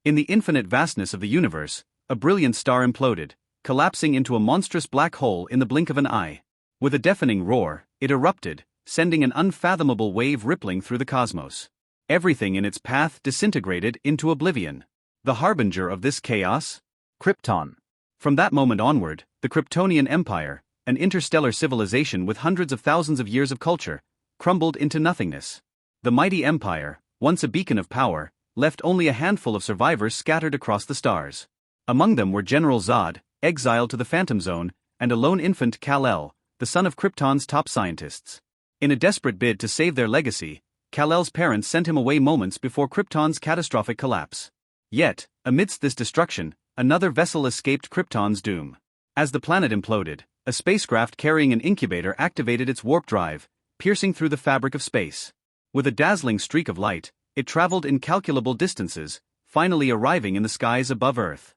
In the infinite vastness of the universe, a brilliant star imploded, collapsing into a monstrous black hole in the blink of an eye. With a deafening roar, it erupted, sending an unfathomable wave rippling through the cosmos. Everything in its path disintegrated into oblivion. The harbinger of this chaos? Krypton. From that moment onward, the Kryptonian Empire, an interstellar civilization with hundreds of thousands of years of culture, crumbled into nothingness. The mighty empire, once a beacon of power, left only a handful of survivors scattered across the stars. Among them were General Zod, exiled to the Phantom Zone, and a lone infant Kal-El, the son of Krypton's top scientists. In a desperate bid to save their legacy, Kal-El's parents sent him away moments before Krypton's catastrophic collapse. Yet, amidst this destruction, another vessel escaped Krypton's doom. As the planet imploded, a spacecraft carrying an incubator activated its warp drive, piercing through the fabric of space. With a dazzling streak of light, it traveled incalculable distances, finally arriving in the skies above Earth.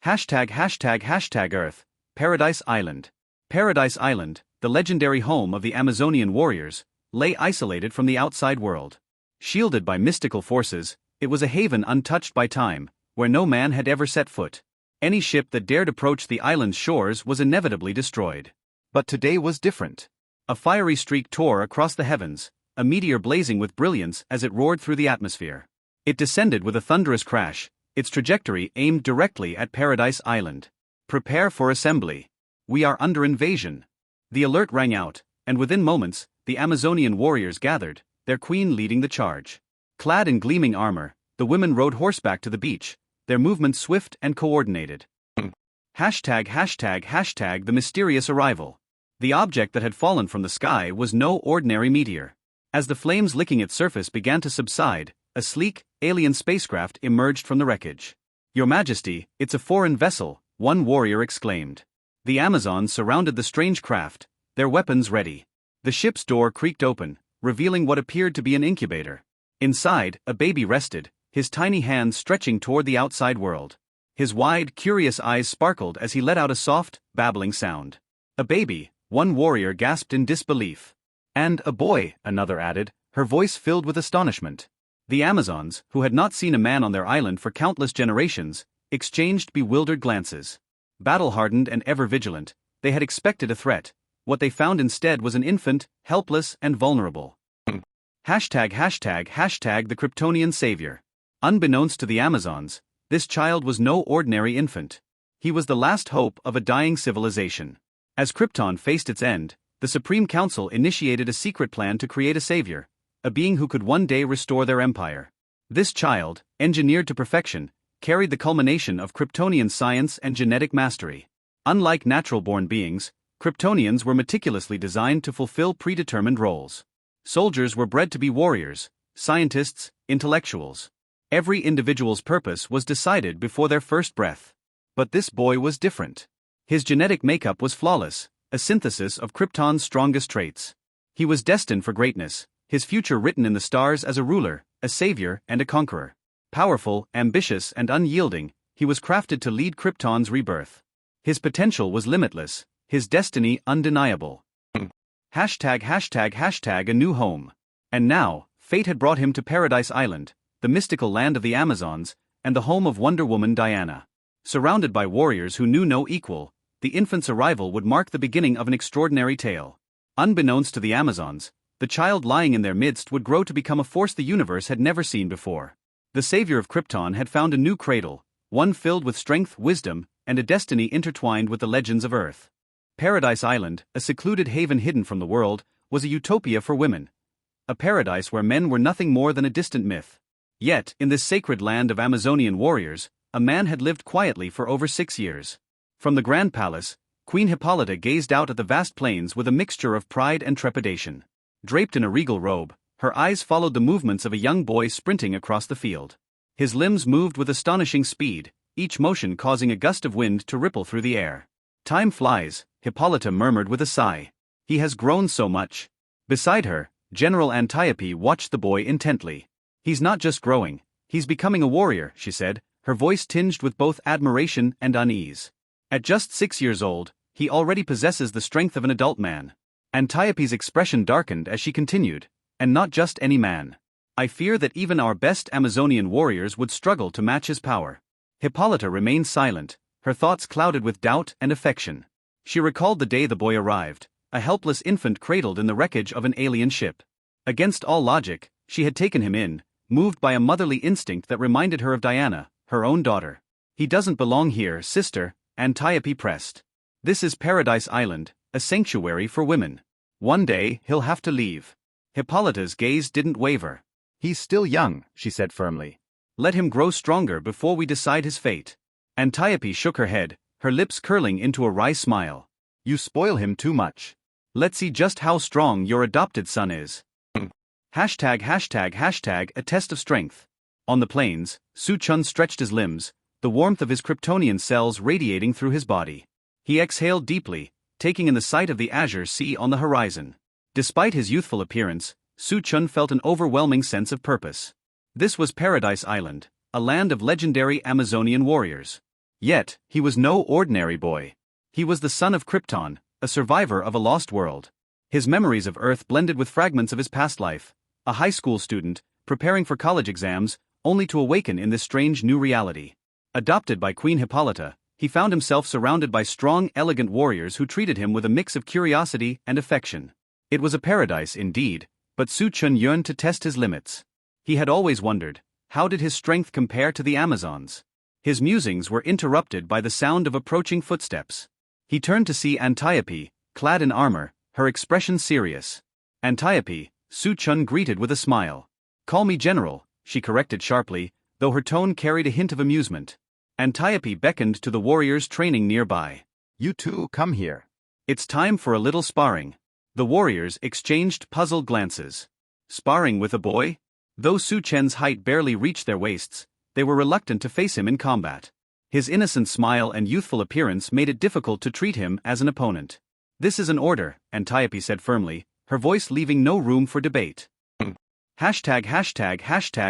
#Earth, Paradise Island. Paradise Island, the legendary home of the Amazonian warriors, lay isolated from the outside world. Shielded by mystical forces, it was a haven untouched by time, where no man had ever set foot. Any ship that dared approach the island's shores was inevitably destroyed. But today was different. A fiery streak tore across the heavens, a meteor blazing with brilliance as it roared through the atmosphere. It descended with a thunderous crash, its trajectory aimed directly at Paradise Island. Prepare for assembly. We are under invasion. The alert rang out, and within moments, the Amazonian warriors gathered, their queen leading the charge. Clad in gleaming armor, the women rode horseback to the beach, their movements swift and coordinated. #The mysterious arrival. The object that had fallen from the sky was no ordinary meteor. As the flames licking its surface began to subside, a sleek, alien spacecraft emerged from the wreckage. "Your Majesty, it's a foreign vessel," one warrior exclaimed. The Amazons surrounded the strange craft, their weapons ready. The ship's door creaked open, revealing what appeared to be an incubator. Inside, a baby rested, his tiny hands stretching toward the outside world. His wide, curious eyes sparkled as he let out a soft, babbling sound. "A baby," one warrior gasped in disbelief. "And a boy," another added, her voice filled with astonishment. The Amazons, who had not seen a man on their island for countless generations, exchanged bewildered glances. Battle-hardened and ever vigilant, they had expected a threat. What they found instead was an infant, helpless and vulnerable. #The Kryptonian Savior. Unbeknownst to the Amazons, this child was no ordinary infant. He was the last hope of a dying civilization. As Krypton faced its end, the Supreme Council initiated a secret plan to create a savior, a being who could one day restore their empire. This child, engineered to perfection, carried the culmination of Kryptonian science and genetic mastery. Unlike natural-born beings, Kryptonians were meticulously designed to fulfill predetermined roles. Soldiers were bred to be warriors, scientists, intellectuals. Every individual's purpose was decided before their first breath. But this boy was different. His genetic makeup was flawless, a synthesis of Krypton's strongest traits. He was destined for greatness, his future written in the stars as a ruler, a savior, and a conqueror. Powerful, ambitious, and unyielding, he was crafted to lead Krypton's rebirth. His potential was limitless, his destiny undeniable. #A new home. And now, fate had brought him to Paradise Island, the mystical land of the Amazons, and the home of Wonder Woman Diana. Surrounded by warriors who knew no equal, the infant's arrival would mark the beginning of an extraordinary tale. Unbeknownst to the Amazons, the child lying in their midst would grow to become a force the universe had never seen before. The savior of Krypton had found a new cradle, one filled with strength, wisdom, and a destiny intertwined with the legends of Earth. Paradise Island, a secluded haven hidden from the world, was a utopia for women. A paradise where men were nothing more than a distant myth. Yet, in this sacred land of Amazonian warriors, a man had lived quietly for over 6 years. From the Grand Palace, Queen Hippolyta gazed out at the vast plains with a mixture of pride and trepidation. Draped in a regal robe, her eyes followed the movements of a young boy sprinting across the field. His limbs moved with astonishing speed, each motion causing a gust of wind to ripple through the air. "Time flies," Hippolyta murmured with a sigh. "He has grown so much." Beside her, General Antiope watched the boy intently. "He's not just growing, he's becoming a warrior," she said, her voice tinged with both admiration and unease. "At just 6 years old, he already possesses the strength of an adult man." Antiope's expression darkened as she continued, "And not just any man. I fear that even our best Amazonian warriors would struggle to match his power. Hippolyta remained silent, her thoughts clouded with doubt and affection. She recalled the day the boy arrived, a helpless infant cradled in the wreckage of an alien ship. Against all logic, she had taken him in, moved by a motherly instinct that reminded her of Diana, her own daughter. He doesn't belong here, sister, Antiope pressed. This is Paradise Island, a sanctuary for women. One day, he'll have to leave. Hippolyta's gaze didn't waver. He's still young, she said firmly. Let him grow stronger before we decide his fate. Antiope shook her head, her lips curling into a wry smile. You spoil him too much. Let's see just how strong your adopted son is. ####, a test of strength. On the plains, Su Chen stretched his limbs, the warmth of his Kryptonian cells radiating through his body. He exhaled deeply, taking in the sight of the azure sea on the horizon. Despite his youthful appearance, Su Chen felt an overwhelming sense of purpose. This was Paradise Island, a land of legendary Amazonian warriors. Yet, he was no ordinary boy. He was the son of Krypton, a survivor of a lost world. His memories of Earth blended with fragments of his past life, a high school student, preparing for college exams, only to awaken in this strange new reality. Adopted by Queen Hippolyta, he found himself surrounded by strong, elegant warriors who treated him with a mix of curiosity and affection. It was a paradise indeed, but Su Chen yearned to test his limits. He had always wondered, how did his strength compare to the Amazons? His musings were interrupted by the sound of approaching footsteps. He turned to see Antiope, clad in armor, her expression serious. Antiope, Su Chen greeted with a smile. Call me General, she corrected sharply, though her tone carried a hint of amusement. Antiope beckoned to the warriors training nearby. You two come here. It's time for a little sparring. The warriors exchanged puzzled glances. Sparring with a boy? Though Su Chen's height barely reached their waists, they were reluctant to face him in combat. His innocent smile and youthful appearance made it difficult to treat him as an opponent. This is an order, Antiope said firmly, her voice leaving no room for debate. ####,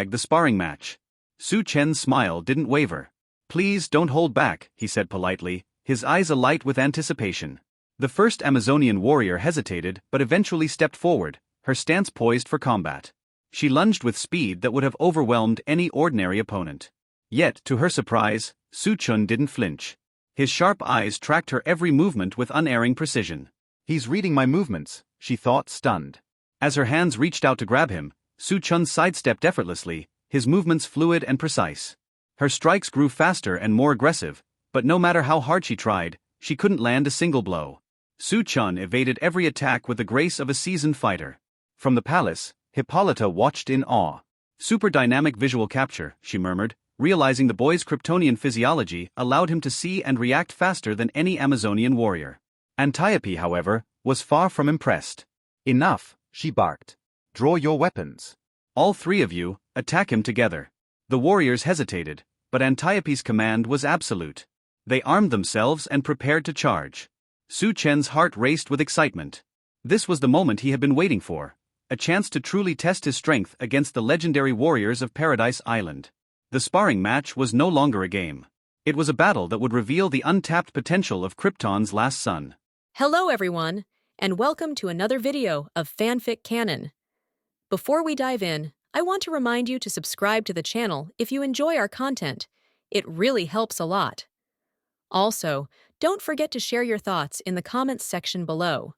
the sparring match. Su Chen's smile didn't waver. Please don't hold back, he said politely, his eyes alight with anticipation. The first Amazonian warrior hesitated but eventually stepped forward, her stance poised for combat. She lunged with speed that would have overwhelmed any ordinary opponent. Yet, to her surprise, Su Chen didn't flinch. His sharp eyes tracked her every movement with unerring precision. He's reading my movements, she thought, stunned. As her hands reached out to grab him, Su Chen sidestepped effortlessly, his movements fluid and precise. Her strikes grew faster and more aggressive, but no matter how hard she tried, she couldn't land a single blow. Su Chen evaded every attack with the grace of a seasoned fighter. From the palace, Hippolyta watched in awe. Super dynamic visual capture, she murmured, realizing the boy's Kryptonian physiology allowed him to see and react faster than any Amazonian warrior. Antiope, however, was far from impressed. Enough, she barked. Draw your weapons. All three of you, attack him together. The warriors hesitated, but Antiope's command was absolute. They armed themselves and prepared to charge. Su Chen's heart raced with excitement. This was the moment he had been waiting for, a chance to truly test his strength against the legendary warriors of Paradise Island. The sparring match was no longer a game. It was a battle that would reveal the untapped potential of Krypton's last son. Hello everyone, and welcome to another video of FanFic Canon. Before we dive in, I want to remind you to subscribe to the channel if you enjoy our content. It really helps a lot. Also, don't forget to share your thoughts in the comments section below.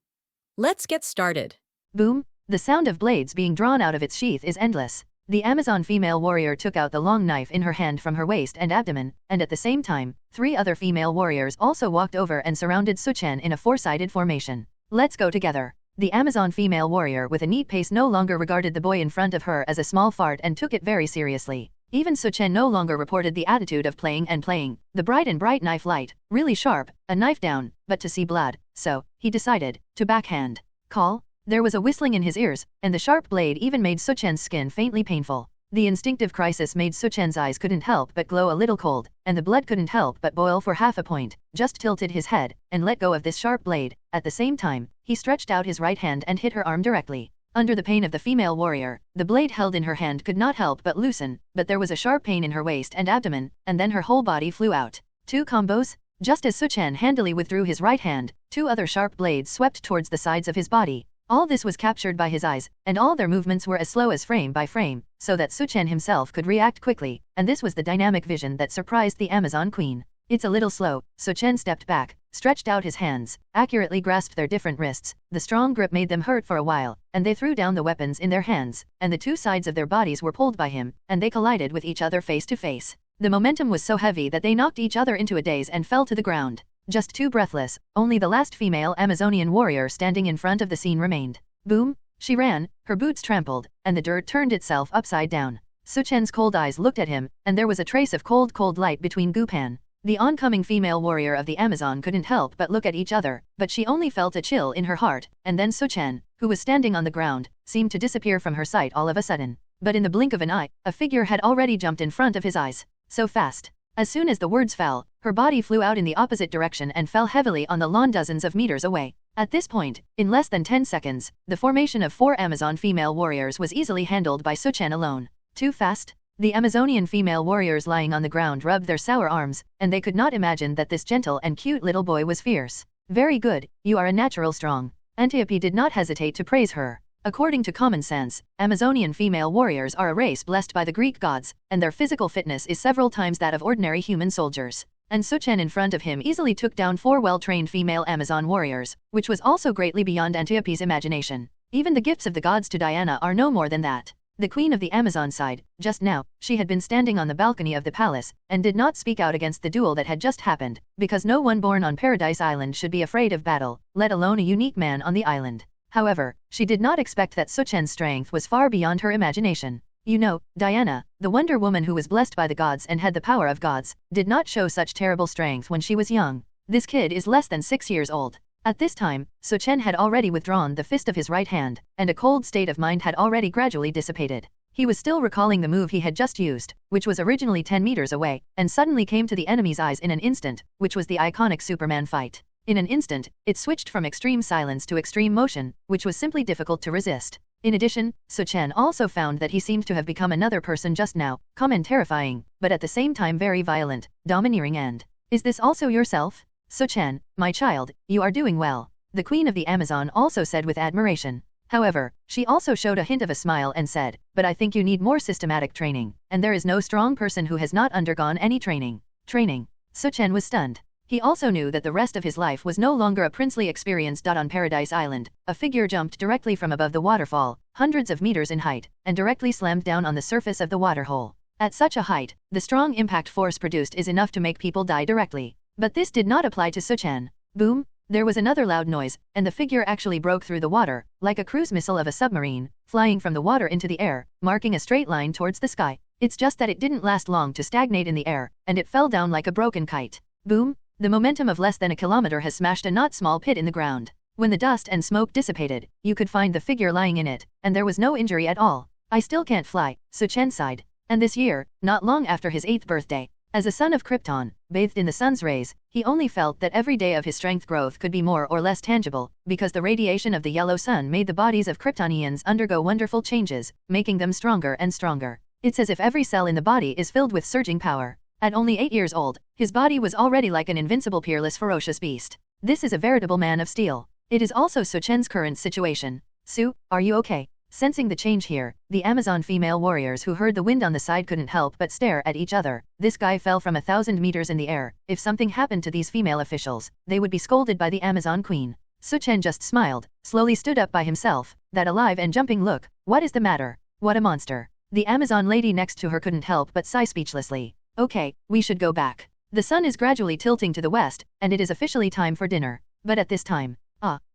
Let's get started. Boom! The sound of blades being drawn out of its sheath is endless. The Amazon female warrior took out the long knife in her hand from her waist and abdomen, and at the same time, 3 other female warriors also walked over and surrounded Su Chen in a 4-sided formation. Let's go together. The Amazon female warrior with a neat pace no longer regarded the boy in front of her as a small fart and took it very seriously. Even Su Chen no longer reported the attitude of playing and playing. The bright knife light, really sharp, a knife down, but to see blood, so, he decided, to backhand. Call? There was a whistling in his ears, and the sharp blade even made Su Chen's skin faintly painful. The instinctive crisis made Su Chen's eyes couldn't help but glow a little cold, and the blood couldn't help but boil for half a point. Just tilted his head, and let go of this sharp blade. At the same time, he stretched out his right hand and hit her arm directly. Under the pain of the female warrior, the blade held in her hand could not help but loosen, but there was a sharp pain in her waist and abdomen, and then her whole body flew out. 2 combos? Just as Su Chen handily withdrew his right hand, 2 other sharp blades swept towards the sides of his body. All this was captured by his eyes, and all their movements were as slow as frame by frame, so that Su Chen himself could react quickly, and this was the dynamic vision that surprised the Amazon Queen. It's a little slow. Su Chen stepped back, stretched out his hands, accurately grasped their different wrists. The strong grip made them hurt for a while, and they threw down the weapons in their hands, and the two sides of their bodies were pulled by him, and they collided with each other face to face. The momentum was so heavy that they knocked each other into a daze and fell to the ground. Just too breathless, only the last female Amazonian warrior standing in front of the scene remained. Boom! She ran, her boots trampled, and the dirt turned itself upside down. Su Chen's cold eyes looked at him, and there was a trace of cold light between Gupan. The oncoming female warrior of the Amazon couldn't help but look at each other, but she only felt a chill in her heart, and then Su Chen, who was standing on the ground, seemed to disappear from her sight all of a sudden. But in the blink of an eye, a figure had already jumped in front of his eyes. So fast. As soon as the words fell, her body flew out in the opposite direction and fell heavily on the lawn dozens of meters away. At this point, in less than 10 seconds, the formation of 4 Amazon female warriors was easily handled by Su Chen alone. Too fast? The Amazonian female warriors lying on the ground rubbed their sour arms, and they could not imagine that this gentle and cute little boy was fierce. Very good, you are a natural strong. Antiope did not hesitate to praise her. According to common sense, Amazonian female warriors are a race blessed by the Greek gods, and their physical fitness is several times that of ordinary human soldiers. And Su Chen in front of him easily took down 4 well-trained female Amazon warriors, which was also greatly beyond Antiope's imagination. Even the gifts of the gods to Diana are no more than that. The queen of the Amazon sighed. Just now, she had been standing on the balcony of the palace, and did not speak out against the duel that had just happened, because no one born on Paradise Island should be afraid of battle, let alone a unique man on the island. However, she did not expect that Su Chen's strength was far beyond her imagination. You know, Diana, the Wonder Woman who was blessed by the gods and had the power of gods, did not show such terrible strength when she was young. This kid is less than 6 years old. At this time, Su Chen had already withdrawn the fist of his right hand, and a cold state of mind had already gradually dissipated. He was still recalling the move he had just used, which was originally 10 meters away, and suddenly came to the enemy's eyes in an instant, which was the iconic Superman fight. In an instant, it switched from extreme silence to extreme motion, which was simply difficult to resist. In addition, Su Chen also found that he seemed to have become another person just now, calm and terrifying, but at the same time very violent, domineering and, "Is this also yourself? Su Chen, my child, you are doing well," the queen of the Amazon also said with admiration. However, she also showed a hint of a smile and said, "But I think you need more systematic training, and there is no strong person who has not undergone any training." Training? Su Chen was stunned. He also knew that the rest of his life was no longer a princely experience. On Paradise Island, a figure jumped directly from above the waterfall, hundreds of meters in height, and directly slammed down on the surface of the waterhole. At such a height, the strong impact force produced is enough to make people die directly. But this did not apply to Su Chen. Boom! There was another loud noise, and the figure actually broke through the water, like a cruise missile of a submarine, flying from the water into the air, marking a straight line towards the sky. It's just that it didn't last long to stagnate in the air, and it fell down like a broken kite. Boom! The momentum of less than a kilometer has smashed a not small pit in the ground. When the dust and smoke dissipated, you could find the figure lying in it, and there was no injury at all. I still can't fly, Su Chen sighed. And this year, not long after his 8th birthday, as a son of Krypton, bathed in the sun's rays, he only felt that every day of his strength growth could be more or less tangible, because the radiation of the yellow sun made the bodies of Kryptonians undergo wonderful changes, making them stronger and stronger. It's as if every cell in the body is filled with surging power. At only 8 years old, his body was already like an invincible, peerless, ferocious beast. This is a veritable man of steel. It is also Su Chen's current situation. Su, are you okay? Sensing the change here, the Amazon female warriors who heard the wind on the side couldn't help but stare at each other. This guy fell from 1,000 meters in the air. If something happened to these female officials, they would be scolded by the Amazon queen. Su Chen just smiled, slowly stood up by himself, that alive and jumping look. What is the matter? What a monster. The Amazon lady next to her couldn't help but sigh speechlessly. Okay, we should go back. The sun is gradually tilting to the west, and it is officially time for dinner. But at this time,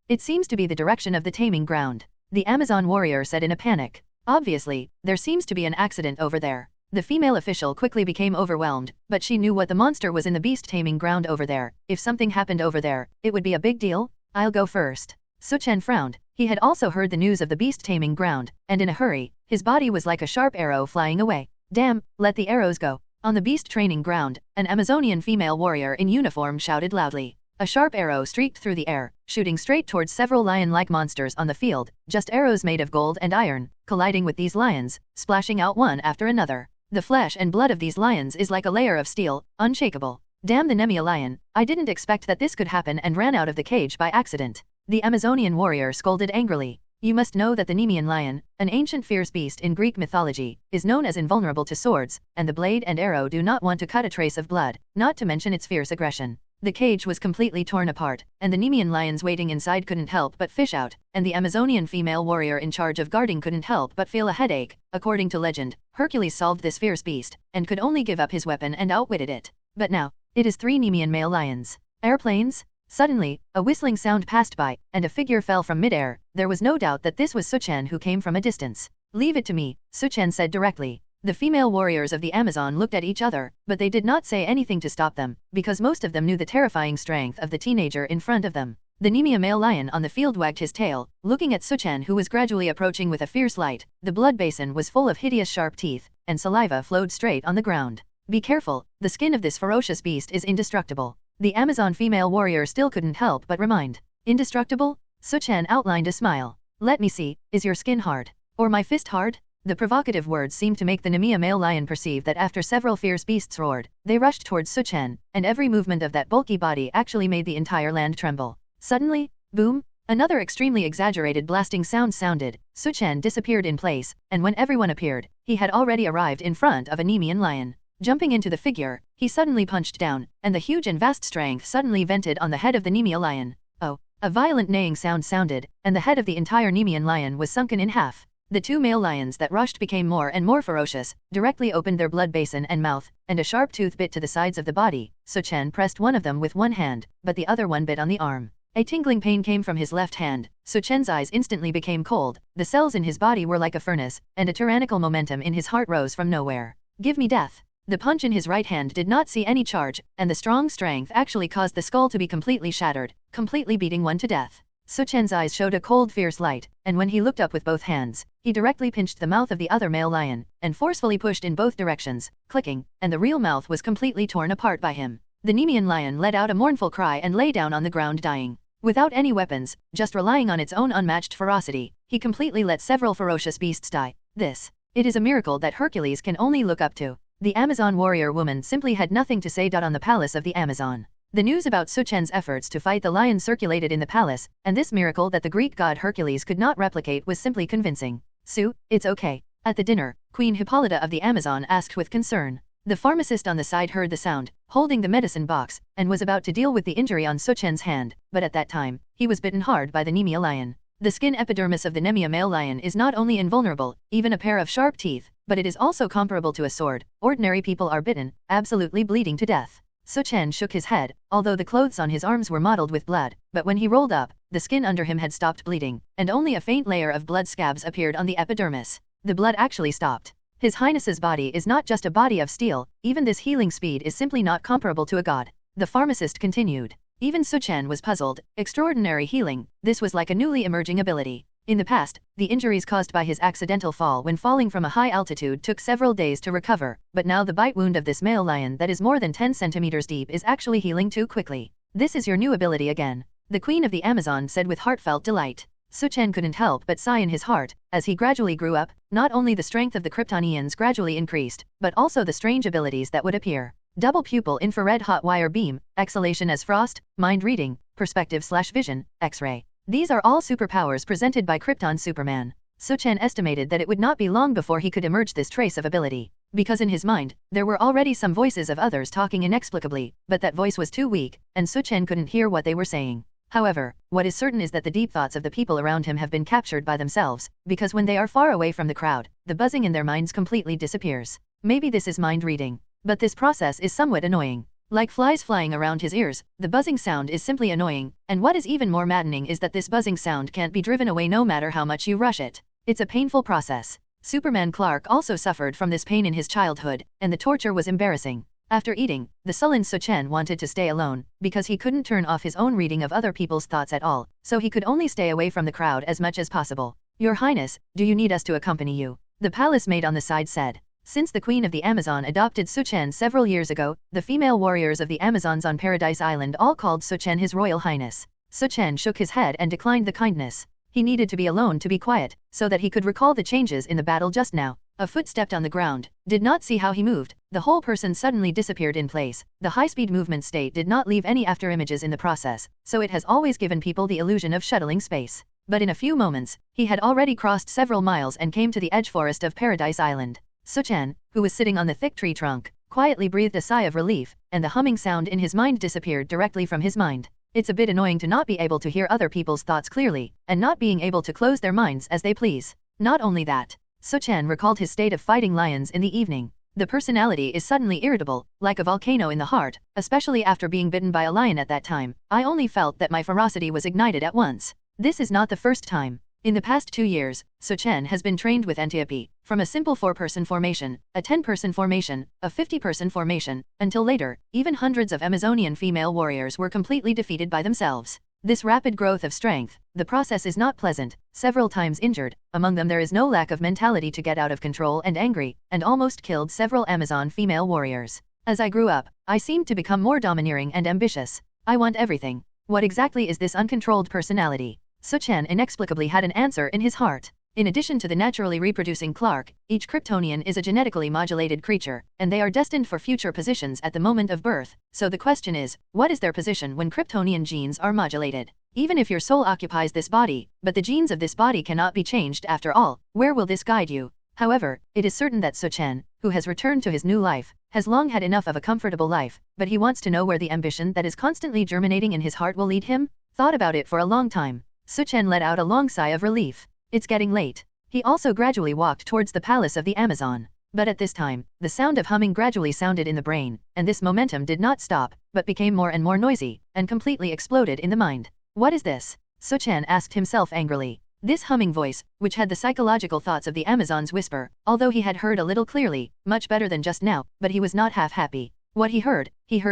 it seems to be the direction of the taming ground. The Amazon warrior said in a panic. Obviously, there seems to be an accident over there. The female official quickly became overwhelmed, but she knew what the monster was in the beast taming ground over there. If something happened over there, it would be a big deal. I'll go first. Su Chen frowned. He had also heard the news of the beast taming ground, and in a hurry, his body was like a sharp arrow flying away. Damn, let the arrows go. On the beast training ground, an Amazonian female warrior in uniform shouted loudly. A sharp arrow streaked through the air, shooting straight towards several lion-like monsters on the field, just arrows made of gold and iron, colliding with these lions, splashing out one after another. The flesh and blood of these lions is like a layer of steel, unshakable. Damn the Nemia lion, I didn't expect that this could happen and ran out of the cage by accident. The Amazonian warrior scolded angrily. You must know that the Nemean lion, an ancient fierce beast in Greek mythology, is known as invulnerable to swords, and the blade and arrow do not want to cut a trace of blood, not to mention its fierce aggression. The cage was completely torn apart, and the Nemean lions waiting inside couldn't help but fish out, and the Amazonian female warrior in charge of guarding couldn't help but feel a headache. According to legend, Hercules solved this fierce beast, and could only give up his weapon and outwitted it. But now, it is 3 Nemean male lions. Airplanes? Suddenly, a whistling sound passed by, and a figure fell from midair. There was no doubt that this was Su Chen, who came from a distance. Leave it to me, Su Chen said directly. The female warriors of the Amazon looked at each other, but they did not say anything to stop them, because most of them knew the terrifying strength of the teenager in front of them. The Nemea male lion on the field wagged his tail, looking at Su Chen, who was gradually approaching with a fierce light. The blood basin was full of hideous sharp teeth, and saliva flowed straight on the ground. Be careful, the skin of this ferocious beast is indestructible. The Amazon female warrior still couldn't help but remind. Indestructible? Su Chen outlined a smile. Let me see, is your skin hard? Or my fist hard? The provocative words seemed to make the Nemea male lion perceive that after several fierce beasts roared, they rushed towards Su Chen, and every movement of that bulky body actually made the entire land tremble. Suddenly, boom, another extremely exaggerated blasting sound sounded. Su Chen disappeared in place, and when everyone appeared, he had already arrived in front of a Nemean lion. Jumping into the figure, he suddenly punched down, and the huge and vast strength suddenly vented on the head of the Nemea lion. Oh! A violent neighing sound sounded, and the head of the entire Nemean lion was sunken in half. The 2 male lions that rushed became more and more ferocious, directly opened their blood basin and mouth, and a sharp tooth bit to the sides of the body. Su Chen pressed one of them with one hand, but the other one bit on the arm. A tingling pain came from his left hand. Su Chen's eyes instantly became cold, the cells in his body were like a furnace, and a tyrannical momentum in his heart rose from nowhere. Give me death. The punch in his right hand did not see any charge, and the strong strength actually caused the skull to be completely shattered, completely beating one to death. Su Chen's eyes showed a cold fierce light, and when he looked up with both hands, he directly pinched the mouth of the other male lion, and forcefully pushed in both directions, clicking, and the real mouth was completely torn apart by him. The Nemean lion let out a mournful cry and lay down on the ground dying. Without any weapons, just relying on its own unmatched ferocity, he completely let several ferocious beasts die. It is a miracle that Hercules can only look up to. The Amazon warrior woman simply had nothing to say. On the palace of the Amazon, the news about Su Chen's efforts to fight the lion circulated in the palace, and this miracle that the Greek god Hercules could not replicate was simply convincing. Su, it's okay. At the dinner, Queen Hippolyta of the Amazon asked with concern. The pharmacist on the side heard the sound, holding the medicine box, and was about to deal with the injury on Su Chen's hand, but at that time, he was bitten hard by the Nemea lion. The skin epidermis of the Nemea male lion is not only invulnerable, even a pair of sharp teeth, but it is also comparable to a sword. Ordinary people are bitten, absolutely bleeding to death. Su Chen shook his head, although the clothes on his arms were mottled with blood, but when he rolled up, the skin under him had stopped bleeding, and only a faint layer of blood scabs appeared on the epidermis. The blood actually stopped. His Highness's body is not just a body of steel, even this healing speed is simply not comparable to a god. The pharmacist continued. Even Su Chen was puzzled. Extraordinary healing, this was like a newly emerging ability. In the past, the injuries caused by his accidental fall when falling from a high altitude took several days to recover, but now the bite wound of this male lion that is more than 10 centimeters deep is actually healing too quickly. This is your new ability again. The Queen of the Amazon said with heartfelt delight. Su Chen couldn't help but sigh in his heart. As he gradually grew up, not only the strength of the Kryptonians gradually increased, but also the strange abilities that would appear. Double pupil infrared hot wire beam, exhalation as frost, mind reading, perspective/vision, X-ray. These are all superpowers presented by Krypton Superman. Su Chen estimated that it would not be long before he could emerge this trace of ability, because in his mind, there were already some voices of others talking inexplicably, but that voice was too weak, and Su Chen couldn't hear what they were saying. However, what is certain is that the deep thoughts of the people around him have been captured by themselves, because when they are far away from the crowd, the buzzing in their minds completely disappears. Maybe this is mind reading. But this process is somewhat annoying. Like flies flying around his ears, the buzzing sound is simply annoying, and what is even more maddening is that this buzzing sound can't be driven away no matter how much you rush it. It's a painful process. Superman Clark also suffered from this pain in his childhood, and the torture was embarrassing. After eating, the sullen Su Chen wanted to stay alone, because he couldn't turn off his own reading of other people's thoughts at all, so he could only stay away from the crowd as much as possible. Your Highness, do you need us to accompany you? The palace maid on the side said. Since the Queen of the Amazon adopted Su Chen several years ago, the female warriors of the Amazons on Paradise Island all called Su Chen His Royal Highness. Su Chen shook his head and declined the kindness. He needed to be alone to be quiet, so that he could recall the changes in the battle just now. A foot stepped on the ground, did not see how he moved, the whole person suddenly disappeared in place. The high-speed movement state did not leave any afterimages in the process, so it has always given people the illusion of shuttling space. But in a few moments, he had already crossed several miles and came to the edge forest of Paradise Island. Su Chen, who was sitting on the thick tree trunk, quietly breathed a sigh of relief, and the humming sound in his mind disappeared directly from his mind. It's a bit annoying to not be able to hear other people's thoughts clearly, and not being able to close their minds as they please. Not only that, Su Chen recalled his state of fighting lions in the evening. The personality is suddenly irritable, like a volcano in the heart, especially after being bitten by a lion at that time. I only felt that my ferocity was ignited at once. This is not the first time. In the past 2 years, Su Chen has been trained with Antiope, from a simple 4-person formation, a 10-person formation, a 50-person formation, until later, even hundreds of Amazonian female warriors were completely defeated by themselves. This rapid growth of strength, the process is not pleasant, several times injured, among them there is no lack of mentality to get out of control and angry, and almost killed several Amazon female warriors. As I grew up, I seemed to become more domineering and ambitious. I want everything. What exactly is this uncontrolled personality? Su Chen inexplicably had an answer in his heart. In addition to the naturally reproducing Clark, each Kryptonian is a genetically modulated creature, and they are destined for future positions at the moment of birth. So the question is, what is their position when Kryptonian genes are modulated? Even if your soul occupies this body, but the genes of this body cannot be changed after all, where will this guide you? However, it is certain that Su Chen, who has returned to his new life, has long had enough of a comfortable life, but he wants to know where the ambition that is constantly germinating in his heart will lead him. Thought about it for a long time. Su Chen let out a long sigh of relief. It's getting late. He also gradually walked towards the palace of the Amazon. But at this time, the sound of humming gradually sounded in the brain, and this momentum did not stop, but became more and more noisy, and completely exploded in the mind. What is this? Su Chen asked himself angrily. This humming voice, which had the psychological thoughts of the Amazon's whisper, although he had heard a little clearly, much better than just now, but he was not half happy. What he heard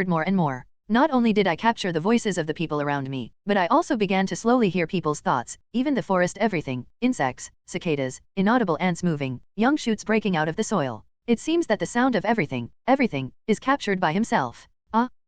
more and more. Not only did I capture the voices of the people around me, but I also began to slowly hear people's thoughts, even the forest, everything, insects, cicadas, inaudible ants moving, young shoots breaking out of the soil. It seems that the sound of everything, is captured by himself.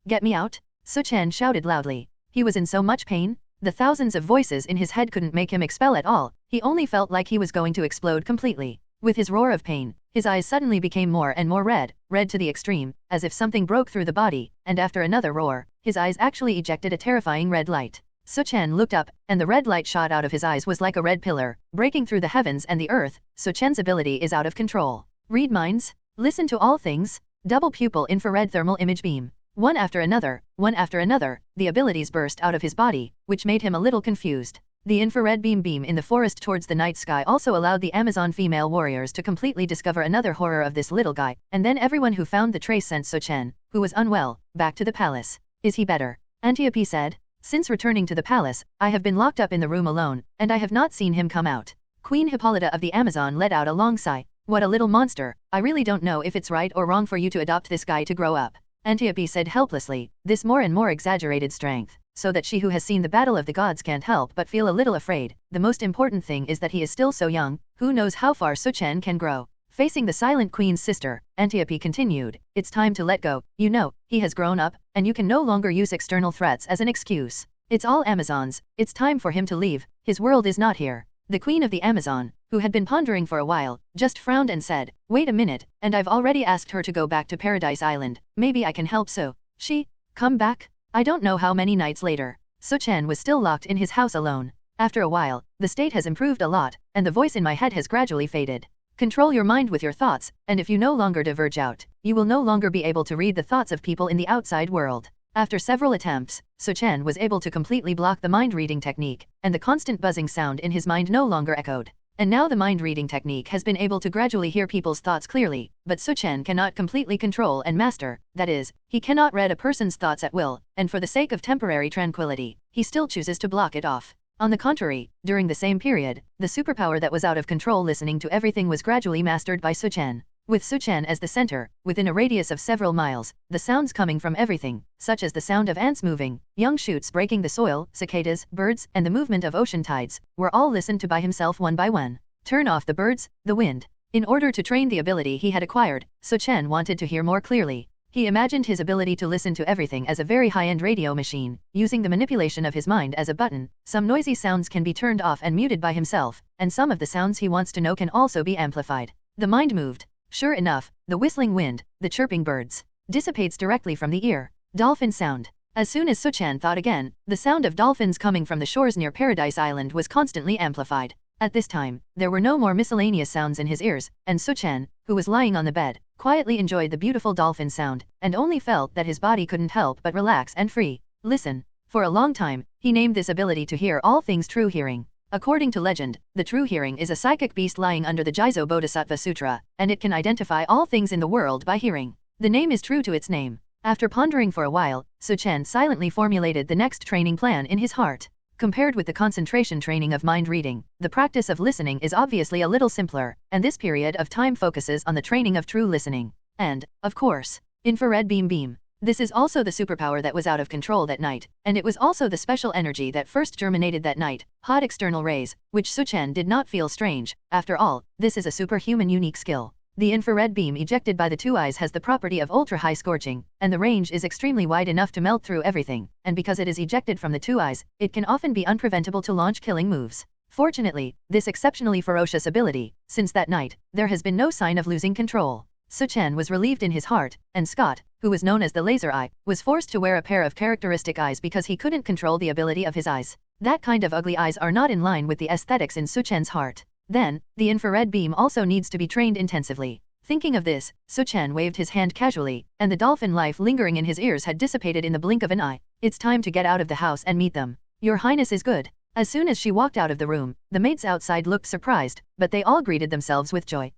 Get me out? Su Chen shouted loudly. He was in so much pain. The thousands of voices in his head couldn't make him expel at all, he only felt like he was going to explode completely. With his roar of pain, his eyes suddenly became more and more red to the extreme, as if something broke through the body, and after another roar, his eyes actually ejected a terrifying red light. Su Chen looked up, and the red light shot out of his eyes was like a red pillar, breaking through the heavens and the earth. Su Chen's ability is out of control. Read minds, listen to all things, double pupil infrared thermal image beam. One after another, the abilities burst out of his body, which made him a little confused. The infrared beam in the forest towards the night sky also allowed the Amazon female warriors to completely discover another horror of this little guy, and then everyone who found the trace sent Su Chen, who was unwell, back to the palace. Is he better? Antiope said. Since returning to the palace, I have been locked up in the room alone, and I have not seen him come out. Queen Hippolyta of the Amazon let out a long sigh. What a little monster. I really don't know if it's right or wrong for you to adopt this guy to grow up. Antiope said helplessly, this more and more exaggerated strength, so that she who has seen the battle of the gods can't help but feel a little afraid. The most important thing is that he is still so young, who knows how far Su Chen can grow. Facing the silent queen's sister, Antiope continued, it's time to let go. You know, he has grown up, and you can no longer use external threats as an excuse. It's all Amazons, it's time for him to leave, his world is not here. The queen of the Amazon, who had been pondering for a while, just frowned and said, wait a minute, and I've already asked her to go back to Paradise Island, maybe I can help. So, she, come back? I don't know how many nights later. Su Chen was still locked in his house alone. After a while, the state has improved a lot, and the voice in my head has gradually faded. Control your mind with your thoughts, and if you no longer diverge out, you will no longer be able to read the thoughts of people in the outside world. After several attempts, Su Chen was able to completely block the mind-reading technique, and the constant buzzing sound in his mind no longer echoed. And now the mind-reading technique has been able to gradually hear people's thoughts clearly, but Su Chen cannot completely control and master, that is, he cannot read a person's thoughts at will, and for the sake of temporary tranquility, he still chooses to block it off. On the contrary, during the same period, the superpower that was out of control listening to everything was gradually mastered by Su Chen. With Su Chen as the center, within a radius of several miles, the sounds coming from everything, such as the sound of ants moving, young shoots breaking the soil, cicadas, birds, and the movement of ocean tides, were all listened to by himself one by one. Turn off the birds, the wind. In order to train the ability he had acquired, Su Chen wanted to hear more clearly. He imagined his ability to listen to everything as a very high-end radio machine, using the manipulation of his mind as a button. Some noisy sounds can be turned off and muted by himself, and some of the sounds he wants to know can also be amplified. The mind moved. Sure enough, the whistling wind, the chirping birds, dissipates directly from the ear. Dolphin sound. As soon as Su Chen thought again, the sound of dolphins coming from the shores near Paradise Island was constantly amplified. At this time, there were no more miscellaneous sounds in his ears, and Su Chen, who was lying on the bed, quietly enjoyed the beautiful dolphin sound, and only felt that his body couldn't help but relax and free. Listen. For a long time, he named this ability to hear all things true hearing. According to legend, the true hearing is a psychic beast lying under the Jizo Bodhisattva Sutra, and it can identify all things in the world by hearing. The name is true to its name. After pondering for a while, Su Chen silently formulated the next training plan in his heart. Compared with the concentration training of mind reading, the practice of listening is obviously a little simpler, and this period of time focuses on the training of true listening. And, of course, infrared beam. This is also the superpower that was out of control that night, and it was also the special energy that first germinated that night, hot external rays, which Su Chen did not feel strange. After all, this is a superhuman unique skill. The infrared beam ejected by the two eyes has the property of ultra-high scorching, and the range is extremely wide enough to melt through everything, and because it is ejected from the two eyes, it can often be unpreventable to launch killing moves. Fortunately, this exceptionally ferocious ability, since that night, there has been no sign of losing control. Su Chen was relieved in his heart, and Scott, who was known as the Laser Eye, was forced to wear a pair of characteristic eyes because he couldn't control the ability of his eyes. That kind of ugly eyes are not in line with the aesthetics in Su Chen's heart. Then, the infrared beam also needs to be trained intensively. Thinking of this, Su Chen waved his hand casually, and the dolphin life lingering in his ears had dissipated in the blink of an eye. It's time to get out of the house and meet them. Your Highness is good. As soon as she walked out of the room, the maids outside looked surprised, but they all greeted themselves with joy.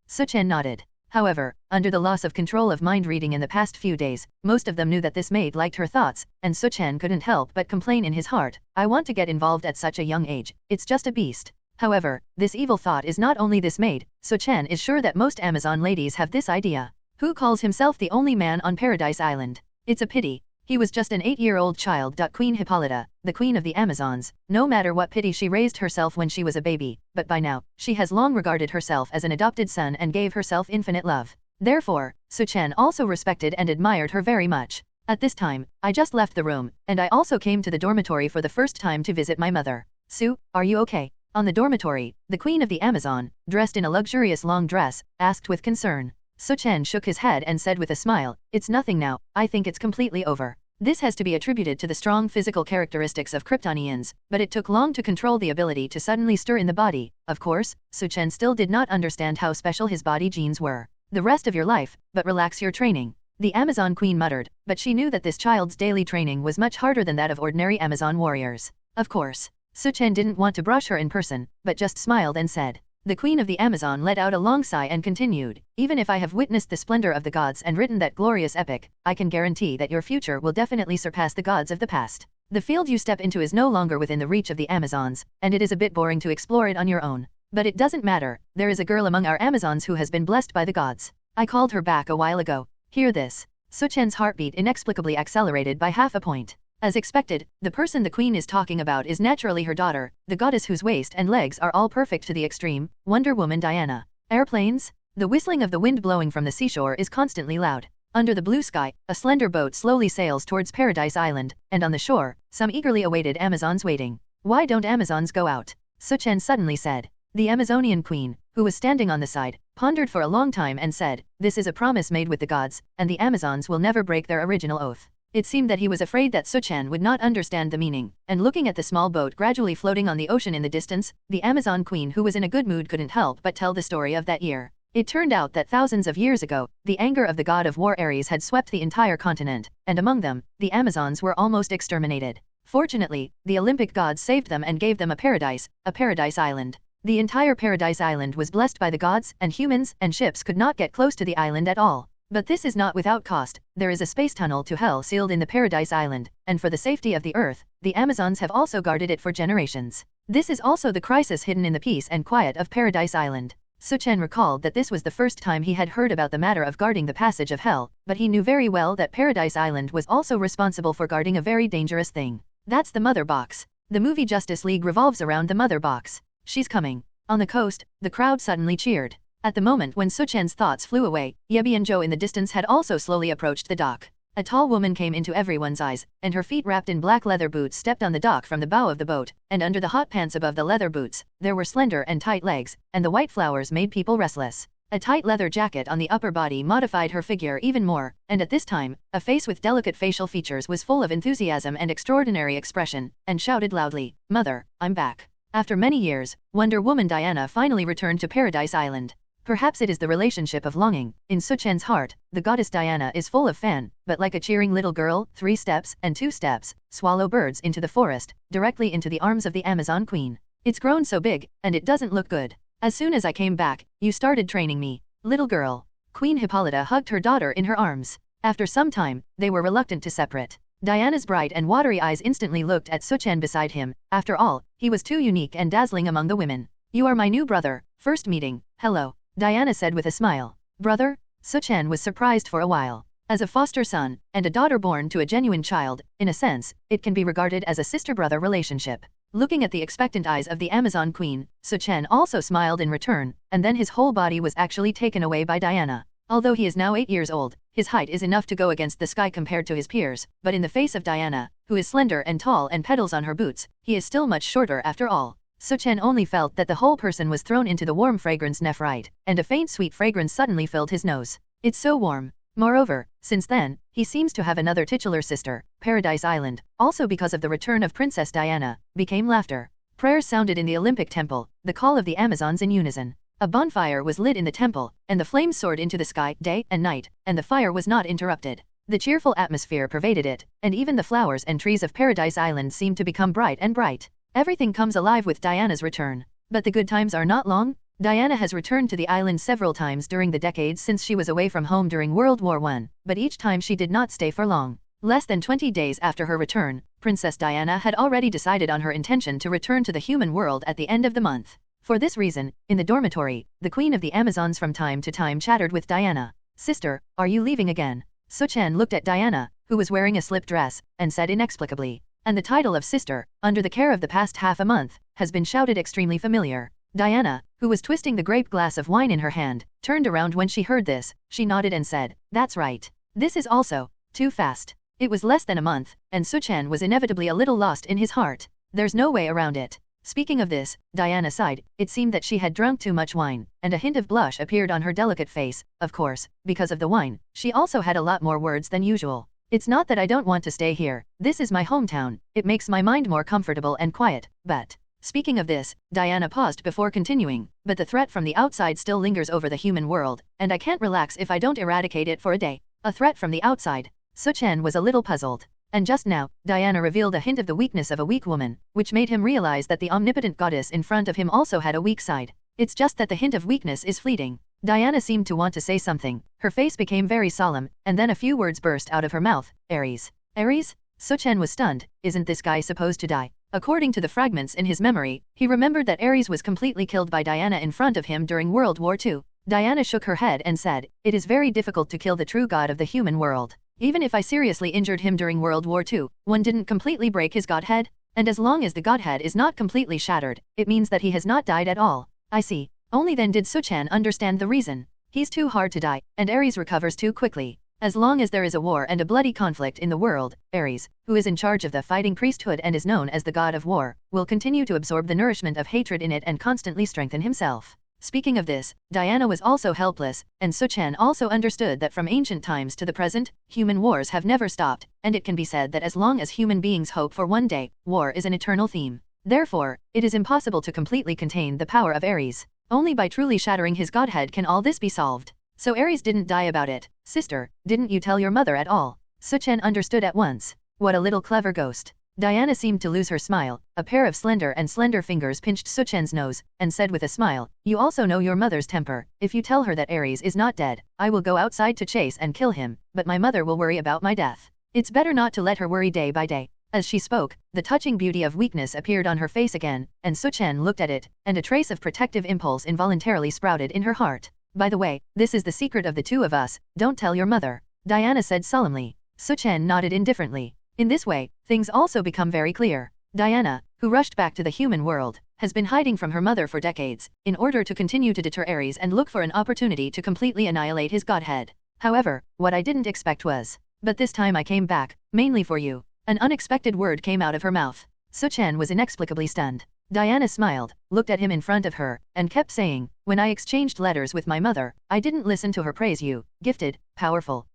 Su Chen nodded. However, under the loss of control of mind reading in the past few days, most of them knew that this maid liked her thoughts, and Su Chen couldn't help but complain in his heart, I want to get involved at such a young age, it's just a beast. However, this evil thought is not only this maid. Su Chen is sure that most Amazon ladies have this idea. Who calls himself the only man on Paradise Island? It's a pity. He was just an 8-year-old child. Queen Hippolyta, the queen of the Amazons, no matter what pity she raised herself when she was a baby, but by now, she has long regarded herself as an adopted son and gave herself infinite love. Therefore, Su Chen also respected and admired her very much. At this time, I just left the room, and I also came to the dormitory for the first time to visit my mother. Su, are you okay? On the dormitory, the queen of the Amazon, dressed in a luxurious long dress, asked with concern. Su Chen shook his head and said with a smile, it's nothing now, I think it's completely over. This has to be attributed to the strong physical characteristics of Kryptonians, but it took long to control the ability to suddenly stir in the body. Of course, Su Chen still did not understand how special his body genes were. The rest of your life, but relax your training. The Amazon queen muttered, but she knew that this child's daily training was much harder than that of ordinary Amazon warriors. Of course, Su Chen didn't want to brush her in person, but just smiled and said. The queen of the Amazon let out a long sigh and continued, even if I have witnessed the splendor of the gods and written that glorious epic, I can guarantee that your future will definitely surpass the gods of the past. The field you step into is no longer within the reach of the Amazons, and it is a bit boring to explore it on your own. But it doesn't matter, there is a girl among our Amazons who has been blessed by the gods. I called her back a while ago. Hear this. Su Chen's heartbeat inexplicably accelerated by half a point. As expected, the person the queen is talking about is naturally her daughter, the goddess whose waist and legs are all perfect to the extreme, Wonder Woman Diana. Airplanes? The whistling of the wind blowing from the seashore is constantly loud. Under the blue sky, a slender boat slowly sails towards Paradise Island, and on the shore, some eagerly awaited Amazons waiting. Why don't Amazons go out? Su Chen suddenly said. The Amazonian queen, who was standing on the side, pondered for a long time and said, this is a promise made with the gods, and the Amazons will never break their original oath. It seemed that he was afraid that Su Chen would not understand the meaning, and looking at the small boat gradually floating on the ocean in the distance, the Amazon queen who was in a good mood couldn't help but tell the story of that year. It turned out that thousands of years ago, the anger of the god of war Ares had swept the entire continent, and among them, the Amazons were almost exterminated. Fortunately, the Olympic gods saved them and gave them a paradise island. The entire Paradise Island was blessed by the gods, and humans and ships could not get close to the island at all. But this is not without cost. There is a space tunnel to hell sealed in the Paradise Island, and for the safety of the Earth, the Amazons have also guarded it for generations. This is also the crisis hidden in the peace and quiet of Paradise Island. Su Chen recalled that this was the first time he had heard about the matter of guarding the passage of hell, but he knew very well that Paradise Island was also responsible for guarding a very dangerous thing. That's the Mother Box. The movie Justice League revolves around the Mother Box. She's coming. On the coast, the crowd suddenly cheered. At the moment when Su Chen's thoughts flew away, Yebi and Zhou in the distance had also slowly approached the dock. A tall woman came into everyone's eyes, and her feet wrapped in black leather boots stepped on the dock from the bow of the boat, and under the hot pants above the leather boots, there were slender and tight legs, and the white flowers made people restless. A tight leather jacket on the upper body modified her figure even more, and at this time, a face with delicate facial features was full of enthusiasm and extraordinary expression, and shouted loudly, "Mother, I'm back." After many years, Wonder Woman Diana finally returned to Paradise Island. Perhaps it is the relationship of longing. In Su Chen's heart, the goddess Diana is full of fan, but like a cheering little girl, 3 steps and 2 steps, swallow birds into the forest, directly into the arms of the Amazon Queen. It's grown so big, and it doesn't look good. As soon as I came back, you started training me. Little girl. Queen Hippolyta hugged her daughter in her arms. After some time, they were reluctant to separate. Diana's bright and watery eyes instantly looked at Su Chen beside him. After all, he was too unique and dazzling among the women. You are my new brother. First meeting. Hello. Diana said with a smile. Brother? Su Chen was surprised for a while. As a foster son, and a daughter born to a genuine child, in a sense, it can be regarded as a sister-brother relationship. Looking at the expectant eyes of the Amazon Queen, Su Chen also smiled in return, and then his whole body was actually taken away by Diana. Although he is now 8 years old, his height is enough to go against the sky compared to his peers, but in the face of Diana, who is slender and tall and pedals on her boots, he is still much shorter after all. Su Chen only felt that the whole person was thrown into the warm fragrance nephrite, and a faint sweet fragrance suddenly filled his nose. It's so warm. Moreover, since then, he seems to have another titular sister. Paradise Island, also because of the return of Princess Diana, became laughter. Prayers sounded in the Olympic temple, the call of the Amazons in unison. A bonfire was lit in the temple, and the flames soared into the sky day and night, and the fire was not interrupted. The cheerful atmosphere pervaded it, and even the flowers and trees of Paradise Island seemed to become bright and bright. Everything comes alive with Diana's return. But the good times are not long. Diana has returned to the island several times during the decades since she was away from home during World War I, but each time she did not stay for long. Less than 20 days after her return, Princess Diana had already decided on her intention to return to the human world at the end of the month. For this reason, in the dormitory, the Queen of the Amazons from time to time chattered with Diana. Sister, are you leaving again? Su Chen looked at Diana, who was wearing a slip dress, and said inexplicably. And the title of sister, under the care of the past half a month, has been shouted extremely familiar. Diana, who was twisting the grape glass of wine in her hand, turned around when she heard this. She nodded and said, "That's right. This is also too fast." It was less than a month, and Su Chen was inevitably a little lost in his heart. There's no way around it. Speaking of this, Diana sighed. It seemed that she had drunk too much wine, and a hint of blush appeared on her delicate face. Of course, because of the wine, she also had a lot more words than usual. It's not that I don't want to stay here. This is my hometown. It makes my mind more comfortable and quiet, but... Speaking of this, Diana paused before continuing, but the threat from the outside still lingers over the human world, and I can't relax if I don't eradicate it for a day. A threat from the outside. Su Chen was a little puzzled. And just now, Diana revealed a hint of the weakness of a weak woman, which made him realize that the omnipotent goddess in front of him also had a weak side. It's just that the hint of weakness is fleeting. Diana seemed to want to say something. Her face became very solemn, and then a few words burst out of her mouth. Ares. Ares? Su Chen was stunned. Isn't this guy supposed to die? According to the fragments in his memory, he remembered that Ares was completely killed by Diana in front of him during World War II. Diana shook her head and said, "It is very difficult to kill the true god of the human world. Even if I seriously injured him during World War II, one didn't completely break his godhead. And as long as the godhead is not completely shattered, it means that he has not died at all." I see. Only then did Su Chen understand the reason. He's too hard to die, and Ares recovers too quickly. As long as there is a war and a bloody conflict in the world, Ares, who is in charge of the fighting priesthood and is known as the god of war, will continue to absorb the nourishment of hatred in it and constantly strengthen himself. Speaking of this, Diana was also helpless, and Su Chen also understood that from ancient times to the present, human wars have never stopped, and it can be said that as long as human beings hope for one day, war is an eternal theme. Therefore, it is impossible to completely contain the power of Ares. Only by truly shattering his godhead can all this be solved. So Ares didn't die about it. Sister, didn't you tell your mother at all? Su Chen understood at once. What a little clever ghost. Diana seemed to lose her smile. A pair of slender fingers pinched Su Chen's nose, and said with a smile, "You also know your mother's temper. If you tell her that Ares is not dead, I will go outside to chase and kill him, but my mother will worry about my death. It's better not to let her worry day by day." As she spoke, the touching beauty of weakness appeared on her face again, and Su Chen looked at it, and a trace of protective impulse involuntarily sprouted in her heart. "By the way, this is the secret of the two of us. Don't tell your mother," Diana said solemnly. Su Chen nodded indifferently. In this way, things also become very clear. Diana, who rushed back to the human world, has been hiding from her mother for decades, in order to continue to deter Ares and look for an opportunity to completely annihilate his godhead. However, what I didn't expect was But this time I came back, mainly for you. An unexpected word came out of her mouth. Su Chen was inexplicably stunned. Diana smiled, looked at him in front of her, and kept saying, when I exchanged letters with my mother, I didn't listen to her praise you, gifted, powerful,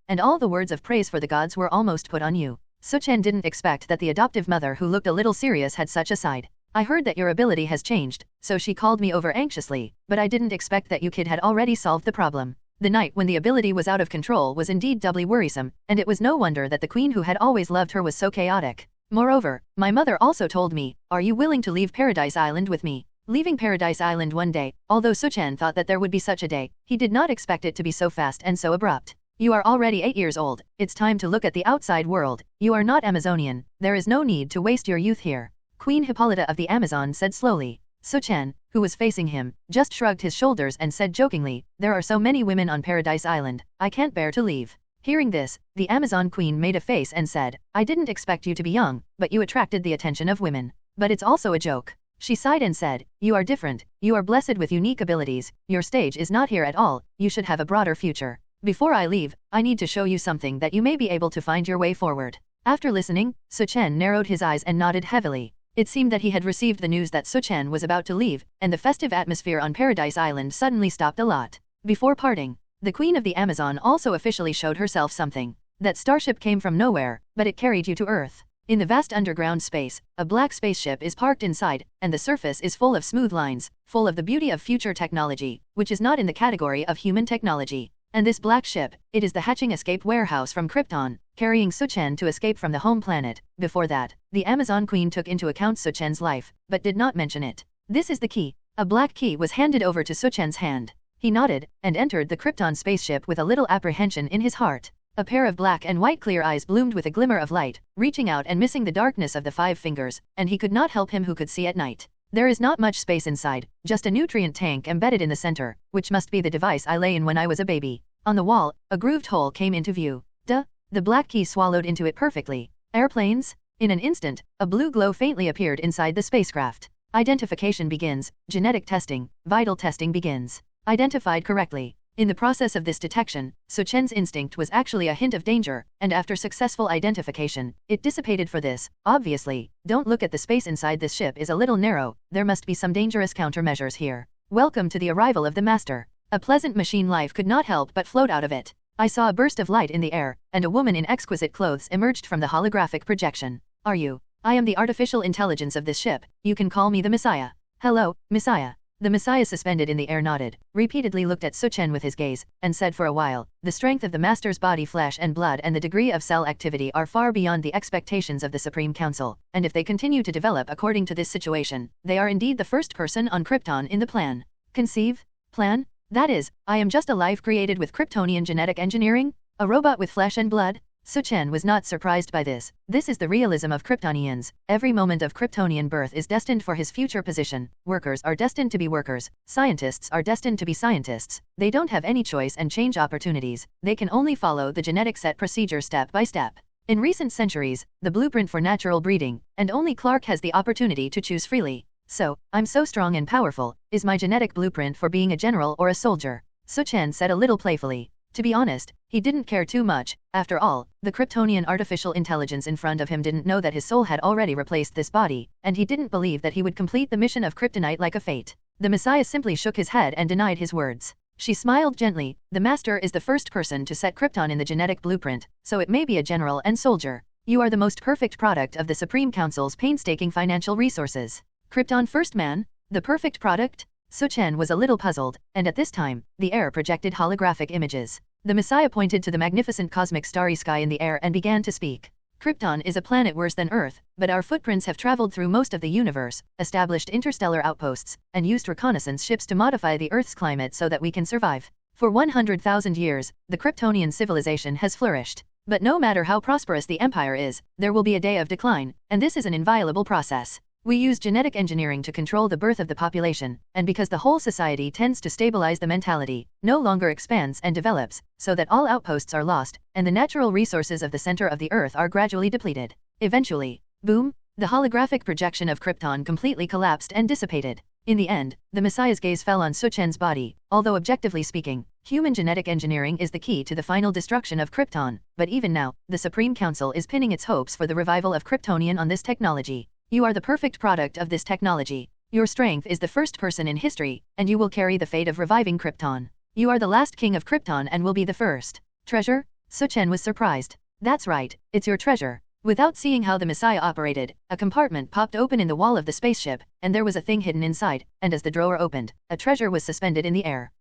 and all the words of praise for the gods were almost put on you. Su Chen didn't expect that the adoptive mother who looked a little serious had such a side. I heard that your ability has changed, so she called me over anxiously, but I didn't expect that you kid had already solved the problem. The night when the ability was out of control was indeed doubly worrisome, and it was no wonder that the queen who had always loved her was so chaotic. Moreover, my mother also told me, are you willing to leave Paradise Island with me? Leaving Paradise Island one day, although Su Chen thought that there would be such a day, he did not expect it to be so fast and so abrupt. You are already 8 years old, it's time to look at the outside world, you are not Amazonian, there is no need to waste your youth here. Queen Hippolyta of the Amazon said slowly. Su Chen, who was facing him, just shrugged his shoulders and said jokingly, there are so many women on Paradise Island, I can't bear to leave. Hearing this, the Amazon queen made a face and said, I didn't expect you to be young, but you attracted the attention of women. But it's also a joke. She sighed and said, you are different, you are blessed with unique abilities, your stage is not here at all, you should have a broader future. Before I leave, I need to show you something that you may be able to find your way forward. After listening, Su Chen narrowed his eyes and nodded heavily. It seemed that he had received the news that Su Chen was about to leave, and the festive atmosphere on Paradise Island suddenly stopped a lot. Before parting, the Queen of the Amazon also officially showed herself something. That starship came from nowhere, but it carried you to Earth. In the vast underground space, a black spaceship is parked inside, and the surface is full of smooth lines, full of the beauty of future technology, which is not in the category of human technology. And this black ship, it is the hatching escape warehouse from Krypton, carrying Su Chen to escape from the home planet. Before that, the Amazon Queen took into account Su Chen's life, but did not mention it. This is the key. A black key was handed over to Su Chen's hand. He nodded, and entered the Krypton spaceship with a little apprehension in his heart. A pair of black and white clear eyes bloomed with a glimmer of light, reaching out and missing the darkness of the 5 fingers, and he could not help him who could see at night. There is not much space inside, just a nutrient tank embedded in the center, which must be the device I lay in when I was a baby. On the wall, a grooved hole came into view. Duh! The black key swallowed into it perfectly. Airplanes? In an instant, a blue glow faintly appeared inside the spacecraft. Identification begins, genetic testing, vital testing begins. Identified correctly. In the process of this detection, Su Chen's instinct was actually a hint of danger, and after successful identification, it dissipated for this. Obviously, don't look at the space inside this ship is a little narrow, there must be some dangerous countermeasures here. Welcome to the arrival of the Master. A pleasant machine life could not help but float out of it. I saw a burst of light in the air, and a woman in exquisite clothes emerged from the holographic projection. Are you? I am the artificial intelligence of this ship, you can call me the Messiah. Hello, Messiah. The Messiah suspended in the air nodded, repeatedly looked at Su Chen with his gaze, and said for a while, the strength of the Master's body flesh and blood and the degree of cell activity are far beyond the expectations of the Supreme Council, and if they continue to develop according to this situation, they are indeed the first person on Krypton in the plan. Conceive? Plan? That is, I am just a life created with Kryptonian genetic engineering? A robot with flesh and blood? Su Chen was not surprised by this. This is the realism of Kryptonians. Every moment of Kryptonian birth is destined for his future position. Workers are destined to be workers. Scientists are destined to be scientists. They don't have any choice and change opportunities. They can only follow the genetic set procedure step by step. In recent centuries, the blueprint for natural breeding, and only Clark has the opportunity to choose freely. So, I'm so strong and powerful, is my genetic blueprint for being a general or a soldier? Su Chen said a little playfully. To be honest, he didn't care too much. After all, the Kryptonian artificial intelligence in front of him didn't know that his soul had already replaced this body, and he didn't believe that he would complete the mission of Kryptonite like a fate. The Messiah simply shook his head and denied his words. She smiled gently. The Master is the first person to set Krypton in the genetic blueprint, so it may be a general and soldier. You are the most perfect product of the Supreme Council's painstaking financial resources. Krypton first man? The perfect product? Su Chen was a little puzzled, and at this time, the air projected holographic images. The Messiah pointed to the magnificent cosmic starry sky in the air and began to speak. Krypton is a planet worse than Earth, but our footprints have traveled through most of the universe, established interstellar outposts, and used reconnaissance ships to modify the Earth's climate so that we can survive. For 100,000 years, the Kryptonian civilization has flourished. But no matter how prosperous the empire is, there will be a day of decline, and this is an inviolable process. We use genetic engineering to control the birth of the population, and because the whole society tends to stabilize the mentality, no longer expands and develops, so that all outposts are lost, and the natural resources of the center of the Earth are gradually depleted. Eventually, boom, the holographic projection of Krypton completely collapsed and dissipated. In the end, the Messiah's gaze fell on Su Chen's body. Although objectively speaking, human genetic engineering is the key to the final destruction of Krypton, but even now, the Supreme Council is pinning its hopes for the revival of Kryptonian on this technology. You are the perfect product of this technology. Your strength is the first person in history, and you will carry the fate of reviving Krypton. You are the last king of Krypton and will be the first. Treasure? Su Chen was surprised. That's right, it's your treasure. Without seeing how the Messiah operated, a compartment popped open in the wall of the spaceship, and there was a thing hidden inside, and as the drawer opened, a treasure was suspended in the air.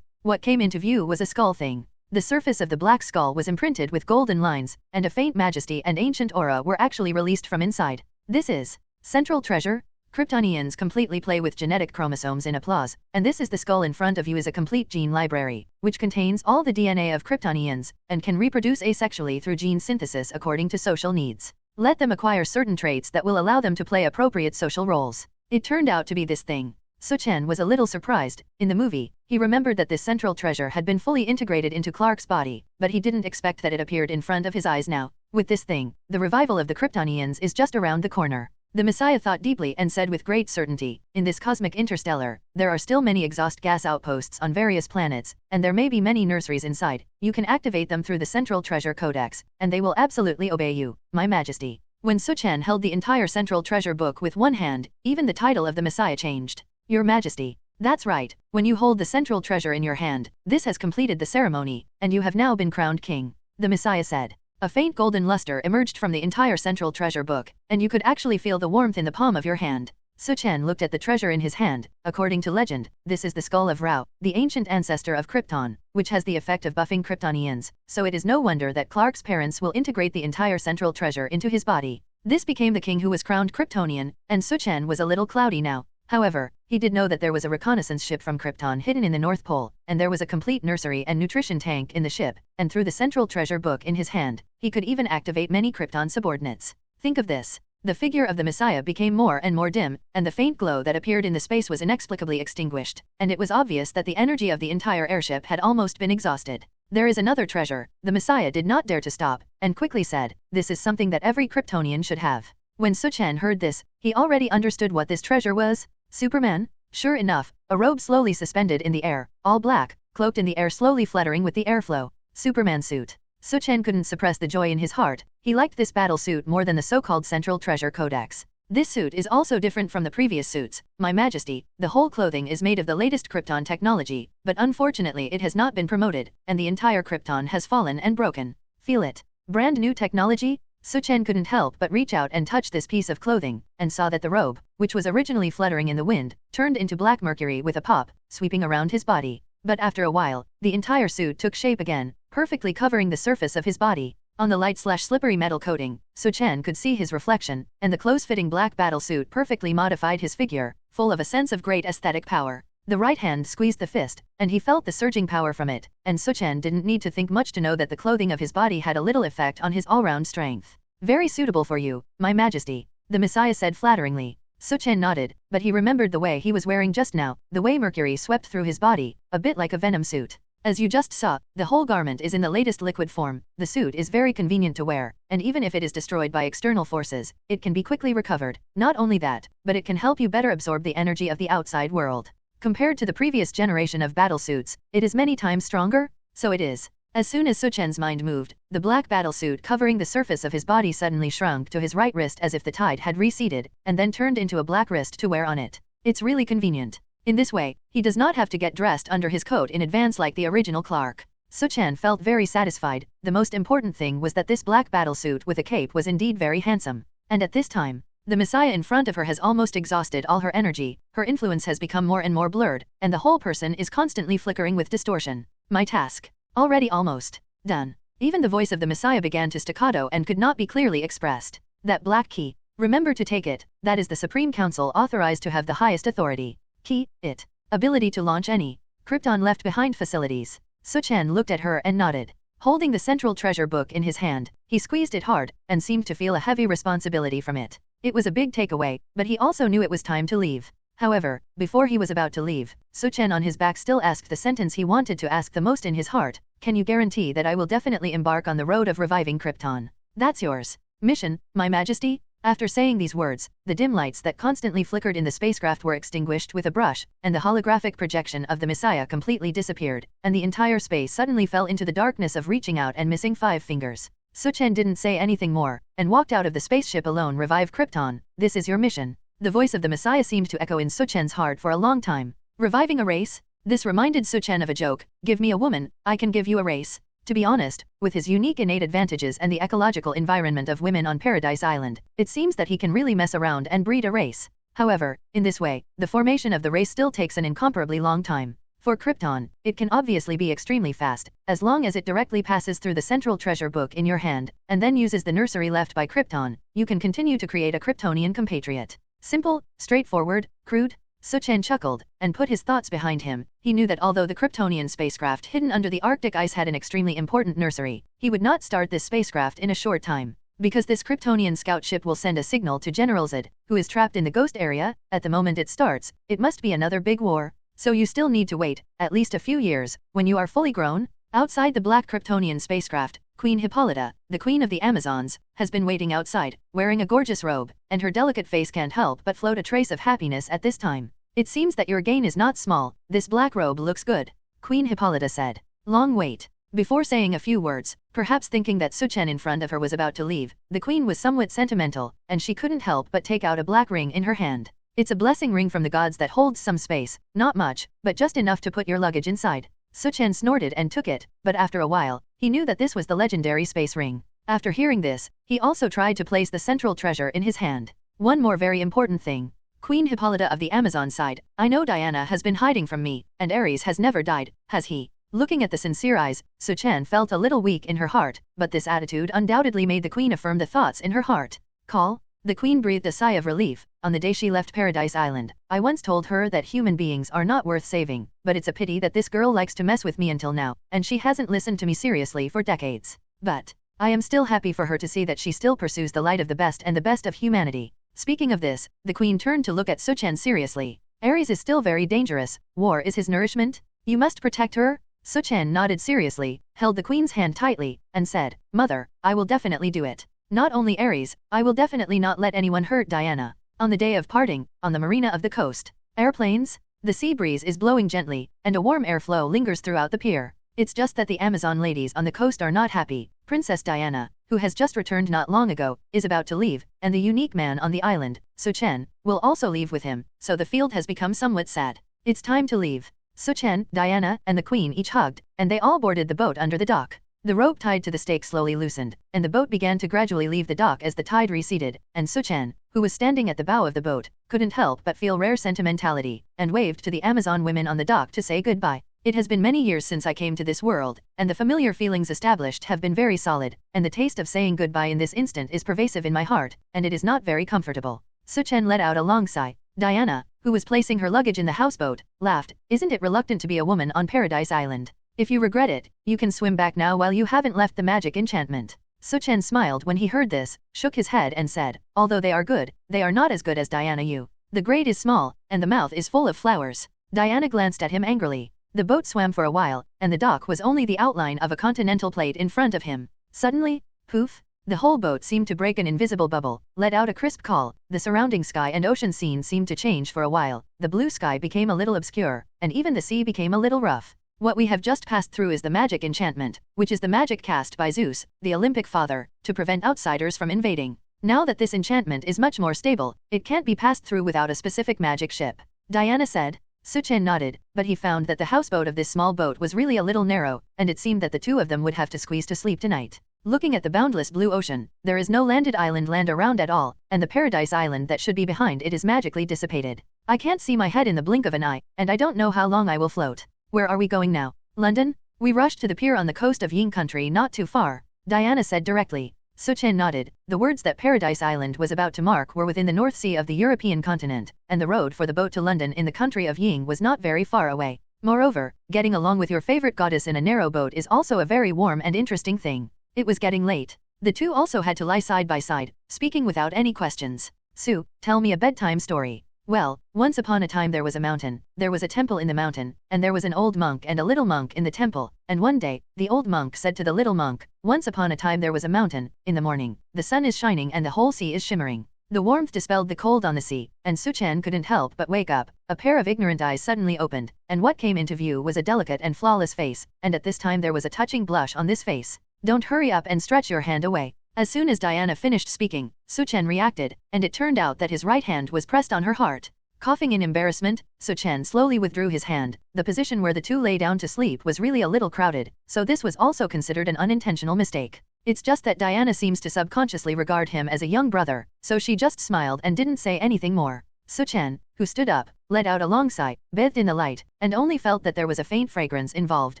What came into view was a skull thing. The surface of the black skull was imprinted with golden lines, and a faint majesty and ancient aura were actually released from inside. This is Central Treasure? Kryptonians completely play with genetic chromosomes in applause, and this is the skull in front of you is a complete gene library, which contains all the DNA of Kryptonians, and can reproduce asexually through gene synthesis according to social needs. Let them acquire certain traits that will allow them to play appropriate social roles. It turned out to be this thing. Su Chen was a little surprised. In the movie, he remembered that this central treasure had been fully integrated into Clark's body, but he didn't expect that it appeared in front of his eyes now. With this thing, the revival of the Kryptonians is just around the corner. The Messiah thought deeply and said with great certainty, in this cosmic interstellar, there are still many exhaust gas outposts on various planets, and there may be many nurseries inside. You can activate them through the Central Treasure Codex, and they will absolutely obey you, My Majesty. When Su Chen held the entire Central Treasure book with one hand, even the title of the Messiah changed. Your Majesty. That's right, when you hold the Central Treasure in your hand, this has completed the ceremony, and you have now been crowned king. The Messiah said. A faint golden luster emerged from the entire Central Treasure book, and you could actually feel the warmth in the palm of your hand. Su Chen looked at the treasure in his hand. According to legend, this is the skull of Rao, the ancient ancestor of Krypton, which has the effect of buffing Kryptonians, so it is no wonder that Clark's parents will integrate the entire Central Treasure into his body. This became the king who was crowned Kryptonian, and Su Chen was a little cloudy now. However, he did know that there was a reconnaissance ship from Krypton hidden in the North Pole, and there was a complete nursery and nutrition tank in the ship, and through the Central Treasure book in his hand, he could even activate many Krypton subordinates. Think of this. The figure of the Messiah became more and more dim, and the faint glow that appeared in the space was inexplicably extinguished, and it was obvious that the energy of the entire airship had almost been exhausted. There is another treasure. The Messiah did not dare to stop, and quickly said, this is something that every Kryptonian should have. When Su Chen heard this, he already understood what this treasure was. Superman? Sure enough, a robe slowly suspended in the air, all black, cloaked in the air slowly fluttering with the airflow. Superman suit. Su Chen couldn't suppress the joy in his heart. He liked this battle suit more than the so-called Central Treasure Codex. This suit is also different from the previous suits, My Majesty. The whole clothing is made of the latest Krypton technology, but unfortunately it has not been promoted, and the entire Krypton has fallen and broken. Feel it. Brand new technology? Su Chen couldn't help but reach out and touch this piece of clothing, and saw that the robe, which was originally fluttering in the wind, turned into black mercury with a pop, sweeping around his body. But after a while, the entire suit took shape again, perfectly covering the surface of his body. On the light/slippery metal coating, Su Chen could see his reflection, and the close-fitting black battle suit perfectly modified his figure, full of a sense of great aesthetic power. The right hand squeezed the fist, and he felt the surging power from it, and Su Chen didn't need to think much to know that the clothing of his body had a little effect on his all-round strength. Very suitable for you, My Majesty, the Messiah said flatteringly. Su Chen nodded, but he remembered the way he was wearing just now, the way mercury swept through his body, a bit like a venom suit. As you just saw, the whole garment is in the latest liquid form. The suit is very convenient to wear, and even if it is destroyed by external forces, it can be quickly recovered. Not only that, but it can help you better absorb the energy of the outside world. Compared to the previous generation of battle suits, it is many times stronger? So it is. As soon as Su Chen's mind moved, the black battle suit covering the surface of his body suddenly shrunk to his right wrist as if the tide had receded, and then turned into a black wrist to wear on it. It's really convenient. In this way, he does not have to get dressed under his coat in advance like the original Clark. Su Chen felt very satisfied. The most important thing was that this black battle suit with a cape was indeed very handsome. And at this time, the Messiah in front of her has almost exhausted all her energy, her influence has become more and more blurred, and the whole person is constantly flickering with distortion. My task. Already almost done. Even the voice of the Messiah began to staccato and could not be clearly expressed. That black key. Remember to take it. That is the Supreme Council authorized to have the highest authority. Key, it. Ability to launch any Krypton left behind facilities. Su Chen looked at her and nodded. Holding the Central Treasure book in his hand, he squeezed it hard, and seemed to feel a heavy responsibility from it. It was a big takeaway, but he also knew it was time to leave. However, before he was about to leave, Su Chen on his back still asked the sentence he wanted to ask the most in his heart. Can you guarantee that I will definitely embark on the road of reviving Krypton? That's yours. Mission, My Majesty? After saying these words, the dim lights that constantly flickered in the spacecraft were extinguished with a brush, and the holographic projection of the Messiah completely disappeared, and the entire space suddenly fell into the darkness of reaching out and missing 5 fingers. Su Chen didn't say anything more, and walked out of the spaceship alone. Revive Krypton. This is your mission. The voice of the Messiah seemed to echo in Su Chen's heart for a long time. Reviving a race? This reminded Su Chen of a joke. Give me a woman, I can give you a race. To be honest, with his unique innate advantages and the ecological environment of women on Paradise Island, it seems that he can really mess around and breed a race. However, in this way, the formation of the race still takes an incomparably long time. For Krypton, it can obviously be extremely fast, as long as it directly passes through the central treasure book in your hand, and then uses the nursery left by Krypton. You can continue to create a Kryptonian compatriot. Simple, straightforward, crude. Su Chen chuckled, and put his thoughts behind him. He knew that although the Kryptonian spacecraft hidden under the Arctic ice had an extremely important nursery, he would not start this spacecraft in a short time. Because this Kryptonian scout ship will send a signal to General Zod, who is trapped in the ghost area. At the moment it starts, it must be another big war. So you still need to wait, at least a few years, when you are fully grown. Outside the black Kryptonian spacecraft, Queen Hippolyta, the queen of the Amazons, has been waiting outside, wearing a gorgeous robe, and her delicate face can't help but float a trace of happiness at this time. It seems that your gain is not small. This black robe looks good, Queen Hippolyta said. Long wait. Before saying a few words, perhaps thinking that Su Chen in front of her was about to leave, the queen was somewhat sentimental, and she couldn't help but take out a black ring in her hand. It's a blessing ring from the gods that holds some space, not much, but just enough to put your luggage inside. Su Chen snorted and took it, but after a while, he knew that this was the legendary space ring. After hearing this, he also tried to place the central treasure in his hand. One more very important thing. Queen Hippolyta of the Amazon side, I know Diana has been hiding from me, and Ares has never died, has he? Looking at the sincere eyes, Su Chen felt a little weak in her heart, but this attitude undoubtedly made the queen affirm the thoughts in her heart. Call? The queen breathed a sigh of relief. On the day she left Paradise Island, I once told her that human beings are not worth saving, but it's a pity that this girl likes to mess with me until now, and she hasn't listened to me seriously for decades. But I am still happy for her to see that she still pursues the light of the best and the best of humanity. Speaking of this, the queen turned to look at Su Chen seriously. Ares is still very dangerous. War is his nourishment. You must protect her. Su Chen nodded seriously, held the queen's hand tightly, and said, Mother, I will definitely do it. Not only Ares, I will definitely not let anyone hurt Diana. On the day of parting, on the marina of the coast, airplanes, the sea breeze is blowing gently, and a warm airflow lingers throughout the pier. It's just that the Amazon ladies on the coast are not happy. Princess Diana, who has just returned not long ago, is about to leave, and the unique man on the island, Su Chen, will also leave with him, so the field has become somewhat sad. It's time to leave. Su Chen, Diana, and the queen each hugged, and they all boarded the boat under the dock. The rope tied to the stake slowly loosened, and the boat began to gradually leave the dock as the tide receded, and Su Chen, who was standing at the bow of the boat, couldn't help but feel rare sentimentality, and waved to the Amazon women on the dock to say goodbye. It has been many years since I came to this world, and the familiar feelings established have been very solid, and the taste of saying goodbye in this instant is pervasive in my heart, and it is not very comfortable. Su Chen let out a long sigh. Diana, who was placing her luggage in the houseboat, laughed. Isn't it reluctant to be a woman on Paradise Island? If you regret it, you can swim back now while you haven't left the magic enchantment. Su Chen smiled when he heard this, shook his head and said, although they are good, they are not as good as Diana you. The grade is small, and the mouth is full of flowers. Diana glanced at him angrily. The boat swam for a while, and the dock was only the outline of a continental plate in front of him. Suddenly, poof, the whole boat seemed to break an invisible bubble, let out a crisp call. The surrounding sky and ocean scene seemed to change for a while. The blue sky became a little obscure, and even the sea became a little rough. What we have just passed through is the magic enchantment, which is the magic cast by Zeus, the Olympic father, to prevent outsiders from invading. Now that this enchantment is much more stable, it can't be passed through without a specific magic ship. Diana said. Su Chen nodded, but he found that the houseboat of this small boat was really a little narrow, and it seemed that the two of them would have to squeeze to sleep tonight. Looking at the boundless blue ocean, there is no landed island land around at all, and the Paradise Island that should be behind it is magically dissipated. I can't see my head in the blink of an eye, and I don't know how long I will float. Where are we going now? London? We rushed to the pier on the coast of Ying country not too far, Diana said directly. Su Chen nodded. The words that Paradise Island was about to mark were within the North Sea of the European continent, and the road for the boat to London in the country of Ying was not very far away. Moreover, getting along with your favorite goddess in a narrow boat is also a very warm and interesting thing. It was getting late. The two also had to lie side by side, speaking without any questions. Su, tell me a bedtime story. Well, once upon a time there was a mountain, there was a temple in the mountain, and there was an old monk and a little monk in the temple, and one day, the old monk said to the little monk, once upon a time there was a mountain, in the morning, the sun is shining and the whole sea is shimmering. The warmth dispelled the cold on the sea, and Su Chen couldn't help but wake up. A pair of ignorant eyes suddenly opened, and what came into view was a delicate and flawless face, and at this time there was a touching blush on this face. Don't hurry up and stretch your hand away. As soon as Diana finished speaking, Su Chen reacted, and it turned out that his right hand was pressed on her heart. Coughing in embarrassment, Su Chen slowly withdrew his hand. The position where the two lay down to sleep was really a little crowded, so this was also considered an unintentional mistake. It's just that Diana seems to subconsciously regard him as a young brother, so she just smiled and didn't say anything more. Su Chen, who stood up, let out a long sigh, bathed in the light, and only felt that there was a faint fragrance involved,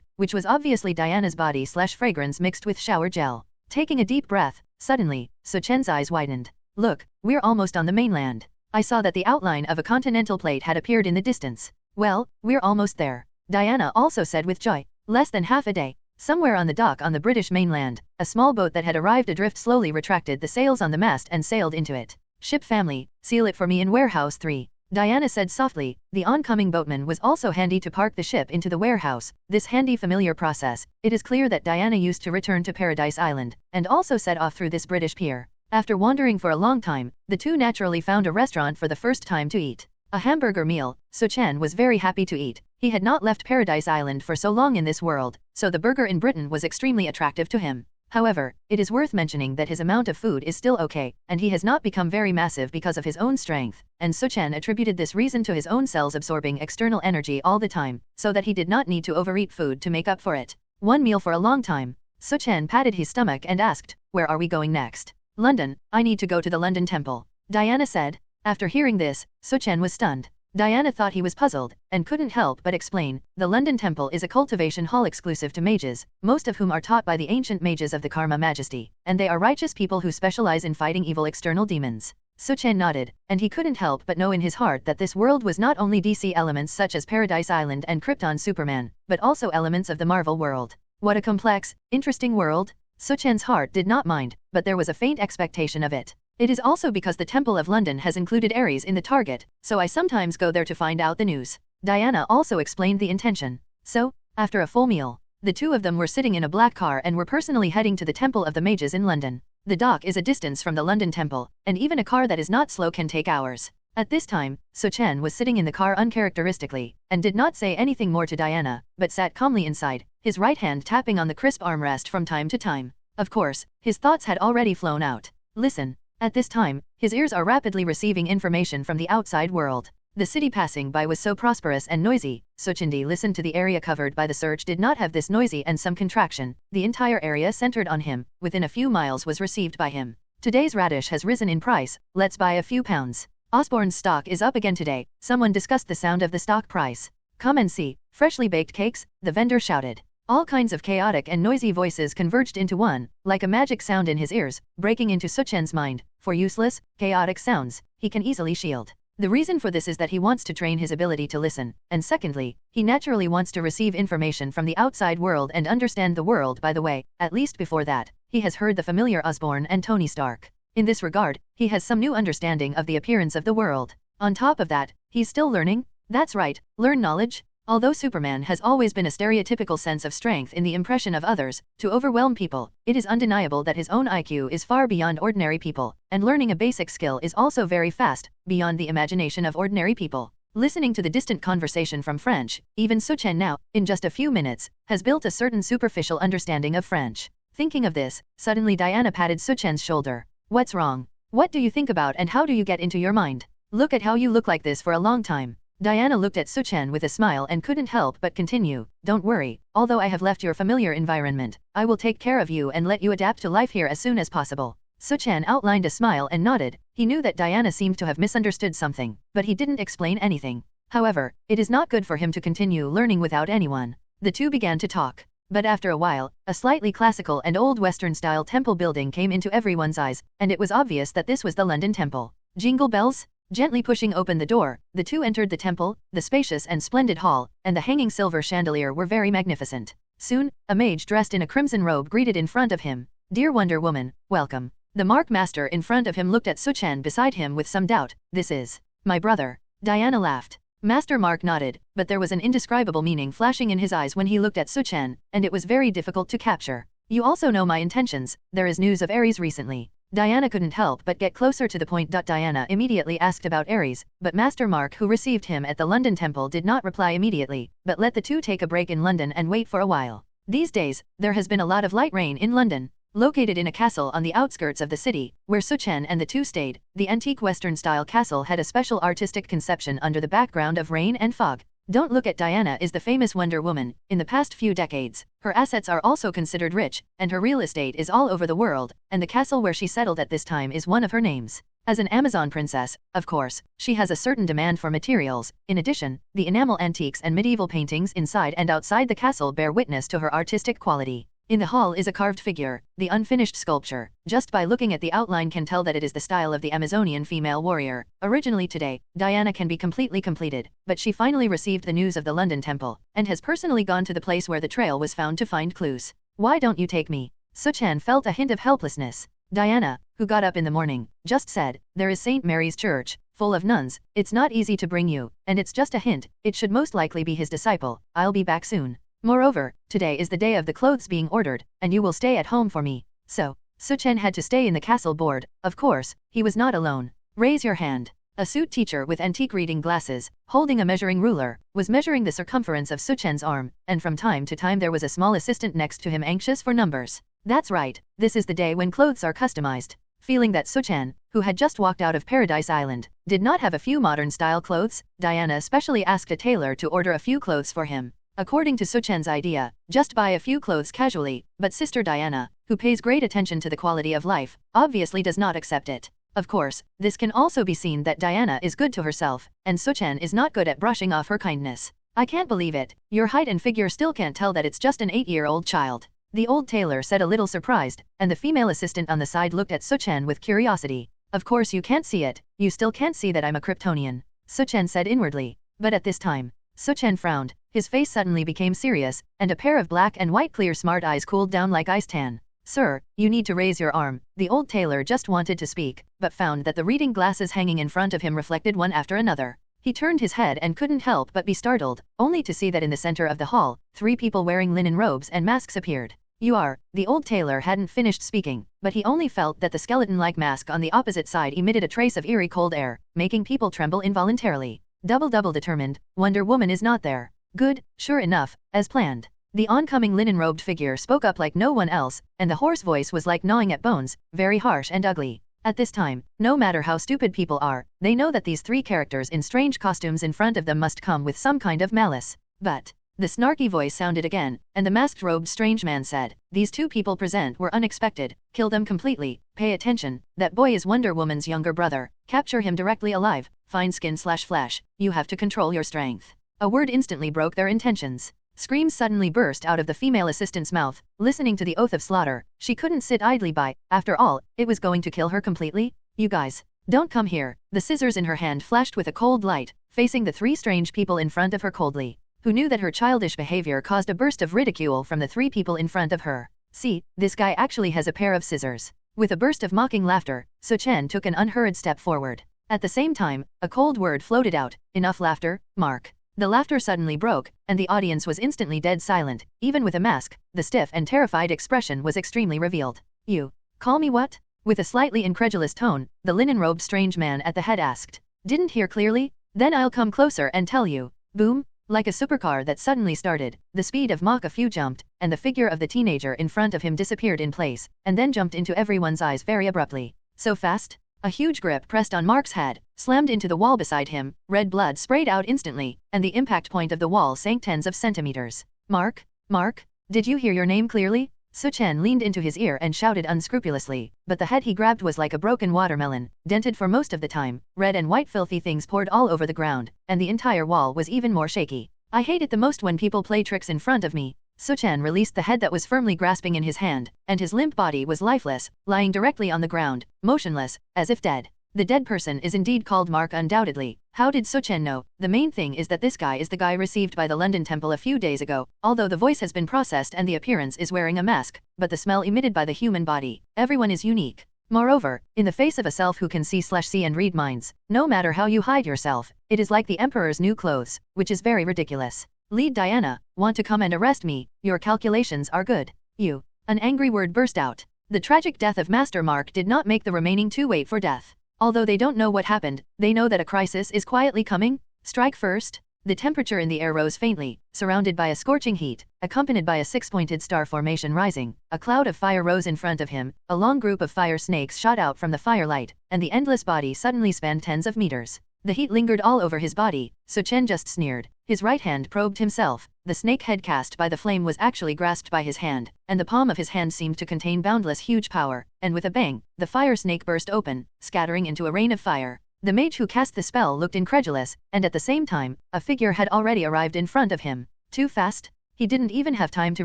which was obviously Diana's body/fragrance mixed with shower gel. Taking a deep breath, suddenly, Su Chen's eyes widened. Look, we're almost on the mainland. I saw that the outline of a continental plate had appeared in the distance. Well, we're almost there. Diana also said with joy. Less than half a day. Somewhere on the dock on the British mainland, a small boat that had arrived adrift slowly retracted the sails on the mast and sailed into it. Ship family, seal it for me in warehouse 3. Diana said softly. The oncoming boatman was also handy to park the ship into the warehouse. This handy familiar process, it is clear that Diana used to return to Paradise Island, and also set off through this British pier. After wandering for a long time, the two naturally found a restaurant for the first time to eat. A hamburger meal. Su Chen was very happy to eat. He had not left Paradise Island for so long in this world, so the burger in Britain was extremely attractive to him. However, it is worth mentioning that his amount of food is still okay, and he has not become very massive because of his own strength, and Su Chen attributed this reason to his own cells absorbing external energy all the time, so that he did not need to overeat food to make up for it. One meal for a long time. Su Chen patted his stomach and asked, "Where are we going next?" "London, I need to go to the London Temple," Diana said. After hearing this, Su Chen was stunned. Diana thought he was puzzled, and couldn't help but explain. The London Temple is a cultivation hall exclusive to mages, most of whom are taught by the ancient mages of the Karma Majesty, and they are righteous people who specialize in fighting evil external demons. Su Chen nodded, and he couldn't help but know in his heart that this world was not only DC elements such as Paradise Island and Krypton Superman, but also elements of the Marvel world. What a complex, interesting world. Su Chen's heart did not mind, but there was a faint expectation of it. It is also because the Temple of London has included Aries in the target, so I sometimes go there to find out the news. Diana also explained the intention. So, after a full meal, the two of them were sitting in a black car and were personally heading to the Temple of the Mages in London. The dock is a distance from the London Temple, and even a car that is not slow can take hours. At this time, Su Chen was sitting in the car uncharacteristically, and did not say anything more to Diana, but sat calmly inside, his right hand tapping on the crisp armrest from time to time. Of course, his thoughts had already flown out. Listen. At this time, his ears are rapidly receiving information from the outside world. The city passing by was so prosperous and noisy. Su Chen listened to the area covered by the search did not have this noisy and some contraction. The entire area centered on him, within a few miles was received by him. Today's radish has risen in price, let's buy a few pounds. Osborne's stock is up again today. Someone discussed the sound of the stock price. Come and see. Freshly baked cakes, the vendor shouted. All kinds of chaotic and noisy voices converged into one, like a magic sound in his ears, breaking into Su Chen's mind. For useless, chaotic sounds, he can easily shield. The reason for this is that he wants to train his ability to listen, and secondly, he naturally wants to receive information from the outside world and understand the world. By the way, at least before that, he has heard the familiar Osborne and Tony Stark. In this regard, he has some new understanding of the appearance of the world. On top of that, he's still learning. That's right, learn knowledge. Although Superman has always been a stereotypical sense of strength in the impression of others, to overwhelm people, it is undeniable that his own IQ is far beyond ordinary people, and learning a basic skill is also very fast, beyond the imagination of ordinary people. Listening to the distant conversation from French, even Su Chen now, in just a few minutes, has built a certain superficial understanding of French. Thinking of this, suddenly Diana patted Su Chen's shoulder. What's wrong? What do you think about and how do you get into your mind? Look at how you look like this for a long time. Diana looked at Su Chen with a smile and couldn't help but continue. Don't worry, although I have left your familiar environment, I will take care of you and let you adapt to life here as soon as possible. Su Chen outlined a smile and nodded. He knew that Diana seemed to have misunderstood something, but he didn't explain anything. However, it is not good for him to continue learning without anyone. The two began to talk. But after a while, a slightly classical and old Western-style temple building came into everyone's eyes, and it was obvious that this was the London Temple. Jingle bells? Gently pushing open the door, the two entered the temple. The spacious and splendid hall, and the hanging silver chandelier were very magnificent. Soon, a mage dressed in a crimson robe greeted in front of him. Dear Wonder Woman, welcome. The Mark Master in front of him looked at Su Chen beside him with some doubt. This is my brother. Diana laughed. Master Mark nodded, but there was an indescribable meaning flashing in his eyes when he looked at Su Chen, and it was very difficult to capture. You also know my intentions. There is news of Ares recently. Diana couldn't help but get closer to the point. Diana immediately asked about Ares, but Master Mark, who received him at the London temple, did not reply immediately, but let the two take a break in London and wait for a while. These days, there has been a lot of light rain in London. Located in a castle on the outskirts of the city, where Su Chen and the two stayed, the antique Western-style castle had a special artistic conception under the background of rain and fog. Don't look at Diana is the famous Wonder Woman. In the past few decades, her assets are also considered rich, and her real estate is all over the world, and the castle where she settled at this time is one of her names. As an Amazon princess, of course, she has a certain demand for materials. In addition, the enamel antiques and medieval paintings inside and outside the castle bear witness to her artistic quality. In the hall is a carved figure, the unfinished sculpture. Just by looking at the outline can tell that it is the style of the Amazonian female warrior. Originally today, Diana can be completely completed, but she finally received the news of the London temple, and has personally gone to the place where the trail was found to find clues. Why don't you take me? Su Chen felt a hint of helplessness. Diana, who got up in the morning, just said, there is St. Mary's Church, full of nuns, it's not easy to bring you, and it's just a hint, it should most likely be his disciple, I'll be back soon. Moreover, today is the day of the clothes being ordered, and you will stay at home for me. So, Su Chen had to stay in the castle board. Of course, he was not alone. Raise your hand. A suit teacher with antique reading glasses, holding a measuring ruler, was measuring the circumference of Su Chen's arm, and from time to time there was a small assistant next to him anxious for numbers. That's right, this is the day when clothes are customized. Feeling that Su Chen, who had just walked out of Paradise Island, did not have a few modern-style clothes, Diana especially asked a tailor to order a few clothes for him. According to Su Chen's idea, just buy a few clothes casually, but Sister Diana, who pays great attention to the quality of life, obviously does not accept it. Of course, this can also be seen that Diana is good to herself, and Su Chen is not good at brushing off her kindness. I can't believe it, your height and figure still can't tell that it's just an 8-year-old child. The old tailor said a little surprised, and the female assistant on the side looked at Su Chen with curiosity. Of course you can't see it, you still can't see that I'm a Kryptonian, Su Chen said inwardly. But at this time, Su Chen frowned, his face suddenly became serious, and a pair of black and white clear smart eyes cooled down like ice tan. Sir, you need to raise your arm. The old tailor just wanted to speak, but found that the reading glasses hanging in front of him reflected one after another. He turned his head and couldn't help but be startled, only to see that in the center of the hall, 3 people wearing linen robes and masks appeared. You are, the old tailor hadn't finished speaking, but he only felt that the skeleton-like mask on the opposite side emitted a trace of eerie cold air, making people tremble involuntarily. Double determined, Wonder Woman is not there. Good, sure enough, as planned. The oncoming linen-robed figure spoke up like no one else, and the hoarse voice was like gnawing at bones, very harsh and ugly. At this time, no matter how stupid people are, they know that these 3 characters in strange costumes in front of them must come with some kind of malice. But the snarky voice sounded again, and the masked-robed strange man said, these 2 people present were unexpected, kill them completely, pay attention, that boy is Wonder Woman's younger brother, capture him directly alive, find skin/flesh, you have to control your strength. A word instantly broke their intentions. Screams suddenly burst out of the female assistant's mouth. Listening to the oath of slaughter, she couldn't sit idly by. After all, it was going to kill her completely. You guys, don't come here. The scissors in her hand flashed with a cold light, facing the 3 strange people in front of her coldly, who knew that her childish behavior caused a burst of ridicule from the 3 people in front of her. See, this guy actually has a pair of scissors. With a burst of mocking laughter, Su Chen took an unhurried step forward. At the same time, a cold word floated out. Enough laughter, Mark. The laughter suddenly broke, and the audience was instantly dead silent. Even with a mask, the stiff and terrified expression was extremely revealed. You call me what? With a slightly incredulous tone, the linen-robed strange man at the head asked. Didn't hear clearly? Then I'll come closer and tell you. Boom! Like a supercar that suddenly started, the speed of Mach a few jumped, and the figure of the teenager in front of him disappeared in place, and then jumped into everyone's eyes very abruptly. So fast? A huge grip pressed on Mark's head, slammed into the wall beside him, red blood sprayed out instantly, and the impact point of the wall sank tens of centimeters. Mark? Mark? Did you hear your name clearly? Su Chen leaned into his ear and shouted unscrupulously, but the head he grabbed was like a broken watermelon, dented for most of the time, red and white filthy things poured all over the ground, and the entire wall was even more shaky. I hate it the most when people play tricks in front of me. Su Chen released the head that was firmly grasping in his hand, and his limp body was lifeless, lying directly on the ground, motionless, as if dead. The dead person is indeed called Mark undoubtedly. How did Su Chen know? The main thing is that this guy is the guy received by the London temple a few days ago, although the voice has been processed and the appearance is wearing a mask, but the smell emitted by the human body. Everyone is unique. Moreover, in the face of a self who can see and read minds, no matter how you hide yourself, it is like the Emperor's new clothes, which is very ridiculous. Lead Diana, want to come and arrest me, your calculations are good. You. An angry word burst out. The tragic death of Master Mark did not make the remaining two wait for death. Although they don't know what happened, they know that a crisis is quietly coming. Strike first. The temperature in the air rose faintly, surrounded by a scorching heat, accompanied by a six-pointed star formation rising. A cloud of fire rose in front of him, a long group of fire snakes shot out from the firelight, and the endless body suddenly spanned tens of meters. The heat lingered all over his body. Su Chen just sneered. His right hand probed himself. The snake head cast by the flame was actually grasped by his hand, and the palm of his hand seemed to contain boundless huge power, and with a bang, the fire snake burst open, scattering into a rain of fire. The mage who cast the spell looked incredulous, and at the same time, a figure had already arrived in front of him. Too fast? He didn't even have time to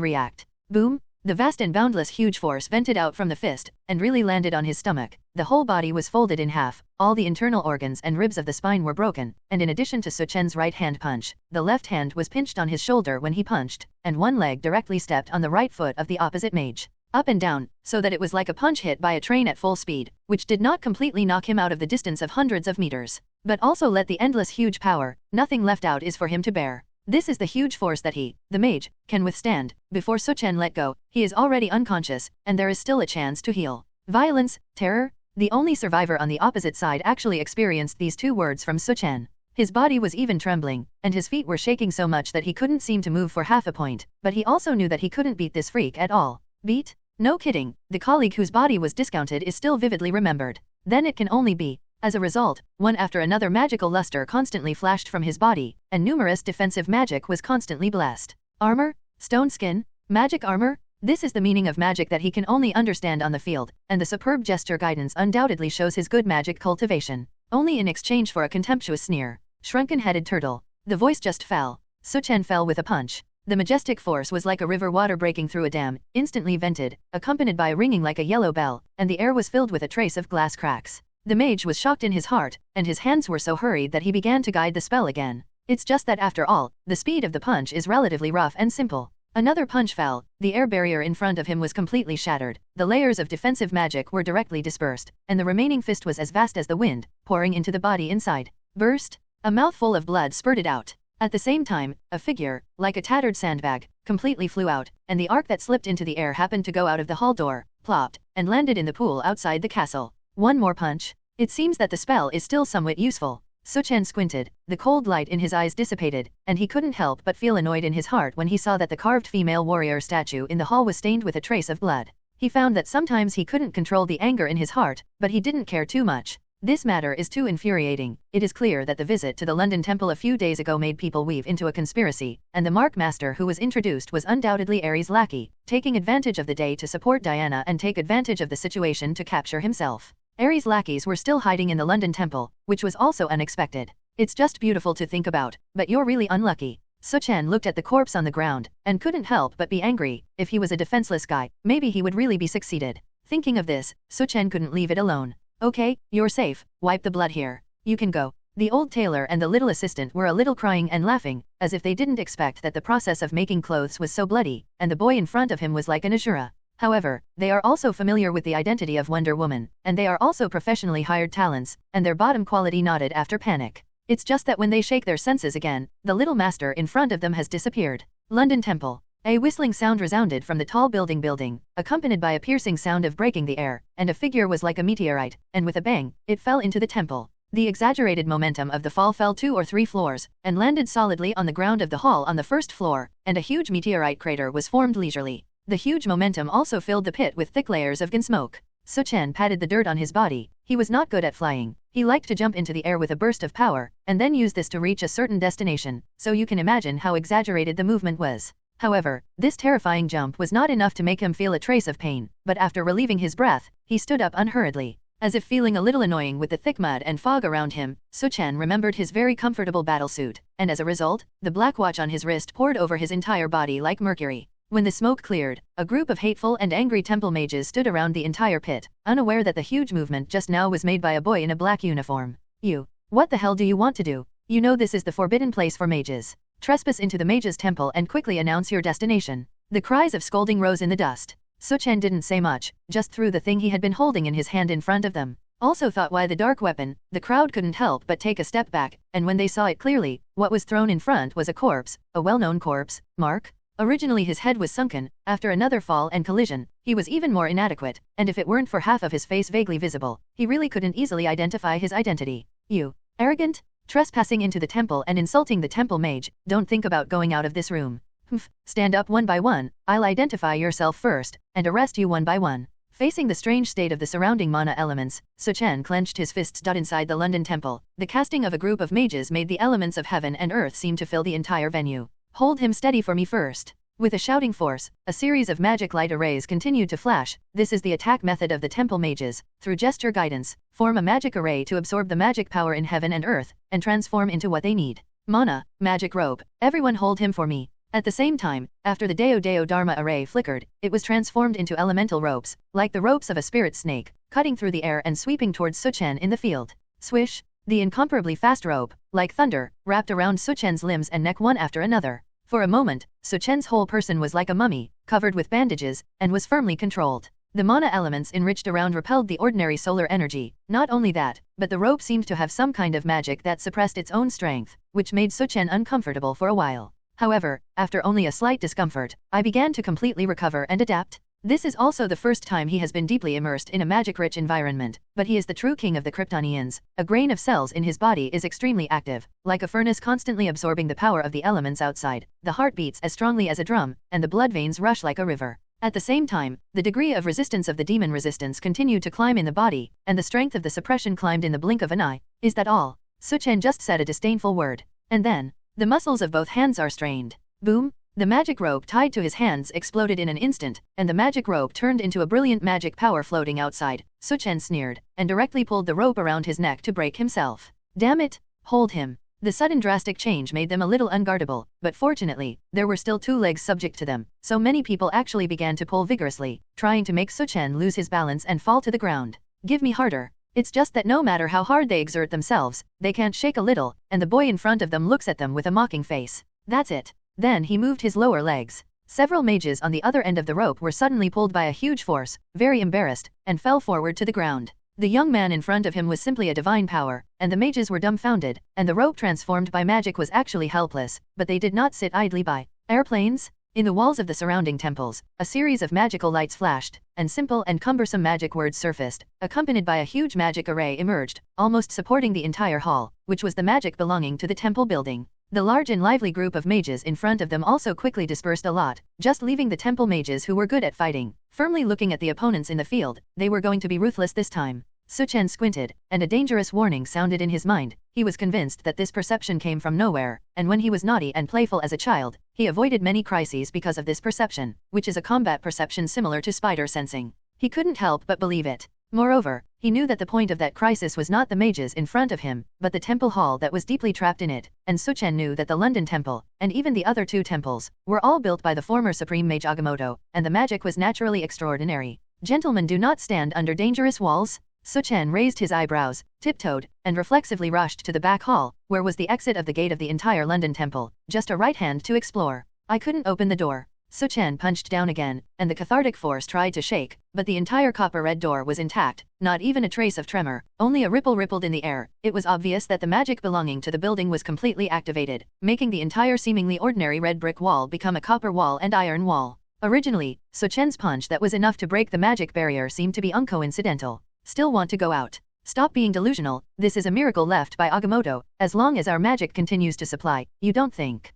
react. Boom! The vast and boundless huge force vented out from the fist, and really landed on his stomach. The whole body was folded in half, all the internal organs and ribs of the spine were broken, and in addition to Su Chen's right hand punch, the left hand was pinched on his shoulder when he punched, and one leg directly stepped on the right foot of the opposite mage. Up and down, so that it was like a punch hit by a train at full speed, which did not completely knock him out of the distance of hundreds of meters, but also let the endless huge power, nothing left out is for him to bear. This is the huge force that he, the mage, can withstand. Before Su Chen let go, he is already unconscious, and there is still a chance to heal. Violence, terror. The only survivor on the opposite side actually experienced these two words from Su Chen. His body was even trembling, and his feet were shaking so much that he couldn't seem to move for half a point, but he also knew that he couldn't beat this freak at all. Beat? No kidding, the colleague whose body was discounted is still vividly remembered. Then it can only be. As a result, one after another magical luster constantly flashed from his body, and numerous defensive magic was constantly blessed. Armor? Stone skin? Magic armor? This is the meaning of magic that he can only understand on the field, and the superb gesture guidance undoubtedly shows his good magic cultivation. Only in exchange for a contemptuous sneer. Shrunken-headed turtle. The voice just fell. Su Chen fell with a punch. The majestic force was like a river water breaking through a dam, instantly vented, accompanied by a ringing like a yellow bell, and the air was filled with a trace of glass cracks. The mage was shocked in his heart, and his hands were so hurried that he began to guide the spell again. It's just that after all, the speed of the punch is relatively rough and simple. Another punch fell, the air barrier in front of him was completely shattered, the layers of defensive magic were directly dispersed, and the remaining fist was as vast as the wind, pouring into the body inside. Burst! A mouthful of blood spurted out. At the same time, a figure, like a tattered sandbag, completely flew out, and the arc that slipped into the air happened to go out of the hall door, plopped, and landed in the pool outside the castle. One more punch. It seems that the spell is still somewhat useful. Su Chen squinted, the cold light in his eyes dissipated, and he couldn't help but feel annoyed in his heart when he saw that the carved female warrior statue in the hall was stained with a trace of blood. He found that sometimes he couldn't control the anger in his heart, but he didn't care too much. This matter is too infuriating. It is clear that the visit to the London temple a few days ago made people weave into a conspiracy, and the Mark Master who was introduced was undoubtedly Ares' lackey, taking advantage of the day to support Diana and take advantage of the situation to capture himself. Ares' lackeys were still hiding in the London temple, which was also unexpected. It's just beautiful to think about, but you're really unlucky. Su Chen looked at the corpse on the ground, and couldn't help but be angry. If he was a defenseless guy, maybe he would really be succeeded. Thinking of this, Su Chen couldn't leave it alone. Okay, you're safe, wipe the blood here. You can go. The old tailor and the little assistant were a little crying and laughing, as if they didn't expect that the process of making clothes was so bloody, and the boy in front of him was like an Ashura. However, they are also familiar with the identity of Wonder Woman, and they are also professionally hired talents, and their bottom quality nodded after panic. It's just that when they shake their senses again, the little master in front of them has disappeared. London Temple. A whistling sound resounded from the tall building, accompanied by a piercing sound of breaking the air, and a figure was like a meteorite, and with a bang, it fell into the temple. The exaggerated momentum of the fall fell 2 or 3 floors, and landed solidly on the ground of the hall on the first floor, and a huge meteorite crater was formed leisurely. The huge momentum also filled the pit with thick layers of gun smoke. Su Chen patted the dirt on his body. He was not good at flying. He liked to jump into the air with a burst of power, and then use this to reach a certain destination, so you can imagine how exaggerated the movement was. However, this terrifying jump was not enough to make him feel a trace of pain, but after relieving his breath, he stood up unhurriedly. As if feeling a little annoying with the thick mud and fog around him, Su Chen remembered his very comfortable battlesuit, and as a result, the black watch on his wrist poured over his entire body like mercury. When the smoke cleared, a group of hateful and angry temple mages stood around the entire pit, unaware that the huge movement just now was made by a boy in a black uniform. You. What the hell do you want to do? You know this is the forbidden place for mages. Trespass into the mage's temple and quickly announce your destination. The cries of scolding rose in the dust. Su Chen didn't say much, just threw the thing he had been holding in his hand in front of them. Also thought why the dark weapon, the crowd couldn't help but take a step back, and when they saw it clearly, what was thrown in front was a corpse, a well-known corpse. Mark? Originally his head was sunken, after another fall and collision, he was even more inadequate, and if it weren't for half of his face vaguely visible, he really couldn't easily identify his identity. You arrogant? Trespassing into the temple and insulting the temple mage, don't think about going out of this room. Humph, stand up one by one, I'll identify yourself first, and arrest you one by one. Facing the strange state of the surrounding mana elements, Su Chen clenched his fists. Inside the London temple, the casting of a group of mages made the elements of heaven and earth seem to fill the entire venue. Hold him steady for me first. With a shouting force, a series of magic light arrays continued to flash. This is the attack method of the temple mages. Through gesture guidance, form a magic array to absorb the magic power in heaven and earth, and transform into what they need. Mana, magic rope, everyone hold him for me. At the same time, after the Deo Dharma array flickered, it was transformed into elemental ropes, like the ropes of a spirit snake, cutting through the air and sweeping towards Su Chen in the field. Swish! The incomparably fast rope, like thunder, wrapped around Su Chen's limbs and neck one after another. For a moment, Su Chen's whole person was like a mummy, covered with bandages, and was firmly controlled. The mana elements enriched around repelled the ordinary solar energy. Not only that, but the rope seemed to have some kind of magic that suppressed its own strength, which made Su Chen uncomfortable for a while. However, after only a slight discomfort, I began to completely recover and adapt. This is also the first time he has been deeply immersed in a magic-rich environment, but he is the true king of the Kryptonians. A grain of cells in his body is extremely active, like a furnace constantly absorbing the power of the elements outside. The heart beats as strongly as a drum, and the blood veins rush like a river. At the same time, the degree of resistance of the demon resistance continued to climb in the body, and the strength of the suppression climbed in the blink of an eye. Is that all? Su Chen just said a disdainful word. And then, the muscles of both hands are strained. Boom! The magic rope tied to his hands exploded in an instant, and the magic rope turned into a brilliant magic power floating outside. Su Chen sneered, and directly pulled the rope around his neck to break himself. Damn it! Hold him! The sudden drastic change made them a little unguardable, but fortunately, there were still two legs subject to them, so many people actually began to pull vigorously, trying to make Su Chen lose his balance and fall to the ground. Give me harder! It's just that no matter how hard they exert themselves, they can't shake a little, and the boy in front of them looks at them with a mocking face. That's it. Then he moved his lower legs. Several mages on the other end of the rope were suddenly pulled by a huge force, very embarrassed, and fell forward to the ground. The young man in front of him was simply a divine power, and the mages were dumbfounded, and the rope transformed by magic was actually helpless, but they did not sit idly by. Airplanes? In the walls of the surrounding temples, a series of magical lights flashed, and simple and cumbersome magic words surfaced, accompanied by a huge magic array emerged, almost supporting the entire hall, which was the magic belonging to the temple building. The large and lively group of mages in front of them also quickly dispersed a lot, just leaving the temple mages who were good at fighting. Firmly looking at the opponents in the field, they were going to be ruthless this time. Su Chen squinted, and a dangerous warning sounded in his mind. He was convinced that this perception came from nowhere, and when he was naughty and playful as a child, he avoided many crises because of this perception, which is a combat perception similar to spider sensing. He couldn't help but believe it. Moreover, he knew that the point of that crisis was not the mages in front of him, but the temple hall that was deeply trapped in it, and Su Chen knew that the London temple, and even the other two temples, were all built by the former supreme mage Agamotto, and the magic was naturally extraordinary. Gentlemen do not stand under dangerous walls. Su Chen raised his eyebrows, tiptoed, and reflexively rushed to the back hall, where was the exit of the gate of the entire London temple, just a right hand to explore. I couldn't open the door. Su Chen punched down again, and the cathartic force tried to shake, but the entire copper-red door was intact, not even a trace of tremor, only a ripple rippled in the air. It was obvious that the magic belonging to the building was completely activated, making the entire seemingly ordinary red brick wall become a copper wall and iron wall. Originally, Su Chen's punch that was enough to break the magic barrier seemed to be uncoincidental. Still want to go out? Stop being delusional, this is a miracle left by Agamotto, as long as our magic continues to supply, you don't think?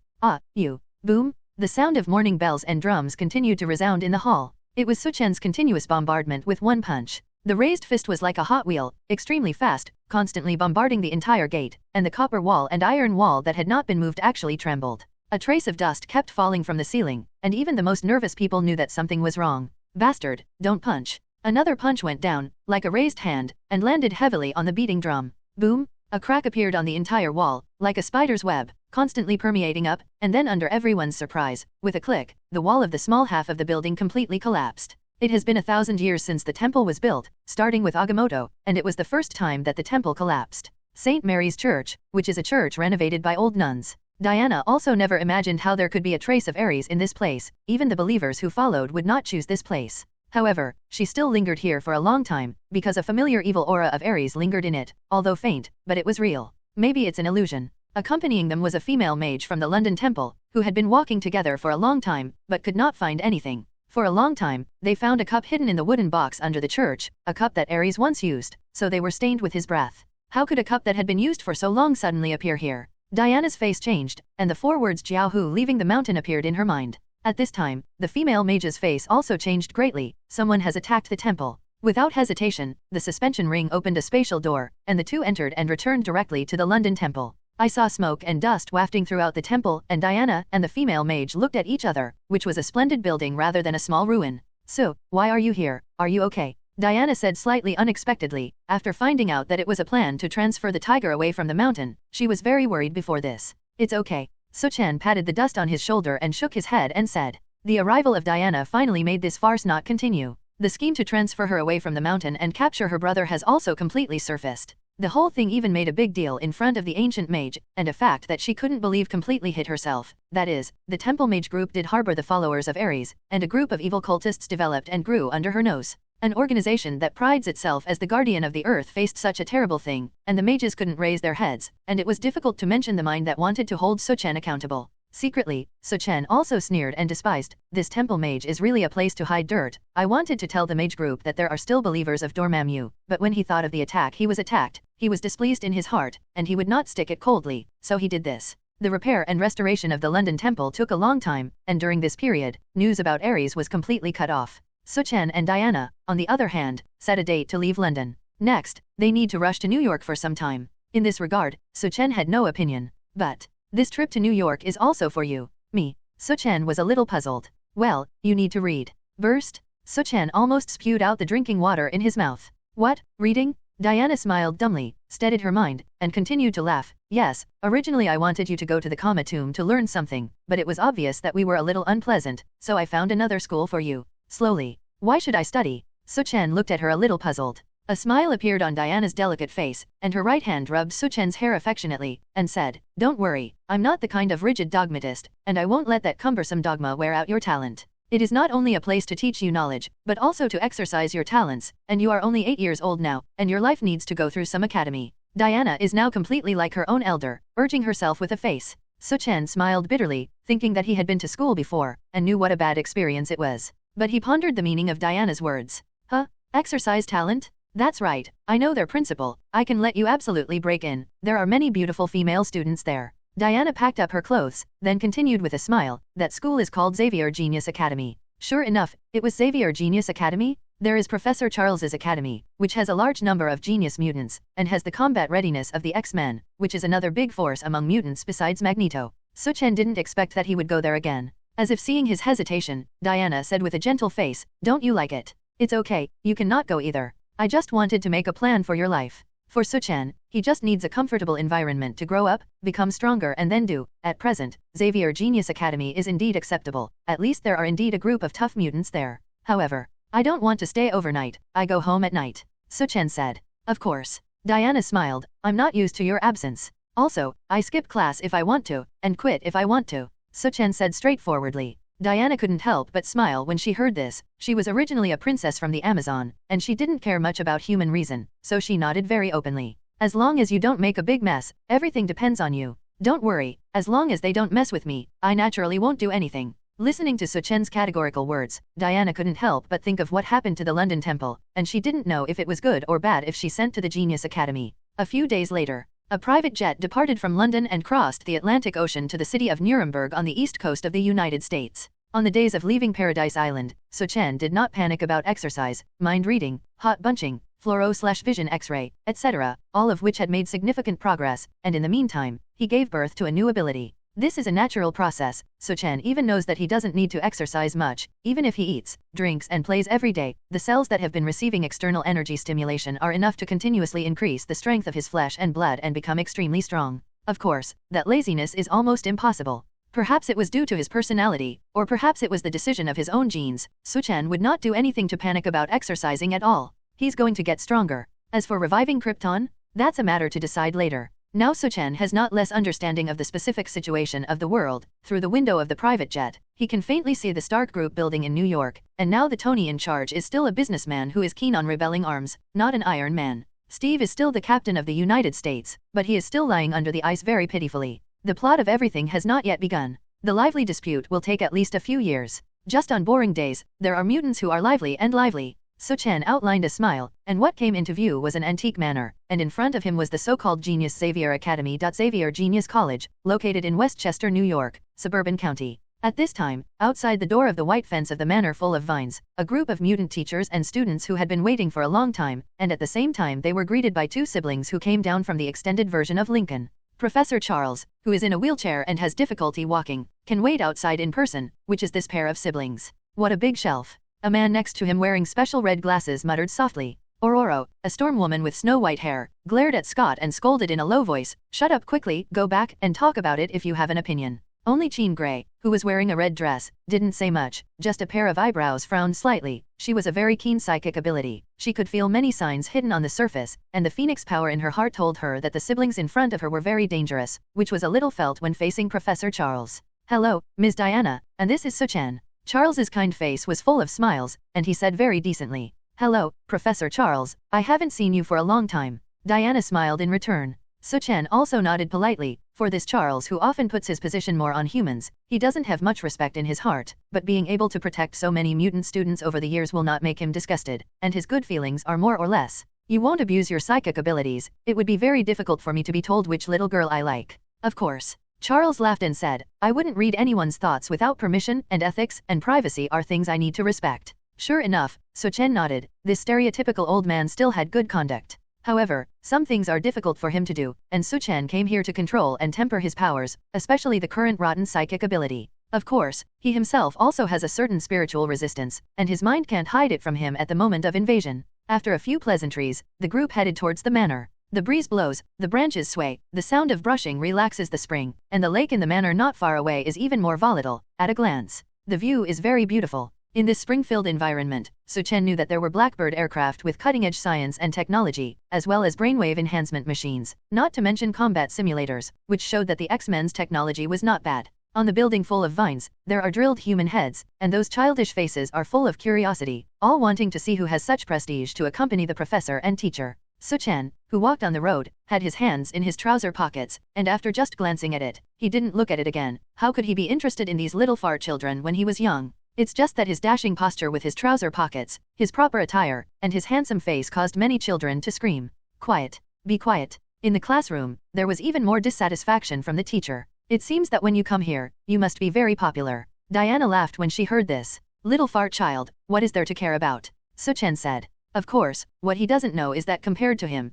You. Boom! The sound of morning bells and drums continued to resound in the hall. It was Su Chen's continuous bombardment with one punch. The raised fist was like a hot wheel, extremely fast, constantly bombarding the entire gate, and the copper wall and iron wall that had not been moved actually trembled. A trace of dust kept falling from the ceiling, and even the most nervous people knew that something was wrong. Bastard, don't punch. Another punch went down, like a raised hand, and landed heavily on the beating drum. Boom! A crack appeared on the entire wall, like a spider's web, constantly permeating up, and then under everyone's surprise, with a click, the wall of the small half of the building completely collapsed. It has been 1,000 years since the temple was built, starting with Agamotto, and it was the first time that the temple collapsed. St. Mary's Church, which is a church renovated by old nuns. Diana also never imagined how there could be a trace of Ares in this place, even the believers who followed would not choose this place. However, she still lingered here for a long time, because a familiar evil aura of Ares lingered in it, although faint, but it was real. Maybe it's an illusion. Accompanying them was a female mage from the London temple, who had been walking together for a long time, but could not find anything. For a long time, they found a cup hidden in the wooden box under the church, a cup that Ares once used, so they were stained with his breath. How could a cup that had been used for so long suddenly appear here? Diana's face changed, and the 4 words Jiaohu leaving the mountain appeared in her mind. At this time, the female mage's face also changed greatly. Someone has attacked the temple. Without hesitation, the suspension ring opened a spatial door, and the two entered and returned directly to the London temple. I saw smoke and dust wafting throughout the temple, and Diana and the female mage looked at each other, which was a splendid building rather than a small ruin. So, why are you here? Are you okay? Diana said slightly unexpectedly. After finding out that it was a plan to transfer the tiger away from the mountain, she was very worried before this. It's okay. Su Chen patted the dust on his shoulder and shook his head and said. The arrival of Diana finally made this farce not continue. The scheme to transfer her away from the mountain and capture her brother has also completely surfaced. The whole thing even made a big deal in front of the ancient mage, and a fact that she couldn't believe completely hit herself. That is, the temple mage group did harbor the followers of Ares, and a group of evil cultists developed and grew under her nose. An organization that prides itself as the guardian of the earth faced such a terrible thing, and the mages couldn't raise their heads, and it was difficult to mention the mind that wanted to hold Su Chen accountable. Secretly, Su Chen also sneered and despised. This temple mage is really a place to hide dirt. I wanted to tell the mage group that there are still believers of Dormammu, but when he thought of the attack he was attacked, he was displeased in his heart, and he would not stick it coldly, so he did this. The repair and restoration of the London temple took a long time, and during this period, news about Ares was completely cut off. Su Chen and Diana, on the other hand, set a date to leave London. Next, they need to rush to New York for some time. In this regard, Su Chen had no opinion. But this trip to New York is also for you. Me. Su Chen was a little puzzled. Well, you need to read. Burst? Su Chen almost spewed out the drinking water in his mouth. What? Reading? Diana smiled dumbly, steadied her mind, and continued to laugh. Yes, originally I wanted you to go to the Kama tomb to learn something, but it was obvious that we were a little unpleasant, so I found another school for you. Slowly. Why should I study? Su Chen looked at her a little puzzled. A smile appeared on Diana's delicate face, and her right hand rubbed Su Chen's hair affectionately, and said, Don't worry, I'm not the kind of rigid dogmatist, and I won't let that cumbersome dogma wear out your talent. It is not only a place to teach you knowledge, but also to exercise your talents, and you are only 8 years old now, and your life needs to go through some academy. Diana is now completely like her own elder, urging herself with a face. Su Chen smiled bitterly, thinking that he had been to school before, and knew what a bad experience it was. But he pondered the meaning of Diana's words. Huh? Exercise talent? That's right, I know their principle. I can let you absolutely break in. There are many beautiful female students there. Diana packed up her clothes, then continued with a smile. That school is called Xavier Genius Academy. Sure enough, it was Xavier Genius Academy? There is Professor Charles's Academy, which has a large number of genius mutants, and has the combat readiness of the X-Men, which is another big force among mutants besides Magneto. Su Chen didn't expect that he would go there again. As if seeing his hesitation, Diana said with a gentle face, Don't you like it? It's okay, you cannot go either. I just wanted to make a plan for your life. For Su Chen, he just needs a comfortable environment to grow up, become stronger and then do. At present, Xavier Genius Academy is indeed acceptable. At least there are indeed a group of tough mutants there. However, I don't want to stay overnight. I go home at night. Su Chen said. Of course. Diana smiled. I'm not used to your absence. Also, I skip class if I want to, and quit if I want to. Su Chen said straightforwardly. Diana couldn't help but smile when she heard this. She was originally a princess from the Amazon, and she didn't care much about human reason, so she nodded very openly. As long as you don't make a big mess, everything depends on you. Don't worry, as long as they don't mess with me, I naturally won't do anything. Listening to Su Chen's categorical words, Diana couldn't help but think of what happened to the London Temple, and she didn't know if it was good or bad if she sent to the Genius Academy. A few days later, a private jet departed from London and crossed the Atlantic Ocean to the city of Nuremberg on the east coast of the United States. On the days of leaving Paradise Island, Su Chen did not panic about exercise, mind reading, hot bunching, fluoro/vision X-ray, etc., all of which had made significant progress, and in the meantime, he gave birth to a new ability. This is a natural process. Su Chen even knows that he doesn't need to exercise much. Even if he eats, drinks and plays every day, the cells that have been receiving external energy stimulation are enough to continuously increase the strength of his flesh and blood and become extremely strong. Of course, that laziness is almost impossible. Perhaps it was due to his personality, or perhaps it was the decision of his own genes. Su Chen would not do anything to panic about exercising at all. He's going to get stronger. As for reviving Krypton, that's a matter to decide later. Now Su Chen has not less understanding of the specific situation of the world. Through the window of the private jet, he can faintly see the Stark Group building in New York, and now the Tony in charge is still a businessman who is keen on rebelling arms, not an Iron Man. Steve is still the captain of the United States, but he is still lying under the ice very pitifully. The plot of everything has not yet begun. The lively dispute will take at least a few years. Just on boring days, there are mutants who are lively and lively. Su Chen outlined a smile, and what came into view was an antique manor, and in front of him was the so-called Genius Xavier Academy. Xavier Genius College, located in Westchester, New York, suburban county. At this time, outside the door of the white fence of the manor full of vines, a group of mutant teachers and students who had been waiting for a long time, and at the same time they were greeted by two siblings who came down from the extended version of Lincoln. Professor Charles, who is in a wheelchair and has difficulty walking, can wait outside in person, which is this pair of siblings. What a big shelf. A man next to him wearing special red glasses muttered softly. Ororo, a storm woman with snow-white hair, glared at Scott and scolded in a low voice, "Shut up quickly, go back and talk about it if you have an opinion." Only Jean Grey, who was wearing a red dress, didn't say much, just a pair of eyebrows frowned slightly. She was a very keen psychic ability. She could feel many signs hidden on the surface, and the phoenix power in her heart told her that the siblings in front of her were very dangerous, which was a little felt when facing Professor Charles. "Hello, Ms. Diana, and this is Su Chen." Charles's kind face was full of smiles, and he said very decently, "Hello, Professor Charles, I haven't seen you for a long time." Diana smiled in return. Su Chen also nodded politely. For this Charles, who often puts his position more on humans, he doesn't have much respect in his heart, but being able to protect so many mutant students over the years will not make him disgusted, and his good feelings are more or less. "You won't abuse your psychic abilities. It would be very difficult for me to be told which little girl I like." "Of course." Charles laughed and said, "I wouldn't read anyone's thoughts without permission, and ethics and privacy are things I need to respect." Sure enough, Su Chen nodded. This stereotypical old man still had good conduct. However, some things are difficult for him to do, and Su Chen came here to control and temper his powers, especially the current rotten psychic ability. Of course, he himself also has a certain spiritual resistance, and his mind can't hide it from him at the moment of invasion. After a few pleasantries, the group headed towards the manor. The breeze blows, the branches sway, the sound of brushing relaxes the spring, and the lake in the manor not far away is even more volatile. At a glance, the view is very beautiful. In this spring-filled environment, Su Chen knew that there were Blackbird aircraft with cutting-edge science and technology, as well as brainwave enhancement machines, not to mention combat simulators, which showed that the X-Men's technology was not bad. On the building full of vines, there are drilled human heads, and those childish faces are full of curiosity, all wanting to see who has such prestige to accompany the professor and teacher. Su Chen, who walked on the road, had his hands in his trouser pockets, and after just glancing at it, he didn't look at it again. How could he be interested in these little fart children when he was young? It's just that his dashing posture with his trouser pockets, his proper attire, and his handsome face caused many children to scream, "Quiet! Be quiet!" In the classroom, there was even more dissatisfaction from the teacher. "It seems that when you come here, you must be very popular." Diana laughed when she heard this. "Little fart child, what is there to care about?" Su Chen said. Of course, what he doesn't know is that compared to him,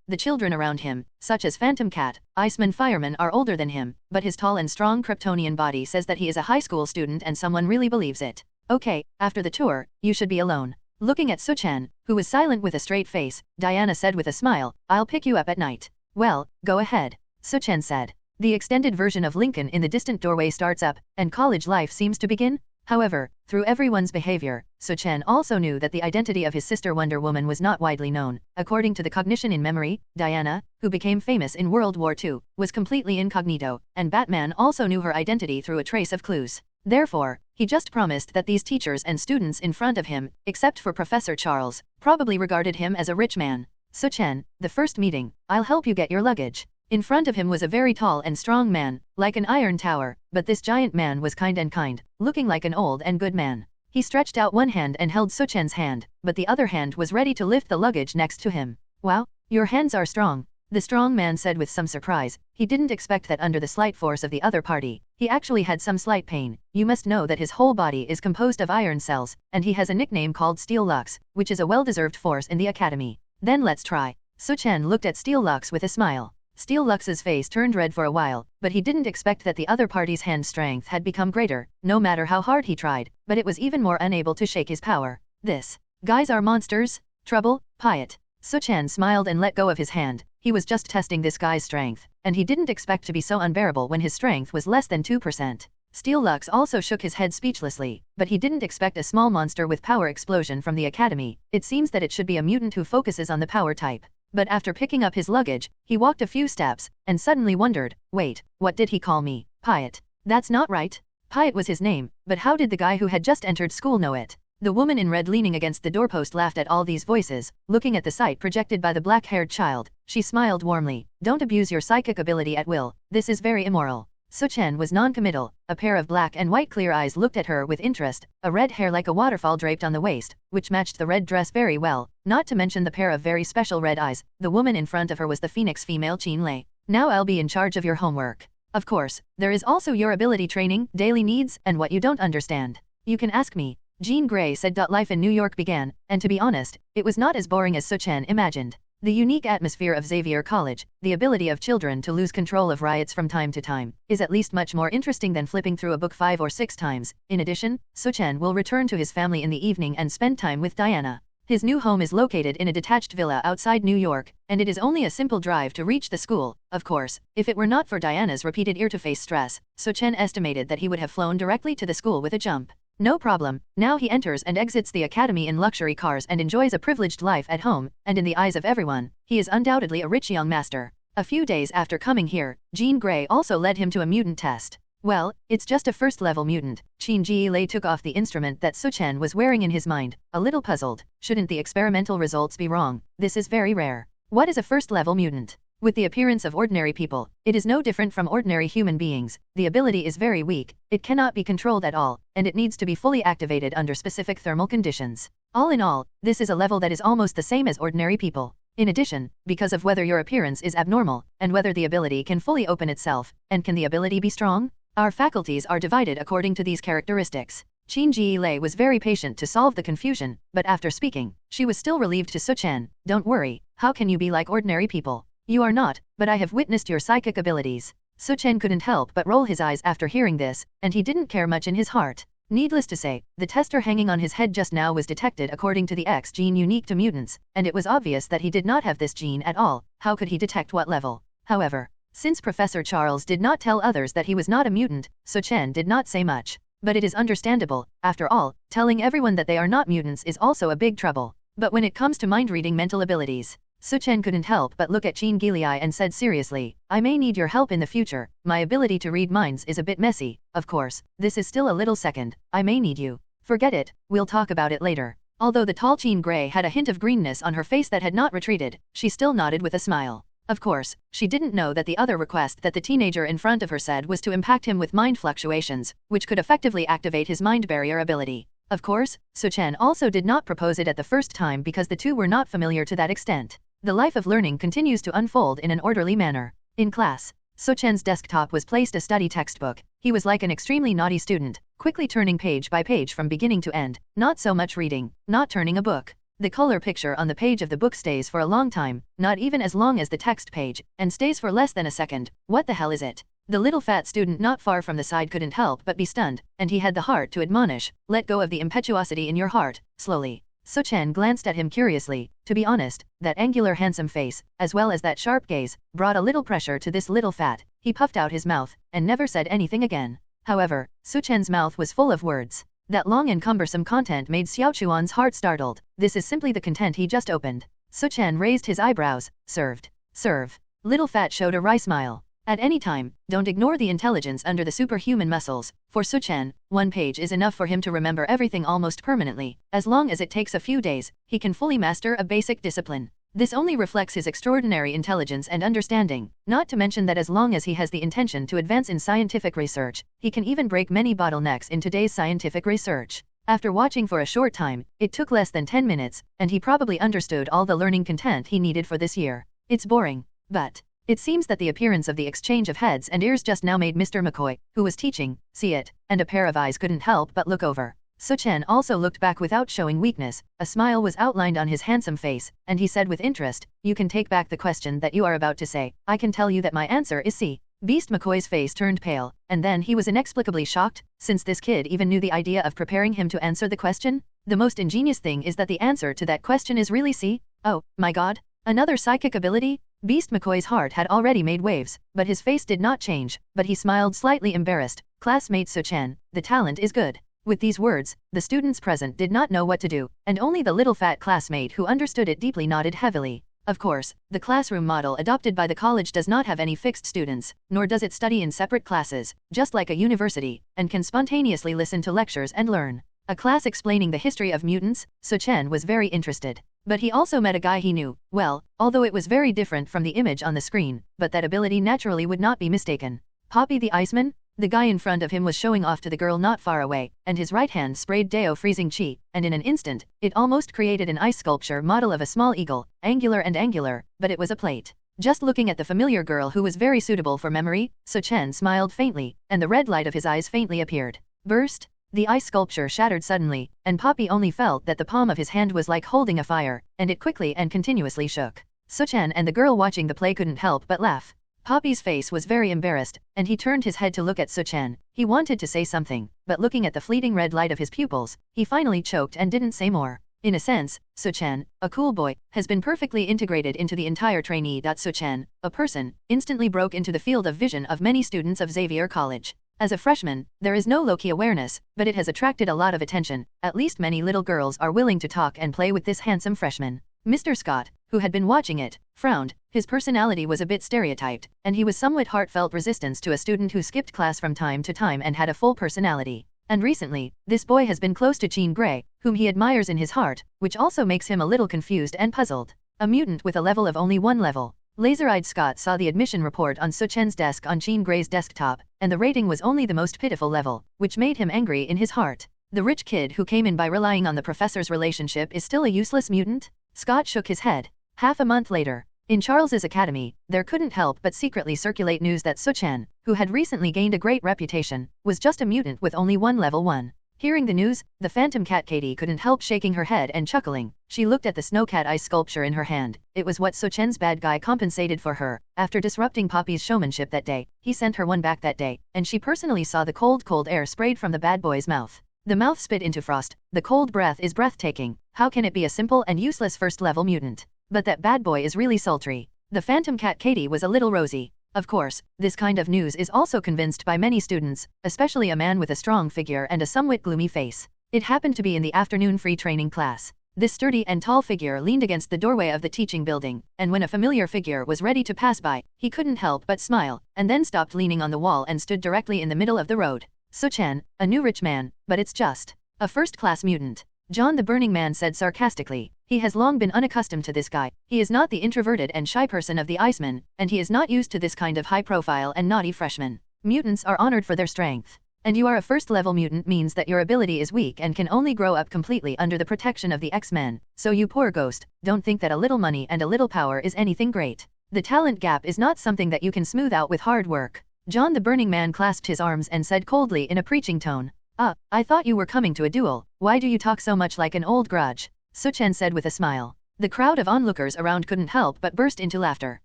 the children around him, such as Phantom Cat, Iceman Fireman are older than him, but his tall and strong Kryptonian body says that he is a high school student and someone really believes it. "Okay, after the tour, you should be alone." Looking at Su Chen, who was silent with a straight face, Diana said with a smile, "I'll pick you up at night." "Well, go ahead," Su Chen said. The extended version of Lincoln in the distant doorway starts up, and college life seems to begin. However, through everyone's behavior, Su Chen also knew that the identity of his sister Wonder Woman was not widely known. According to the cognition in memory, Diana, who became famous in World War II, was completely incognito, and Batman also knew her identity through a trace of clues. Therefore, he just promised that these teachers and students in front of him, except for Professor Charles, probably regarded him as a rich man. "Su Chen, the first meeting, I'll help you get your luggage." In front of him was a very tall and strong man, like an iron tower, but this giant man was kind, looking like an old and good man. He stretched out one hand and held Su Chen's hand, but the other hand was ready to lift the luggage next to him. "Wow, your hands are strong," the strong man said with some surprise. He didn't expect that under the slight force of the other party, he actually had some slight pain. You must know that his whole body is composed of iron cells, and he has a nickname called Steel Lux, which is a well-deserved force in the academy. "Then let's try." Su Chen looked at Steel Lux with a smile. Steel Lux's face turned red for a while, but he didn't expect that the other party's hand strength had become greater, no matter how hard he tried, but it was even more unable to shake his power. "This guys are monsters? Trouble, Piet." Su Chen smiled and let go of his hand. He was just testing this guy's strength, and he didn't expect to be so unbearable when his strength was less than 2%. Steel Lux also shook his head speechlessly, but he didn't expect a small monster with power explosion from the academy. It seems that it should be a mutant who focuses on the power type. But after picking up his luggage, he walked a few steps, and suddenly wondered, wait, what did he call me? Piet. That's not right. Piet was his name, but how did the guy who had just entered school know it? The woman in red leaning against the doorpost laughed at all these voices, looking at the sight projected by the black-haired child. She smiled warmly. "Don't abuse your psychic ability at will, this is very immoral." Su Chen was non-committal. A pair of black and white clear eyes looked at her with interest, a red hair like a waterfall draped on the waist, which matched the red dress very well, not to mention the pair of very special red eyes. The woman in front of her was the Phoenix female Qin Lei. Now I'll be in charge of your homework. Of course, there is also your ability training, daily needs, and what you don't understand. You can ask me. Jean Grey said. Life in New York began, and to be honest, it was not as boring as Su Chen imagined. The unique atmosphere of Xavier College, the ability of children to lose control of riots from time to time, is at least much more interesting than flipping through a book 5 or 6 times. In addition, Su Chen will return to his family in the evening and spend time with Diana. His new home is located in a detached villa outside New York, and it is only a simple drive to reach the school. Of course, if it were not for Diana's repeated ear-to-face stress, Su Chen estimated that he would have flown directly to the school with a jump. No problem. Now he enters and exits the academy in luxury cars and enjoys a privileged life at home, and in the eyes of everyone, he is undoubtedly a rich young master. A few days after coming here, Jean Grey also led him to a mutant test. Well, it's just a first-level mutant. Qin Ji Lei took off the instrument that Su Chen was wearing in his mind, a little puzzled. Shouldn't the experimental results be wrong? This is very rare. What is a first-level mutant? With the appearance of ordinary people, it is no different from ordinary human beings. The ability is very weak, it cannot be controlled at all, and it needs to be fully activated under specific thermal conditions. All in all, this is a level that is almost the same as ordinary people. In addition, because of whether your appearance is abnormal, and whether the ability can fully open itself, and can the ability be strong? Our faculties are divided according to these characteristics. Qin Ji Lei was very patient to solve the confusion, but after speaking, she was still relieved to Su Chen. Don't worry, how can you be like ordinary people? You are not, but I have witnessed your psychic abilities. Su Chen couldn't help but roll his eyes after hearing this, and he didn't care much in his heart. Needless to say, the tester hanging on his head just now was detected according to the X gene unique to mutants, and it was obvious that he did not have this gene at all. How could he detect what level? However, since Professor Charles did not tell others that he was not a mutant, Su Chen did not say much. But it is understandable. After all, telling everyone that they are not mutants is also a big trouble. But when it comes to mind-reading mental abilities, Su Chen couldn't help but look at Qin Gilei and said seriously, I may need your help in the future. My ability to read minds is a bit messy. Of course, this is still a little second. I may need you. Forget it, we'll talk about it later. Although the tall Qin Grey had a hint of greenness on her face that had not retreated, she still nodded with a smile. Of course, she didn't know that the other request that the teenager in front of her said was to impact him with mind fluctuations, which could effectively activate his mind barrier ability. Of course, Su Chen also did not propose it at the first time because the two were not familiar to that extent. The life of learning continues to unfold in an orderly manner. In class, Su Chen's desktop was placed a study textbook. He was like an extremely naughty student, quickly turning page by page from beginning to end, not so much reading, not turning a book. The color picture on the page of the book stays for a long time, not even as long as the text page, and stays for less than a second. What the hell is it? The little fat student not far from the side couldn't help but be stunned, and he had the heart to admonish, let go of the impetuosity in your heart, slowly. Su Chen glanced at him curiously. To be honest, that angular handsome face, as well as that sharp gaze, brought a little pressure to this little fat. He puffed out his mouth, and never said anything again. However, Su Chen's mouth was full of words. That long and cumbersome content made Xiao Chuan's heart startled. This is simply the content he just opened. Su Chen raised his eyebrows. Served. Serve. Little Fat showed a wry smile. At any time, don't ignore the intelligence under the superhuman muscles. For Su Chen, one page is enough for him to remember everything almost permanently. As long as it takes a few days, he can fully master a basic discipline. This only reflects his extraordinary intelligence and understanding, not to mention that as long as he has the intention to advance in scientific research, he can even break many bottlenecks in today's scientific research. After watching for a short time, it took less than 10 minutes, and he probably understood all the learning content he needed for this year. It's boring, but it seems that the appearance of the exchange of heads and ears just now made Mr. McCoy, who was teaching, see it, and a pair of eyes couldn't help but look over. Su Chen also looked back without showing weakness. A smile was outlined on his handsome face, and he said with interest, you can take back the question that you are about to say. I can tell you that my answer is C. Beast McCoy's face turned pale, and then he was inexplicably shocked, since this kid even knew the idea of preparing him to answer the question. The most ingenious thing is that the answer to that question is really C. Oh, my god. Another psychic ability? Beast McCoy's heart had already made waves, but his face did not change, but he smiled slightly embarrassed. Classmate Su Chen, the talent is good. With these words, the students present did not know what to do, and only the little fat classmate who understood it deeply nodded heavily. Of course, the classroom model adopted by the college does not have any fixed students, nor does it study in separate classes, just like a university, and can spontaneously listen to lectures and learn. A class explaining the history of mutants, Su Chen was very interested. But he also met a guy he knew well, although it was very different from the image on the screen, but that ability naturally would not be mistaken. Poppy the Iceman? The guy in front of him was showing off to the girl not far away, and his right hand sprayed Deo freezing chi, and in an instant, it almost created an ice sculpture model of a small eagle, angular, but it was a plate. Just looking at the familiar girl who was very suitable for memory, Su Chen smiled faintly, and the red light of his eyes faintly appeared. Burst? The ice sculpture shattered suddenly, and Poppy only felt that the palm of his hand was like holding a fire, and it quickly and continuously shook. Su Chen and the girl watching the play couldn't help but laugh. Poppy's face was very embarrassed, and he turned his head to look at Su Chen. He wanted to say something, but looking at the fleeting red light of his pupils, he finally choked and didn't say more. In a sense, Su Chen, a cool boy, has been perfectly integrated into the entire trainee. Su Chen, a person, instantly broke into the field of vision of many students of Xavier College. As a freshman, there is no low-key awareness, but it has attracted a lot of attention. At least many little girls are willing to talk and play with this handsome freshman. Mr. Scott, who had been watching it, frowned. His personality was a bit stereotyped, and he was somewhat heartfelt resistance to a student who skipped class from time to time and had a full personality. And recently, this boy has been close to Jean Grey, whom he admires in his heart, which also makes him a little confused and puzzled. A mutant with a level of only 1 level. Laser-eyed Scott saw the admission report on Su Chen's desk on Jean Grey's desktop, and the rating was only the most pitiful level, which made him angry in his heart. The rich kid who came in by relying on the professor's relationship is still a useless mutant? Scott shook his head. Half a month later, in Charles's academy, there couldn't help but secretly circulate news that Su Chen, who had recently gained a great reputation, was just a mutant with only 1 level 1. Hearing the news, the phantom cat Katie couldn't help shaking her head and chuckling. She looked at the snowcat ice sculpture in her hand. It was what Su Chen's bad guy compensated for her. After disrupting Poppy's showmanship that day, he sent her one back that day, and she personally saw the cold air sprayed from the bad boy's mouth. The mouth spit into frost. The cold breath is breathtaking. How can it be a simple and useless first-level mutant? But that bad boy is really sultry. The phantom cat Katie was a little rosy. Of course, this kind of news is also convinced by many students, especially a man with a strong figure and a somewhat gloomy face. It happened to be in the afternoon free training class. This sturdy and tall figure leaned against the doorway of the teaching building, and when a familiar figure was ready to pass by, he couldn't help but smile, and then stopped leaning on the wall and stood directly in the middle of the road. Su Chen, a new rich man, but it's just a first-class mutant. John the Burning Man said sarcastically. He has long been unaccustomed to this guy. He is not the introverted and shy person of the Iceman, and he is not used to this kind of high-profile and naughty freshman. Mutants are honored for their strength. And you are a first-level mutant means that your ability is weak and can only grow up completely under the protection of the X-Men. So you poor ghost, don't think that a little money and a little power is anything great. The talent gap is not something that you can smooth out with hard work. John the Burning Man clasped his arms and said coldly in a preaching tone. I thought you were coming to a duel. Why do you talk so much like an old grudge? Su Chen said with a smile. The crowd of onlookers around couldn't help but burst into laughter.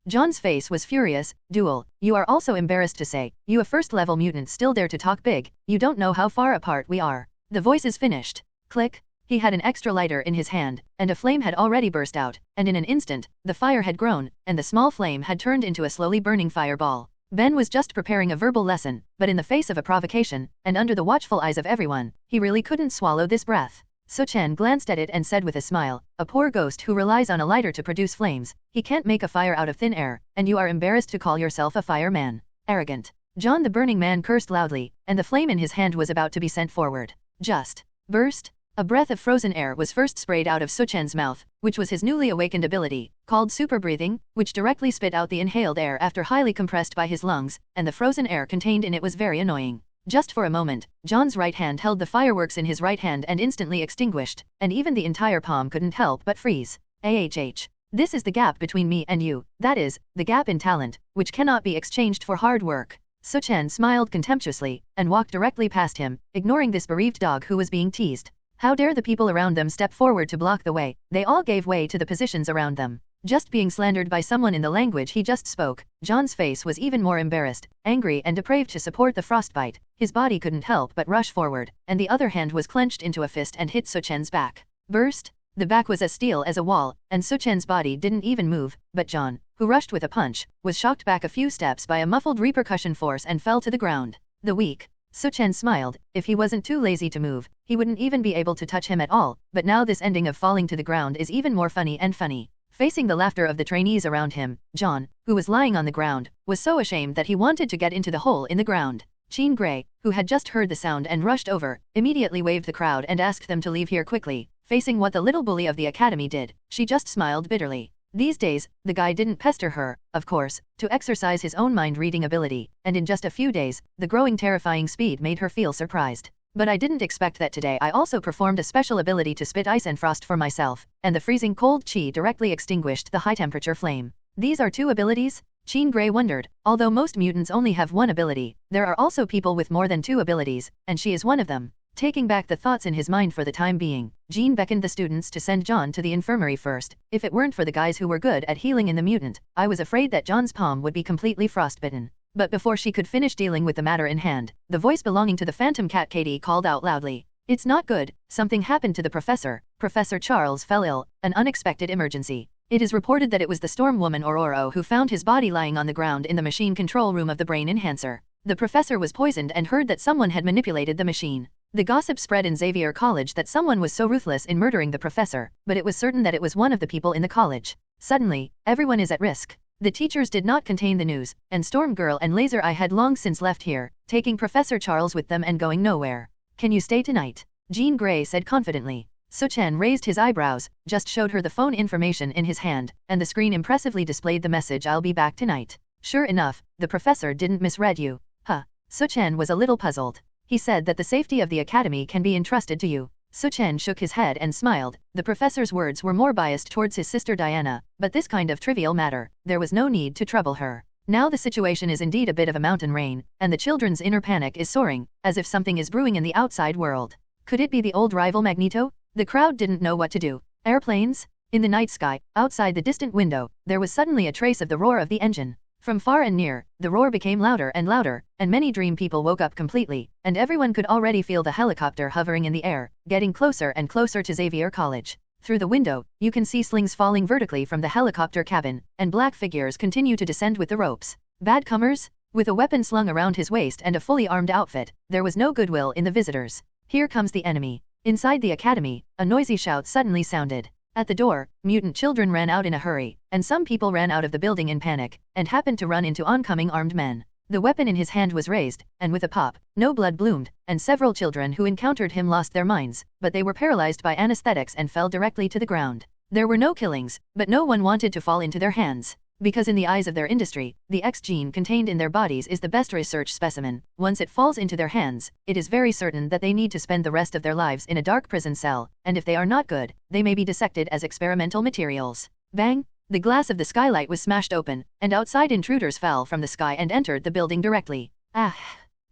John's face was furious. Duel. You are also embarrassed to say. You a first-level mutant still dare to talk big. You don't know how far apart we are. The voices finished. Click. He had an extra lighter in his hand, and a flame had already burst out, and in an instant, the fire had grown, and the small flame had turned into a slowly burning fireball. Ben was just preparing a verbal lesson, but in the face of a provocation, and under the watchful eyes of everyone, he really couldn't swallow this breath. Su Chen glanced at it and said with a smile, a poor ghost who relies on a lighter to produce flames. He can't make a fire out of thin air, and you are embarrassed to call yourself a fireman. Arrogant. John the Burning Man cursed loudly, and the flame in his hand was about to be sent forward. Just. Burst. A breath of frozen air was first sprayed out of Su Chen's mouth, which was his newly awakened ability, called super breathing, which directly spit out the inhaled air after highly compressed by his lungs, and the frozen air contained in it was very annoying. Just for a moment, John's right hand held the fireworks in his right hand and instantly extinguished, and even the entire palm couldn't help but freeze. This is the gap between me and you, that is, the gap in talent, which cannot be exchanged for hard work. Su Chen smiled contemptuously, and walked directly past him, ignoring this bereaved dog who was being teased. How dare the people around them step forward to block the way? They all gave way to the positions around them. Just being slandered by someone in the language he just spoke, John's face was even more embarrassed, angry and depraved to support the frostbite. His body couldn't help but rush forward, and the other hand was clenched into a fist and hit Su Chen's back. Burst. The back was as steel as a wall, and Su Chen's body didn't even move, but John, who rushed with a punch, was shocked back a few steps by a muffled repercussion force and fell to the ground. The weak. Su Chen smiled. If he wasn't too lazy to move, he wouldn't even be able to touch him at all, but now this ending of falling to the ground is even more funny and funny. Facing the laughter of the trainees around him, John, who was lying on the ground, was so ashamed that he wanted to get into the hole in the ground. Jean Grey, who had just heard the sound and rushed over, immediately waved the crowd and asked them to leave here quickly. Facing what the little bully of the academy did, she just smiled bitterly. These days, the guy didn't pester her, of course, to exercise his own mind-reading ability, and in just a few days, the growing terrifying speed made her feel surprised. But I didn't expect that today I also performed a special ability to spit ice and frost for myself, and the freezing cold chi directly extinguished the high-temperature flame. These are 2 abilities? Jean Grey wondered. Although most mutants only have 1 ability, there are also people with more than 2 abilities, and she is one of them. Taking back the thoughts in his mind for the time being, Jean beckoned the students to send John to the infirmary first. If it weren't for the guys who were good at healing in the mutant, I was afraid that John's palm would be completely frostbitten. But before she could finish dealing with the matter in hand, the voice belonging to the phantom cat Katie called out loudly. It's not good, something happened to the professor. Professor Charles fell ill, an unexpected emergency. It is reported that it was the storm woman Aurora who found his body lying on the ground in the machine control room of the brain enhancer. The professor was poisoned and heard that someone had manipulated the machine. The gossip spread in Xavier College that someone was so ruthless in murdering the professor, but it was certain that it was one of the people in the college. Suddenly, everyone is at risk. The teachers did not contain the news, and Storm Girl and Laser Eye had long since left here, taking Professor Charles with them and going nowhere. Can you stay tonight? Jean Grey said confidently. Su Chen raised his eyebrows, just showed her the phone information in his hand, and the screen impressively displayed the message, I'll be back tonight. Sure enough, the professor didn't misread you. Huh. Su Chen was a little puzzled. He said that the safety of the academy can be entrusted to you. Su Chen shook his head and smiled. The professor's words were more biased towards his sister Diana, but this kind of trivial matter, there was no need to trouble her. Now the situation is indeed a bit of a mountain rain, and the children's inner panic is soaring, as if something is brewing in the outside world. Could it be the old rival Magneto? The crowd didn't know what to do. Airplanes? In the night sky, outside the distant window, there was suddenly a trace of the roar of the engine. From far and near, the roar became louder, and many dream people woke up completely, and everyone could already feel the helicopter hovering in the air, getting closer and closer to Xavier College. Through the window, you can see slings falling vertically from the helicopter cabin, and black figures continue to descend with the ropes. Bad comers? With a weapon slung around his waist and a fully armed outfit, there was no goodwill in the visitors. Here comes the enemy. Inside the academy, a noisy shout suddenly sounded. At the door, mutant children ran out in a hurry, and some people ran out of the building in panic, and happened to run into oncoming armed men. The weapon in his hand was raised, and with a pop, no blood bloomed, and several children who encountered him lost their minds, but they were paralyzed by anesthetics and fell directly to the ground. There were no killings, but no one wanted to fall into their hands. Because in the eyes of their industry, the X gene contained in their bodies is the best research specimen. Once it falls into their hands, it is very certain that they need to spend the rest of their lives in a dark prison cell, and if they are not good, they may be dissected as experimental materials. Bang! The glass of the skylight was smashed open, and outside intruders fell from the sky and entered the building directly. Ah!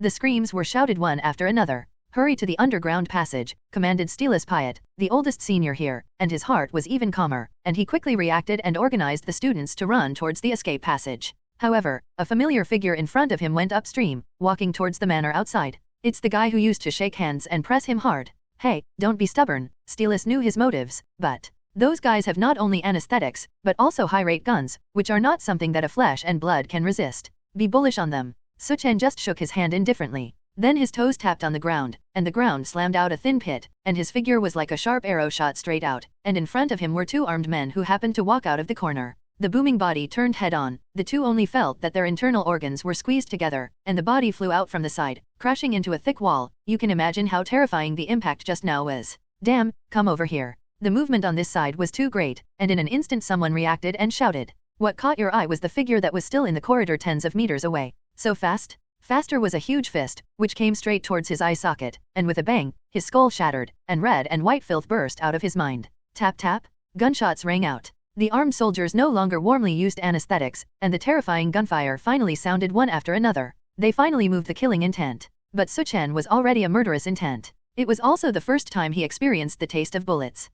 The screams were shouted one after another. Hurry to the underground passage, commanded Steelus Pyatt, the oldest senior here, and his heart was even calmer, and he quickly reacted and organized the students to run towards the escape passage. However, a familiar figure in front of him went upstream, walking towards the manor outside. It's the guy who used to shake hands and press him hard. Hey, don't be stubborn. Steelus knew his motives, but those guys have not only anesthetics, but also high-rate guns, which are not something that a flesh and blood can resist. Be bullish on them. Su Chen just shook his hand indifferently. Then his toes tapped on the ground, and the ground slammed out a thin pit, and his figure was like a sharp arrow shot straight out, and in front of him were 2 armed men who happened to walk out of the corner. The booming body turned head-on. The 2 only felt that their internal organs were squeezed together, and the body flew out from the side, crashing into a thick wall. You can imagine how terrifying the impact just now was. Damn, come over here. The movement on this side was too great, and in an instant someone reacted and shouted. What caught your eye was the figure that was still in the corridor tens of meters away. So fast? Faster was a huge fist, which came straight towards his eye socket, and with a bang, his skull shattered, and red and white filth burst out of his mind. Tap tap, gunshots rang out. The armed soldiers no longer warmly used anesthetics, and the terrifying gunfire finally sounded one after another. They finally moved the killing intent. But Su Chen was already a murderous intent. It was also the first time he experienced the taste of bullets.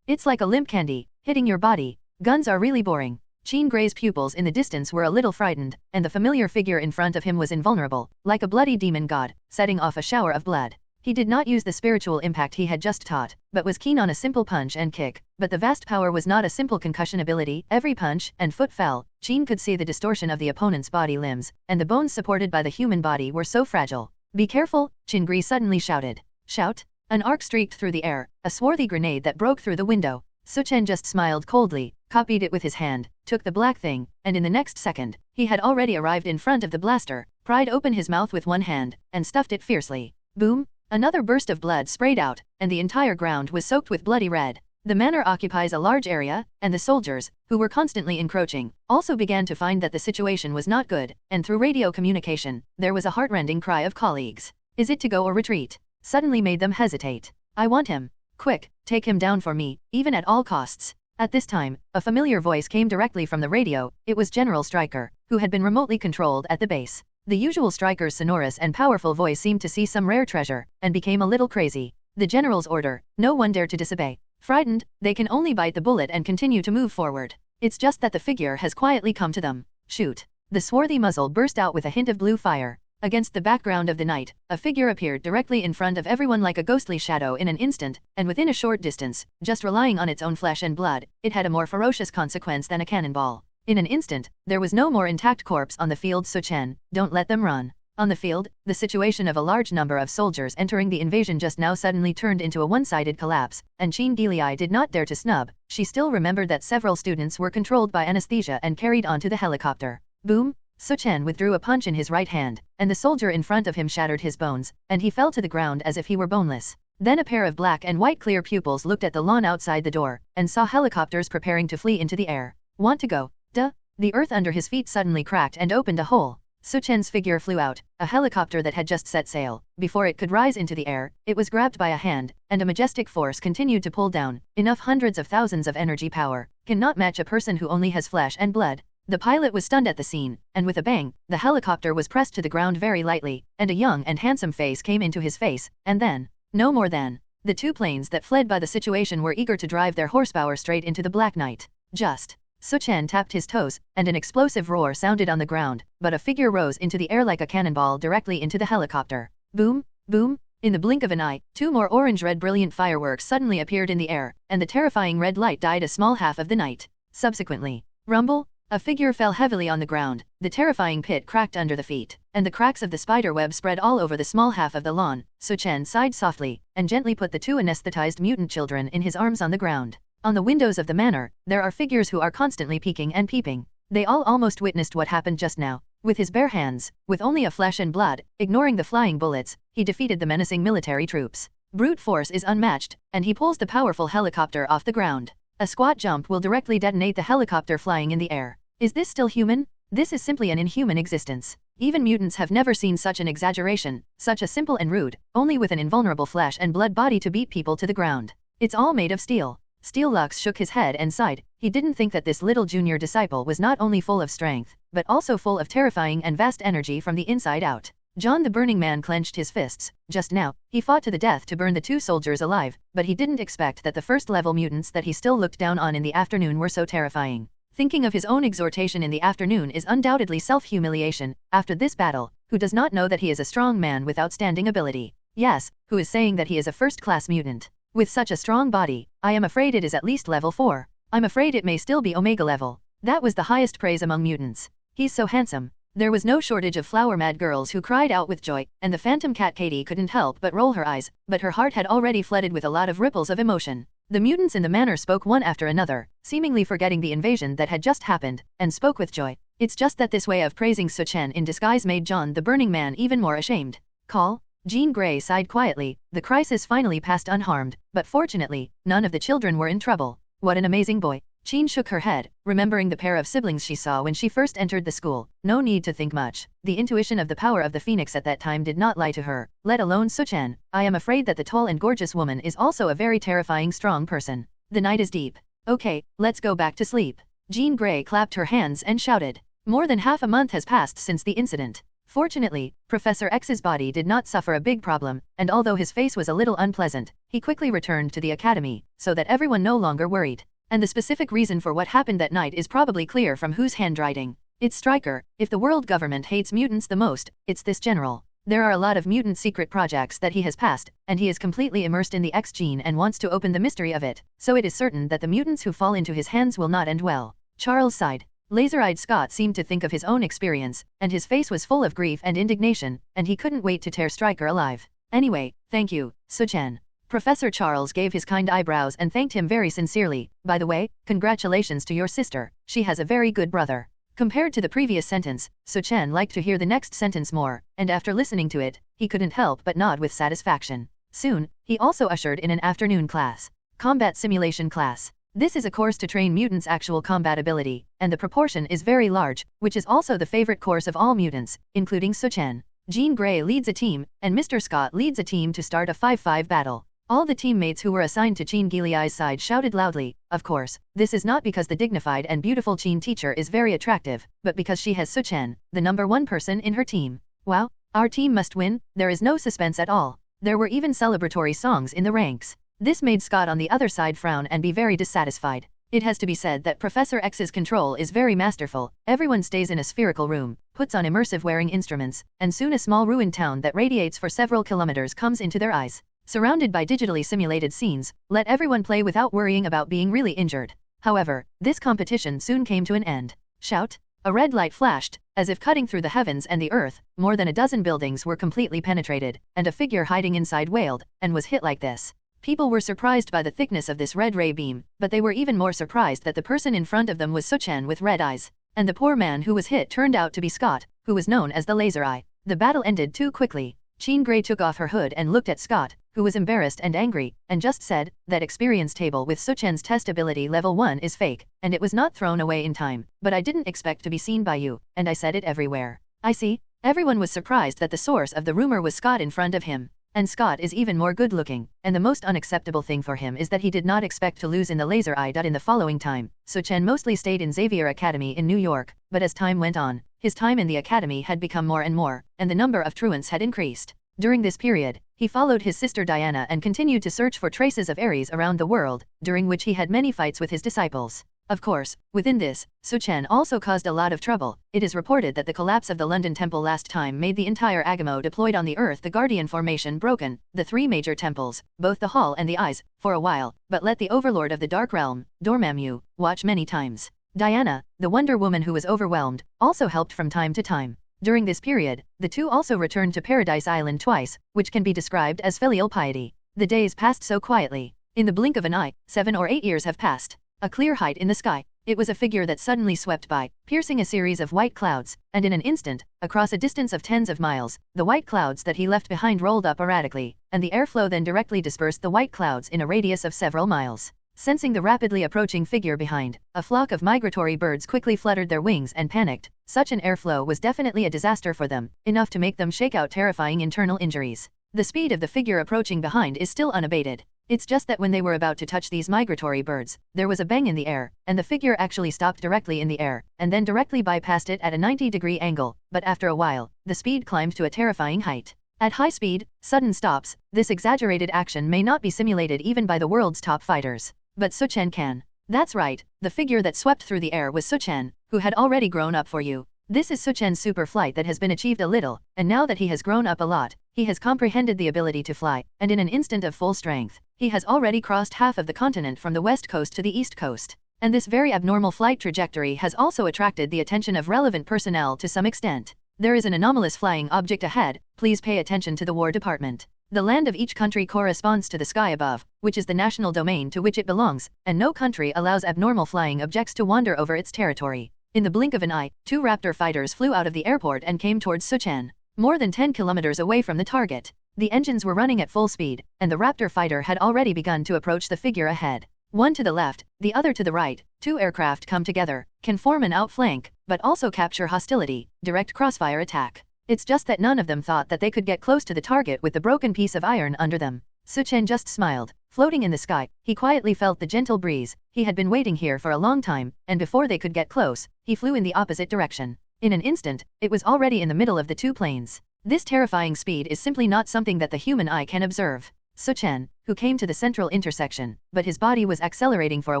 It's like a limp candy, hitting your body. Guns are really boring. Jean Grey's pupils in the distance were a little frightened, and the familiar figure in front of him was invulnerable, like a bloody demon god, setting off a shower of blood. He did not use the spiritual impact he had just taught, but was keen on a simple punch and kick. But the vast power was not a simple concussion ability. Every punch and foot fell. Jean could see the distortion of the opponent's body limbs, and the bones supported by the human body were so fragile. Be careful, Chingri suddenly shouted. Shout? An arc streaked through the air, a swarthy grenade that broke through the window. Su Chen just smiled coldly, copied it with his hand, took the black thing, and in the next second, he had already arrived in front of the blaster, pried open his mouth with one hand, and stuffed it fiercely. Boom! Another burst of blood sprayed out, and the entire ground was soaked with bloody red. The manor occupies a large area, and the soldiers, who were constantly encroaching, also began to find that the situation was not good, and through radio communication, there was a heartrending cry of colleagues. Is it to go or retreat? Suddenly made them hesitate. I want him. Quick, take him down for me, even at all costs. At this time, a familiar voice came directly from the radio. It was General Stryker, who had been remotely controlled at the base. The usual Stryker's sonorous and powerful voice seemed to see some rare treasure, and became a little crazy. The general's order, no one dared to disobey. Frightened, they can only bite the bullet and continue to move forward. It's just that the figure has quietly come to them. Shoot. The swarthy muzzle burst out with a hint of blue fire. Against the background of the night, a figure appeared directly in front of everyone like a ghostly shadow in an instant, and within a short distance, just relying on its own flesh and blood, it had a more ferocious consequence than a cannonball. In an instant, there was no more intact corpse on the field. Su Chen, don't let them run. On the field, the situation of a large number of soldiers entering the invasion just now suddenly turned into a one-sided collapse, and Qin Delii did not dare to snub. She still remembered that several students were controlled by anesthesia and carried onto the helicopter. Boom! Su Chen withdrew a punch in his right hand, and the soldier in front of him shattered his bones, and he fell to the ground as if he were boneless. Then a pair of black and white clear pupils looked at the lawn outside the door, and saw helicopters preparing to flee into the air. Want to go? Duh! The earth under his feet suddenly cracked and opened a hole. Su Chen's figure flew out, a helicopter that had just set sail. Before it could rise into the air, it was grabbed by a hand, and a majestic force continued to pull down. Enough hundreds of thousands of energy power cannot match a person who only has flesh and blood. The pilot was stunned at the scene, and with a bang, the helicopter was pressed to the ground very lightly, and a young and handsome face came into his face, and then, no more than. The two planes that fled by the situation were eager to drive their horsepower straight into the black night. Just. Su Chen tapped his toes, and an explosive roar sounded on the ground, but a figure rose into the air like a cannonball directly into the helicopter. Boom, boom, in the blink of an eye, two more orange-red brilliant fireworks suddenly appeared in the air, and the terrifying red light dyed a small half of the night. Subsequently, rumble, a figure fell heavily on the ground, the terrifying pit cracked under the feet, and the cracks of the spider web spread all over the small half of the lawn. Su Chen sighed softly, and gently put the two anesthetized mutant children in his arms on the ground. On the windows of the manor, there are figures who are constantly peeking and peeping. They all almost witnessed what happened just now. With his bare hands, with only a flesh and blood, ignoring the flying bullets, he defeated the menacing military troops. Brute force is unmatched, and he pulls the powerful helicopter off the ground. A squat jump will directly detonate the helicopter flying in the air. Is this still human? This is simply an inhuman existence. Even mutants have never seen such an exaggeration, such a simple and rude, only with an invulnerable flesh and blood body to beat people to the ground. It's all made of steel. Steel Lux shook his head and sighed. He didn't think that this little junior disciple was not only full of strength, but also full of terrifying and vast energy from the inside out. John the Burning Man clenched his fists. Just now, he fought to the death to burn the two soldiers alive, but he didn't expect that the first-level mutants that he still looked down on in the afternoon were so terrifying. Thinking of his own exhortation in the afternoon is undoubtedly self-humiliation. After this battle, who does not know that he is a strong man with outstanding ability? Yes, who is saying that he is a first-class mutant? With such a strong body, I am afraid it is at least level 4. I'm afraid it may still be Omega level. That was the highest praise among mutants. He's so handsome. There was no shortage of flower-mad girls who cried out with joy, and the phantom cat Katie couldn't help but roll her eyes, but her heart had already flooded with a lot of ripples of emotion. The mutants in the manor spoke one after another, seemingly forgetting the invasion that had just happened, and spoke with joy. It's just that this way of praising Su Chen in disguise made John the Burning Man even more ashamed. Call? Jean Grey sighed quietly. The crisis finally passed unharmed, but fortunately, none of the children were in trouble. What an amazing boy. Jean shook her head, remembering the pair of siblings she saw when she first entered the school. No need to think much. The intuition of the power of the Phoenix at that time did not lie to her, let alone Su Chen. I am afraid that the tall and gorgeous woman is also a very terrifying strong person. The night is deep. Okay, let's go back to sleep. Jean Grey clapped her hands and shouted. More than half a month has passed since the incident. Fortunately, Professor X's body did not suffer a big problem, and although his face was a little unpleasant, he quickly returned to the academy, so that everyone no longer worried. And the specific reason for what happened that night is probably clear from whose handwriting. It's Stryker. If the world government hates mutants the most, it's this general. There are a lot of mutant secret projects that he has passed, and he is completely immersed in the X gene and wants to open the mystery of it, so it is certain that the mutants who fall into his hands will not end well. Charles sighed. Laser-eyed Scott seemed to think of his own experience, and his face was full of grief and indignation, and he couldn't wait to tear Stryker alive. Anyway, thank you, Su Chen. Professor Charles gave his kind eyebrows and thanked him very sincerely. By the way, congratulations to your sister, she has a very good brother. Compared to the previous sentence, Su Chen liked to hear the next sentence more, and after listening to it, he couldn't help but nod with satisfaction. Soon, he also ushered in an afternoon class. Combat Simulation Class. This is a course to train mutants' actual combat ability, and the proportion is very large, which is also the favorite course of all mutants, including Su Chen. Jean Grey leads a team, and Mr. Scott leads a team to start a 5-5 battle. All the teammates who were assigned to Jean Gilliai's side shouted loudly. Of course, this is not because the dignified and beautiful Jean teacher is very attractive, but because she has Su Chen, the #1 person in her team. Wow, our team must win, there is no suspense at all. There were even celebratory songs in the ranks. This made Scott on the other side frown and be very dissatisfied. It has to be said that Professor X's control is very masterful. Everyone stays in a spherical room, puts on immersive wearing instruments, and soon a small ruined town that radiates for several kilometers comes into their eyes. Surrounded by digitally simulated scenes, let everyone play without worrying about being really injured. However, this competition soon came to an end. Shout! A red light flashed, as if cutting through the heavens and the earth. More than a dozen buildings were completely penetrated, and a figure hiding inside wailed, and was hit like this. People were surprised by the thickness of this red ray beam, but they were even more surprised that the person in front of them was Su Chen with red eyes. And the poor man who was hit turned out to be Scott, who was known as the Laser Eye. The battle ended too quickly. Jean Grey took off her hood and looked at Scott, who was embarrassed and angry, and just said, that experience table with Su Chen's test ability level 1 is fake, and it was not thrown away in time, but I didn't expect to be seen by you, and I said it everywhere. I see. Everyone was surprised that the source of the rumor was Scott in front of him. And Scott is even more good-looking, and the most unacceptable thing for him is that he did not expect to lose in the Laser Eye. In the following time, Su Chen mostly stayed in Xavier Academy in New York, but as time went on, his time in the academy had become more and more, and the number of truants had increased. During this period, he followed his sister Diana and continued to search for traces of Ares around the world, during which he had many fights with his disciples. Of course, within this, Su Chen also caused a lot of trouble. It is reported that the collapse of the London Temple last time made the entire Agamo deployed on the Earth the Guardian formation broken, the 3 major temples, both the Hall and the Eyes, for a while, but let the Overlord of the Dark Realm, Dormammu, watch many times. Diana, the Wonder Woman who was overwhelmed, also helped from time to time. During this period, the two also returned to Paradise Island twice, which can be described as filial piety. The days passed so quietly. In the blink of an eye, 7 or 8 years have passed. A clear height in the sky. It was a figure that suddenly swept by, piercing a series of white clouds, and in an instant, across a distance of tens of miles, the white clouds that he left behind rolled up erratically, and the airflow then directly dispersed the white clouds in a radius of several miles. Sensing the rapidly approaching figure behind, a flock of migratory birds quickly fluttered their wings and panicked. Such an airflow was definitely a disaster for them, enough to make them shake out terrifying internal injuries. The speed of the figure approaching behind is still unabated. It's just that when they were about to touch these migratory birds, there was a bang in the air, and the figure actually stopped directly in the air, and then directly bypassed it at a 90-degree angle, but after a while, the speed climbed to a terrifying height. At high speed, sudden stops, this exaggerated action may not be simulated even by the world's top fighters. But Su Chen can. That's right, the figure that swept through the air was Su Chen, who had already grown up for you. This is Su Chen's super flight that has been achieved a little, and now that he has grown up a lot, he has comprehended the ability to fly, and in an instant of full strength, he has already crossed half of the continent from the west coast to the east coast. And this very abnormal flight trajectory has also attracted the attention of relevant personnel to some extent. There is an anomalous flying object ahead, please pay attention to the War Department. The land of each country corresponds to the sky above, which is the national domain to which it belongs, and no country allows abnormal flying objects to wander over its territory. In the blink of an eye, 2 Raptor fighters flew out of the airport and came towards Su Chen, more than 10 kilometers away from the target. The engines were running at full speed, and the Raptor fighter had already begun to approach the figure ahead. One to the left, the other to the right, 2 aircraft come together, can form an outflank, but also capture hostility, direct crossfire attack. It's just that none of them thought that they could get close to the target with the broken piece of iron under them. Su Chen just smiled. Floating in the sky, he quietly felt the gentle breeze. He had been waiting here for a long time, and before they could get close, he flew in the opposite direction. In an instant, it was already in the middle of the 2 planes. This terrifying speed is simply not something that the human eye can observe. Su Chen, who came to the central intersection, but his body was accelerating for a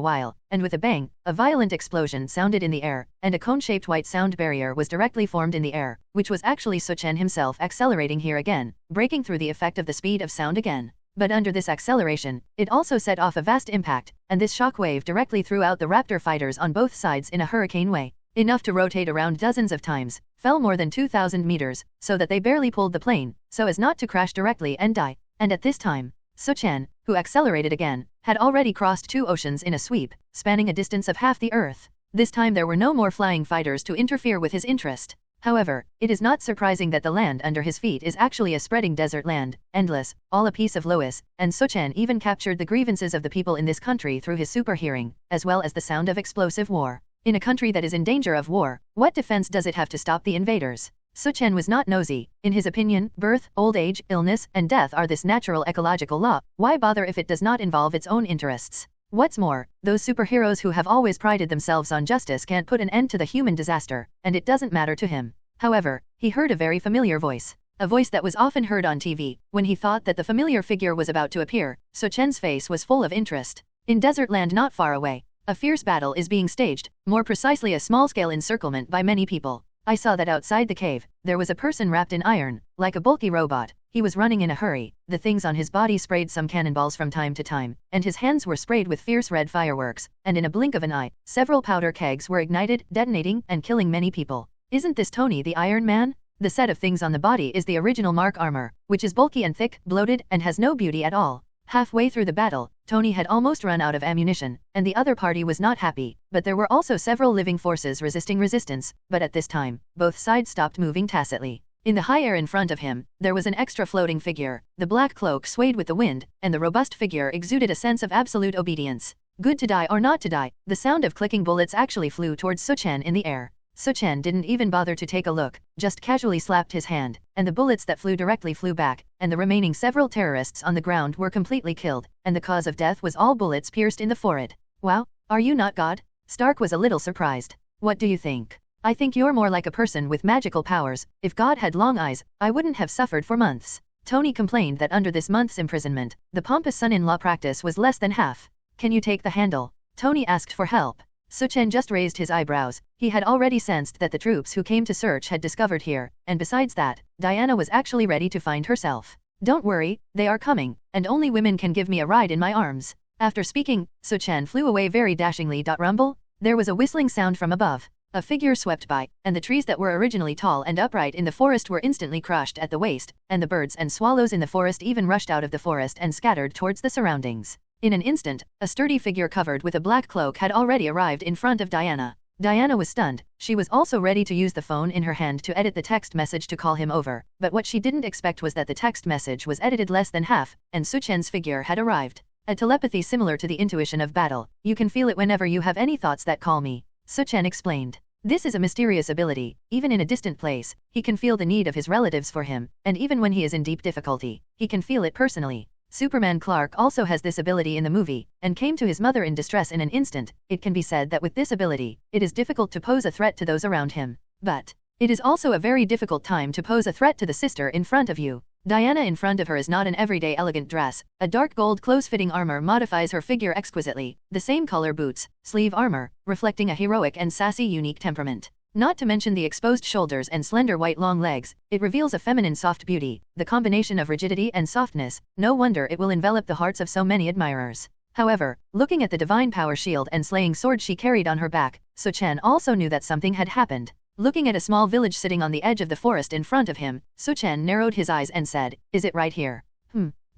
while, and with a bang, a violent explosion sounded in the air, and a cone-shaped white sound barrier was directly formed in the air, which was actually Su Chen himself accelerating here again, breaking through the effect of the speed of sound again. But under this acceleration, it also set off a vast impact, and this shockwave directly threw out the Raptor fighters on both sides in a hurricane way, enough to rotate around dozens of times, fell more than 2,000 meters, so that they barely pulled the plane, so as not to crash directly and die. And at this time, Su Chen, who accelerated again, had already crossed 2 oceans in a sweep, spanning a distance of half the Earth. This time there were no more flying fighters to interfere with his interest. However, it is not surprising that the land under his feet is actually a spreading desert land, endless, all a piece of Lois, and Su Chen even captured the grievances of the people in this country through his super hearing, as well as the sound of explosive war. In a country that is in danger of war, what defense does it have to stop the invaders? Su Chen was not nosy. In his opinion, birth, old age, illness, and death are this natural ecological law. Why bother if it does not involve its own interests? What's more, those superheroes who have always prided themselves on justice can't put an end to the human disaster, and it doesn't matter to him. However, he heard a very familiar voice. A voice that was often heard on TV. When he thought that the familiar figure was about to appear, Su Chen's face was full of interest. In desert land not far away, a fierce battle is being staged, more precisely a small-scale encirclement by many people. I saw that outside the cave, there was a person wrapped in iron, like a bulky robot. He was running in a hurry, the things on his body sprayed some cannonballs from time to time, and his hands were sprayed with fierce red fireworks, and in a blink of an eye, several powder kegs were ignited, detonating, and killing many people. Isn't this Tony the Iron Man? The set of things on the body is the original Mark armor, which is bulky and thick, bloated, and has no beauty at all. Halfway through the battle, Tony had almost run out of ammunition, and the other party was not happy, but there were also several living forces resisting resistance, but at this time, both sides stopped moving tacitly. In the high air in front of him, there was an extra floating figure. The black cloak swayed with the wind, and the robust figure exuded a sense of absolute obedience. Good to die or not to die, the sound of clicking bullets actually flew towards Su Chen in the air. Su Chen didn't even bother to take a look, just casually slapped his hand, and the bullets that flew directly flew back, and the remaining several terrorists on the ground were completely killed, and the cause of death was all bullets pierced in the forehead. Wow, are you not God? Stark was a little surprised. What do you think? I think you're more like a person with magical powers. If God had long eyes, I wouldn't have suffered for months. Tony complained that under this month's imprisonment, the pompous son-in-law practice was less than half. Can you take the handle? Tony asked for help. Su Chen just raised his eyebrows. He had already sensed that the troops who came to search had discovered here, and besides that, Diana was actually ready to find herself. Don't worry, they are coming, and only women can give me a ride in my arms. After speaking, Su Chen flew away very dashingly. Rumble? There was a whistling sound from above. A figure swept by, and the trees that were originally tall and upright in the forest were instantly crushed at the waist, and the birds and swallows in the forest even rushed out of the forest and scattered towards the surroundings. In an instant, a sturdy figure covered with a black cloak had already arrived in front of Diana. Diana was stunned. She was also ready to use the phone in her hand to edit the text message to call him over, but what she didn't expect was that the text message was edited less than half, and Su Chen's figure had arrived. A telepathy similar to the intuition of battle. You can feel it whenever you have any thoughts that call me. Su Chen explained. This is a mysterious ability. Even in a distant place, he can feel the need of his relatives for him, and even when he is in deep difficulty, he can feel it personally. Superman Clark also has this ability in the movie, and came to his mother in distress in an instant. It can be said that with this ability, it is difficult to pose a threat to those around him. But it is also a very difficult time to pose a threat to the sister in front of you. Diana in front of her is not an everyday elegant dress. A dark gold close-fitting armor modifies her figure exquisitely, the same color boots, sleeve armor, reflecting a heroic and sassy unique temperament. Not to mention the exposed shoulders and slender white long legs, it reveals a feminine soft beauty, the combination of rigidity and softness. No wonder it will envelop the hearts of so many admirers. However, looking at the divine power shield and slaying sword she carried on her back, Su Chen also knew that something had happened. Looking at a small village sitting on the edge of the forest in front of him, Su Chen narrowed his eyes and said, "Is it right here?"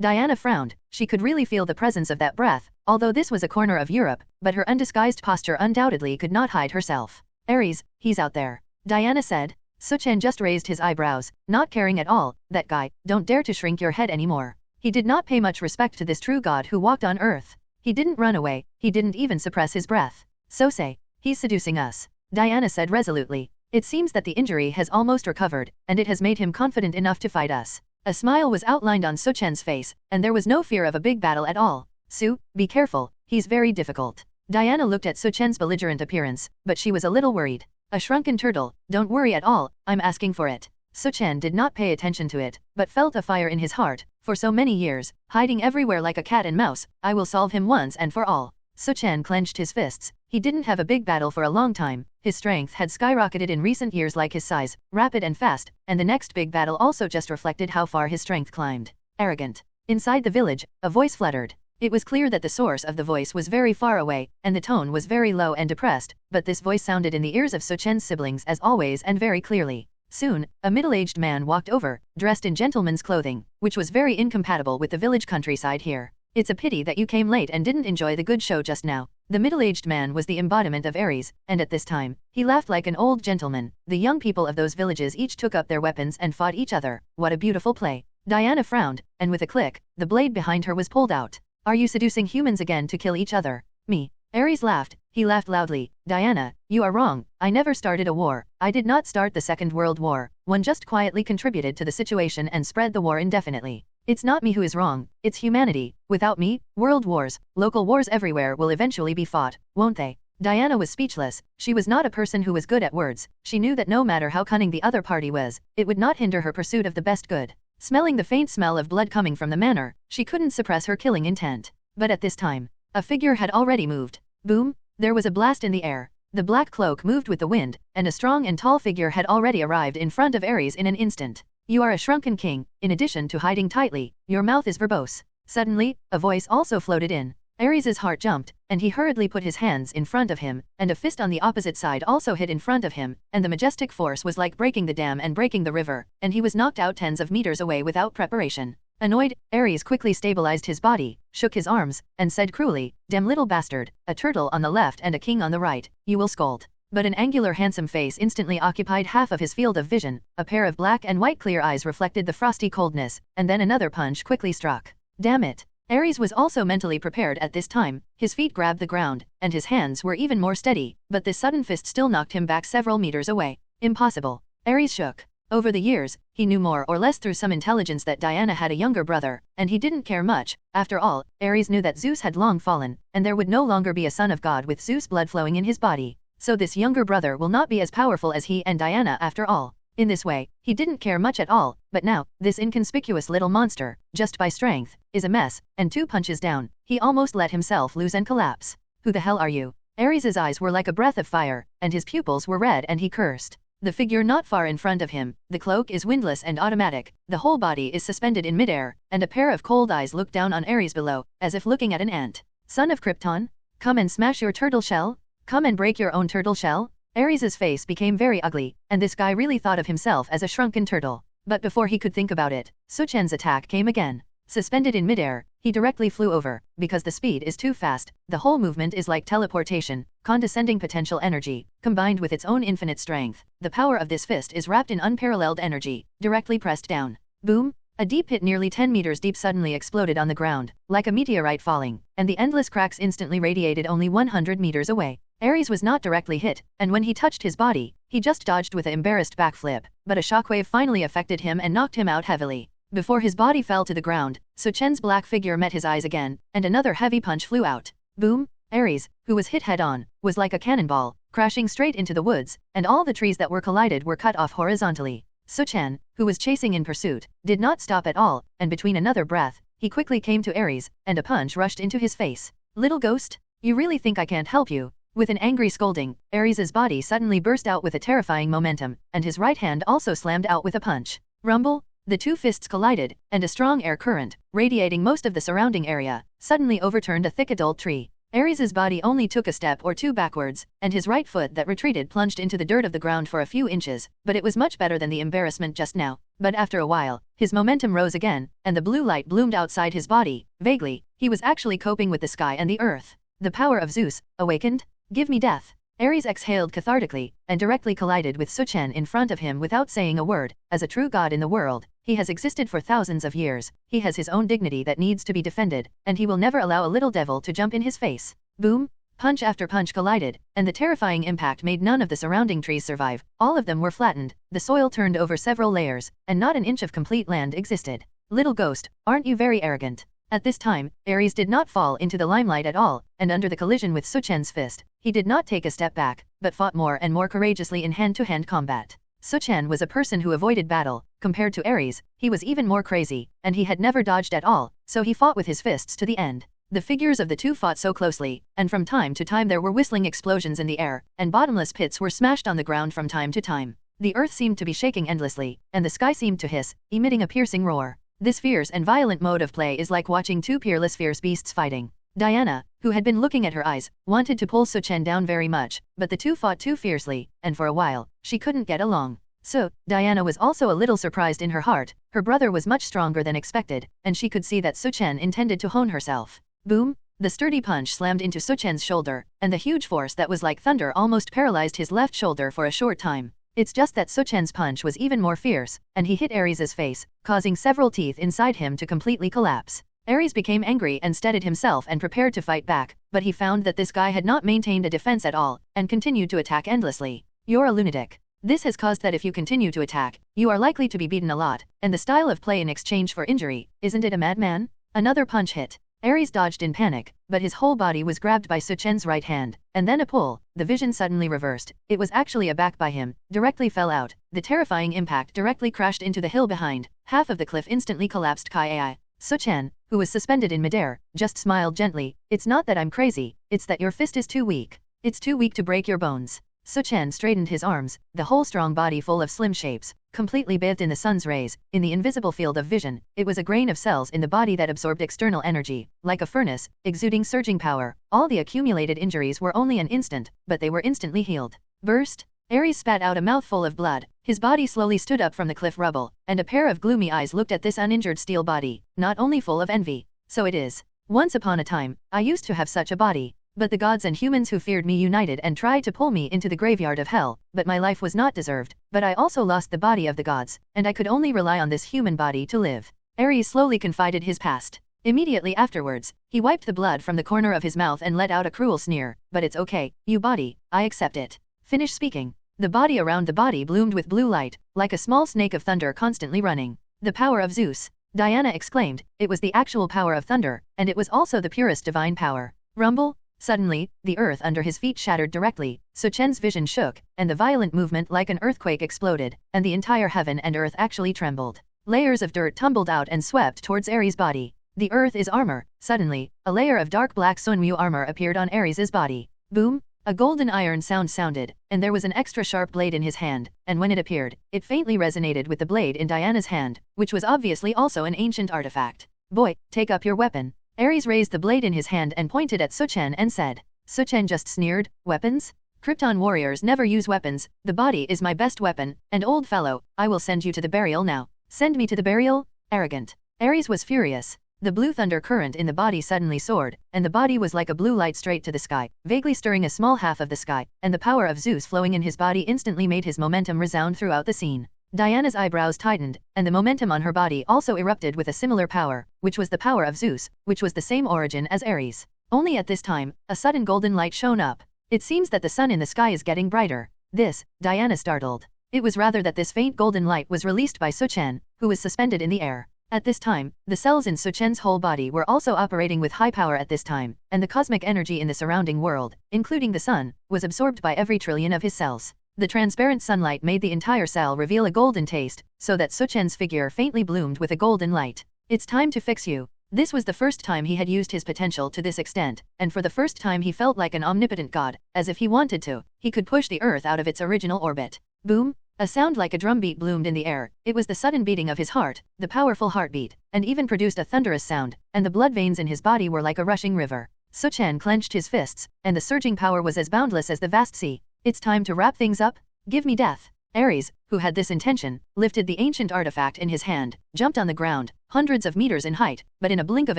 Diana frowned. She could really feel the presence of that breath, although this was a corner of Europe, but her undisguised posture undoubtedly could not hide herself. "Ares, he's out there," Diana said. Su Chen just raised his eyebrows, not caring at all. That guy, don't dare to shrink your head anymore. He did not pay much respect to this true god who walked on earth. He didn't run away, he didn't even suppress his breath. "So say, he's seducing us," Diana said resolutely. "It seems that the injury has almost recovered, and it has made him confident enough to fight us." A smile was outlined on Su Chen's face, and there was no fear of a big battle at all. "Su, be careful, he's very difficult." Diana looked at Su Chen's belligerent appearance, but she was a little worried. "A shrunken turtle, don't worry at all, I'm asking for it." Su Chen did not pay attention to it, but felt a fire in his heart. For so many years, hiding everywhere like a cat and mouse, I will solve him once and for all. Su Chen clenched his fists. He didn't have a big battle for a long time. His strength had skyrocketed in recent years like his size, rapid and fast, and the next big battle also just reflected how far his strength climbed. Arrogant. Inside the village, a voice fluttered. It was clear that the source of the voice was very far away, and the tone was very low and depressed, but this voice sounded in the ears of Su Chen's siblings as always and very clearly. Soon, a middle-aged man walked over, dressed in gentleman's clothing, which was very incompatible with the village countryside here. "It's a pity that you came late and didn't enjoy the good show just now," The middle-aged man was the embodiment of Ares, and at this time, he laughed like an old gentleman. The young people of those villages each took up their weapons and fought each other. What a beautiful play. Diana frowned, and with a click, the blade behind her was pulled out. Are you seducing humans again to kill each other? Me. Ares laughed. He laughed loudly. Diana, you are wrong. I never started a war. I did not start the Second World War. One just quietly contributed to the situation and spread the war indefinitely. It's not me who is wrong, it's humanity. Without me, world wars, local wars everywhere will eventually be fought, won't they? Diana was speechless. She was not a person who was good at words. She knew that no matter how cunning the other party was, it would not hinder her pursuit of the best good. Smelling the faint smell of blood coming from the manor, she couldn't suppress her killing intent. But at this time, a figure had already moved. Boom! There was a blast in the air. The black cloak moved with the wind, and a strong and tall figure had already arrived in front of Ares in an instant. You are a shrunken king, in addition to hiding tightly, your mouth is verbose. Suddenly, a voice also floated in. Ares's heart jumped, and he hurriedly put his hands in front of him, and a fist on the opposite side also hit in front of him, and the majestic force was like breaking the dam and breaking the river, and he was knocked out tens of meters away without preparation. Annoyed, Ares quickly stabilized his body, shook his arms, and said cruelly, "Damn little bastard, a turtle on the left and a king on the right, you will scold." But an angular handsome face instantly occupied half of his field of vision, a pair of black and white clear eyes reflected the frosty coldness, and then another punch quickly struck. Damn it! Ares was also mentally prepared at this time, his feet grabbed the ground, and his hands were even more steady, but this sudden fist still knocked him back several meters away. Impossible. Ares shook. Over the years, he knew more or less through some intelligence that Diana had a younger brother, and he didn't care much. After all, Ares knew that Zeus had long fallen, and there would no longer be a son of God with Zeus blood flowing in his body. So this younger brother will not be as powerful as he and Diana after all. In this way, he didn't care much at all, but now, this inconspicuous little monster, just by strength, is a mess, and 2 punches down, he almost let himself loose and collapse. Who the hell are you? Ares's eyes were like a breath of fire, and his pupils were red and he cursed. The figure not far in front of him, the cloak is windless and automatic, the whole body is suspended in midair, and a pair of cold eyes look down on Ares below, as if looking at an ant. Son of Krypton? Come and smash your turtle shell? Come and break your own turtle shell? Ares's face became very ugly, and this guy really thought of himself as a shrunken turtle. But before he could think about it, Su Chen's attack came again. Suspended in midair, he directly flew over. Because the speed is too fast, the whole movement is like teleportation, condescending potential energy, combined with its own infinite strength. The power of this fist is wrapped in unparalleled energy, directly pressed down. Boom! A deep pit nearly 10 meters deep suddenly exploded on the ground, like a meteorite falling, and the endless cracks instantly radiated only 100 meters away. Ares was not directly hit, and when he touched his body, he just dodged with an embarrassed backflip, but a shockwave finally affected him and knocked him out heavily. Before his body fell to the ground, Su Chen's black figure met his eyes again, and another heavy punch flew out. Boom! Ares, who was hit head-on, was like a cannonball, crashing straight into the woods, and all the trees that were collided were cut off horizontally. Su Chen, who was chasing in pursuit, did not stop at all, and between another breath, he quickly came to Ares, and a punch rushed into his face. Little ghost, you really think I can't help you? With an angry scolding, Ares's body suddenly burst out with a terrifying momentum, and his right hand also slammed out with a punch. Rumble! The 2 fists collided, and a strong air current, radiating most of the surrounding area, suddenly overturned a thick adult tree. Ares's body only took a step or 2 backwards, and his right foot that retreated plunged into the dirt of the ground for a few inches, but it was much better than the embarrassment just now. But after a while, his momentum rose again, and the blue light bloomed outside his body. Vaguely, he was actually coping with the sky and the earth. The power of Zeus, awakened? Give me death. Ares exhaled cathartically, and directly collided with Su Chen in front of him without saying a word. As a true god in the world, he has existed for thousands of years, he has his own dignity that needs to be defended, and he will never allow a little devil to jump in his face. Boom! Punch after punch collided, and the terrifying impact made none of the surrounding trees survive. All of them were flattened, the soil turned over several layers, and not an inch of complete land existed. Little ghost, aren't you very arrogant? At this time, Ares did not fall into the limelight at all, and under the collision with Su Chen's fist, he did not take a step back, but fought more and more courageously in hand-to-hand combat. Su Chen was a person who avoided battle. Compared to Ares, he was even more crazy, and he had never dodged at all, so he fought with his fists to the end. The figures of the 2 fought so closely, and from time to time there were whistling explosions in the air, and bottomless pits were smashed on the ground from time to time. The earth seemed to be shaking endlessly, and the sky seemed to hiss, emitting a piercing roar. This fierce and violent mode of play is like watching 2 peerless fierce beasts fighting. Diana, who had been looking at her eyes, wanted to pull Su Chen down very much, but the 2 fought too fiercely, and for a while, she couldn't get along. So, Diana was also a little surprised in her heart. Her brother was much stronger than expected, and she could see that Su Chen intended to hone herself. Boom! The sturdy punch slammed into Su Chen's shoulder, and the huge force that was like thunder almost paralyzed his left shoulder for a short time. It's just that Su Chen's punch was even more fierce, and he hit Ares' face, causing several teeth inside him to completely collapse. Ares became angry and steadied himself and prepared to fight back, but he found that this guy had not maintained a defense at all, and continued to attack endlessly. You're a lunatic. This has caused that if you continue to attack, you are likely to be beaten a lot, and the style of play in exchange for injury, isn't it a madman? Another punch hit. Ares dodged in panic, but his whole body was grabbed by Su Chen's right hand, and then a pull. The vision suddenly reversed. It was actually a back by him, directly fell out. The terrifying impact directly crashed into the hill behind. Half of the cliff instantly collapsed. Kai. Su Chen, who was suspended in midair, just smiled gently. It's not that I'm crazy, it's that your fist is too weak. It's too weak to break your bones. Su Chen straightened his arms, the whole strong body full of slim shapes, completely bathed in the sun's rays. In the invisible field of vision, it was a grain of cells in the body that absorbed external energy, like a furnace, exuding surging power. All the accumulated injuries were only an instant, but they were instantly healed. Burst! Ares spat out a mouthful of blood. His body slowly stood up from the cliff rubble, and a pair of gloomy eyes looked at this uninjured steel body, not only full of envy. So it is. Once upon a time, I used to have such a body. But the gods and humans who feared me united and tried to pull me into the graveyard of hell, but my life was not deserved. But I also lost the body of the gods, and I could only rely on this human body to live. Ares slowly confided his past. Immediately afterwards, he wiped the blood from the corner of his mouth and let out a cruel sneer. But it's okay, you body, I accept it. Finish speaking. The body around the body bloomed with blue light, like a small snake of thunder constantly running. The power of Zeus, Diana exclaimed. It was the actual power of thunder, and it was also the purest divine power. Rumble? Suddenly, the earth under his feet shattered directly. Su Chen's vision shook, and the violent movement like an earthquake exploded, and the entire heaven and earth actually trembled. Layers of dirt tumbled out and swept towards Ares' body. The earth is armor. Suddenly, a layer of dark black Sunmu armor appeared on Ares' body. Boom! A golden iron sound sounded, and there was an extra sharp blade in his hand, and when it appeared, it faintly resonated with the blade in Diana's hand, which was obviously also an ancient artifact. Boy, take up your weapon. Ares raised the blade in his hand and pointed at Su Chen and said. Su Chen just sneered, weapons? Krypton warriors never use weapons, the body is my best weapon, and old fellow, I will send you to the burial now. Send me to the burial? Arrogant. Ares was furious. The blue thunder current in the body suddenly soared, and the body was like a blue light straight to the sky, vaguely stirring a small half of the sky, and the power of Zeus flowing in his body instantly made his momentum resound throughout the scene. Diana's eyebrows tightened, and the momentum on her body also erupted with a similar power, which was the power of Zeus, which was the same origin as Ares. Only at this time, a sudden golden light shone up. It seems that the sun in the sky is getting brighter. This, Diana startled. It was rather that this faint golden light was released by Su Chen, who was suspended in the air. At this time, the cells in Su Chen's whole body were also operating with high power at this time, and the cosmic energy in the surrounding world, including the sun, was absorbed by every trillion of his cells. The transparent sunlight made the entire cell reveal a golden taste, so that Su Chen's figure faintly bloomed with a golden light. It's time to fix you. This was the first time he had used his potential to this extent, and for the first time he felt like an omnipotent god, as if he wanted to, he could push the earth out of its original orbit. Boom! A sound like a drumbeat bloomed in the air. It was the sudden beating of his heart, the powerful heartbeat, and even produced a thunderous sound, and the blood veins in his body were like a rushing river. Su Chen clenched his fists, and the surging power was as boundless as the vast sea. It's time to wrap things up? Give me death. Ares, who had this intention, lifted the ancient artifact in his hand, jumped on the ground, hundreds of meters in height, but in a blink of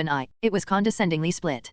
an eye, it was condescendingly split.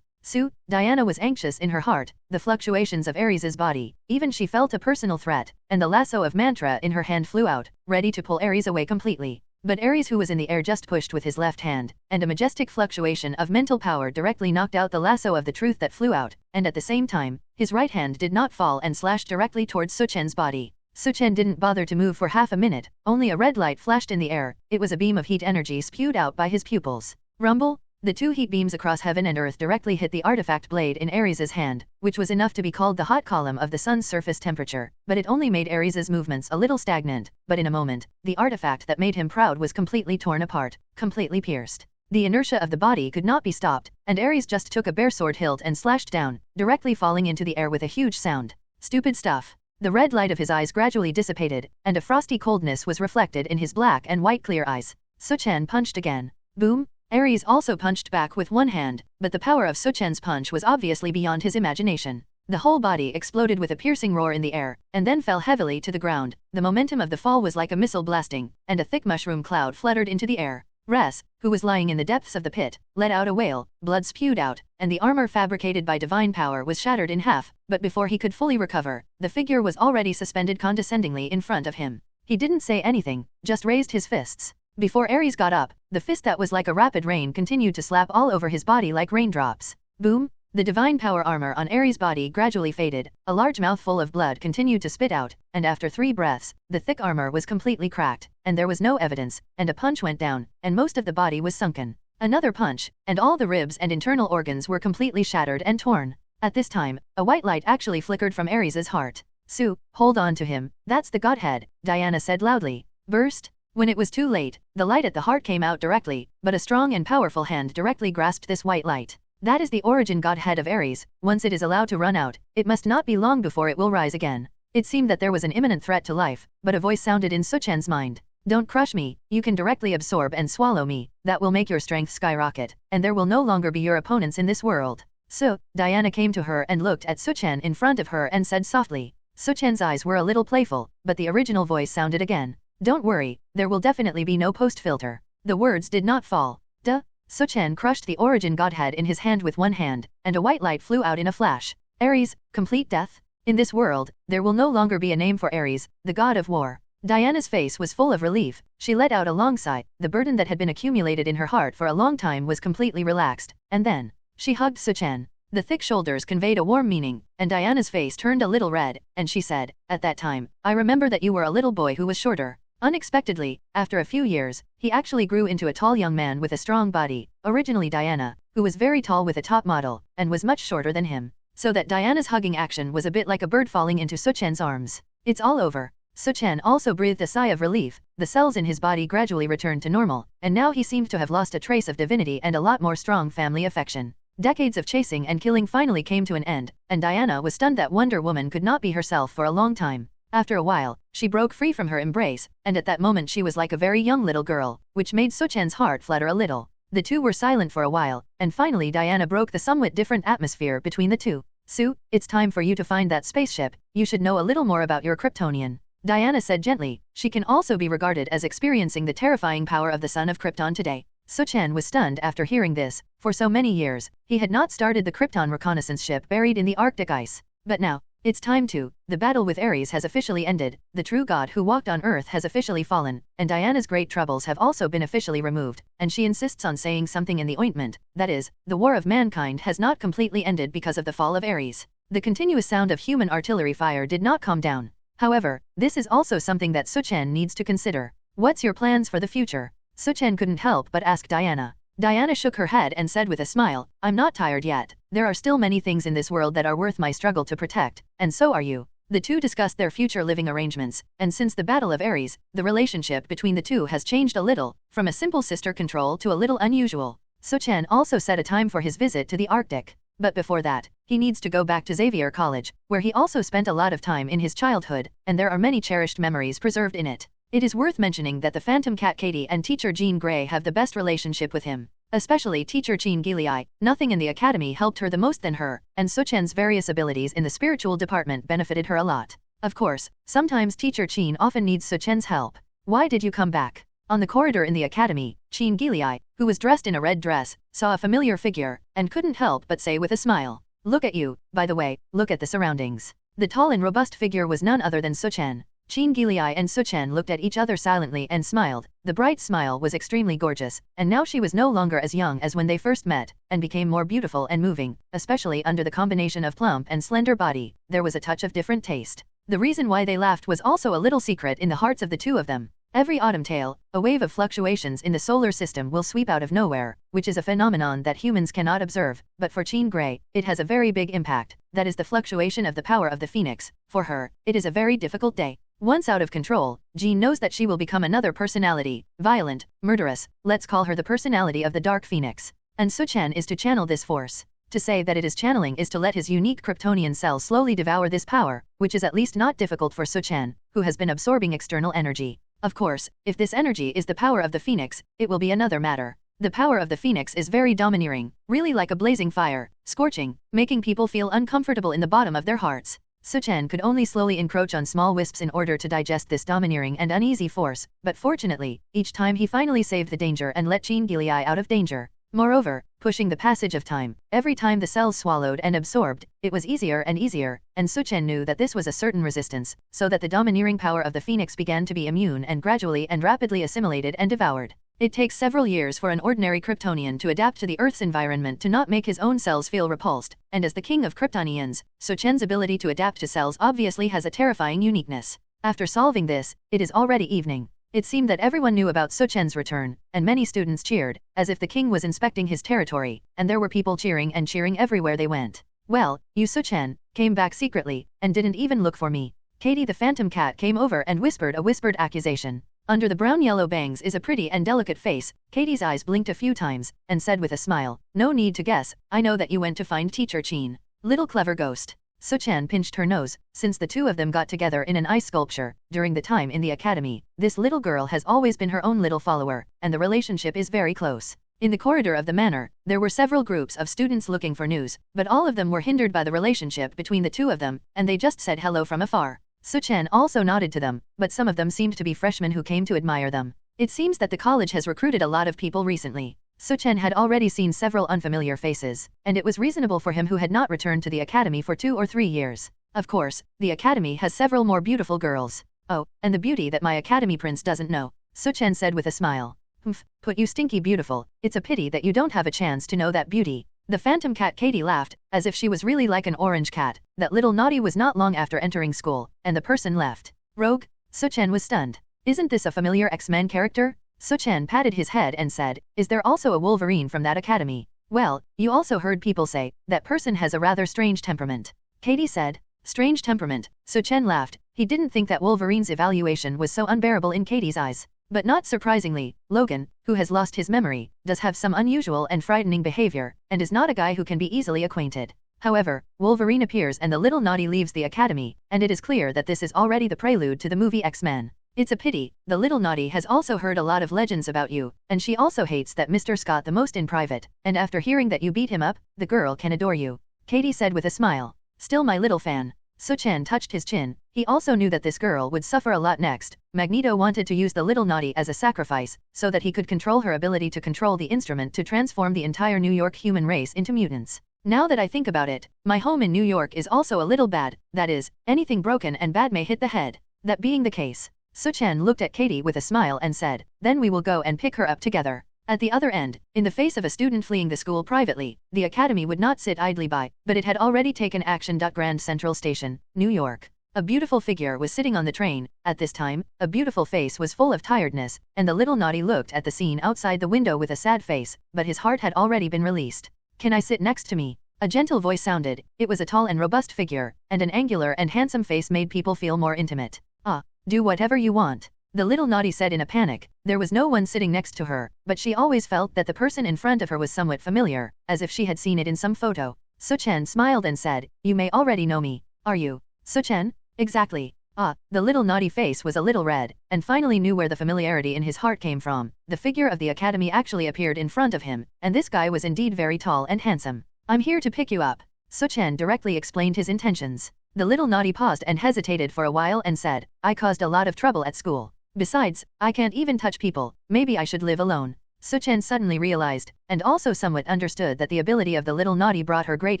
Diana was anxious in her heart, the fluctuations of Ares' body, even she felt a personal threat, and the lasso of mantra in her hand flew out, ready to pull Ares away completely. But Ares, who was in the air, just pushed with his left hand, and a majestic fluctuation of mental power directly knocked out the lasso of the truth that flew out, and at the same time, his right hand did not fall and slashed directly towards Su Chen's body. Su Chen didn't bother to move for half a minute, only a red light flashed in the air. It was a beam of heat energy spewed out by his pupils. Rumble? The two heat beams across heaven and earth directly hit the artifact blade in Ares' hand, which was enough to be called the hot column of the sun's surface temperature, but it only made Ares' movements a little stagnant. But in a moment, the artifact that made him proud was completely torn apart, completely pierced. The inertia of the body could not be stopped, and Ares just took a bare sword hilt and slashed down, directly falling into the air with a huge sound. Stupid stuff. The red light of his eyes gradually dissipated, and a frosty coldness was reflected in his black and white clear eyes. Su Chen punched again. Boom! Ares also punched back with one hand, but the power of Su Chen's punch was obviously beyond his imagination. The whole body exploded with a piercing roar in the air, and then fell heavily to the ground. The momentum of the fall was like a missile blasting, and a thick mushroom cloud fluttered into the air. Res, who was lying in the depths of the pit, let out a wail, blood spewed out, and the armor fabricated by divine power was shattered in half, but before he could fully recover, the figure was already suspended condescendingly in front of him. He didn't say anything, just raised his fists. Before Ares got up, the fist that was like a rapid rain continued to slap all over his body like raindrops. Boom! The divine power armor on Ares' body gradually faded, a large mouthful of blood continued to spit out, and after 3 breaths, the thick armor was completely cracked, and there was no evidence, and a punch went down, and most of the body was sunken. Another punch, and all the ribs and internal organs were completely shattered and torn. At this time, a white light actually flickered from Ares' heart. Su, hold on to him, that's the godhead, Diana said loudly. Burst? When it was too late, the light at the heart came out directly, but a strong and powerful hand directly grasped this white light. That is the origin godhead of Ares. Once it is allowed to run out, it must not be long before it will rise again. It seemed that there was an imminent threat to life, but a voice sounded in Su Chen's mind. Don't crush me, you can directly absorb and swallow me, that will make your strength skyrocket, and there will no longer be your opponents in this world. So, Diana came to her and looked at Su Chen in front of her and said softly. Su Chen's eyes were a little playful, but the original voice sounded again. Don't worry, there will definitely be no post-filter. The words did not fall. Duh. Su Chen crushed the origin godhead in his hand with one hand, and a white light flew out in a flash. Ares, complete death? In this world, there will no longer be a name for Ares, the god of war. Diana's face was full of relief. She let out a long sigh. The burden that had been accumulated in her heart for a long time was completely relaxed, and then, she hugged Su Chen. The thick shoulders conveyed a warm meaning, and Diana's face turned a little red, and she said, at that time, I remember that you were a little boy who was shorter. Unexpectedly, after a few years, he actually grew into a tall young man with a strong body, originally Diana, who was very tall with a top model, and was much shorter than him. So that Diana's hugging action was a bit like a bird falling into Su Chen's arms. It's all over. Su Chen also breathed a sigh of relief. The cells in his body gradually returned to normal, and now he seemed to have lost a trace of divinity and a lot more strong family affection. Decades of chasing and killing finally came to an end, and Diana was stunned that Wonder Woman could not be herself for a long time. After a while, she broke free from her embrace, and at that moment she was like a very young little girl, which made Su Chen's heart flutter a little. The two were silent for a while, and finally Diana broke the somewhat different atmosphere between the two. Su, it's time for you to find that spaceship, you should know a little more about your Kryptonian. Diana said gently. She can also be regarded as experiencing the terrifying power of the son of Krypton today. Su Chen was stunned after hearing this. For so many years, he had not started the Krypton reconnaissance ship buried in the Arctic ice. But now, it's time to. The battle with Ares has officially ended, the true god who walked on Earth has officially fallen, and Diana's great troubles have also been officially removed, and she insists on saying something in the ointment, that is, the war of mankind has not completely ended because of the fall of Ares. The continuous sound of human artillery fire did not calm down. However, this is also something that Su Chen needs to consider. What's your plans for the future? Su Chen couldn't help but ask Diana. Diana shook her head and said with a smile, I'm not tired yet. There are still many things in this world that are worth my struggle to protect, and so are you. The two discussed their future living arrangements, and since the Battle of Ares, the relationship between the two has changed a little, from a simple sister control to a little unusual. Su Chen also set a time for his visit to the Arctic. But before that, he needs to go back to Xavier College, where he also spent a lot of time in his childhood, and there are many cherished memories preserved in it. It is worth mentioning that the Phantom Cat Katie and teacher Jean Grey have the best relationship with him. Especially teacher Jean Gilliai, nothing in the academy helped her the most than her, and Su Chen's various abilities in the spiritual department benefited her a lot. Of course, sometimes teacher Jean often needs Su Chen's help. Why did you come back? On the corridor in the academy, Jean Gilliai, who was dressed in a red dress, saw a familiar figure, and couldn't help but say with a smile. Look at you, by the way, look at the surroundings. The tall and robust figure was none other than Su Chen. Jean Gilliai and Su Chen looked at each other silently and smiled. The bright smile was extremely gorgeous, and now she was no longer as young as when they first met, and became more beautiful and moving, especially under the combination of plump and slender body. There was a touch of different taste. The reason why they laughed was also a little secret in the hearts of the two of them. Every autumn tale, a wave of fluctuations in the solar system will sweep out of nowhere, which is a phenomenon that humans cannot observe, but for Jean Grey, it has a very big impact. That is the fluctuation of the power of the phoenix. For her, it is a very difficult day. Once out of control, Jean knows that she will become another personality, violent, murderous, let's call her the personality of the Dark Phoenix. And Su Chen is to channel this force. To say that it is channeling is to let his unique Kryptonian cell slowly devour this power, which is at least not difficult for Su Chen, who has been absorbing external energy. Of course, if this energy is the power of the phoenix, it will be another matter. The power of the phoenix is very domineering, really like a blazing fire, scorching, making people feel uncomfortable in the bottom of their hearts. Su Chen could only slowly encroach on small wisps in order to digest this domineering and uneasy force, but fortunately, each time he finally saved the danger and let Qin Gilei out of danger. Moreover, pushing the passage of time, every time the cells swallowed and absorbed, it was easier and easier, and Su Chen knew that this was a certain resistance, so that the domineering power of the phoenix began to be immune and gradually and rapidly assimilated and devoured. It takes several years for an ordinary Kryptonian to adapt to the Earth's environment to not make his own cells feel repulsed, and as the king of Kryptonians, Su Chen's ability to adapt to cells obviously has a terrifying uniqueness. After solving this, it is already evening. It seemed that everyone knew about Su Chen's return, and many students cheered, as if the king was inspecting his territory, and there were people cheering and cheering everywhere they went. Well, you Su Chen, came back secretly, and didn't even look for me. Katie the phantom cat came over and whispered a whispered accusation. Under the brown-yellow bangs is a pretty and delicate face. Katie's eyes blinked a few times, and said with a smile, "No need to guess, I know that you went to find teacher Qin. Little clever ghost." Su Chen pinched her nose, since the two of them got together in an ice sculpture, during the time in the academy. This little girl has always been her own little follower, and the relationship is very close. In the corridor of the manor, there were several groups of students looking for news, but all of them were hindered by the relationship between the two of them, and they just said hello from afar. Su Chen also nodded to them, but some of them seemed to be freshmen who came to admire them. It seems that the college has recruited a lot of people recently. Su Chen had already seen several unfamiliar faces, and it was reasonable for him who had not returned to the academy for 2 or 3 years. Of course, the academy has several more beautiful girls. Oh, and the beauty that my academy prince doesn't know, Su Chen said with a smile. Humph, put you stinky beautiful, it's a pity that you don't have a chance to know that beauty. The phantom cat Katie laughed, as if she was really like an orange cat. That little naughty was not long after entering school, and the person left. Rogue? Su Chen was stunned. Isn't this a familiar X-Men character? Su Chen patted his head and said, "Is there also a Wolverine from that academy?" "Well, you also heard people say, that person has a rather strange temperament." Katie said. Strange temperament. Su Chen laughed. He didn't think that Wolverine's evaluation was so unbearable in Katie's eyes. But not surprisingly, Logan, who has lost his memory, does have some unusual and frightening behavior, and is not a guy who can be easily acquainted. However, Wolverine appears and the little naughty leaves the academy, and it is clear that this is already the prelude to the movie X-Men. It's a pity, the little naughty has also heard a lot of legends about you, and she also hates that Mr. Scott the most in private, and after hearing that you beat him up, the girl can adore you. Katie said with a smile. Still my little fan. Su Chen touched his chin. He also knew that this girl would suffer a lot next. Magneto wanted to use the little naughty as a sacrifice, so that he could control her ability to control the instrument to transform the entire New York human race into mutants. Now that I think about it, my home in New York is also a little bad, that is, anything broken and bad may hit the head. That being the case, Su Chen looked at Katie with a smile and said, "Then we will go and pick her up together." At the other end, in the face of a student fleeing the school privately, the academy would not sit idly by, but it had already taken action. Grand Central Station, New York. A beautiful figure was sitting on the train. At this time, a beautiful face was full of tiredness, and the little naughty looked at the scene outside the window with a sad face, but his heart had already been released. "Can I sit next to me?" A gentle voice sounded. It was a tall and robust figure, and an angular and handsome face made people feel more intimate. "Ah, do whatever you want," the little naughty said in a panic. There was no one sitting next to her, but she always felt that the person in front of her was somewhat familiar, as if she had seen it in some photo. Su Chen smiled and said, "You may already know me. Are you Su Chen?" "Exactly." Ah, the little naughty face was a little red, and finally knew where the familiarity in his heart came from. The figure of the academy actually appeared in front of him, and this guy was indeed very tall and handsome. "I'm here to pick you up." Su Chen directly explained his intentions. The little naughty paused and hesitated for a while and said, "I caused a lot of trouble at school. Besides, I can't even touch people, maybe I should live alone." Su Chen suddenly realized, and also somewhat understood that the ability of the little naughty brought her great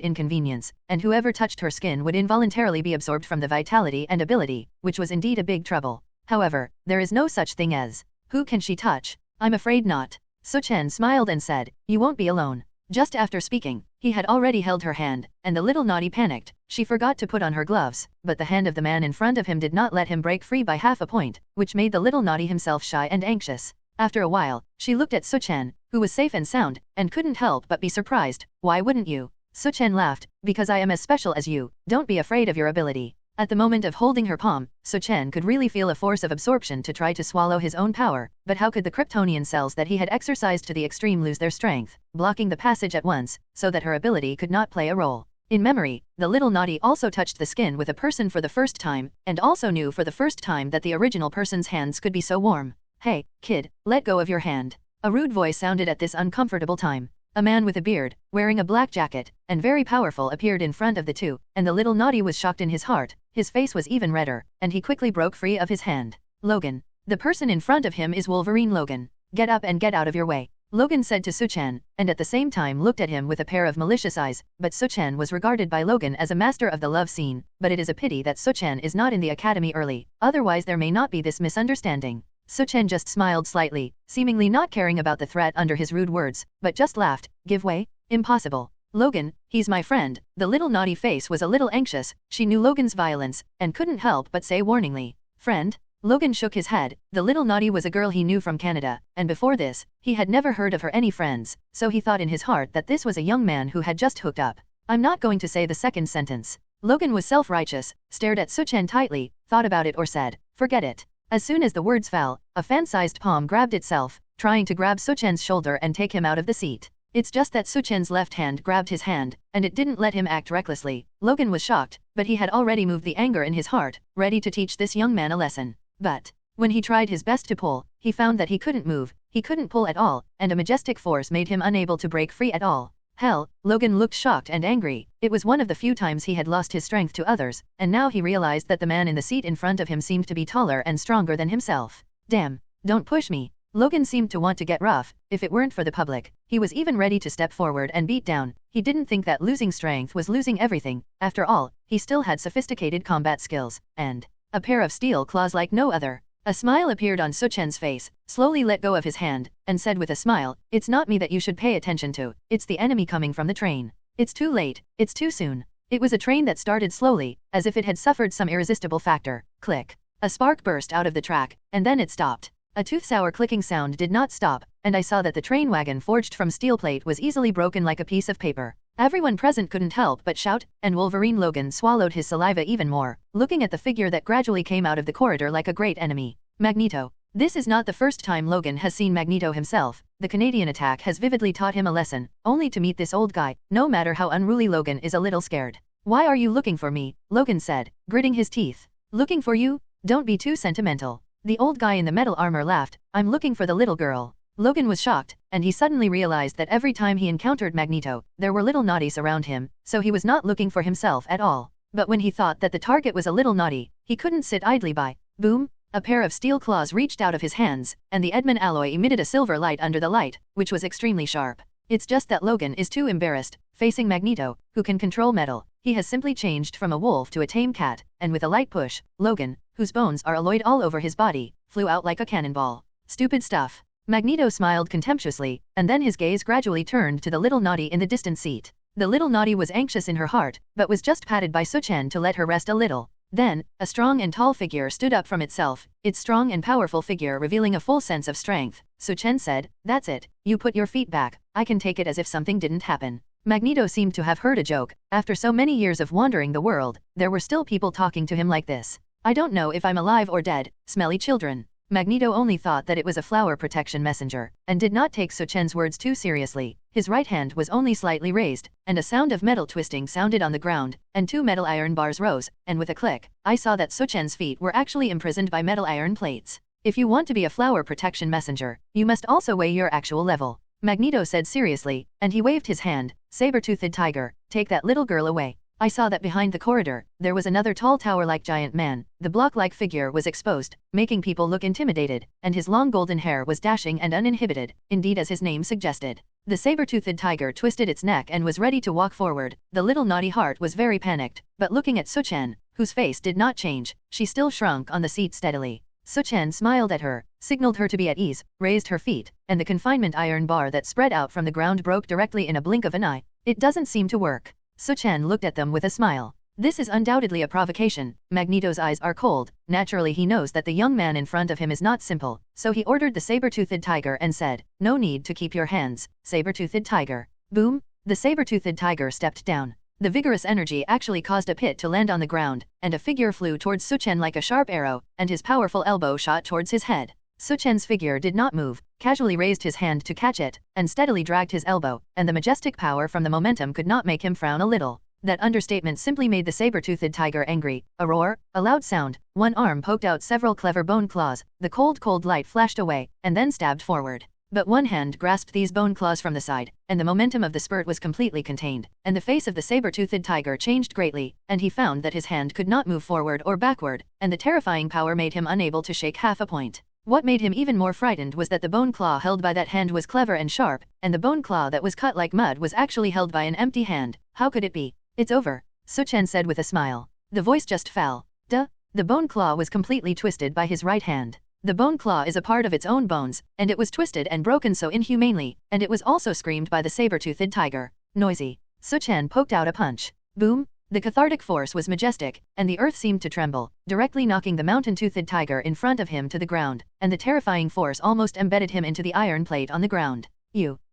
inconvenience, and whoever touched her skin would involuntarily be absorbed from the vitality and ability, which was indeed a big trouble. However, there is no such thing as, "Who can she touch?" "I'm afraid not." Su Chen smiled and said, "You won't be alone." Just after speaking, he had already held her hand, and the little naughty panicked. She forgot to put on her gloves, but the hand of the man in front of him did not let him break free by half a point, which made the little naughty himself shy and anxious. After a while, she looked at Su Chen, who was safe and sound, and couldn't help but be surprised. "Why wouldn't you?" Su Chen laughed, "Because I am as special as you, don't be afraid of your ability." At the moment of holding her palm, Su Chen could really feel a force of absorption to try to swallow his own power, but how could the Kryptonian cells that he had exercised to the extreme lose their strength, blocking the passage at once, so that her ability could not play a role? In memory, the little naughty also touched the skin with a person for the first time, and also knew for the first time that the original person's hands could be so warm. "Hey, kid, let go of your hand." A rude voice sounded at this uncomfortable time. A man with a beard, wearing a black jacket, and very powerful appeared in front of the two, and the little naughty was shocked in his heart, his face was even redder, and he quickly broke free of his hand. Logan. The person in front of him is Wolverine Logan. Get up and get out of your way, Logan said to Su Chen, and at the same time looked at him with a pair of malicious eyes, but Su Chen was regarded by Logan as a master of the love scene, but it is a pity that Su Chen is not in the academy early, otherwise there may not be this misunderstanding. Su Chen just smiled slightly, seemingly not caring about the threat under his rude words, but just laughed. Give way? Impossible. Logan, he's my friend. The little naughty face was a little anxious, she knew Logan's violence, and couldn't help but say warningly. Friend? Logan shook his head. The little naughty was a girl he knew from Canada, and before this, he had never heard of her any friends, so he thought in his heart that this was a young man who had just hooked up. I'm not going to say the second sentence. Logan was self-righteous, stared at Su Chen tightly, thought about it or said, forget it. As soon as the words fell, a fan-sized palm grabbed itself, trying to grab Su Chen's shoulder and take him out of the seat. It's just that Su Chen's left hand grabbed his hand, and it didn't let him act recklessly. Logan was shocked, but he had already moved the anger in his heart, ready to teach this young man a lesson. But when he tried his best to pull, he found that he couldn't move, he couldn't pull at all, and a majestic force made him unable to break free at all. Hell, Logan looked shocked and angry. It was one of the few times he had lost his strength to others, and now he realized that the man in the seat in front of him seemed to be taller and stronger than himself. Damn, don't push me. Logan seemed to want to get rough. If it weren't for the public, he was even ready to step forward and beat down. He didn't think that losing strength was losing everything. After all, he still had sophisticated combat skills, and a pair of steel claws like no other. A smile appeared on Su Chen's face, slowly let go of his hand, and said with a smile, it's not me that you should pay attention to, it's the enemy coming from the train. It's too late, it's too soon. It was a train that started slowly, as if it had suffered some irresistible factor. Click. A spark burst out of the track, and then it stopped. A tooth-sour clicking sound did not stop, and I saw that the train wagon forged from steel plate was easily broken like a piece of paper. Everyone present couldn't help but shout, and Wolverine Logan swallowed his saliva even more, looking at the figure that gradually came out of the corridor like a great enemy. Magneto. This is not the first time Logan has seen Magneto himself. The Canadian attack has vividly taught him a lesson, only to meet this old guy. No matter how unruly, Logan is a little scared. Why are you looking for me? Logan said, gritting his teeth. Looking for you? Don't be too sentimental. The old guy in the metal armor laughed. I'm looking for the little girl. Logan was shocked, and he suddenly realized that every time he encountered Magneto, there were little naughties around him, so he was not looking for himself at all. But when he thought that the target was a little naughty, he couldn't sit idly by. Boom! A pair of steel claws reached out of his hands, and the Edmund alloy emitted a silver light under the light, which was extremely sharp. It's just that Logan is too embarrassed, facing Magneto, who can control metal. He has simply changed from a wolf to a tame cat, and with a light push, Logan, whose bones are alloyed all over his body, flew out like a cannonball. Stupid stuff. Magneto smiled contemptuously, and then his gaze gradually turned to the little naughty in the distant seat. The little naughty was anxious in her heart, but was just patted by Su Chen to let her rest a little. Then, a strong and tall figure stood up from itself, its strong and powerful figure revealing a full sense of strength. Su Chen said, that's it, you put your feet back, I can take it as if something didn't happen. Magneto seemed to have heard a joke. After so many years of wandering the world, there were still people talking to him like this. I don't know if I'm alive or dead, smelly children. Magneto only thought that it was a flower protection messenger, and did not take Su Chen's words too seriously. His right hand was only slightly raised, and a sound of metal twisting sounded on the ground, and two metal iron bars rose, and with a click, I saw that Su Chen's feet were actually imprisoned by metal iron plates. If you want to be a flower protection messenger, you must also weigh your actual level. Magneto said seriously, and he waved his hand. Saber-toothed tiger, take that little girl away. I saw that behind the corridor, there was another tall tower-like giant man. The block-like figure was exposed, making people look intimidated, and his long golden hair was dashing and uninhibited, indeed as his name suggested. The saber-toothed tiger twisted its neck and was ready to walk forward. The little naughty heart was very panicked, but looking at Su Chen, whose face did not change, she still shrunk on the seat steadily. Su Chen smiled at her, signaled her to be at ease, raised her feet, and the confinement iron bar that spread out from the ground broke directly in a blink of an eye. It doesn't seem to work. Su Chen looked at them with a smile. This is undoubtedly a provocation. Magneto's eyes are cold. Naturally he knows that the young man in front of him is not simple, so he ordered the saber-toothed tiger and said, no need to keep your hands, saber-toothed tiger. Boom! The saber-toothed tiger stepped down. The vigorous energy actually caused a pit to land on the ground, and a figure flew towards Su Chen like a sharp arrow, and his powerful elbow shot towards his head. Su Chen's figure did not move, casually raised his hand to catch it, and steadily dragged his elbow, and the majestic power from the momentum could not make him frown a little. That understatement simply made the saber-toothed tiger angry. A roar, a loud sound, one arm poked out several clever bone claws, the cold light flashed away, and then stabbed forward. But one hand grasped these bone claws from the side, and the momentum of the spurt was completely contained, and the face of the saber-toothed tiger changed greatly, and he found that his hand could not move forward or backward, and the terrifying power made him unable to shake half a point. What made him even more frightened was that the bone claw held by that hand was clever and sharp, and the bone claw that was cut like mud was actually held by an empty hand. How could it be? It's over, Su Chen said with a smile. The voice just fell. Duh. The bone claw was completely twisted by his right hand. The bone claw is a part of its own bones, and it was twisted and broken so inhumanely, and it was also screamed by the saber-toothed tiger. Noisy. Su Chen poked out a punch. Boom! The cathartic force was majestic, and the earth seemed to tremble, directly knocking the mountain-toothed tiger in front of him to the ground, and the terrifying force almost embedded him into the iron plate on the ground.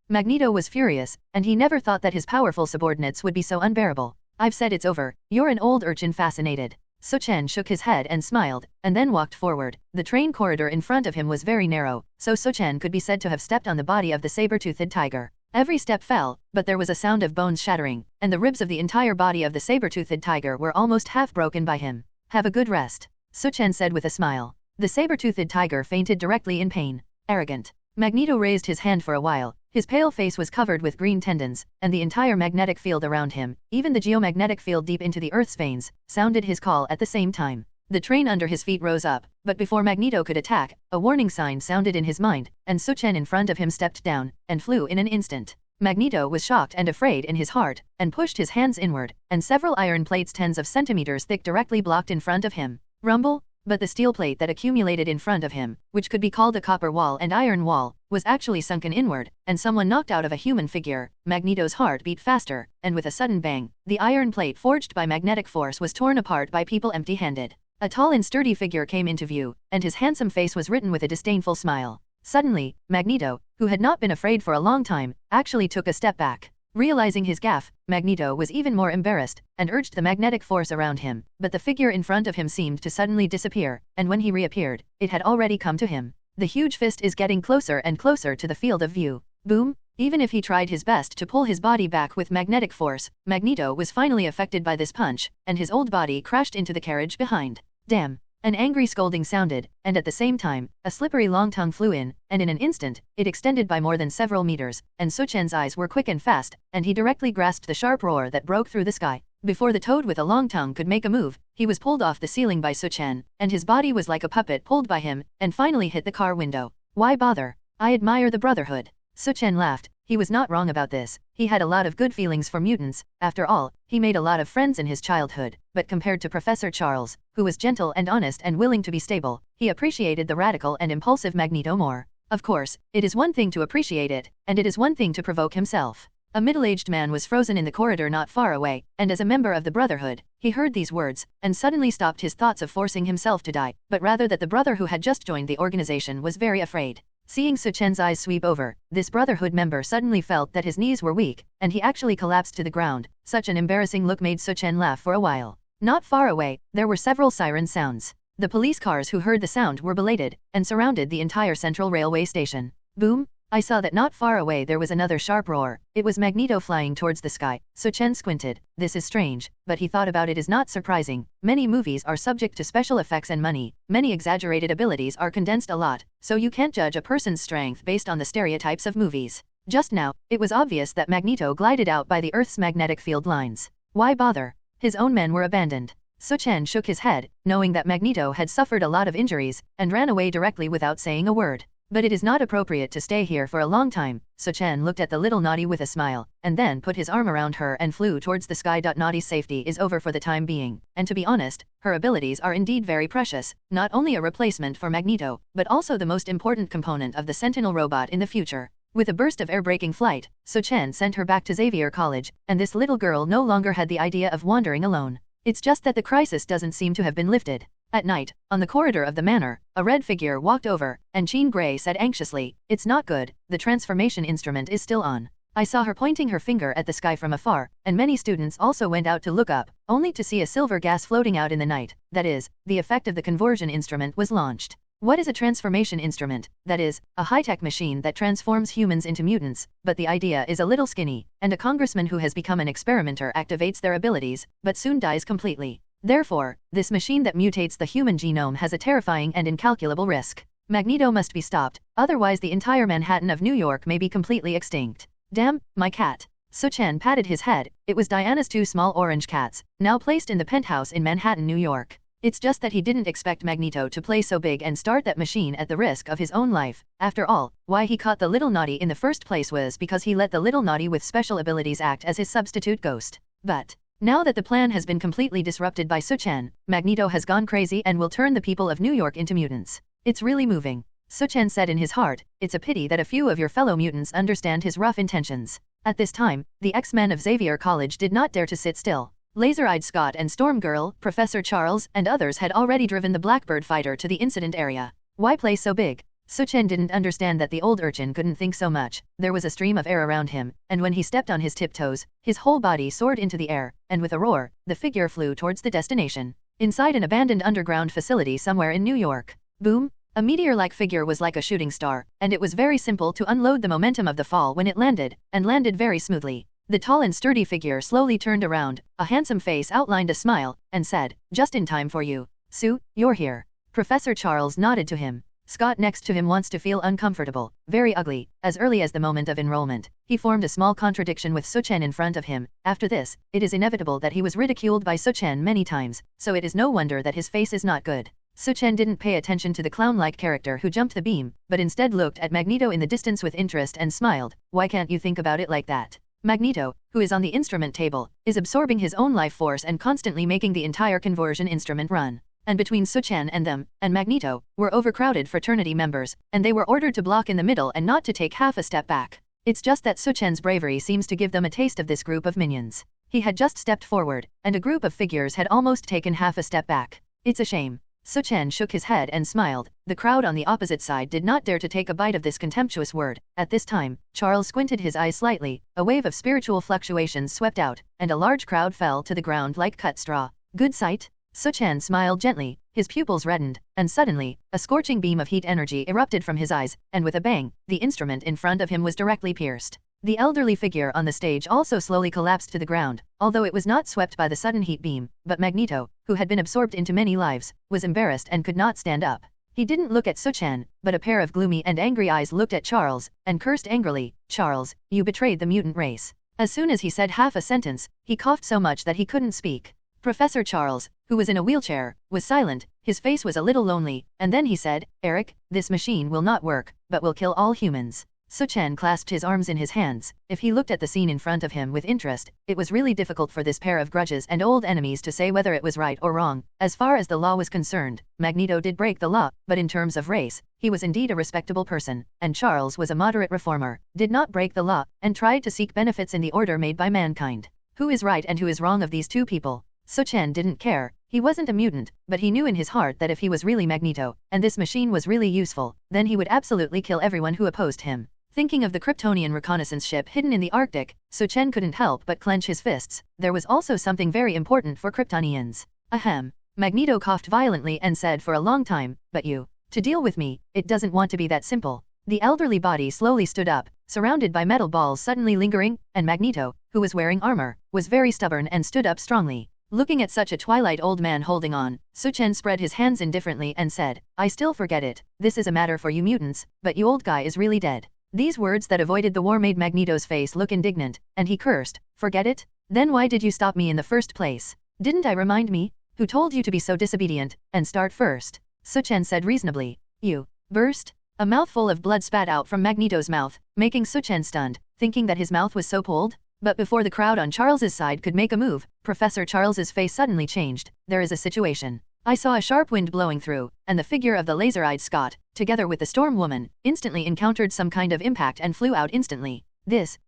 Magneto was furious, and he never thought that his powerful subordinates would be so unbearable. I've said it's over, you're an old urchin. Fascinated. Su Chen shook his head and smiled, and then walked forward. The train corridor in front of him was very narrow, so Su Chen could be said to have stepped on the body of the saber-toothed tiger. Every step fell, but there was a sound of bones shattering, and the ribs of the entire body of the saber-toothed tiger were almost half broken by him. Have a good rest, Su Chen said with a smile. The saber-toothed tiger fainted directly in pain. Arrogant. Magneto raised his hand for a while. His pale face was covered with green tendons, and the entire magnetic field around him, even the geomagnetic field deep into the Earth's veins, sounded his call at the same time. The train under his feet rose up, but before Magneto could attack, a warning sign sounded in his mind, and Su Chen in front of him stepped down, and flew in an instant. Magneto was shocked and afraid in his heart, and pushed his hands inward, and several iron plates tens of centimeters thick directly blocked in front of him. Rumble! But the steel plate that accumulated in front of him, which could be called a copper wall and iron wall, was actually sunken inward, and someone knocked out of a human figure. Magneto's heart beat faster, and with a sudden bang, the iron plate forged by magnetic force was torn apart by people empty-handed. A tall and sturdy figure came into view, and his handsome face was written with a disdainful smile. Suddenly, Magneto, who had not been afraid for a long time, actually took a step back. Realizing his gaffe, Magneto was even more embarrassed, and urged the magnetic force around him, but the figure in front of him seemed to suddenly disappear, and when he reappeared, it had already come to him. The huge fist is getting closer and closer to the field of view. Boom! Even if he tried his best to pull his body back with magnetic force, Magneto was finally affected by this punch, and his old body crashed into the carriage behind. Damn! An angry scolding sounded, and at the same time, a slippery long tongue flew in, and in an instant, it extended by more than several meters, and Su Chen's eyes were quick and fast, and he directly grasped the sharp roar that broke through the sky. Before the toad with a long tongue could make a move, he was pulled off the ceiling by Su Chen, and his body was like a puppet pulled by him, and finally hit the car window. Why bother? I admire the brotherhood. Su Chen laughed. He was not wrong about this. He had a lot of good feelings for mutants. After all, he made a lot of friends in his childhood, but compared to Professor Charles, who was gentle and honest and willing to be stable, he appreciated the radical and impulsive Magneto more. Of course, it is one thing to appreciate it, and it is one thing to provoke himself. A middle-aged man was frozen in the corridor not far away, and as a member of the Brotherhood, he heard these words, and suddenly stopped his thoughts of forcing himself to die, but rather that the brother who had just joined the organization was very afraid. Seeing Su Chen's eyes sweep over, this Brotherhood member suddenly felt that his knees were weak, and he actually collapsed to the ground. Such an embarrassing look made Su Chen laugh for a while. Not far away, there were several siren sounds. The police cars who heard the sound were belated, and surrounded the entire central railway station. Boom! I saw that not far away there was another sharp roar. It was Magneto flying towards the sky. Su Chen squinted. This is strange, but he thought about it is not surprising. Many movies are subject to special effects and money. Many exaggerated abilities are condensed a lot, so you can't judge a person's strength based on the stereotypes of movies. Just now, it was obvious that Magneto glided out by the Earth's magnetic field lines. Why bother? His own men were abandoned. Su Chen shook his head, knowing that Magneto had suffered a lot of injuries, and ran away directly without saying a word. But it is not appropriate to stay here for a long time. Su Chen looked at the little Naughty with a smile, and then put his arm around her and flew towards the sky. Naughty's safety is over for the time being, and to be honest, her abilities are indeed very precious, not only a replacement for Magneto, but also the most important component of the Sentinel robot in the future. With a burst of air-braking flight, Su Chen sent her back to Xavier College, and this little girl no longer had the idea of wandering alone. It's just that the crisis doesn't seem to have been lifted. At night, on the corridor of the manor, a red figure walked over, and Jean Grey said anxiously, "It's not good, the transformation instrument is still on." I saw her pointing her finger at the sky from afar, and many students also went out to look up, only to see a silver gas floating out in the night. That is, the effect of the conversion instrument was launched. What is a transformation instrument? That is, a high-tech machine that transforms humans into mutants, but the idea is a little skinny, and a congressman who has become an experimenter activates their abilities, but soon dies completely. Therefore, this machine that mutates the human genome has a terrifying and incalculable risk. Magneto must be stopped, otherwise the entire Manhattan of New York may be completely extinct. Damn, my cat. Su Chen patted his head. It was Diana's 2 small orange cats, now placed in the penthouse in Manhattan, New York. It's just that he didn't expect Magneto to play so big and start that machine at the risk of his own life. After all, why he caught the little naughty in the first place was because he let the little naughty with special abilities act as his substitute ghost. But now that the plan has been completely disrupted by Su Chen, Magneto has gone crazy and will turn the people of New York into mutants. It's really moving. Su Chen said in his heart, it's a pity that a few of your fellow mutants understand his rough intentions. At this time, the X-Men of Xavier College did not dare to sit still. Laser-eyed Scott and Storm Girl, Professor Charles, and others had already driven the Blackbird fighter to the incident area. Why play so big? Su Chen didn't understand that the old urchin couldn't think so much. There was a stream of air around him, and when he stepped on his tiptoes, his whole body soared into the air, and with a roar, the figure flew towards the destination. Inside an abandoned underground facility somewhere in New York. Boom! A meteor-like figure was like a shooting star, and it was very simple to unload the momentum of the fall when it landed, and landed very smoothly. The tall and sturdy figure slowly turned around, a handsome face outlined a smile, and said, just in time for you. Sue, you're here. Professor Charles nodded to him. Scott next to him wants to feel uncomfortable, very ugly, as early as the moment of enrollment. He formed a small contradiction with Su Chen in front of him. After this, it is inevitable that he was ridiculed by Su Chen many times, so it is no wonder that his face is not good. Su Chen didn't pay attention to the clown-like character who jumped the beam, but instead looked at Magneto in the distance with interest and smiled. Why can't you think about it like that? Magneto, who is on the instrument table, is absorbing his own life force and constantly making the entire conversion instrument run. And between Su Chen and them, and Magneto, were overcrowded fraternity members, and they were ordered to block in the middle and not to take half a step back. It's just that Su Chen's bravery seems to give them a taste of this group of minions. He had just stepped forward, and a group of figures had almost taken half a step back. It's a shame. Su Chen shook his head and smiled. The crowd on the opposite side did not dare to take a bite of this contemptuous word. At this time, Charles squinted his eyes slightly, a wave of spiritual fluctuations swept out, and a large crowd fell to the ground like cut straw. Good sight? Su Chen smiled gently, his pupils reddened, and suddenly, a scorching beam of heat energy erupted from his eyes, and with a bang, the instrument in front of him was directly pierced. The elderly figure on the stage also slowly collapsed to the ground, although it was not swept by the sudden heat beam, but Magneto, who had been absorbed into many lives, was embarrassed and could not stand up. He didn't look at Su Chen, but a pair of gloomy and angry eyes looked at Charles, and cursed angrily, Charles, you betrayed the mutant race. As soon as he said half a sentence, he coughed so much that he couldn't speak. Professor Charles, who was in a wheelchair, was silent, his face was a little lonely, and then he said, Eric, this machine will not work, but will kill all humans. Su Chen clasped his arms in his hands. If he looked at the scene in front of him with interest, it was really difficult for this pair of grudges and old enemies to say whether it was right or wrong. As far as the law was concerned, Magneto did break the law, but in terms of race, he was indeed a respectable person, and Charles was a moderate reformer, did not break the law, and tried to seek benefits in the order made by mankind. Who is right and who is wrong of these two people? Su Chen didn't care. He wasn't a mutant, but he knew in his heart that if he was really Magneto, and this machine was really useful, then he would absolutely kill everyone who opposed him. Thinking of the Kryptonian reconnaissance ship hidden in the Arctic, Su Chen couldn't help but clench his fists. There was also something very important for Kryptonians. Ahem. Magneto coughed violently and said for a long time, but you. To deal with me, it doesn't want to be that simple. The elderly body slowly stood up, surrounded by metal balls suddenly lingering, and Magneto, who was wearing armor, was very stubborn and stood up strongly. Looking at such a twilight old man holding on, Su Chen spread his hands indifferently and said, I still forget it. This is a matter for you mutants, but you old guy is really dead. These words that avoided the war made Magneto's face look indignant, and he cursed, forget it? Then why did you stop me in the first place? Didn't I remind me? Who told you to be so disobedient, and start first? Su Chen said reasonably. You. Burst? A mouthful of blood spat out from Magneto's mouth, making Su Chen stunned, thinking that his mouth was so pulled. But before the crowd on Charles's side could make a move, Professor Charles's face suddenly changed. There is a situation. I saw a sharp wind blowing through, and the figure of the laser-eyed Scott, together with the Storm Woman, instantly encountered some kind of impact and flew out instantly.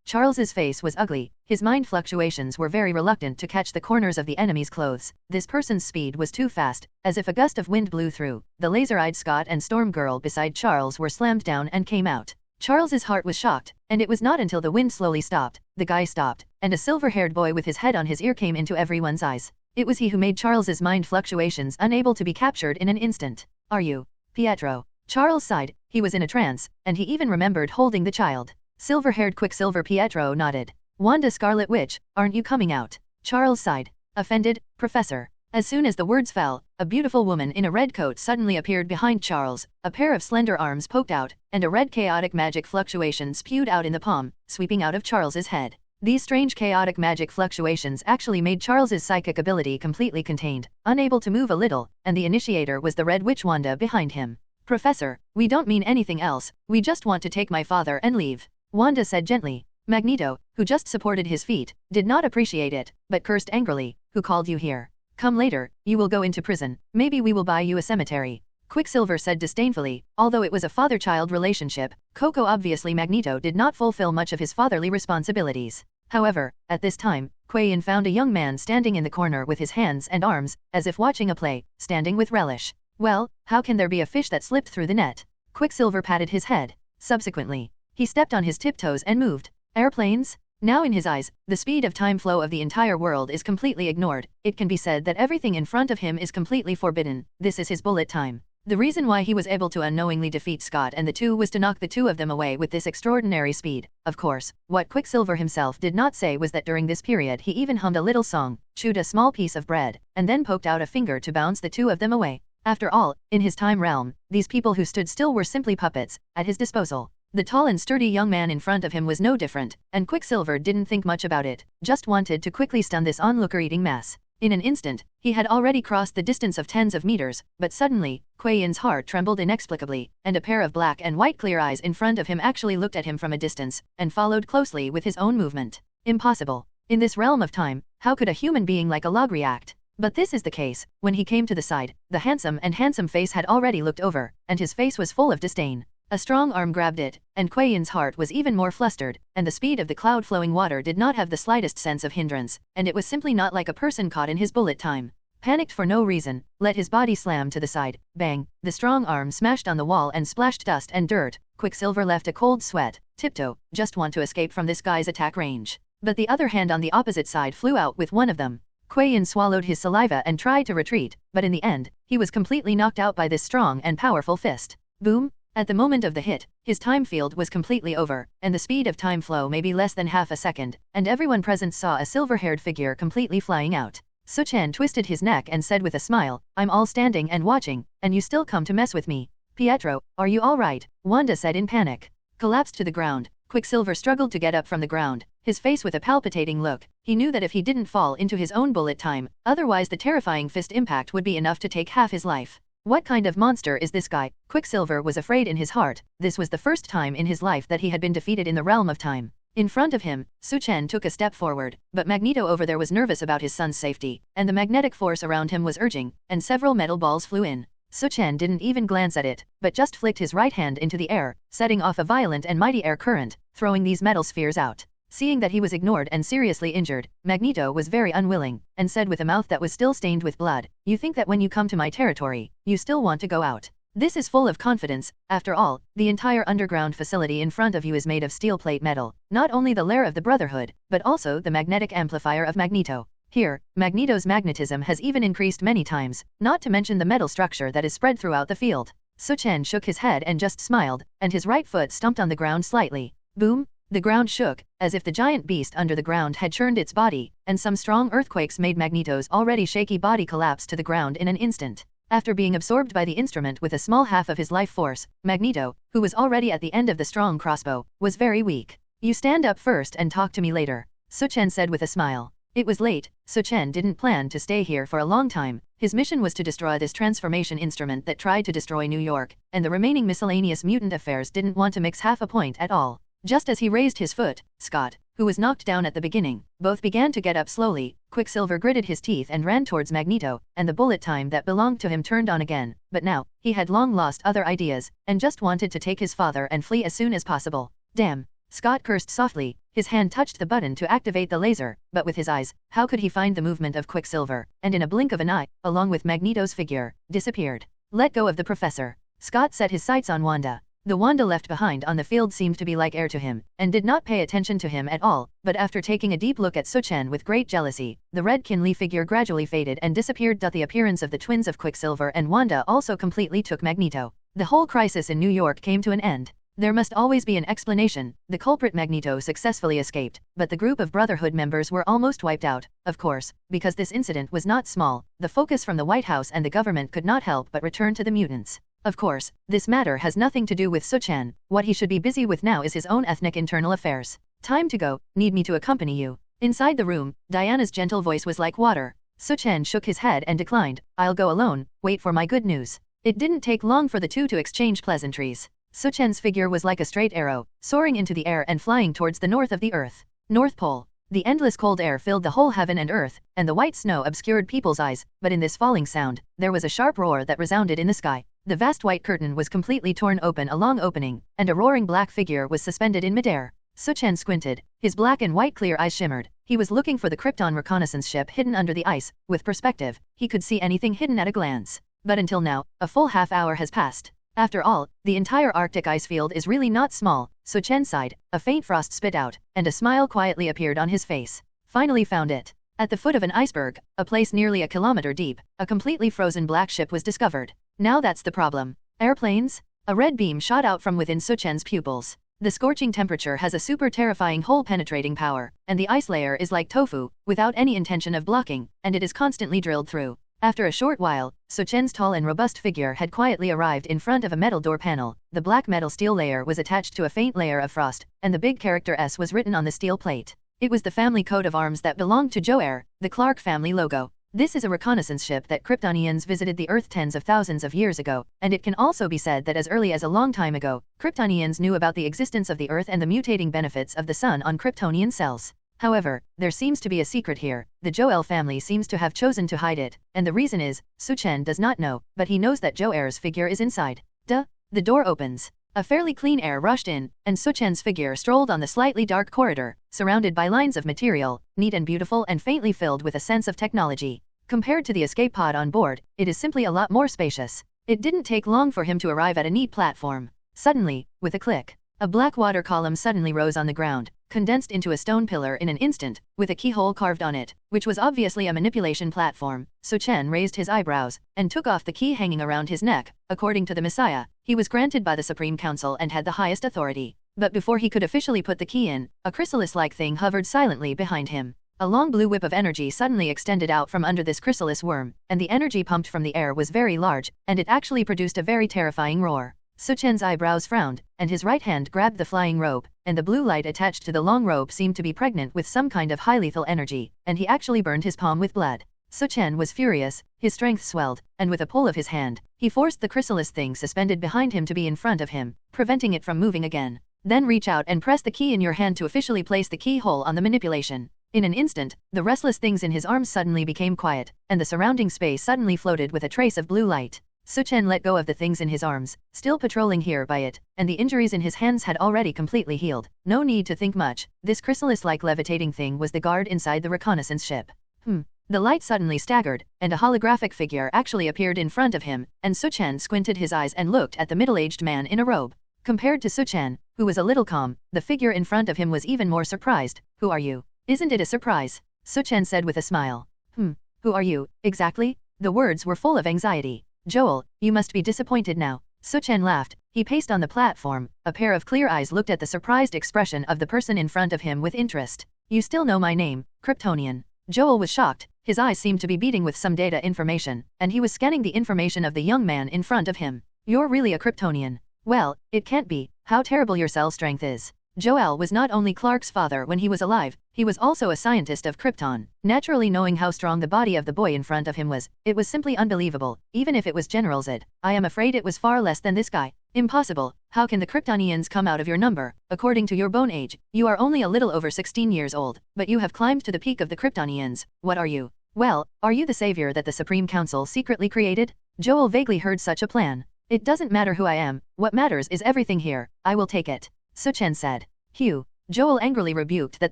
Charles's face was ugly, his mind fluctuations were very reluctant to catch the corners of the enemy's clothes. This person's speed was too fast, as if a gust of wind blew through. The laser-eyed Scott and Storm Girl beside Charles were slammed down and came out. Charles's heart was shocked, and it was not until the wind slowly stopped, the guy stopped, and a silver-haired boy with his head on his ear came into everyone's eyes. It was he who made Charles's mind fluctuations unable to be captured in an instant. Are you Pietro? Charles sighed. He was in a trance, and he even remembered holding the child. Silver-haired Quicksilver Pietro nodded. Wanda Scarlet Witch, aren't you coming out? Charles sighed. Offended, Professor. As soon as the words fell, a beautiful woman in a red coat suddenly appeared behind Charles, a pair of slender arms poked out, and a red chaotic magic fluctuation spewed out in the palm, sweeping out of Charles's head. These strange chaotic magic fluctuations actually made Charles's psychic ability completely contained, unable to move a little, and the initiator was the Red Witch Wanda behind him. Professor, we don't mean anything else, we just want to take my father and leave, Wanda said gently. Magneto, who just supported his feet, did not appreciate it, but cursed angrily, who called you here? Come later, you will go into prison, maybe we will buy you a cemetery. Quicksilver said disdainfully, although it was a father-child relationship, Coco obviously Magneto did not fulfill much of his fatherly responsibilities. However, at this time, Kuei-yin found a young man standing in the corner with his hands and arms, as if watching a play, standing with relish. Well, how can there be a fish that slipped through the net? Quicksilver patted his head. Subsequently, he stepped on his tiptoes and moved. Airplanes? Now in his eyes, the speed of time flow of the entire world is completely ignored. It can be said that everything in front of him is completely forbidden. This is his bullet time. The reason why he was able to unknowingly defeat Scott and the two was to knock the two of them away with this extraordinary speed. Of course, what Quicksilver himself did not say was that during this period he even hummed a little song, chewed a small piece of bread, and then poked out a finger to bounce the two of them away. After all, in his time realm, these people who stood still were simply puppets, at his disposal. The tall and sturdy young man in front of him was no different, and Quicksilver didn't think much about it, just wanted to quickly stun this onlooker-eating mass. In an instant, he had already crossed the distance of tens of meters, but suddenly, Kuei-yin's heart trembled inexplicably, and a pair of black and white clear eyes in front of him actually looked at him from a distance, and followed closely with his own movement. Impossible. In this realm of time, how could a human being like a log react? But this is the case. When he came to the side, the handsome face had already looked over, and his face was full of disdain. A strong arm grabbed it, and Kuei-yin's heart was even more flustered, and the speed of the cloud-flowing water did not have the slightest sense of hindrance, and it was simply not like a person caught in his bullet time. Panicked for no reason, let his body slam to the side, bang, the strong arm smashed on the wall and splashed dust and dirt. Quicksilver left a cold sweat. Tiptoe, just want to escape from this guy's attack range. But the other hand on the opposite side flew out with one of them. Kuei-yin swallowed his saliva and tried to retreat, but in the end, he was completely knocked out by this strong and powerful fist. Boom! At the moment of the hit, his time field was completely over, and the speed of time flow may be less than half a second, and everyone present saw a silver-haired figure completely flying out. Su Chen twisted his neck and said with a smile, I'm all standing and watching, and you still come to mess with me. Pietro, are you all right? Wanda said in panic. Collapsed to the ground, Quicksilver struggled to get up from the ground, his face with a palpitating look. He knew that if he didn't fall into his own bullet time, otherwise the terrifying fist impact would be enough to take half his life. What kind of monster is this guy? Quicksilver was afraid in his heart. This was the first time in his life that he had been defeated in the realm of time. In front of him, Su Chen took a step forward, but Magneto over there was nervous about his son's safety, and the magnetic force around him was urging, and several metal balls flew in. Su Chen didn't even glance at it, but just flicked his right hand into the air, setting off a violent and mighty air current, throwing these metal spheres out. Seeing that he was ignored and seriously injured, Magneto was very unwilling, and said with a mouth that was still stained with blood, you think that when you come to my territory, you still want to go out. This is full of confidence. After all, the entire underground facility in front of you is made of steel plate metal, not only the lair of the Brotherhood, but also the magnetic amplifier of Magneto. Here, Magneto's magnetism has even increased many times, not to mention the metal structure that is spread throughout the field. Su Chen shook his head and just smiled, and his right foot stomped on the ground slightly. Boom! The ground shook, as if the giant beast under the ground had churned its body, and some strong earthquakes made Magneto's already shaky body collapse to the ground in an instant. After being absorbed by the instrument with a small half of his life force, Magneto, who was already at the end of the strong crossbow, was very weak. You stand up first and talk to me later, Su Chen said with a smile. It was late. Su Chen didn't plan to stay here for a long time. His mission was to destroy this transformation instrument that tried to destroy New York, and the remaining miscellaneous mutant affairs didn't want to mix half a point at all. Just as he raised his foot, Scott, who was knocked down at the beginning, both began to get up slowly. Quicksilver gritted his teeth and ran towards Magneto, and the bullet time that belonged to him turned on again, but now, he had long lost other ideas, and just wanted to take his father and flee as soon as possible. Damn! Scott cursed softly, his hand touched the button to activate the laser, but with his eyes, how could he find the movement of Quicksilver, and in a blink of an eye, along with Magneto's figure, disappeared. Let go of the professor. Scott set his sights on Wanda. The Wanda left behind on the field seemed to be like air to him, and did not pay attention to him at all, but after taking a deep look at Su Chen with great jealousy, the red Kinley figure gradually faded and disappeared. The appearance of the twins of Quicksilver and Wanda also completely took Magneto. The whole crisis in New York came to an end. There must always be an explanation. The culprit Magneto successfully escaped, but the group of Brotherhood members were almost wiped out, of course, because this incident was not small. The focus from the White House and the government could not help but return to the mutants. Of course, this matter has nothing to do with Su Chen. What he should be busy with now is his own ethnic internal affairs. Time to go. Need me to accompany you? Inside the room, Diana's gentle voice was like water. Su Chen shook his head and declined. I'll go alone. Wait for my good news. It didn't take long for the two to exchange pleasantries. Su Chen's figure was like a straight arrow, soaring into the air and flying towards the north of the Earth. North Pole. The endless cold air filled the whole heaven and earth, and the white snow obscured people's eyes, but in this falling sound, there was a sharp roar that resounded in the sky. The vast white curtain was completely torn open, a long opening, and a roaring black figure was suspended in midair. Su Chen squinted. His black and white clear eyes shimmered. He was looking for the Krypton reconnaissance ship hidden under the ice. With perspective, he could see anything hidden at a glance. But until now, a full half-hour has passed. After all, the entire Arctic ice field is really not small. Su Chen sighed, a faint frost spit out, and a smile quietly appeared on his face. Finally found it. At the foot of an iceberg, a place nearly a kilometer deep, a completely frozen black ship was discovered. Now that's the problem. Airplanes? A red beam shot out from within Su Chen's pupils. The scorching temperature has a super terrifying hole-penetrating power, and the ice layer is like tofu, without any intention of blocking, and it is constantly drilled through. After a short while, Su Chen's tall and robust figure had quietly arrived in front of a metal door panel. The black metal steel layer was attached to a faint layer of frost, and the big character S was written on the steel plate. It was the family coat of arms that belonged to Jo'er, the Clark family logo. This is a reconnaissance ship that Kryptonians visited the Earth tens of thousands of years ago, and it can also be said that as early as a long time ago, Kryptonians knew about the existence of the Earth and the mutating benefits of the sun on Kryptonian cells. However, there seems to be a secret here. The Jo'el family seems to have chosen to hide it, and the reason is, Su Chen does not know, but he knows that Jo'er's figure is inside. Duh! The door opens. A fairly clean air rushed in, and Su Chen's figure strolled on the slightly dark corridor, surrounded by lines of material, neat and beautiful and faintly filled with a sense of technology. Compared to the escape pod on board, it is simply a lot more spacious. It didn't take long for him to arrive at a neat platform. Suddenly, with a click, a black water column suddenly rose on the ground, condensed into a stone pillar in an instant, with a keyhole carved on it, which was obviously a manipulation platform. Su Chen raised his eyebrows, and took off the key hanging around his neck. According to the Messiah, he was granted by the Supreme Council and had the highest authority. But before he could officially put the key in, a chrysalis-like thing hovered silently behind him. A long blue whip of energy suddenly extended out from under this chrysalis worm, and the energy pumped from the air was very large, and it actually produced a very terrifying roar. Su Chen's eyebrows frowned, and his right hand grabbed the flying rope, and the blue light attached to the long rope seemed to be pregnant with some kind of high lethal energy, and he actually burned his palm with blood. Su Chen was furious, his strength swelled, and with a pull of his hand, he forced the chrysalis thing suspended behind him to be in front of him, preventing it from moving again. Then reach out and press the key in your hand to officially place the keyhole on the manipulation. In an instant, the restless things in his arms suddenly became quiet, and the surrounding space suddenly floated with a trace of blue light. Su Chen let go of the things in his arms, still patrolling here by it, and the injuries in his hands had already completely healed. No need to think much. This chrysalis-like levitating thing was the guard inside the reconnaissance ship. The light suddenly staggered, and a holographic figure actually appeared in front of him, and Su Chen squinted his eyes and looked at the middle-aged man in a robe. Compared to Su Chen, who was a little calm, the figure in front of him was even more surprised. Who are you? Isn't it a surprise? Su Chen said with a smile. Who are you, exactly? The words were full of anxiety. Joel, you must be disappointed now. Su Chen laughed. He paced on the platform. A pair of clear eyes looked at the surprised expression of the person in front of him with interest. You still know my name, Kryptonian. Joel was shocked. His eyes seemed to be beating with some data information, and he was scanning the information of the young man in front of him. You're really a Kryptonian. Well, it can't be. How terrible your cell strength is. Joel was not only Clark's father when he was alive, he was also a scientist of Krypton. Naturally, knowing how strong the body of the boy in front of him was, it was simply unbelievable. Even if it was General Zed, I am afraid it was far less than this guy. Impossible. How can the Kryptonians come out of your number? According to your bone age, you are only a little over 16 years old, but you have climbed to the peak of the Kryptonians. What are you? Well, are you the savior that the Supreme Council secretly created? Joel vaguely heard such a plan. It doesn't matter who I am, what matters is everything here. I will take it. Su Chen said. Hugh. Joel angrily rebuked that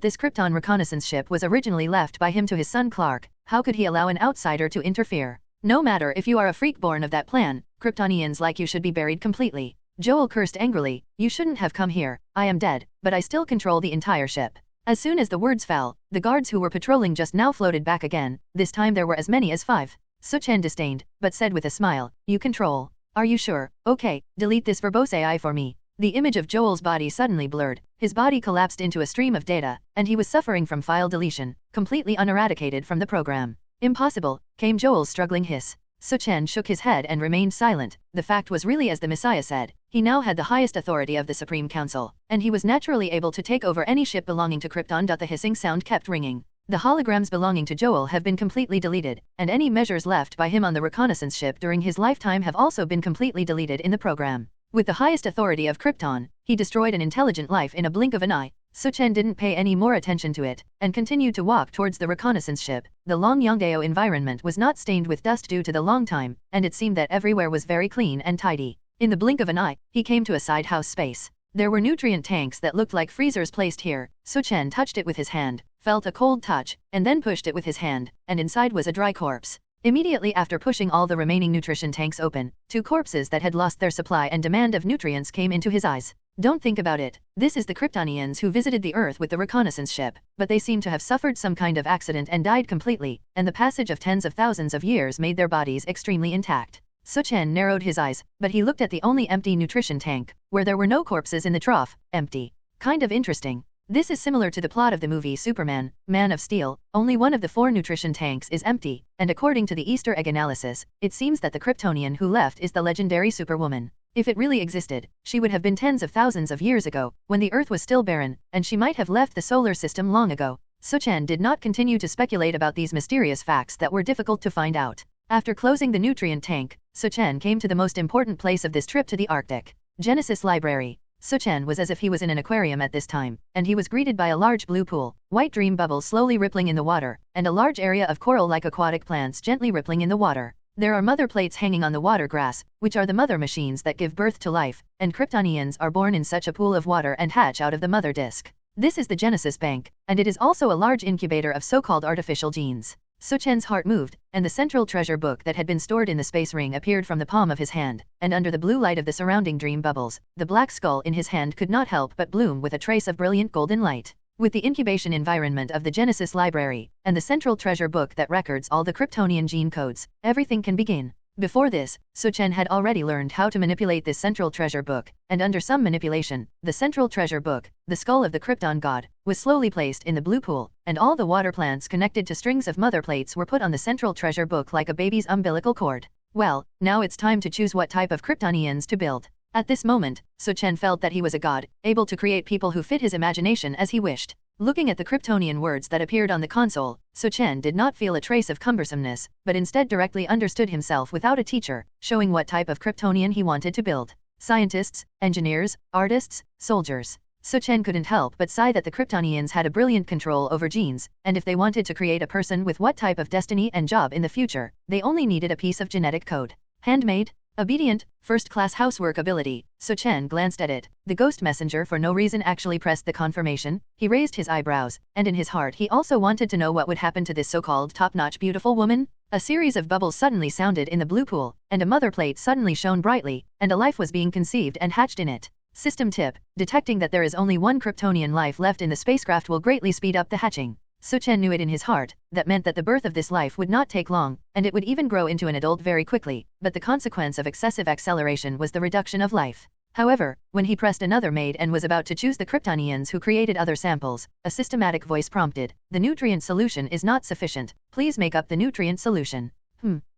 this Krypton reconnaissance ship was originally left by him to his son Clark. How could he allow an outsider to interfere? No matter if you are a freak born of that plan, Kryptonians like you should be buried completely. Joel cursed angrily. You shouldn't have come here. I am dead, but I still control the entire ship. As soon as the words fell, the guards who were patrolling just now floated back again. This time there were as many as 5. Su Chen disdained, but said with a smile, you control. Are you sure? Okay, delete this verbose AI for me. The image of Joel's body suddenly blurred, his body collapsed into a stream of data, and he was suffering from file deletion, completely uneradicated from the program. Impossible, came Joel's struggling hiss. Su Chen shook his head and remained silent. The fact was really as the Messiah said. He now had the highest authority of the Supreme Council, and he was naturally able to take over any ship belonging to Krypton. The hissing sound kept ringing. The holograms belonging to Joel have been completely deleted, and any measures left by him on the reconnaissance ship during his lifetime have also been completely deleted in the program. With the highest authority of Krypton, he destroyed an intelligent life in a blink of an eye. Su Chen didn't pay any more attention to it, and continued to walk towards the reconnaissance ship. The Long Yongdao environment was not stained with dust due to the long time, and it seemed that everywhere was very clean and tidy. In the blink of an eye, he came to a side house space. There were nutrient tanks that looked like freezers placed here. Su Chen touched it with his hand, felt a cold touch, and then pushed it with his hand, and inside was a dry corpse. Immediately after pushing all the remaining nutrition tanks open, 2 corpses that had lost their supply and demand of nutrients came into his eyes. Don't think about it. This is the Kryptonians who visited the Earth with the reconnaissance ship, but they seem to have suffered some kind of accident and died completely, and the passage of tens of thousands of years made their bodies extremely intact. Su Chen narrowed his eyes, but he looked at the only empty nutrition tank, where there were no corpses in the trough, empty. Kind of interesting. This is similar to the plot of the movie Superman, Man of Steel. Only one of the 4 nutrition tanks is empty, and according to the Easter egg analysis, it seems that the Kryptonian who left is the legendary Superwoman. If it really existed, she would have been tens of thousands of years ago, when the Earth was still barren, and she might have left the solar system long ago. Su Chen did not continue to speculate about these mysterious facts that were difficult to find out. After closing the nutrient tank, Su Chen came to the most important place of this trip to the Arctic. Genesis Library. Su Chen was as if he was in an aquarium at this time, and he was greeted by a large blue pool, white dream bubbles slowly rippling in the water, and a large area of coral-like aquatic plants gently rippling in the water. There are mother plates hanging on the water grass, which are the mother machines that give birth to life, and Kryptonians are born in such a pool of water and hatch out of the mother disk. This is the Genesis Bank, and it is also a large incubator of so-called artificial genes. Su Chen's heart moved, and the central treasure book that had been stored in the space ring appeared from the palm of his hand, and under the blue light of the surrounding dream bubbles, the black skull in his hand could not help but bloom with a trace of brilliant golden light. With the incubation environment of the Genesis Library, and the central treasure book that records all the Kryptonian gene codes, everything can begin. Before this, Su Chen had already learned how to manipulate this central treasure book, and under some manipulation, the central treasure book, the skull of the Krypton god, was slowly placed in the blue pool, and all the water plants connected to strings of mother plates were put on the central treasure book like a baby's umbilical cord. Well, now it's time to choose what type of Kryptonians to build. At this moment, Su Chen felt that he was a god, able to create people who fit his imagination as he wished. Looking at the Kryptonian words that appeared on the console, Su Chen did not feel a trace of cumbersomeness, but instead directly understood himself without a teacher, showing what type of Kryptonian he wanted to build. Scientists, engineers, artists, soldiers. Su Chen couldn't help but sigh that the Kryptonians had a brilliant control over genes, and if they wanted to create a person with what type of destiny and job in the future, they only needed a piece of genetic code. Handmade? Obedient, first-class housework ability. Su Chen glanced at it. The ghost messenger for no reason actually pressed the confirmation. He raised his eyebrows, and in his heart he also wanted to know what would happen to this so-called top-notch beautiful woman. A series of bubbles suddenly sounded in the blue pool, and a mother plate suddenly shone brightly, and a life was being conceived and hatched in it. System tip: detecting that there is only one Kryptonian life left in the spacecraft will greatly speed up the hatching. Su Chen knew it in his heart. That meant that the birth of this life would not take long, and it would even grow into an adult very quickly, but the consequence of excessive acceleration was the reduction of life. However, when he pressed another made and was about to choose the Kryptonians who created other samples, a systematic voice prompted, "The nutrient solution is not sufficient. Please make up the nutrient solution."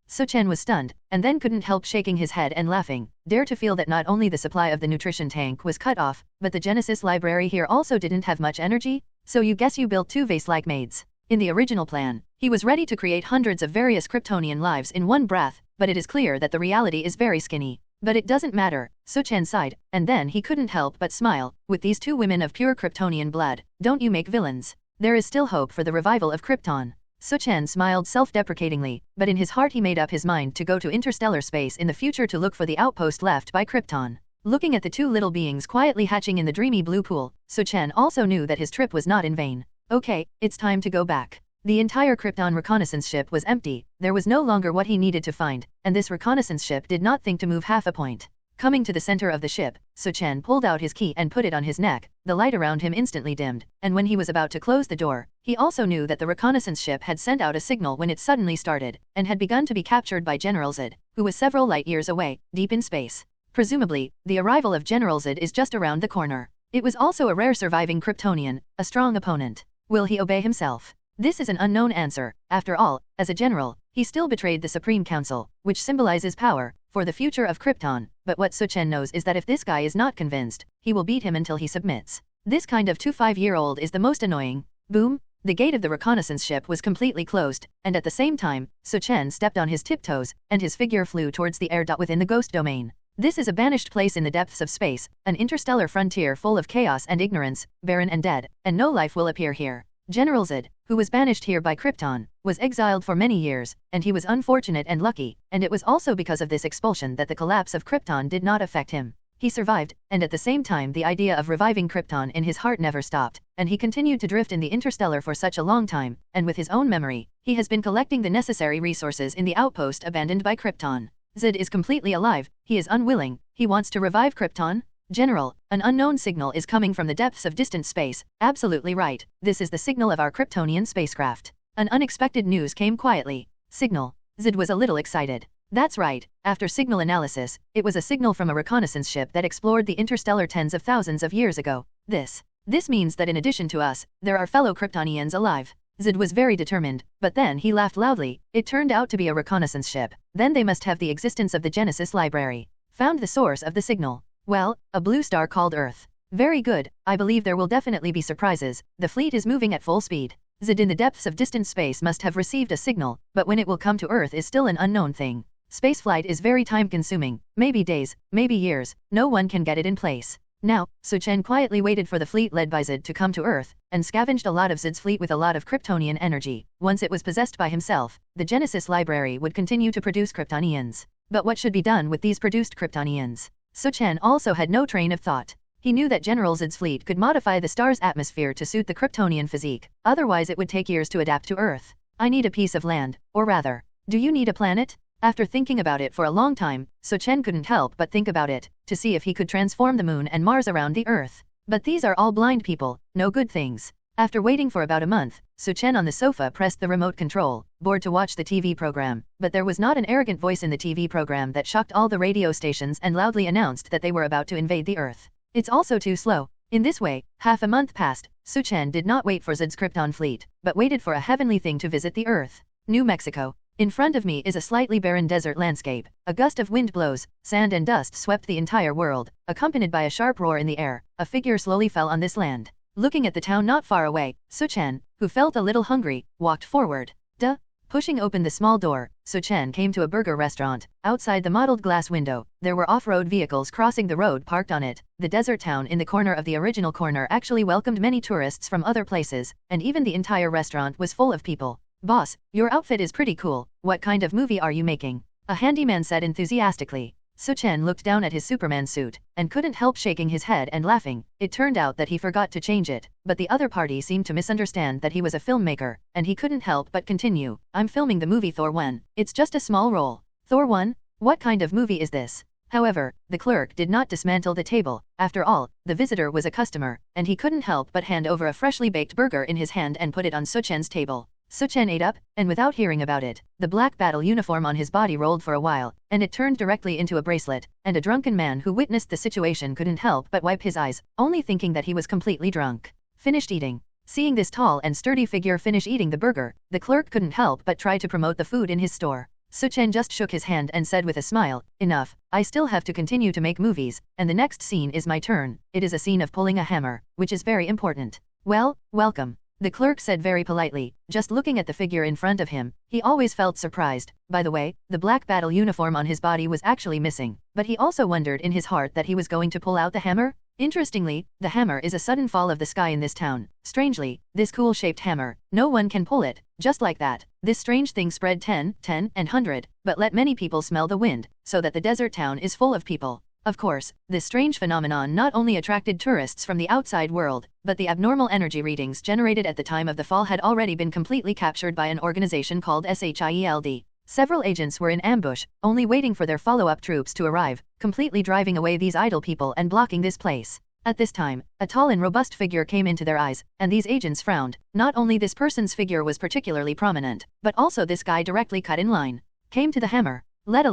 Su Chen was stunned, and then couldn't help shaking his head and laughing, dare to feel that not only the supply of the nutrition tank was cut off, but the Genesis library here also didn't have much energy? So you guess you built 2 vase-like maids. In the original plan, he was ready to create hundreds of various Kryptonian lives in one breath, but it is clear that the reality is very skinny. But it doesn't matter, Su Chen sighed, and then he couldn't help but smile. With these 2 women of pure Kryptonian blood, don't you make villains? There is still hope for the revival of Krypton. Su Chen smiled self-deprecatingly, but in his heart he made up his mind to go to interstellar space in the future to look for the outpost left by Krypton. Looking at the 2 little beings quietly hatching in the dreamy blue pool, Su Chen also knew that his trip was not in vain. Okay, it's time to go back. The entire Krypton reconnaissance ship was empty. There was no longer what he needed to find, and this reconnaissance ship did not think to move half a point. Coming to the center of the ship, Su Chen pulled out his key and put it on his neck. The light around him instantly dimmed, and when he was about to close the door, he also knew that the reconnaissance ship had sent out a signal when it suddenly started, and had begun to be captured by General Zed, who was several light years away, deep in space. Presumably, the arrival of General Zod is just around the corner. It was also a rare surviving Kryptonian, a strong opponent. Will he obey himself? This is an unknown answer. After all, as a general, he still betrayed the Supreme Council, which symbolizes power for the future of Krypton. But what Su Chen knows is that if this guy is not convinced, he will beat him until he submits. This kind of 25-year-old is the most annoying. Boom! The gate of the reconnaissance ship was completely closed, and at the same time, Su Chen stepped on his tiptoes, and his figure flew towards the air within the ghost domain. This is a banished place in the depths of space, an interstellar frontier full of chaos and ignorance, barren and dead, and no life will appear here. General Zod, who was banished here by Krypton, was exiled for many years, and he was unfortunate and lucky, and it was also because of this expulsion that the collapse of Krypton did not affect him. He survived, and at the same time the idea of reviving Krypton in his heart never stopped, and he continued to drift in the interstellar for such a long time, and with his own memory, he has been collecting the necessary resources in the outpost abandoned by Krypton. Zod is completely alive, he is unwilling, he wants to revive Krypton? General, an unknown signal is coming from the depths of distant space. Absolutely right, this is the signal of our Kryptonian spacecraft. An unexpected news came quietly. Signal. Zod was a little excited. That's right, after signal analysis, it was a signal from a reconnaissance ship that explored the interstellar tens of thousands of years ago. This means that in addition to us, there are fellow Kryptonians alive. Zod was very determined, but then he laughed loudly. It turned out to be a reconnaissance ship. Then they must have the existence of the Genesis library. Found the source of the signal. Well, a blue star called Earth. Very good, I believe there will definitely be surprises. The fleet is moving at full speed. Zod in the depths of distant space must have received a signal, but when it will come to Earth is still an unknown thing. Spaceflight is very time-consuming, maybe days, maybe years, no one can get it in place. Now, Su Chen quietly waited for the fleet led by Zod to come to Earth, and scavenged a lot of Zod's fleet with a lot of Kryptonian energy. Once it was possessed by himself, the Genesis library would continue to produce Kryptonians. But what should be done with these produced Kryptonians? Su Chen also had no train of thought. He knew that General Zod's fleet could modify the star's atmosphere to suit the Kryptonian physique, otherwise it would take years to adapt to Earth. I need a piece of land, or rather, do you need a planet? After thinking about it for a long time, Su Chen couldn't help but think about it, to see if he could transform the moon and Mars around the Earth. But these are all blind people, no good things. After waiting for about a month, Su Chen on the sofa pressed the remote control, bored to watch the TV program, but there was not an arrogant voice in the TV program that shocked all the radio stations and loudly announced that they were about to invade the Earth. It's also too slow. In this way, half a month passed. Su Chen did not wait for Zod's Krypton fleet, but waited for a heavenly thing to visit the Earth. New Mexico. In front of me is a slightly barren desert landscape. A gust of wind blows, sand and dust swept the entire world, accompanied by a sharp roar in the air. A figure slowly fell on this land. Looking at the town not far away, Su Chen, who felt a little hungry, walked forward. Pushing open the small door, Su Chen came to a burger restaurant. Outside the mottled glass window, there were off-road vehicles crossing the road parked on it. The desert town in the corner of the original corner actually welcomed many tourists from other places, and even the entire restaurant was full of people. Boss, your outfit is pretty cool. What kind of movie are you making? A handyman said enthusiastically. Su Chen looked down at his Superman suit, and couldn't help shaking his head and laughing. It turned out that he forgot to change it, but the other party seemed to misunderstand that he was a filmmaker, and he couldn't help but continue. I'm filming the movie Thor 1. It's just a small role. Thor 1? What kind of movie is this? However, the clerk did not dismantle the table. After all, the visitor was a customer, and he couldn't help but hand over a freshly baked burger in his hand and put it on Su Chen's table. Su Chen ate up, and without hearing about it, the black battle uniform on his body rolled for a while, and it turned directly into a bracelet, and a drunken man who witnessed the situation couldn't help but wipe his eyes, only thinking that he was completely drunk. Finished eating. Seeing this tall and sturdy figure finish eating the burger, the clerk couldn't help but try to promote the food in his store. Su Chen just shook his hand and said with a smile, enough, I still have to continue to make movies, and the next scene is my turn. It is a scene of pulling a hammer, which is very important. Well, welcome. The clerk said very politely, just looking at the figure in front of him. He always felt surprised. By the way, the black battle uniform on his body was actually missing, but he also wondered in his heart that he was going to pull out the hammer. Interestingly, the hammer is a sudden fall of the sky in this town. Strangely, this cool-shaped hammer, no one can pull it. Just like that, this strange thing spread 10, and 100, but let many people smell the wind, so that the desert town is full of people. Of course, this strange phenomenon not only attracted tourists from the outside world, but the abnormal energy readings generated at the time of the fall had already been completely captured by an organization called SHIELD. Several agents were in ambush, only waiting for their follow-up troops to arrive, completely driving away these idle people and blocking this place. At this time, a tall and robust figure came into their eyes, and these agents frowned. Not only this person's figure was particularly prominent, but also this guy directly cut in line. Came to the hammer. Let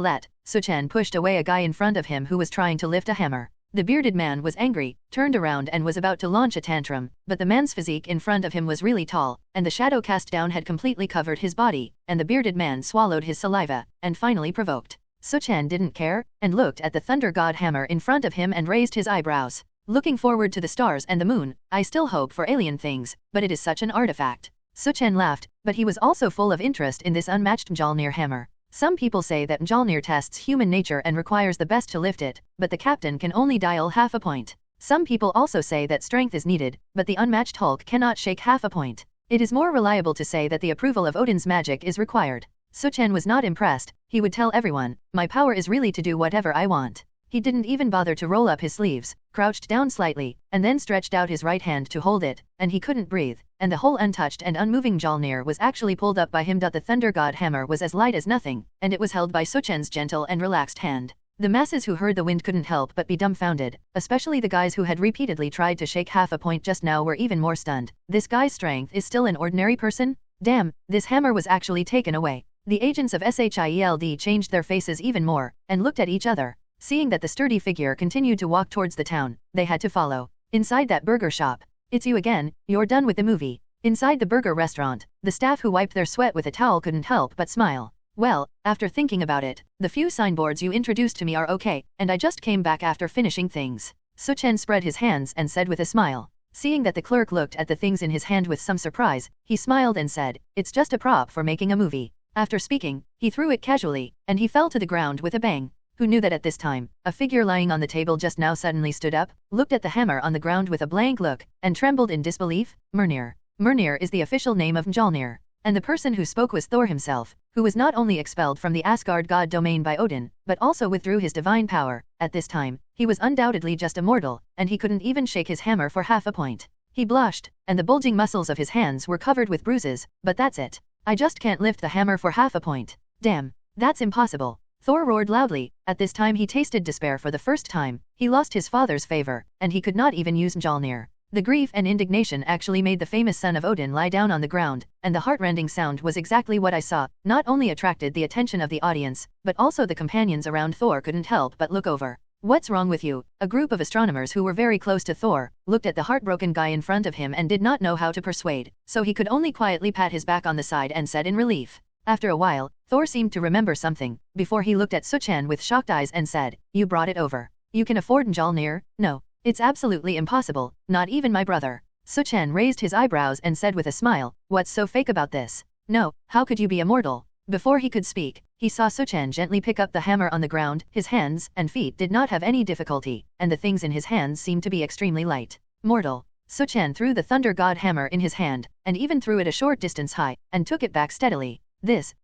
Su Chen pushed away a guy in front of him who was trying to lift a hammer. The bearded man was angry, turned around and was about to launch a tantrum, but the man's physique in front of him was really tall, and the shadow cast down had completely covered his body, and the bearded man swallowed his saliva, and finally provoked. Su Chen didn't care, and looked at the thunder god hammer in front of him and raised his eyebrows. Looking forward to the stars and the moon, I still hope for alien things, but it is such an artifact. Su Chen laughed, but he was also full of interest in this unmatched Mjolnir hammer. Some people say that Mjolnir tests human nature and requires the best to lift it, but the captain can only dial half a point. Some people also say that strength is needed, but the unmatched Hulk cannot shake half a point. It is more reliable to say that the approval of Odin's magic is required. Su Chen was not impressed. He would tell everyone, my power is really to do whatever I want. He didn't even bother to roll up his sleeves, crouched down slightly, and then stretched out his right hand to hold it, and he couldn't breathe, and the whole untouched and unmoving Mjolnir was actually pulled up by him. The thunder god hammer was as light as nothing, and it was held by Su Chen's gentle and relaxed hand. The masses who heard the wind couldn't help but be dumbfounded, especially the guys who had repeatedly tried to shake half a point just now were even more stunned. This guy's strength is still an ordinary person? Damn, this hammer was actually taken away. The agents of SHIELD changed their faces even more, and looked at each other. Seeing that the sturdy figure continued to walk towards the town, they had to follow. Inside that burger shop. It's you again, you're done with the movie. Inside the burger restaurant, the staff who wiped their sweat with a towel couldn't help but smile. Well, after thinking about it, the few signboards you introduced to me are okay, and I just came back after finishing things. Su Chen spread his hands and said with a smile. Seeing that the clerk looked at the things in his hand with some surprise, he smiled and said, it's just a prop for making a movie. After speaking, he threw it casually, and he fell to the ground with a bang. Who knew that at this time, a figure lying on the table just now suddenly stood up, looked at the hammer on the ground with a blank look, and trembled in disbelief? Mjolnir. Mjolnir is the official name of Mjolnir. And the person who spoke was Thor himself, who was not only expelled from the Asgard god domain by Odin, but also withdrew his divine power. At this time, he was undoubtedly just a mortal, and he couldn't even shake his hammer for half a point. He blushed, and the bulging muscles of his hands were covered with bruises, but that's it. I just can't lift the hammer for half a point. Damn, that's impossible. Thor roared loudly. At this time he tasted despair for the first time. He lost his father's favor, and he could not even use Mjolnir. The grief and indignation actually made the famous son of Odin lie down on the ground, and the heartrending sound was exactly what I saw. Not only attracted the attention of the audience, but also the companions around Thor couldn't help but look over. What's wrong with you? A group of astronomers who were very close to Thor looked at the heartbroken guy in front of him and did not know how to persuade, so he could only quietly pat his back on the side and said in relief. After a while, Thor seemed to remember something, before he looked at Su Chen with shocked eyes and said, you brought it over. You can afford Mjolnir? No. It's absolutely impossible, not even my brother. Su Chen raised his eyebrows and said with a smile, what's so fake about this? No, how could you be immortal? Before he could speak, he saw Su Chen gently pick up the hammer on the ground. His hands and feet did not have any difficulty, and the things in his hands seemed to be extremely light. Mortal. Su Chen threw the thunder god hammer in his hand, and even threw it a short distance high, and took it back steadily.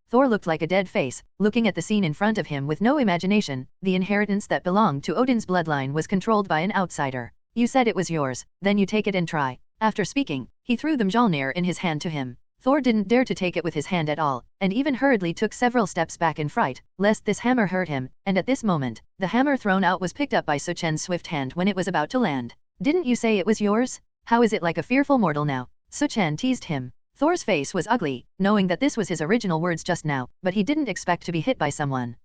Thor looked like a dead face, looking at the scene in front of him with no imagination. The inheritance that belonged to Odin's bloodline was controlled by an outsider. You said it was yours, then you take it and try. After speaking, he threw the Mjolnir in his hand to him. Thor didn't dare to take it with his hand at all, and even hurriedly took several steps back in fright, lest this hammer hurt him, and at this moment, the hammer thrown out was picked up by Su Chen's swift hand when it was about to land. Didn't you say it was yours? How is it like a fearful mortal now? Su Chen teased him. Thor's face was ugly, knowing that this was his original words just now, but he didn't expect to be hit by someone.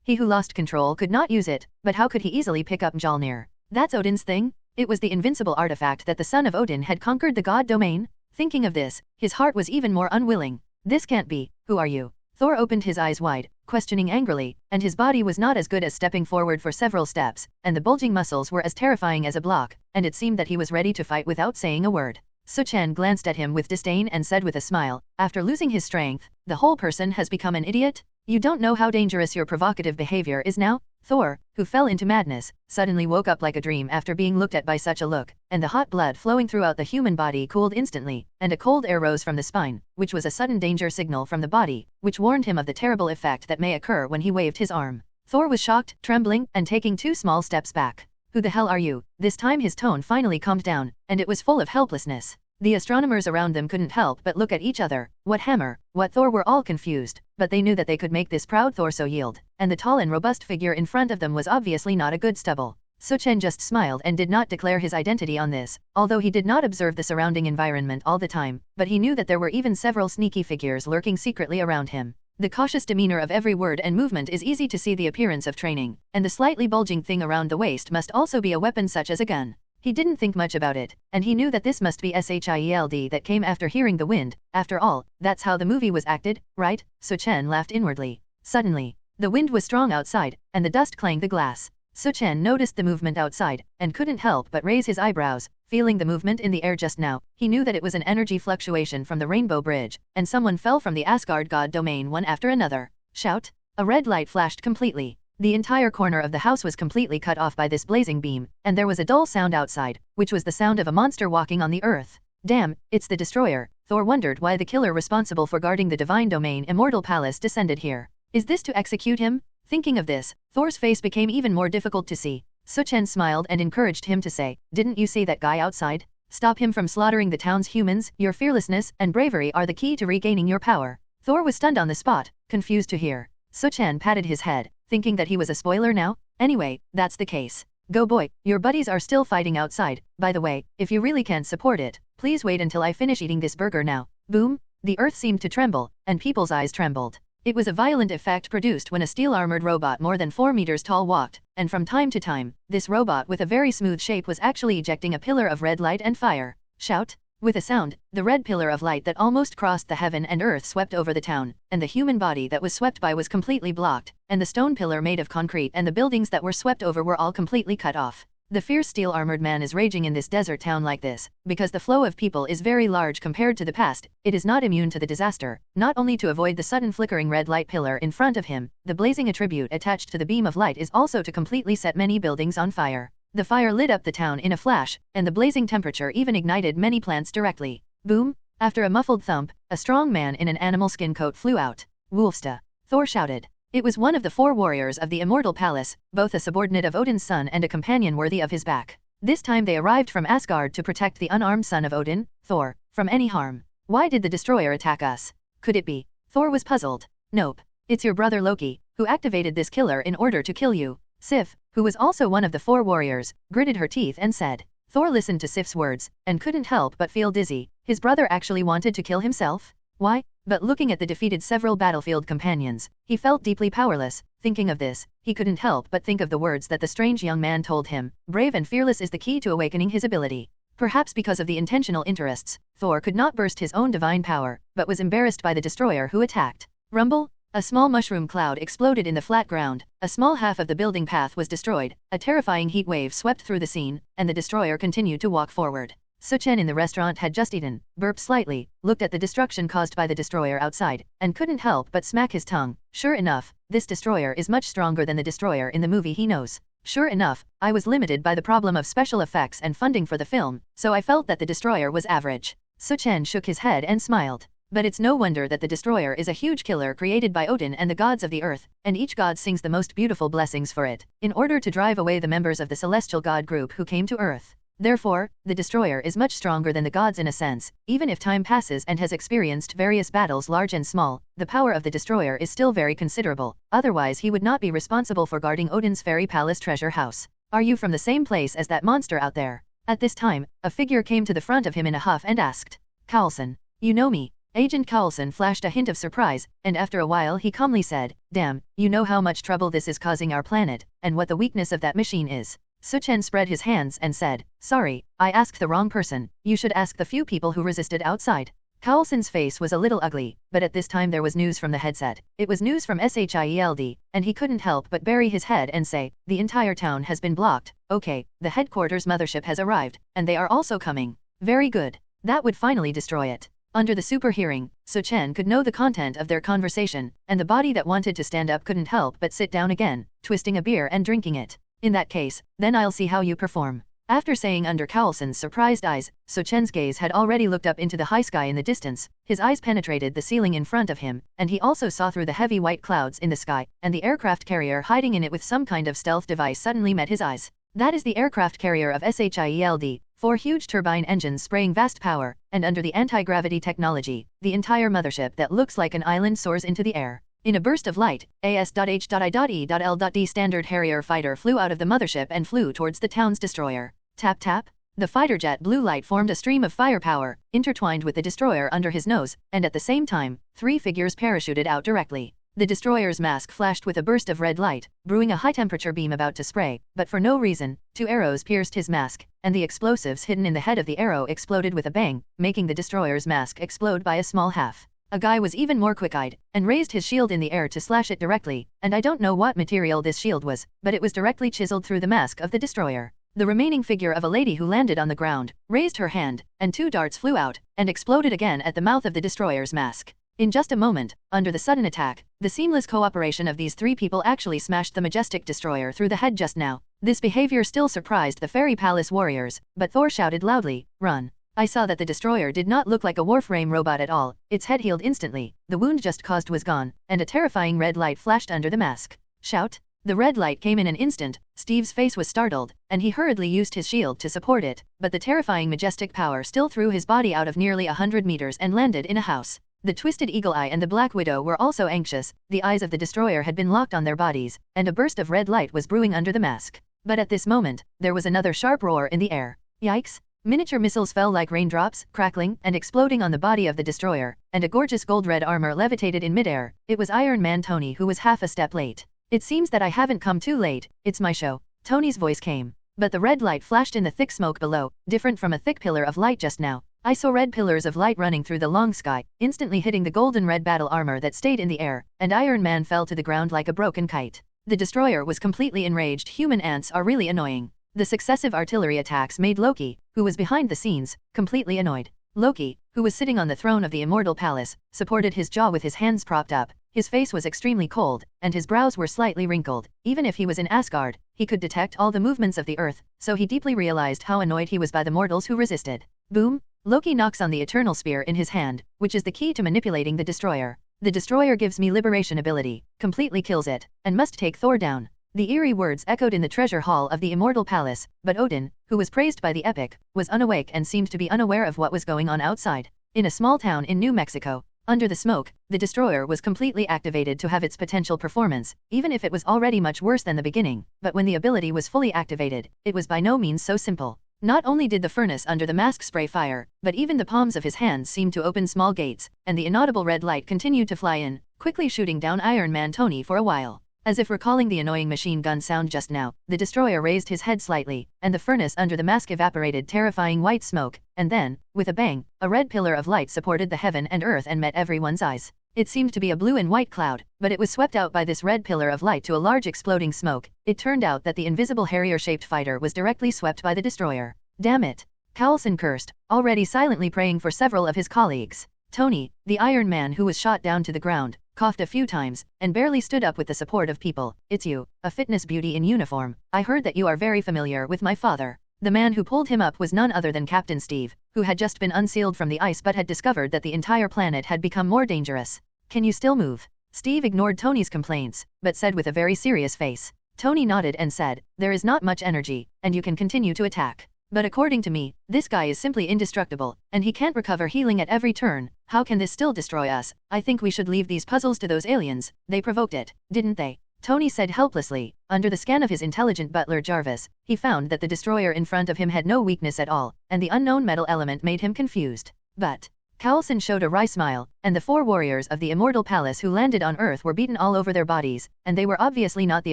He who lost control could not use it, but how could he easily pick up Mjolnir? That's Odin's thing? It was the invincible artifact that the son of Odin had conquered the god domain? Thinking of this, his heart was even more unwilling. This can't be. Who are you? Thor opened his eyes wide, questioning angrily, and his body was not as good as stepping forward for several steps, and the bulging muscles were as terrifying as a block, and it seemed that he was ready to fight without saying a word. Su Chen glanced at him with disdain and said with a smile, after losing his strength, the whole person has become an idiot? You don't know how dangerous your provocative behavior is now? Thor, who fell into madness, suddenly woke up like a dream after being looked at by such a look, and the hot blood flowing throughout the human body cooled instantly, and a cold air rose from the spine, which was a sudden danger signal from the body, which warned him of the terrible effect that may occur when he waved his arm. Thor was shocked, trembling, and taking 2 small steps back. Who the hell are you? This time his tone finally calmed down, and it was full of helplessness. The astronomers around them couldn't help but look at each other. What hammer? What Thor? Were all confused, but they knew that they could make this proud Thor so yield, and the tall and robust figure in front of them was obviously not a good stubble. Su Chen just smiled and did not declare his identity on this, although he did not observe the surrounding environment all the time, but he knew that there were even several sneaky figures lurking secretly around him. The cautious demeanor of every word and movement is easy to see the appearance of training, and the slightly bulging thing around the waist must also be a weapon such as a gun. He didn't think much about it, and he knew that this must be SHIELD that came after hearing the wind. After all, that's how the movie was acted, right? Su Chen laughed inwardly. Suddenly, the wind was strong outside, and the dust clanged the glass. Su Chen noticed the movement outside, and couldn't help but raise his eyebrows. Feeling the movement in the air just now, he knew that it was an energy fluctuation from the Rainbow Bridge, and someone fell from the Asgard god domain one after another. Shout! A red light flashed completely. The entire corner of the house was completely cut off by this blazing beam, and there was a dull sound outside, which was the sound of a monster walking on the earth. Damn, it's the Destroyer. Thor wondered why the killer responsible for guarding the divine domain Immortal Palace descended here. Is this to execute him? Thinking of this, Thor's face became even more difficult to see. Su Chen smiled and encouraged him to say, "Didn't you see that guy outside? Stop him from slaughtering the town's humans. Your fearlessness and bravery are the key to regaining your power." Thor was stunned on the spot, confused to hear. Su Chen patted his head, thinking that he was a spoiler now. Anyway, that's the case. Go boy, your buddies are still fighting outside. By the way, if you really can't support it, please wait until I finish eating this burger now. Boom! The earth seemed to tremble, and people's eyes trembled. It was a violent effect produced when a steel-armored robot more than 4 meters tall walked, and from time to time, this robot with a very smooth shape was actually ejecting a pillar of red light and fire. Shout! With a sound, the red pillar of light that almost crossed the heaven and earth swept over the town, and the human body that was swept by was completely blocked, and the stone pillar made of concrete and the buildings that were swept over were all completely cut off. The fierce steel-armored man is raging in this desert town like this, because the flow of people is very large compared to the past. It is not immune to the disaster, not only to avoid the sudden flickering red light pillar in front of him, the blazing attribute attached to the beam of light is also to completely set many buildings on fire. The fire lit up the town in a flash, and the blazing temperature even ignited many plants directly. Boom! After a muffled thump, a strong man in an animal skin coat flew out. "Wolfsta!" Thor shouted. It was one of the 4 warriors of the Immortal Palace, both a subordinate of Odin's son and a companion worthy of his back. This time they arrived from Asgard to protect the unarmed son of Odin, Thor, from any harm. Why did the Destroyer attack us? Could it be? Thor was puzzled. Nope. It's your brother Loki, who activated this killer in order to kill you. Sif, who was also one of the 4 warriors, gritted her teeth and said. Thor listened to Sif's words, and couldn't help but feel dizzy. His brother actually wanted to kill himself? Why? But looking at the defeated several battlefield companions, he felt deeply powerless. Thinking of this, he couldn't help but think of the words that the strange young man told him. Brave and fearless is the key to awakening his ability. Perhaps because of the intentional interests, Thor could not burst his own divine power, but was embarrassed by the Destroyer who attacked. Rumble! A small mushroom cloud exploded in the flat ground. A small half of the building path was destroyed. A terrifying heat wave swept through the scene, and the Destroyer continued to walk forward. Su Chen in the restaurant had just eaten, burped slightly, looked at the destruction caused by the Destroyer outside, and couldn't help but smack his tongue. Sure enough, this Destroyer is much stronger than the Destroyer in the movie he knows. Sure enough, I was limited by the problem of special effects and funding for the film, so I felt that the Destroyer was average. Su Chen shook his head and smiled. But it's no wonder that the Destroyer is a huge killer created by Odin and the gods of the earth, and each god sings the most beautiful blessings for it, in order to drive away the members of the celestial god group who came to earth. Therefore, the Destroyer is much stronger than the gods in a sense. Even if time passes and has experienced various battles large and small, the power of the Destroyer is still very considerable, otherwise he would not be responsible for guarding Odin's fairy palace treasure house. Are you from the same place as that monster out there? At this time, a figure came to the front of him in a huff and asked, "Carlson, you know me?" Agent Carlson flashed a hint of surprise, and after a while he calmly said, "Damn, you know how much trouble this is causing our planet, and what the weakness of that machine is." Su Chen spread his hands and said, "Sorry, I asked the wrong person. You should ask the few people who resisted outside." Carlson's face was a little ugly, but at this time there was news from the headset. It was news from SHIELD, and he couldn't help but bury his head and say, "The entire town has been blocked. Okay, the headquarters mothership has arrived, and they are also coming. Very good. That would finally destroy it." Under the super hearing, Su Chen could know the content of their conversation, and the body that wanted to stand up couldn't help but sit down again, twisting a beer and drinking it. "In that case, then I'll see how you perform." After saying under Carlson's surprised eyes, Su Chen's gaze had already looked up into the high sky in the distance. His eyes penetrated the ceiling in front of him, and he also saw through the heavy white clouds in the sky, and the aircraft carrier hiding in it with some kind of stealth device suddenly met his eyes. That is the aircraft carrier of SHIELD, 4 huge turbine engines spraying vast power, and under the anti-gravity technology, the entire mothership that looks like an island soars into the air. In a burst of light, AS.H.I.E.L.D standard Harrier fighter flew out of the mothership and flew towards the town's destroyer. Tap tap. The fighter jet blue light formed a stream of firepower, intertwined with the destroyer under his nose, and at the same time, 3 figures parachuted out directly. The destroyer's mask flashed with a burst of red light, brewing a high-temperature beam about to spray, but for no reason, 2 arrows pierced his mask, and the explosives hidden in the head of the arrow exploded with a bang, making the destroyer's mask explode by a small half. A guy was even more quick-eyed, and raised his shield in the air to slash it directly, and I don't know what material this shield was, but it was directly chiseled through the mask of the destroyer. The remaining figure of a lady who landed on the ground, raised her hand, and 2 darts flew out, and exploded again at the mouth of the destroyer's mask. In just a moment, under the sudden attack, the seamless cooperation of these 3 people actually smashed the majestic destroyer through the head just now. This behavior still surprised the Fairy Palace warriors, but Thor shouted loudly, "Run." I saw that the destroyer did not look like a Warframe robot at all, its head healed instantly, the wound just caused was gone, and a terrifying red light flashed under the mask. Shout! The red light came in an instant, Steve's face was startled, and he hurriedly used his shield to support it, but the terrifying majestic power still threw his body out of nearly 100 meters and landed in a house. The Twisted Eagle Eye and the Black Widow were also anxious, the eyes of the destroyer had been locked on their bodies, and a burst of red light was brewing under the mask. But at this moment, there was another sharp roar in the air. Yikes! Miniature missiles fell like raindrops, crackling and exploding on the body of the destroyer, and a gorgeous gold-red armor levitated in midair. It was Iron Man Tony who was half a step late. "It seems that I haven't come too late, it's my show." Tony's voice came. But the red light flashed in the thick smoke below, different from a thick pillar of light just now. I saw red pillars of light running through the long sky, instantly hitting the golden red battle armor that stayed in the air, and Iron Man fell to the ground like a broken kite. The destroyer was completely enraged. Human ants are really annoying. The successive artillery attacks made Loki, who was behind the scenes, completely annoyed. Loki, who was sitting on the throne of the Immortal Palace, supported his jaw with his hands propped up. His face was extremely cold, and his brows were slightly wrinkled. Even if he was in Asgard, he could detect all the movements of the earth, so he deeply realized how annoyed he was by the mortals who resisted. Boom! Loki knocks on the Eternal Spear in his hand, which is the key to manipulating the destroyer. "The destroyer gives me liberation ability, completely kills it, and must take Thor down." The eerie words echoed in the treasure hall of the Immortal Palace, but Odin, who was praised by the epic, was unawake and seemed to be unaware of what was going on outside. In a small town in New Mexico, under the smoke, the destroyer was completely activated to have its potential performance, even if it was already much worse than the beginning, but when the ability was fully activated, it was by no means so simple. Not only did the furnace under the mask spray fire, but even the palms of his hands seemed to open small gates, and the inaudible red light continued to fly in, quickly shooting down Iron Man Tony for a while. As if recalling the annoying machine gun sound just now, the destroyer raised his head slightly, and the furnace under the mask evaporated terrifying white smoke, and then, with a bang, a red pillar of light supported the heaven and earth and met everyone's eyes. It seemed to be a blue and white cloud, but it was swept out by this red pillar of light to a large exploding smoke. It turned out that the invisible Harrier-shaped fighter was directly swept by the destroyer. Damn it! Coulson cursed, already silently praying for several of his colleagues. Tony, the Iron Man who was shot down to the ground, coughed a few times, and barely stood up with the support of people. "It's you, a fitness beauty in uniform. I heard that you are very familiar with my father." The man who pulled him up was none other than Captain Steve, who had just been unsealed from the ice but had discovered that the entire planet had become more dangerous. "Can you still move?" Steve ignored Tony's complaints, but said with a very serious face. Tony nodded and said, "There is not much energy, and you can continue to attack. But according to me, this guy is simply indestructible, and he can't recover healing at every turn. How can this still destroy us? I think we should leave these puzzles to those aliens. They provoked it, didn't they?" Tony said helplessly. Under the scan of his intelligent butler Jarvis, he found that the destroyer in front of him had no weakness at all, and the unknown metal element made him confused. But Coulson showed a wry smile, and the 4 warriors of the Immortal Palace who landed on Earth were beaten all over their bodies, and they were obviously not the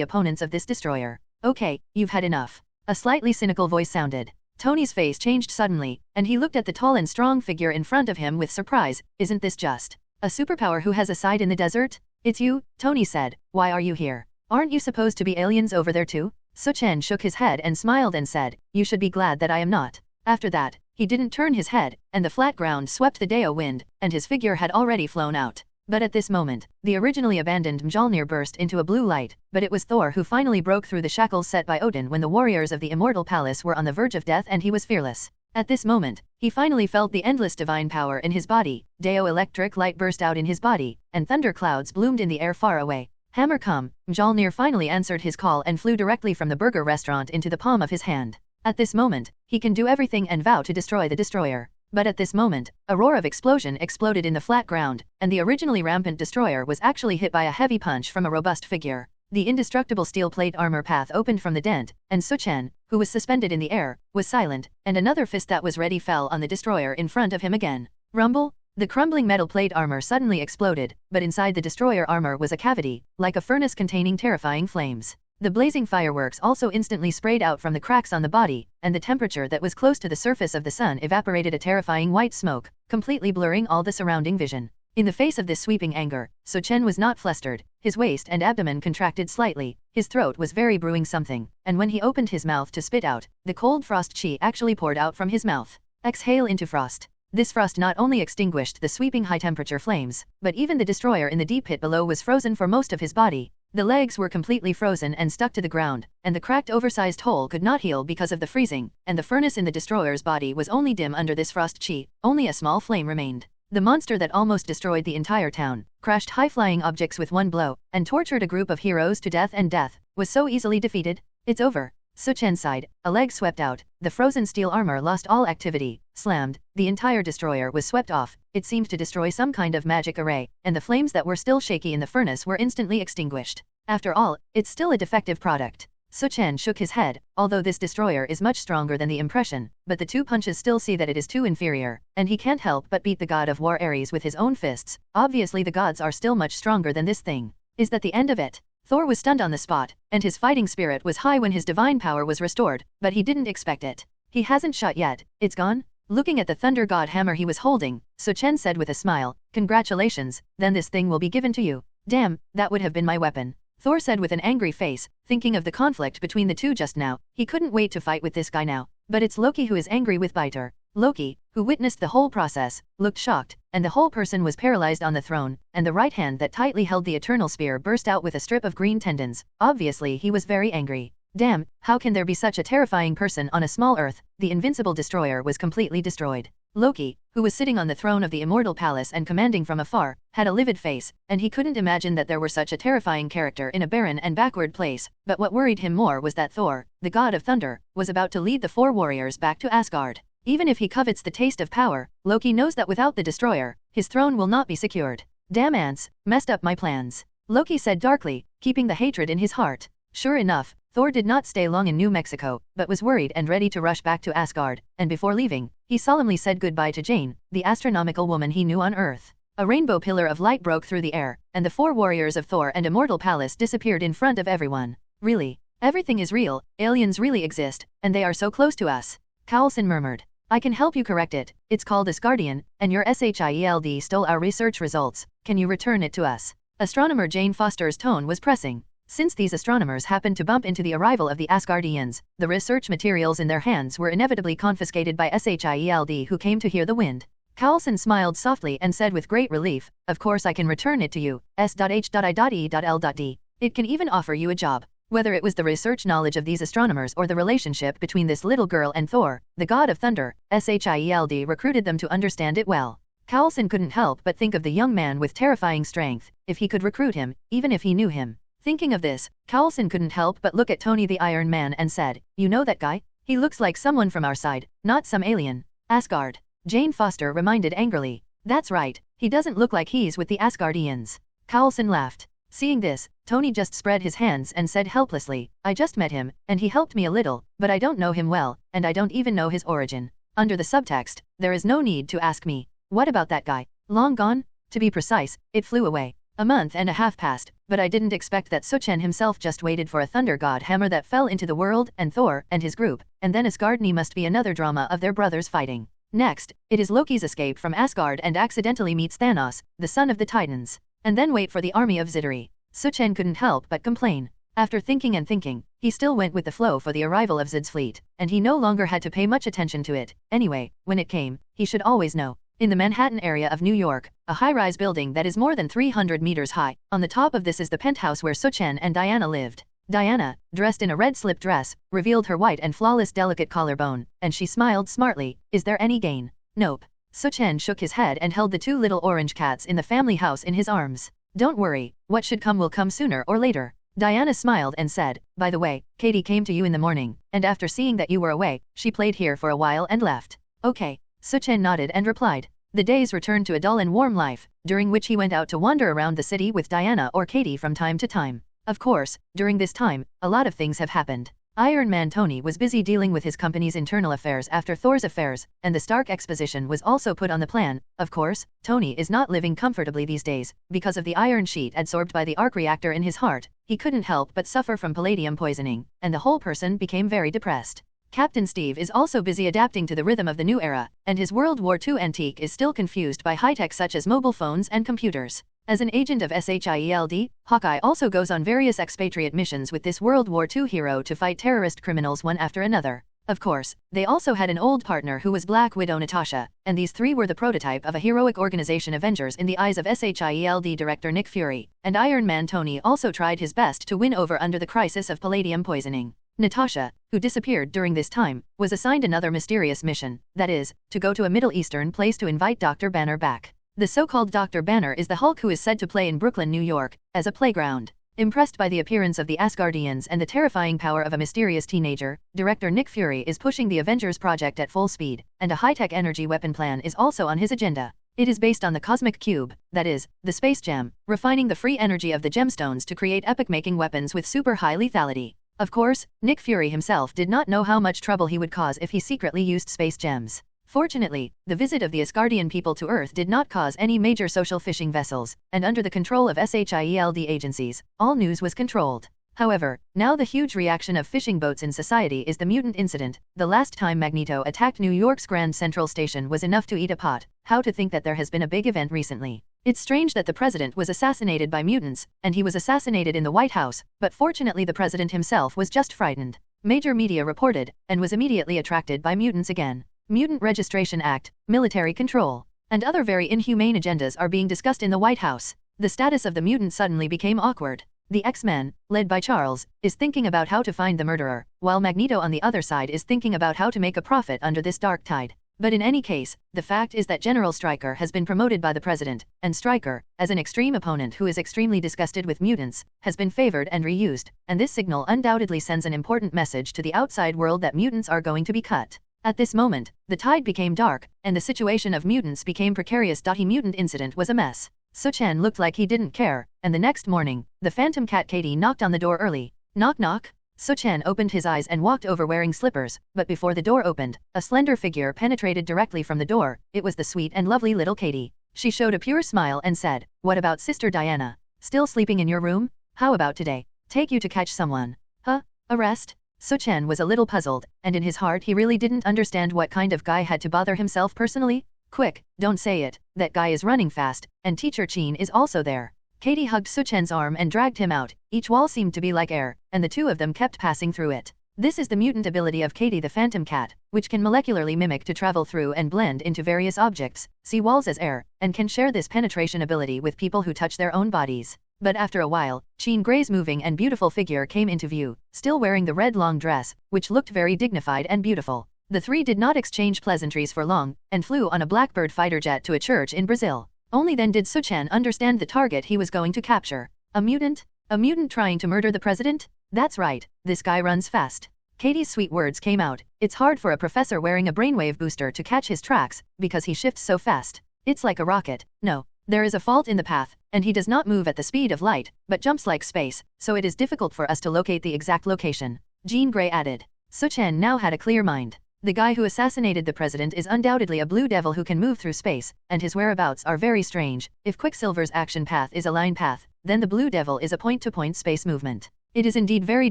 opponents of this destroyer. "Okay, you've had enough." A slightly cynical voice sounded. Tony's face changed suddenly, and he looked at the tall and strong figure in front of him with surprise. "Isn't this just a superpower who has a side in the desert?" "It's you," Tony said. "Why are you here? Aren't you supposed to be aliens over there too?" Su Chen shook his head and smiled and said, "You should be glad that I am not." After that, he didn't turn his head, and the flat ground swept the Deo wind, and his figure had already flown out. But at this moment, the originally abandoned Mjolnir burst into a blue light, but it was Thor who finally broke through the shackles set by Odin when the warriors of the Immortal Palace were on the verge of death, and he was fearless. At this moment, he finally felt the endless divine power in his body. Deo electric light burst out in his body, and thunder clouds bloomed in the air far away. "Hammer come!" Mjolnir finally answered his call and flew directly from the burger restaurant into the palm of his hand. At this moment, he can do everything and vow to destroy the destroyer. But at this moment, a roar of explosion exploded in the flat ground, and the originally rampant destroyer was actually hit by a heavy punch from a robust figure. The indestructible steel plate armor path opened from the dent, and Su Chen, who was suspended in the air, was silent, and another fist that was ready fell on the destroyer in front of him again. Rumble! The crumbling metal plate armor suddenly exploded, but inside the destroyer armor was a cavity, like a furnace containing terrifying flames. The blazing fireworks also instantly sprayed out from the cracks on the body, and the temperature that was close to the surface of the sun evaporated a terrifying white smoke, completely blurring all the surrounding vision. In the face of this sweeping anger, Su Chen was not flustered. His waist and abdomen contracted slightly, his throat was very brewing something, and when he opened his mouth to spit out, the cold frost chi actually poured out from his mouth. Exhale into frost. This frost not only extinguished the sweeping high-temperature flames, but even the destroyer in the deep pit below was frozen for most of his body. The legs were completely frozen and stuck to the ground, and the cracked oversized hole could not heal because of the freezing, and the furnace in the destroyer's body was only dim under this frost chi, only a small flame remained. The monster that almost destroyed the entire town, crashed high-flying objects with one blow, and tortured a group of heroes to death and death, was so easily defeated. It's over. Su Chen sighed, a leg swept out, the frozen steel armor lost all activity, slammed, the entire destroyer was swept off, it seemed to destroy some kind of magic array, and the flames that were still shaky in the furnace were instantly extinguished. After all, it's still a defective product. Su Chen shook his head, although this destroyer is much stronger than the impression, but the two punches still see that it is too inferior, and he can't help but beat the god of war Ares with his own fists. Obviously the gods are still much stronger than this thing. Is that the end of it? Thor was stunned on the spot, and his fighting spirit was high when his divine power was restored, but he didn't expect it. He hasn't shot yet, it's gone? Looking at the thunder god hammer he was holding, Su Chen said with a smile, congratulations, then this thing will be given to you. Damn, that would have been my weapon. Thor said with an angry face, thinking of the conflict between the two just now. He couldn't wait to fight with this guy now. But it's Loki who is angry with Biter. Loki, who witnessed the whole process, looked shocked, and the whole person was paralyzed on the throne, and the right hand that tightly held the eternal spear burst out with a strip of green tendons. Obviously he was very angry. Damn, how can there be such a terrifying person on a small earth? The invincible destroyer was completely destroyed. Loki, who was sitting on the throne of the immortal palace and commanding from afar, had a livid face, and he couldn't imagine that there were such a terrifying character in a barren and backward place. But what worried him more was that Thor, the god of thunder, was about to lead the four warriors back to Asgard. Even if he covets the taste of power, Loki knows that without the destroyer, his throne will not be secured. Damn ants, messed up my plans. Loki said darkly, keeping the hatred in his heart. Sure enough, Thor did not stay long in New Mexico, but was worried and ready to rush back to Asgard, and before leaving, he solemnly said goodbye to Jane, the astronomical woman he knew on Earth. A rainbow pillar of light broke through the air, and the four warriors of Thor and Immortal Palace disappeared in front of everyone. Really? Everything is real, aliens really exist, and they are so close to us. Coulson murmured. I can help you correct it. It's called Asgardian, and your SHIELD stole our research results. Can you return it to us? Astronomer Jane Foster's tone was pressing. Since these astronomers happened to bump into the arrival of the Asgardians, the research materials in their hands were inevitably confiscated by SHIELD who came to hear the wind. Coulson smiled softly and said with great relief, of course I can return it to you, S.H.I.E.L.D. It can even offer you a job. Whether it was the research knowledge of these astronomers or the relationship between this little girl and Thor, the god of thunder, SHIELD recruited them to understand it well. Coulson couldn't help but think of the young man with terrifying strength, if he could recruit him, even if he knew him. Thinking of this, Coulson couldn't help but look at Tony the Iron Man and said, you know that guy? He looks like someone from our side, not some alien. Asgard. Jane Foster reminded angrily. That's right, he doesn't look like he's with the Asgardians. Coulson laughed. Seeing this, Tony just spread his hands and said helplessly, I just met him, and he helped me a little, but I don't know him well, and I don't even know his origin. Under the subtext, there is no need to ask me. What about that guy? Long gone? To be precise, it flew away. A month and a half passed, but I didn't expect that Su Chen himself just waited for a thunder god hammer that fell into the world, and Thor, and his group, and then Asgardni must be another drama of their brothers fighting. Next, it is Loki's escape from Asgard and accidentally meets Thanos, the son of the Titans. And then wait for the army of Zidori. Su Chen couldn't help but complain. After thinking and thinking, he still went with the flow for the arrival of Zid's fleet, and he no longer had to pay much attention to it. Anyway, when it came, he should always know. In the Manhattan area of New York, a high-rise building that is more than 300 meters high, on the top of this is the penthouse where Su Chen and Diana lived. Diana, dressed in a red slip dress, revealed her white and flawless delicate collarbone, and she smiled smartly. Is there any gain? Nope. Su Chen shook his head and held the two little orange cats in the family house in his arms. Don't worry, what should come will come sooner or later. Diana smiled and said, by the way, Katie came to you in the morning, and after seeing that you were away, she played here for a while and left. Okay. Su Chen nodded and replied. The days returned to a dull and warm life, during which he went out to wander around the city with Diana or Katie from time to time. Of course, during this time, a lot of things have happened. Iron Man Tony was busy dealing with his company's internal affairs after Thor's affairs, and the Stark exposition was also put on the plan. Of course, Tony is not living comfortably these days, because of the iron sheet absorbed by the arc reactor in his heart. He couldn't help but suffer from palladium poisoning, and the whole person became very depressed. Captain Steve is also busy adapting to the rhythm of the new era, and his World War II antique is still confused by high-tech such as mobile phones and computers. As an agent of SHIELD, Hawkeye also goes on various expatriate missions with this World War II hero to fight terrorist criminals one after another. Of course, they also had an old partner who was Black Widow Natasha, and these three were the prototype of a heroic organization Avengers in the eyes of SHIELD director Nick Fury, and Iron Man Tony also tried his best to win over under the crisis of palladium poisoning. Natasha, who disappeared during this time, was assigned another mysterious mission, that is, to go to a Middle Eastern place to invite Dr. Banner back. The so-called Dr. Banner is the Hulk who is said to play in Brooklyn, New York, as a playground. Impressed by the appearance of the Asgardians and the terrifying power of a mysterious teenager, director Nick Fury is pushing the Avengers project at full speed, and a high-tech energy weapon plan is also on his agenda. It is based on the Cosmic Cube, that is, the Space Gem, refining the free energy of the gemstones to create epic-making weapons with super high lethality. Of course, Nick Fury himself did not know how much trouble he would cause if he secretly used space gems. Fortunately, the visit of the Asgardian people to Earth did not cause any major social fishing vessels, and under the control of SHIELD agencies, all news was controlled. However, now the huge reaction of fishing boats in society is the mutant incident. The last time Magneto attacked New York's Grand Central Station was enough to eat a pot. How to think that there has been a big event recently. It's strange that the president was assassinated by mutants, and he was assassinated in the White House, but fortunately the president himself was just frightened. Major media reported, and was immediately attracted by mutants again. Mutant Registration Act, military control, and other very inhumane agendas are being discussed in the White House. The status of the mutant suddenly became awkward. The X-Men, led by Charles, is thinking about how to find the murderer, while Magneto on the other side is thinking about how to make a profit under this dark tide. But in any case, the fact is that General Stryker has been promoted by the president, and Stryker, as an extreme opponent who is extremely disgusted with mutants, has been favored and reused, and this signal undoubtedly sends an important message to the outside world that mutants are going to be cut. At this moment, the tide became dark, and the situation of mutants became precarious. The mutant incident was a mess. Su Chen looked like he didn't care, and the next morning, the phantom cat Katie knocked on the door early. Knock knock. Su Chen opened his eyes and walked over wearing slippers, but before the door opened, a slender figure penetrated directly from the door. It was the sweet and lovely little Katie. She showed a pure smile and said, "What about Sister Diana? Still sleeping in your room? How about today? Take you to catch someone." Huh? Arrest? Su Chen was a little puzzled, and in his heart he really didn't understand what kind of guy had to bother himself personally. Quick, don't say it, that guy is running fast, and Teacher Chin is also there. Katie hugged Su Chen's arm and dragged him out. Each wall seemed to be like air, and the two of them kept passing through it. This is the mutant ability of Katie the Phantom Cat, which can molecularly mimic to travel through and blend into various objects, see walls as air, and can share this penetration ability with people who touch their own bodies. But after a while, Jean Grey's moving and beautiful figure came into view, still wearing the red long dress, which looked very dignified and beautiful. The three did not exchange pleasantries for long, and flew on a Blackbird fighter jet to a church in Brazil. Only then did Su Chen understand the target he was going to capture. A mutant? A mutant trying to murder the president? That's right, this guy runs fast. Katie's sweet words came out. It's hard for a professor wearing a brainwave booster to catch his tracks, because he shifts so fast. It's like a rocket. No. There is a fault in the path, and he does not move at the speed of light, but jumps like space, so it is difficult for us to locate the exact location. Jean Grey added. Su Chen now had a clear mind. The guy who assassinated the president is undoubtedly a blue devil who can move through space, and his whereabouts are very strange. If Quicksilver's action path is a line path, then the blue devil is a point-to-point space movement. It is indeed very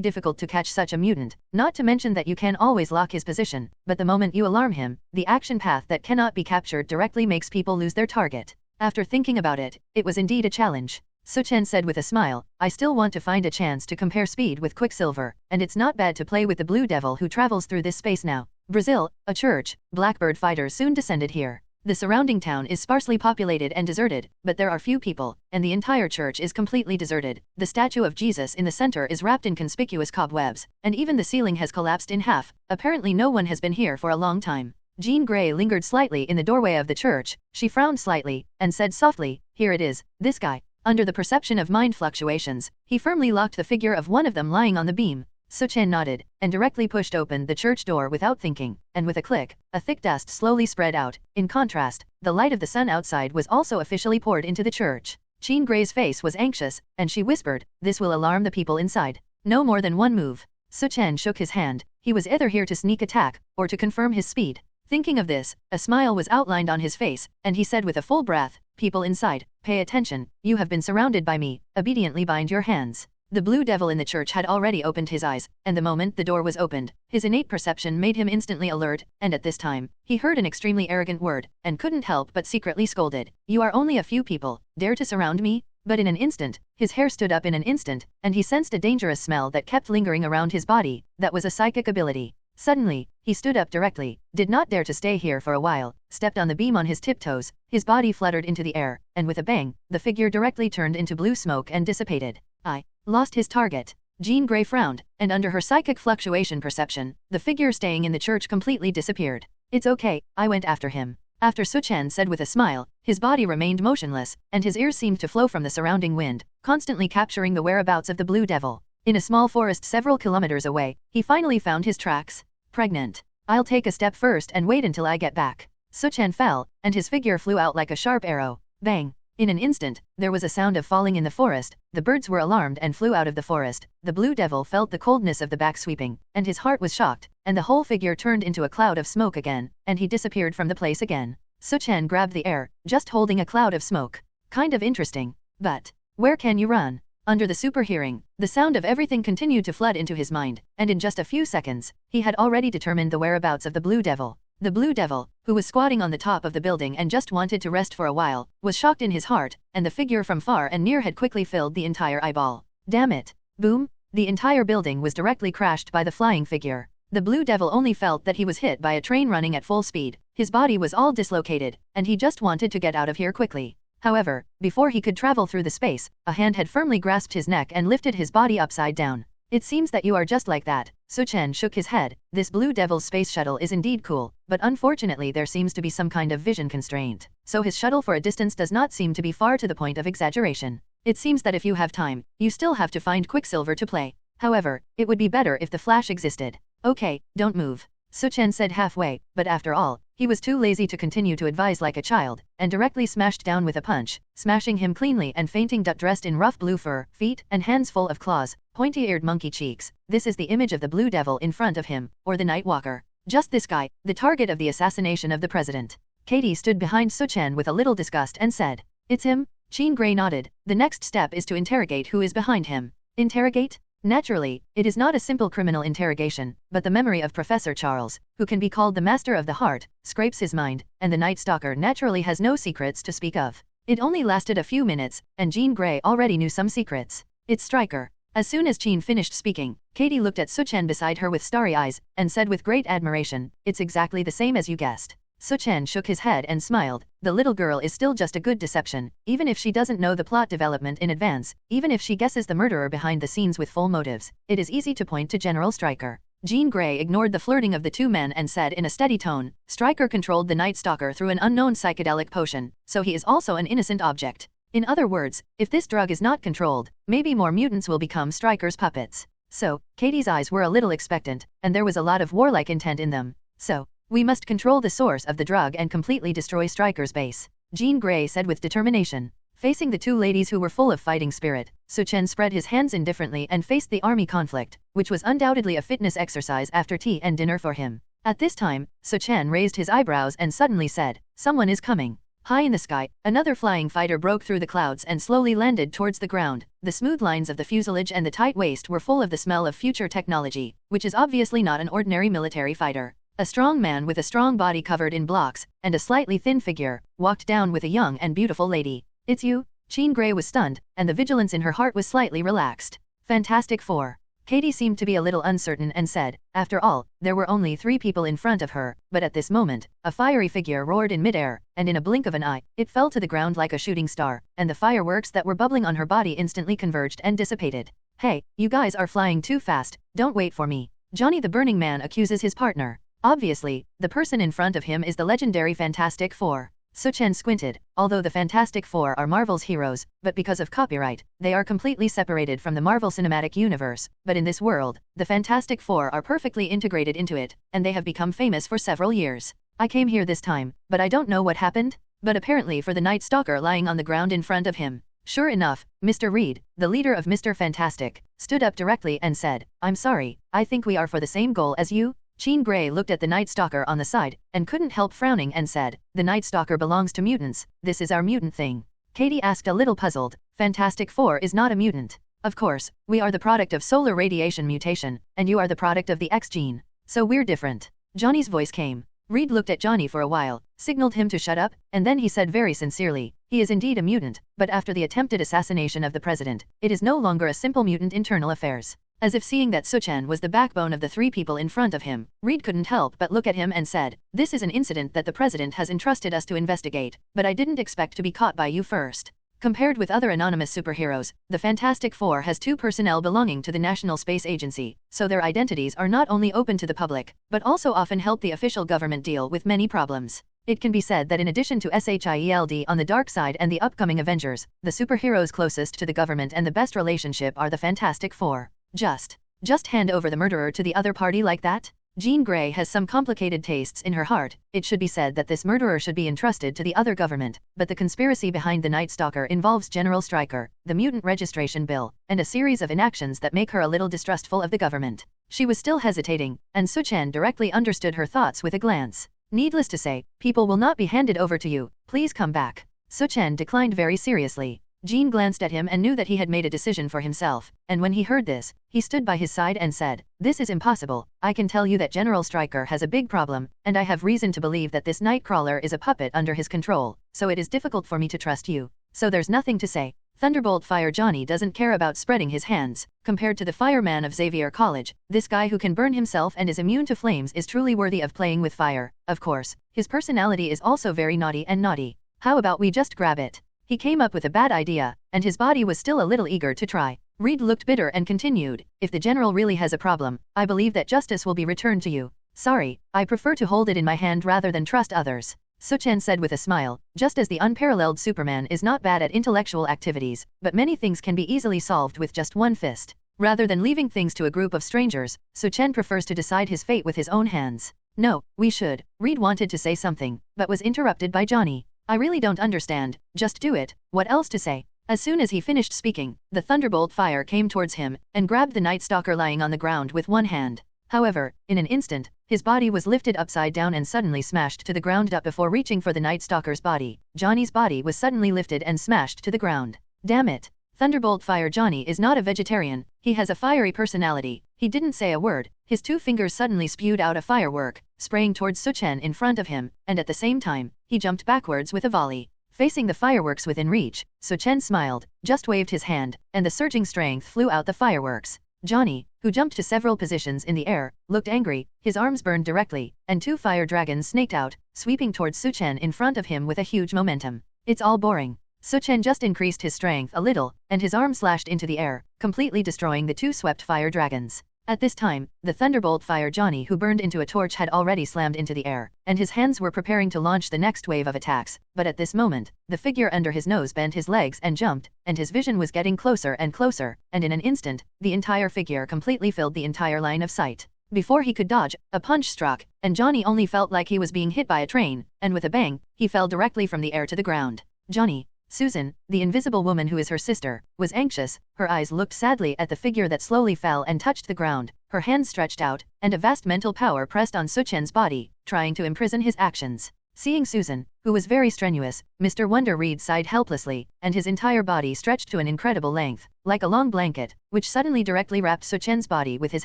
difficult to catch such a mutant, not to mention that you can always lock his position, but the moment you alarm him, the action path that cannot be captured directly makes people lose their target. After thinking about it, it was indeed a challenge. Su Chen said with a smile, I still want to find a chance to compare speed with Quicksilver, and it's not bad to play with the blue devil who travels through this space now. Brazil, a church, Blackbird fighters soon descended here. The surrounding town is sparsely populated and deserted, but there are few people, and the entire church is completely deserted. The statue of Jesus in the center is wrapped in conspicuous cobwebs, and even the ceiling has collapsed in half. Apparently no one has been here for a long time. Jean Grey lingered slightly in the doorway of the church. She frowned slightly, and said softly, here it is, this guy. Under the perception of mind fluctuations, he firmly locked the figure of one of them lying on the beam. Su Chen nodded, and directly pushed open the church door without thinking, and with a click, a thick dust slowly spread out. In contrast, the light of the sun outside was also officially poured into the church. Jean Grey's face was anxious, and she whispered, "This will alarm the people inside. No more than one move." Su Chen shook his hand. He was either here to sneak attack, or to confirm his speed. Thinking of this, a smile was outlined on his face, and he said with a full breath, "People inside, pay attention, you have been surrounded by me, obediently bind your hands." The blue devil in the church had already opened his eyes, and the moment the door was opened, his innate perception made him instantly alert, and at this time, he heard an extremely arrogant word, and couldn't help but secretly scolded. "You are only a few people, dare to surround me?" But in an instant, his hair stood up in an instant, and he sensed a dangerous smell that kept lingering around his body. That was a psychic ability. Suddenly, he stood up directly, did not dare to stay here for a while, stepped on the beam on his tiptoes, his body fluttered into the air, and with a bang, the figure directly turned into blue smoke and dissipated. I lost his target. Jean Grey frowned, and under her psychic fluctuation perception, the figure staying in the church completely disappeared. "It's okay, I went after him." After Su Chen said with a smile, his body remained motionless, and his ears seemed to flow from the surrounding wind, constantly capturing the whereabouts of the blue devil. In a small forest several kilometers away, he finally found his tracks. "Pregnant. I'll take a step first and wait until I get back." Su Chen fell, and his figure flew out like a sharp arrow. Bang! In an instant, there was a sound of falling in the forest, the birds were alarmed and flew out of the forest. The blue devil felt the coldness of the back sweeping, and his heart was shocked, and the whole figure turned into a cloud of smoke again, and he disappeared from the place again. Su Chen grabbed the air, just holding a cloud of smoke. Kind of interesting. But where can you run? Under the super hearing, the sound of everything continued to flood into his mind, and in just a few seconds, he had already determined the whereabouts of the blue devil. The blue devil, who was squatting on the top of the building and just wanted to rest for a while, was shocked in his heart, and the figure from far and near had quickly filled the entire eyeball. Damn it! Boom! The entire building was directly crashed by the flying figure. The blue devil only felt that he was hit by a train running at full speed. His body was all dislocated, and he just wanted to get out of here quickly. However, before he could travel through the space, a hand had firmly grasped his neck and lifted his body upside down. "It seems that you are just like that." Su Chen shook his head. "This blue devil's space shuttle is indeed cool, but unfortunately there seems to be some kind of vision constraint. So his shuttle for a distance does not seem to be far to the point of exaggeration. It seems that if you have time, you still have to find Quicksilver to play. However, it would be better if the Flash existed." "Okay, don't move," Su Chen said halfway, but after all, he was too lazy to continue to advise like a child, and directly smashed down with a punch, smashing him cleanly and fainting. Dressed in rough blue fur, feet and hands full of claws, pointy-eared monkey cheeks. This is the image of the blue devil in front of him, or the Night Walker. Just this guy, the target of the assassination of the president. Katie stood behind Su Chen with a little disgust and said, "It's him?" Jean Grey nodded. "The next step is to interrogate who is behind him." "Interrogate?" Naturally, it is not a simple criminal interrogation, but the memory of Professor Charles, who can be called the master of the heart, scrapes his mind, and the Night Stalker naturally has no secrets to speak of. It only lasted a few minutes, and Jean Grey already knew some secrets. "It's Stryker." As soon as Jean finished speaking, Katie looked at Su Chen beside her with starry eyes, and said with great admiration, "It's exactly the same as you guessed." Su Chen shook his head and smiled. The little girl is still just a good deception, even if she doesn't know the plot development in advance, even if she guesses the murderer behind the scenes with full motives. It is easy to point to General Stryker. Jean Grey ignored the flirting of the two men and said in a steady tone, "Stryker controlled the Night Stalker through an unknown psychedelic potion, so he is also an innocent object. In other words, if this drug is not controlled, maybe more mutants will become Stryker's puppets." So, Katie's eyes were a little expectant, and there was a lot of warlike intent in them. "So, we must control the source of the drug and completely destroy Stryker's base," Jean Grey said with determination. Facing the two ladies who were full of fighting spirit, Su Chen spread his hands indifferently and faced the army conflict, which was undoubtedly a fitness exercise after tea and dinner for him. At this time, Su Chen raised his eyebrows and suddenly said, "Someone is coming." High in the sky, another flying fighter broke through the clouds and slowly landed towards the ground. The smooth lines of the fuselage and the tight waist were full of the smell of future technology, which is obviously not an ordinary military fighter. A strong man with a strong body covered in blocks, and a slightly thin figure, walked down with a young and beautiful lady. "It's you?" Jean Grey was stunned, and the vigilance in her heart was slightly relaxed. "Fantastic Four." Katie seemed to be a little uncertain and said, after all, there were only 3 people in front of her, but at this moment, a fiery figure roared in midair, and in a blink of an eye, it fell to the ground like a shooting star, and the fireworks that were bubbling on her body instantly converged and dissipated. "Hey, you guys are flying too fast, don't wait for me," Johnny the Burning Man accuses his partner. Obviously, the person in front of him is the legendary Fantastic Four. Su Chen squinted. Although the Fantastic Four are Marvel's heroes, but because of copyright, they are completely separated from the Marvel Cinematic Universe. But in this world, the Fantastic Four are perfectly integrated into it, and they have become famous for several years. "I came here this time, but I don't know what happened." But apparently for the Night Stalker lying on the ground in front of him, Sure enough, Mr. Reed, the leader of Mr. Fantastic, stood up directly and said, I'm sorry, I think we are for the same goal as you? Jean Grey looked at the Night Stalker on the side, and couldn't help frowning and said, the Night Stalker belongs to mutants, this is our mutant thing. Katie asked a little puzzled, Fantastic Four is not a mutant. Of course, we are the product of solar radiation mutation, and you are the product of the X gene. So we're different. Johnny's voice came. Reed looked at Johnny for a while, signaled him to shut up, and then he said very sincerely, he is indeed a mutant, but after the attempted assassination of the president, it is no longer a simple mutant internal affairs. As if seeing that Su Chen was the backbone of the three people in front of him, Reed couldn't help but look at him and said, this is an incident that the president has entrusted us to investigate, but I didn't expect to be caught by you first. Compared with other anonymous superheroes, the Fantastic Four has two personnel belonging to the National Space Agency, so their identities are not only open to the public, but also often help the official government deal with many problems. It can be said that in addition to SHIELD on the dark side and the upcoming Avengers, the superheroes closest to the government and the best relationship are the Fantastic Four. Just hand over the murderer to the other party like that? Jean Grey has some complicated tastes in her heart. It should be said that this murderer should be entrusted to the other government, but the conspiracy behind the Night Stalker involves General Stryker, the mutant registration bill, and a series of inactions that make her a little distrustful of the government. She was still hesitating, and Su Chen directly understood her thoughts with a glance. Needless to say, people will not be handed over to you, please come back. Su Chen declined very seriously. Jean glanced at him and knew that he had made a decision for himself, and when he heard this, he stood by his side and said, this is impossible, I can tell you that General Stryker has a big problem, and I have reason to believe that this Nightcrawler is a puppet under his control, so it is difficult for me to trust you. So there's nothing to say. Thunderbolt Fire Johnny doesn't care about spreading his hands. Compared to the fireman of Xavier College, this guy who can burn himself and is immune to flames is truly worthy of playing with fire. Of course, his personality is also very naughty and naughty. How about we just grab it? He came up with a bad idea, and his body was still a little eager to try. Reed looked bitter and continued, if the general really has a problem, I believe that justice will be returned to you. Sorry, I prefer to hold it in my hand rather than trust others. Su Chen said with a smile, just as the unparalleled Superman is not bad at intellectual activities, but many things can be easily solved with just one fist. Rather than leaving things to a group of strangers, Su Chen prefers to decide his fate with his own hands. No, we should. Reed wanted to say something, but was interrupted by Johnny. I really don't understand, just do it, what else to say? As soon as he finished speaking, the thunderbolt fire came towards him, and grabbed the Night Stalker lying on the ground with one hand. However, in an instant, his body was lifted upside down and suddenly smashed to the ground before reaching for the Night Stalker's body. Johnny's body was suddenly lifted and smashed to the ground. Damn it! Thunderbolt Fire Johnny is not a vegetarian, he has a fiery personality. He didn't say a word, his two fingers suddenly spewed out a firework, spraying towards Su Chen in front of him, and at the same time, he jumped backwards with a volley. Facing the fireworks within reach, Su Chen smiled, just waved his hand, and the surging strength flew out the fireworks. Johnny, who jumped to several positions in the air, looked angry, his arms burned directly, and two fire dragons snaked out, sweeping towards Su Chen in front of him with a huge momentum. It's all boring. Su Chen just increased his strength a little, and his arm slashed into the air, completely destroying the two swept fire dragons. At this time, the Thunderbolt Fire Johnny who burned into a torch had already slammed into the air, and his hands were preparing to launch the next wave of attacks, but at this moment, the figure under his nose bent his legs and jumped, and his vision was getting closer and closer, and in an instant, the entire figure completely filled the entire line of sight. Before he could dodge, a punch struck, and Johnny only felt like he was being hit by a train, and with a bang, he fell directly from the air to the ground. Johnny, Susan, the invisible woman who is her sister, was anxious, her eyes looked sadly at the figure that slowly fell and touched the ground, her hands stretched out, and a vast mental power pressed on Su Chen's body, trying to imprison his actions. Seeing Susan, who was very strenuous, Mr. Wonder Reed sighed helplessly, and his entire body stretched to an incredible length, like a long blanket, which suddenly directly wrapped Su Chen's body with his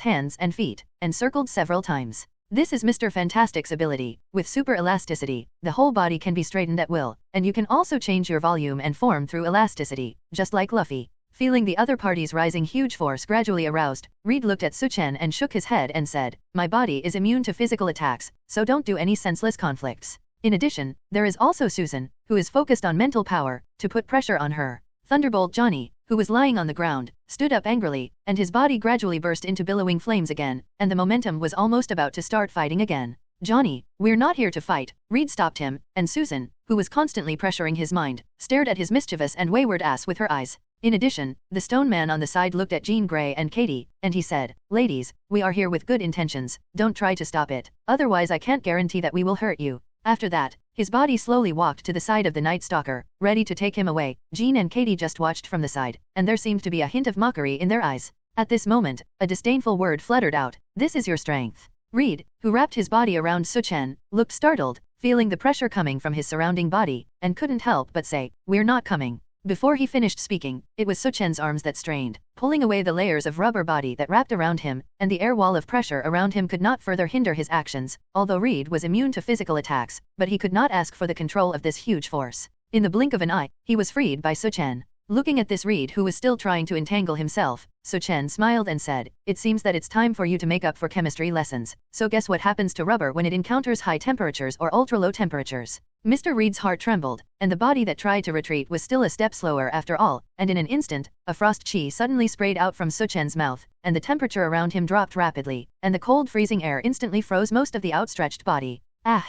hands and feet, and circled several times. This is Mr. Fantastic's ability. With super elasticity, the whole body can be straightened at will, and you can also change your volume and form through elasticity, just like Luffy. Feeling the other party's rising huge force gradually aroused, Reed looked at Su Chen and shook his head and said, "My body is immune to physical attacks, so don't do any senseless conflicts." In addition, there is also Susan, who is focused on mental power, to put pressure on her. Thunderbolt Johnny, who was lying on the ground, stood up angrily, and his body gradually burst into billowing flames again, and the momentum was almost about to start fighting again. "Johnny, we're not here to fight," Reed stopped him, and Susan, who was constantly pressuring his mind, stared at his mischievous and wayward ass with her eyes. In addition, the stone man on the side looked at Jean Grey and Katie, and he said, "Ladies, we are here with good intentions, don't try to stop it, otherwise I can't guarantee that we will hurt you." After that, his body slowly walked to the side of the Night Stalker, ready to take him away. Jean and Katie just watched from the side, and there seemed to be a hint of mockery in their eyes. At this moment, a disdainful word fluttered out. This is your strength. Reed, who wrapped his body around Su Chen, looked startled, feeling the pressure coming from his surrounding body, and couldn't help but say, "We're not coming." Before he finished speaking, it was Su Chen's arms that strained, pulling away the layers of rubber body that wrapped around him, and the air wall of pressure around him could not further hinder his actions, although Reed was immune to physical attacks, but he could not ask for the control of this huge force. In the blink of an eye, he was freed by Su Chen. Looking at this Reed who was still trying to entangle himself, Su Chen smiled and said, "It seems that it's time for you to make up for chemistry lessons, so guess what happens to rubber when it encounters high temperatures or ultra-low temperatures?" Mr. Reed's heart trembled, and the body that tried to retreat was still a step slower after all, and in an instant, a frost chi suddenly sprayed out from Su Chen's mouth, and the temperature around him dropped rapidly, and the cold freezing air instantly froze most of the outstretched body. Ah!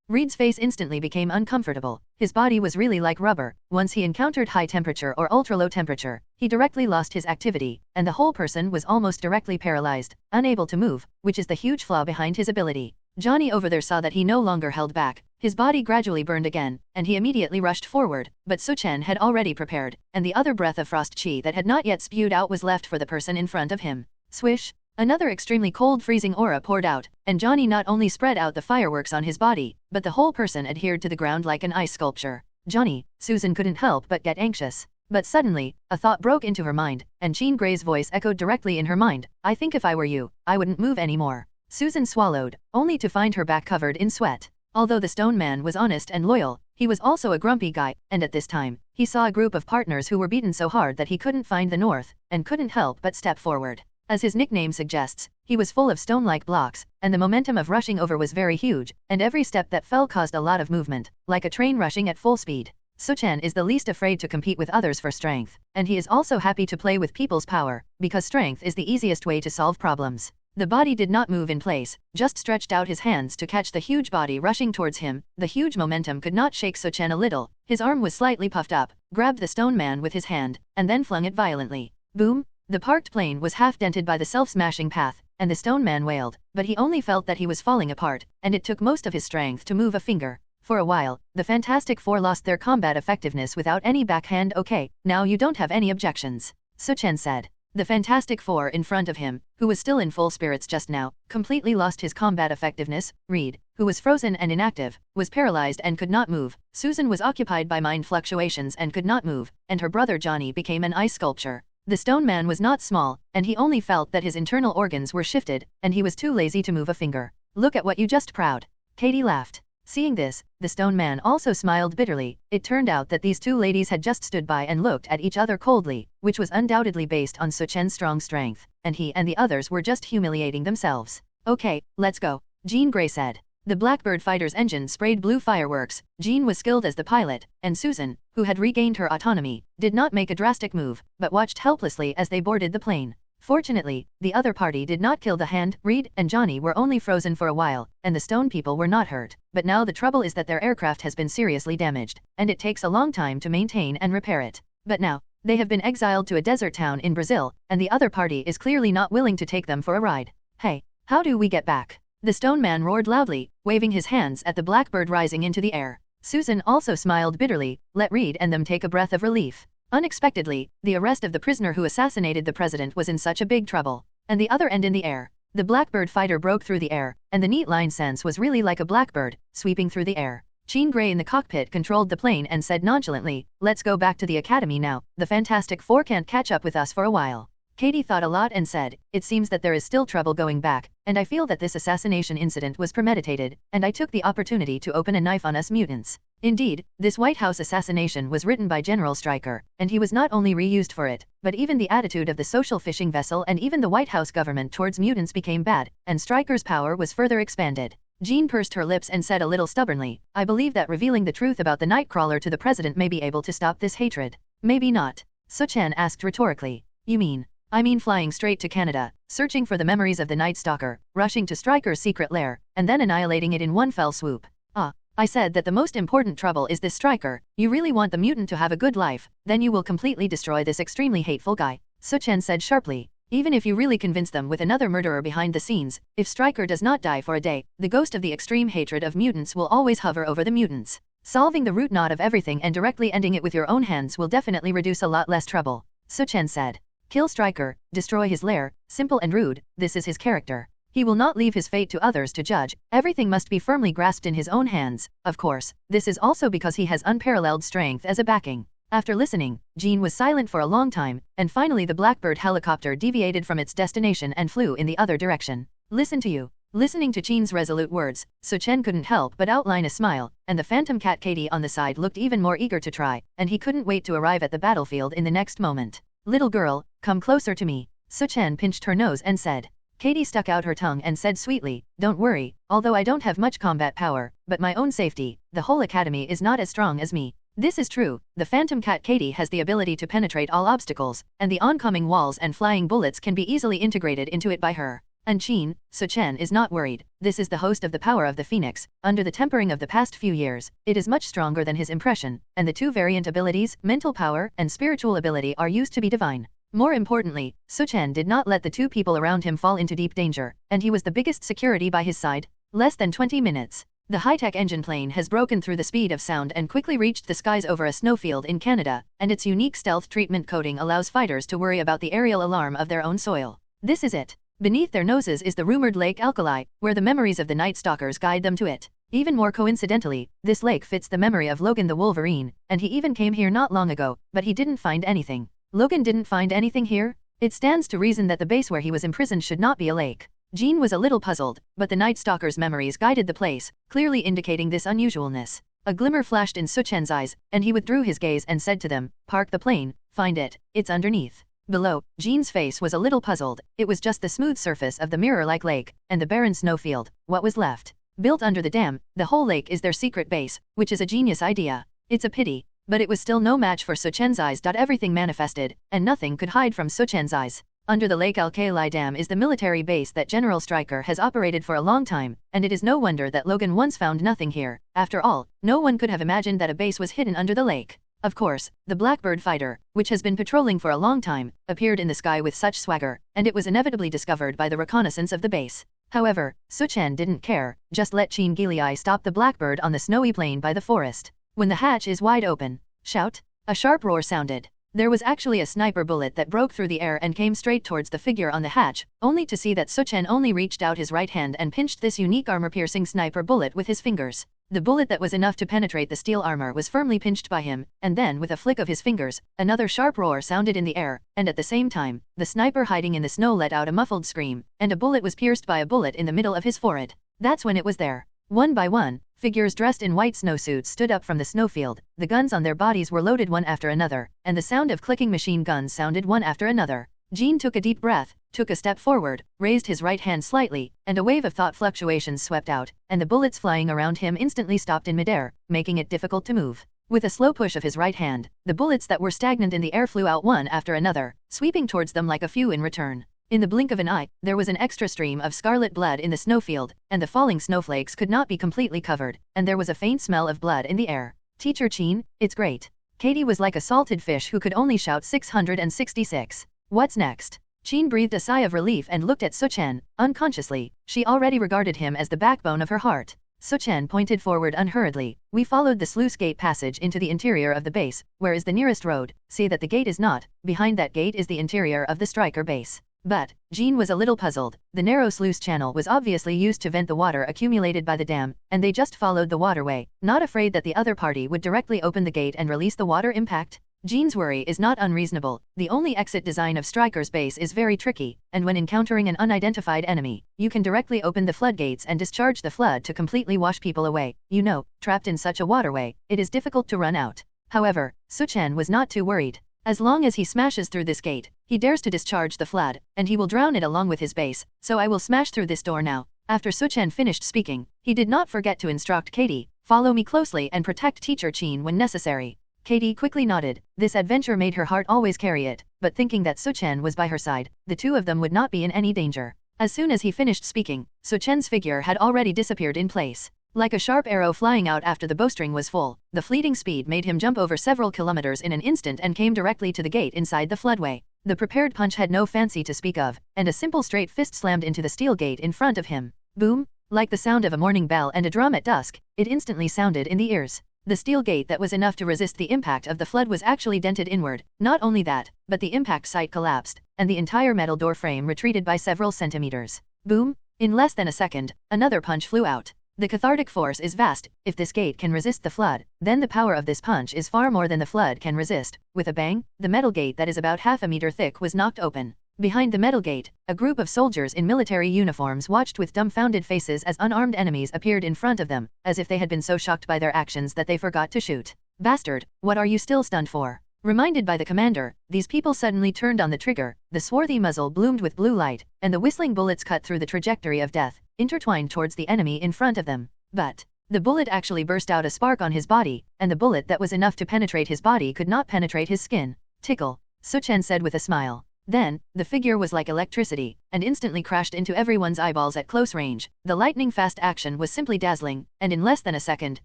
Reed's face instantly became uncomfortable. His body was really like rubber. Once he encountered high temperature or ultra-low temperature, he directly lost his activity, and the whole person was almost directly paralyzed, unable to move, which is the huge flaw behind his ability. Johnny over there saw that he no longer held back. His body gradually burned again, and he immediately rushed forward, but Su Chen had already prepared, and the other breath of frost chi that had not yet spewed out was left for the person in front of him. Swish! Another extremely cold freezing aura poured out, and Johnny not only spread out the fireworks on his body, but the whole person adhered to the ground like an ice sculpture. Johnny, Susan couldn't help but get anxious. But suddenly, a thought broke into her mind, and Jean Grey's voice echoed directly in her mind. "I think if I were you, I wouldn't move anymore." Susan swallowed, only to find her back covered in sweat. Although the stone man was honest and loyal, he was also a grumpy guy, and at this time, he saw a group of partners who were beaten so hard that he couldn't find the north, and couldn't help but step forward. As his nickname suggests, he was full of stone-like blocks, and the momentum of rushing over was very huge, and every step that fell caused a lot of movement, like a train rushing at full speed. Su Chen is the least afraid to compete with others for strength, and he is also happy to play with people's power, because strength is the easiest way to solve problems. The body did not move in place, just stretched out his hands to catch the huge body rushing towards him. The huge momentum could not shake Su Chen a little. His arm was slightly puffed up, grabbed the stone man with his hand, and then flung it violently. Boom! The parked plane was half dented by the self-smashing path, and the stone man wailed, but he only felt that he was falling apart, and it took most of his strength to move a finger. For a while, the Fantastic Four lost their combat effectiveness without any backhand. "Okay, now you don't have any objections," Su Chen said. The Fantastic Four in front of him, who was still in full spirits just now, completely lost his combat effectiveness. Reed, who was frozen and inactive, was paralyzed and could not move. Susan was occupied by mind fluctuations and could not move, and her brother Johnny became an ice sculpture. The stone man was not small, and he only felt that his internal organs were shifted, and he was too lazy to move a finger. "Look at what you just proud." Katie laughed. Seeing this, the stone man also smiled bitterly. It turned out that these two ladies had just stood by and looked at each other coldly, which was undoubtedly based on Su Chen's strong strength, and he and the others were just humiliating themselves. "Okay, let's go," Jean Grey said. The Blackbird fighter's engine sprayed blue fireworks. Jean was skilled as the pilot, and Susan, who had regained her autonomy, did not make a drastic move, but watched helplessly as they boarded the plane. Fortunately, the other party did not kill the hand. Reed and Johnny were only frozen for a while, and the stone people were not hurt. But now the trouble is that their aircraft has been seriously damaged, and it takes a long time to maintain and repair it. But now, they have been exiled to a desert town in Brazil, and the other party is clearly not willing to take them for a ride. "Hey, how do we get back?" The stone man roared loudly, waving his hands at the Blackbird rising into the air. Susan also smiled bitterly. Let Reed and them take a breath of relief. Unexpectedly, the arrest of the prisoner who assassinated the president was in such a big trouble. And the other end in the air. The Blackbird fighter broke through the air, and the neat line sense was really like a blackbird, sweeping through the air. Jean Grey in the cockpit controlled the plane and said nonchalantly, "Let's go back to the academy now. The Fantastic Four can't catch up with us for a while." Katie thought a lot and said, "It seems that there is still trouble going back, and I feel that this assassination incident was premeditated, and I took the opportunity to open a knife on us mutants." Indeed, this White House assassination was written by General Stryker, and he was not only reused for it, but even the attitude of the social fishing vessel and even the White House government towards mutants became bad, and Stryker's power was further expanded. Jean pursed her lips and said a little stubbornly, "I believe that revealing the truth about the Nightcrawler to the president may be able to stop this hatred." "Maybe not," Su Chen asked rhetorically. "You mean?" "I mean flying straight to Canada, searching for the memories of the Night Stalker, rushing to Stryker's secret lair, and then annihilating it in one fell swoop." "Ah, I said that the most important trouble is this Stryker. You really want the mutant to have a good life, then you will completely destroy this extremely hateful guy," Su Chen said sharply. Even if you really convince them with another murderer behind the scenes, if Stryker does not die for a day, the ghost of the extreme hatred of mutants will always hover over the mutants. Solving the root knot of everything and directly ending it with your own hands will definitely reduce a lot less trouble, Su Chen said. Kill Stryker, destroy his lair, simple and rude, this is his character. He will not leave his fate to others to judge, everything must be firmly grasped in his own hands. Of course, this is also because he has unparalleled strength as a backing. After listening, Jean was silent for a long time, and finally the Blackbird helicopter deviated from its destination and flew in the other direction. Listen to you. Listening to Jean's resolute words, Su Chen couldn't help but outline a smile, and the phantom cat Katie on the side looked even more eager to try, and he couldn't wait to arrive at the battlefield in the next moment. Little girl, come closer to me. Su Chen pinched her nose and said. Katie stuck out her tongue and said sweetly, don't worry, although I don't have much combat power, but my own safety, the whole academy is not as strong as me. This is true, the phantom cat Katie has the ability to penetrate all obstacles, and the oncoming walls and flying bullets can be easily integrated into it by her. And Jean, Su Chen is not worried, this is the host of the power of the Phoenix, under the tempering of the past few years, it is much stronger than his impression, and the two variant abilities, mental power and spiritual ability are used to be divine. More importantly, Su Chen did not let the two people around him fall into deep danger, and he was the biggest security by his side. Less than 20 minutes. The high-tech engine plane has broken through the speed of sound and quickly reached the skies over a snowfield in Canada, and its unique stealth treatment coating allows fighters to worry about the aerial alarm of their own soil. This is it. Beneath their noses is the rumored Lake Alkali, where the memories of the Night Stalkers guide them to it. Even more coincidentally, this lake fits the memory of Logan the Wolverine, and he even came here not long ago, but he didn't find anything. Logan didn't find anything here? It stands to reason that the base where he was imprisoned should not be a lake. Jean was a little puzzled, but the Night Stalker's memories guided the place, clearly indicating this unusualness. A glimmer flashed in Su Chen's eyes, and he withdrew his gaze and said to them, park the plane, find it, it's underneath. Below, Jean's face was a little puzzled, it was just the smooth surface of the mirror-like lake, and the barren snowfield, what was left? Built under the dam, the whole lake is their secret base, which is a genius idea. It's a pity, but it was still no match for Su Chen's eyes. Everything manifested, and nothing could hide from Su Chen's eyes. Under the Lake Alkali Dam is the military base that General Stryker has operated for a long time, and it is no wonder that Logan once found nothing here. After all, no one could have imagined that a base was hidden under the lake. Of course, the Blackbird fighter, which has been patrolling for a long time, appeared in the sky with such swagger, and it was inevitably discovered by the reconnaissance of the base. However, Su Chen didn't care, just let Qin Gilei stop the Blackbird on the snowy plain by the forest. When the hatch is wide open, shout! A sharp roar sounded. There was actually a sniper bullet that broke through the air and came straight towards the figure on the hatch, only to see that Su Chen only reached out his right hand and pinched this unique armor-piercing sniper bullet with his fingers. The bullet that was enough to penetrate the steel armor was firmly pinched by him, and then with a flick of his fingers, another sharp roar sounded in the air, and at the same time, the sniper hiding in the snow let out a muffled scream, and a bullet was pierced by a bullet in the middle of his forehead. That's when it was there. One by one, figures dressed in white snowsuits stood up from the snowfield, the guns on their bodies were loaded one after another, and the sound of clicking machine guns sounded one after another. Jean took a deep breath, took a step forward, raised his right hand slightly, and a wave of thought fluctuations swept out, and the bullets flying around him instantly stopped in midair, making it difficult to move. With a slow push of his right hand, the bullets that were stagnant in the air flew out one after another, sweeping towards them like a few in return. In the blink of an eye, there was an extra stream of scarlet blood in the snowfield, and the falling snowflakes could not be completely covered, and there was a faint smell of blood in the air. Teacher Qin, it's great. Katie was like a salted fish who could only shout 666. What's next? Qin breathed a sigh of relief and looked at Su Chen. Unconsciously, she already regarded him as the backbone of her heart. Su Chen pointed forward unhurriedly. We followed the sluice gate passage into the interior of the base. Where is the nearest road? See that the gate is not. Behind that gate is the interior of the Stryker base. But, Jean was a little puzzled. The narrow sluice channel was obviously used to vent the water accumulated by the dam, and they just followed the waterway, not afraid that the other party would directly open the gate and release the water impact. Jean's worry is not unreasonable. The only exit design of Stryker's base is very tricky, and when encountering an unidentified enemy, you can directly open the floodgates and discharge the flood to completely wash people away. You know, trapped in such a waterway, it is difficult to run out. However, Su Chen was not too worried. As long as he smashes through this gate, he dares to discharge the flood, and he will drown it along with his base, so I will smash through this door now. After Su Chen finished speaking, he did not forget to instruct Katie, follow me closely and protect Teacher Qin when necessary. Katie quickly nodded. This adventure made her heart always carry it, but thinking that Su Chen was by her side, the two of them would not be in any danger. As soon as he finished speaking, Su Chen's figure had already disappeared in place. Like a sharp arrow flying out after the bowstring was full, the fleeting speed made him jump over several kilometers in an instant and came directly to the gate inside the floodway. The prepared punch had no fancy to speak of, and a simple straight fist slammed into the steel gate in front of him. Boom! Like the sound of a morning bell and a drum at dusk, it instantly sounded in the ears. The steel gate that was enough to resist the impact of the flood was actually dented inward. Not only that, but the impact site collapsed, and the entire metal door frame retreated by several centimeters. Boom! In less than a second, another punch flew out. The cathartic force is vast. If this gate can resist the flood, then the power of this punch is far more than the flood can resist. With a bang, the metal gate that is about half a meter thick was knocked open. Behind the metal gate, a group of soldiers in military uniforms watched with dumbfounded faces as unarmed enemies appeared in front of them, as if they had been so shocked by their actions that they forgot to shoot. Bastard, what are you still stunned for? Reminded by the commander, these people suddenly turned on the trigger, the swarthy muzzle bloomed with blue light, and the whistling bullets cut through the trajectory of death, intertwined towards the enemy in front of them. But the bullet actually burst out a spark on his body, and the bullet that was enough to penetrate his body could not penetrate his skin. Tickle, Su Chen said with a smile. Then, the figure was like electricity, and instantly crashed into everyone's eyeballs at close range. The lightning-fast action was simply dazzling, and in less than a second,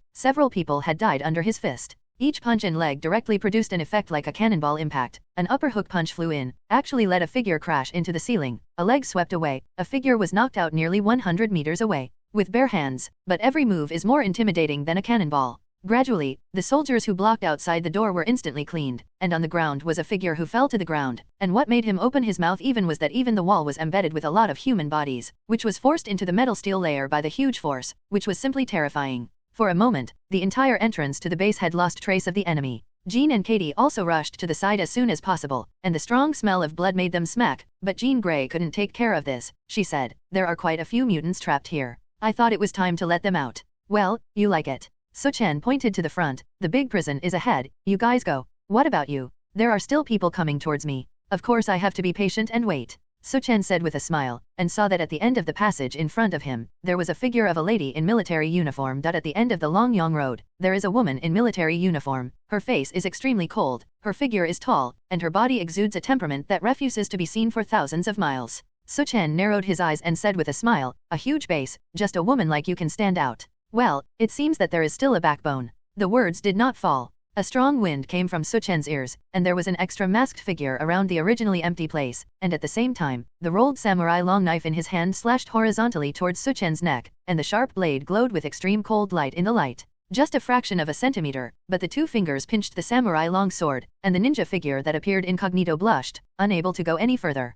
several people had died under his fist. Each punch and leg directly produced an effect like a cannonball impact. An upper hook punch flew in, actually let a figure crash into the ceiling. A leg swept away, a figure was knocked out nearly 100 meters away. With bare hands, but every move is more intimidating than a cannonball. Gradually, the soldiers who blocked outside the door were instantly cleaned, and on the ground was a figure who fell to the ground, and what made him open his mouth even was that even the wall was embedded with a lot of human bodies, which was forced into the metal steel layer by the huge force, which was simply terrifying. For a moment, the entire entrance to the base had lost trace of the enemy. Jean and Katie also rushed to the side as soon as possible, and the strong smell of blood made them smack, but Jean Grey couldn't take care of this. She said, "There are quite a few mutants trapped here. I thought it was time to let them out." "Well, you like it." Su Chen pointed to the front. "The big prison is ahead, you guys go." "What about you?" "There are still people coming towards me. Of course I have to be patient and wait." Su Chen said with a smile, and saw that at the end of the passage in front of him, there was a figure of a lady in military uniform. At the end of the Long Yang Road, there is a woman in military uniform. Her face is extremely cold, her figure is tall, and her body exudes a temperament that refuses to be seen for thousands of miles. Su Chen narrowed his eyes and said with a smile, "A huge base, just a woman like you can stand out. Well, it seems that there is still a backbone." The words did not fall. A strong wind came from Su Chen's ears, and there was an extra masked figure around the originally empty place, and at the same time, the rolled samurai long knife in his hand slashed horizontally towards Su Chen's neck, and the sharp blade glowed with extreme cold light in the light. Just a fraction of a centimeter, but the two fingers pinched the samurai long sword, and the ninja figure that appeared incognito blushed, unable to go any further.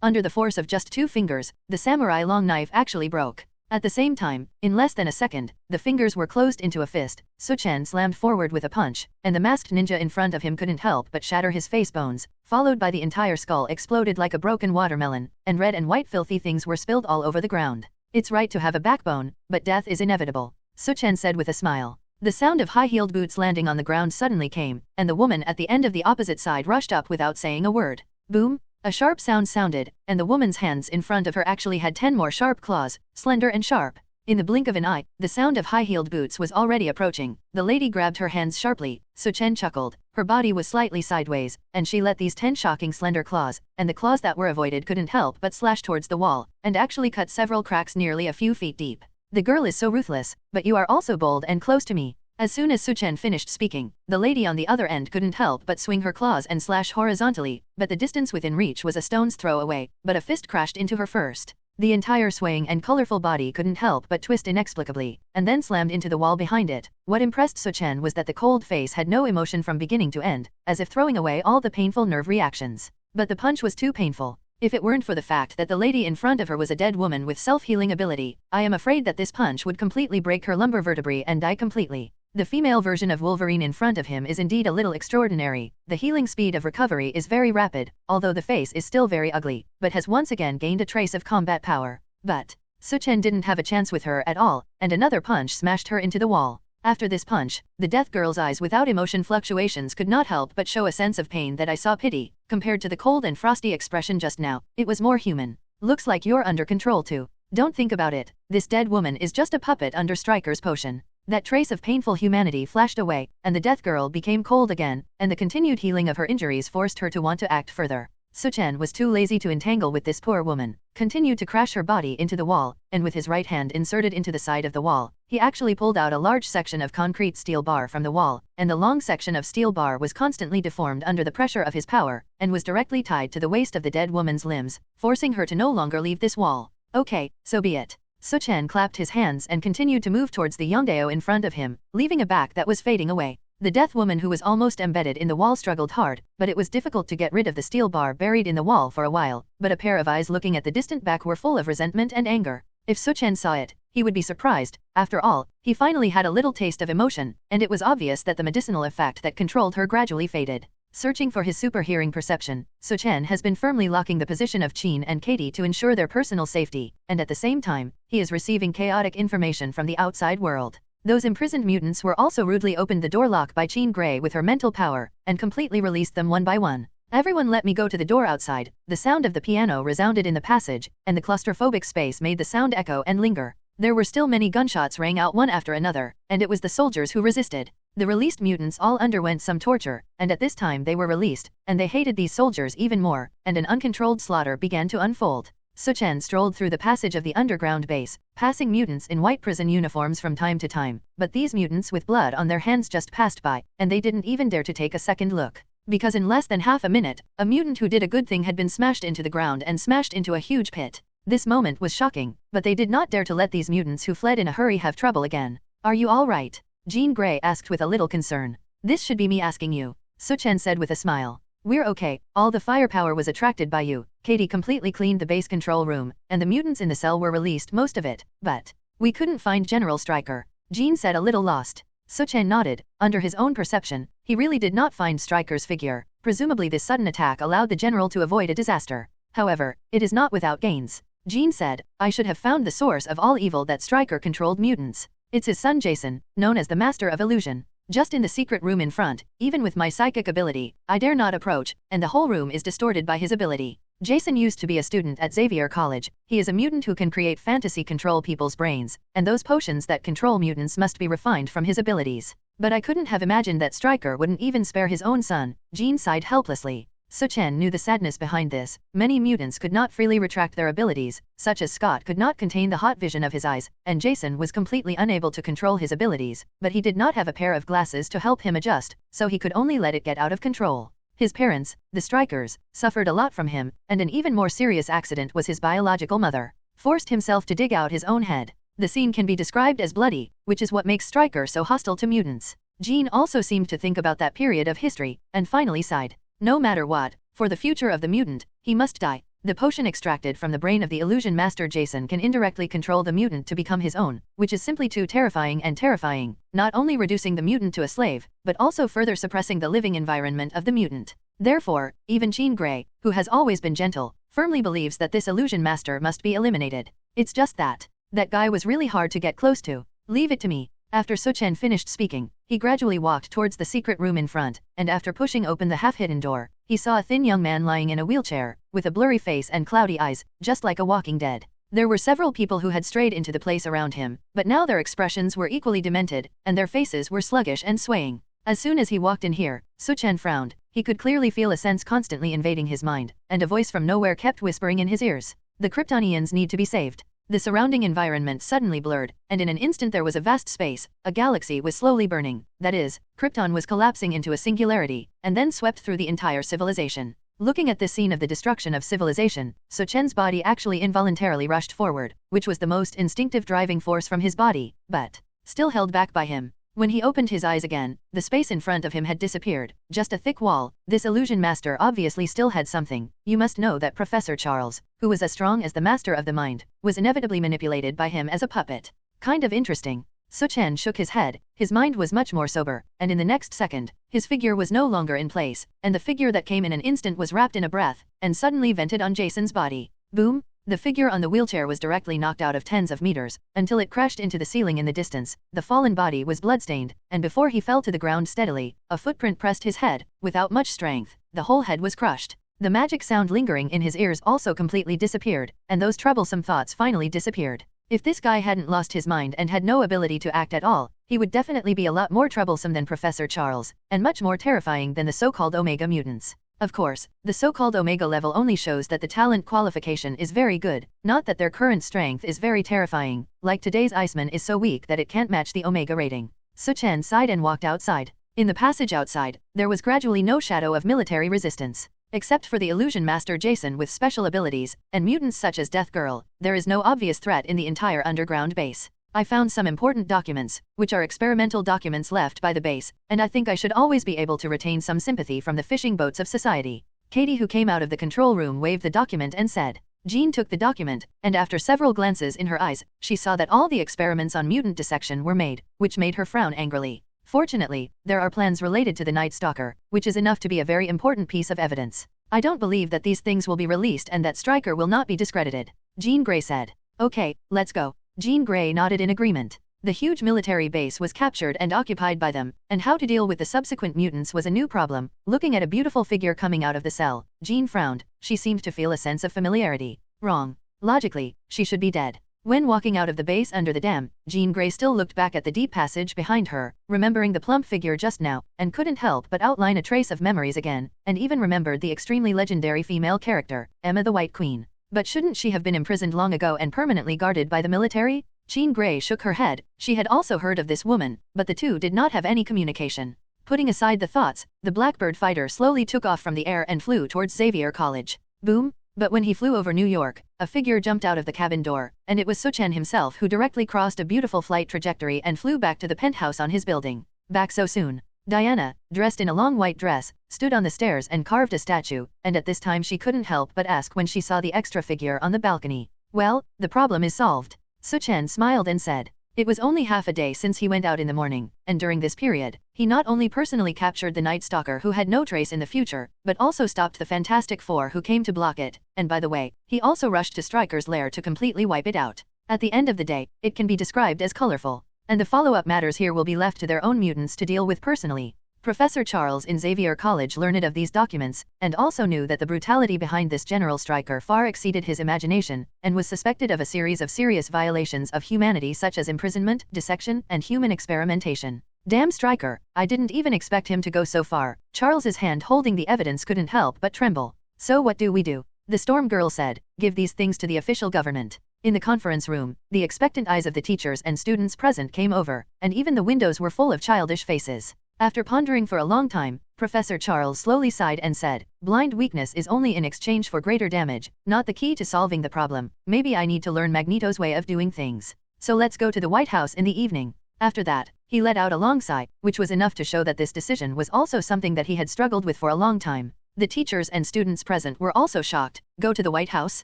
Under the force of just 2 fingers, the samurai long knife actually broke. At the same time, in less than a second, the fingers were closed into a fist. Su Chen slammed forward with a punch, and the masked ninja in front of him couldn't help but shatter his face bones, followed by the entire skull exploded like a broken watermelon, and red and white filthy things were spilled all over the ground. "It's right to have a backbone, but death is inevitable," Su Chen said with a smile. The sound of high-heeled boots landing on the ground suddenly came, and the woman at the end of the opposite side rushed up without saying a word. Boom! A sharp sound sounded, and the woman's hands in front of her actually had 10 more sharp claws, slender and sharp. In the blink of an eye, the sound of high-heeled boots was already approaching. The lady grabbed her hands sharply. Su Chen chuckled. Her body was slightly sideways, and she let these 10 shocking slender claws, and the claws that were avoided couldn't help but slash towards the wall, and actually cut several cracks nearly a few feet deep. "The girl is so ruthless, but you are also bold and close to me." As soon as Su Chen finished speaking, the lady on the other end couldn't help but swing her claws and slash horizontally, but the distance within reach was a stone's throw away, but a fist crashed into her first. The entire swaying and colorful body couldn't help but twist inexplicably, and then slammed into the wall behind it. What impressed Su Chen was that the cold face had no emotion from beginning to end, as if throwing away all the painful nerve reactions. But the punch was too painful. If it weren't for the fact that the lady in front of her was a dead woman with self-healing ability, I am afraid that this punch would completely break her lumbar vertebrae and die completely. The female version of Wolverine in front of him is indeed a little extraordinary. The healing speed of recovery is very rapid, although the face is still very ugly, but has once again gained a trace of combat power. But Su Chen didn't have a chance with her at all, and another punch smashed her into the wall. After this punch, the death girl's eyes without emotion fluctuations could not help but show a sense of pain that I saw pity. Compared to the cold and frosty expression just now, it was more human. "Looks like you're under control too. Don't think about it. This dead woman is just a puppet under Stryker's potion." That trace of painful humanity flashed away, and the death girl became cold again, and the continued healing of her injuries forced her to want to act further. Su Chen was too lazy to entangle with this poor woman, continued to crash her body into the wall, and with his right hand inserted into the side of the wall, he actually pulled out a large section of concrete steel bar from the wall, and the long section of steel bar was constantly deformed under the pressure of his power, and was directly tied to the waist of the dead woman's limbs, forcing her to no longer leave this wall. Okay, so be it. Su Chen clapped his hands and continued to move towards the Yongdao in front of him, leaving a back that was fading away. The death woman who was almost embedded in the wall struggled hard, but it was difficult to get rid of the steel bar buried in the wall for a while, but a pair of eyes looking at the distant back were full of resentment and anger. If Su Chen saw it, he would be surprised. After all, he finally had a little taste of emotion, and it was obvious that the medicinal effect that controlled her gradually faded. Searching for his super hearing perception, Su Chen has been firmly locking the position of Qin and Katie to ensure their personal safety, and at the same time, he is receiving chaotic information from the outside world. Those imprisoned mutants were also rudely opened the door lock by Qin Gray with her mental power, and completely released them one by one. Everyone let me go to the door outside. The sound of the piano resounded in the passage, and the claustrophobic space made the sound echo and linger. There were still many gunshots rang out one after another, and it was the soldiers who resisted. The released mutants all underwent some torture, and at this time they were released, and they hated these soldiers even more, and an uncontrolled slaughter began to unfold. Su Chen strolled through the passage of the underground base, passing mutants in white prison uniforms from time to time, but these mutants with blood on their hands just passed by, and they didn't even dare to take a second look. Because in less than half a minute, a mutant who did a good thing had been smashed into the ground and smashed into a huge pit. This moment was shocking, but they did not dare to let these mutants who fled in a hurry have trouble again. Are you all right? Jean Grey asked with a little concern. This should be me asking you, Su Chen said with a smile. We're okay, all the firepower was attracted by you. Katie completely cleaned the base control room, and the mutants in the cell were released most of it, but we couldn't find General Stryker. Jean said a little lost. Su Chen nodded. Under his own perception, he really did not find Stryker's figure. Presumably this sudden attack allowed the general to avoid a disaster. However, it is not without gains. Jean said, I should have found the source of all evil that Stryker controlled mutants. It's his son Jason, known as the Master of Illusion. Just in the secret room in front, even with my psychic ability, I dare not approach, and the whole room is distorted by his ability. Jason used to be a student at Xavier College. He is a mutant who can create fantasy control people's brains, and those potions that control mutants must be refined from his abilities. But I couldn't have imagined that Stryker wouldn't even spare his own son. Jean sighed helplessly. Su Chen knew the sadness behind this. Many mutants could not freely retract their abilities, such as Scott could not contain the hot vision of his eyes, and Jason was completely unable to control his abilities, but he did not have a pair of glasses to help him adjust, so he could only let it get out of control. His parents, the Strykers, suffered a lot from him, and an even more serious accident was his biological mother. Forced himself to dig out his own head. The scene can be described as bloody, which is what makes Stryker so hostile to mutants. Jean also seemed to think about that period of history, and finally sighed. No matter what, for the future of the mutant, he must die. The potion extracted from the brain of the illusion master Jason can indirectly control the mutant to become his own, which is simply too terrifying, not only reducing the mutant to a slave, but also further suppressing the living environment of the mutant. Therefore, even Jean Grey, who has always been gentle, firmly believes that this illusion master must be eliminated. It's just that guy was really hard to get close to. Leave it to me. After Su Chen finished speaking, he gradually walked towards the secret room in front, and after pushing open the half-hidden door, he saw a thin young man lying in a wheelchair, with a blurry face and cloudy eyes, just like a walking dead. There were several people who had strayed into the place around him, but now their expressions were equally demented, and their faces were sluggish and swaying. As soon as he walked in here, Su Chen frowned. He could clearly feel a sense constantly invading his mind, and a voice from nowhere kept whispering in his ears. The Kryptonians need to be saved. The surrounding environment suddenly blurred, and in an instant there was a vast space. A galaxy was slowly burning. That is, Krypton was collapsing into a singularity, and then swept through the entire civilization. Looking at this scene of the destruction of civilization, Su Chen's body actually involuntarily rushed forward, which was the most instinctive driving force from his body, but still held back by him. When he opened his eyes again, the space in front of him had disappeared. Just a thick wall. This illusion master obviously still had something. You must know that Professor Charles, who was as strong as the master of the mind, was inevitably manipulated by him as a puppet. Kind of interesting. Su Chen shook his head. His mind was much more sober, and in the next second, his figure was no longer in place, and the figure that came in an instant was wrapped in a breath, and suddenly vented on Jason's body. Boom! The figure on the wheelchair was directly knocked out of tens of meters, until it crashed into the ceiling in the distance. The fallen body was bloodstained, and before he fell to the ground steadily, a footprint pressed his head. Without much strength, the whole head was crushed. The magic sound lingering in his ears also completely disappeared, and those troublesome thoughts finally disappeared. If this guy hadn't lost his mind and had no ability to act at all, he would definitely be a lot more troublesome than Professor Charles, and much more terrifying than the so-called Omega mutants. Of course, the so-called Omega level only shows that the talent qualification is very good, not that their current strength is very terrifying, like today's Iceman is so weak that it can't match the Omega rating. Su Chen sighed and walked outside. In the passage outside, there was gradually no shadow of military resistance. Except for the illusion master Jason with special abilities, and mutants such as Death Girl, there is no obvious threat in the entire underground base. I found some important documents, which are experimental documents left by the base, and I think I should always be able to retain some sympathy from the fishing boats of society. Katie, who came out of the control room, waved the document and said. Jean took the document, and after several glances in her eyes, she saw that all the experiments on mutant dissection were made, which made her frown angrily. Fortunately, there are plans related to the Night Stalker, which is enough to be a very important piece of evidence. I don't believe that these things will be released and that Stryker will not be discredited. Jean Grey said. Okay, let's go. Jean Grey nodded in agreement. The huge military base was captured and occupied by them, and how to deal with the subsequent mutants was a new problem. Looking at a beautiful figure coming out of the cell, Jean frowned. She seemed to feel a sense of familiarity. Wrong. Logically, she should be dead. When walking out of the base under the dam, Jean Grey still looked back at the deep passage behind her, remembering the plump figure just now, and couldn't help but outline a trace of memories again, and even remembered the extremely legendary female character, Emma the White Queen. But shouldn't she have been imprisoned long ago and permanently guarded by the military? Jean Grey shook her head. She had also heard of this woman, but the two did not have any communication. Putting aside the thoughts, the Blackbird fighter slowly took off from the air and flew towards Xavier College. Boom! But when he flew over New York, a figure jumped out of the cabin door, and it was Su Chen himself who directly crossed a beautiful flight trajectory and flew back to the penthouse on his building. Back so soon. Diana, dressed in a long white dress, stood on the stairs and carved a statue, and at this time she couldn't help but ask when she saw the extra figure on the balcony. Well, the problem is solved. Su Chen smiled and said. It was only half a day since he went out in the morning, and during this period, he not only personally captured the Night Stalker who had no trace in the future, but also stopped the Fantastic Four who came to block it, and by the way, he also rushed to Stryker's lair to completely wipe it out. At the end of the day, it can be described as colorful, and the follow-up matters here will be left to their own mutants to deal with personally. Professor Charles in Xavier College learned of these documents, and also knew that the brutality behind this General Stryker far exceeded his imagination, and was suspected of a series of serious violations of humanity such as imprisonment, dissection, and human experimentation. Damn Stryker, I didn't even expect him to go so far. Charles's hand holding the evidence couldn't help but tremble. So what do we do? The Storm Girl said, give these things to the official government. In the conference room, the expectant eyes of the teachers and students present came over, and even the windows were full of childish faces. After pondering for a long time, Professor Charles slowly sighed and said, blind weakness is only in exchange for greater damage, not the key to solving the problem. Maybe I need to learn Magneto's way of doing things. So let's go to the White House in the evening. After that, he let out a long sigh, which was enough to show that this decision was also something that he had struggled with for a long time. The teachers and students present were also shocked. Go to the White House?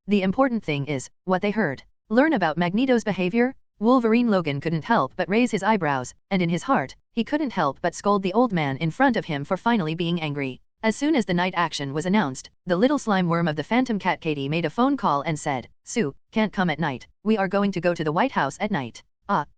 The important thing is what they heard. Learn about Magneto's behavior? Wolverine Logan couldn't help but raise his eyebrows, and in his heart, he couldn't help but scold the old man in front of him for finally being angry. As soon as the night action was announced, the little slime worm of the Phantom Cat Katie made a phone call and said, Sue, can't come at night. We are going to go to the White House at night.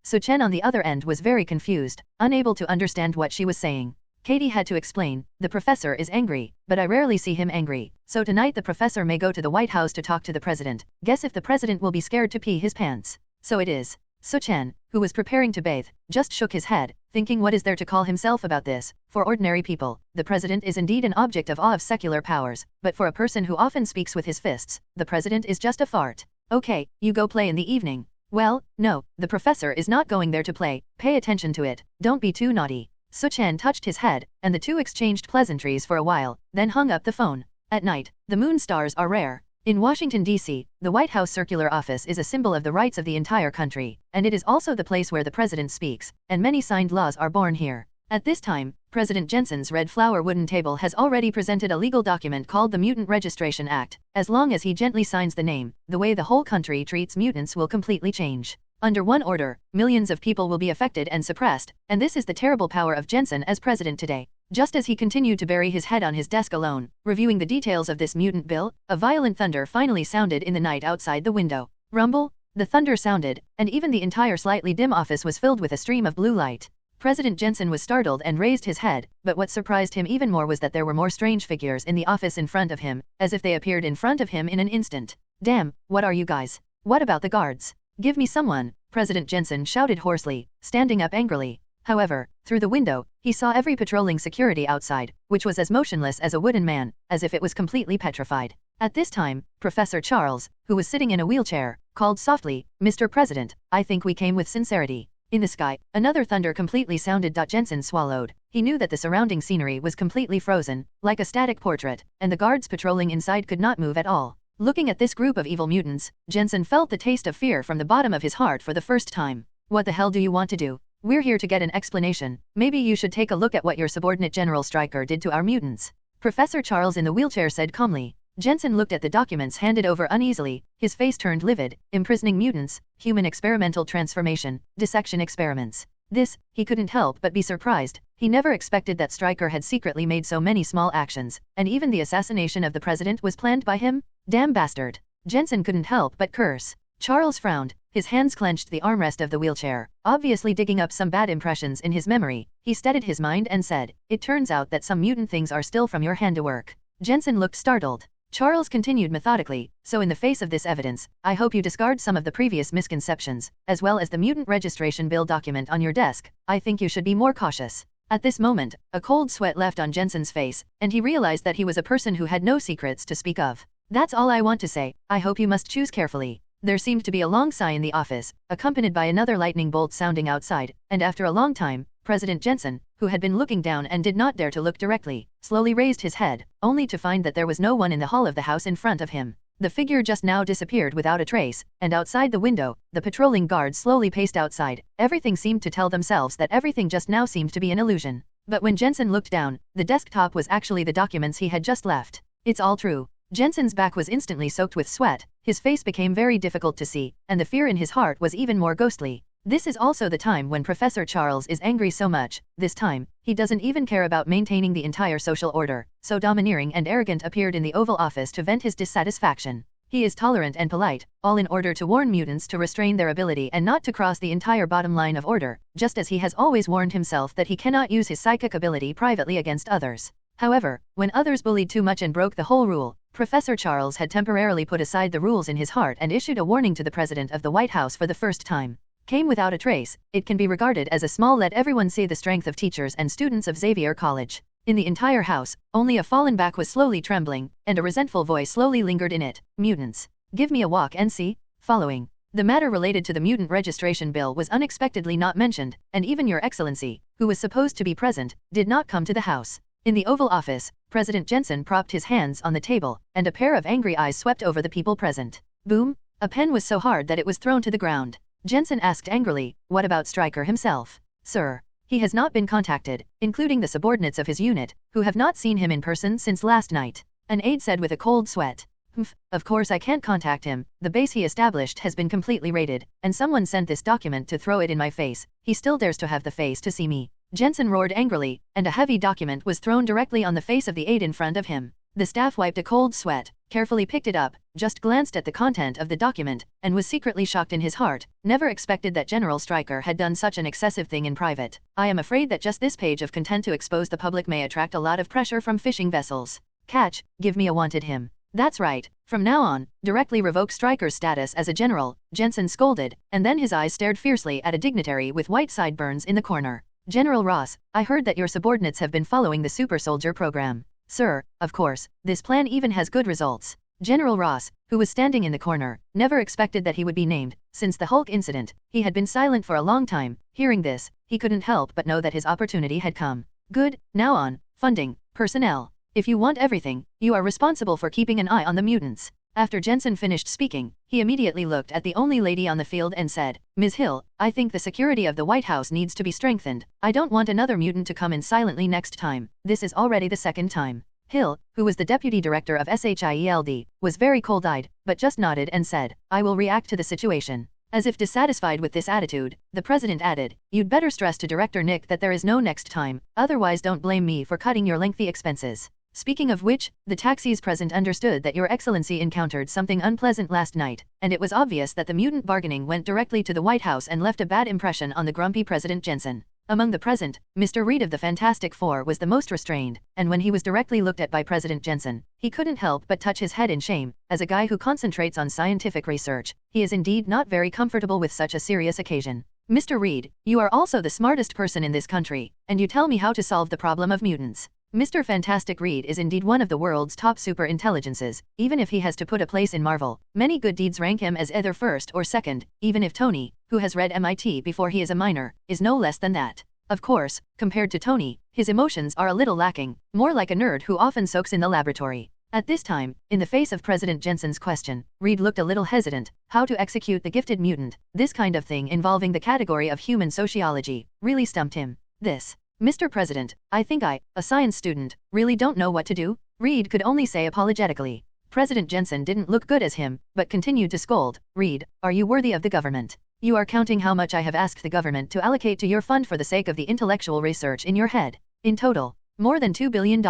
Su Chen on the other end was very confused, unable to understand what she was saying. Katie had to explain, the professor is angry, but I rarely see him angry. So tonight the professor may go to the White House to talk to the president. Guess if the president will be scared to pee his pants. So it is. Su Chen, who was preparing to bathe, just shook his head, thinking what is there to call himself about this. For ordinary people, the president is indeed an object of awe of secular powers, but for a person who often speaks with his fists, the president is just a fart. Okay, you go play in the evening. Well, no, the professor is not going there to play. Pay attention to it. Don't be too naughty. Su Chen touched his head, and the two exchanged pleasantries for a while, then hung up the phone. At night, the moon stars are rare. In Washington, D.C., the White House Circular Office is a symbol of the rights of the entire country, and it is also the place where the president speaks, and many signed laws are born here. At this time, President Jensen's red flower wooden table has already presented a legal document called the Mutant Registration Act. As long as he gently signs the name, the way the whole country treats mutants will completely change. Under one order, millions of people will be affected and suppressed, and this is the terrible power of Jensen as president today. Just as he continued to bury his head on his desk alone, reviewing the details of this mutant bill, a violent thunder finally sounded in the night outside the window. Rumble? The thunder sounded, and even the entire slightly dim office was filled with a stream of blue light. President Jensen was startled and raised his head, but what surprised him even more was that there were more strange figures in the office in front of him, as if they appeared in front of him in an instant. Damn, what are you guys? What about the guards? Give me someone, President Jensen shouted hoarsely, standing up angrily. However, through the window, he saw every patrolling security outside, which was as motionless as a wooden man, as if it was completely petrified. At this time, Professor Charles, who was sitting in a wheelchair, called softly, "Mr. President, I think we came with sincerity." In the sky, another thunder completely sounded. Jensen swallowed. He knew that the surrounding scenery was completely frozen, like a static portrait, and the guards patrolling inside could not move at all. Looking at this group of evil mutants, Jensen felt the taste of fear from the bottom of his heart for the first time. "What the hell do you want to do? We're here to get an explanation. Maybe you should take a look at what your subordinate General Stryker did to our mutants," Professor Charles in the wheelchair said calmly. Jensen looked at the documents handed over uneasily, his face turned livid. "Imprisoning mutants, human experimental transformation, dissection experiments." This, he couldn't help but be surprised. He never expected that Stryker had secretly made so many small actions, and even the assassination of the president was planned by him? Damn bastard. Jensen couldn't help but curse. Charles frowned, his hands clenched the armrest of the wheelchair, obviously digging up some bad impressions in his memory. He steadied his mind and said, "It turns out that some mutant things are still from your handiwork." Jensen looked startled. Charles continued methodically, "So in the face of this evidence, I hope you discard some of the previous misconceptions, as well as the mutant registration bill document on your desk. I think you should be more cautious." At this moment, a cold sweat left on Jensen's face, and he realized that he was a person who had no secrets to speak of. "That's all I want to say. I hope you must choose carefully." There seemed to be a long sigh in the office, accompanied by another lightning bolt sounding outside, and after a long time, President Jensen, who had been looking down and did not dare to look directly, slowly raised his head, only to find that there was no one in the hall of the house in front of him. The figure just now disappeared without a trace, and outside the window, the patrolling guards slowly paced outside. Everything seemed to tell themselves that everything just now seemed to be an illusion. But when Jensen looked down, the desktop was actually the documents he had just left. "It's all true." Jensen's back was instantly soaked with sweat, his face became very difficult to see, and the fear in his heart was even more ghostly. This is also the time when Professor Charles is angry so much. This time, he doesn't even care about maintaining the entire social order, so domineering and arrogant appeared in the Oval Office to vent his dissatisfaction. He is tolerant and polite, all in order to warn mutants to restrain their ability and not to cross the entire bottom line of order, just as he has always warned himself that he cannot use his psychic ability privately against others. However, when others bullied too much and broke the whole rule, Professor Charles had temporarily put aside the rules in his heart and issued a warning to the President of the White House for the first time. Came without a trace, it can be regarded as a small let everyone see the strength of teachers and students of Xavier College. In the entire house, only a fallen back was slowly trembling, and a resentful voice slowly lingered in it. "Mutants. Give me a walk and see." Following. The matter related to the mutant registration bill was unexpectedly not mentioned, and even Your Excellency, who was supposed to be present, did not come to the house. In the Oval Office, President Jensen propped his hands on the table, and a pair of angry eyes swept over the people present. Boom! A pen was so hard that it was thrown to the ground. Jensen asked angrily, "What about Stryker himself?" "Sir. He has not been contacted, including the subordinates of his unit, who have not seen him in person since last night," an aide said with a cold sweat. "Humph, of course I can't contact him. The base he established has been completely raided, and someone sent this document to throw it in my face. He still dares to have the face to see me." Jensen roared angrily, and a heavy document was thrown directly on the face of the aide in front of him. The staff wiped a cold sweat, carefully picked it up, just glanced at the content of the document, and was secretly shocked in his heart. Never expected that General Stryker had done such an excessive thing in private. "I am afraid that just this page of content to expose the public may attract a lot of pressure from fishing vessels. Catch, give me a wanted him." "That's right. From now on, directly revoke Stryker's status as a general," Jensen scolded, and then his eyes stared fiercely at a dignitary with white sideburns in the corner. "General Ross, I heard that your subordinates have been following the super soldier program." "Sir, of course, this plan even has good results." General Ross, who was standing in the corner, never expected that he would be named. Since the Hulk incident, he had been silent for a long time. Hearing this, he couldn't help but know that his opportunity had come. "Good, now on, funding, personnel. If you want everything, you are responsible for keeping an eye on the mutants." After Jensen finished speaking, he immediately looked at the only lady on the field and said, "Ms. Hill, I think the security of the White House needs to be strengthened. I don't want another mutant to come in silently next time. This is already the second time." Hill, who was the deputy director of SHIELD, was very cold-eyed, but just nodded and said, "I will react to the situation." As if dissatisfied with this attitude, the president added, "You'd better stress to Director Nick that there is no next time, otherwise don't blame me for cutting your lengthy expenses." Speaking of which, the taxis present understood that Your Excellency encountered something unpleasant last night, and it was obvious that the mutant bargaining went directly to the White House and left a bad impression on the grumpy President Jensen. Among the present, Mr. Reed of the Fantastic Four was the most restrained, and when he was directly looked at by President Jensen, he couldn't help but touch his head in shame. As a guy who concentrates on scientific research, he is indeed not very comfortable with such a serious occasion. Mr. Reed, you are also the smartest person in this country, and you tell me how to solve the problem of mutants. Mr. Fantastic Reed is indeed one of the world's top super intelligences. Even if he has to put a place in Marvel, many good deeds rank him as either first or second, even if Tony, who has read MIT before he is a minor, is no less than that. Of course, compared to Tony, his emotions are a little lacking, more like a nerd who often soaks in the laboratory. At this time, in the face of President Jensen's question, Reed looked a little hesitant. How to execute the gifted mutant, this kind of thing involving the category of human sociology, really stumped him. This, Mr. President, I think I, a science student, really don't know what to do, Reed could only say apologetically. President Jensen didn't look good as him, but continued to scold. Reed, are you worthy of the government? You are counting how much I have asked the government to allocate to your fund for the sake of the intellectual research in your head. In total, more than $2 billion.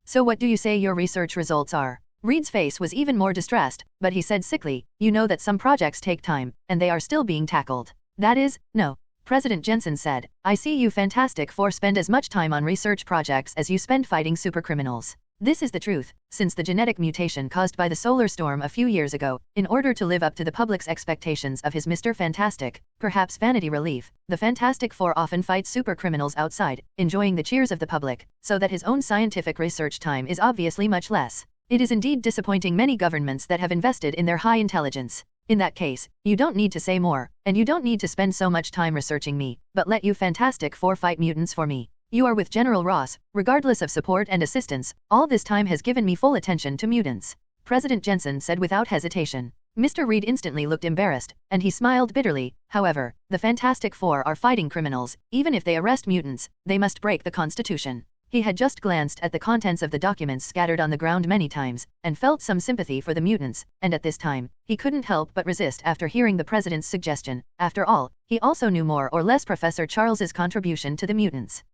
So what do you say your research results are? Reed's face was even more distressed, but he said sickly, you know that some projects take time, and they are still being tackled. That is, no. President Jensen said, I see you Fantastic Four spend as much time on research projects as you spend fighting supercriminals. This is the truth, since the genetic mutation caused by the solar storm a few years ago, in order to live up to the public's expectations of his Mr. Fantastic, perhaps vanity relief, the Fantastic Four often fight supercriminals outside, enjoying the cheers of the public, so that his own scientific research time is obviously much less. It is indeed disappointing many governments that have invested in their high intelligence. In that case, you don't need to say more, and you don't need to spend so much time researching me, but let you Fantastic Four fight mutants for me. You are with General Ross, regardless of support and assistance, all this time has given me full attention to mutants. President Jensen said without hesitation. Mr. Reed instantly looked embarrassed, and he smiled bitterly. However, the Fantastic Four are fighting criminals. Even if they arrest mutants, they must break the Constitution. He had just glanced at the contents of the documents scattered on the ground many times, and felt some sympathy for the mutants, and at this time, he couldn't help but resist after hearing the president's suggestion. After all, he also knew more or less Professor Charles's contribution to the mutants.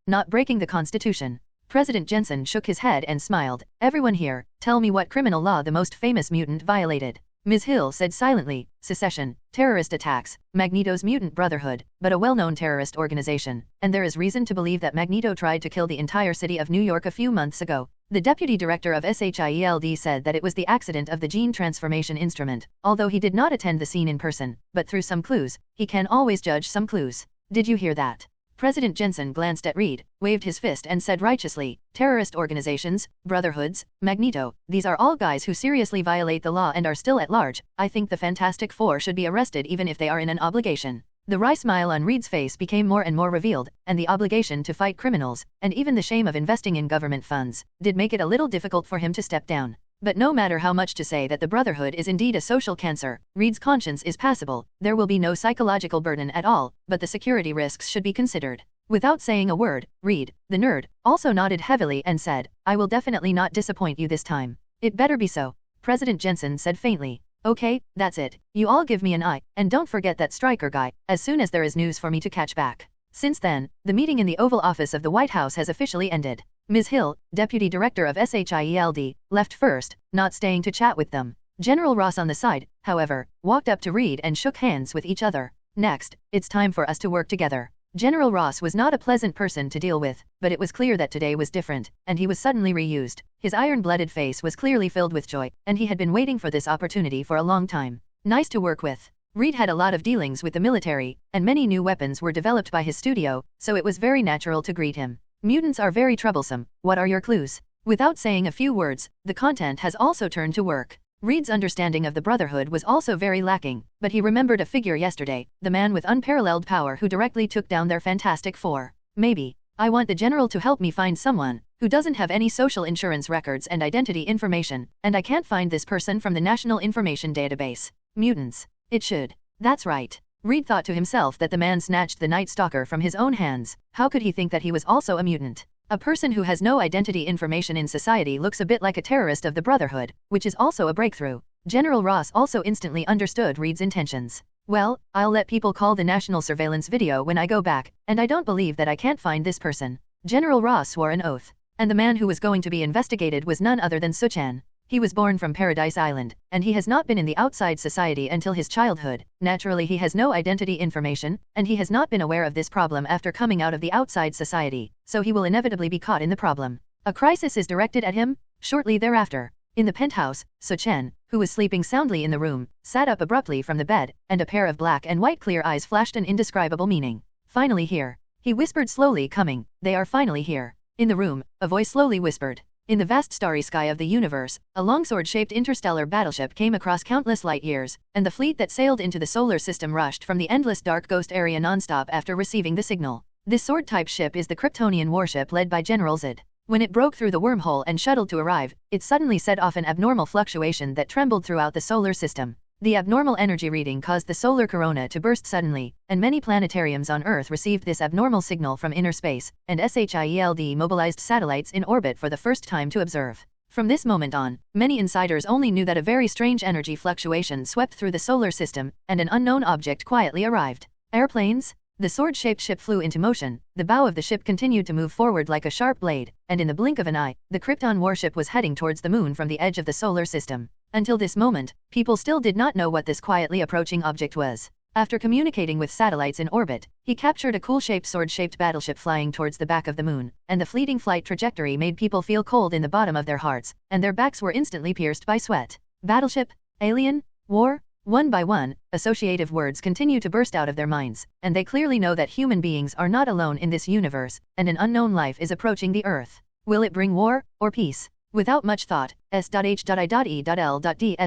Not breaking the Constitution. President Jensen shook his head and smiled. Everyone here, tell me what criminal law the most famous mutant violated. Ms. Hill said silently, secession, terrorist attacks, Magneto's Mutant Brotherhood, but a well-known terrorist organization, and there is reason to believe that Magneto tried to kill the entire city of New York a few months ago. The deputy director of SHIELD said that it was the accident of the gene transformation instrument, although he did not attend the scene in person, but through some clues, he can always judge some clues. Did you hear that? President Jensen glanced at Reed, waved his fist and said righteously, terrorist organizations, brotherhoods, Magneto, these are all guys who seriously violate the law and are still at large. I think the Fantastic Four should be arrested even if they are in an obligation. The wry smile on Reed's face became more and more revealed, and the obligation to fight criminals, and even the shame of investing in government funds, did make it a little difficult for him to step down. But no matter how much to say that the Brotherhood is indeed a social cancer, Reed's conscience is passable, there will be no psychological burden at all, but the security risks should be considered. Without saying a word, Reed, the nerd, also nodded heavily and said, I will definitely not disappoint you this time. It better be so. President Jensen said faintly. Okay, that's it. You all give me an eye, and don't forget that Stryker guy, as soon as there is news for me to catch back. Since then, the meeting in the Oval Office of the White House has officially ended. Ms. Hill, deputy director of SHIELD, left first, not staying to chat with them. General Ross on the side, however, walked up to Reed and shook hands with each other. Next, it's time for us to work together. General Ross was not a pleasant person to deal with, but it was clear that today was different, and he was suddenly reused. His iron-blooded face was clearly filled with joy, and he had been waiting for this opportunity for a long time. Nice to work with. Reed had a lot of dealings with the military, and many new weapons were developed by his studio, so it was very natural to greet him. Mutants are very troublesome. What are your clues? Without saying a few words, the content has also turned to work. Reed's understanding of the Brotherhood was also very lacking, but he remembered a figure yesterday, the man with unparalleled power who directly took down their Fantastic Four. Maybe. I want the general to help me find someone who doesn't have any social insurance records and identity information, and I can't find this person from the National Information Database. Mutants. It should. That's right. Reed thought to himself that the man snatched the Night Stalker from his own hands. How could he think that he was also a mutant? A person who has no identity information in society looks a bit like a terrorist of the Brotherhood, which is also a breakthrough. General Ross also instantly understood Reed's intentions. Well, I'll let people call the national surveillance video when I go back, and I don't believe that I can't find this person. General Ross swore an oath. And the man who was going to be investigated was none other than Su Chen. He was born from Paradise Island, and he has not been in the outside society until his childhood. Naturally, he has no identity information, and he has not been aware of this problem after coming out of the outside society, so he will inevitably be caught in the problem. A crisis is directed at him. Shortly thereafter, In the penthouse, Su Chen, who was sleeping soundly in the room, sat up abruptly from the bed, and a pair of black and white clear eyes flashed an indescribable meaning. Finally here. He whispered slowly, coming. They are finally here. In the room, a voice slowly whispered. In the vast starry sky of the universe, a longsword-shaped interstellar battleship came across countless light years, and the fleet that sailed into the solar system rushed from the endless dark ghost area nonstop after receiving the signal. This sword-type ship is the Kryptonian warship led by General Zod. When it broke through the wormhole and shuttled to arrive, it suddenly set off an abnormal fluctuation that trembled throughout the solar system. The abnormal energy reading caused the solar corona to burst suddenly, and many planetariums on Earth received this abnormal signal from inner space, and SHIELD mobilized satellites in orbit for the first time to observe. From this moment on, many insiders only knew that a very strange energy fluctuation swept through the solar system, and an unknown object quietly arrived. Airplanes? The sword-shaped ship flew into motion, the bow of the ship continued to move forward like a sharp blade, and in the blink of an eye, the Krypton warship was heading towards the moon from the edge of the solar system. Until this moment, people still did not know what this quietly approaching object was. After communicating with satellites in orbit, he captured a cool-shaped sword-shaped battleship flying towards the back of the moon, and the fleeting flight trajectory made people feel cold in the bottom of their hearts, and their backs were instantly pierced by sweat. Battleship? Alien? War? One by one, associative words continue to burst out of their minds, and they clearly know that human beings are not alone in this universe, and an unknown life is approaching the Earth. Will it bring war, or peace? Without much thought, S.H.I.E.L.D.'s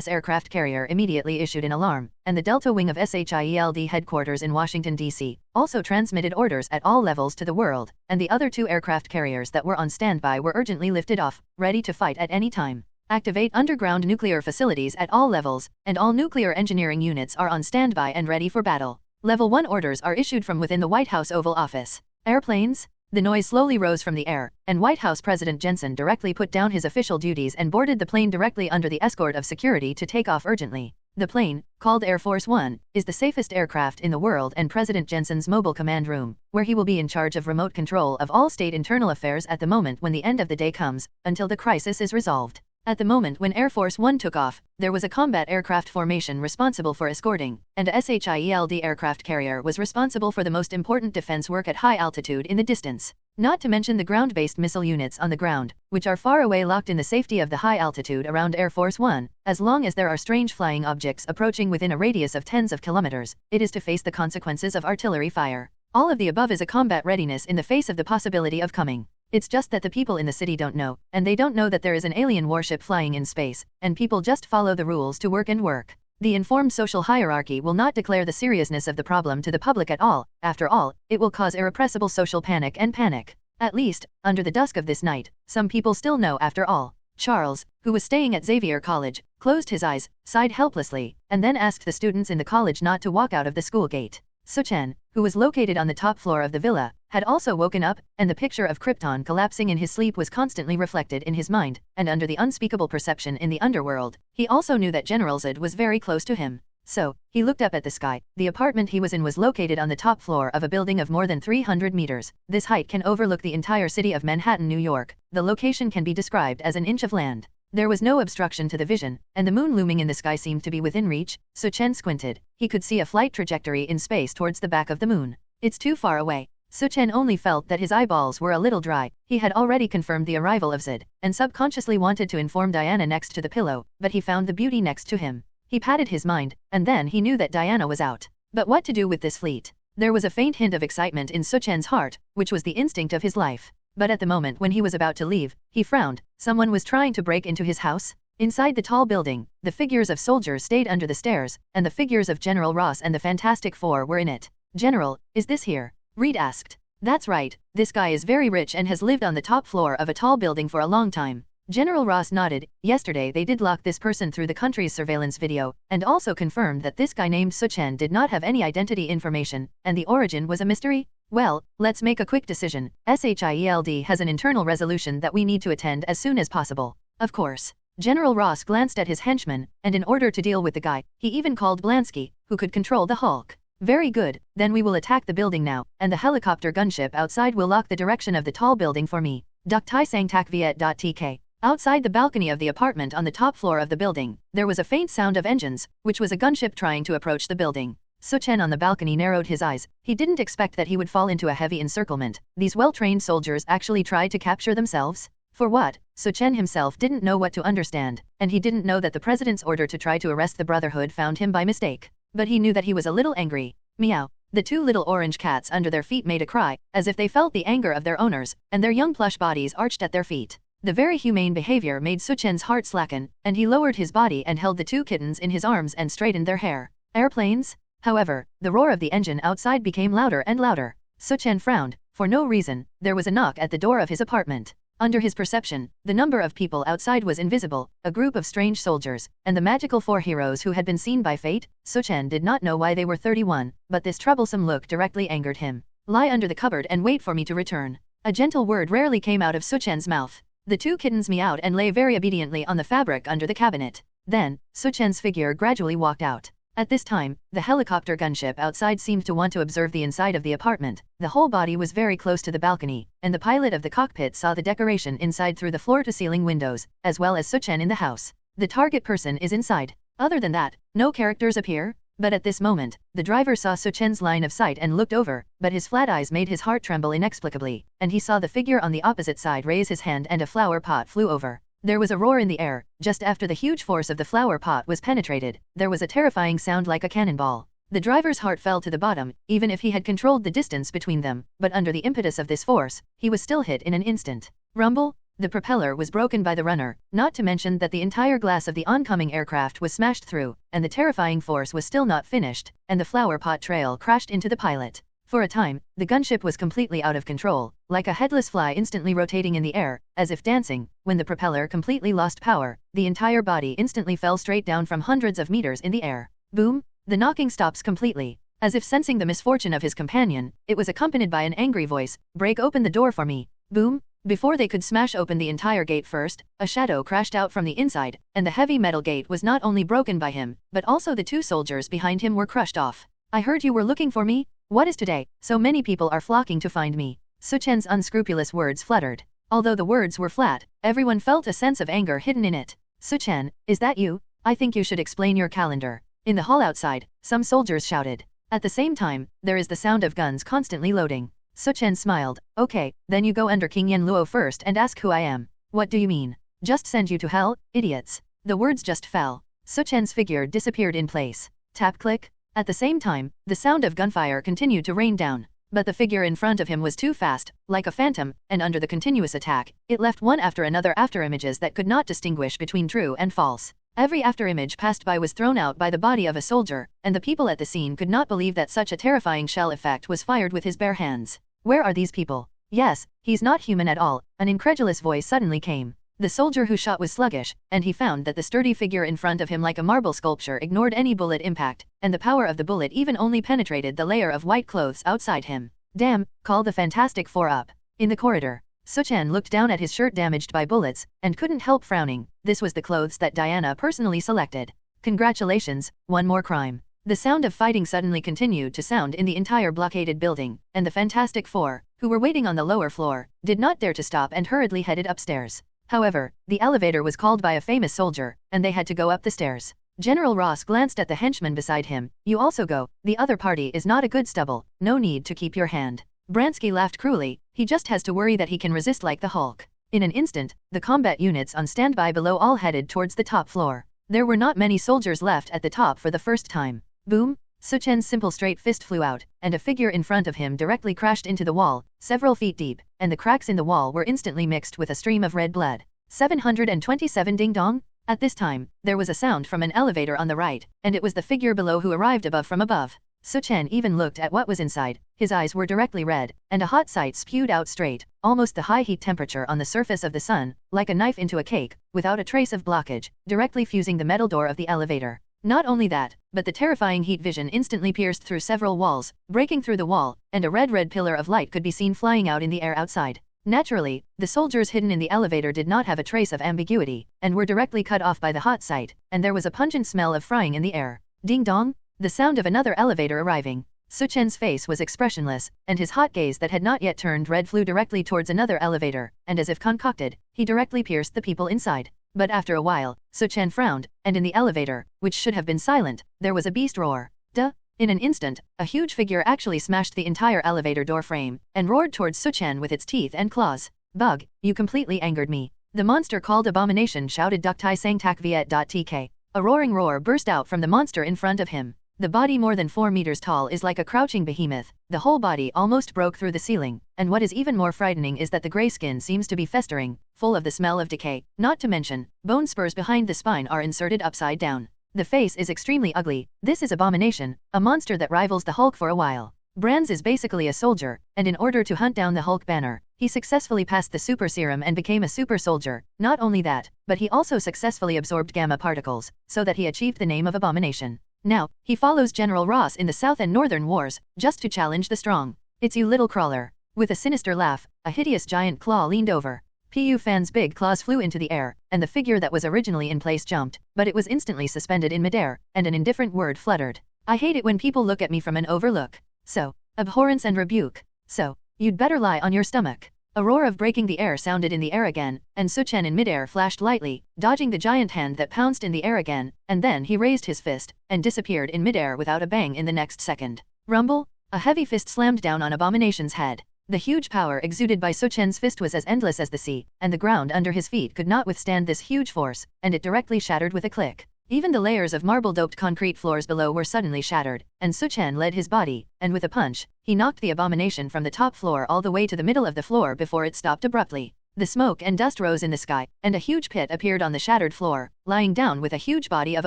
aircraft carrier immediately issued an alarm, and the Delta Wing of SHIELD headquarters in Washington, D.C., also transmitted orders at all levels to the world, and the other two aircraft carriers that were on standby were urgently lifted off, ready to fight at any time. Activate underground nuclear facilities at all levels, and all nuclear engineering units are on standby and ready for battle. Level 1 orders are issued from within the White House Oval Office. Airplanes? The noise slowly rose from the air, and White House President Jensen directly put down his official duties and boarded the plane directly under the escort of security to take off urgently. The plane, called Air Force One, is the safest aircraft in the world and President Jensen's mobile command room, where he will be in charge of remote control of all state internal affairs at the moment when the end of the day comes, until the crisis is resolved. At the moment when Air Force One took off, there was a combat aircraft formation responsible for escorting, and a SHIELD aircraft carrier was responsible for the most important defense work at high altitude in the distance. Not to mention the ground-based missile units on the ground, which are far away locked in the safety of the high altitude around Air Force One. As long as there are strange flying objects approaching within a radius of tens of kilometers, it is to face the consequences of artillery fire. All of the above is a combat readiness in the face of the possibility of coming. It's just that the people in the city don't know, and they don't know that there is an alien warship flying in space, and people just follow the rules to work and work. The informed social hierarchy will not declare the seriousness of the problem to the public at all. After all, it will cause irrepressible social panic and panic. At least, under the dusk of this night, some people still know after all. Charles, who was staying at Xavier College, closed his eyes, sighed helplessly, and then asked the students in the college not to walk out of the school gate. Su Chen, who was located on the top floor of the villa, had also woken up, and the picture of Krypton collapsing in his sleep was constantly reflected in his mind, and under the unspeakable perception in the underworld, he also knew that General Zod was very close to him. So, he looked up at the sky. The apartment he was in was located on the top floor of a building of more than 300 meters. This height can overlook the entire city of Manhattan, New York. The location can be described as an inch of land. There was no obstruction to the vision, and the moon looming in the sky seemed to be within reach. Su Chen squinted. He could see a flight trajectory in space towards the back of the moon. It's too far away. Su Chen only felt that his eyeballs were a little dry. He had already confirmed the arrival of Zod, and subconsciously wanted to inform Diana next to the pillow, but he found the beauty next to him. He patted his mind, and then he knew that Diana was out. But what to do with this fleet? There was a faint hint of excitement in Su Chen's heart, which was the instinct of his life. But at the moment when he was about to leave, he frowned. Someone was trying to break into his house? Inside the tall building, the figures of soldiers stayed under the stairs, and the figures of General Ross and the Fantastic Four were in it. General, is this here? Reed asked. That's right, this guy is very rich and has lived on the top floor of a tall building for a long time. General Ross nodded. Yesterday they did lock this person through the country's surveillance video, and also confirmed that this guy named Su Chen did not have any identity information, and the origin was a mystery? Well, let's make a quick decision. SHIELD has an internal resolution that we need to attend as soon as possible. Of course. General Ross glanced at his henchman, and in order to deal with the guy, he even called Blansky, who could control the Hulk. Very good, then we will attack the building now, and the helicopter gunship outside will lock the direction of the tall building for me. Duc Tai Sang Tak Viet.tk. Outside the balcony of the apartment on the top floor of the building, there was a faint sound of engines, which was a gunship trying to approach the building. Su Chen on the balcony narrowed his eyes. He didn't expect that he would fall into a heavy encirclement. These well-trained soldiers actually tried to capture themselves? For what? Su Chen himself didn't know what to understand, and he didn't know that the president's order to try to arrest the Brotherhood found him by mistake. But he knew that he was a little angry. Meow. The two little orange cats under their feet made a cry, as if they felt the anger of their owners, and their young plush bodies arched at their feet. The very humane behavior made Su Chen's heart slacken, and he lowered his body and held the two kittens in his arms and straightened their hair. Airplanes? However, the roar of the engine outside became louder and louder. Su Chen frowned. For no reason, there was a knock at the door of his apartment. Under his perception, the number of people outside was invisible, a group of strange soldiers, and the magical four heroes who had been seen by fate. Su Chen did not know why they were 31, but this troublesome look directly angered him. Lie under the cupboard and wait for me to return. A gentle word rarely came out of Su Chen's mouth. The two kittens meowed and lay very obediently on the fabric under the cabinet. Then, Su Chen's figure gradually walked out. At this time, the helicopter gunship outside seemed to want to observe the inside of the apartment. The whole body was very close to the balcony, and the pilot of the cockpit saw the decoration inside through the floor-to-ceiling windows, as well as Su Chen in the house. The target person is inside. Other than that, no characters appear. But at this moment, the driver saw Su Chen's line of sight and looked over, but his flat eyes made his heart tremble inexplicably, and he saw the figure on the opposite side raise his hand and a flower pot flew over. There was a roar in the air. Just after the huge force of the flower pot was penetrated, there was a terrifying sound like a cannonball. The driver's heart fell to the bottom, even if he had controlled the distance between them, but under the impetus of this force, he was still hit in an instant. Rumble? The propeller was broken by the runner, not to mention that the entire glass of the oncoming aircraft was smashed through, and the terrifying force was still not finished, and the flower pot trail crashed into the pilot. For a time, the gunship was completely out of control, like a headless fly instantly rotating in the air, as if dancing. When the propeller completely lost power, the entire body instantly fell straight down from hundreds of meters in the air. Boom! The knocking stops completely. As if sensing the misfortune of his companion, it was accompanied by an angry voice, "Break open the door for me." Boom! Before they could smash open the entire gate first, a shadow crashed out from the inside, and the heavy metal gate was not only broken by him, but also the two soldiers behind him were crushed off. "I heard you were looking for me? What is today? So many people are flocking to find me." Su Chen's unscrupulous words fluttered. Although the words were flat, everyone felt a sense of anger hidden in it. "Su Chen, is that you? I think you should explain your calendar." In the hall outside, some soldiers shouted. At the same time, there is the sound of guns constantly loading. Su Chen smiled. "Okay, then you go under King Yan Luo first and ask who I am." "What do you mean? Just send you to hell, idiots." The words just fell. Su Chen's figure disappeared in place. Tap click. At the same time, the sound of gunfire continued to rain down. But the figure in front of him was too fast, like a phantom, and under the continuous attack, it left one after another afterimages that could not distinguish between true and false. Every afterimage passed by was thrown out by the body of a soldier, and the people at the scene could not believe that such a terrifying shell effect was fired with his bare hands. "Where are these people?" "Yes, he's not human at all," an incredulous voice suddenly came. The soldier who shot was sluggish, and he found that the sturdy figure in front of him like a marble sculpture ignored any bullet impact, and the power of the bullet even only penetrated the layer of white clothes outside him. "Damn, call the Fantastic Four up." In the corridor, Su Chen looked down at his shirt damaged by bullets, and couldn't help frowning. This was the clothes that Diana personally selected. "Congratulations, one more crime." The sound of fighting suddenly continued to sound in the entire blockaded building, and the Fantastic Four, who were waiting on the lower floor, did not dare to stop and hurriedly headed upstairs. However, the elevator was called by a famous soldier, and they had to go up the stairs. General Ross glanced at the henchman beside him. "You also go. The other party is not a good stubble. No need to keep your hand." Bransky laughed cruelly. He just has to worry that he can resist like the Hulk. In an instant, the combat units on standby below all headed towards the top floor. There were not many soldiers left at the top for the first time. Boom! Su Chen's simple straight fist flew out, and a figure in front of him directly crashed into the wall, several feet deep, and the cracks in the wall were instantly mixed with a stream of red blood. 727 ding dong? At this time, there was a sound from an elevator on the right, and it was the figure below who arrived above from above. Su Chen even looked at what was inside. His eyes were directly red, and a hot sight spewed out straight, almost the high heat temperature on the surface of the sun, like a knife into a cake, without a trace of blockage, directly fusing the metal door of the elevator. Not only that, but the terrifying heat vision instantly pierced through several walls, breaking through the wall, and a red pillar of light could be seen flying out in the air outside. Naturally, the soldiers hidden in the elevator did not have a trace of ambiguity, and were directly cut off by the hot sight, and there was a pungent smell of frying in the air. Ding dong! The sound of another elevator arriving. Su Chen's face was expressionless, and his hot gaze that had not yet turned red flew directly towards another elevator, and as if concocted, he directly pierced the people inside. But after a while, Su Chen frowned, and in the elevator, which should have been silent, there was a beast roar. Duh! In an instant, a huge figure actually smashed the entire elevator door frame, and roared towards Su Chen with its teeth and claws. Bug, you completely angered me. The monster called Abomination shouted Duktai Sang Tak Viet.tk. A roaring roar burst out from the monster in front of him. The body more than 4 meters tall is like a crouching behemoth. The whole body almost broke through the ceiling, and what is even more frightening is that the gray skin seems to be festering, full of the smell of decay. Not to mention, bone spurs behind the spine are inserted upside down. The face is extremely ugly. This is Abomination, a monster that rivals the Hulk for a while. Brands is basically a soldier, and in order to hunt down the Hulk banner, he successfully passed the super serum and became a super soldier. Not only that, but he also successfully absorbed gamma particles, so that he achieved the name of Abomination. Now, he follows General Ross in the South and Northern Wars, just to challenge the strong. It's you little crawler. With a sinister laugh, a hideous giant claw leaned over. PU Fan's big claws flew into the air, and the figure that was originally in place jumped, but it was instantly suspended in midair, and an indifferent word fluttered. I hate it when people look at me from an overlook. So, abhorrence and rebuke. So, you'd better lie on your stomach. A roar of breaking the air sounded in the air again, and Su Chen in midair flashed lightly, dodging the giant hand that pounced in the air again, and then he raised his fist, and disappeared in midair without a bang in the next second. Rumble! A heavy fist slammed down on Abomination's head. The huge power exuded by Su Chen's fist was as endless as the sea, and the ground under his feet could not withstand this huge force, and it directly shattered with a click. Even the layers of marble-doped concrete floors below were suddenly shattered, and Su Chen led his body, and with a punch, he knocked the Abomination from the top floor all the way to the middle of the floor before it stopped abruptly. The smoke and dust rose in the sky, and a huge pit appeared on the shattered floor, lying down with a huge body of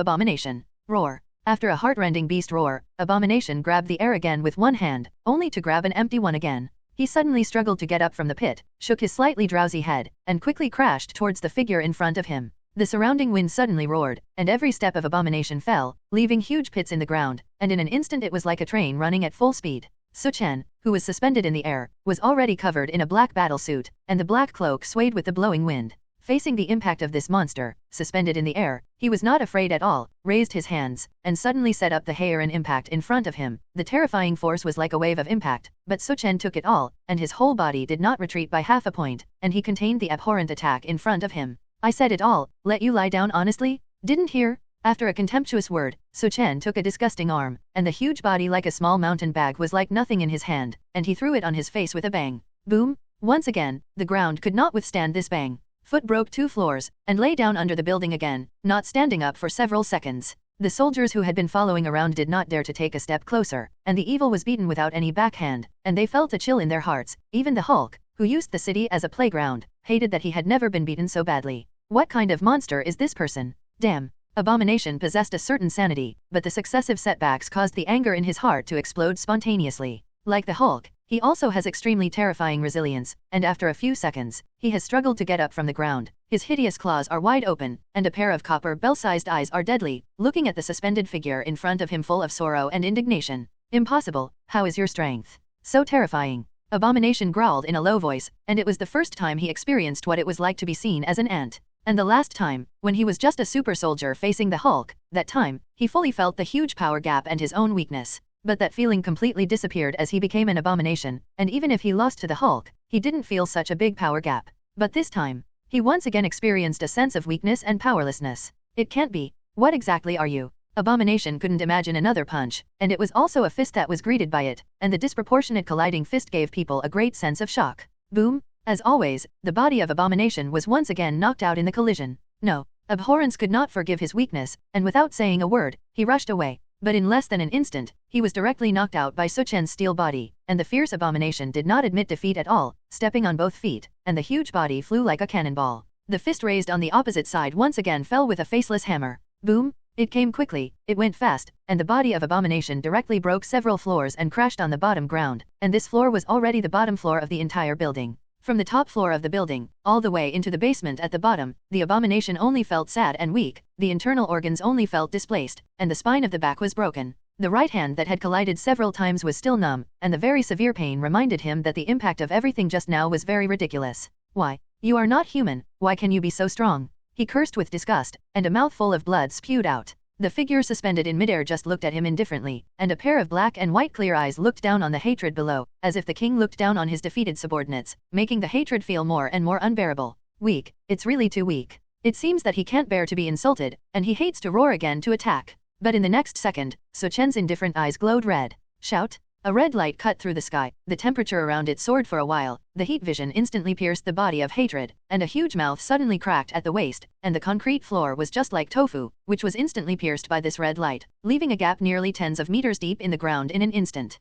Abomination. Roar! After a heart-rending beast roar, Abomination grabbed the air again with one hand, only to grab an empty one again. He suddenly struggled to get up from the pit, shook his slightly drowsy head, and quickly crashed towards the figure in front of him. The surrounding wind suddenly roared, and every step of Abomination fell, leaving huge pits in the ground, and in an instant it was like a train running at full speed. Su Chen, who was suspended in the air, was already covered in a black battle suit, and the black cloak swayed with the blowing wind. Facing the impact of this monster, suspended in the air, he was not afraid at all, raised his hands, and suddenly set up the Heian impact in front of him. The terrifying force was like a wave of impact, but Su Chen took it all, and his whole body did not retreat by half a point, and he contained the abhorrent attack in front of him. I said it all, let you lie down honestly? Didn't hear? After a contemptuous word, Su Chen took a disgusting arm, and the huge body like a small mountain bag was like nothing in his hand, and he threw it on his face with a bang. Boom! Once again, the ground could not withstand this bang. Foot broke 2 floors, and lay down under the building again, not standing up for several seconds. The soldiers who had been following around did not dare to take a step closer, and the evil was beaten without any backhand, and they felt a chill in their hearts. Even the Hulk, who used the city as a playground, hated that he had never been beaten so badly. What kind of monster is this person? Damn. Abomination possessed a certain sanity, but the successive setbacks caused the anger in his heart to explode spontaneously. Like the Hulk, he also has extremely terrifying resilience, and after a few seconds, he has struggled to get up from the ground. His hideous claws are wide open, and a pair of copper bell-sized eyes are deadly, looking at the suspended figure in front of him full of sorrow and indignation. Impossible, how is your strength so terrifying? Abomination growled in a low voice, and it was the first time he experienced what it was like to be seen as an ant. And the last time, when he was just a super soldier facing the Hulk, that time, he fully felt the huge power gap and his own weakness. But that feeling completely disappeared as he became an Abomination, and even if he lost to the Hulk, he didn't feel such a big power gap. But this time, he once again experienced a sense of weakness and powerlessness. It can't be. What exactly are you? Abomination couldn't imagine another punch, and it was also a fist that was greeted by it, and the disproportionate colliding fist gave people a great sense of shock. Boom! As always, the body of Abomination was once again knocked out in the collision. No, abhorrence could not forgive his weakness, and without saying a word, he rushed away. But in less than an instant, he was directly knocked out by Su Chen's steel body, and the fierce Abomination did not admit defeat at all, stepping on both feet, and the huge body flew like a cannonball. The fist raised on the opposite side once again fell with a faceless hammer. Boom! It came quickly, it went fast, and the body of Abomination directly broke several floors and crashed on the bottom ground, and this floor was already the bottom floor of the entire building. From the top floor of the building, all the way into the basement at the bottom, the Abomination only felt sad and weak, the internal organs only felt displaced, and the spine of the back was broken. The right hand that had collided several times was still numb, and the very severe pain reminded him that the impact of everything just now was very ridiculous. Why? You are not human, why can you be so strong? He cursed with disgust, and a mouthful of blood spewed out. The figure suspended in midair just looked at him indifferently, and a pair of black and white clear eyes looked down on the hatred below, as if the king looked down on his defeated subordinates, making the hatred feel more and more unbearable. Weak, it's really too weak. It seems that he can't bear to be insulted, and he hates to roar again to attack. But in the next second, Su Chen's indifferent eyes glowed red. Shout! A red light cut through the sky, the temperature around it soared for a while, the heat vision instantly pierced the body of hatred, and a huge mouth suddenly cracked at the waist, and the concrete floor was just like tofu, which was instantly pierced by this red light, leaving a gap nearly tens of meters deep in the ground in an instant.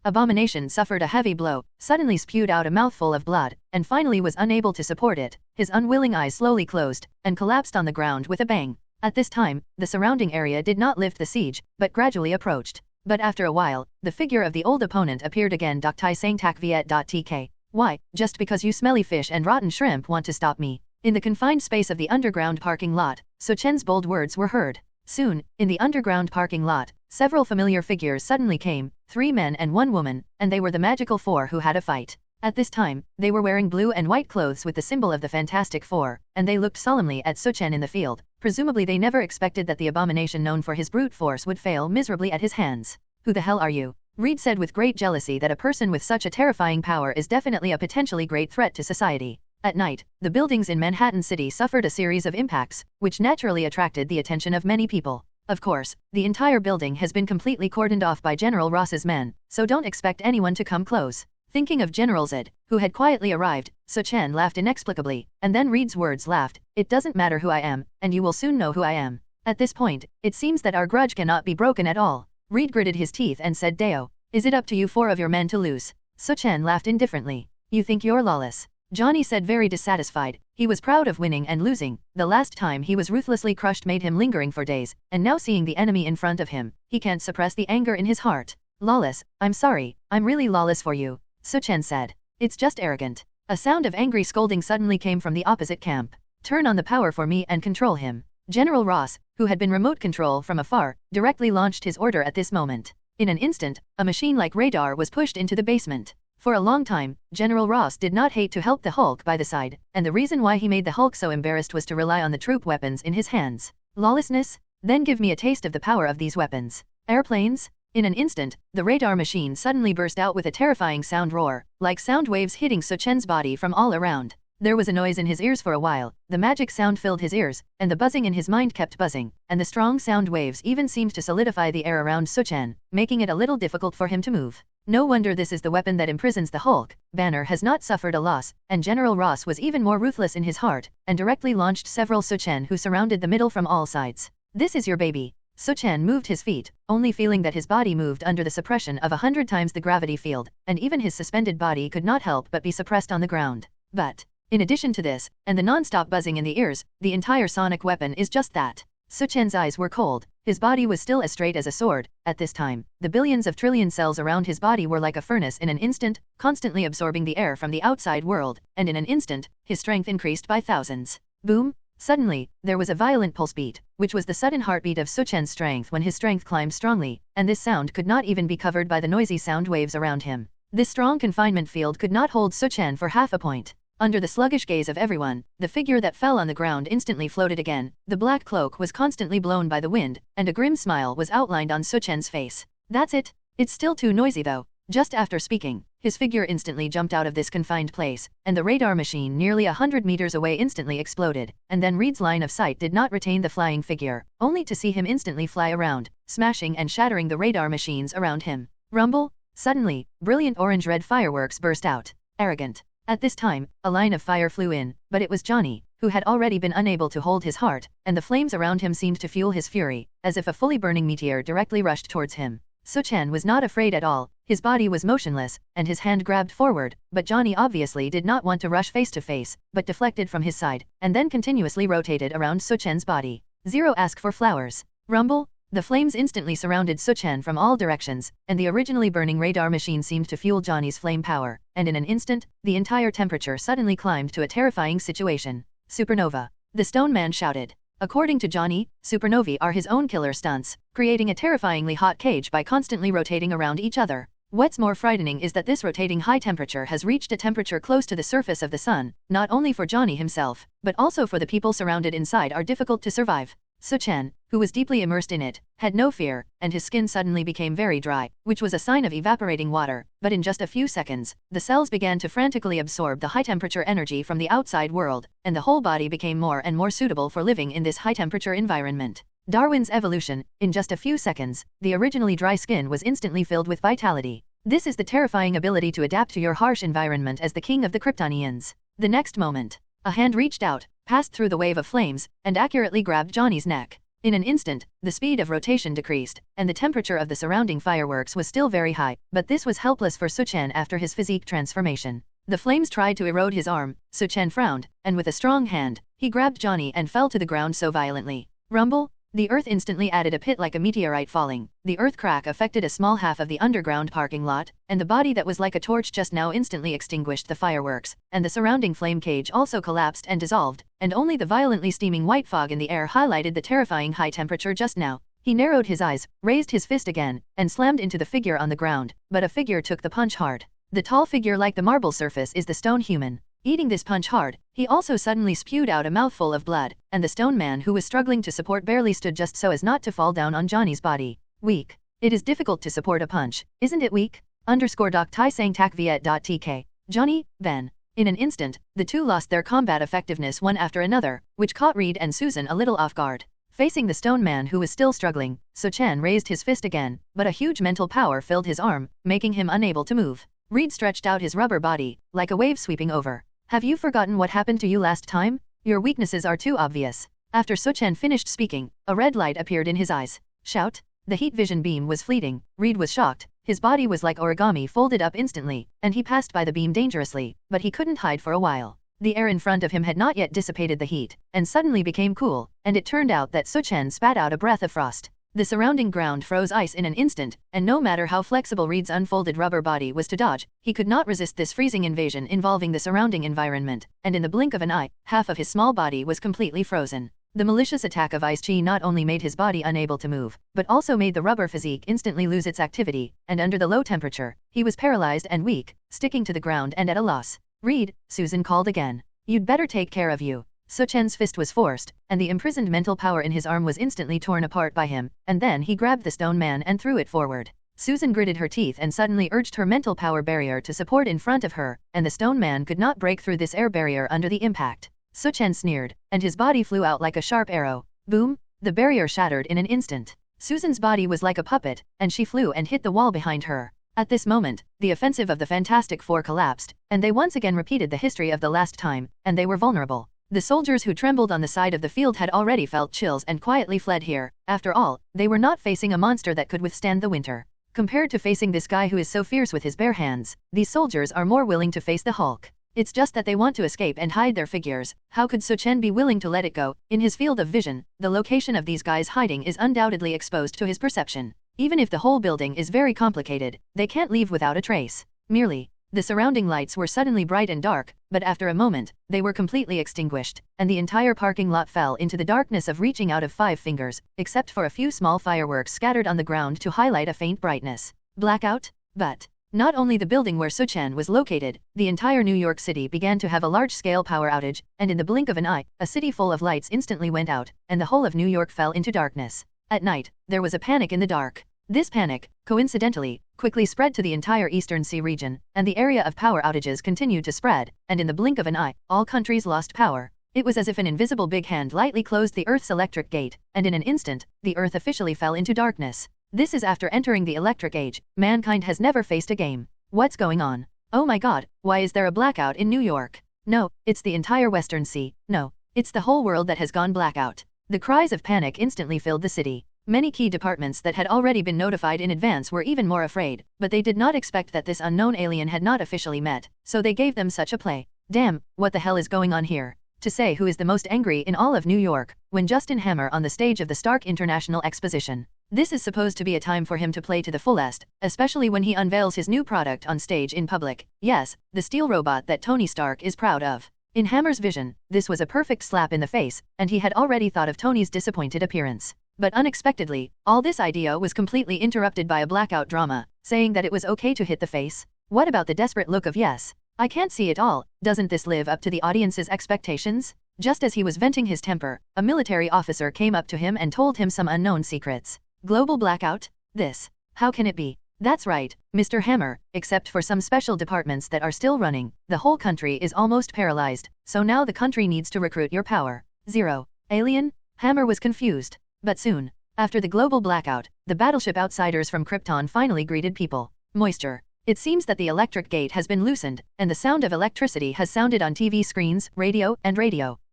Abomination suffered a heavy blow, suddenly spewed out a mouthful of blood, and finally was unable to support it. His unwilling eyes slowly closed, and collapsed on the ground with a bang. At this time, the surrounding area did not lift the siege, but gradually approached. But after a while, the figure of the old opponent appeared again. Tai sang tak viet.tk. Why, just because you smelly fish and rotten shrimp want to stop me? In the confined space of the underground parking lot, Su Chen's bold words were heard. Soon, in the underground parking lot, several familiar figures suddenly came, 3 men and 1 woman, and they were the magical 4 who had a fight. At this time, they were wearing blue and white clothes with the symbol of the Fantastic Four, and they looked solemnly at Su Chen in the field. Presumably they never expected that the abomination known for his brute force would fail miserably at his hands. Who the hell are you? Reed said with great jealousy that a person with such a terrifying power is definitely a potentially great threat to society. At night, the buildings in Manhattan City suffered a series of impacts, which naturally attracted the attention of many people. Of course, the entire building has been completely cordoned off by General Ross's men, so don't expect anyone to come close. Thinking of General Zed, who had quietly arrived, Su Chen laughed inexplicably, and then Reed's words laughed. It doesn't matter who I am, and you will soon know who I am. At this point, it seems that our grudge cannot be broken at all. Reed gritted his teeth and said, Deo, is it up to you 4 of your men to lose? Su Chen laughed indifferently. You think you're lawless? Johnny said very dissatisfied. He was proud of winning and losing. The last time he was ruthlessly crushed made him lingering for days, and now seeing the enemy in front of him, he can't suppress the anger in his heart. Lawless, I'm sorry, I'm really lawless for you, Su Chen said. It's just arrogant. A sound of angry scolding suddenly came from the opposite camp. Turn on the power for me and control him. General Ross, who had been remote control from afar, directly launched his order at this moment. In an instant, a machine like radar was pushed into the basement. For a long time, General Ross did not hate to help the Hulk by the side, and the reason why he made the Hulk so embarrassed was to rely on the troop weapons in his hands. Lawlessness? Then give me a taste of the power of these weapons. Airplanes? In an instant, the radar machine suddenly burst out with a terrifying sound roar, like sound waves hitting Su Chen's body from all around. There was a noise in his ears for a while, the magic sound filled his ears, and the buzzing in his mind kept buzzing, and the strong sound waves even seemed to solidify the air around Su Chen, making it a little difficult for him to move. No wonder this is the weapon that imprisons the Hulk. Banner has not suffered a loss, and General Ross was even more ruthless in his heart, and directly launched several Su Chen who surrounded the middle from all sides. This is your baby. Su Chen moved his feet, only feeling that his body moved under the suppression of 100 times the gravity field, and even his suspended body could not help but be suppressed on the ground. But in addition to this, and the non-stop buzzing in the ears, the entire sonic weapon is just that. Su Chen's eyes were cold. His body was still as straight as a sword. At this time, the billions of trillion cells around his body were like a furnace in an instant, constantly absorbing the air from the outside world, and in an instant, his strength increased by thousands. Boom! Suddenly, there was a violent pulse beat, which was the sudden heartbeat of Su Chen's strength when his strength climbed strongly, and this sound could not even be covered by the noisy sound waves around him. This strong confinement field could not hold Su Chen for half a point. Under the sluggish gaze of everyone, the figure that fell on the ground instantly floated again, the black cloak was constantly blown by the wind, and a grim smile was outlined on Su Chen's face. That's it. It's still too noisy though. Just after speaking, his figure instantly jumped out of this confined place, and the radar machine nearly 100 meters away instantly exploded, and then Reed's line of sight did not retain the flying figure, only to see him instantly fly around, smashing and shattering the radar machines around him. Rumble! Suddenly, brilliant orange-red fireworks burst out. Arrogant. At this time, a line of fire flew in, but it was Johnny, who had already been unable to hold his heart, and the flames around him seemed to fuel his fury, as if a fully burning meteor directly rushed towards him. Su Chen was not afraid at all, his body was motionless, and his hand grabbed forward, but Johnny obviously did not want to rush face to face, but deflected from his side, and then continuously rotated around Su Chen's body. Zero ask for flowers. Rumble! The flames instantly surrounded Su Chen from all directions, and the originally burning radar machine seemed to fuel Johnny's flame power, and in an instant, the entire temperature suddenly climbed to a terrifying situation. Supernova. The stone man shouted. According to Johnny, supernovae are his own killer stunts, creating a terrifyingly hot cage by constantly rotating around each other. What's more frightening is that this rotating high temperature has reached a temperature close to the surface of the sun, not only for Johnny himself, but also for the people surrounded inside are difficult to survive. Su Chen, who was deeply immersed in it, had no fear, and his skin suddenly became very dry, which was a sign of evaporating water, but in just a few seconds, the cells began to frantically absorb the high-temperature energy from the outside world, and the whole body became more and more suitable for living in this high-temperature environment. Darwin's evolution. In just a few seconds, the originally dry skin was instantly filled with vitality. This is the terrifying ability to adapt to your harsh environment as the king of the Kryptonians. The next moment, a hand reached out, passed through the wave of flames, and accurately grabbed Johnny's neck. In an instant, the speed of rotation decreased, and the temperature of the surrounding fireworks was still very high, but this was helpless for Su Chen after his physique transformation. The flames tried to erode his arm. Su Chen frowned, and with a strong hand, he grabbed Johnny and fell to the ground so violently. Rumble! The earth instantly added a pit like a meteorite falling. The earth crack affected a small half of the underground parking lot, and the body that was like a torch just now instantly extinguished the fireworks, and the surrounding flame cage also collapsed and dissolved, and only the violently steaming white fog in the air highlighted the terrifying high temperature just now. He narrowed his eyes, raised his fist again, and slammed into the figure on the ground, but a figure took the punch hard. The tall figure like the marble surface is the stone human. Eating this punch hard, he also suddenly spewed out a mouthful of blood, and the stone man who was struggling to support barely stood just so as not to fall down on Johnny's body. Weak. It is difficult to support a punch, isn't it weak? _doc tai sang tak viet.tk. Johnny, then. In an instant, the two lost their combat effectiveness one after another, which caught Reed and Susan a little off guard. Facing the stone man who was still struggling, Su Chen raised his fist again, but a huge mental power filled his arm, making him unable to move. Reed stretched out his rubber body, like a wave sweeping over. Have you forgotten what happened to you last time? Your weaknesses are too obvious. After Su Chen finished speaking, a red light appeared in his eyes. Shout! The heat vision beam was fleeting. Reed was shocked. His body was like origami folded up instantly, and he passed by the beam dangerously, but he couldn't hide for a while. The air in front of him had not yet dissipated the heat, and suddenly became cool, and it turned out that Su Chen spat out a breath of frost. The surrounding ground froze ice in an instant, and no matter how flexible Reed's unfolded rubber body was to dodge, he could not resist this freezing invasion involving the surrounding environment, and in the blink of an eye, half of his small body was completely frozen. The malicious attack of ice chi not only made his body unable to move, but also made the rubber physique instantly lose its activity, and under the low temperature, he was paralyzed and weak, sticking to the ground and at a loss. Reed, Susan called again. You'd better take care of you. Su Chen's fist was forced, and the imprisoned mental power in his arm was instantly torn apart by him, and then he grabbed the stone man and threw it forward. Susan gritted her teeth and suddenly urged her mental power barrier to support in front of her, and the stone man could not break through this air barrier under the impact. Su Chen sneered, and his body flew out like a sharp arrow. Boom! The barrier shattered in an instant. Susan's body was like a puppet, and she flew and hit the wall behind her. At this moment, the offensive of the Fantastic Four collapsed, and they once again repeated the history of the last time, and they were vulnerable. The soldiers who trembled on the side of the field had already felt chills and quietly fled here. After all, they were not facing a monster that could withstand the winter. Compared to facing this guy who is so fierce with his bare hands, these soldiers are more willing to face the Hulk. It's just that they want to escape and hide their figures. How could Su Chen be willing to let it go? In his field of vision, the location of these guys hiding is undoubtedly exposed to his perception. Even if the whole building is very complicated, they can't leave without a trace. Merely, the surrounding lights were suddenly bright and dark, but after a moment, they were completely extinguished, and the entire parking lot fell into the darkness of reaching out of 5 fingers, except for a few small fireworks scattered on the ground to highlight a faint brightness. Blackout? But not only the building where Su Chen was located, the entire New York City began to have a large-scale power outage, and in the blink of an eye, a city full of lights instantly went out, and the whole of New York fell into darkness. At night, there was a panic in the dark. This panic, coincidentally, quickly spread to the entire Eastern Sea region, and the area of power outages continued to spread, and in the blink of an eye, all countries lost power. It was as if an invisible big hand lightly closed the Earth's electric gate, and in an instant, the Earth officially fell into darkness. This is after entering the electric age. Mankind has never faced a game. What's going on? Oh my god, why is there a blackout in New York? No, it's the entire Western Sea. No, it's the whole world that has gone blackout. The cries of panic instantly filled the city. Many key departments that had already been notified in advance were even more afraid, but they did not expect that this unknown alien had not officially met, so they gave them such a play. Damn, what the hell is going on here? To say who is the most angry in all of New York, when Justin Hammer on the stage of the Stark International Exposition. This is supposed to be a time for him to play to the fullest, especially when he unveils his new product on stage in public. Yes, the steel robot that Tony Stark is proud of. In Hammer's vision, this was a perfect slap in the face, and he had already thought of Tony's disappointed appearance. But unexpectedly, all this idea was completely interrupted by a blackout drama, saying that it was okay to hit the face. What about the desperate look of yes? I can't see it all. Doesn't this live up to the audience's expectations? Just as he was venting his temper, a military officer came up to him and told him some unknown secrets. Global blackout? This. How can it be? That's right, Mr. Hammer, except for some special departments that are still running, the whole country is almost paralyzed, so now the country needs to recruit your power. 0. Alien? Hammer was confused. But soon, after the global blackout, the battleship outsiders from Krypton finally greeted people. Moisture. It seems that the electric gate has been loosened, and the sound of electricity has sounded on TV screens, radio.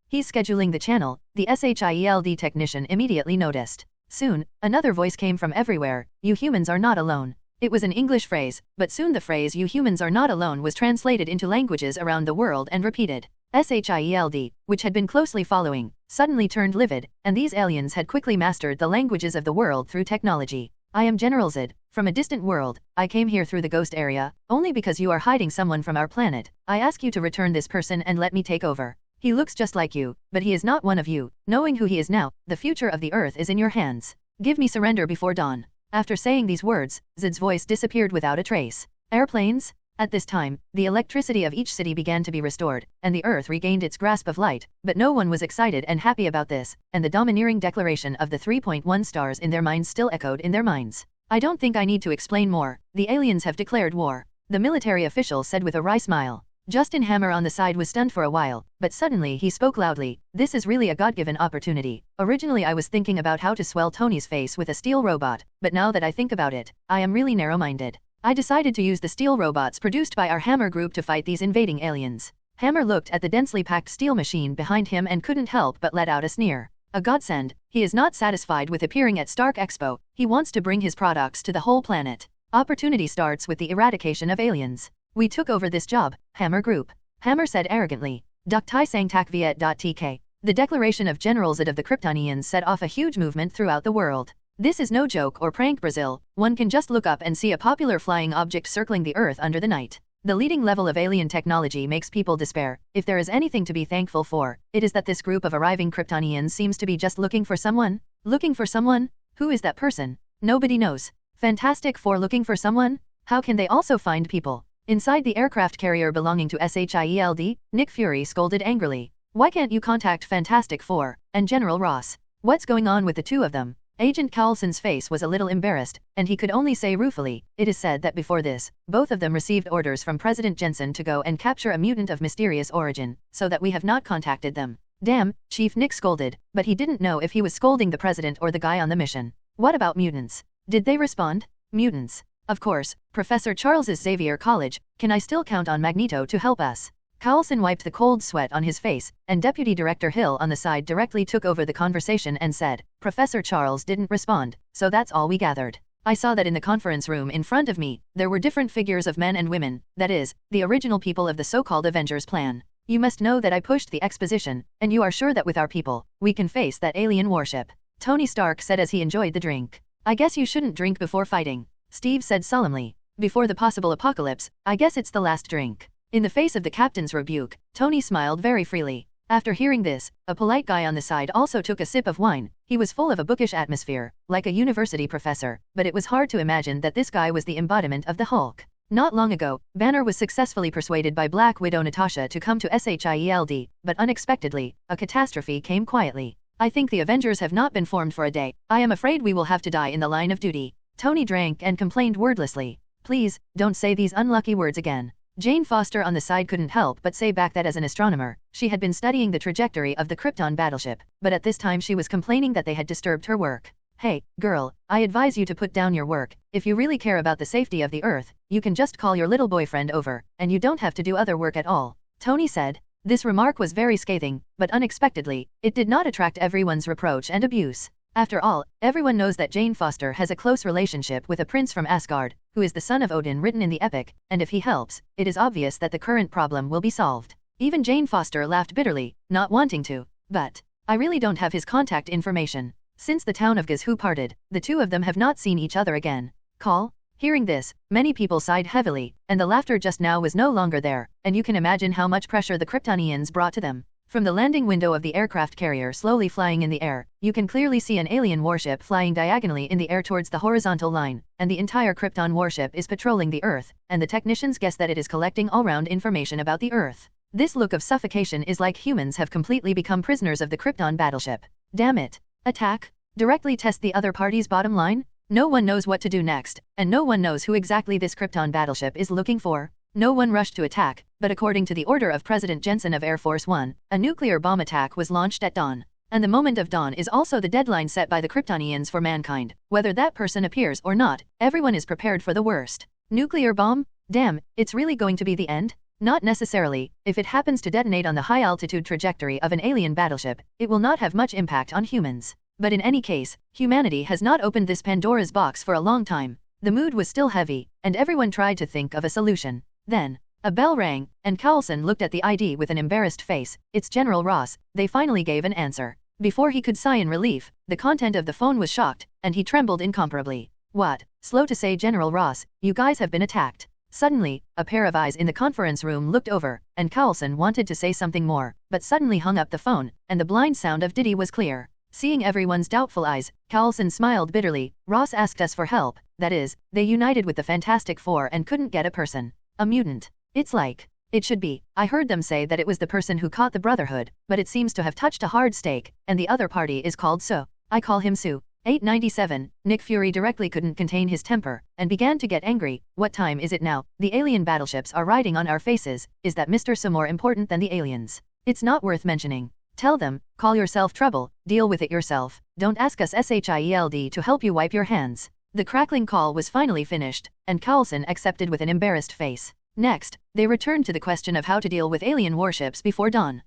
He's scheduling the channel, the SHIELD technician immediately noticed. Soon, another voice came from everywhere, "You humans are not alone." It was an English phrase, but soon the phrase "you humans are not alone" was translated into languages around the world and repeated. SHIELD, which had been closely following, suddenly turned livid, and these aliens had quickly mastered the languages of the world through technology. "I am General Zid, from a distant world. I came here through the ghost area, only because you are hiding someone from our planet. I ask you to return this person and let me take over. He looks just like you, but he is not one of you. Knowing who he is now, the future of the Earth is in your hands. Give me surrender before dawn." After saying these words, Zid's voice disappeared without a trace. Airplanes? At this time, the electricity of each city began to be restored, and the Earth regained its grasp of light, but no one was excited and happy about this, and the domineering declaration of the 3.1 stars in their minds still echoed in their minds. "I don't think I need to explain more. The aliens have declared war," the military official said with a wry smile. Justin Hammer on the side was stunned for a while, but suddenly he spoke loudly. "This is really a God-given opportunity. Originally I was thinking about how to swell Tony's face with a steel robot, but now that I think about it, I am really narrow-minded. I decided to use the steel robots produced by our Hammer group to fight these invading aliens." Hammer looked at the densely packed steel machine behind him and couldn't help but let out a sneer. A godsend. He is not satisfied with appearing at Stark Expo. He wants to bring his products to the whole planet. Opportunity starts with the eradication of aliens. "We took over this job, Hammer Group," Hammer said arrogantly. "Duk-tai sang tak viet.tk." The declaration of General Zid of the Kryptonians set off a huge movement throughout the world. This is no joke or prank, Brazil. One can just look up and see a popular flying object circling the Earth under the night. The leading level of alien technology makes people despair. If there is anything to be thankful for, it is that this group of arriving Kryptonians seems to be just looking for someone. Looking for someone? Who is that person? Nobody knows. Fantastic Four looking for someone? How can they also find people? Inside the aircraft carrier belonging to SHIELD, Nick Fury scolded angrily. "Why can't you contact Fantastic Four and General Ross? What's going on with the two of them?" Agent Coulson's face was a little embarrassed, and he could only say ruefully, "It is said that before this, both of them received orders from President Jensen to go and capture a mutant of mysterious origin, so that we have not contacted them." "Damn," Chief Nick scolded, but he didn't know if he was scolding the president or the guy on the mission. "What about mutants? Did they respond?" "Mutants? Of course, Professor Charles's Xavier College. Can I still count on Magneto to help us?" Coulson wiped the cold sweat on his face, and Deputy Director Hill on the side directly took over the conversation and said, "Professor Charles didn't respond, so that's all we gathered. I saw that in the conference room in front of me, there were different figures of men and women, that is, the original people of the so-called Avengers plan. You must know that I pushed the exposition, and you are sure that with our people, we can face that alien warship." Tony Stark said as he enjoyed the drink. "I guess you shouldn't drink before fighting," Steve said solemnly. "Before the possible apocalypse, I guess it's the last drink." In the face of the captain's rebuke, Tony smiled very freely. After hearing this, a polite guy on the side also took a sip of wine. He was full of a bookish atmosphere, like a university professor, but it was hard to imagine that this guy was the embodiment of the Hulk. Not long ago, Banner was successfully persuaded by Black Widow Natasha to come to SHIELD, but unexpectedly, a catastrophe came quietly. "I think the Avengers have not been formed for a day. I am afraid we will have to die in the line of duty." Tony drank and complained wordlessly. "Please, don't say these unlucky words again." Jane Foster on the side couldn't help but say back that as an astronomer, she had been studying the trajectory of the Krypton battleship, but at this time she was complaining that they had disturbed her work. "Hey, girl, I advise you to put down your work. If you really care about the safety of the Earth, you can just call your little boyfriend over, and you don't have to do other work at all," Tony said. This remark was very scathing, but unexpectedly, it did not attract everyone's reproach and abuse. After all, everyone knows that Jane Foster has a close relationship with a prince from Asgard, who is the son of Odin written in the epic, and if he helps, it is obvious that the current problem will be solved. Even Jane Foster laughed bitterly, not wanting to. "But I really don't have his contact information. Since the town of Gazhu parted, the two of them have not seen each other again." "Call?" Hearing this, many people sighed heavily, and the laughter just now was no longer there, and you can imagine how much pressure the Kryptonians brought to them. From the landing window of the aircraft carrier slowly flying in the air, you can clearly see an alien warship flying diagonally in the air towards the horizontal line, and the entire Krypton warship is patrolling the Earth, and the technicians guess that it is collecting all-round information about the Earth. This look of suffocation is like humans have completely become prisoners of the Krypton battleship. Damn it. Attack? Directly test the other party's bottom line? No one knows what to do next, and no one knows who exactly this Krypton battleship is looking for. No one rushed to attack, but according to the order of President Jensen of Air Force One, a nuclear bomb attack was launched at dawn. And the moment of dawn is also the deadline set by the Kryptonians for mankind. Whether that person appears or not, everyone is prepared for the worst. Nuclear bomb? Damn, it's really going to be the end? Not necessarily. If it happens to detonate on the high-altitude trajectory of an alien battleship, it will not have much impact on humans. But in any case, humanity has not opened this Pandora's box for a long time. The mood was still heavy, and everyone tried to think of a solution. Then, a bell rang, and Coulson looked at the ID with an embarrassed face. It's General Ross. They finally gave an answer. Before he could sigh in relief, the content of the phone was shocked, and he trembled incomparably. What? Slow to say, General Ross, you guys have been attacked. Suddenly, a pair of eyes in the conference room looked over, and Coulson wanted to say something more, but suddenly hung up the phone, and the blind sound of Diddy was clear. Seeing everyone's doubtful eyes, Coulson smiled bitterly. Ross asked us for help, that is, they united with the Fantastic Four and couldn't get a person. A mutant. It's like. It should be. I heard them say that it was the person who caught the Brotherhood, but it seems to have touched a hard stake, and the other party is called Su. I call him Su. 897, Nick Fury directly couldn't contain his temper, and began to get angry. What time is it now? The alien battleships are riding on our faces. Is that Mr. Su more important than the aliens? It's not worth mentioning. Tell them, call yourself trouble, deal with it yourself. Don't ask us SHIELD to help you wipe your hands. The crackling call was finally finished, and Coulson accepted with an embarrassed face. Next, they returned to the question of how to deal with alien warships before dawn.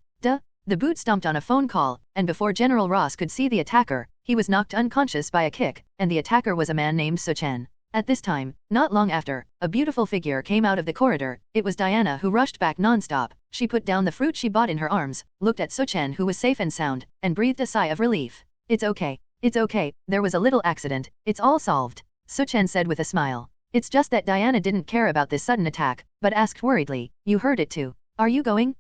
The boot stomped on a phone call, and before General Ross could see the attacker, he was knocked unconscious by a kick, and the attacker was a man named Su Chen. At this time, not long after, a beautiful figure came out of the corridor. It was Diana, who rushed back non-stop. She put down the fruit she bought in her arms, looked at Su Chen, who was safe and sound, and breathed a sigh of relief. It's okay. It's okay, there was a little accident. It's all solved. Su Chen said with a smile. It's just that Diana didn't care about this sudden attack, but asked worriedly, you heard it too. Are you going?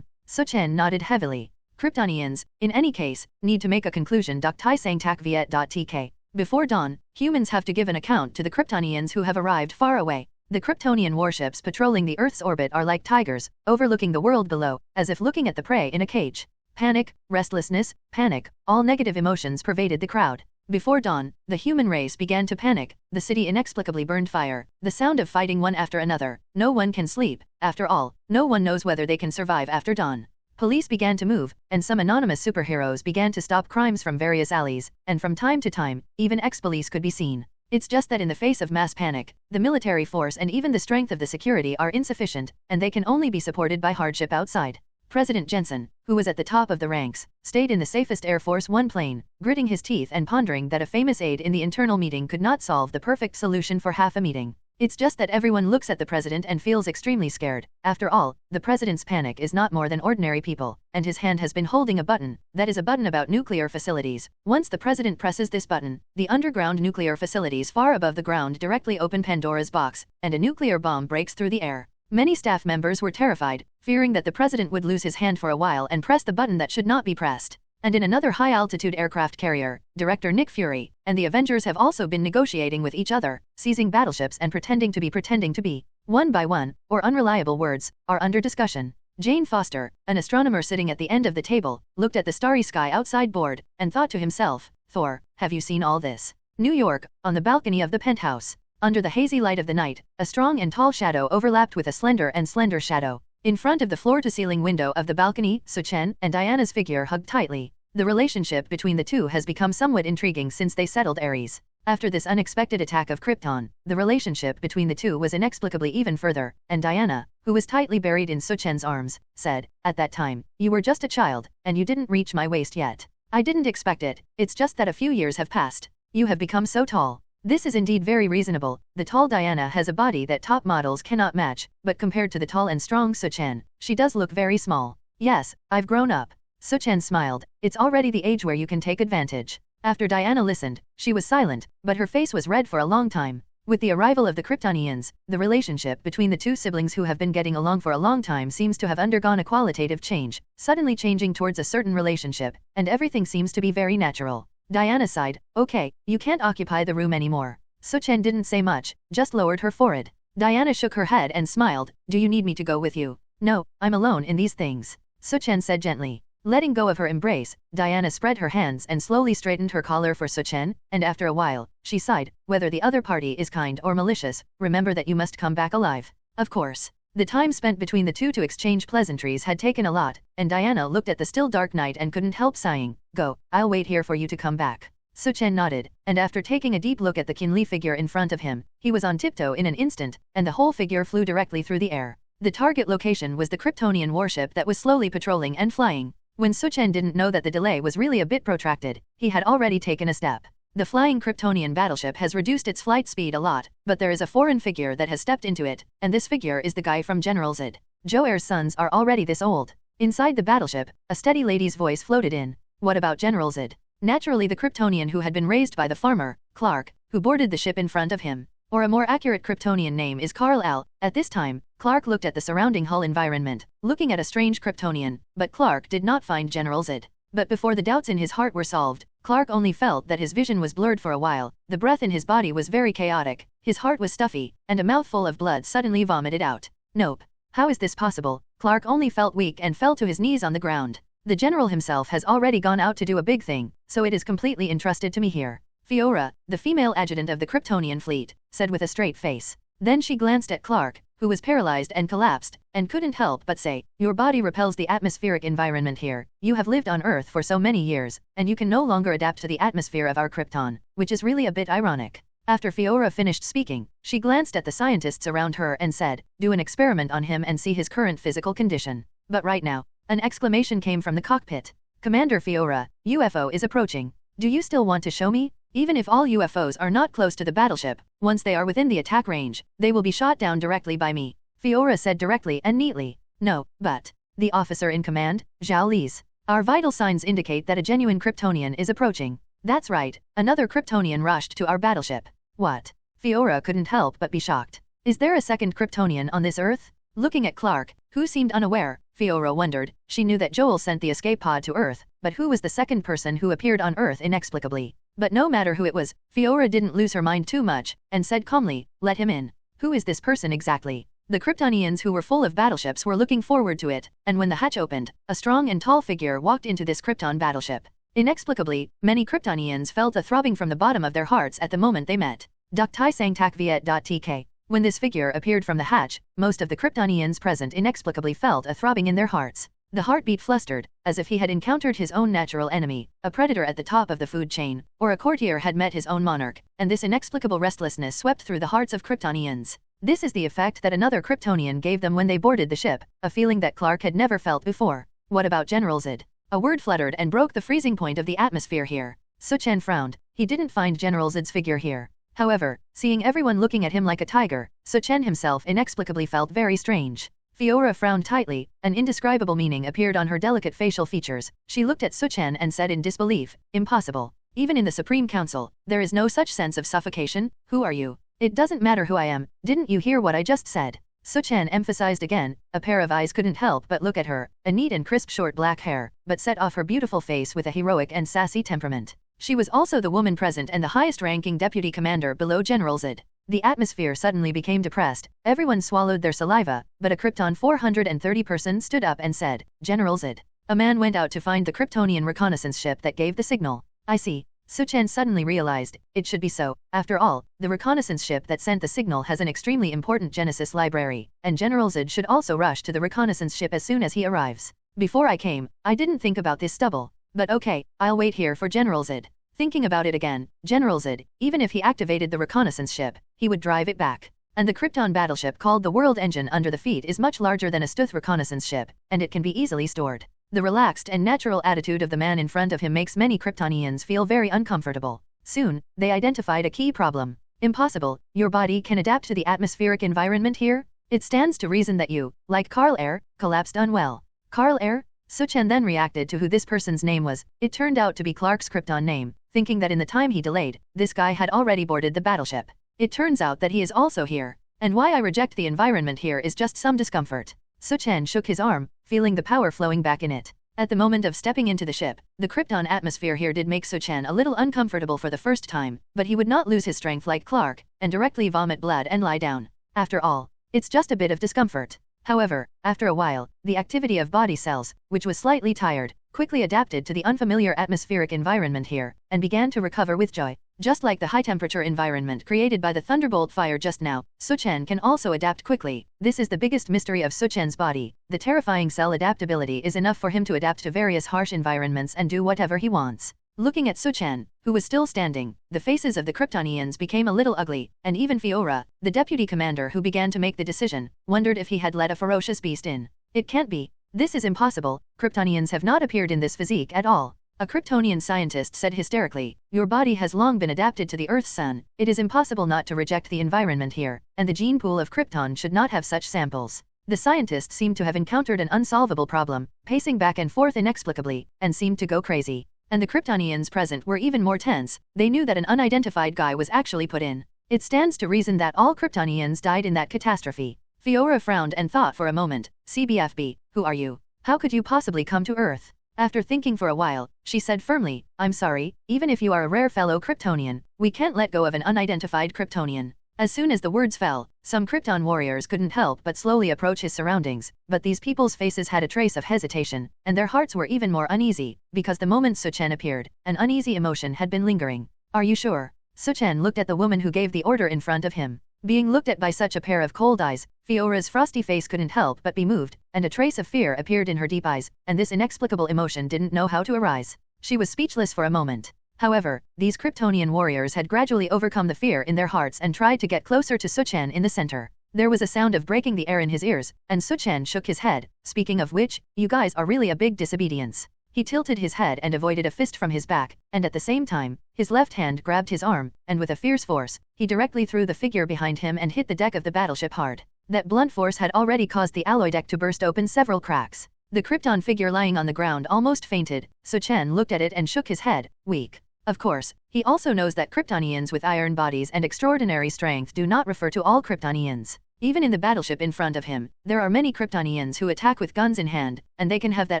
Su Chen nodded heavily. Kryptonians, in any case, need to make a conclusion. Tai sang tak viet.tk. Before dawn, humans have to give an account to the Kryptonians who have arrived far away. The Kryptonian warships patrolling the Earth's orbit are like tigers, overlooking the world below, as if looking at the prey in a cage. Panic, restlessness, panic, all negative emotions pervaded the crowd. Before dawn, the human race began to panic. The city inexplicably burned fire. The sound of fighting one after another. No one can sleep. After all, no one knows whether they can survive after dawn. Police began to move, and some anonymous superheroes began to stop crimes from various alleys, and from time to time, even ex-police could be seen. It's just that in the face of mass panic, the military force and even the strength of the security are insufficient, and they can only be supported by hardship outside. President Jensen, who was at the top of the ranks, stayed in the safest Air Force One plane, gritting his teeth and pondering that a famous aide in the internal meeting could not solve the perfect solution for half a meeting. It's just that everyone looks at the president and feels extremely scared. After all, the president's panic is not more than ordinary people, and his hand has been holding a button. That is a button about nuclear facilities. Once the president presses this button, the underground nuclear facilities far above the ground directly open Pandora's box, and a nuclear bomb breaks through the air. Many staff members were terrified, fearing that the president would lose his hand for a while and press the button that should not be pressed. And in another high-altitude aircraft carrier, director Nick Fury and the Avengers have also been negotiating with each other, seizing battleships and pretending to be. One by one, or unreliable words, are under discussion. Jane Foster, an astronomer sitting at the end of the table, looked at the starry sky outside bored, and thought to himself, Thor, have you seen all this? New York, on the balcony of the penthouse. Under the hazy light of the night, a strong and tall shadow overlapped with a slender shadow. In front of the floor-to-ceiling window of the balcony, Su Chen and Diana's figure hugged tightly. The relationship between the two has become somewhat intriguing since they settled Ares. After this unexpected attack of Krypton, the relationship between the two was inexplicably even further, and Diana, who was tightly buried in Su Chen's arms, said, at that time, you were just a child, and you didn't reach my waist yet. I didn't expect it, it's just that a few years have passed. You have become so tall. This is indeed very reasonable. The tall Diana has a body that top models cannot match, but compared to the tall and strong Su Chen, she does look very small. Yes, I've grown up. Su Chen smiled. It's already the age where you can take advantage. After Diana listened, she was silent, but her face was red for a long time. With the arrival of the Kryptonians, the relationship between the two siblings who have been getting along for a long time seems to have undergone a qualitative change, suddenly changing towards a certain relationship, and everything seems to be very natural. Diana sighed. Okay, you can't occupy the room anymore. Su Chen didn't say much, just lowered her forehead. Diana shook her head and smiled. Do you need me to go with you? No, I'm alone in these things. Su Chen said gently. Letting go of her embrace, Diana spread her hands and slowly straightened her collar for Su Chen, and after a while, she sighed. Whether the other party is kind or malicious, remember that you must come back alive. Of course. The time spent between the two to exchange pleasantries had taken a lot, and Diana looked at the still dark night and couldn't help sighing. Go, I'll wait here for you to come back. Su Chen nodded, and after taking a deep look at the Qinli figure in front of him, he was on tiptoe in an instant, and the whole figure flew directly through the air. The target location was the Kryptonian warship that was slowly patrolling and flying. When Su Chen didn't know that the delay was really a bit protracted, he had already taken a step. The flying Kryptonian battleship has reduced its flight speed a lot, but there is a foreign figure that has stepped into it, and this figure is the guy from General Zod. Joer's sons are already this old. Inside the battleship, a steady lady's voice floated in. What about General Zod? Naturally the Kryptonian who had been raised by the farmer, Clark, who boarded the ship in front of him. Or a more accurate Kryptonian name is Karl Al. At this time, Clark looked at the surrounding hull environment, looking at a strange Kryptonian, but Clark did not find General Zod. But before the doubts in his heart were solved, Clark only felt that his vision was blurred for a while, the breath in his body was very chaotic, his heart was stuffy, and a mouthful of blood suddenly vomited out. Nope. How is this possible? Clark only felt weak and fell to his knees on the ground. The general himself has already gone out to do a big thing, so it is completely entrusted to me here. Fiora, the female adjutant of the Kryptonian fleet, said with a straight face. Then she glanced at Clark, who was paralyzed and collapsed, and couldn't help but say, your body repels the atmospheric environment here, you have lived on Earth for so many years, and you can no longer adapt to the atmosphere of our Krypton, which is really a bit ironic. After Fiora finished speaking, she glanced at the scientists around her and said, do an experiment on him and see his current physical condition. But right now, an exclamation came from the cockpit. Commander Fiora, UFO is approaching. Do you still want to show me? Even if all UFOs are not close to the battleship, once they are within the attack range, they will be shot down directly by me. Fiora said directly and neatly. No, but the officer in command, Zhao Li's. Our vital signs indicate that a genuine Kryptonian is approaching. That's right, another Kryptonian rushed to our battleship. What? Fiora couldn't help but be shocked. Is there a second Kryptonian on this Earth? Looking at Clark, who seemed unaware, Fiora wondered. She knew that Joel sent the escape pod to Earth, but who was the second person who appeared on Earth inexplicably? But no matter who it was, Fiora didn't lose her mind too much, and said calmly, let him in. Who is this person exactly? The Kryptonians who were full of battleships were looking forward to it, and when the hatch opened, a strong and tall figure walked into this Krypton battleship. Inexplicably, many Kryptonians felt a throbbing from the bottom of their hearts at the moment they met. Duktai sang tak viet.tk. When this figure appeared from the hatch, most of the Kryptonians present inexplicably felt a throbbing in their hearts. The heartbeat flustered, as if he had encountered his own natural enemy, a predator at the top of the food chain, or a courtier had met his own monarch, and this inexplicable restlessness swept through the hearts of Kryptonians. This is the effect that another Kryptonian gave them when they boarded the ship, a feeling that Clark had never felt before. What about General Zod? A word fluttered and broke the freezing point of the atmosphere here. Su Chen frowned. He didn't find General Zod's figure here. However, seeing everyone looking at him like a tiger, Su Chen himself inexplicably felt very strange. Fiora frowned tightly, an indescribable meaning appeared on her delicate facial features. She looked at Su Chen and said in disbelief, impossible. Even in the Supreme Council, there is no such sense of suffocation. Who are you? It doesn't matter who I am, didn't you hear what I just said? Su Chen emphasized again, a pair of eyes couldn't help but look at her, a neat and crisp short black hair, but set off her beautiful face with a heroic and sassy temperament. She was also the woman present and the highest-ranking deputy commander below General Zod. The atmosphere suddenly became depressed, everyone swallowed their saliva, but a Krypton 430 person stood up and said, General Zod. A man went out to find the Kryptonian reconnaissance ship that gave the signal. I see. Su Chen suddenly realized, it should be so. After all, the reconnaissance ship that sent the signal has an extremely important Genesis library, and General Zod should also rush to the reconnaissance ship as soon as he arrives. Before I came, I didn't think about this stubble. But okay, I'll wait here for General Zod. Thinking about it again, General Zod, even if he activated the reconnaissance ship, he would drive it back. And the Krypton battleship called the World Engine under the feet is much larger than a Stuth reconnaissance ship, and it can be easily stored. The relaxed and natural attitude of the man in front of him makes many Kryptonians feel very uncomfortable. Soon, they identified a key problem. Impossible, your body can adapt to the atmospheric environment here? It stands to reason that you, like Karl Air, collapsed unwell. Karl Air? Su Chen then reacted to who this person's name was. It turned out to be Clark's Krypton name, thinking that in the time he delayed, this guy had already boarded the battleship. It turns out that he is also here. And why I reject the environment here is just some discomfort. Su Chen shook his arm, feeling the power flowing back in it. At the moment of stepping into the ship, the Krypton atmosphere here did make Su Chen a little uncomfortable for the first time, but he would not lose his strength like Clark, and directly vomit blood and lie down. After all, it's just a bit of discomfort. However, after a while, the activity of body cells, which was slightly tired, quickly adapted to the unfamiliar atmospheric environment here, and began to recover with joy. Just like the high-temperature environment created by the Thunderbolt fire just now, Su Chen can also adapt quickly. This is the biggest mystery of Su Chen's body. The terrifying cell adaptability is enough for him to adapt to various harsh environments and do whatever he wants. Looking at Su Chen, who was still standing, the faces of the Kryptonians became a little ugly, and even Fiora, the deputy commander who began to make the decision, wondered if he had let a ferocious beast in. It can't be. This is impossible. Kryptonians have not appeared in this physique at all. A Kryptonian scientist said hysterically, "Your body has long been adapted to the Earth's sun. It is impossible not to reject the environment here, and the gene pool of Krypton should not have such samples." The scientist seemed to have encountered an unsolvable problem, pacing back and forth inexplicably, and seemed to go crazy. And the Kryptonians present were even more tense. They knew that an unidentified guy was actually put in. It stands to reason that all Kryptonians died in that catastrophe. Fiora frowned and thought for a moment. "CBFB, who are you? How could you possibly come to Earth?" After thinking for a while, she said firmly, "I'm sorry, even if you are a rare fellow Kryptonian, we can't let go of an unidentified Kryptonian." As soon as the words fell, some Krypton warriors couldn't help but slowly approach his surroundings, but these people's faces had a trace of hesitation, and their hearts were even more uneasy, because the moment Su Chen appeared, an uneasy emotion had been lingering. "Are you sure?" Su Chen looked at the woman who gave the order in front of him. Being looked at by such a pair of cold eyes, Fiora's frosty face couldn't help but be moved, and a trace of fear appeared in her deep eyes, and this inexplicable emotion didn't know how to arise. She was speechless for a moment. However, these Kryptonian warriors had gradually overcome the fear in their hearts and tried to get closer to Su Chen in the center. There was a sound of breaking the air in his ears, and Su Chen shook his head. "Speaking of which, you guys are really a big disobedience." He tilted his head and avoided a fist from his back, and at the same time, his left hand grabbed his arm, and with a fierce force, he directly threw the figure behind him and hit the deck of the battleship hard. That blunt force had already caused the alloy deck to burst open several cracks. The Krypton figure lying on the ground almost fainted. Su Chen looked at it and shook his head. "Weak." Of course, he also knows that Kryptonians with iron bodies and extraordinary strength do not refer to all Kryptonians. Even in the battleship in front of him, there are many Kryptonians who attack with guns in hand, and they can have that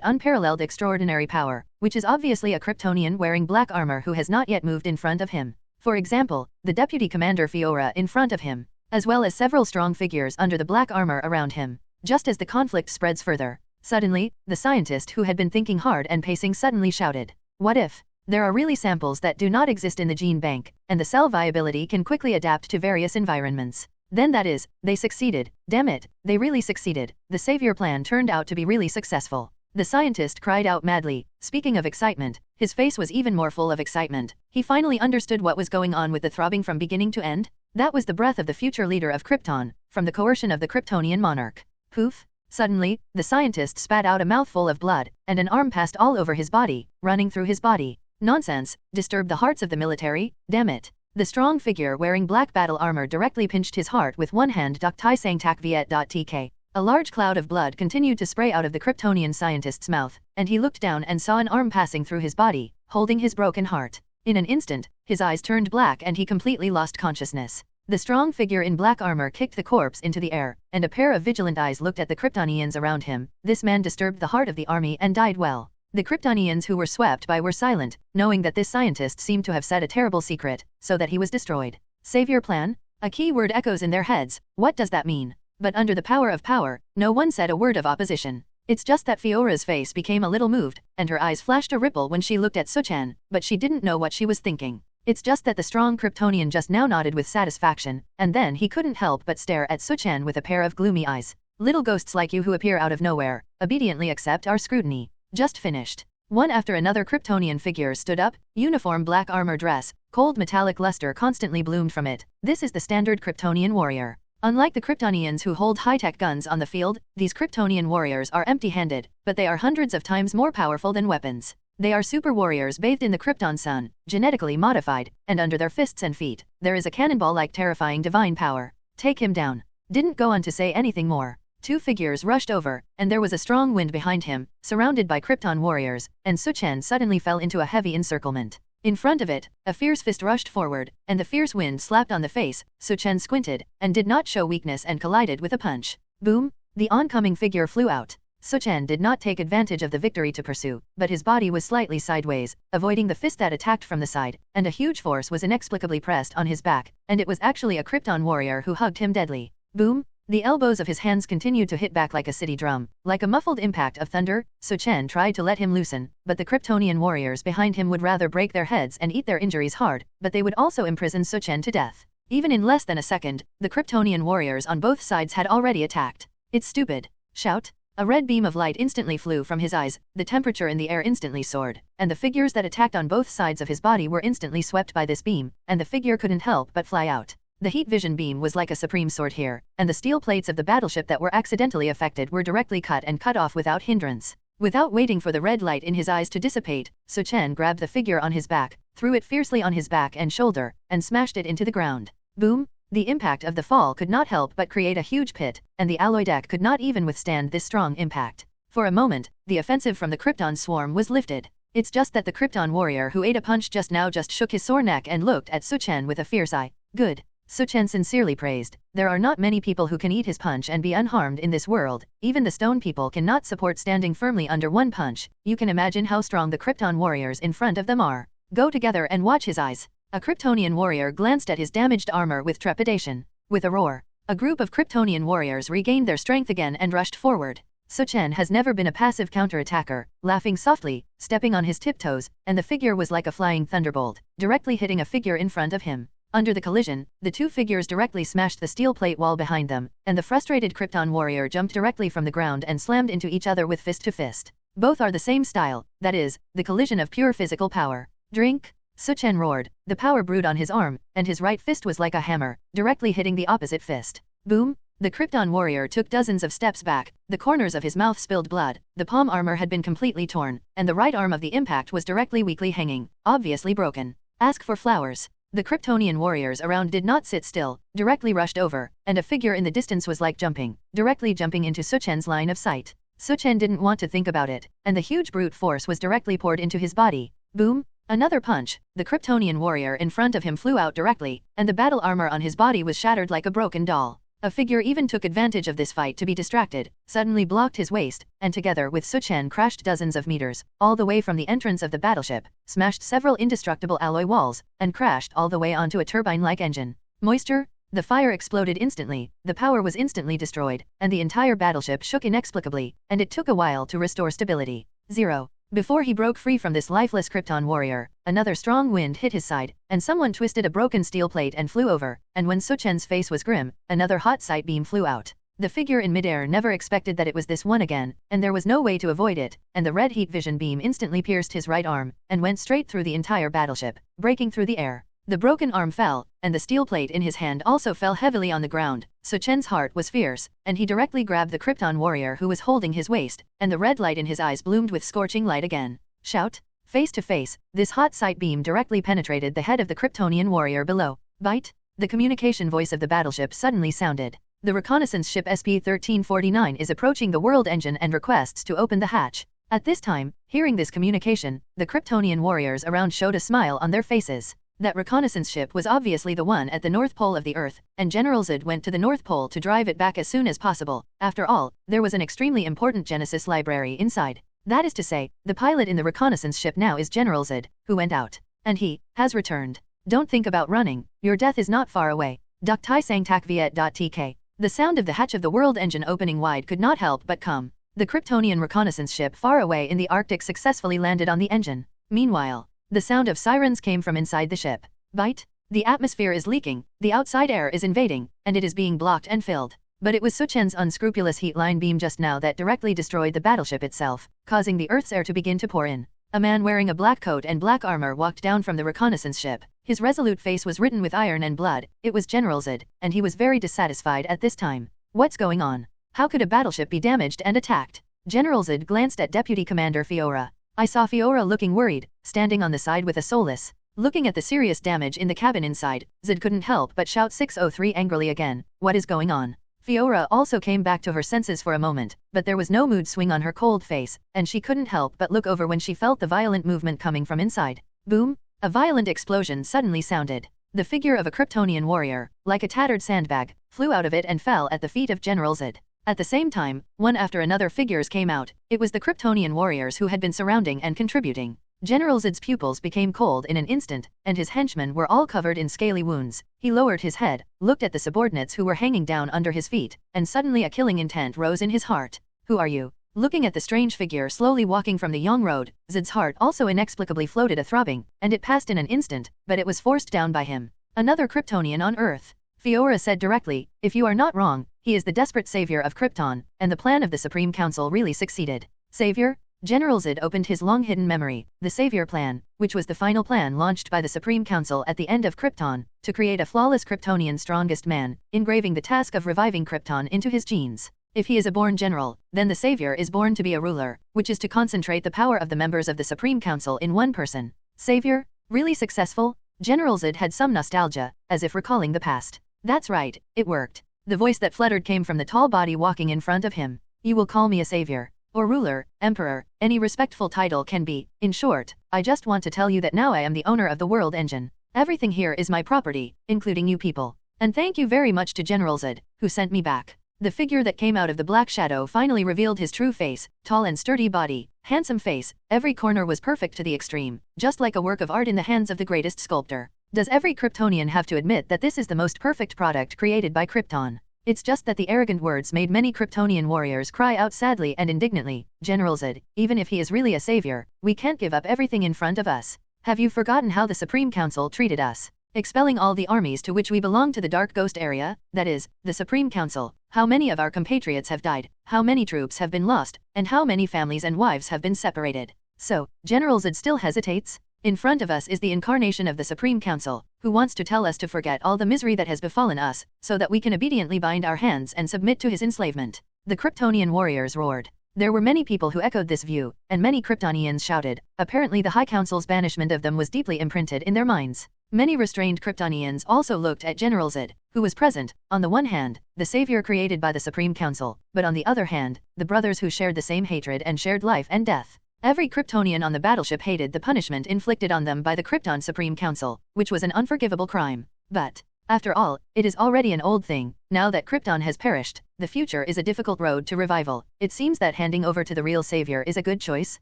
unparalleled extraordinary power, which is obviously a Kryptonian wearing black armor who has not yet moved in front of him. For example, the deputy commander Fiora in front of him, as well as several strong figures under the black armor around him. Just as the conflict spreads further, suddenly, the scientist who had been thinking hard and pacing suddenly shouted, "What if? There are really samples that do not exist in the gene bank, and the cell viability can quickly adapt to various environments. Then that is, they succeeded. Damn it, they really succeeded. The savior plan turned out to be really successful." The scientist cried out madly. Speaking of excitement, his face was even more full of excitement. He finally understood what was going on with the throbbing from beginning to end. That was the breath of the future leader of Krypton, from the coercion of the Kryptonian monarch. Poof! Suddenly, the scientist spat out a mouthful of blood, and an arm passed all over his body, running through his body. Nonsense, disturbed the hearts of the military, damn it. The strong figure wearing black battle armor directly pinched his heart with one hand. Tai sang tak viet.tk. A large cloud of blood continued to spray out of the Kryptonian scientist's mouth, and he looked down and saw an arm passing through his body, holding his broken heart. In an instant, his eyes turned black and he completely lost consciousness. The strong figure in black armor kicked the corpse into the air, and a pair of vigilant eyes looked at the Kryptonians around him. This man disturbed the heart of the army and died well. The Kryptonians who were swept by were silent, knowing that this scientist seemed to have said a terrible secret, so that he was destroyed. Savior plan? A key word echoes in their heads. What does that mean? But under the power of power, no one said a word of opposition. It's just that Fiora's face became a little moved, and her eyes flashed a ripple when she looked at Su Chen, but she didn't know what she was thinking. It's just that the strong Kryptonian just now nodded with satisfaction, and then he couldn't help but stare at Su Chen with a pair of gloomy eyes. "Little ghosts like you who appear out of nowhere, obediently accept our scrutiny." Just finished. One after another Kryptonian figures stood up, uniform black armor dress, cold metallic luster constantly bloomed from it. This is the standard Kryptonian warrior. Unlike the Kryptonians who hold high-tech guns on the field, these Kryptonian warriors are empty-handed, but they are hundreds of times more powerful than weapons. They are super warriors bathed in the Krypton sun, genetically modified, and under their fists and feet, there is a cannonball-like terrifying divine power. Take him down. Didn't go on to say anything more. Two figures rushed over, and there was a strong wind behind him, surrounded by Krypton warriors, and Su Chen suddenly fell into a heavy encirclement. In front of it, a fierce fist rushed forward, and the fierce wind slapped on the face. Su Chen squinted, and did not show weakness and collided with a punch. Boom! The oncoming figure flew out. Su Chen did not take advantage of the victory to pursue, but his body was slightly sideways, avoiding the fist that attacked from the side, and a huge force was inexplicably pressed on his back, and it was actually a Krypton warrior who hugged him deadly. Boom! The elbows of his hands continued to hit back like a city drum. Like a muffled impact of thunder, Su Chen tried to let him loosen, but the Kryptonian warriors behind him would rather break their heads and eat their injuries hard, but they would also imprison Su Chen to death. Even in less than a second, the Kryptonian warriors on both sides had already attacked. "It's stupid. Shout. A red beam of light instantly flew from his eyes, the temperature in the air instantly soared, and the figures that attacked on both sides of his body were instantly swept by this beam, and the figure couldn't help but fly out. The heat vision beam was like a supreme sword here, and the steel plates of the battleship that were accidentally affected were directly cut off without hindrance. Without waiting for the red light in his eyes to dissipate, Su Chen grabbed the figure on his back, threw it fiercely on his back and shoulder, and smashed it into the ground. Boom! The impact of the fall could not help but create a huge pit, and the alloy deck could not even withstand this strong impact. For a moment, the offensive from the Krypton swarm was lifted. It's just that the Krypton warrior who ate a punch just now just shook his sore neck and looked at Su Chen with a fierce eye. Good. Su Chen sincerely praised. There are not many people who can eat his punch and be unharmed in this world. Even the stone people cannot support standing firmly under one punch. You can imagine how strong the Krypton warriors in front of them are. Go together and watch his eyes. A Kryptonian warrior glanced at his damaged armor with trepidation. With a roar, a group of Kryptonian warriors regained their strength again and rushed forward. Su Chen has never been a passive counterattacker, laughing softly, stepping on his tiptoes, and the figure was like a flying thunderbolt, directly hitting a figure in front of him. Under the collision, the two figures directly smashed the steel plate wall behind them, and the frustrated Krypton warrior jumped directly from the ground and slammed into each other with fist to fist. Both are the same style, that is, the collision of pure physical power. Drink! Su Chen roared. The power brewed on his arm, and his right fist was like a hammer, directly hitting the opposite fist. Boom! The Krypton warrior took dozens of steps back, the corners of his mouth spilled blood, the palm armor had been completely torn, and the right arm of the impact was directly weakly hanging, obviously broken. Ask for flowers. The Kryptonian warriors around did not sit still, directly rushed over, and a figure in the distance was like directly jumping into Su Chen's line of sight. Su Chen didn't want to think about it, and the huge brute force was directly poured into his body. Boom! Another punch, the Kryptonian warrior in front of him flew out directly, and the battle armor on his body was shattered like a broken doll. A figure even took advantage of this fight to be distracted, suddenly blocked his waist, and together with Su Chen crashed dozens of meters, all the way from the entrance of the battleship, smashed several indestructible alloy walls, and crashed all the way onto a turbine-like engine. Moisture? The fire exploded instantly, the power was instantly destroyed, and the entire battleship shook inexplicably, and it took a while to restore stability. 0. Before he broke free from this lifeless Krypton warrior, another strong wind hit his side, and someone twisted a broken steel plate and flew over, and when Su Chen's face was grim, another hot sight beam flew out. The figure in midair never expected that it was this one again, and there was no way to avoid it, and the red heat vision beam instantly pierced his right arm, and went straight through the entire battleship, breaking through the air. The broken arm fell, and the steel plate in his hand also fell heavily on the ground. Su Chen's heart was fierce, and he directly grabbed the Krypton warrior who was holding his waist, and the red light in his eyes bloomed with scorching light again. Shout! Face to face, this hot sight beam directly penetrated the head of the Kryptonian warrior below. Bite! The communication voice of the battleship suddenly sounded. The reconnaissance ship SP-1349 is approaching the world engine and requests to open the hatch. At this time, hearing this communication, the Kryptonian warriors around showed a smile on their faces. That reconnaissance ship was obviously the one at the North Pole of the Earth, and General Zod went to the North Pole to drive it back as soon as possible. After all, there was an extremely important Genesis library inside. That is to say, the pilot in the reconnaissance ship now is General Zod, who went out. And he has returned. Don't think about running, your death is not far away. Dak Tai Sang Tak Viet.tk. The sound of the hatch of the world engine opening wide could not help but come. The Kryptonian reconnaissance ship far away in the Arctic successfully landed on the engine. Meanwhile, the sound of sirens came from inside the ship. Bite! The atmosphere is leaking, the outside air is invading, and it is being blocked and filled. But it was Su Chen's unscrupulous heat line beam just now that directly destroyed the battleship itself, causing the Earth's air to begin to pour in. A man wearing a black coat and black armor walked down from the reconnaissance ship. His resolute face was written with iron and blood. It was General Zod, and he was very dissatisfied at this time. What's going on? How could a battleship be damaged and attacked? General Zod glanced at Deputy Commander Fiora. I saw Fiora looking worried, standing on the side with a soulless. Looking at the serious damage in the cabin inside, Zod couldn't help but shout 603 angrily again. What is going on? Fiora also came back to her senses for a moment, but there was no mood swing on her cold face, and she couldn't help but look over when she felt the violent movement coming from inside. Boom! A violent explosion suddenly sounded. The figure of a Kryptonian warrior, like a tattered sandbag, flew out of it and fell at the feet of General Zod. At the same time, one after another figures came out. It was the Kryptonian warriors who had been surrounding and contributing. General Zod's pupils became cold in an instant, and his henchmen were all covered in scaly wounds. He lowered his head, looked at the subordinates who were hanging down under his feet, and suddenly a killing intent rose in his heart. Who are you? Looking at the strange figure slowly walking from the Yang Road, Zod's heart also inexplicably floated a throbbing, and it passed in an instant, but it was forced down by him. Another Kryptonian on Earth. Fiora said directly, if you are not wrong, He is the desperate savior of Krypton, and the plan of the Supreme Council really succeeded. Savior? General Zod opened his long-hidden memory, the Savior Plan, which was the final plan launched by the Supreme Council at the end of Krypton, to create a flawless Kryptonian strongest man, engraving the task of reviving Krypton into his genes. If he is a born general, then the Savior is born to be a ruler, which is to concentrate the power of the members of the Supreme Council in one person. Savior? Really successful? General Zod had some nostalgia, as if recalling the past. That's right, it worked. The voice that fluttered came from the tall body walking in front of him. You will call me a savior. Or ruler, emperor, any respectful title can be. In short, I just want to tell you that now I am the owner of the world engine. Everything here is my property, including you people. And thank you very much to General Zod, who sent me back. The figure that came out of the black shadow finally revealed his true face, tall and sturdy body, handsome face, every corner was perfect to the extreme, just like a work of art in the hands of the greatest sculptor. Does every Kryptonian have to admit that this is the most perfect product created by Krypton? It's just that the arrogant words made many Kryptonian warriors cry out sadly and indignantly. General Zod, even if he is really a savior, we can't give up everything in front of us. Have you forgotten how the Supreme Council treated us? Expelling all the armies to which we belong to the Dark Ghost area, that is, the Supreme Council. How many of our compatriots have died, how many troops have been lost, and how many families and wives have been separated. So, General Zod still hesitates? In front of us is the incarnation of the Supreme Council, who wants to tell us to forget all the misery that has befallen us, so that we can obediently bind our hands and submit to his enslavement. The Kryptonian warriors roared. There were many people who echoed this view, and many Kryptonians shouted. Apparently the High Council's banishment of them was deeply imprinted in their minds. Many restrained Kryptonians also looked at General Zod, who was present, on the one hand, the savior created by the Supreme Council, but on the other hand, the brothers who shared the same hatred and shared life and death. Every Kryptonian on the battleship hated the punishment inflicted on them by the Krypton Supreme Council, which was an unforgivable crime. But, after all, it is already an old thing. Now that Krypton has perished, the future is a difficult road to revival. It seems that handing over to the real savior is a good choice.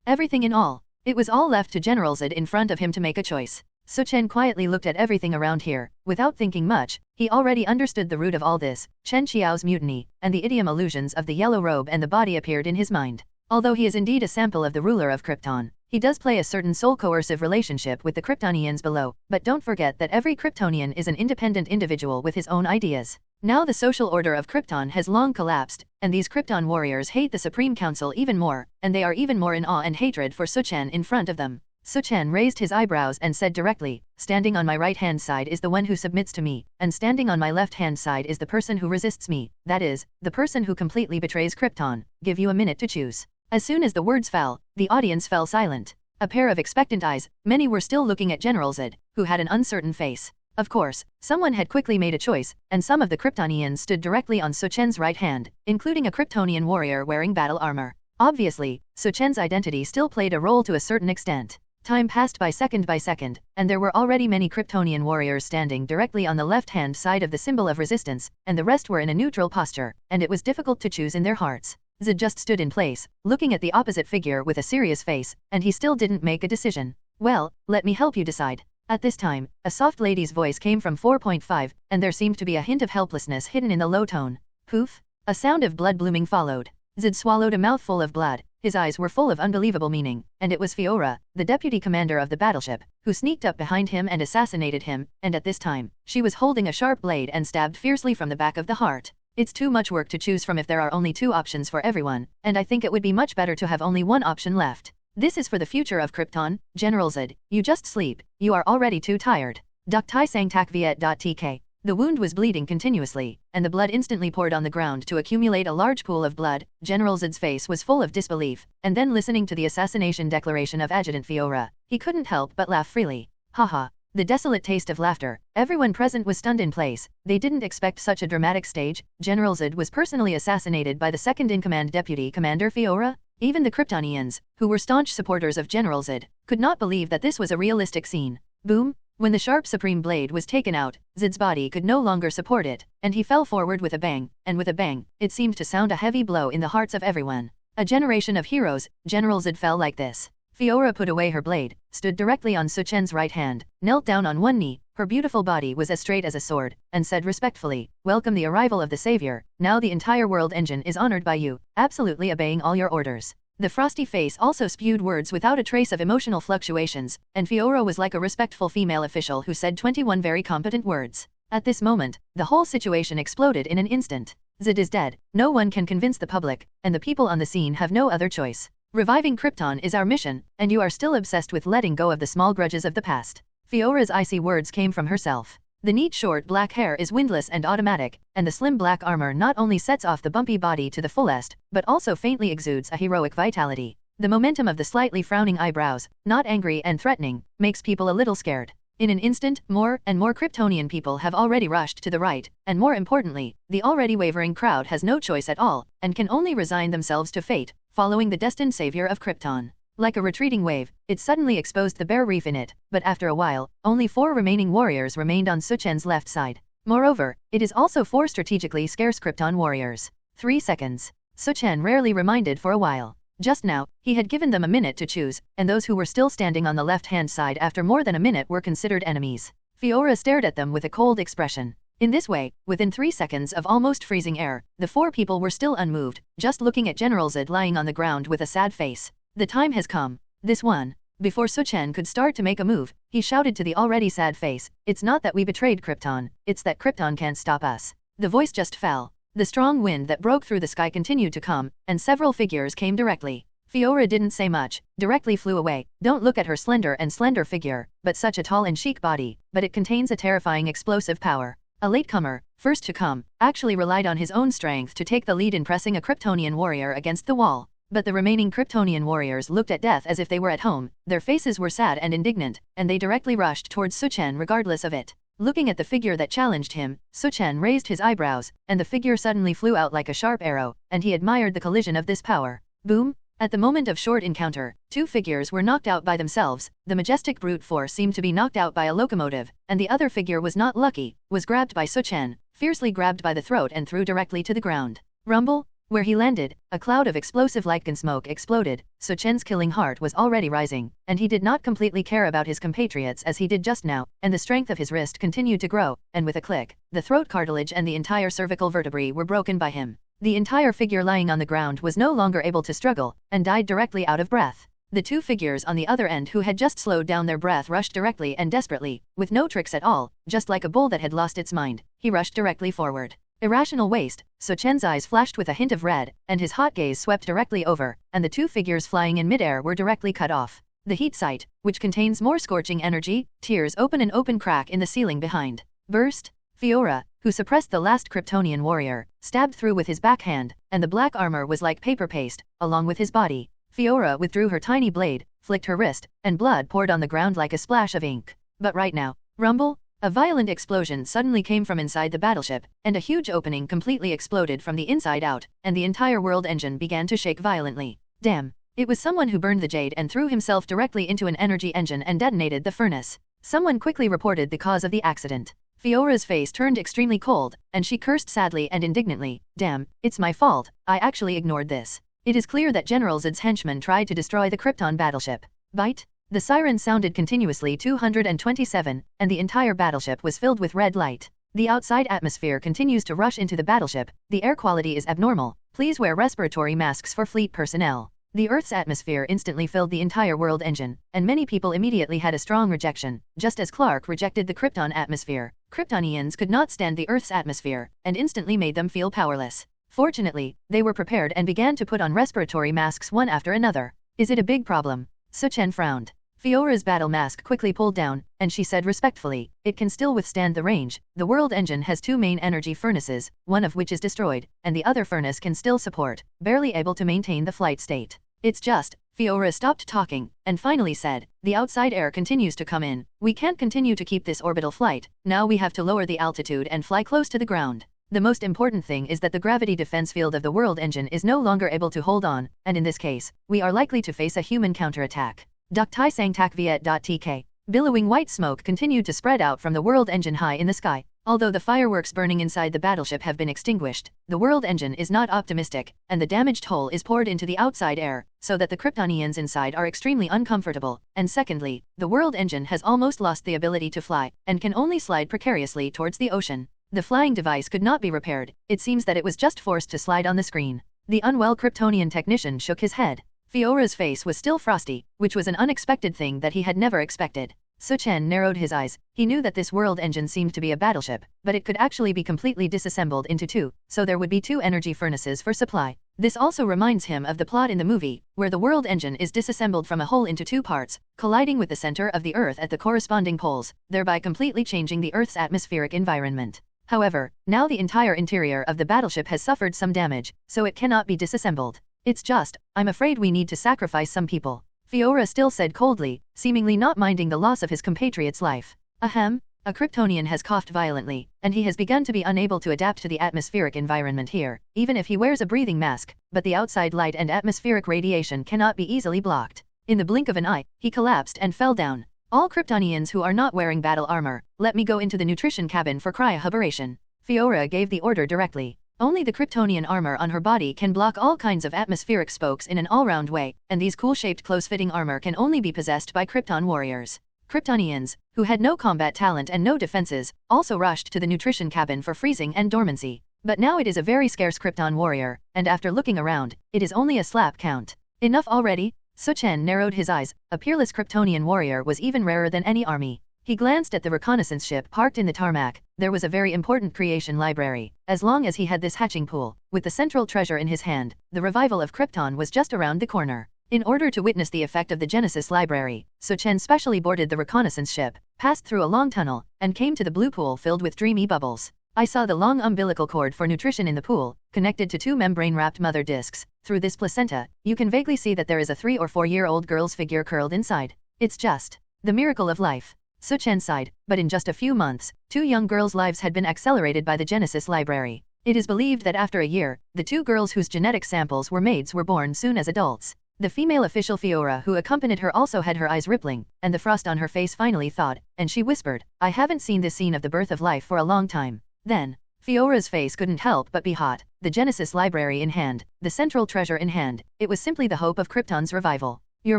Everything in all. It was all left to General Zod in front of him to make a choice. Su Chen quietly looked at everything around here. Without thinking much, he already understood the root of all this. Chen Qiao's mutiny, and the idiom illusions of the yellow robe and the body appeared in his mind. Although he is indeed a sample of the ruler of Krypton, he does play a certain soul-coercive relationship with the Kryptonians below, but don't forget that every Kryptonian is an independent individual with his own ideas. Now the social order of Krypton has long collapsed, and these Krypton warriors hate the Supreme Council even more, and they are even more in awe and hatred for Su Chen in front of them. Su Chen raised his eyebrows and said directly, standing on my right-hand side is the one who submits to me, and standing on my left-hand side is the person who resists me, that is, the person who completely betrays Krypton. Give you a minute to choose. As soon as the words fell, the audience fell silent. A pair of expectant eyes, many were still looking at General Zod, who had an uncertain face. Of course, someone had quickly made a choice, and some of the Kryptonians stood directly on Su Chen's right hand, including a Kryptonian warrior wearing battle armor. Obviously, Su Chen's identity still played a role to a certain extent. Time passed by second, and there were already many Kryptonian warriors standing directly on the left-hand side of the symbol of resistance, and the rest were in a neutral posture, and it was difficult to choose in their hearts. Zod just stood in place, looking at the opposite figure with a serious face, and he still didn't make a decision. Well, let me help you decide. At this time, a soft lady's voice came from 4.5, and there seemed to be a hint of helplessness hidden in the low tone. Poof! A sound of blood blooming followed. Zod swallowed a mouthful of blood. His eyes were full of unbelievable meaning, and it was Fiora, the deputy commander of the battleship, who sneaked up behind him and assassinated him, and at this time, she was holding a sharp blade and stabbed fiercely from the back of the heart. It's too much work to choose from if there are only two options for everyone, and I think it would be much better to have only one option left. This is for the future of Krypton. General Zod, you just sleep, you are already too tired. Duk Tai Sang Tak Viet.tk. The wound was bleeding continuously, and the blood instantly poured on the ground to accumulate a large pool of blood. General Zod's face was full of disbelief, and then listening to the assassination declaration of Adjutant Fiora, he couldn't help but laugh freely. Haha. The desolate taste of laughter. Everyone present was stunned in place. They didn't expect such a dramatic stage. General Zod was personally assassinated by the second-in-command Deputy Commander Fiora. Even the Kryptonians, who were staunch supporters of General Zod, could not believe that this was a realistic scene. Boom! When the sharp supreme blade was taken out, Zod's body could no longer support it, and he fell forward with a bang, and with a bang, it seemed to sound a heavy blow in the hearts of everyone. A generation of heroes. General Zod fell like this. Fiora put away her blade, stood directly on Su Chen's right hand, knelt down on one knee, her beautiful body was as straight as a sword, and said respectfully, "Welcome the arrival of the Savior, now the entire world engine is honored by you, absolutely obeying all your orders." The frosty face also spewed words without a trace of emotional fluctuations, and Fiora was like a respectful female official who said 21 very competent words. At this moment, the whole situation exploded in an instant. Zed is dead, no one can convince the public, and the people on the scene have no other choice. Reviving Krypton is our mission, and you are still obsessed with letting go of the small grudges of the past. Fiora's icy words came from herself. The neat short black hair is windless and automatic, and the slim black armor not only sets off the bumpy body to the fullest, but also faintly exudes a heroic vitality. The momentum of the slightly frowning eyebrows, not angry and threatening, makes people a little scared. In an instant, more and more Kryptonian people have already rushed to the right, and more importantly, the already wavering crowd has no choice at all, and can only resign themselves to fate, following the destined savior of Krypton. Like a retreating wave, it suddenly exposed the bare reef in it, but after a while, only 4 remaining warriors remained on Su Chen's left side. Moreover, it is also 4 strategically scarce Krypton warriors. 3 seconds. Su Chen rarely reminded for a while. Just now, he had given them a minute to choose, and those who were still standing on the left-hand side after more than a minute were considered enemies. Fiora stared at them with a cold expression. In this way, within 3 seconds of almost freezing air, the 4 people were still unmoved, just looking at General Zed lying on the ground with a sad face. The time has come. This one. Before Su Chen could start to make a move, he shouted to the already sad face, "It's not that we betrayed Krypton, it's that Krypton can't stop us." The voice just fell. The strong wind that broke through the sky continued to come, and several figures came directly. Fiora didn't say much, directly flew away. Don't look at her slender figure, but such a tall and chic body, but it contains a terrifying explosive power. A latecomer, first to come, actually relied on his own strength to take the lead in pressing a Kryptonian warrior against the wall. But the remaining Kryptonian warriors looked at death as if they were at home, their faces were sad and indignant, and they directly rushed towards Su Chen regardless of it. Looking at the figure that challenged him, Su Chen raised his eyebrows, and the figure suddenly flew out like a sharp arrow, and he admired the collision of this power. Boom! At the moment of short encounter, 2 figures were knocked out by themselves. The majestic brute force seemed to be knocked out by a locomotive, and the other figure was not lucky, was grabbed by Su Chen, fiercely grabbed by the throat and threw directly to the ground. Rumble! Where he landed, a cloud of explosive light and smoke exploded. Su Chen's killing heart was already rising, and he did not completely care about his compatriots as he did just now, and the strength of his wrist continued to grow, and with a click, the throat cartilage and the entire cervical vertebrae were broken by him. The entire figure lying on the ground was no longer able to struggle, and died directly out of breath. The 2 figures on the other end who had just slowed down their breath rushed directly and desperately, with no tricks at all, just like a bull that had lost its mind. He rushed directly forward. Irrational waste. Su Chen's eyes flashed with a hint of red, and his hot gaze swept directly over, and the 2 figures flying in midair were directly cut off. The heat sight, which contains more scorching energy, tears open an open crack in the ceiling behind. Burst. Fiora, who suppressed the last Kryptonian warrior, stabbed through with his backhand, and the black armor was like paper paste, along with his body. Fiora withdrew her tiny blade, flicked her wrist, and blood poured on the ground like a splash of ink. But right now, rumble! A violent explosion suddenly came from inside the battleship, and a huge opening completely exploded from the inside out, and the entire world engine began to shake violently. Damn! It was someone who burned the jade and threw himself directly into an energy engine and detonated the furnace. Someone quickly reported the cause of the accident. Fiora's face turned extremely cold, and she cursed sadly and indignantly. Damn, it's my fault, I actually ignored this. It is clear that General Zed's henchmen tried to destroy the Krypton battleship. Bite? The siren sounded continuously 227, and the entire battleship was filled with red light. The outside atmosphere continues to rush into the battleship. The air quality is abnormal. Please wear respiratory masks for fleet personnel. The Earth's atmosphere instantly filled the entire world engine, and many people immediately had a strong rejection, just as Clark rejected the Krypton atmosphere. Kryptonians could not stand the Earth's atmosphere, and instantly made them feel powerless. Fortunately, they were prepared and began to put on respiratory masks one after another. Is it a big problem? Su Chen frowned. Fiora's battle mask quickly pulled down, and she said respectfully, "It can still withstand the range. The world engine has 2 main energy furnaces, one of which is destroyed, and the other furnace can still support, barely able to maintain the flight state. It's just..." Fiora stopped talking, and finally said, "The outside air continues to come in. We can't continue to keep this orbital flight. Now we have to lower the altitude and fly close to the ground. The most important thing is that the gravity defense field of the world engine is no longer able to hold on, and in this case, we are likely to face a human counterattack." Duk sang tak viet.tk. Billowing white smoke continued to spread out from the world engine high in the sky. Although the fireworks burning inside the battleship have been extinguished, the world engine is not optimistic, and the damaged hull is poured into the outside air, so that the Kryptonians inside are extremely uncomfortable, and secondly, the world engine has almost lost the ability to fly, and can only slide precariously towards the ocean. The flying device could not be repaired. It seems that it was just forced to slide on the screen. The unwell Kryptonian technician shook his head. Fiora's face was still frosty, which was an unexpected thing that he had never expected. Su Chen narrowed his eyes. He knew that this world engine seemed to be a battleship, but it could actually be completely disassembled into two, so there would be two energy furnaces for supply. This also reminds him of the plot in the movie, where the world engine is disassembled from a whole into two parts, colliding with the center of the Earth at the corresponding poles, thereby completely changing the Earth's atmospheric environment. However, now the entire interior of the battleship has suffered some damage, so it cannot be disassembled. It's just, I'm afraid we need to sacrifice some people. Fiora still said coldly, seemingly not minding the loss of his compatriot's life. Ahem. A Kryptonian has coughed violently, and he has begun to be unable to adapt to the atmospheric environment here, even if he wears a breathing mask, but the outside light and atmospheric radiation cannot be easily blocked. In the blink of an eye, he collapsed and fell down. All Kryptonians who are not wearing battle armor, let me go into the nutrition cabin for cryohibernation. Fiora gave the order directly. Only the Kryptonian armor on her body can block all kinds of atmospheric spokes in an all-round way, and these cool-shaped close-fitting armor can only be possessed by Krypton warriors. Kryptonians, who had no combat talent and no defenses, also rushed to the nutrition cabin for freezing and dormancy. But now it is a very scarce Krypton warrior, and after looking around, it is only a slap count. Enough already? Su Chen narrowed his eyes. A peerless Kryptonian warrior was even rarer than any army. He glanced at the reconnaissance ship parked in the tarmac. There was a very important creation library. As long as he had this hatching pool, with the central treasure in his hand, the revival of Krypton was just around the corner. In order to witness the effect of the Genesis library, Su Chen specially boarded the reconnaissance ship, passed through a long tunnel, and came to the blue pool filled with dreamy bubbles. I saw the long umbilical cord for nutrition in the pool, connected to two membrane-wrapped mother discs. Through this placenta, you can vaguely see that there is a 3- or 4-year-old girl's figure curled inside. It's just the miracle of life. Su Chen sighed, but in just a few months, 2 young girls' lives had been accelerated by the Genesis library. It is believed that after a year, the 2 girls whose genetic samples were maids were born soon as adults. The female official Fiora who accompanied her also had her eyes rippling, and the frost on her face finally thawed, and she whispered, I haven't seen this scene of the birth of life for a long time. Then, Fiora's face couldn't help but be hot, the Genesis library in hand, the central treasure in hand. It was simply the hope of Krypton's revival. Your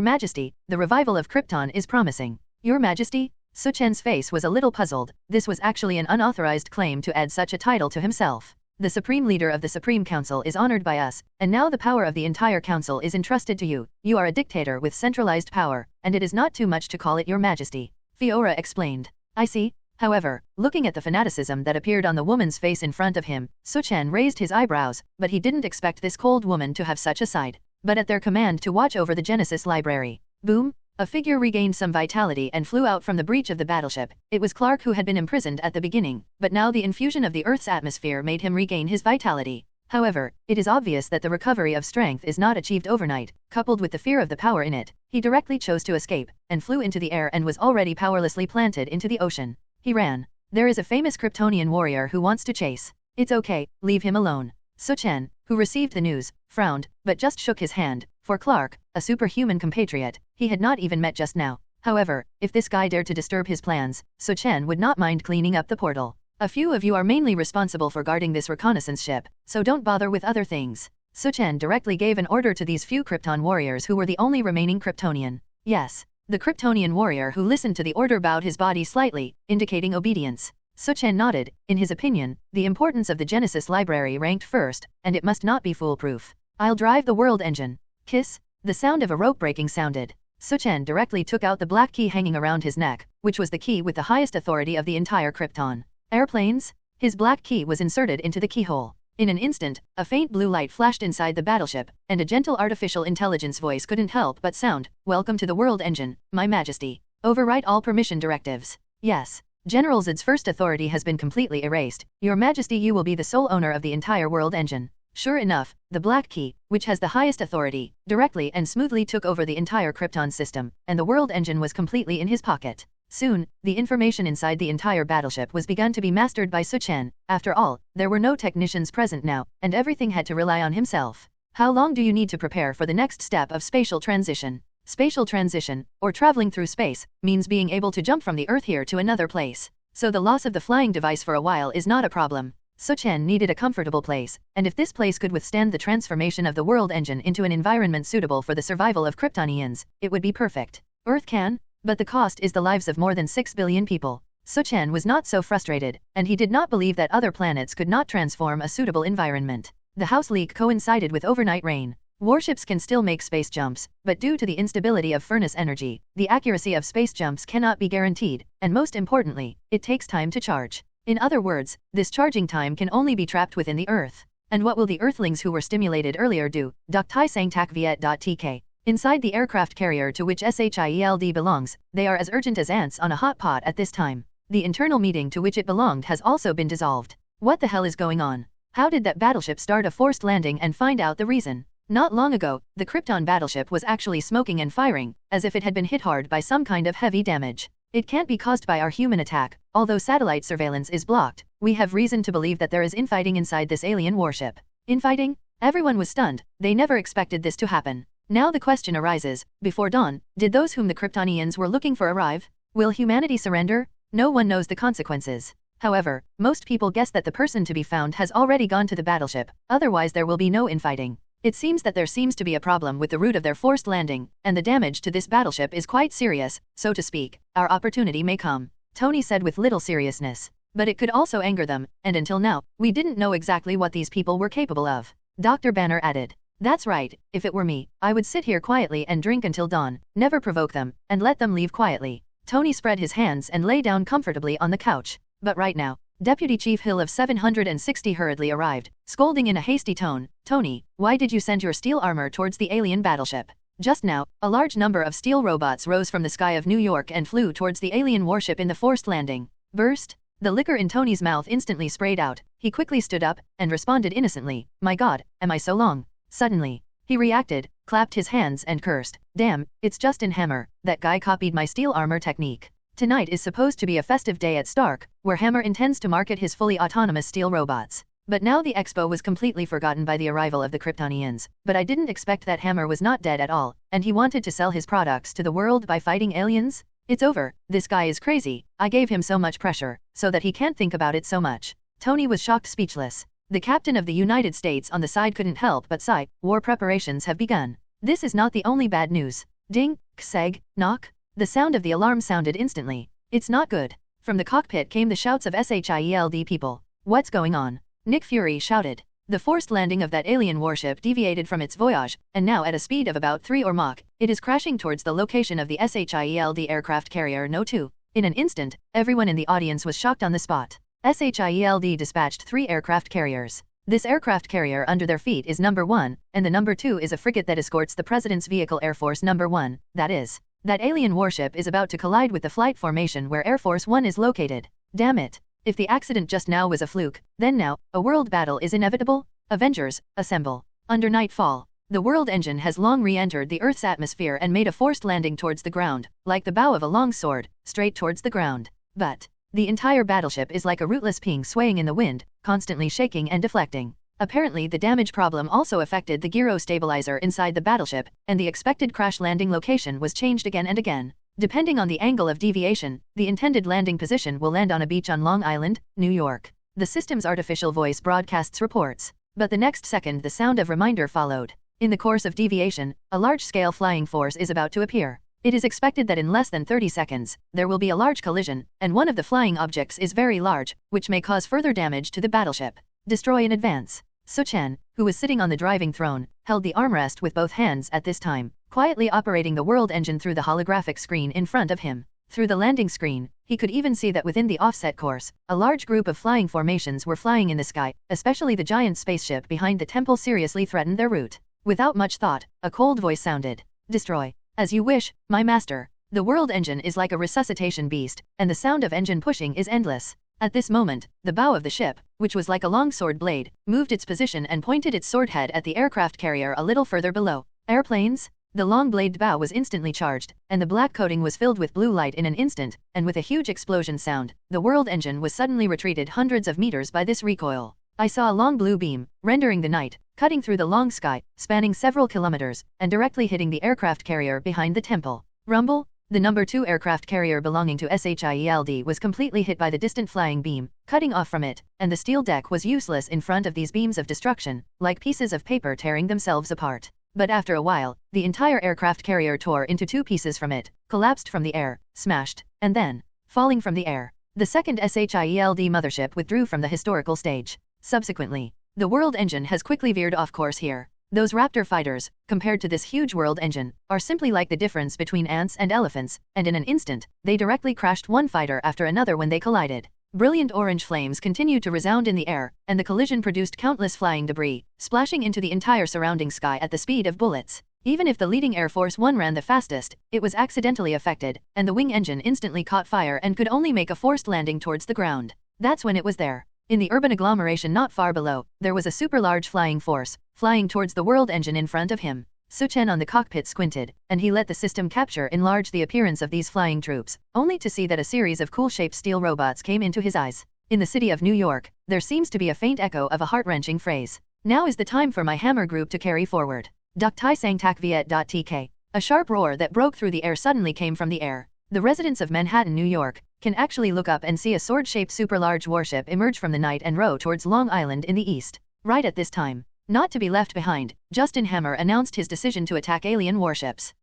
Majesty, the revival of Krypton is promising. Your Majesty? Su Chen's face was a little puzzled. This was actually an unauthorized claim to add such a title to himself. The Supreme Leader of the Supreme Council is honored by us, and now the power of the entire council is entrusted to you. You are a dictator with centralized power, and it is not too much to call it Your Majesty. Fiora explained. I see. However, looking at the fanaticism that appeared on the woman's face in front of him, Su Chen raised his eyebrows, but he didn't expect this cold woman to have such a side. But at their command to watch over the Genesis library. Boom! A figure regained some vitality and flew out from the breach of the battleship. It was Clark who had been imprisoned at the beginning, but now the infusion of the Earth's atmosphere made him regain his vitality. However, it is obvious that the recovery of strength is not achieved overnight. Coupled with the fear of the power in it, he directly chose to escape, and flew into the air and was already powerlessly planted into the ocean. He ran. There is a famous Kryptonian warrior who wants to chase. It's okay, leave him alone. Su Chen, who received the news, frowned, but just shook his hand. For Clark, a superhuman compatriot, he had not even met just now. However, if this guy dared to disturb his plans, Su Chen would not mind cleaning up the portal. A few of you are mainly responsible for guarding this reconnaissance ship, so don't bother with other things. Su Chen directly gave an order to these few Krypton warriors who were the only remaining Kryptonian. Yes. The Kryptonian warrior who listened to the order bowed his body slightly, indicating obedience. Su Chen nodded. In his opinion, the importance of the Genesis library ranked first, and it must not be foolproof. I'll drive the world engine. Kiss. The sound of a rope breaking sounded. Su Chen directly took out the black key hanging around his neck, which was the key with the highest authority of the entire Krypton. Airplanes? His black key was inserted into the keyhole. In an instant, a faint blue light flashed inside the battleship, and a gentle artificial intelligence voice couldn't help but sound, Welcome to the world engine, my majesty. Overwrite all permission directives. Yes. General Zed's first authority has been completely erased. Your majesty, you will be the sole owner of the entire world engine. Sure enough, the black key, which has the highest authority, directly and smoothly took over the entire Krypton system, and the world engine was completely in his pocket. Soon, the information inside the entire battleship was begun to be mastered by Su Chen. After all, there were no technicians present now, and everything had to rely on himself. How long do you need to prepare for the next step of spatial transition? Spatial transition, or traveling through space, means being able to jump from the Earth here to another place. So the loss of the flying device for a while is not a problem. Su Chen needed a comfortable place, and if this place could withstand the transformation of the world engine into an environment suitable for the survival of Kryptonians, it would be perfect. Earth can, but the cost is the lives of more than 6 billion people. Su Chen was not so frustrated, and he did not believe that other planets could not transform a suitable environment. The house leak coincided with overnight rain. Warships can still make space jumps, but due to the instability of furnace energy, the accuracy of space jumps cannot be guaranteed, and most importantly, it takes time to charge. In other words, this charging time can only be trapped within the Earth. And what will the Earthlings who were stimulated earlier do? Doctai sang tak viet.tk. Inside the aircraft carrier to which SHIELD belongs, they are as urgent as ants on a hot pot at this time. The internal meeting to which it belonged has also been dissolved. What the hell is going on? How did that battleship start a forced landing and find out the reason? Not long ago, the Krypton battleship was actually smoking and firing, as if it had been hit hard by some kind of heavy damage. It can't be caused by our human attack. Although satellite surveillance is blocked, we have reason to believe that there is infighting inside this alien warship. Infighting? Everyone was stunned. They never expected this to happen. Now the question arises, before dawn, did those whom the Kryptonians were looking for arrive? Will humanity surrender? No one knows the consequences. However, most people guess that the person to be found has already gone to the battleship, otherwise there will be no infighting. It seems that there seems to be a problem with the route of their forced landing, and the damage to this battleship is quite serious, so to speak. Our opportunity may come, Tony said with little seriousness. But it could also anger them, and until now, we didn't know exactly what these people were capable of. Dr. Banner added. That's right, if it were me, I would sit here quietly and drink until dawn, never provoke them, and let them leave quietly. Tony spread his hands and lay down comfortably on the couch. But right now, Deputy Chief Hill of 760 hurriedly arrived, scolding in a hasty tone, Tony, why did you send your steel armor towards the alien battleship? Just now, a large number of steel robots rose from the sky of New York and flew towards the alien warship in the forced landing. Burst? The liquor in Tony's mouth instantly sprayed out. He quickly stood up, and responded innocently, my god, am I so long? Suddenly, he reacted, clapped his hands and cursed, damn, it's Justin Hammer, that guy copied my steel armor technique. Tonight is supposed to be a festive day at Stark, where Hammer intends to market his fully autonomous steel robots. But now the expo was completely forgotten by the arrival of the Kryptonians. But I didn't expect that Hammer was not dead at all, and he wanted to sell his products to the world by fighting aliens? It's over, this guy is crazy, I gave him so much pressure, so that he can't think about it so much. Tony was shocked speechless. The captain of the United States on the side couldn't help but sigh, war preparations have begun. This is not the only bad news. Ding, kseg, knock. The sound of the alarm sounded instantly. It's not good. From the cockpit came the shouts of SHIELD people. What's going on? Nick Fury shouted. The forced landing of that alien warship deviated from its voyage, and now at a speed of about 3 or Mach, it is crashing towards the location of the SHIELD aircraft carrier No. 2. In an instant, everyone in the audience was shocked on the spot. SHIELD dispatched 3 aircraft carriers. This aircraft carrier under their feet is number 1, and the number 2 is a frigate that escorts the President's vehicle Air Force number 1, that is. That alien warship is about to collide with the flight formation where Air Force 1 is located. Damn it. If the accident just now was a fluke, then now, a world battle is inevitable? Avengers, assemble. Under nightfall, the world engine has long re-entered the Earth's atmosphere and made a forced landing towards the ground, like the bow of a long sword, straight towards the ground. But the entire battleship is like a rootless ping swaying in the wind, constantly shaking and deflecting. Apparently the damage problem also affected the gyro stabilizer inside the battleship, and the expected crash landing location was changed again and again. Depending on the angle of deviation, the intended landing position will land on a beach on Long Island, New York. The system's artificial voice broadcasts reports. But the next second the sound of reminder followed. In the course of deviation, a large-scale flying force is about to appear. It is expected that in less than 30 seconds, there will be a large collision, and one of the flying objects is very large, which may cause further damage to the battleship. Destroy in advance. Su Chen, who was sitting on the driving throne, held the armrest with both hands at this time, quietly operating the world engine through the holographic screen in front of him. Through the landing screen, he could even see that within the offset course, a large group of flying formations were flying in the sky, especially the giant spaceship behind the temple seriously threatened their route. Without much thought, a cold voice sounded. Destroy. As you wish, my master. The world engine is like a resuscitation beast, and the sound of engine pushing is endless. At this moment, the bow of the ship, which was like a long sword blade, moved its position and pointed its sword head at the aircraft carrier a little further below. Airplanes? The long-bladed bow was instantly charged, and the black coating was filled with blue light in an instant, and with a huge explosion sound, the world engine was suddenly retreated hundreds of meters by this recoil. I saw a long blue beam, rendering the night, cutting through the long sky, spanning several kilometers, and directly hitting the aircraft carrier behind the temple. Rumble? The number 2 aircraft carrier belonging to SHIELD was completely hit by the distant flying beam, cutting off from it, and the steel deck was useless in front of these beams of destruction, like pieces of paper tearing themselves apart. But after a while, the entire aircraft carrier tore into 2 pieces from it, collapsed from the air, smashed, and then, falling from the air. The second SHIELD mothership withdrew from the historical stage. Subsequently, the world engine has quickly veered off course here. Those raptor fighters, compared to this huge world engine, are simply like the difference between ants and elephants, and in an instant, they directly crashed one fighter after another when they collided. Brilliant orange flames continued to resound in the air, and the collision produced countless flying debris, splashing into the entire surrounding sky at the speed of bullets. Even if the leading Air Force One ran the fastest, it was accidentally affected, and the wing engine instantly caught fire and could only make a forced landing towards the ground. That's when it was there. In the urban agglomeration not far below, there was a super large flying force, flying towards the world engine in front of him. Su Chen on the cockpit squinted, and he let the system capture enlarge the appearance of these flying troops, only to see that a series of cool-shaped steel robots came into his eyes. In the city of New York, there seems to be a faint echo of a heart-wrenching phrase. Now is the time for my hammer group to carry forward. Duk Tai Sang Tak Viet.tk. A sharp roar that broke through the air suddenly came from the air. The residents of Manhattan, New York, can actually look up and see a sword-shaped super-large warship emerge from the night and row towards Long Island in the east. Right at this time, not to be left behind, Justin Hammer announced his decision to attack alien warships.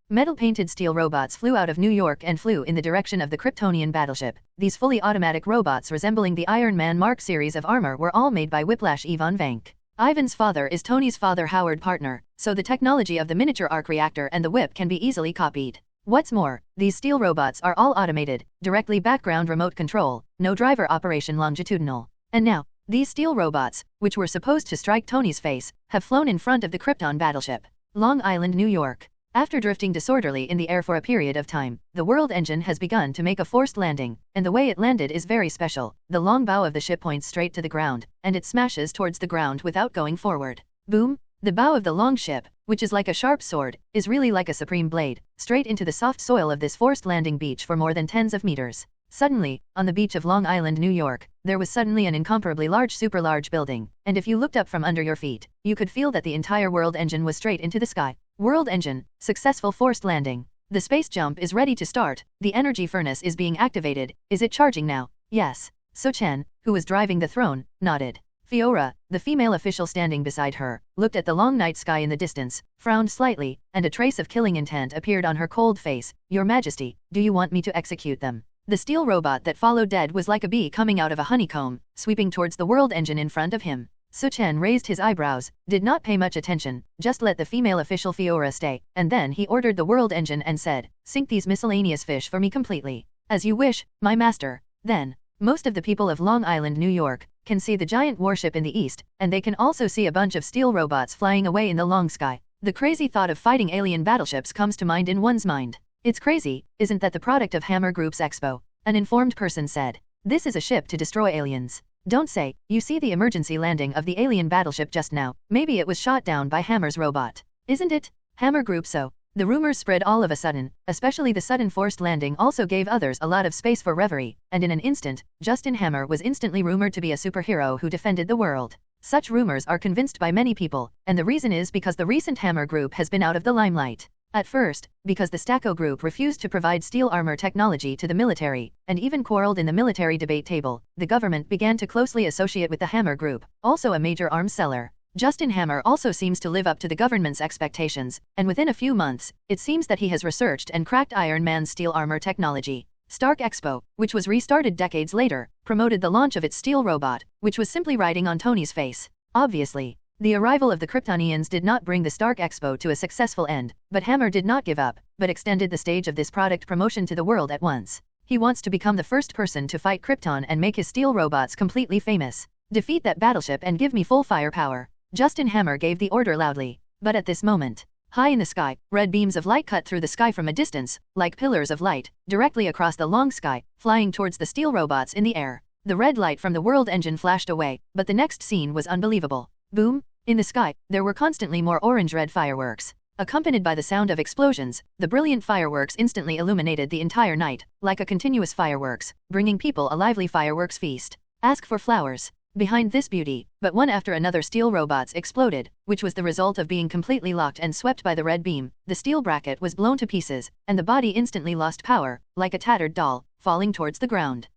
Metal-painted steel robots flew out of New York and flew in the direction of the Kryptonian battleship. These fully automatic robots resembling the Iron Man Mark series of armor were all made by Whiplash Ivan Vank. Ivan's father is Tony's father Howard Partner, so the technology of the miniature arc reactor and the whip can be easily copied. What's more, these steel robots are all automated, directly background remote control, no driver operation longitudinal. And now, these steel robots, which were supposed to strike Tony's face, have flown in front of the Krypton battleship. Long Island, New York. After drifting disorderly in the air for a period of time, the world engine has begun to make a forced landing, and the way it landed is very special. The long bow of the ship points straight to the ground, and it smashes towards the ground without going forward. Boom! The bow of the long ship, which is like a sharp sword, is really like a supreme blade, straight into the soft soil of this forced landing beach for more than tens of meters. Suddenly, on the beach of Long Island, New York, there was suddenly an incomparably large super-large building, and if you looked up from under your feet, you could feel that the entire world engine was straight into the sky. World engine, successful forced landing. The space jump is ready to start, the energy furnace is being activated, is it charging now? Yes. Su Chen, who was driving the throne, nodded. Fiora, the female official standing beside her, looked at the long night sky in the distance, frowned slightly, and a trace of killing intent appeared on her cold face. Your Majesty, do you want me to execute them? The steel robot that followed dead was like a bee coming out of a honeycomb, sweeping towards the world engine in front of him. Su Chen raised his eyebrows, did not pay much attention, just let the female official Fiora stay, and then he ordered the world engine and said, "Sink these miscellaneous fish for me completely." "As you wish, my master." Then, most of the people of Long Island, New York, can see the giant warship in the east, and they can also see a bunch of steel robots flying away in the long sky. The crazy thought of fighting alien battleships comes to mind in one's mind. It's crazy, isn't that the product of Hammer Group's Expo? An informed person said. This is a ship to destroy aliens. Don't say, you see the emergency landing of the alien battleship just now, maybe it was shot down by Hammer's robot. Isn't it? Hammer Group so. The rumors spread all of a sudden, especially the sudden forced landing also gave others a lot of space for reverie, and in an instant, Justin Hammer was instantly rumored to be a superhero who defended the world. Such rumors are convinced by many people, and the reason is because the recent Hammer Group has been out of the limelight. At first, because the Stacco Group refused to provide steel armor technology to the military, and even quarreled in the military debate table, the government began to closely associate with the Hammer Group, also a major arms seller. Justin Hammer also seems to live up to the government's expectations, and within a few months, it seems that he has researched and cracked Iron Man's steel armor technology. Stark Expo, which was restarted decades later, promoted the launch of its steel robot, which was simply riding on Tony's face. Obviously, the arrival of the Kryptonians did not bring the Stark Expo to a successful end, but Hammer did not give up, but extended the stage of this product promotion to the world at once. He wants to become the first person to fight Krypton and make his steel robots completely famous. Defeat that battleship and give me full firepower. Justin Hammer gave the order loudly. But at this moment, high in the sky, red beams of light cut through the sky from a distance, like pillars of light, directly across the long sky, flying towards the steel robots in the air. The red light from the world engine flashed away, but the next scene was unbelievable. Boom! In the sky, there were constantly more orange-red fireworks. Accompanied by the sound of explosions, the brilliant fireworks instantly illuminated the entire night, like a continuous fireworks, bringing people a lively fireworks feast. Ask for flowers. Behind this beauty, but one after another steel robots exploded, which was the result of being completely locked and swept by the red beam. The steel bracket was blown to pieces, and the body instantly lost power, like a tattered doll, falling towards the ground.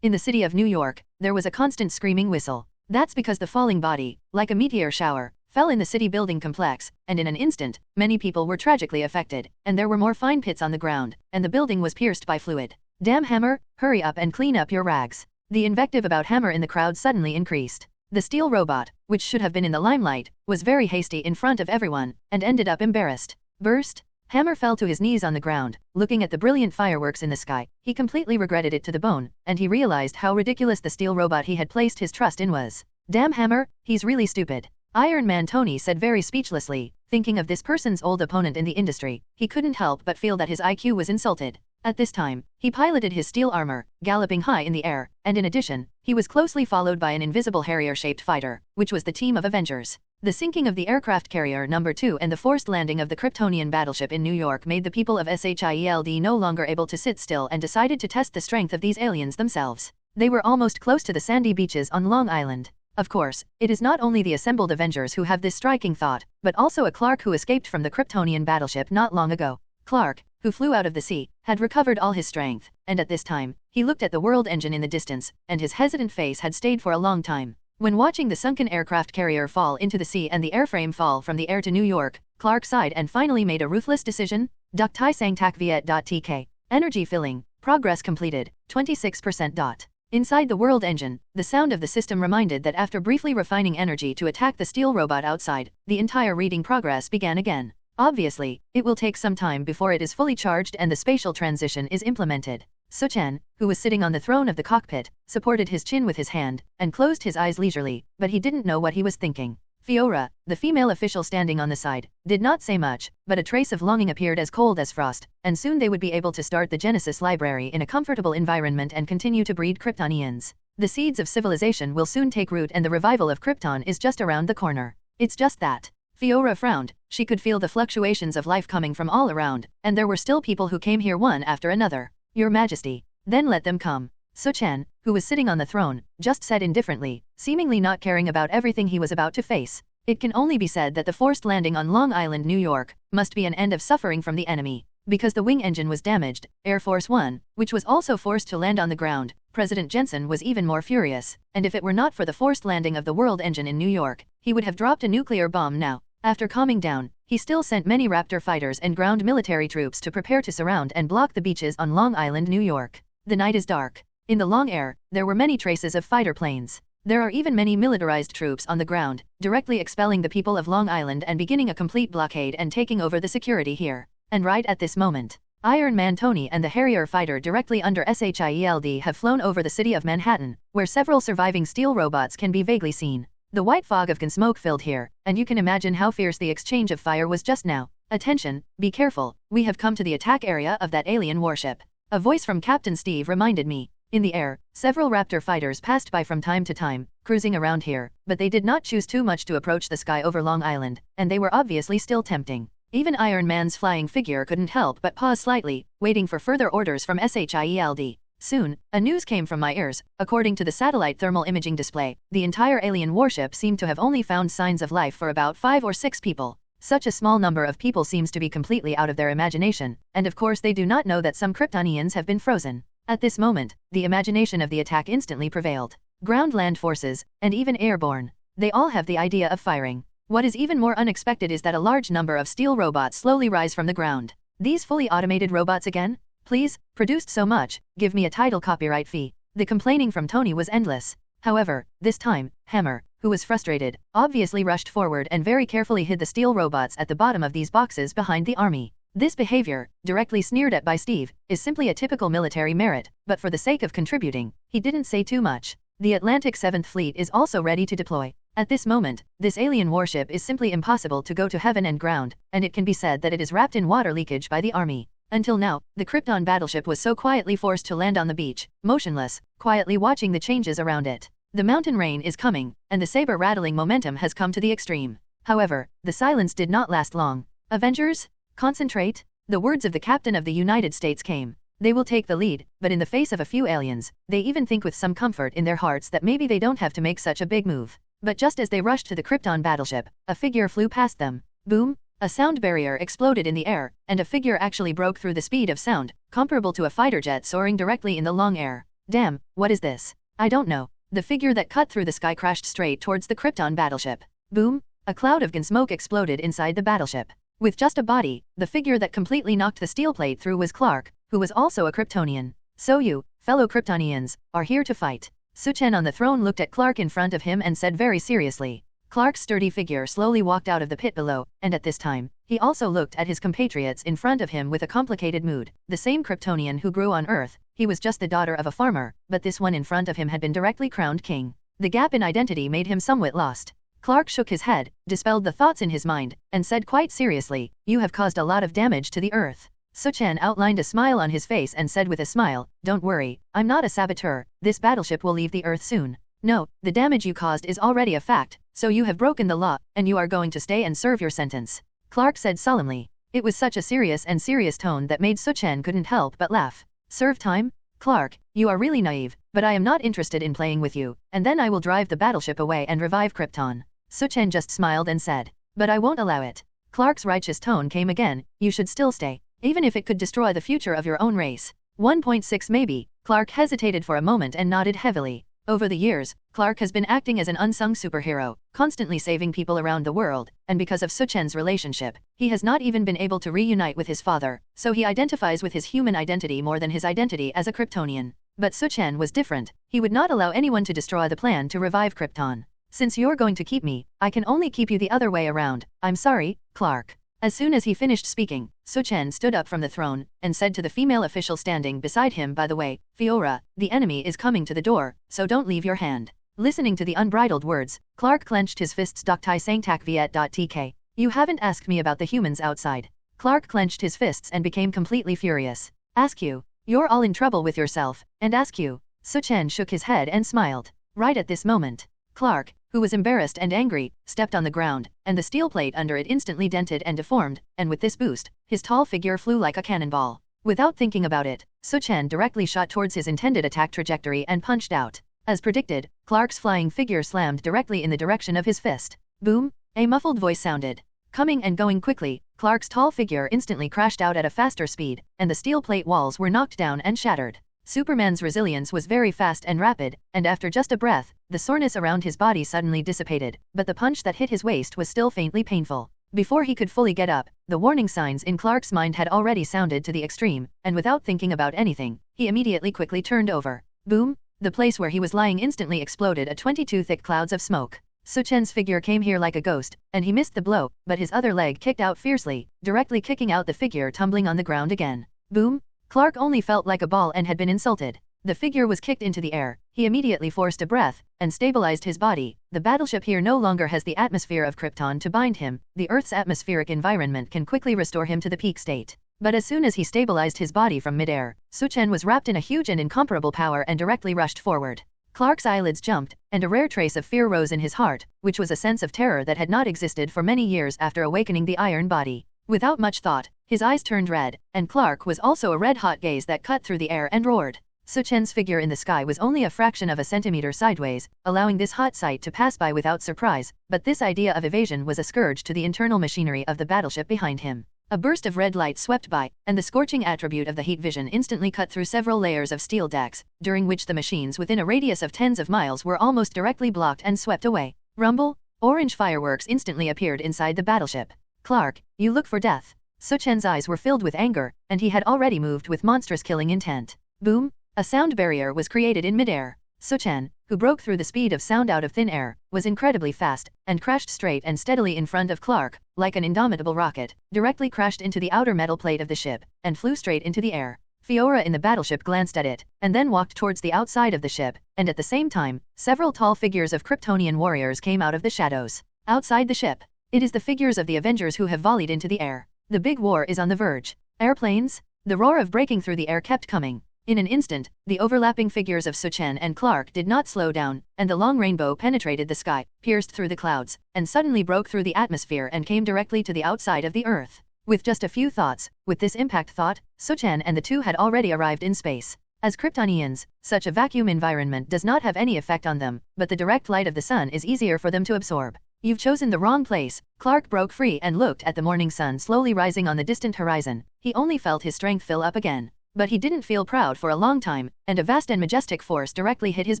In the city of New York, there was a constant screaming whistle. That's because the falling body, like a meteor shower, fell in the city building complex, and in an instant, many people were tragically affected, and there were more fine pits on the ground, and the building was pierced by fluid. Damn Hammer, hurry up and clean up your rags. The invective about Hammer in the crowd suddenly increased. The steel robot, which should have been in the limelight, was very hasty in front of everyone, and ended up embarrassed. Burst? Hammer fell to his knees on the ground, looking at the brilliant fireworks in the sky. He completely regretted it to the bone, and he realized how ridiculous the steel robot he had placed his trust in was. Damn Hammer, he's really stupid. Iron Man Tony said very speechlessly, thinking of this person's old opponent in the industry. He couldn't help but feel that his IQ was insulted. At this time, he piloted his steel armor, galloping high in the air, and in addition, he was closely followed by an invisible Harrier-shaped fighter, which was the team of Avengers. The sinking of the aircraft carrier No. 2 and the forced landing of the Kryptonian battleship in New York made the people of SHIELD no longer able to sit still and decided to test the strength of these aliens themselves. They were almost close to the sandy beaches on Long Island. Of course, it is not only the assembled Avengers who have this striking thought, but also a Clark who escaped from the Kryptonian battleship not long ago. Clark, who flew out of the sea, had recovered all his strength, and at this time, he looked at the world engine in the distance, and his hesitant face had stayed for a long time. When watching the sunken aircraft carrier fall into the sea and the airframe fall from the air to New York, Clark sighed and finally made a ruthless decision. Duck Tai Sang Tak Viet. Tk. Energy filling, progress completed, 26%. Inside the world engine, the sound of the system reminded that after briefly refining energy to attack the steel robot outside, the entire reading progress began again. Obviously, it will take some time before it is fully charged and the spatial transition is implemented. Su Chen, who was sitting on the throne of the cockpit, supported his chin with his hand, and closed his eyes leisurely, but he didn't know what he was thinking. Fiora, the female official standing on the side, did not say much, but a trace of longing appeared as cold as frost, and soon they would be able to start the Genesis library in a comfortable environment and continue to breed Kryptonians. The seeds of civilization will soon take root and the revival of Krypton is just around the corner. It's just that. Fiora frowned. She could feel the fluctuations of life coming from all around, and there were still people who came here one after another. Your Majesty. Then let them come. Su Chen, who was sitting on the throne, just said indifferently, seemingly not caring about everything he was about to face. It can only be said that the forced landing on Long Island, New York, must be an end of suffering from the enemy. Because the wing engine was damaged, Air Force One, which was also forced to land on the ground, President Jensen was even more furious, and if it were not for the forced landing of the world engine in New York, he would have dropped a nuclear bomb now. After calming down, he still sent many Raptor fighters and ground military troops to prepare to surround and block the beaches on Long Island, New York. The night is dark. In the long air, there were many traces of fighter planes. There are even many militarized troops on the ground, directly expelling the people of Long Island and beginning a complete blockade and taking over the security here. And right at this moment, Iron Man Tony and the Harrier fighter directly under SHIELD have flown over the city of Manhattan, where several surviving steel robots can be vaguely seen. The white fog of smoke filled here, and you can imagine how fierce the exchange of fire was just now. Attention, be careful, we have come to the attack area of that alien warship. A voice from Captain Steve reminded me. In the air, several Raptor fighters passed by from time to time, cruising around here, but they did not choose too much to approach the sky over Long Island, and they were obviously still tempting. Even Iron Man's flying figure couldn't help but pause slightly, waiting for further orders from SHIELD. Soon, a news came from my ears. According to the satellite thermal imaging display, the entire alien warship seemed to have only found signs of life for about 5 or 6 people. Such a small number of people seems to be completely out of their imagination, and of course they do not know that some Kryptonians have been frozen. At this moment, the imagination of the attack instantly prevailed. Ground-land forces, and even airborne. They all have the idea of firing. What is even more unexpected is that a large number of steel robots slowly rise from the ground. These fully automated robots again? Please, produced so much, give me a title copyright fee. The complaining from Tony was endless. However, this time, Hammer, who was frustrated, obviously rushed forward and very carefully hid the steel robots at the bottom of these boxes behind the army. This behavior, directly sneered at by Steve, is simply a typical military merit, but for the sake of contributing, he didn't say too much. The Atlantic 7th Fleet is also ready to deploy. At this moment, this alien warship is simply impossible to go to heaven and ground, and it can be said that it is wrapped in water leakage by the army. Until now, the Krypton battleship was so quietly forced to land on the beach, motionless, quietly watching the changes around it. The mountain rain is coming, and the saber-rattling momentum has come to the extreme. However, the silence did not last long. Avengers? Concentrate? The words of the Captain of the United States came. They will take the lead, but in the face of a few aliens, they even think with some comfort in their hearts that maybe they don't have to make such a big move. But just as they rushed to the Krypton battleship, a figure flew past them. Boom! A sound barrier exploded in the air, and a figure actually broke through the speed of sound, comparable to a fighter jet soaring directly in the long air. Damn, what is this? I don't know. The figure that cut through the sky crashed straight towards the Krypton battleship. Boom! A cloud of smoke exploded inside the battleship. With just a body, the figure that completely knocked the steel plate through was Clark, who was also a Kryptonian. So you, fellow Kryptonians, are here to fight. Su Chen on the throne looked at Clark in front of him and said very seriously. Clark's sturdy figure slowly walked out of the pit below, and at this time, he also looked at his compatriots in front of him with a complicated mood. The same Kryptonian who grew on Earth, he was just the daughter of a farmer, but this one in front of him had been directly crowned king. The gap in identity made him somewhat lost. Clark shook his head, dispelled the thoughts in his mind, and said quite seriously, "You have caused a lot of damage to the Earth." Su Chen outlined a smile on his face and said with a smile, "Don't worry, I'm not a saboteur, this battleship will leave the Earth soon. No, the damage you caused is already a fact, so you have broken the law, and you are going to stay and serve your sentence," Clark said solemnly. It was such a serious tone that made Su Chen couldn't help but laugh. "Serve time? Clark, you are really naive, but I am not interested in playing with you, and then I will drive the battleship away and revive Krypton." Su Chen just smiled and said, "But I won't allow it." Clark's righteous tone came again, "You should still stay, even if it could destroy the future of your own race." 1.6 maybe. Clark hesitated for a moment and nodded heavily. Over the years, Clark has been acting as an unsung superhero, constantly saving people around the world, and because of Su Chen's relationship, he has not even been able to reunite with his father, so he identifies with his human identity more than his identity as a Kryptonian. But Su Chen was different, he would not allow anyone to destroy the plan to revive Krypton. "Since you're going to keep me, I can only keep you the other way around, I'm sorry, Clark." As soon as he finished speaking, Su Chen stood up from the throne, and said to the female official standing beside him, "By the way, Fiora, the enemy is coming to the door, so don't leave your hand." Listening to the unbridled words, Clark clenched his fists. "Tai sang tak viet.tk. You haven't asked me about the humans outside." Clark clenched his fists and became completely furious. "Ask you? You're all in trouble with yourself, and ask you." Su Chen shook his head and smiled. Right at this moment, Clark, who was embarrassed and angry, stepped on the ground, and the steel plate under it instantly dented and deformed, and with this boost, his tall figure flew like a cannonball. Without thinking about it, Su Chen directly shot towards his intended attack trajectory and punched out. As predicted, Clark's flying figure slammed directly in the direction of his fist. Boom! A muffled voice sounded. Coming and going quickly, Clark's tall figure instantly crashed out at a faster speed, and the steel plate walls were knocked down and shattered. Superman's resilience was very fast and rapid, and after just a breath, the soreness around his body suddenly dissipated, but the punch that hit his waist was still faintly painful. Before he could fully get up, the warning signs in Clark's mind had already sounded to the extreme, and without thinking about anything, he immediately quickly turned over. Boom! The place where he was lying instantly exploded a 22 thick clouds of smoke. Su Chen's figure came here like a ghost, and he missed the blow, but his other leg kicked out fiercely, directly kicking out the figure tumbling on the ground again. Boom! Clark only felt like a ball and had been insulted. The figure was kicked into the air, he immediately forced a breath, and stabilized his body. The battleship here no longer has the atmosphere of Krypton to bind him, the Earth's atmospheric environment can quickly restore him to the peak state. But as soon as he stabilized his body from midair, Su Chen was wrapped in a huge and incomparable power and directly rushed forward. Clark's eyelids jumped, and a rare trace of fear rose in his heart, which was a sense of terror that had not existed for many years after awakening the iron body. Without much thought, his eyes turned red, and Clark was also a red-hot gaze that cut through the air and roared. Su Chen's figure in the sky was only a fraction of a centimeter sideways, allowing this hot sight to pass by without surprise, but this idea of evasion was a scourge to the internal machinery of the battleship behind him. A burst of red light swept by, and the scorching attribute of the heat vision instantly cut through several layers of steel decks, during which the machines within a radius of tens of miles were almost directly blocked and swept away. Rumble! Orange fireworks instantly appeared inside the battleship. "Clark, you look for death." Su Chen's eyes were filled with anger, and he had already moved with monstrous killing intent. Boom! A sound barrier was created in midair. Su Chen, who broke through the speed of sound out of thin air, was incredibly fast, and crashed straight and steadily in front of Clark, like an indomitable rocket, directly crashed into the outer metal plate of the ship, and flew straight into the air. Fiora in the battleship glanced at it, and then walked towards the outside of the ship, and at the same time, several tall figures of Kryptonian warriors came out of the shadows. Outside the ship, it is the figures of the Avengers who have volleyed into the air. The big war is on the verge. Airplanes? The roar of breaking through the air kept coming. In an instant, the overlapping figures of Su Chen and Clark did not slow down, and the long rainbow penetrated the sky, pierced through the clouds, and suddenly broke through the atmosphere and came directly to the outside of the Earth. With just a few thoughts, with this impact thought, Su Chen and the two had already arrived in space. As Kryptonians, such a vacuum environment does not have any effect on them, but the direct light of the sun is easier for them to absorb. "You've chosen the wrong place." Clark broke free and looked at the morning sun slowly rising on the distant horizon. He only felt his strength fill up again. But he didn't feel proud for a long time, and a vast and majestic force directly hit his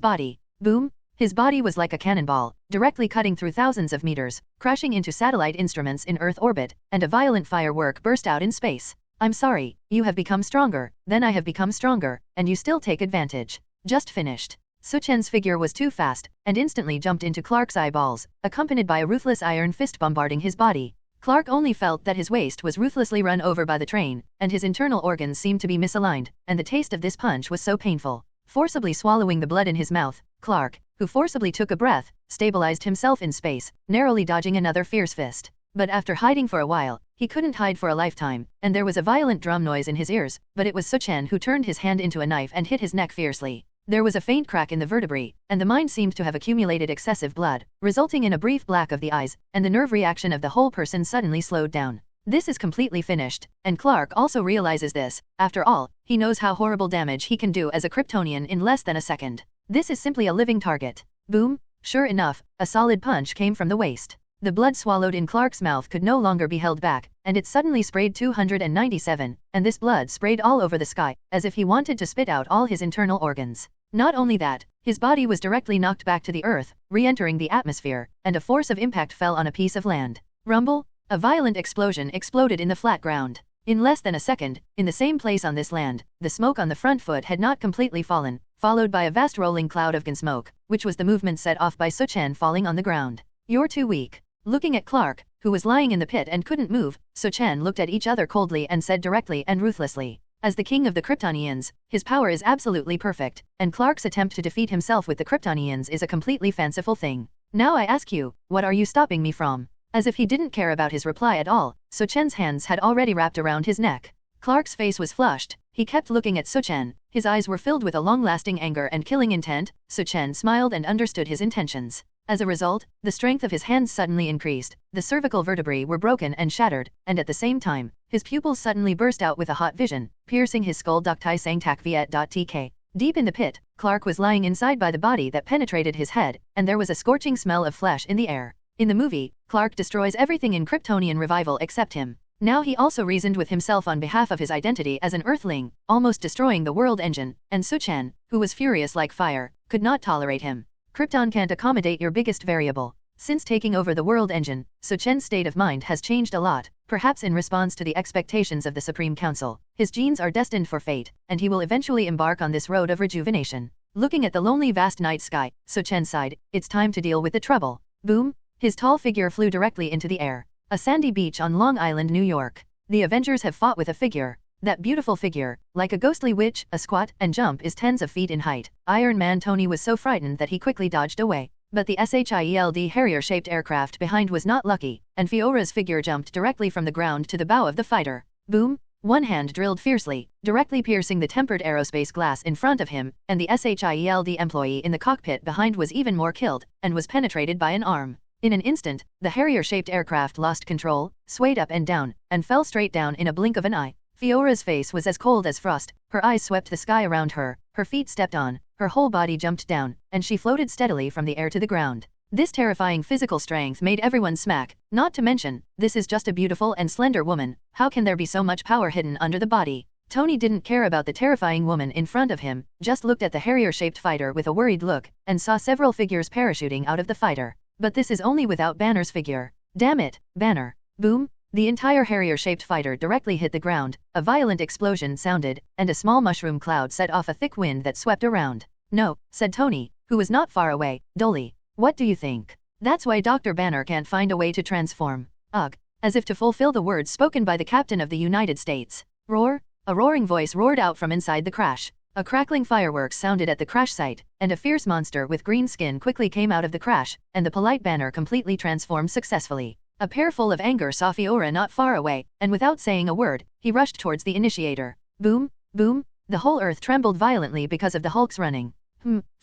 body. Boom! His body was like a cannonball, directly cutting through thousands of meters, crashing into satellite instruments in Earth orbit, and a violent firework burst out in space. "I'm sorry, you have become stronger, then I have become stronger, and you still take advantage." Just finished. Su Chen's figure was too fast, and instantly jumped into Clark's eyeballs, accompanied by a ruthless iron fist bombarding his body. Clark only felt that his waist was ruthlessly run over by the train, and his internal organs seemed to be misaligned, and the taste of this punch was so painful. Forcibly swallowing the blood in his mouth, Clark, who forcibly took a breath, stabilized himself in space, narrowly dodging another fierce fist. But after hiding for a while, he couldn't hide for a lifetime, and there was a violent drum noise in his ears, but it was Su Chen who turned his hand into a knife and hit his neck fiercely. There was a faint crack in the vertebrae, and the mind seemed to have accumulated excessive blood, resulting in a brief black of the eyes, and the nerve reaction of the whole person suddenly slowed down. This is completely finished, and Clark also realizes this. After all, he knows how horrible damage he can do as a Kryptonian in less than a second. This is simply a living target. Boom! Sure enough, a solid punch came from the waist. The blood swallowed in Clark's mouth could no longer be held back, and it suddenly sprayed 297, and this blood sprayed all over the sky, as if he wanted to spit out all his internal organs. Not only that, his body was directly knocked back to the earth, re-entering the atmosphere, and a force of impact fell on a piece of land. Rumble! A violent explosion exploded in the flat ground. In less than a second, in the same place on this land, the smoke on the front foot had not completely fallen, followed by a vast rolling cloud of gun smoke, which was the movement set off by Su Chen falling on the ground. You're too weak. Looking at Clark, who was lying in the pit and couldn't move, Su Chen looked at each other coldly and said directly and ruthlessly. As the king of the Kryptonians, his power is absolutely perfect, and Clark's attempt to defeat himself with the Kryptonians is a completely fanciful thing. Now I ask you, what are you stopping me from? As if he didn't care about his reply at all, Su Chen's hands had already wrapped around his neck. Clark's face was flushed. He kept looking at Su Chen. His eyes were filled with a long-lasting anger and killing intent. Su Chen smiled and understood his intentions. As a result, the strength of his hands suddenly increased, the cervical vertebrae were broken and shattered, and at the same time, his pupils suddenly burst out with a hot vision, piercing his skull. Doctai sang tak viet.tk. Deep in the pit, Clark was lying inside by the body that penetrated his head, and there was a scorching smell of flesh in the air. In the movie, Clark destroys everything in Kryptonian revival except him. Now he also reasoned with himself on behalf of his identity as an Earthling, almost destroying the world engine, and Su Chen, who was furious like fire, could not tolerate him. Krypton can't accommodate your biggest variable. Since taking over the world engine, Su Chen's state of mind has changed a lot, perhaps in response to the expectations of the Supreme Council. His genes are destined for fate, and he will eventually embark on this road of rejuvenation. Looking at the lonely vast night sky, Su Chen sighed, it's time to deal with the trouble. Boom! His tall figure flew directly into the air. A sandy beach on Long Island, New York. The Avengers have fought with a figure. That beautiful figure, like a ghostly witch, a squat and jump is tens of feet in height. Iron Man Tony was so frightened that he quickly dodged away. But the Shield Harrier-shaped aircraft behind was not lucky, and Fiora's figure jumped directly from the ground to the bow of the fighter. Boom! One hand drilled fiercely, directly piercing the tempered aerospace glass in front of him, and the Shield employee in the cockpit behind was even more killed, and was penetrated by an arm. In an instant, the Harrier-shaped aircraft lost control, swayed up and down, and fell straight down in a blink of an eye. Fiora's face was as cold as frost, her eyes swept the sky around her, her feet stepped on, her whole body jumped down, and she floated steadily from the air to the ground. This terrifying physical strength made everyone smack, not to mention, this is just a beautiful and slender woman, how can there be so much power hidden under the body? Tony didn't care about the terrifying woman in front of him, just looked at the Harrier-shaped fighter with a worried look, and saw several figures parachuting out of the fighter. But this is only without Banner's figure. Damn it, Banner. Boom! The entire Harrier-shaped fighter directly hit the ground, a violent explosion sounded, and a small mushroom cloud set off a thick wind that swept around. No, said Tony, who was not far away, dully. What do you think? That's why Dr. Banner can't find a way to transform. Ugh. As if to fulfill the words spoken by the Captain of the United States. Roar! A roaring voice roared out from inside the crash. A crackling fireworks sounded at the crash site, and a fierce monster with green skin quickly came out of the crash, and the polite Banner completely transformed successfully. A pair full of anger saw Fiora not far away, and without saying a word, he rushed towards the initiator. Boom! Boom! The whole earth trembled violently because of the Hulk's running.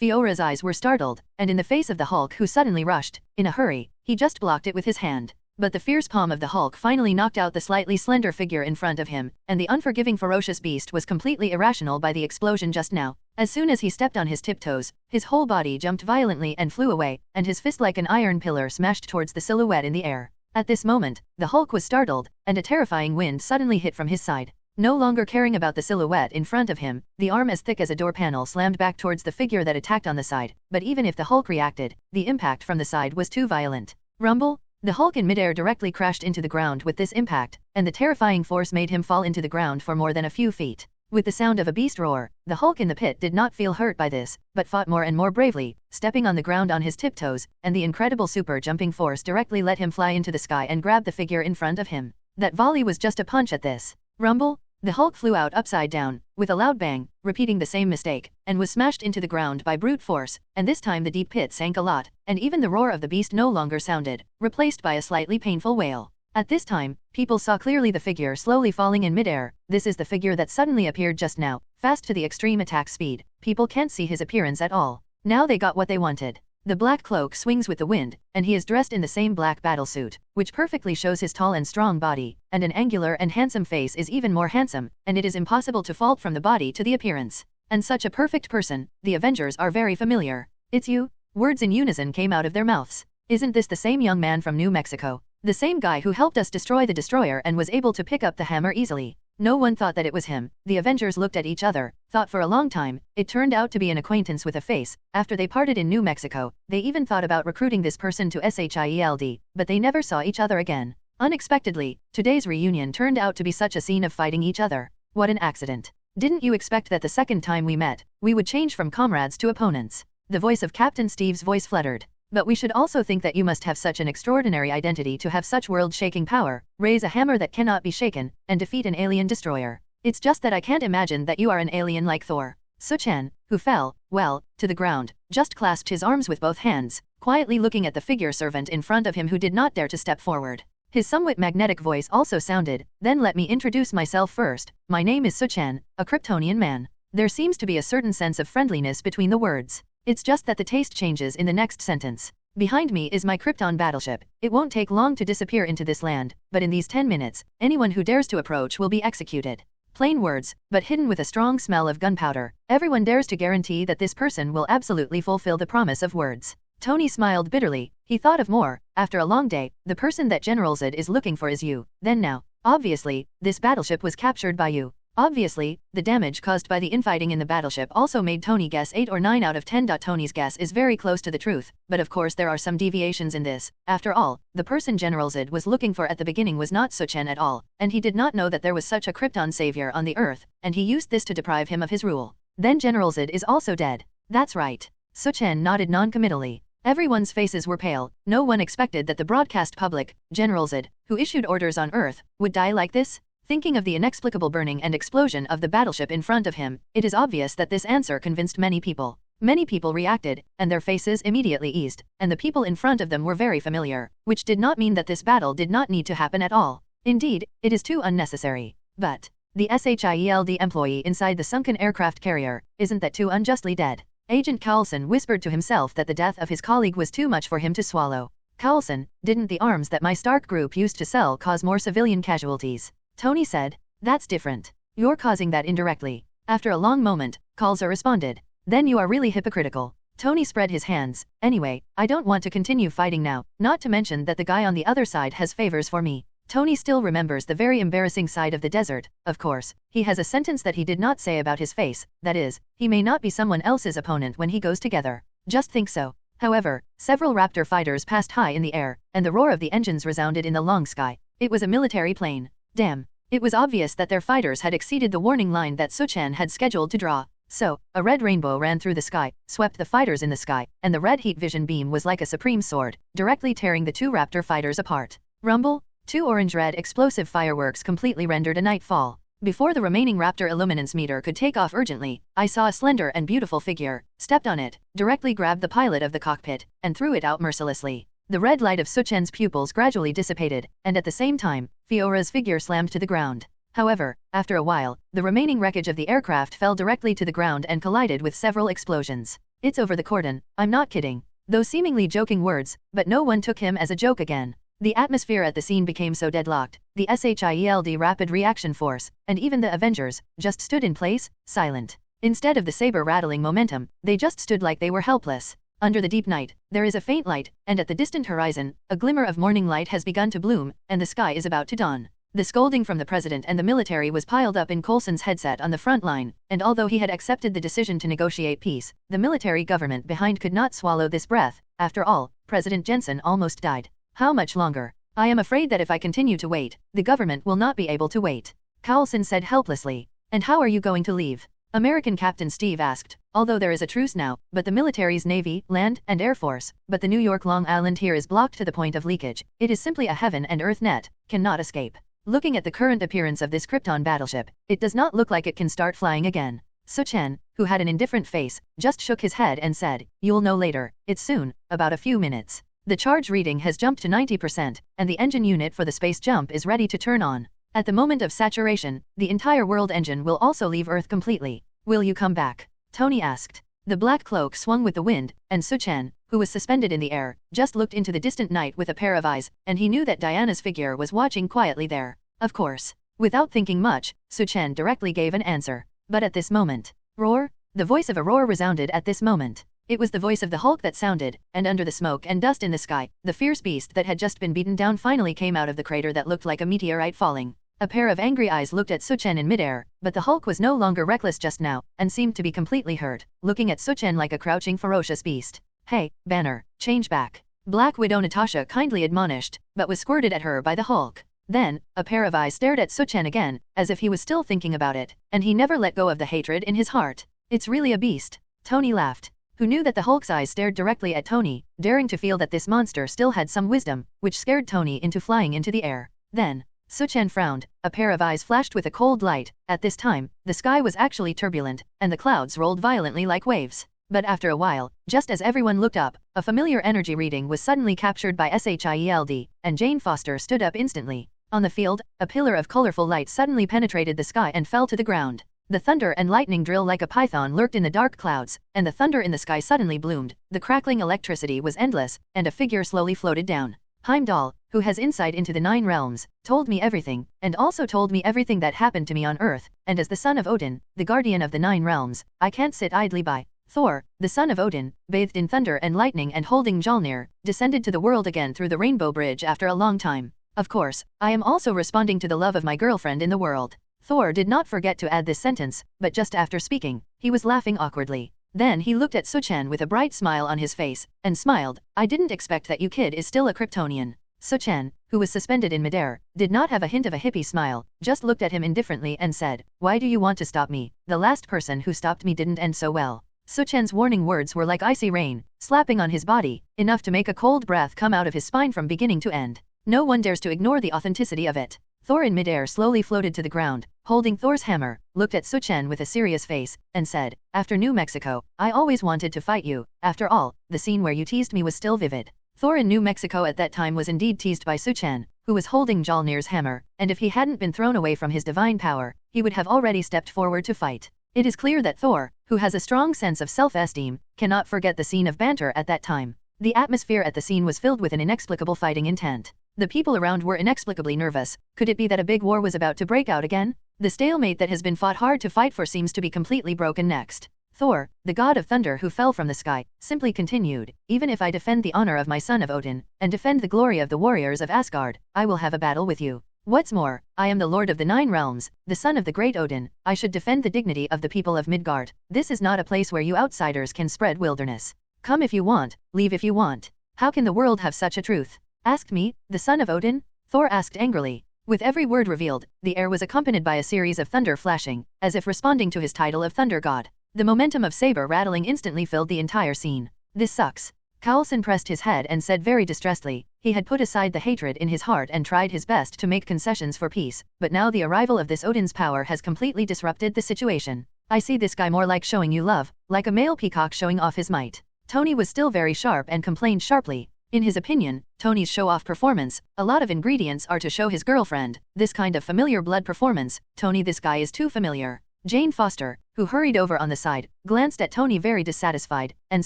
Fiora's eyes were startled, and in the face of the Hulk who suddenly rushed, in a hurry, he just blocked it with his hand. But the fierce palm of the Hulk finally knocked out the slightly slender figure in front of him, and the unforgiving ferocious beast was completely irrational by the explosion just now. As soon as he stepped on his tiptoes, his whole body jumped violently and flew away, and his fist like an iron pillar smashed towards the silhouette in the air. At this moment, the Hulk was startled, and a terrifying wind suddenly hit from his side. No longer caring about the silhouette in front of him, the arm as thick as a door panel slammed back towards the figure that attacked on the side, but even if the Hulk reacted, the impact from the side was too violent. Rumble! The Hulk in midair directly crashed into the ground with this impact, and the terrifying force made him fall into the ground for more than a few feet. With the sound of a beast roar, the Hulk in the pit did not feel hurt by this, but fought more and more bravely, stepping on the ground on his tiptoes, and the incredible super jumping force directly let him fly into the sky and grab the figure in front of him. That volley was just a punch at this. Rumble! The Hulk flew out upside down, with a loud bang, repeating the same mistake, and was smashed into the ground by brute force, and this time the deep pit sank a lot, and even the roar of the beast no longer sounded, replaced by a slightly painful wail. At this time, people saw clearly the figure slowly falling in midair. This is the figure that suddenly appeared just now, fast to the extreme attack speed. People can't see his appearance at all. Now they got what they wanted. The black cloak swings with the wind, and he is dressed in the same black battlesuit, which perfectly shows his tall and strong body, and an angular and handsome face is even more handsome, and it is impossible to fault from the body to the appearance. And such a perfect person, the Avengers are very familiar. It's you? Words in unison came out of their mouths. Isn't this the same young man from New Mexico? The same guy who helped us destroy the destroyer and was able to pick up the hammer easily. No one thought that it was him. The Avengers looked at each other, thought for a long time. It turned out to be an acquaintance with a face. After they parted in New Mexico, they even thought about recruiting this person to SHIELD, but they never saw each other again. Unexpectedly, today's reunion turned out to be such a scene of fighting each other. What an accident. Didn't you expect that the second time we met, we would change from comrades to opponents? The voice of Captain Steve's voice fluttered. But we should also think that you must have such an extraordinary identity to have such world-shaking power, raise a hammer that cannot be shaken, and defeat an alien destroyer. It's just that I can't imagine that you are an alien like Thor. Su Chen, who fell, well, to the ground, just clasped his arms with both hands, quietly looking at the figure servant in front of him who did not dare to step forward. His somewhat magnetic voice also sounded, "Then let me introduce myself first. My name is Su Chen, a Kryptonian man." There seems to be a certain sense of friendliness between the words. It's just that the taste changes in the next sentence. Behind me is my Krypton battleship. It won't take long to disappear into this land, but in these 10 minutes, anyone who dares to approach will be executed. Plain words, but hidden with a strong smell of gunpowder. Everyone dares to guarantee that this person will absolutely fulfill the promise of words. Tony smiled bitterly. He thought of more. After a long day, the person that General Zod is looking for is you. Then now. Obviously, this battleship was captured by you. Obviously, the damage caused by the infighting in the battleship also made Tony guess 8 or 9 out of 10. Tony's guess is very close to the truth, but of course there are some deviations in this. After all, the person General Zod was looking for at the beginning was not Su Chen at all, and he did not know that there was such a Krypton savior on the Earth, and he used this to deprive him of his rule. Then General Zod is also dead. That's right. Su Chen nodded non-committally. Everyone's faces were pale. No one expected that the broadcast public, General Zod, who issued orders on Earth, would die like this. Thinking of the inexplicable burning and explosion of the battleship in front of him, it is obvious that this answer convinced many people. Many people reacted, and their faces immediately eased, and the people in front of them were very familiar, which did not mean that this battle did not need to happen at all. Indeed, it is too unnecessary. But the SHIELD employee inside the sunken aircraft carrier, isn't that too unjustly dead? Agent Coulson whispered to himself that the death of his colleague was too much for him to swallow. Coulson, didn't the arms that my Stark group used to sell cause more civilian casualties? Tony said. That's different. You're causing that indirectly. After a long moment, Coulson responded. Then you are really hypocritical. Tony spread his hands. Anyway, I don't want to continue fighting now, not to mention that the guy on the other side has favors for me. Tony still remembers the very embarrassing side of the desert. Of course, he has a sentence that he did not say about his face, that is, he may not be someone else's opponent when he goes together. Just think so. However, several Raptor fighters passed high in the air, and the roar of the engines resounded in the long sky. It was a military plane. Damn. It was obvious that their fighters had exceeded the warning line that Su Chen had scheduled to draw. So, a red rainbow ran through the sky, swept the fighters in the sky, and the red heat vision beam was like a supreme sword, directly tearing the 2 Raptor fighters apart. Rumble! 2 orange-red explosive fireworks completely rendered a nightfall. Before the remaining Raptor illuminance meter could take off urgently, I saw a slender and beautiful figure, stepped on it, directly grabbed the pilot of the cockpit, and threw it out mercilessly. The red light of Su Chen's pupils gradually dissipated, and at the same time, Fiora's figure slammed to the ground. However, after a while, the remaining wreckage of the aircraft fell directly to the ground and collided with several explosions. It's over the cordon, I'm not kidding. Those seemingly joking words, but no one took him as a joke again. The atmosphere at the scene became so deadlocked, the SHIELD rapid reaction force, and even the Avengers, just stood in place, silent. Instead of the saber-rattling momentum, they just stood like they were helpless. Under the deep night, there is a faint light, and at the distant horizon, a glimmer of morning light has begun to bloom, and the sky is about to dawn. The scolding from the president and the military was piled up in Coulson's headset on the front line, and although he had accepted the decision to negotiate peace, the military government behind could not swallow this breath. After all, President Jensen almost died. How much longer? I am afraid that if I continue to wait, the government will not be able to wait. Coulson said helplessly. And how are you going to leave? American Captain Steve asked, although there is a truce now, but the military's Navy, Land, and Air Force, but the New York Long Island here is blocked to the point of leakage. It is simply a heaven and earth net, cannot escape. Looking at the current appearance of this Krypton battleship, it does not look like it can start flying again. Su Chen, who had an indifferent face, just shook his head and said, you'll know later, it's soon, about a few minutes. The charge reading has jumped to 90%, and the engine unit for the space jump is ready to turn on. At the moment of saturation, the entire world engine will also leave Earth completely. Will you come back? Tony asked. The black cloak swung with the wind, and Su Chen, who was suspended in the air, just looked into the distant night with a pair of eyes, and he knew that Diana's figure was watching quietly there. Of course. Without thinking much, Su Chen directly gave an answer. But at this moment, roar? The voice of a roar resounded at this moment. It was the voice of the Hulk that sounded, and under the smoke and dust in the sky, the fierce beast that had just been beaten down finally came out of the crater that looked like a meteorite falling. A pair of angry eyes looked at Su Chen in midair, but the Hulk was no longer reckless just now, and seemed to be completely hurt, looking at Su Chen like a crouching ferocious beast. Hey, Banner, change back. Black Widow Natasha kindly admonished, but was squirted at her by the Hulk. Then, a pair of eyes stared at Su Chen again, as if he was still thinking about it, and he never let go of the hatred in his heart. It's really a beast. Tony laughed. Who knew that the Hulk's eyes stared directly at Tony, daring to feel that this monster still had some wisdom, which scared Tony into flying into the air. Then, Su Chen frowned, a pair of eyes flashed with a cold light. At this time, the sky was actually turbulent, and the clouds rolled violently like waves. But after a while, just as everyone looked up, a familiar energy reading was suddenly captured by SHIELD, and Jane Foster stood up instantly. On the field, a pillar of colorful light suddenly penetrated the sky and fell to the ground. The thunder and lightning drill like a python lurked in the dark clouds, and the thunder in the sky suddenly bloomed. The crackling electricity was endless, and a figure slowly floated down. Heimdall, who has insight into the 9 realms, told me everything, and also told me everything that happened to me on Earth, and as the son of Odin, the guardian of the 9 realms, I can't sit idly by. Thor, the son of Odin, bathed in thunder and lightning and holding Mjolnir, descended to the world again through the Rainbow Bridge after a long time. Of course, I am also responding to the love of my girlfriend in the world. Thor did not forget to add this sentence, but just after speaking, he was laughing awkwardly. Then he looked at Su Chen with a bright smile on his face, and smiled. I didn't expect that you kid is still a Kryptonian. Su Chen, who was suspended in midair, did not have a hint of a hippie smile, just looked at him indifferently and said, why do you want to stop me? The last person who stopped me didn't end so well. Su Chen's warning words were like icy rain, slapping on his body, enough to make a cold breath come out of his spine from beginning to end. No one dares to ignore the authenticity of it. Thor in midair slowly floated to the ground, holding Thor's hammer, looked at Su Chen with a serious face, and said, after New Mexico, I always wanted to fight you. After all, the scene where you teased me was still vivid. Thor in New Mexico at that time was indeed teased by Su Chen, who was holding Mjolnir's hammer, and if he hadn't been thrown away from his divine power, he would have already stepped forward to fight. It is clear that Thor, who has a strong sense of self-esteem, cannot forget the scene of banter at that time. The atmosphere at the scene was filled with an inexplicable fighting intent. The people around were inexplicably nervous. Could it be that a big war was about to break out again? The stalemate that has been fought hard to fight for seems to be completely broken next. Thor, the god of thunder who fell from the sky, simply continued, even if I defend the honor of my son of Odin, and defend the glory of the warriors of Asgard, I will have a battle with you. What's more, I am the lord of the 9 realms, the son of the great Odin, I should defend the dignity of the people of Midgard. This is not a place where you outsiders can spread wilderness. Come if you want, leave if you want. How can the world have such a truth? Ask me, the son of Odin? Thor asked angrily. With every word revealed, the air was accompanied by a series of thunder flashing, as if responding to his title of Thunder God. The momentum of saber rattling instantly filled the entire scene. This sucks. Coulson pressed his head and said very distressedly, he had put aside the hatred in his heart and tried his best to make concessions for peace, but now the arrival of this Odin's power has completely disrupted the situation. I see this guy more like showing you love, like a male peacock showing off his might. Tony was still very sharp and complained sharply. In his opinion, Tony's show-off performance, a lot of ingredients are to show his girlfriend, this kind of familiar blood performance, Tony this guy is too familiar. Jane Foster, who hurried over on the side, glanced at Tony very dissatisfied, and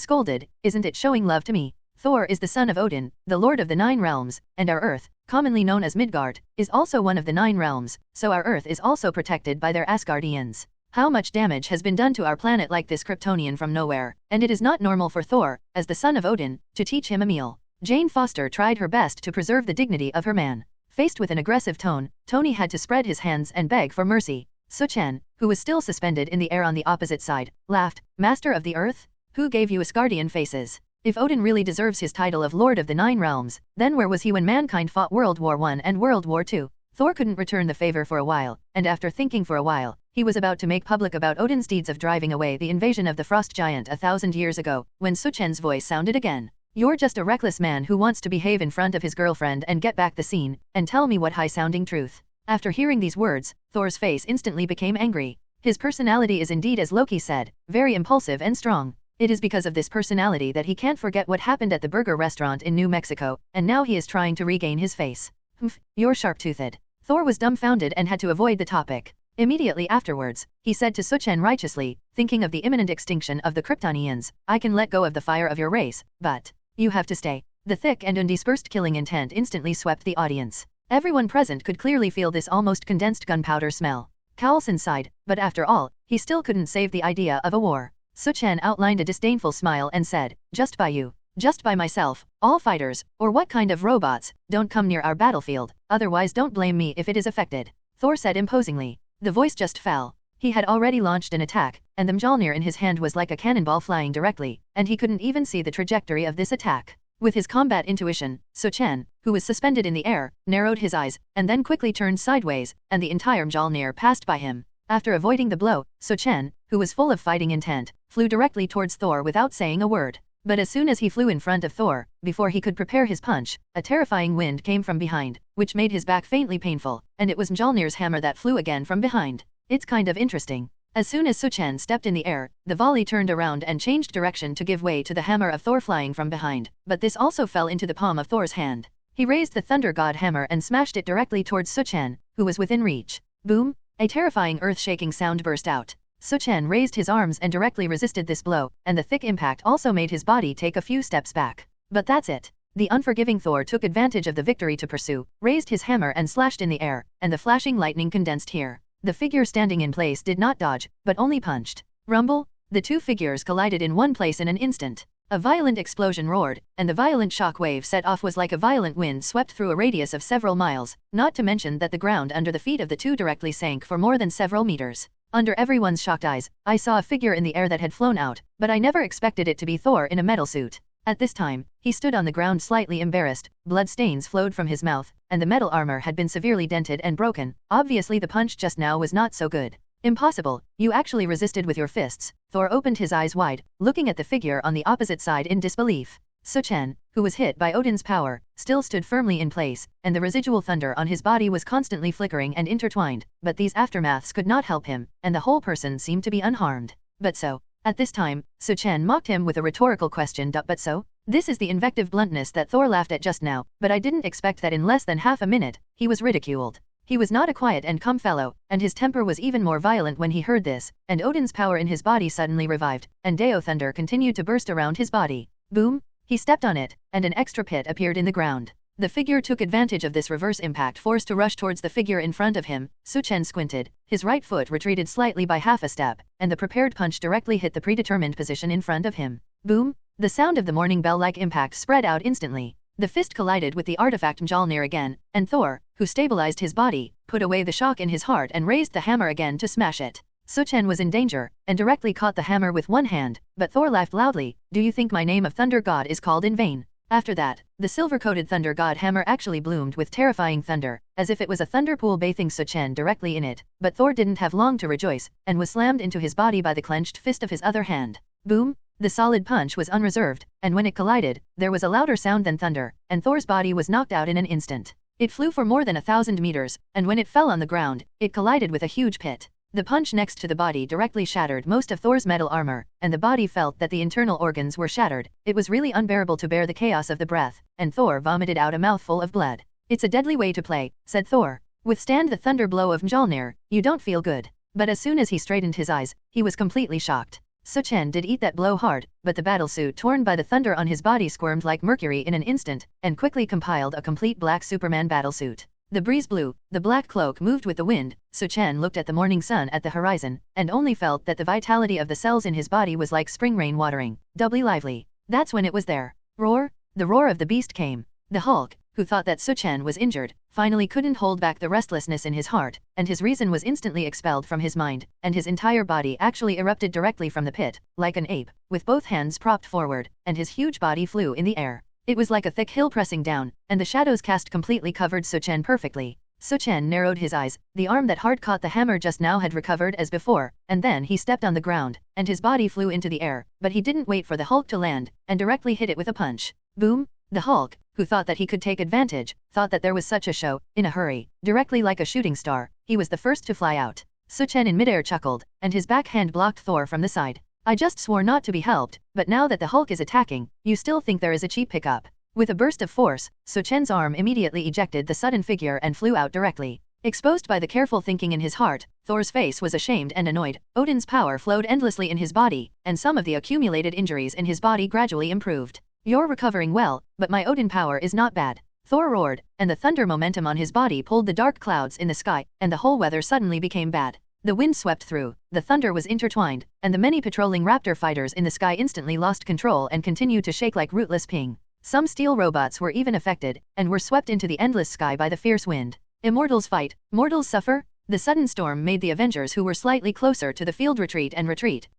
scolded, isn't it showing love to me? Thor is the son of Odin, the lord of the 9 realms, and our Earth, commonly known as Midgard, is also one of the 9 realms, so our Earth is also protected by their Asgardians. How much damage has been done to our planet like this Kryptonian from nowhere, and it is not normal for Thor, as the son of Odin, to teach him a meal. Jane Foster tried her best to preserve the dignity of her man. Faced with an aggressive tone, Tony had to spread his hands and beg for mercy. Su Chen, who was still suspended in the air on the opposite side, laughed, Master of the Earth? Who gave you Asgardian faces? If Odin really deserves his title of Lord of the 9 realms, then where was he when mankind fought World War I and World War II? Thor couldn't return the favor for a while, and after thinking for a while, He was about to make public about Odin's deeds of driving away the invasion of the frost giant 1,000 years ago, when Su Chen's voice sounded again. You're just a reckless man who wants to behave in front of his girlfriend and get back the scene, and tell me what high-sounding truth. After hearing these words, Thor's face instantly became angry. His personality is indeed, as Loki said, very impulsive and strong. It is because of this personality that he can't forget what happened at the burger restaurant in New Mexico, and now he is trying to regain his face. Humph, you're sharp-toothed. Thor was dumbfounded and had to avoid the topic. Immediately afterwards, he said to Su Chen righteously, thinking of the imminent extinction of the Kryptonians, I can let go of the fire of your race, but you have to stay. The thick and undispersed killing intent instantly swept the audience. Everyone present could clearly feel this almost condensed gunpowder smell. Coulson sighed, but after all, he still couldn't save the idea of a war. Su Chen outlined a disdainful smile and said, just by you. Just by myself. All fighters, or what kind of robots, don't come near our battlefield, otherwise don't blame me if it is affected. Thor said imposingly. The voice just fell. He had already launched an attack, and the Mjolnir in his hand was like a cannonball flying directly, and he couldn't even see the trajectory of this attack. With his combat intuition, Su Chen, who was suspended in the air, narrowed his eyes, and then quickly turned sideways, and the entire Mjolnir passed by him. After avoiding the blow, Su Chen, who was full of fighting intent, flew directly towards Thor without saying a word. But as soon as he flew in front of Thor, before he could prepare his punch, a terrifying wind came from behind, which made his back faintly painful, and it was Mjolnir's hammer that flew again from behind. It's kind of interesting. As soon as Su Chen stepped in the air, the volley turned around and changed direction to give way to the hammer of Thor flying from behind, but this also fell into the palm of Thor's hand. He raised the Thunder God hammer and smashed it directly towards Su Chen, who was within reach. Boom! A terrifying earth-shaking sound burst out. Su Chen raised his arms and directly resisted this blow, and the thick impact also made his body take a few steps back. But that's it. The unforgiving Thor took advantage of the victory to pursue, raised his hammer and slashed in the air, and the flashing lightning condensed here. The figure standing in place did not dodge, but only punched. Rumble! The two figures collided in one place in an instant. A violent explosion roared, and the violent shock wave set off was like a violent wind swept through a radius of several miles, not to mention that the ground under the feet of the two directly sank for more than several meters. Under everyone's shocked eyes, I saw a figure in the air that had flown out, but I never expected it to be Thor in a metal suit. At this time, he stood on the ground slightly embarrassed, blood stains flowed from his mouth, and the metal armor had been severely dented and broken. Obviously the punch just now was not so good. Impossible, you actually resisted with your fists. Thor opened his eyes wide, looking at the figure on the opposite side in disbelief. Su Chen, who was hit by Odin's power, still stood firmly in place, and the residual thunder on his body was constantly flickering and intertwined, but these aftermaths could not help him, and the whole person seemed to be unharmed. But so? At this time, Su Chen mocked him with a rhetorical question. But so? This is the invective bluntness that Thor laughed at just now, but I didn't expect that in less than half a minute, he was ridiculed. He was not a quiet and calm fellow, and his temper was even more violent when he heard this, and Odin's power in his body suddenly revived, and Deo thunder continued to burst around his body. Boom! He stepped on it, and an extra pit appeared in the ground. The figure took advantage of this reverse impact force to rush towards the figure in front of him. Su Chen squinted, his right foot retreated slightly by half a step, and the prepared punch directly hit the predetermined position in front of him. Boom! The sound of the morning bell-like impact spread out instantly. The fist collided with the artifact Mjolnir again, and Thor, who stabilized his body, put away the shock in his heart and raised the hammer again to smash it. Su Chen was in danger, and directly caught the hammer with one hand, but Thor laughed loudly. Do you think my name of Thunder God is called in vain? After that, the silver-coated Thunder God hammer actually bloomed with terrifying thunder, as if it was a thunder pool bathing Su Chen directly in it, but Thor didn't have long to rejoice, and was slammed into his body by the clenched fist of his other hand. Boom! The solid punch was unreserved, and when it collided, there was a louder sound than thunder, and Thor's body was knocked out in an instant. It flew for more than 1,000 meters, and when it fell on the ground, it collided with a huge pit. The punch next to the body directly shattered most of Thor's metal armor, and the body felt that the internal organs were shattered. It was really unbearable to bear the chaos of the breath, and Thor vomited out a mouthful of blood. It's a deadly way to play, said Thor. Withstand the thunder blow of Mjolnir, you don't feel good. But as soon as he straightened his eyes, he was completely shocked. Su Chen did eat that blow hard, but the battlesuit torn by the thunder on his body squirmed like mercury in an instant, and quickly compiled a complete black Superman battlesuit. The breeze blew, the black cloak moved with the wind. Su Chen looked at the morning sun at the horizon, and only felt that the vitality of the cells in his body was like spring rain watering, doubly lively. That's when it was there. Roar! The roar of the beast came. The Hulk, who thought that Su Chen was injured, finally couldn't hold back the restlessness in his heart, and his reason was instantly expelled from his mind, and his entire body actually erupted directly from the pit, like an ape, with both hands propped forward, and his huge body flew in the air. It was like a thick hill pressing down, and the shadows cast completely covered Su Chen perfectly. Su Chen narrowed his eyes. The arm that hard caught the hammer just now had recovered as before, and then he stepped on the ground, and his body flew into the air, but he didn't wait for the Hulk to land, and directly hit it with a punch. Boom! The Hulk, who thought that he could take advantage, thought that there was such a show, in a hurry, directly like a shooting star, he was the first to fly out. Su Chen in midair chuckled, and his backhand blocked Thor from the side. I just swore not to be helped, but now that the Hulk is attacking, you still think there is a cheap pickup. With a burst of force, Su Chen's arm immediately ejected the sudden figure and flew out directly. Exposed by the careful thinking in his heart, Thor's face was ashamed and annoyed. Odin's power flowed endlessly in his body, and some of the accumulated injuries in his body gradually improved. You're recovering well, but my Odin power is not bad. Thor roared, and the thunder momentum on his body pulled the dark clouds in the sky, and the whole weather suddenly became bad. The wind swept through, the thunder was intertwined, and the many patrolling raptor fighters in the sky instantly lost control and continued to shake like rootless ping. Some steel robots were even affected, and were swept into the endless sky by the fierce wind. Immortals fight, mortals suffer? The sudden storm made the Avengers who were slightly closer to the field retreat,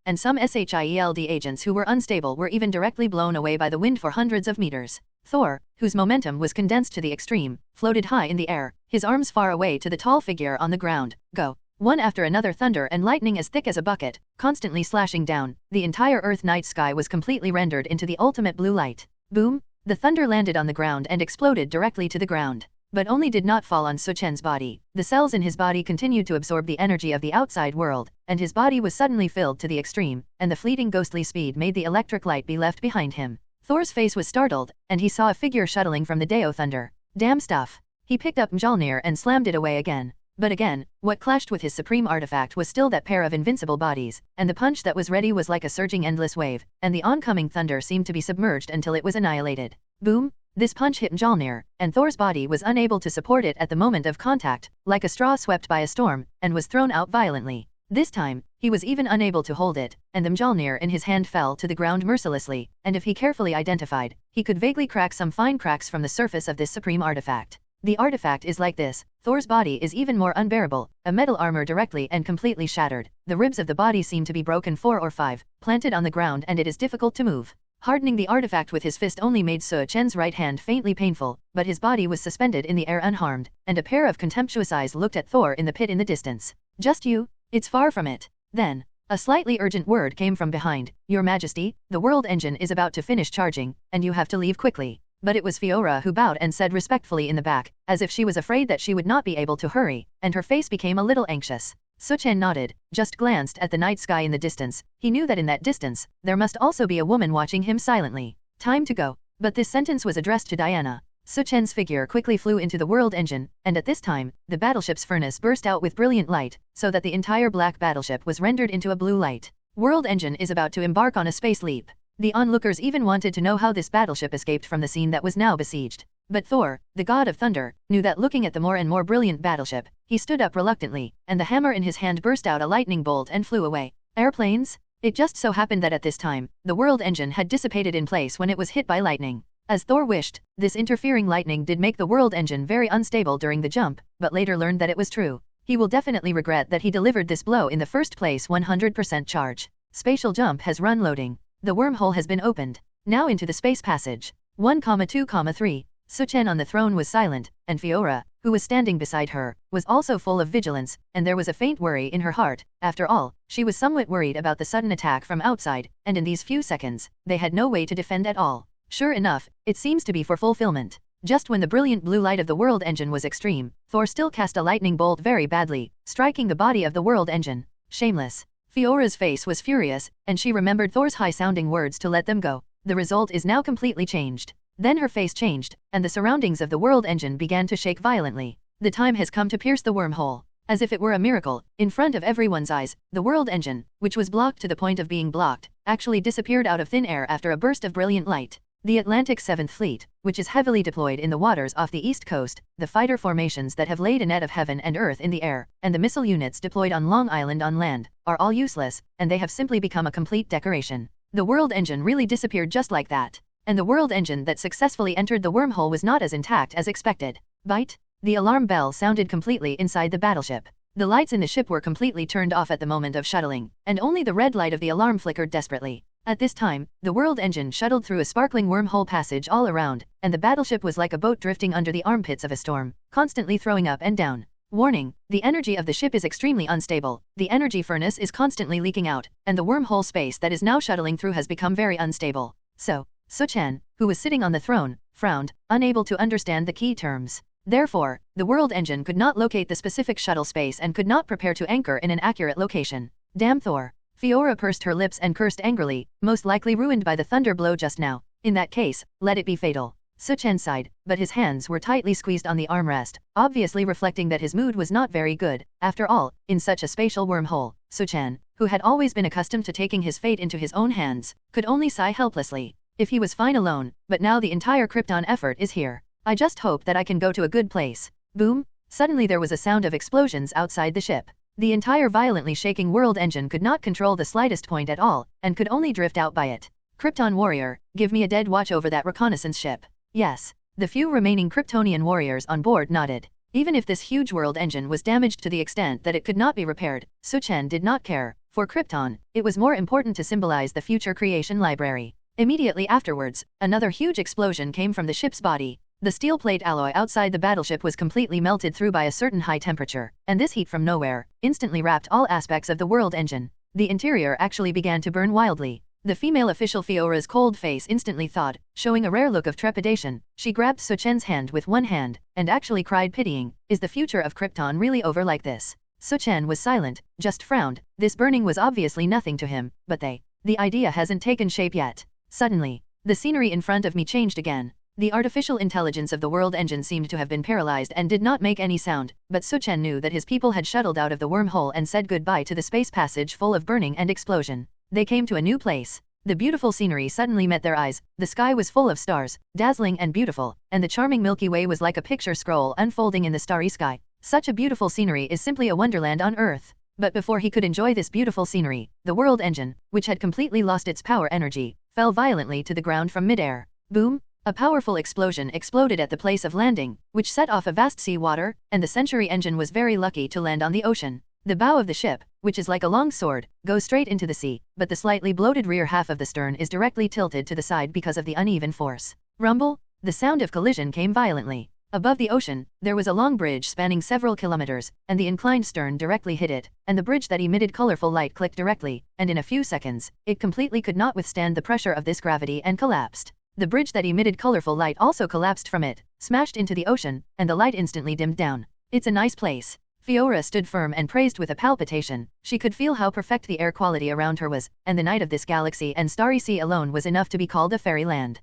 and some SHIELD agents who were unstable were even directly blown away by the wind for hundreds of meters. Thor, whose momentum was condensed to the extreme, floated high in the air, his arms far away to the tall figure on the ground. Go! One after another, thunder and lightning as thick as a bucket, constantly slashing down, the entire Earth night sky was completely rendered into the ultimate blue light. Boom! The thunder landed on the ground and exploded directly to the ground. But only did not fall on Su Chen's body. The cells in his body continued to absorb the energy of the outside world, and his body was suddenly filled to the extreme, and the fleeting ghostly speed made the electric light be left behind him. Thor's face was startled, and he saw a figure shuttling from the Deo thunder. Damn stuff. He picked up Mjolnir and slammed it away again. But again, what clashed with his supreme artifact was still that pair of invincible bodies, and the punch that was ready was like a surging endless wave, and the oncoming thunder seemed to be submerged until it was annihilated. Boom! This punch hit Mjolnir, and Thor's body was unable to support it at the moment of contact, like a straw swept by a storm, and was thrown out violently. This time, he was even unable to hold it, and the Mjolnir in his hand fell to the ground mercilessly, and if he carefully identified, he could vaguely crack some fine cracks from the surface of this supreme artifact. The artifact is like this. Thor's body is even more unbearable, a metal armor directly and completely shattered. The ribs of the body seem to be broken 4 or 5, planted on the ground, and it is difficult to move. Hardening the artifact with his fist only made Su Chen's right hand faintly painful, but his body was suspended in the air unharmed, and a pair of contemptuous eyes looked at Thor in the pit in the distance. Just you? It's far from it. Then, a slightly urgent word came from behind. Your Majesty, the world engine is about to finish charging, and you have to leave quickly. But it was Fiora who bowed and said respectfully in the back, as if she was afraid that she would not be able to hurry, and her face became a little anxious. Su Chen nodded, just glanced at the night sky in the distance. He knew that in that distance, there must also be a woman watching him silently. Time to go. But this sentence was addressed to Diana. Su Chen's figure quickly flew into the world engine, and at this time, the battleship's furnace burst out with brilliant light, so that the entire black battleship was rendered into a blue light. World engine is about to embark on a space leap. The onlookers even wanted to know how this battleship escaped from the scene that was now besieged. But Thor, the god of thunder, knew that looking at the more and more brilliant battleship, he stood up reluctantly, and the hammer in his hand burst out a lightning bolt and flew away. Airplanes? It just so happened that at this time, the world engine had dissipated in place when it was hit by lightning. As Thor wished, this interfering lightning did make the world engine very unstable during the jump, but later learned that it was true. He will definitely regret that he delivered this blow in the first place. 100% charge. Spatial jump has run loading. The wormhole has been opened. Now into the space passage. 1,2,3. Su Chen on the throne was silent, and Fiora, who was standing beside her, was also full of vigilance, and there was a faint worry in her heart. After all, she was somewhat worried about the sudden attack from outside, and in these few seconds, they had no way to defend at all. Sure enough, it seems to be for fulfillment. Just when the brilliant blue light of the world engine was extreme, Thor still cast a lightning bolt very badly, striking the body of the world engine. Shameless. Fiora's face was furious, and she remembered Thor's high-sounding words to let them go. The result is now completely changed. Then her face changed, and the surroundings of the world engine began to shake violently. The time has come to pierce the wormhole. As if it were a miracle, in front of everyone's eyes, the world engine, which was blocked to the point of being blocked, actually disappeared out of thin air after a burst of brilliant light. The Atlantic 7th Fleet, which is heavily deployed in the waters off the east coast, the fighter formations that have laid a net of heaven and earth in the air, and the missile units deployed on Long Island on land, are all useless, and they have simply become a complete decoration. The world engine really disappeared just like that. And the world engine that successfully entered the wormhole was not as intact as expected. Bite! The alarm bell sounded completely inside the battleship. The lights in the ship were completely turned off at the moment of shuttling, and only the red light of the alarm flickered desperately. At this time, the world engine shuttled through a sparkling wormhole passage all around, and the battleship was like a boat drifting under the armpits of a storm, constantly throwing up and down. Warning, the energy of the ship is extremely unstable, the energy furnace is constantly leaking out, and the wormhole space that is now shuttling through has become very unstable. So, Su Chen, who was sitting on the throne, frowned, unable to understand the key terms. Therefore, the world engine could not locate the specific shuttle space and could not prepare to anchor in an accurate location. Damn Thor. Fiora pursed her lips and cursed angrily, most likely ruined by the thunder blow just now. In that case, let it be fatal. Su Chen sighed, but his hands were tightly squeezed on the armrest, obviously reflecting that his mood was not very good. After all, in such a spatial wormhole, Su Chen, who had always been accustomed to taking his fate into his own hands, could only sigh helplessly. If he was fine alone, but now the entire Krypton effort is here. I just hope that I can go to a good place. Boom! Suddenly there was a sound of explosions outside the ship. The entire violently shaking world engine could not control the slightest point at all, and could only drift out by it. Krypton warrior, give me a dead watch over that reconnaissance ship. Yes. The few remaining Kryptonian warriors on board nodded. Even if this huge world engine was damaged to the extent that it could not be repaired, Su Chen did not care. For Krypton, it was more important to symbolize the future creation library. Immediately afterwards, another huge explosion came from the ship's body. The steel plate alloy outside the battleship was completely melted through by a certain high temperature, and this heat from nowhere instantly wrapped all aspects of the world engine. The interior actually began to burn wildly. The female official Fiora's cold face instantly thawed, showing a rare look of trepidation. She grabbed Su Chen's hand with one hand, and actually cried pitying, "Is the future of Krypton really over like this?" Su Chen was silent, just frowned. This burning was obviously nothing to him, but the idea hasn't taken shape yet. Suddenly, the scenery in front of me changed again. The artificial intelligence of the world engine seemed to have been paralyzed and did not make any sound, but Su Chen knew that his people had shuttled out of the wormhole and said goodbye to the space passage full of burning and explosion. They came to a new place. The beautiful scenery suddenly met their eyes. The sky was full of stars, dazzling and beautiful, and the charming Milky Way was like a picture scroll unfolding in the starry sky. Such a beautiful scenery is simply a wonderland on Earth. But before he could enjoy this beautiful scenery, the world engine, which had completely lost its power energy, fell violently to the ground from midair. Boom! A powerful explosion exploded at the place of landing, which set off a vast sea water, and the Century engine was very lucky to land on the ocean. The bow of the ship, which is like a long sword, goes straight into the sea, but the slightly bloated rear half of the stern is directly tilted to the side because of the uneven force. Rumble! The sound of collision came violently. Above the ocean, there was a long bridge spanning several kilometers, and the inclined stern directly hit it, and the bridge that emitted colorful light clicked directly, and in a few seconds, it completely could not withstand the pressure of this gravity and collapsed. The bridge that emitted colorful light also collapsed from it, smashed into the ocean, and the light instantly dimmed down. It's a nice place. Fiora stood firm and praised with a palpitation. She could feel how perfect the air quality around her was, and the night of this galaxy and starry sea alone was enough to be called a fairyland.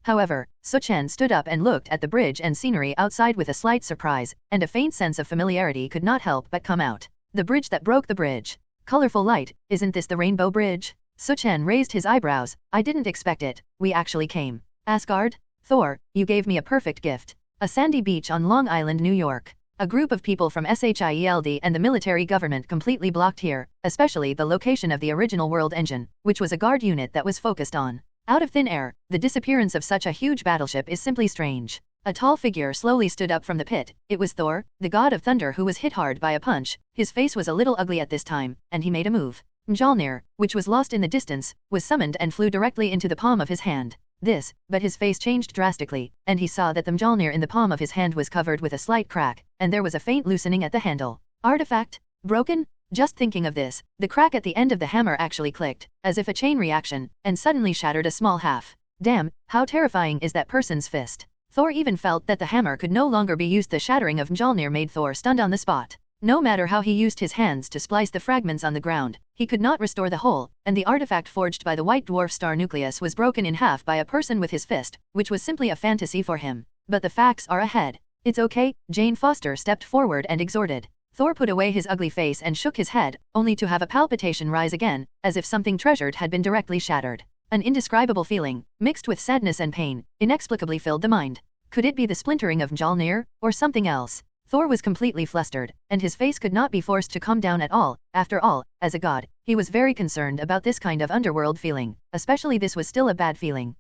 However, Su Chen stood up and looked at the bridge and scenery outside with a slight surprise, and a faint sense of familiarity could not help but come out. The bridge that broke the bridge. Colorful light, isn't this the Rainbow Bridge? Su Chen raised his eyebrows. I didn't expect it. We actually came. Asgard? Thor, you gave me a perfect gift. A sandy beach on Long Island, New York. A group of people from SHIELD and the military government completely blocked here, especially the location of the original world engine, which was a guard unit that was focused on. Out of thin air, the disappearance of such a huge battleship is simply strange. A tall figure slowly stood up from the pit. It was Thor, the god of thunder, who was hit hard by a punch. His face was a little ugly at this time, and he made a move. Mjolnir, which was lost in the distance, was summoned and flew directly into the palm of his hand. But his face changed drastically, and he saw that the Mjolnir in the palm of his hand was covered with a slight crack, and there was a faint loosening at the handle. Artifact? Broken? Just thinking of this, the crack at the end of the hammer actually clicked, as if a chain reaction, and suddenly shattered a small half. Damn, how terrifying is that person's fist? Thor even felt that the hammer could no longer be used. The shattering of Mjolnir made Thor stunned on the spot. No matter how he used his hands to splice the fragments on the ground, he could not restore the whole, and the artifact forged by the white dwarf star nucleus was broken in half by a person with his fist, which was simply a fantasy for him. But the facts are ahead. It's okay, Jane Foster stepped forward and exhorted. Thor put away his ugly face and shook his head, only to have a palpitation rise again, as if something treasured had been directly shattered. An indescribable feeling, mixed with sadness and pain, inexplicably filled the mind. Could it be the splintering of Mjolnir, or something else? Thor was completely flustered, and his face could not be forced to calm down at all. After all, as a god, he was very concerned about this kind of underworld feeling, especially this was still a bad feeling.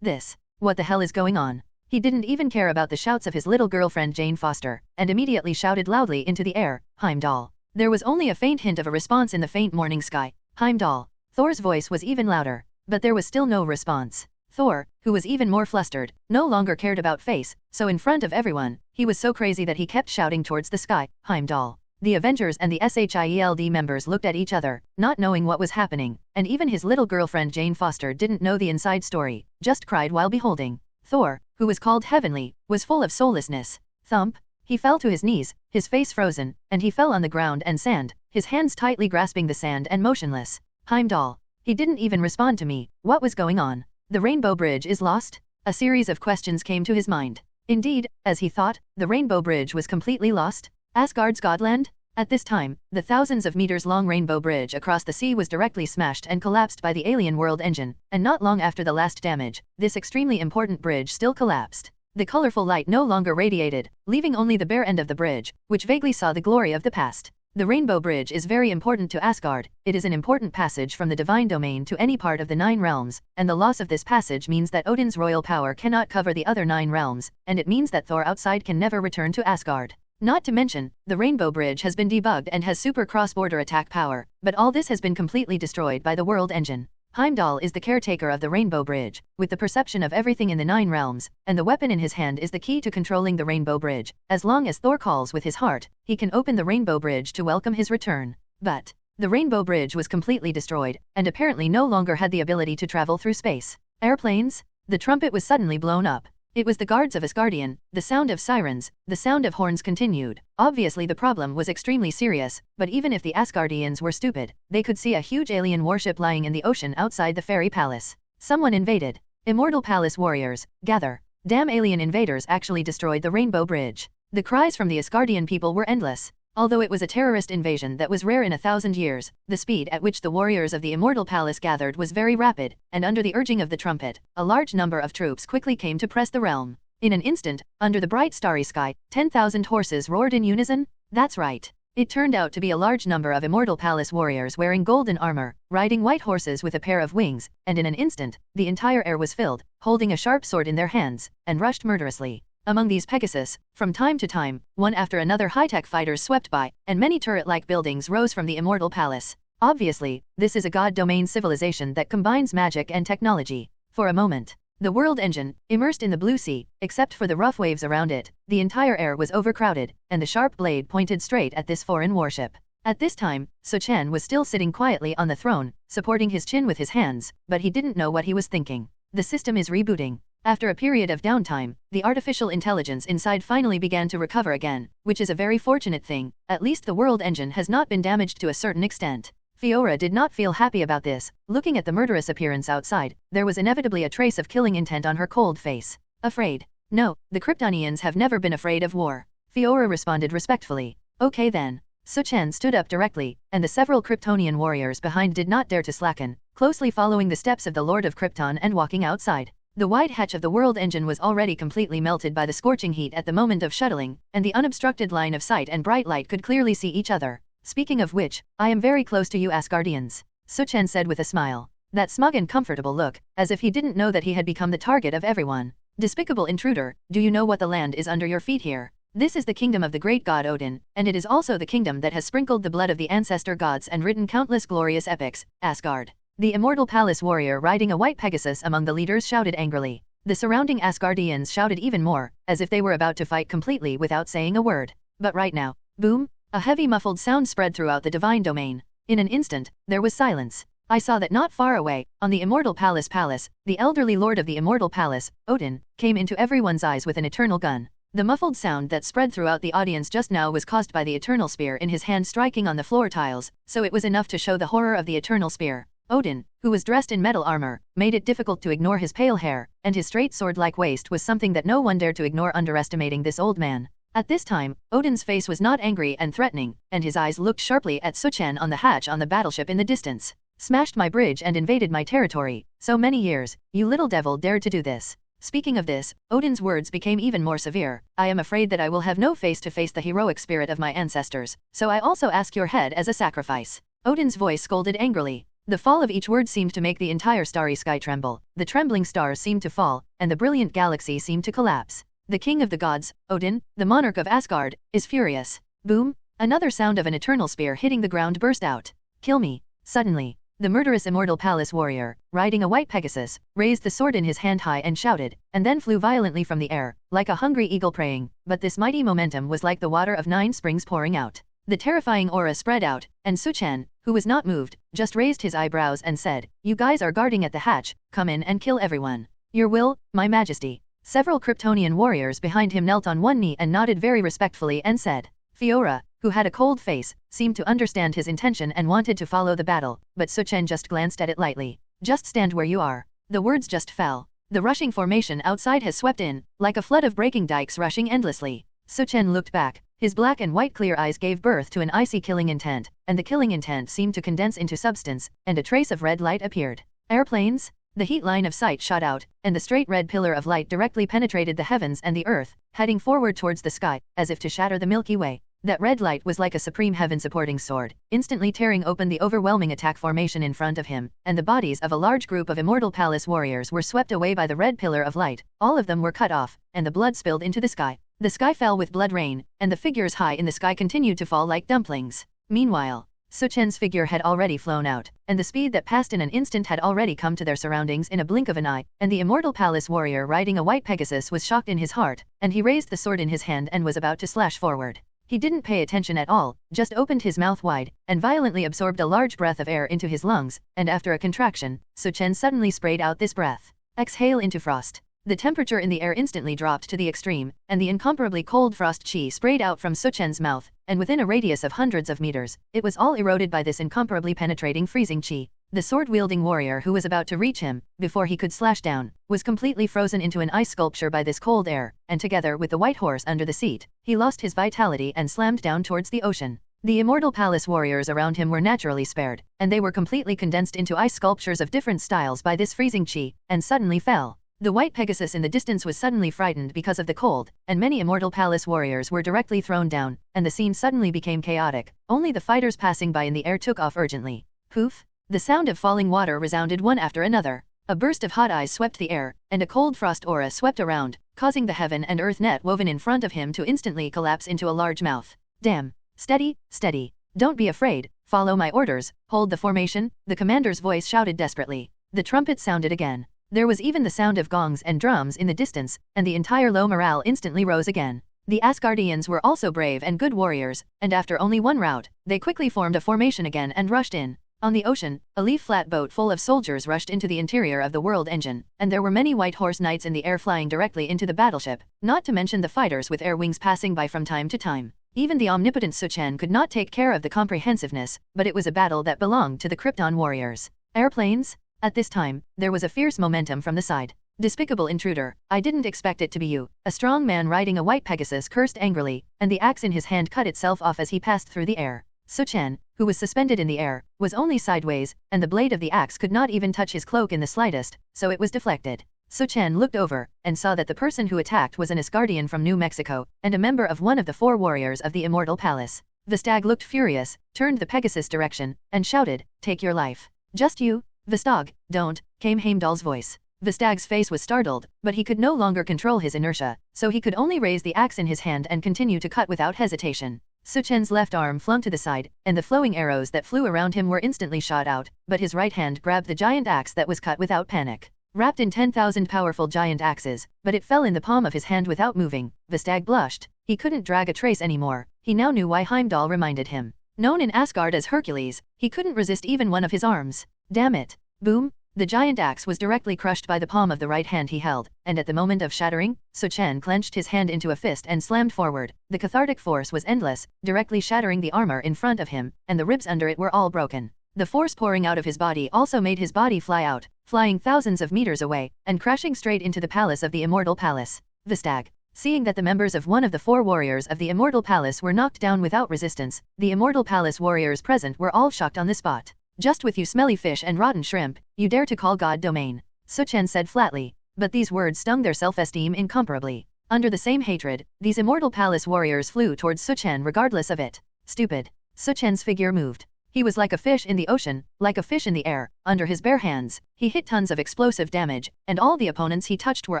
What the hell is going on? He didn't even care about the shouts of his little girlfriend Jane Foster, and immediately shouted loudly into the air, Heimdall. There was only a faint hint of a response in the faint morning sky. Heimdall. Thor's voice was even louder. but there was still no response. Thor, who was even more flustered, no longer cared about face, so in front of everyone, he was so crazy that he kept shouting towards the sky, Heimdall. The Avengers and the SHIELD members looked at each other, not knowing what was happening, and even his little girlfriend Jane Foster didn't know the inside story, just cried while beholding. Thor, who was called Heavenly, was full of soullessness. Thump! He fell to his knees, his face frozen, and he fell on the ground and sand, his hands tightly grasping the sand and motionless. Heimdall. He didn't even respond to me. What was going on? The Rainbow Bridge is lost? A series of questions came to his mind. Indeed, as he thought, the Rainbow Bridge was completely lost? Asgard's godland? At this time, the thousands of meters long Rainbow Bridge across the sea was directly smashed and collapsed by the alien world engine, and not long after the last damage, this extremely important bridge still collapsed. The colorful light no longer radiated, leaving only the bare end of the bridge, which vaguely saw the glory of the past. The Rainbow Bridge is very important to Asgard. It is an important passage from the divine domain to any part of the 9 realms, and the loss of this passage means that Odin's royal power cannot cover the other 9 realms, and it means that Thor outside can never return to Asgard. Not to mention, the Rainbow Bridge has been debugged and has super cross-border attack power, but all this has been completely destroyed by the world engine. Heimdall is the caretaker of the Rainbow Bridge, with the perception of everything in the 9 realms, and the weapon in his hand is the key to controlling the Rainbow Bridge. As long as Thor calls with his heart, he can open the Rainbow Bridge to welcome his return. But the Rainbow Bridge was completely destroyed, and apparently no longer had the ability to travel through space. Airplanes? The trumpet was suddenly blown up. It was the guards of Asgardian, the sound of sirens, the sound of horns continued. Obviously the problem was extremely serious, but even if the Asgardians were stupid, they could see a huge alien warship lying in the ocean outside the fairy palace. Someone invaded. Immortal Palace warriors, gather. Damn alien invaders actually destroyed the Rainbow Bridge. The cries from the Asgardian people were endless. Although it was a terrorist invasion that was rare in 1,000 years, the speed at which the warriors of the Immortal Palace gathered was very rapid, and under the urging of the trumpet, a large number of troops quickly came to press the realm. In an instant, under the bright starry sky, 10,000 horses roared in unison? That's right. It turned out to be a large number of Immortal Palace warriors wearing golden armor, riding white horses with a pair of wings, and in an instant, the entire air was filled, holding a sharp sword in their hands, and rushed murderously. Among these Pegasus, from time to time, one after another high-tech fighters swept by, and many turret-like buildings rose from the Immortal Palace. Obviously, this is a god-domain civilization that combines magic and technology. For a moment, the world engine, immersed in the blue sea, except for the rough waves around it, the entire air was overcrowded, and the sharp blade pointed straight at this foreign warship. At this time, Su Chen was still sitting quietly on the throne, supporting his chin with his hands, but he didn't know what he was thinking. The system is rebooting. After a period of downtime, the artificial intelligence inside finally began to recover again, which is a very fortunate thing. At least the world engine has not been damaged to a certain extent. Fiora did not feel happy about this. Looking at the murderous appearance outside, there was inevitably a trace of killing intent on her cold face. Afraid? No, the Kryptonians have never been afraid of war. Fiora responded respectfully. Okay then. Su Chen stood up directly, and the several Kryptonian warriors behind did not dare to slacken, closely following the steps of the Lord of Krypton and walking outside. The wide hatch of the world engine was already completely melted by the scorching heat at the moment of shuttling, and the unobstructed line of sight and bright light could clearly see each other. Speaking of which, I am very close to you Asgardians, Su Chen said with a smile. That smug and comfortable look, as if he didn't know that he had become the target of everyone. Despicable intruder, do you know what the land is under your feet here? This is the kingdom of the great god Odin, and it is also the kingdom that has sprinkled the blood of the ancestor gods and written countless glorious epics, Asgard. The Immortal Palace warrior riding a white Pegasus among the leaders shouted angrily. The surrounding Asgardians shouted even more, as if they were about to fight completely without saying a word. But right now, boom, a heavy muffled sound spread throughout the divine domain. In an instant, there was silence. I saw that not far away, on the Immortal Palace, the elderly lord of the Immortal Palace, Odin, came into everyone's eyes with an eternal gun. The muffled sound that spread throughout the audience just now was caused by the eternal spear in his hand striking on the floor tiles, so it was enough to show the horror of the eternal spear. Odin, who was dressed in metal armor, made it difficult to ignore his pale hair, and his straight sword-like waist was something that no one dared to ignore, underestimating this old man. At this time, Odin's face was not angry and threatening, and his eyes looked sharply at Su Chen on the hatch on the battleship in the distance. Smashed my bridge and invaded my territory. So many years, you little devil dared to do this. Speaking of this, Odin's words became even more severe. I am afraid that I will have no face to face the heroic spirit of my ancestors, so I also ask your head as a sacrifice. Odin's voice scolded angrily. The fall of each word seemed to make the entire starry sky tremble. The trembling stars seemed to fall, and the brilliant galaxy seemed to collapse. The king of the gods, Odin, the monarch of Asgard, is furious. Boom! Another sound of an eternal spear hitting the ground burst out. Kill me. Suddenly, The murderous Immortal Palace warrior, riding a white Pegasus, raised the sword in his hand high and shouted, and then flew violently from the air, like a hungry eagle preying, but this mighty momentum was like the water of 9 springs pouring out. The terrifying aura spread out, and Su Chen, who was not moved, just raised his eyebrows and said, "You guys are guarding at the hatch, come in and kill everyone." "Your will, my majesty." Several Kryptonian warriors behind him knelt on one knee and nodded very respectfully and said. Fiora, who had a cold face, seemed to understand his intention and wanted to follow the battle, but Su Chen just glanced at it lightly. "Just stand where you are." The words just fell. The rushing formation outside has swept in, like a flood of breaking dikes rushing endlessly. Su Chen looked back. His black and white clear eyes gave birth to an icy killing intent, and the killing intent seemed to condense into substance, and a trace of red light appeared. Airplanes? The heat line of sight shot out, and the straight red pillar of light directly penetrated the heavens and the earth, heading forward towards the sky, as if to shatter the Milky Way. That red light was like a supreme heaven-supporting sword, instantly tearing open the overwhelming attack formation in front of him, and the bodies of a large group of Immortal Palace warriors were swept away by the red pillar of light. All of them were cut off, and the blood spilled into the sky. The sky fell with blood rain, and the figures high in the sky continued to fall like dumplings. Meanwhile, Su Chen's figure had already flown out, and the speed that passed in an instant had already come to their surroundings in a blink of an eye, and the Immortal Palace warrior riding a white Pegasus was shocked in his heart, and he raised the sword in his hand and was about to slash forward. He didn't pay attention at all, just opened his mouth wide, and violently absorbed a large breath of air into his lungs, and after a contraction, Su Chen suddenly sprayed out this breath. Exhale into frost. The temperature in the air instantly dropped to the extreme, and the incomparably cold frost chi sprayed out from Su Chen's mouth, and within a radius of hundreds of meters, it was all eroded by this incomparably penetrating freezing chi. The sword-wielding warrior who was about to reach him, before he could slash down, was completely frozen into an ice sculpture by this cold air, and together with the white horse under the seat, he lost his vitality and slammed down towards the ocean. The Immortal Palace warriors around him were naturally spared, and they were completely condensed into ice sculptures of different styles by this freezing chi, and suddenly fell. The white Pegasus in the distance was suddenly frightened because of the cold, and many Immortal Palace warriors were directly thrown down, and the scene suddenly became chaotic. Only the fighters passing by in the air took off urgently. Poof! The sound of falling water resounded one after another. A burst of hot ice swept the air, and a cold frost aura swept around, causing the heaven and earth net woven in front of him to instantly collapse into a large mouth. Damn! Steady, steady. Don't be afraid, follow my orders, hold the formation, the commander's voice shouted desperately. The trumpet sounded again. There was even the sound of gongs and drums in the distance, and the entire low morale instantly rose again. The Asgardians were also brave and good warriors, and after only one rout, they quickly formed a formation again and rushed in. On the ocean, a leaf-flat boat full of soldiers rushed into the interior of the world engine, and there were many white horse knights in the air flying directly into the battleship, not to mention the fighters with air wings passing by from time to time. Even the omnipotent Su Chen could not take care of the comprehensiveness, but it was a battle that belonged to the Krypton warriors. Airplanes? At this time, there was a fierce momentum from the side. Despicable intruder, I didn't expect it to be you. A strong man riding a white Pegasus cursed angrily, and the axe in his hand cut itself off as he passed through the air. Su Chen, who was suspended in the air, was only sideways, and the blade of the axe could not even touch his cloak in the slightest, so it was deflected. Su Chen looked over, and saw that the person who attacked was an Asgardian from New Mexico, and a member of one of the 4 warriors of the Immortal Palace. The stag looked furious, turned the Pegasus direction, and shouted, "Take your life." "Just you? Vistag, don't," came Heimdall's voice. Vistag's face was startled, but he could no longer control his inertia, so he could only raise the axe in his hand and continue to cut without hesitation. Su Chen's left arm flung to the side, and the flowing arrows that flew around him were instantly shot out, but his right hand grabbed the giant axe that was cut without panic. Wrapped in 10,000 powerful giant axes, but it fell in the palm of his hand without moving. Vistag blushed. He couldn't drag a trace anymore. He now knew why Heimdall reminded him. Known in Asgard as Hercules, he couldn't resist even one of his arms. Damn it. Boom! The giant axe was directly crushed by the palm of the right hand he held, and at the moment of shattering, Su Chen clenched his hand into a fist and slammed forward. The cathartic force was endless, directly shattering the armor in front of him, and the ribs under it were all broken. The force pouring out of his body also made his body fly out, flying thousands of meters away, and crashing straight into the palace of the Immortal Palace. Vistag. Seeing that the members of one of the 4 warriors of the Immortal Palace were knocked down without resistance, the Immortal Palace warriors present were all shocked on the spot. "Just with you smelly fish and rotten shrimp, you dare to call God domain," Su Chen said flatly, but these words stung their self-esteem incomparably. Under the same hatred, these Immortal Palace warriors flew towards Su Chen regardless of it. Stupid. Su Chen's figure moved. He was like a fish in the ocean, like a fish in the air. Under his bare hands, he hit tons of explosive damage, and all the opponents he touched were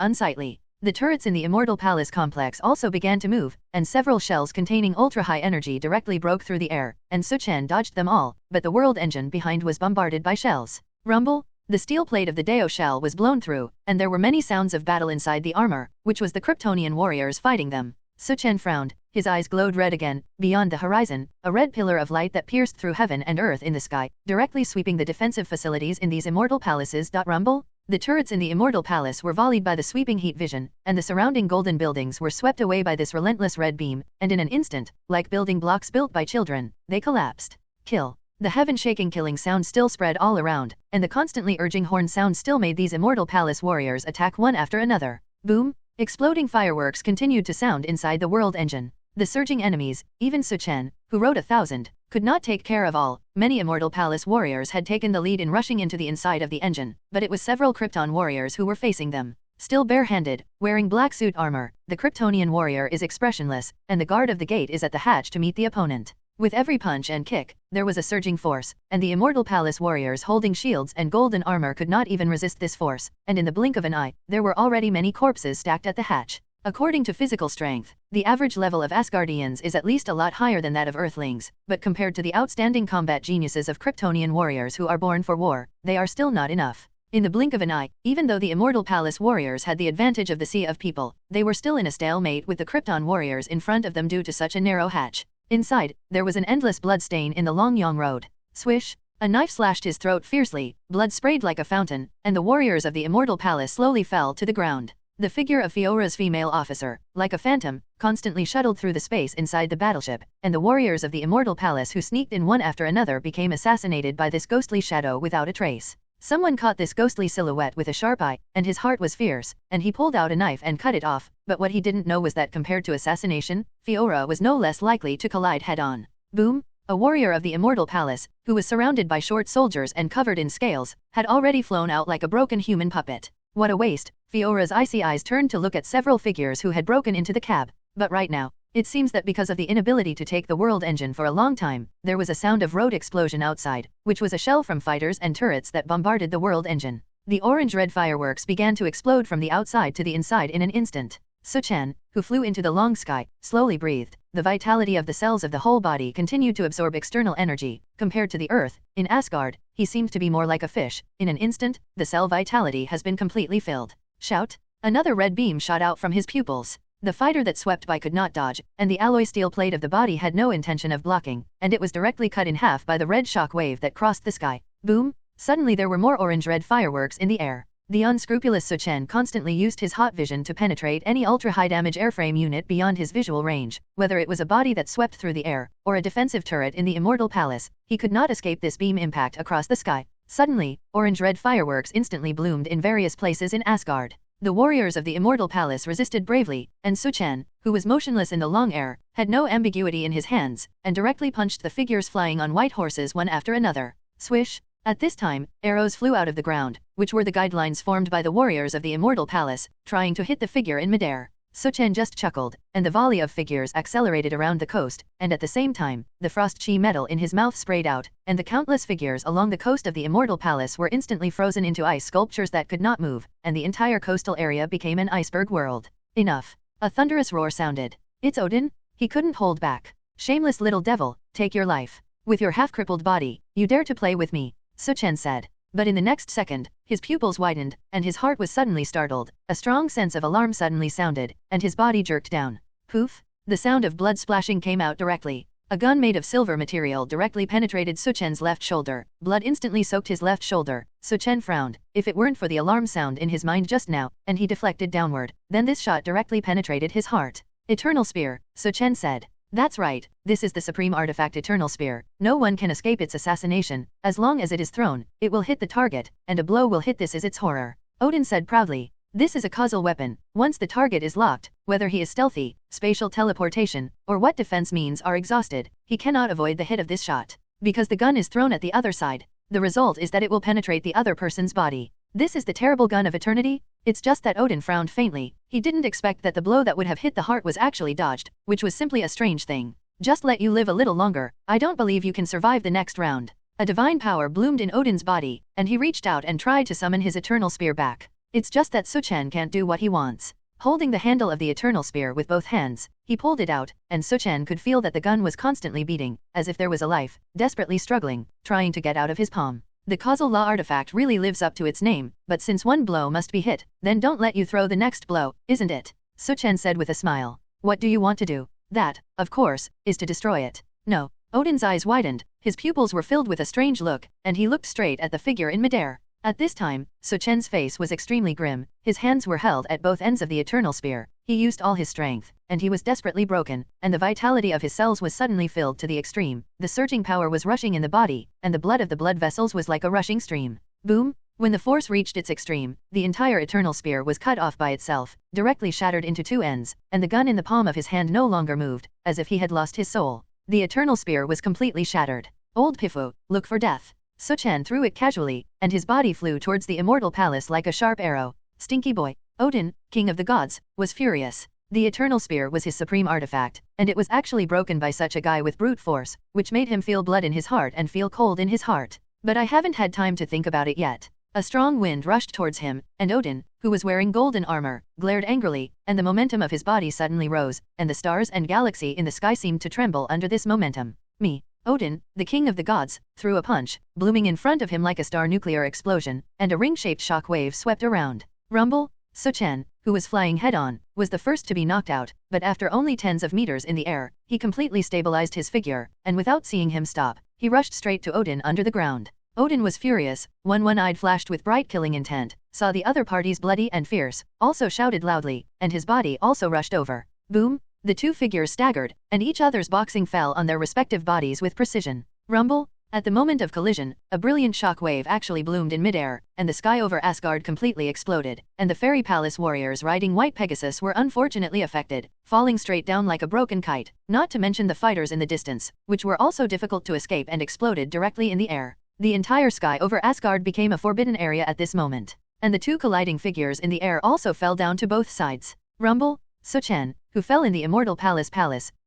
unsightly. The turrets in the Immortal Palace complex also began to move, and several shells containing ultra-high energy directly broke through the air, and Su Chen dodged them all, but the world engine behind was bombarded by shells. Rumble! The steel plate of the Deo shell was blown through, and there were many sounds of battle inside the armor, which was the Kryptonian warriors fighting them. Su Chen frowned, his eyes glowed red again. Beyond the horizon, a red pillar of light that pierced through heaven and earth in the sky, directly sweeping the defensive facilities in these immortal palaces. Rumble! The turrets in the Immortal Palace were volleyed by the sweeping heat vision, and the surrounding golden buildings were swept away by this relentless red beam, and in an instant, like building blocks built by children, they collapsed. Kill! The heaven-shaking killing sound still spread all around, and the constantly urging horn sound still made these Immortal Palace warriors attack one after another. Boom! Exploding fireworks continued to sound inside the world engine. The surging enemies, even Su Chen, who rode 1,000, could not take care of all. Many Immortal Palace warriors had taken the lead in rushing into the inside of the engine, but it was several Krypton warriors who were facing them. Still barehanded, wearing black suit armor, the Kryptonian warrior is expressionless, and the guard of the gate is at the hatch to meet the opponent. With every punch and kick, there was a surging force, and the Immortal Palace warriors holding shields and golden armor could not even resist this force, and in the blink of an eye, there were already many corpses stacked at the hatch. According to physical strength, the average level of Asgardians is at least a lot higher than that of Earthlings, but compared to the outstanding combat geniuses of Kryptonian warriors who are born for war, they are still not enough. In the blink of an eye, even though the Immortal Palace warriors had the advantage of the sea of people, they were still in a stalemate with the Krypton warriors in front of them due to such a narrow hatch. Inside, there was an endless blood stain in the long Yang road. Swish! A knife slashed his throat fiercely, blood sprayed like a fountain, and the warriors of the Immortal Palace slowly fell to the ground. The figure of Fiora's female officer, like a phantom, constantly shuttled through the space inside the battleship, and the warriors of the Immortal Palace who sneaked in one after another became assassinated by this ghostly shadow without a trace. Someone caught this ghostly silhouette with a sharp eye, and his heart was fierce, and he pulled out a knife and cut it off, but what he didn't know was that compared to assassination, Fiora was no less likely to collide head-on. Boom! A warrior of the Immortal Palace, who was surrounded by short soldiers and covered in scales, had already flown out like a broken human puppet. What a waste! Fiora's icy eyes turned to look at several figures who had broken into the cab, but right now, it seems that because of the inability to take the world engine for a long time, there was a sound of road explosion outside, which was a shell from fighters and turrets that bombarded the world engine. The orange-red fireworks began to explode from the outside to the inside in an instant. Su Chen, who flew into the long sky, slowly breathed. The vitality of the cells of the whole body continued to absorb external energy. Compared to the Earth, in Asgard, he seemed to be more like a fish. In an instant, the cell vitality has been completely filled. Shout! Another red beam shot out from his pupils. The fighter that swept by could not dodge, and the alloy steel plate of the body had no intention of blocking, and it was directly cut in half by the red shock wave that crossed the sky. Boom! Suddenly there were more orange-red fireworks in the air. The unscrupulous Su Chen constantly used his hot vision to penetrate any ultra-high damage airframe unit beyond his visual range, whether it was a body that swept through the air, or a defensive turret in the Immortal Palace. He could not escape this beam impact across the sky. Suddenly, orange-red fireworks instantly bloomed in various places in Asgard. The warriors of the Immortal Palace resisted bravely, and Su Chen, who was motionless in the long air, had no ambiguity in his hands, and directly punched the figures flying on white horses one after another. Swish! At this time, arrows flew out of the ground, which were the guidelines formed by the warriors of the Immortal Palace, trying to hit the figure in midair. Su Chen just chuckled, and the volley of figures accelerated around the coast, and at the same time, the frost chi metal in his mouth sprayed out, and the countless figures along the coast of the Immortal Palace were instantly frozen into ice sculptures that could not move, and the entire coastal area became an iceberg world. Enough! A thunderous roar sounded. It's Odin? He couldn't hold back. Shameless little devil, take your life. With your half-crippled body, you dare to play with me, Su Chen said. But in the next second, his pupils widened, and his heart was suddenly startled. A strong sense of alarm suddenly sounded, and his body jerked down. Poof! The sound of blood splashing came out directly. A gun made of silver material directly penetrated Su Chen's left shoulder. Blood instantly soaked his left shoulder. Su Chen frowned. If it weren't for the alarm sound in his mind just now, and he deflected downward, then this shot directly penetrated his heart. Eternal Spear, Su Chen said. That's right, this is the supreme artifact Eternal Spear. No one can escape its assassination. As long as it is thrown, it will hit the target, and a blow will hit this is its horror. Odin said proudly. This is a causal weapon. Once the target is locked, whether he is stealthy, spatial teleportation, or what defense means are exhausted, he cannot avoid the hit of this shot. Because the gun is thrown at the other side, the result is that it will penetrate the other person's body. This is the terrible gun of eternity? It's just that Odin frowned faintly. He didn't expect that the blow that would have hit the heart was actually dodged, which was simply a strange thing. Just let you live a little longer. I don't believe you can survive the next round. A divine power bloomed in Odin's body, and he reached out and tried to summon his Eternal Spear back. It's just that Su Chen can't do what he wants. Holding the handle of the eternal spear with both hands, he pulled it out, and Su Chen could feel that the gun was constantly beating, as if there was a life, desperately struggling, trying to get out of his palm. The causal law artifact really lives up to its name, but since one blow must be hit, then don't let you throw the next blow, isn't it? Su Chen said with a smile. What do you want to do? That, of course, is to destroy it. No. Odin's eyes widened, his pupils were filled with a strange look, and he looked straight at the figure in midair. At this time, Su Chen's face was extremely grim, his hands were held at both ends of the eternal spear, he used all his strength, and he was desperately broken, and the vitality of his cells was suddenly filled to the extreme, the surging power was rushing in the body, and the blood of the blood vessels was like a rushing stream. Boom! When the force reached its extreme, the entire eternal spear was cut off by itself, directly shattered into two ends, and the gun in the palm of his hand no longer moved, as if he had lost his soul. The eternal spear was completely shattered. Old Pifu, look for death. Su Chen threw it casually, and his body flew towards the immortal palace like a sharp arrow. Stinky boy. Odin, king of the gods, was furious. The eternal spear was his supreme artifact, and it was actually broken by such a guy with brute force, which made him feel blood in his heart and feel cold in his heart. But I haven't had time to think about it yet. A strong wind rushed towards him, and Odin, who was wearing golden armor, glared angrily, and the momentum of his body suddenly rose, and the stars and galaxy in the sky seemed to tremble under this momentum. Me. Odin, the king of the gods, threw a punch, blooming in front of him like a star nuclear explosion, and a ring-shaped shock wave swept around. Rumble. Su Chen, who was flying head-on, was the first to be knocked out, but after only tens of meters in the air, he completely stabilized his figure, and without seeing him stop, he rushed straight to Odin under the ground. Odin was furious, one-eyed flashed with bright killing intent, saw the other parties bloody and fierce, also shouted loudly, and his body also rushed over. Boom! The two figures staggered, and each other's boxing fell on their respective bodies with precision. Rumble. At the moment of collision, a brilliant shock wave actually bloomed in midair, and the sky over Asgard completely exploded, and the fairy palace warriors riding White Pegasus were unfortunately affected, falling straight down like a broken kite, not to mention the fighters in the distance, which were also difficult to escape and exploded directly in the air. The entire sky over Asgard became a forbidden area at this moment, and the two colliding figures in the air also fell down to both sides. Rumble. Su Chen, who fell in the immortal palace,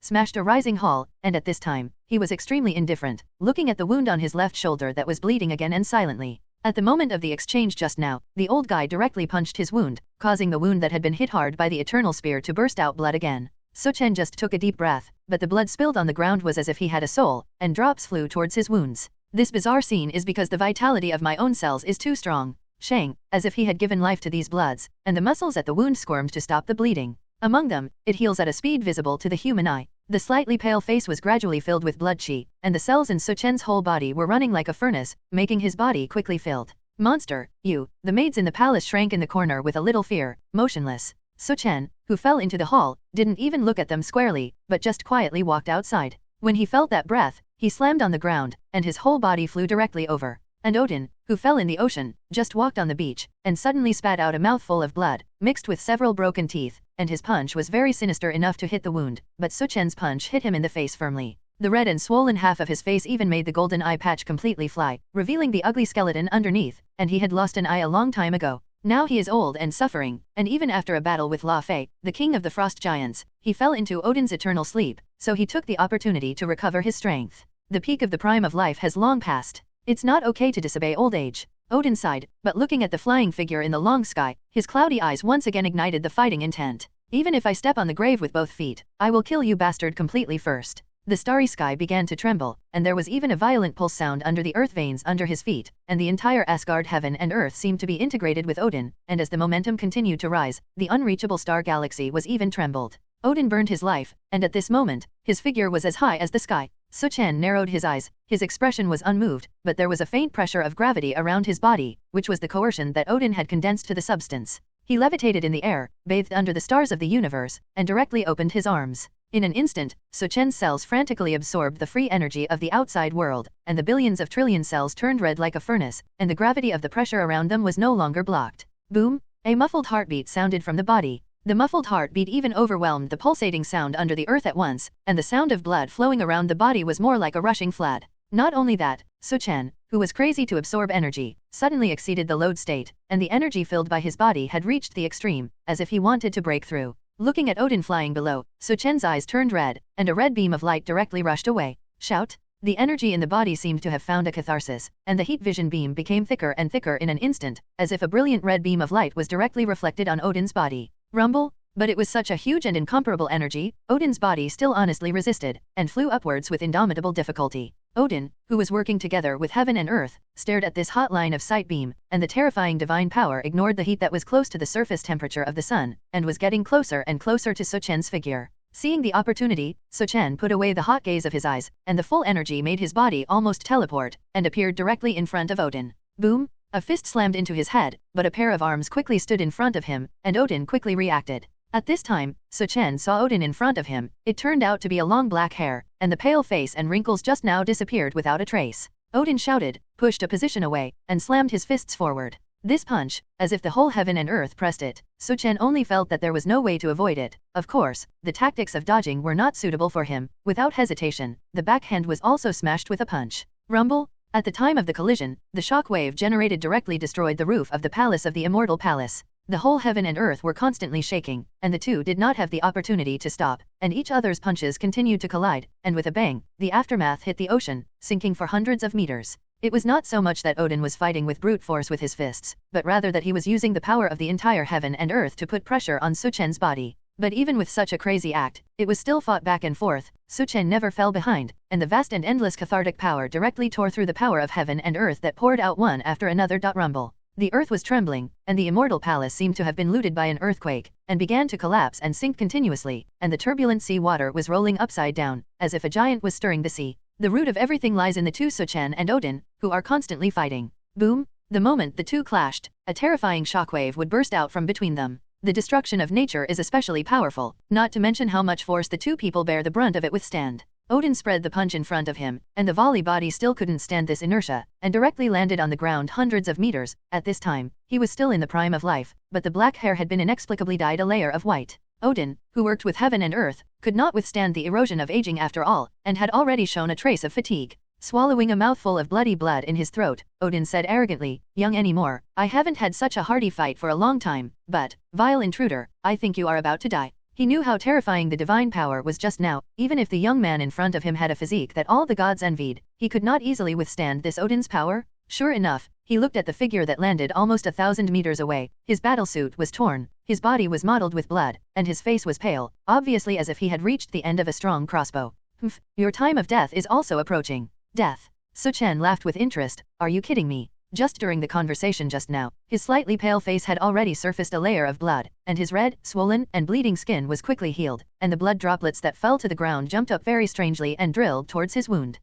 smashed a rising hall, and at this time, he was extremely indifferent, looking at the wound on his left shoulder that was bleeding again and silently. At the moment of the exchange just now, the old guy directly punched his wound, causing the wound that had been hit hard by the eternal spear to burst out blood again. Su Chen just took a deep breath, but the blood spilled on the ground was as if he had a soul, and drops flew towards his wounds. This bizarre scene is because the vitality of my own cells is too strong. Shang, as if he had given life to these bloods, and the muscles at the wound squirmed to stop the bleeding. Among them, it heals at a speed visible to the human eye. The slightly pale face was gradually filled with blood qi, and the cells in Su Chen's whole body were running like a furnace, making his body quickly filled. Monster, you! The maids in the palace shrank in the corner with a little fear, motionless. Su Chen, who fell into the hall, didn't even look at them squarely, but just quietly walked outside. When he felt that breath, he slammed on the ground, and his whole body flew directly over. And Odin, who fell in the ocean, just walked on the beach, and suddenly spat out a mouthful of blood, mixed with several broken teeth, and his punch was very sinister enough to hit the wound, but Su Chen's punch hit him in the face firmly. The red and swollen half of his face even made the golden eye patch completely fly, revealing the ugly skeleton underneath, and he had lost an eye a long time ago. Now he is old and suffering, and even after a battle with La Fei, the king of the frost giants, he fell into Odin's eternal sleep, so he took the opportunity to recover his strength. The peak of the prime of life has long passed. It's not okay to disobey old age. Odin sighed, but looking at the flying figure in the long sky, his cloudy eyes once again ignited the fighting intent. Even if I step on the grave with both feet, I will kill you bastard completely first. The starry sky began to tremble, and there was even a violent pulse sound under the earth veins under his feet, and the entire Asgard heaven and earth seemed to be integrated with Odin, and as the momentum continued to rise, the unreachable star galaxy was even trembled. Odin burned his life, and at this moment, his figure was as high as the sky. Su Chen narrowed his eyes, his expression was unmoved, but there was a faint pressure of gravity around his body, which was the coercion that Odin had condensed to the substance. He levitated in the air, bathed under the stars of the universe, and directly opened his arms. In an instant, Su Chen's cells frantically absorbed the free energy of the outside world, and the billions of trillion cells turned red like a furnace, and the gravity of the pressure around them was no longer blocked. Boom! A muffled heartbeat sounded from the body. The muffled heartbeat even overwhelmed the pulsating sound under the earth at once, and the sound of blood flowing around the body was more like a rushing flood. Not only that, Su Chen, who was crazy to absorb energy, suddenly exceeded the load state, and the energy filled by his body had reached the extreme, as if he wanted to break through. Looking at Odin flying below, Su Chen's eyes turned red, and a red beam of light directly rushed away. Shout! The energy in the body seemed to have found a catharsis, and the heat vision beam became thicker and thicker in an instant, as if a brilliant red beam of light was directly reflected on Odin's body. Rumble! But it was such a huge and incomparable energy, Odin's body still honestly resisted, and flew upwards with indomitable difficulty. Odin, who was working together with heaven and earth, stared at this hot line of sight beam, and the terrifying divine power ignored the heat that was close to the surface temperature of the sun, and was getting closer and closer to Su Chen's figure. Seeing the opportunity, Su Chen put away the hot gaze of his eyes, and the full energy made his body almost teleport, and appeared directly in front of Odin. Boom! A fist slammed into his head, but a pair of arms quickly stood in front of him, and Odin quickly reacted. At this time, Su Chen saw Odin in front of him. It turned out to be a long black hair, and the pale face and wrinkles just now disappeared without a trace. Odin shouted, pushed a position away, and slammed his fists forward. This punch, as if the whole heaven and earth pressed it, Su Chen only felt that there was no way to avoid it. Of course, the tactics of dodging were not suitable for him. Without hesitation, the backhand was also smashed with a punch. Rumble! At the time of the collision, the shock wave generated directly destroyed the roof of the palace of the Immortal Palace. The whole heaven and earth were constantly shaking, and the two did not have the opportunity to stop, and each other's punches continued to collide, and with a bang, the aftermath hit the ocean, sinking for hundreds of meters. It was not so much that Odin was fighting with brute force with his fists, but rather that he was using the power of the entire heaven and earth to put pressure on Su Chen's body. But even with such a crazy act, it was still fought back and forth. Su Chen never fell behind, and the vast and endless cathartic power directly tore through the power of heaven and earth that poured out one after another. Rumble. The earth was trembling, and the Immortal Palace seemed to have been looted by an earthquake, and began to collapse and sink continuously, and the turbulent sea water was rolling upside down, as if a giant was stirring the sea. The root of everything lies in the two, Su Chen and Odin, who are constantly fighting. Boom! The moment the two clashed, a terrifying shockwave would burst out from between them. The destruction of nature is especially powerful, not to mention how much force the two people bear the brunt of it withstand. Odin spread the punch in front of him, and the volley body still couldn't stand this inertia, and directly landed on the ground hundreds of meters. At this time, he was still in the prime of life, but the black hair had been inexplicably dyed a layer of white. Odin, who worked with heaven and earth, could not withstand the erosion of aging after all, and had already shown a trace of fatigue. Swallowing a mouthful of bloody blood in his throat, Odin said arrogantly, "Young anymore, I haven't had such a hearty fight for a long time, but, vile intruder, I think you are about to die." He knew how terrifying the divine power was just now. Even if the young man in front of him had a physique that all the gods envied, he could not easily withstand this Odin's power. Sure enough, he looked at the figure that landed almost 1,000 meters away. His battlesuit was torn, his body was mottled with blood, and his face was pale, obviously as if he had reached the end of a strong crossbow. "Humph, your time of death is also approaching." Death. Su Chen laughed with interest. "Are you kidding me?" Just during the conversation just now, his slightly pale face had already surfaced a layer of blood, and his red, swollen, and bleeding skin was quickly healed, and the blood droplets that fell to the ground jumped up very strangely and drilled towards his wound.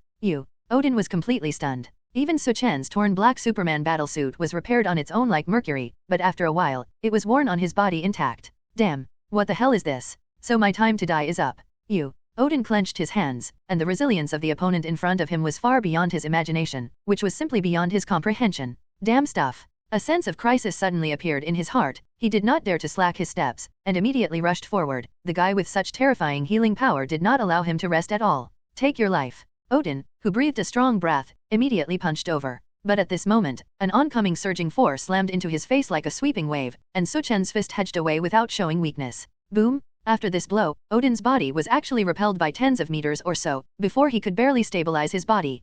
Odin was completely stunned. Even Su Chen's torn black Superman battlesuit was repaired on its own like mercury, but after a while, it was worn on his body intact. Damn, what the hell is this? So my time to die is up. Odin clenched his hands, and the resilience of the opponent in front of him was far beyond his imagination, which was simply beyond his comprehension. Damn stuff. A sense of crisis suddenly appeared in his heart. He did not dare to slack his steps, and immediately rushed forward. The guy with such terrifying healing power did not allow him to rest at all. "Take your life." Odin, who breathed a strong breath, immediately punched over. But at this moment, an oncoming surging force slammed into his face like a sweeping wave, and Su Chen's fist hedged away without showing weakness. Boom! After this blow, Odin's body was actually repelled by tens of meters or so, before he could barely stabilize his body.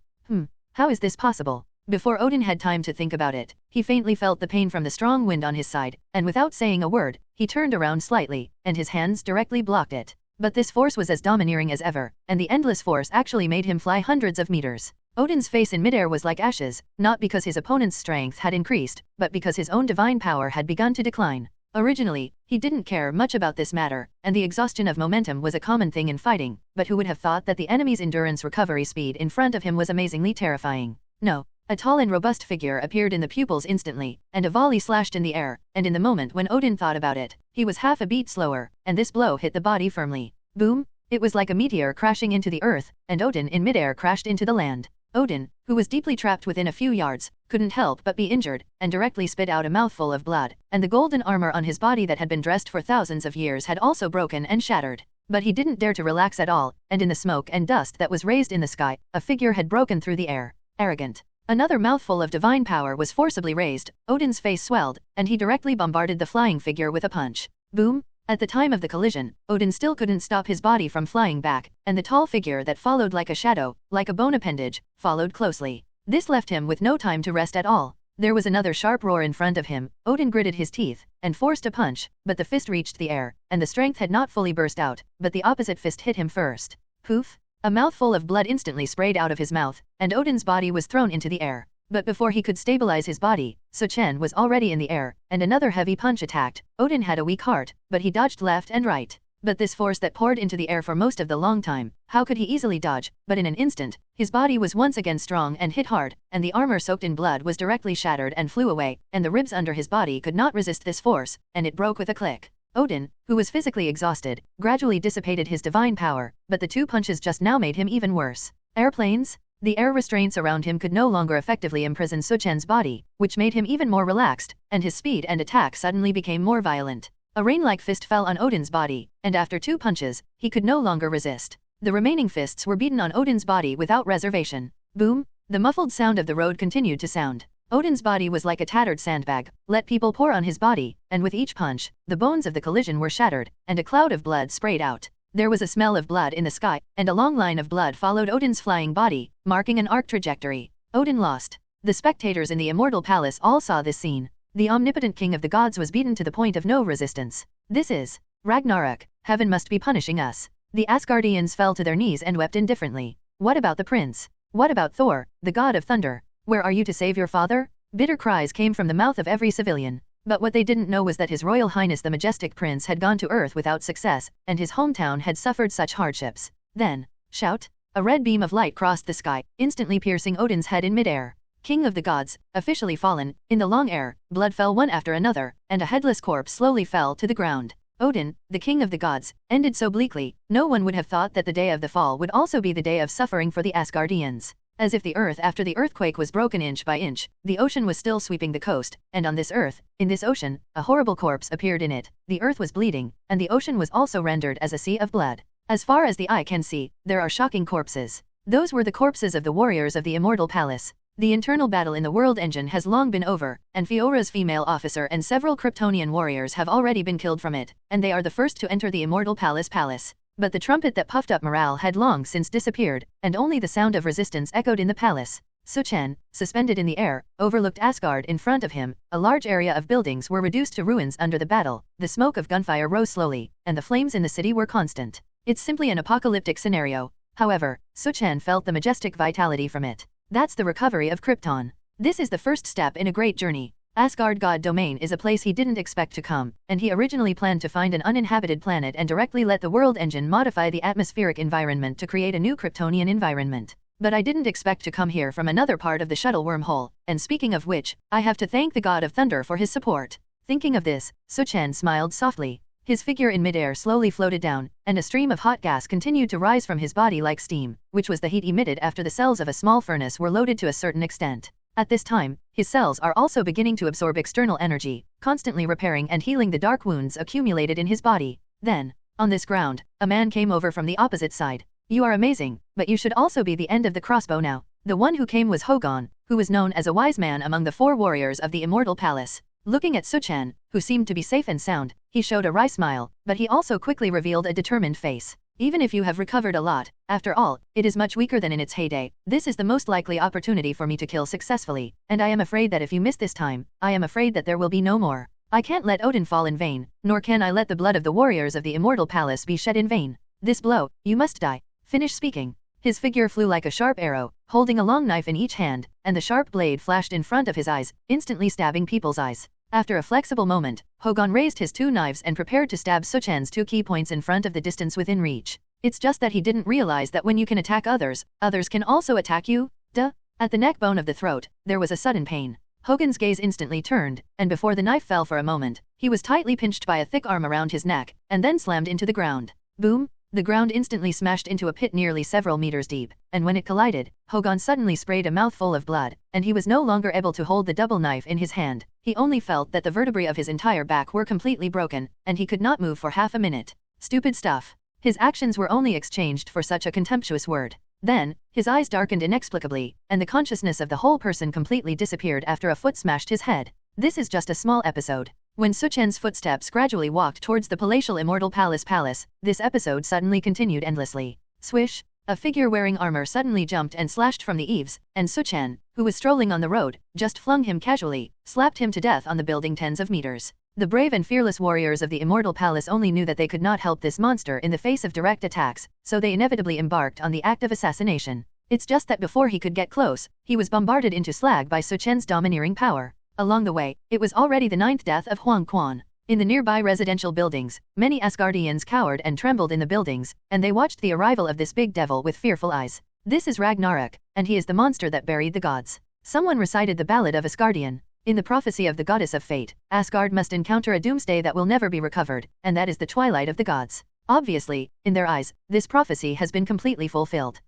How is this possible? Before Odin had time to think about it, he faintly felt the pain from the strong wind on his side, and without saying a word, he turned around slightly, and his hands directly blocked it. But this force was as domineering as ever, and the endless force actually made him fly hundreds of meters. Odin's face in midair was like ashes, not because his opponent's strength had increased, but because his own divine power had begun to decline. Originally, he didn't care much about this matter, and the exhaustion of momentum was a common thing in fighting, but who would have thought that the enemy's endurance recovery speed in front of him was amazingly terrifying? No. A tall and robust figure appeared in the pupils instantly, and a volley slashed in the air, and in the moment when Odin thought about it, he was half a beat slower, and this blow hit the body firmly. Boom! It was like a meteor crashing into the earth, and Odin in midair crashed into the land. Odin, who was deeply trapped within a few yards, couldn't help but be injured, and directly spit out a mouthful of blood, and the golden armor on his body that had been dressed for thousands of years had also broken and shattered. But he didn't dare to relax at all, and in the smoke and dust that was raised in the sky, a figure had broken through the air. Arrogant. Another mouthful of divine power was forcibly raised. Odin's face swelled, and he directly bombarded the flying figure with a punch. Boom! At the time of the collision, Odin still couldn't stop his body from flying back, and the tall figure that followed like a shadow, like a bone appendage, followed closely. This left him with no time to rest at all. There was another sharp roar in front of him. Odin gritted his teeth and forced a punch, but the fist reached the air, and the strength had not fully burst out, but the opposite fist hit him first. Poof! A mouthful of blood instantly sprayed out of his mouth, and Odin's body was thrown into the air. But before he could stabilize his body, Su Chen was already in the air, and another heavy punch attacked. Odin had a weak heart, but he dodged left and right. But this force that poured into the air for most of the long time, how could he easily dodge? But in an instant, his body was once again strong and hit hard, and the armor soaked in blood was directly shattered and flew away, and the ribs under his body could not resist this force, and it broke with a click. Odin, who was physically exhausted, gradually dissipated his divine power, but the two punches just now made him even worse. Airplanes? The air restraints around him could no longer effectively imprison Su Chen's body, which made him even more relaxed, and his speed and attack suddenly became more violent. A rain-like fist fell on Odin's body, and after two punches, he could no longer resist. The remaining fists were beaten on Odin's body without reservation. Boom! The muffled sound of the road continued to sound. Odin's body was like a tattered sandbag. Let people pour on his body, and with each punch, the bones of the collision were shattered, and a cloud of blood sprayed out. There was a smell of blood in the sky, and a long line of blood followed Odin's flying body, marking an arc trajectory. Odin lost. The spectators in the Immortal Palace all saw this scene. The omnipotent king of the gods was beaten to the point of no resistance. This is Ragnarok. Heaven must be punishing us. The Asgardians fell to their knees and wept indifferently. What about the prince? What about Thor, the god of thunder? Where are you to save your father? Bitter cries came from the mouth of every civilian. But what they didn't know was that His Royal Highness the Majestic Prince had gone to Earth without success, and his hometown had suffered such hardships. Then, shout! A red beam of light crossed the sky, instantly piercing Odin's head in midair. King of the gods, officially fallen. In the long air, blood fell one after another, and a headless corpse slowly fell to the ground. Odin, the king of the gods, ended so bleakly, no one would have thought that the day of the fall would also be the day of suffering for the Asgardians. As if the earth after the earthquake was broken inch by inch, the ocean was still sweeping the coast, and on this earth, in this ocean, a horrible corpse appeared in it. The earth was bleeding, and the ocean was also rendered as a sea of blood. As far as the eye can see, there are shocking corpses. Those were the corpses of the warriors of the Immortal Palace. The internal battle in the world engine has long been over, and Fiora's female officer and several Kryptonian warriors have already been killed from it, and they are the first to enter the Immortal Palace. But the trumpet that puffed up morale had long since disappeared, and only the sound of resistance echoed in the palace. Su Chen, suspended in the air, overlooked Asgard in front of him. A large area of buildings were reduced to ruins under the battle, the smoke of gunfire rose slowly, and the flames in the city were constant. It's simply an apocalyptic scenario. However, Su Chen felt the majestic vitality from it. That's the recovery of Krypton. This is the first step in a great journey. Asgard God Domain is a place he didn't expect to come, and he originally planned to find an uninhabited planet and directly let the world engine modify the atmospheric environment to create a new Kryptonian environment. But I didn't expect to come here from another part of the shuttle wormhole, and speaking of which, I have to thank the God of Thunder for his support. Thinking of this, Su Chen smiled softly. His figure in midair slowly floated down, and a stream of hot gas continued to rise from his body like steam, which was the heat emitted after the cells of a small furnace were loaded to a certain extent. At this time, his cells are also beginning to absorb external energy, constantly repairing and healing the dark wounds accumulated in his body. Then, on this ground, a man came over from the opposite side. You are amazing, but you should also be the end of the crossbow now. The one who came was Hogon, who was known as a wise man among the 4 warriors of the Immortal Palace. Looking at Su Chen, who seemed to be safe and sound, he showed a wry smile, but he also quickly revealed a determined face. Even if you have recovered a lot, after all, it is much weaker than in its heyday. This is the most likely opportunity for me to kill successfully, and I am afraid that if you miss this time, I am afraid that there will be no more. I can't let Odin fall in vain, nor can I let the blood of the warriors of the Immortal Palace be shed in vain. This blow, you must die. Finish speaking. His figure flew like a sharp arrow, holding a long knife in each hand, and the sharp blade flashed in front of his eyes, instantly stabbing people's eyes. After a flexible moment, Hogon raised his 2 knives and prepared to stab Su Chen's 2 key points in front of the distance within reach. It's just that he didn't realize that when you can attack others, others can also attack you. Duh. At the neck bone of the throat, there was a sudden pain. Hogan's gaze instantly turned, and before the knife fell for a moment, he was tightly pinched by a thick arm around his neck, and then slammed into the ground. Boom! The ground instantly smashed into a pit nearly several meters deep, and when it collided, Hogon suddenly sprayed a mouthful of blood, and he was no longer able to hold the double knife in his hand. He only felt that the vertebrae of his entire back were completely broken, and he could not move for half a minute. Stupid stuff. His actions were only exchanged for such a contemptuous word. Then, his eyes darkened inexplicably, and the consciousness of the whole person completely disappeared after a foot smashed his head. This is just a small episode. When Su Chen's footsteps gradually walked towards the palatial Immortal Palace, this episode suddenly continued endlessly. Swish! A figure wearing armor suddenly jumped and slashed from the eaves, and Su Chen, who was strolling on the road, just flung him casually, slapped him to death on the building tens of meters. The brave and fearless warriors of the Immortal Palace only knew that they could not help this monster in the face of direct attacks, so they inevitably embarked on the act of assassination. It's just that before he could get close, he was bombarded into slag by Su Chen's domineering power. Along the way, it was already the 9th death of Huang Quan. In the nearby residential buildings, many Asgardians cowered and trembled in the buildings, and they watched the arrival of this big devil with fearful eyes. This is Ragnarok, and he is the monster that buried the gods. Someone recited the Ballad of Asgardian. In the prophecy of the goddess of fate, Asgard must encounter a doomsday that will never be recovered, and that is the twilight of the gods. Obviously, in their eyes, this prophecy has been completely fulfilled.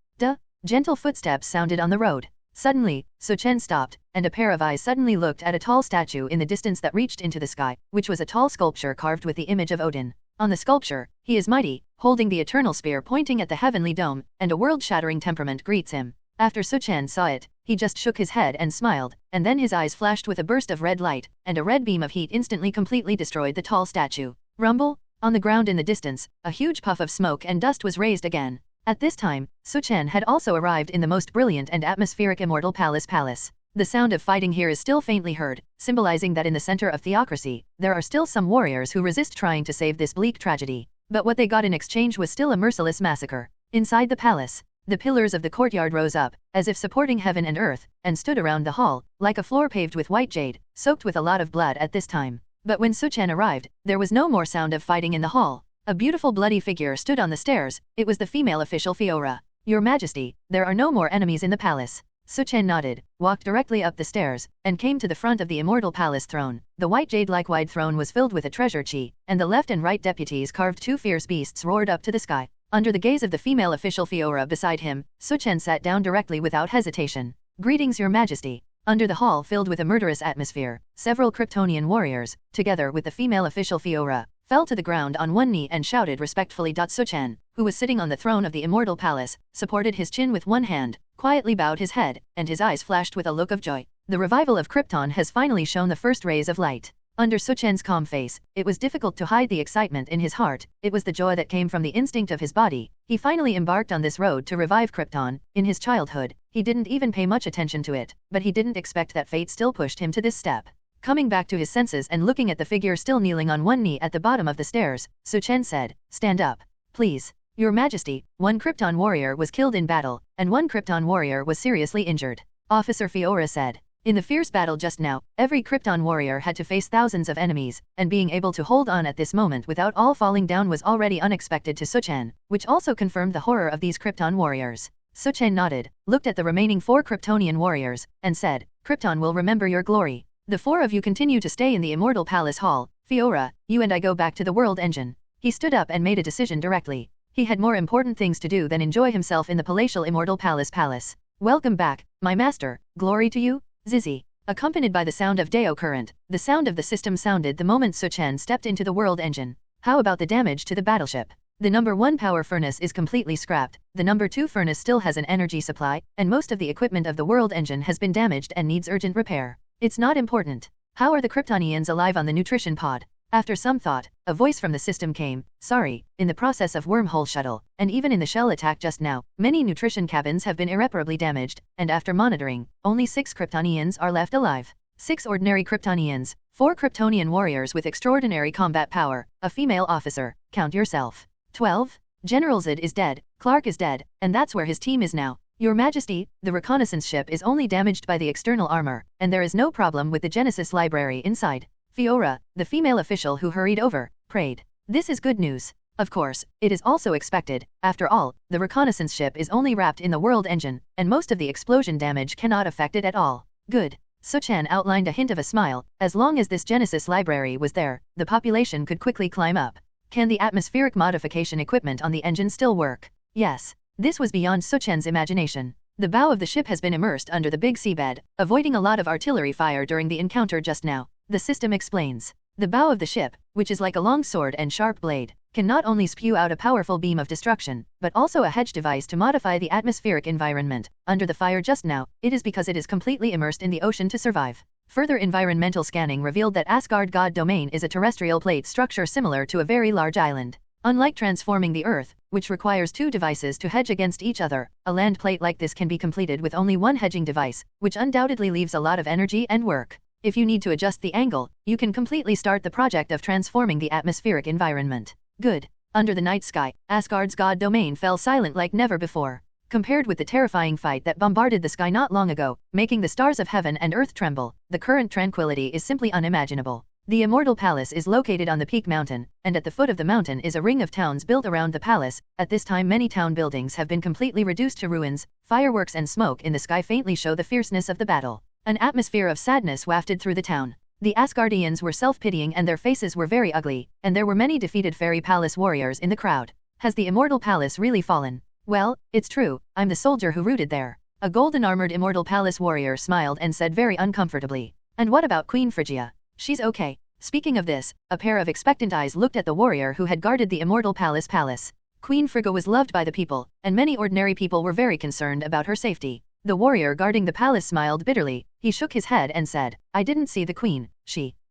Gentle footsteps sounded on the road. Suddenly, Su Chen stopped, and a pair of eyes suddenly looked at a tall statue in the distance that reached into the sky, which was a tall sculpture carved with the image of Odin. On the sculpture, he is mighty, holding the eternal spear pointing at the heavenly dome, and a world-shattering temperament greets him. After Su Chen saw it, he just shook his head and smiled, and then his eyes flashed with a burst of red light, and a red beam of heat instantly completely destroyed the tall statue. Rumble! On the ground in the distance, a huge puff of smoke and dust was raised again. At this time, Su Chen had also arrived in the most brilliant and atmospheric Immortal Palace. The sound of fighting here is still faintly heard, symbolizing that in the center of theocracy, there are still some warriors who resist trying to save this bleak tragedy. But what they got in exchange was still a merciless massacre. Inside the palace, the pillars of the courtyard rose up, as if supporting heaven and earth, and stood around the hall, like a floor paved with white jade, soaked with a lot of blood at this time. But when Su Chen arrived, there was no more sound of fighting in the hall. A beautiful bloody figure stood on the stairs. It was the female official Fiora. Your Majesty, there are no more enemies in the palace. Su Chen nodded, walked directly up the stairs, and came to the front of the Immortal Palace throne. The white jade-like wide throne was filled with a treasure chi, and the left and right deputies carved two fierce beasts roared up to the sky. Under the gaze of the female official Fiora beside him, Su Chen sat down directly without hesitation. Greetings, Your Majesty. Under the hall filled with a murderous atmosphere, several Kryptonian warriors, together with the female official Fiora, fell to the ground on one knee and shouted respectfully. Su Chen, who was sitting on the throne of the Immortal Palace, supported his chin with one hand, quietly bowed his head, and his eyes flashed with a look of joy. The revival of Krypton has finally shown the first rays of light. Under Su Chen's calm face, it was difficult to hide the excitement in his heart. It was the joy that came from the instinct of his body. He finally embarked on this road to revive Krypton. In his childhood, he didn't even pay much attention to it, but he didn't expect that fate still pushed him to this step. Coming back to his senses and looking at the figure still kneeling on one knee at the bottom of the stairs, Su Chen said, "Stand up. Please. Your Majesty, one Krypton warrior was killed in battle, and one Krypton warrior was seriously injured." Officer Fiora said. In the fierce battle just now, every Krypton warrior had to face thousands of enemies, and being able to hold on at this moment without all falling down was already unexpected to Su Chen, which also confirmed the horror of these Krypton warriors. Su Chen nodded, looked at the remaining 4 Kryptonian warriors, and said, "Krypton will remember your glory. The 4 of you continue to stay in the Immortal Palace Hall. Fiora, you and I go back to the World Engine." He stood up and made a decision directly. He had more important things to do than enjoy himself in the palatial Immortal Palace. "Welcome back, my master, glory to you." Zizi. Accompanied by the sound of Deo current, the sound of the system sounded the moment Su Chen stepped into the World Engine. How about the damage to the battleship? The number 1 power furnace is completely scrapped, the number 2 furnace still has an energy supply, and most of the equipment of the World Engine has been damaged and needs urgent repair. It's not important. How are the Kryptonians alive on the nutrition pod? After some thought, a voice from the system came, "Sorry, in the process of wormhole shuttle, and even in the shell attack just now, many nutrition cabins have been irreparably damaged, and after monitoring, only 6 Kryptonians are left alive. 6 ordinary Kryptonians, 4 Kryptonian warriors with extraordinary combat power, a female officer, count yourself. 12? General Zod is dead, Clark is dead, and that's where his team is now. Your Majesty, the reconnaissance ship is only damaged by the external armor, and there is no problem with the Genesis library inside." Fiora, the female official who hurried over, prayed. This is good news. Of course, it is also expected. After all, the reconnaissance ship is only wrapped in the World Engine, and most of the explosion damage cannot affect it at all. Good. Su Chen outlined a hint of a smile. As long as this Genesis library was there, the population could quickly climb up. Can the atmospheric modification equipment on the engine still work? Yes. This was beyond Su Chen's imagination. The bow of the ship has been immersed under the big seabed, avoiding a lot of artillery fire during the encounter just now. The system explains. The bow of the ship, which is like a long sword and sharp blade, can not only spew out a powerful beam of destruction, but also a hedge device to modify the atmospheric environment. Under the fire just now, it is because it is completely immersed in the ocean to survive. Further environmental scanning revealed that Asgard God Domain is a terrestrial plate structure similar to a very large island. Unlike transforming the Earth, which requires 2 devices to hedge against each other. A land plate like this can be completed with only 1 hedging device, which undoubtedly leaves a lot of energy and work. If you need to adjust the angle, you can completely start the project of transforming the atmospheric environment. Good. Under the night sky, Asgard's god domain fell silent like never before. Compared with the terrifying fight that bombarded the sky not long ago, making the stars of heaven and earth tremble, the current tranquility is simply unimaginable. The Immortal Palace is located on the peak mountain, and at the foot of the mountain is a ring of towns built around the palace. At this time many town buildings have been completely reduced to ruins. Fireworks and smoke in the sky faintly show the fierceness of the battle. An atmosphere of sadness wafted through the town. The Asgardians were self-pitying and their faces were very ugly, and there were many defeated fairy palace warriors in the crowd. Has the Immortal Palace really fallen? Well, it's true, I'm the soldier who rooted there. A golden-armored Immortal Palace warrior smiled and said very uncomfortably. And what about Queen Phrygia? She's okay. Speaking of this, a pair of expectant eyes looked at the warrior who had guarded the Immortal Palace. Queen Frigga was loved by the people, and many ordinary people were very concerned about her safety. The warrior guarding the palace smiled bitterly. He shook his head and said, I didn't see the queen.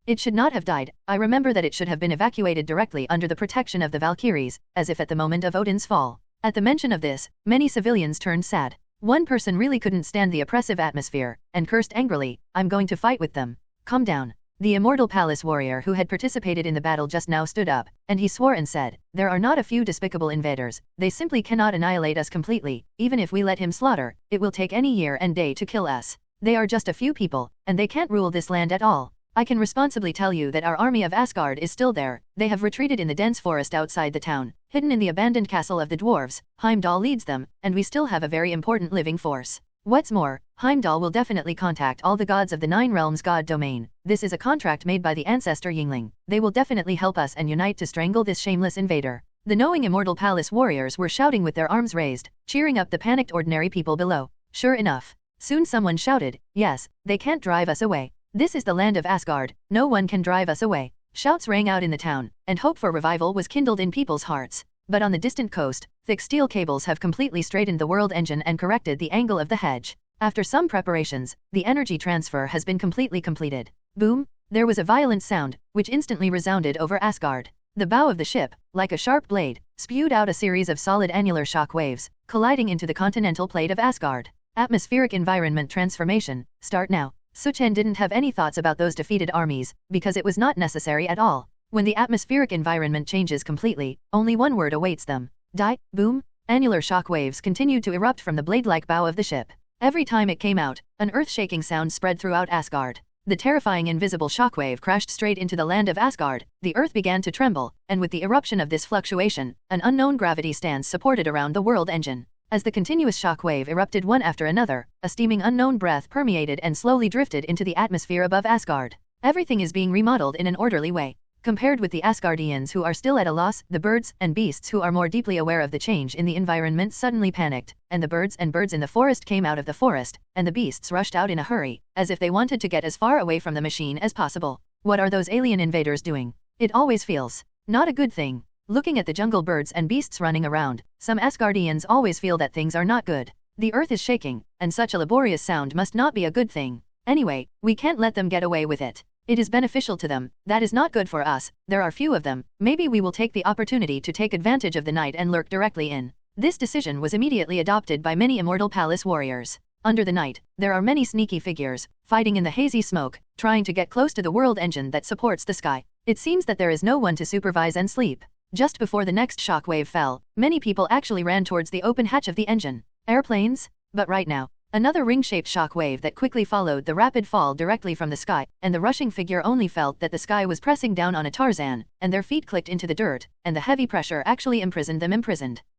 It should not have died. I remember that it should have been evacuated directly under the protection of the Valkyries, as if at the moment of Odin's fall. At the mention of this, many civilians turned sad. One person really couldn't stand the oppressive atmosphere, and cursed angrily, I'm going to fight with them. Calm down. The Immortal Palace warrior who had participated in the battle just now stood up, and he swore and said, there are not a few despicable invaders, they simply cannot annihilate us completely, even if we let him slaughter, it will take any year and day to kill us. They are just a few people, and they can't rule this land at all. I can responsibly tell you that our army of Asgard is still there. They have retreated in the dense forest outside the town, hidden in the abandoned castle of the dwarves. Heimdall leads them, and we still have a very important living force. What's more, Heimdall will definitely contact all the gods of the 9 realms god domain. This is a contract made by the ancestor Yingling. They will definitely help us and unite to strangle this shameless invader. The knowing Immortal Palace warriors were shouting with their arms raised, cheering up the panicked ordinary people below. Sure enough. Soon someone shouted, yes, they can't drive us away. This is the land of Asgard, no one can drive us away. Shouts rang out in the town, and hope for revival was kindled in people's hearts. But on the distant coast, thick steel cables have completely straightened the world engine and corrected the angle of the hedge. After some preparations, the energy transfer has been completely completed. Boom! There was a violent sound, which instantly resounded over Asgard. The bow of the ship, like a sharp blade, spewed out a series of solid annular shock waves, colliding into the continental plate of Asgard. Atmospheric environment transformation, start now. Su Chen didn't have any thoughts about those defeated armies, because it was not necessary at all. When the atmospheric environment changes completely, only one word awaits them. Die, boom, annular shock waves continued to erupt from the blade-like bow of the ship. Every time it came out, an earth-shaking sound spread throughout Asgard. The terrifying invisible shockwave crashed straight into the land of Asgard. The earth began to tremble, and with the eruption of this fluctuation, an unknown gravity stance supported around the world engine. As the continuous shockwave erupted one after another, a steaming unknown breath permeated and slowly drifted into the atmosphere above Asgard. Everything is being remodeled in an orderly way. Compared with the Asgardians who are still at a loss, the birds and beasts who are more deeply aware of the change in the environment suddenly panicked, and the birds in the forest came out of the forest, and the beasts rushed out in a hurry, as if they wanted to get as far away from the machine as possible. What are those alien invaders doing? It always feels not a good thing. Looking at the jungle birds and beasts running around, some Asgardians always feel that things are not good. The earth is shaking, and such a laborious sound must not be a good thing. Anyway, we can't let them get away with it. It is beneficial to them, that is not good for us, there are few of them, maybe we will take the opportunity to take advantage of the night and lurk directly in. This decision was immediately adopted by many Immortal Palace warriors. Under the night, there are many sneaky figures, fighting in the hazy smoke, trying to get close to the world engine that supports the sky. It seems that there is no one to supervise and sleep. Just before the next shockwave fell, many people actually ran towards the open hatch of the engine. Airplanes? But right now, another ring-shaped shock wave that quickly followed the rapid fall directly from the sky, and the rushing figure only felt that the sky was pressing down on a Tarzan, and their feet clicked into the dirt, and the heavy pressure actually imprisoned them.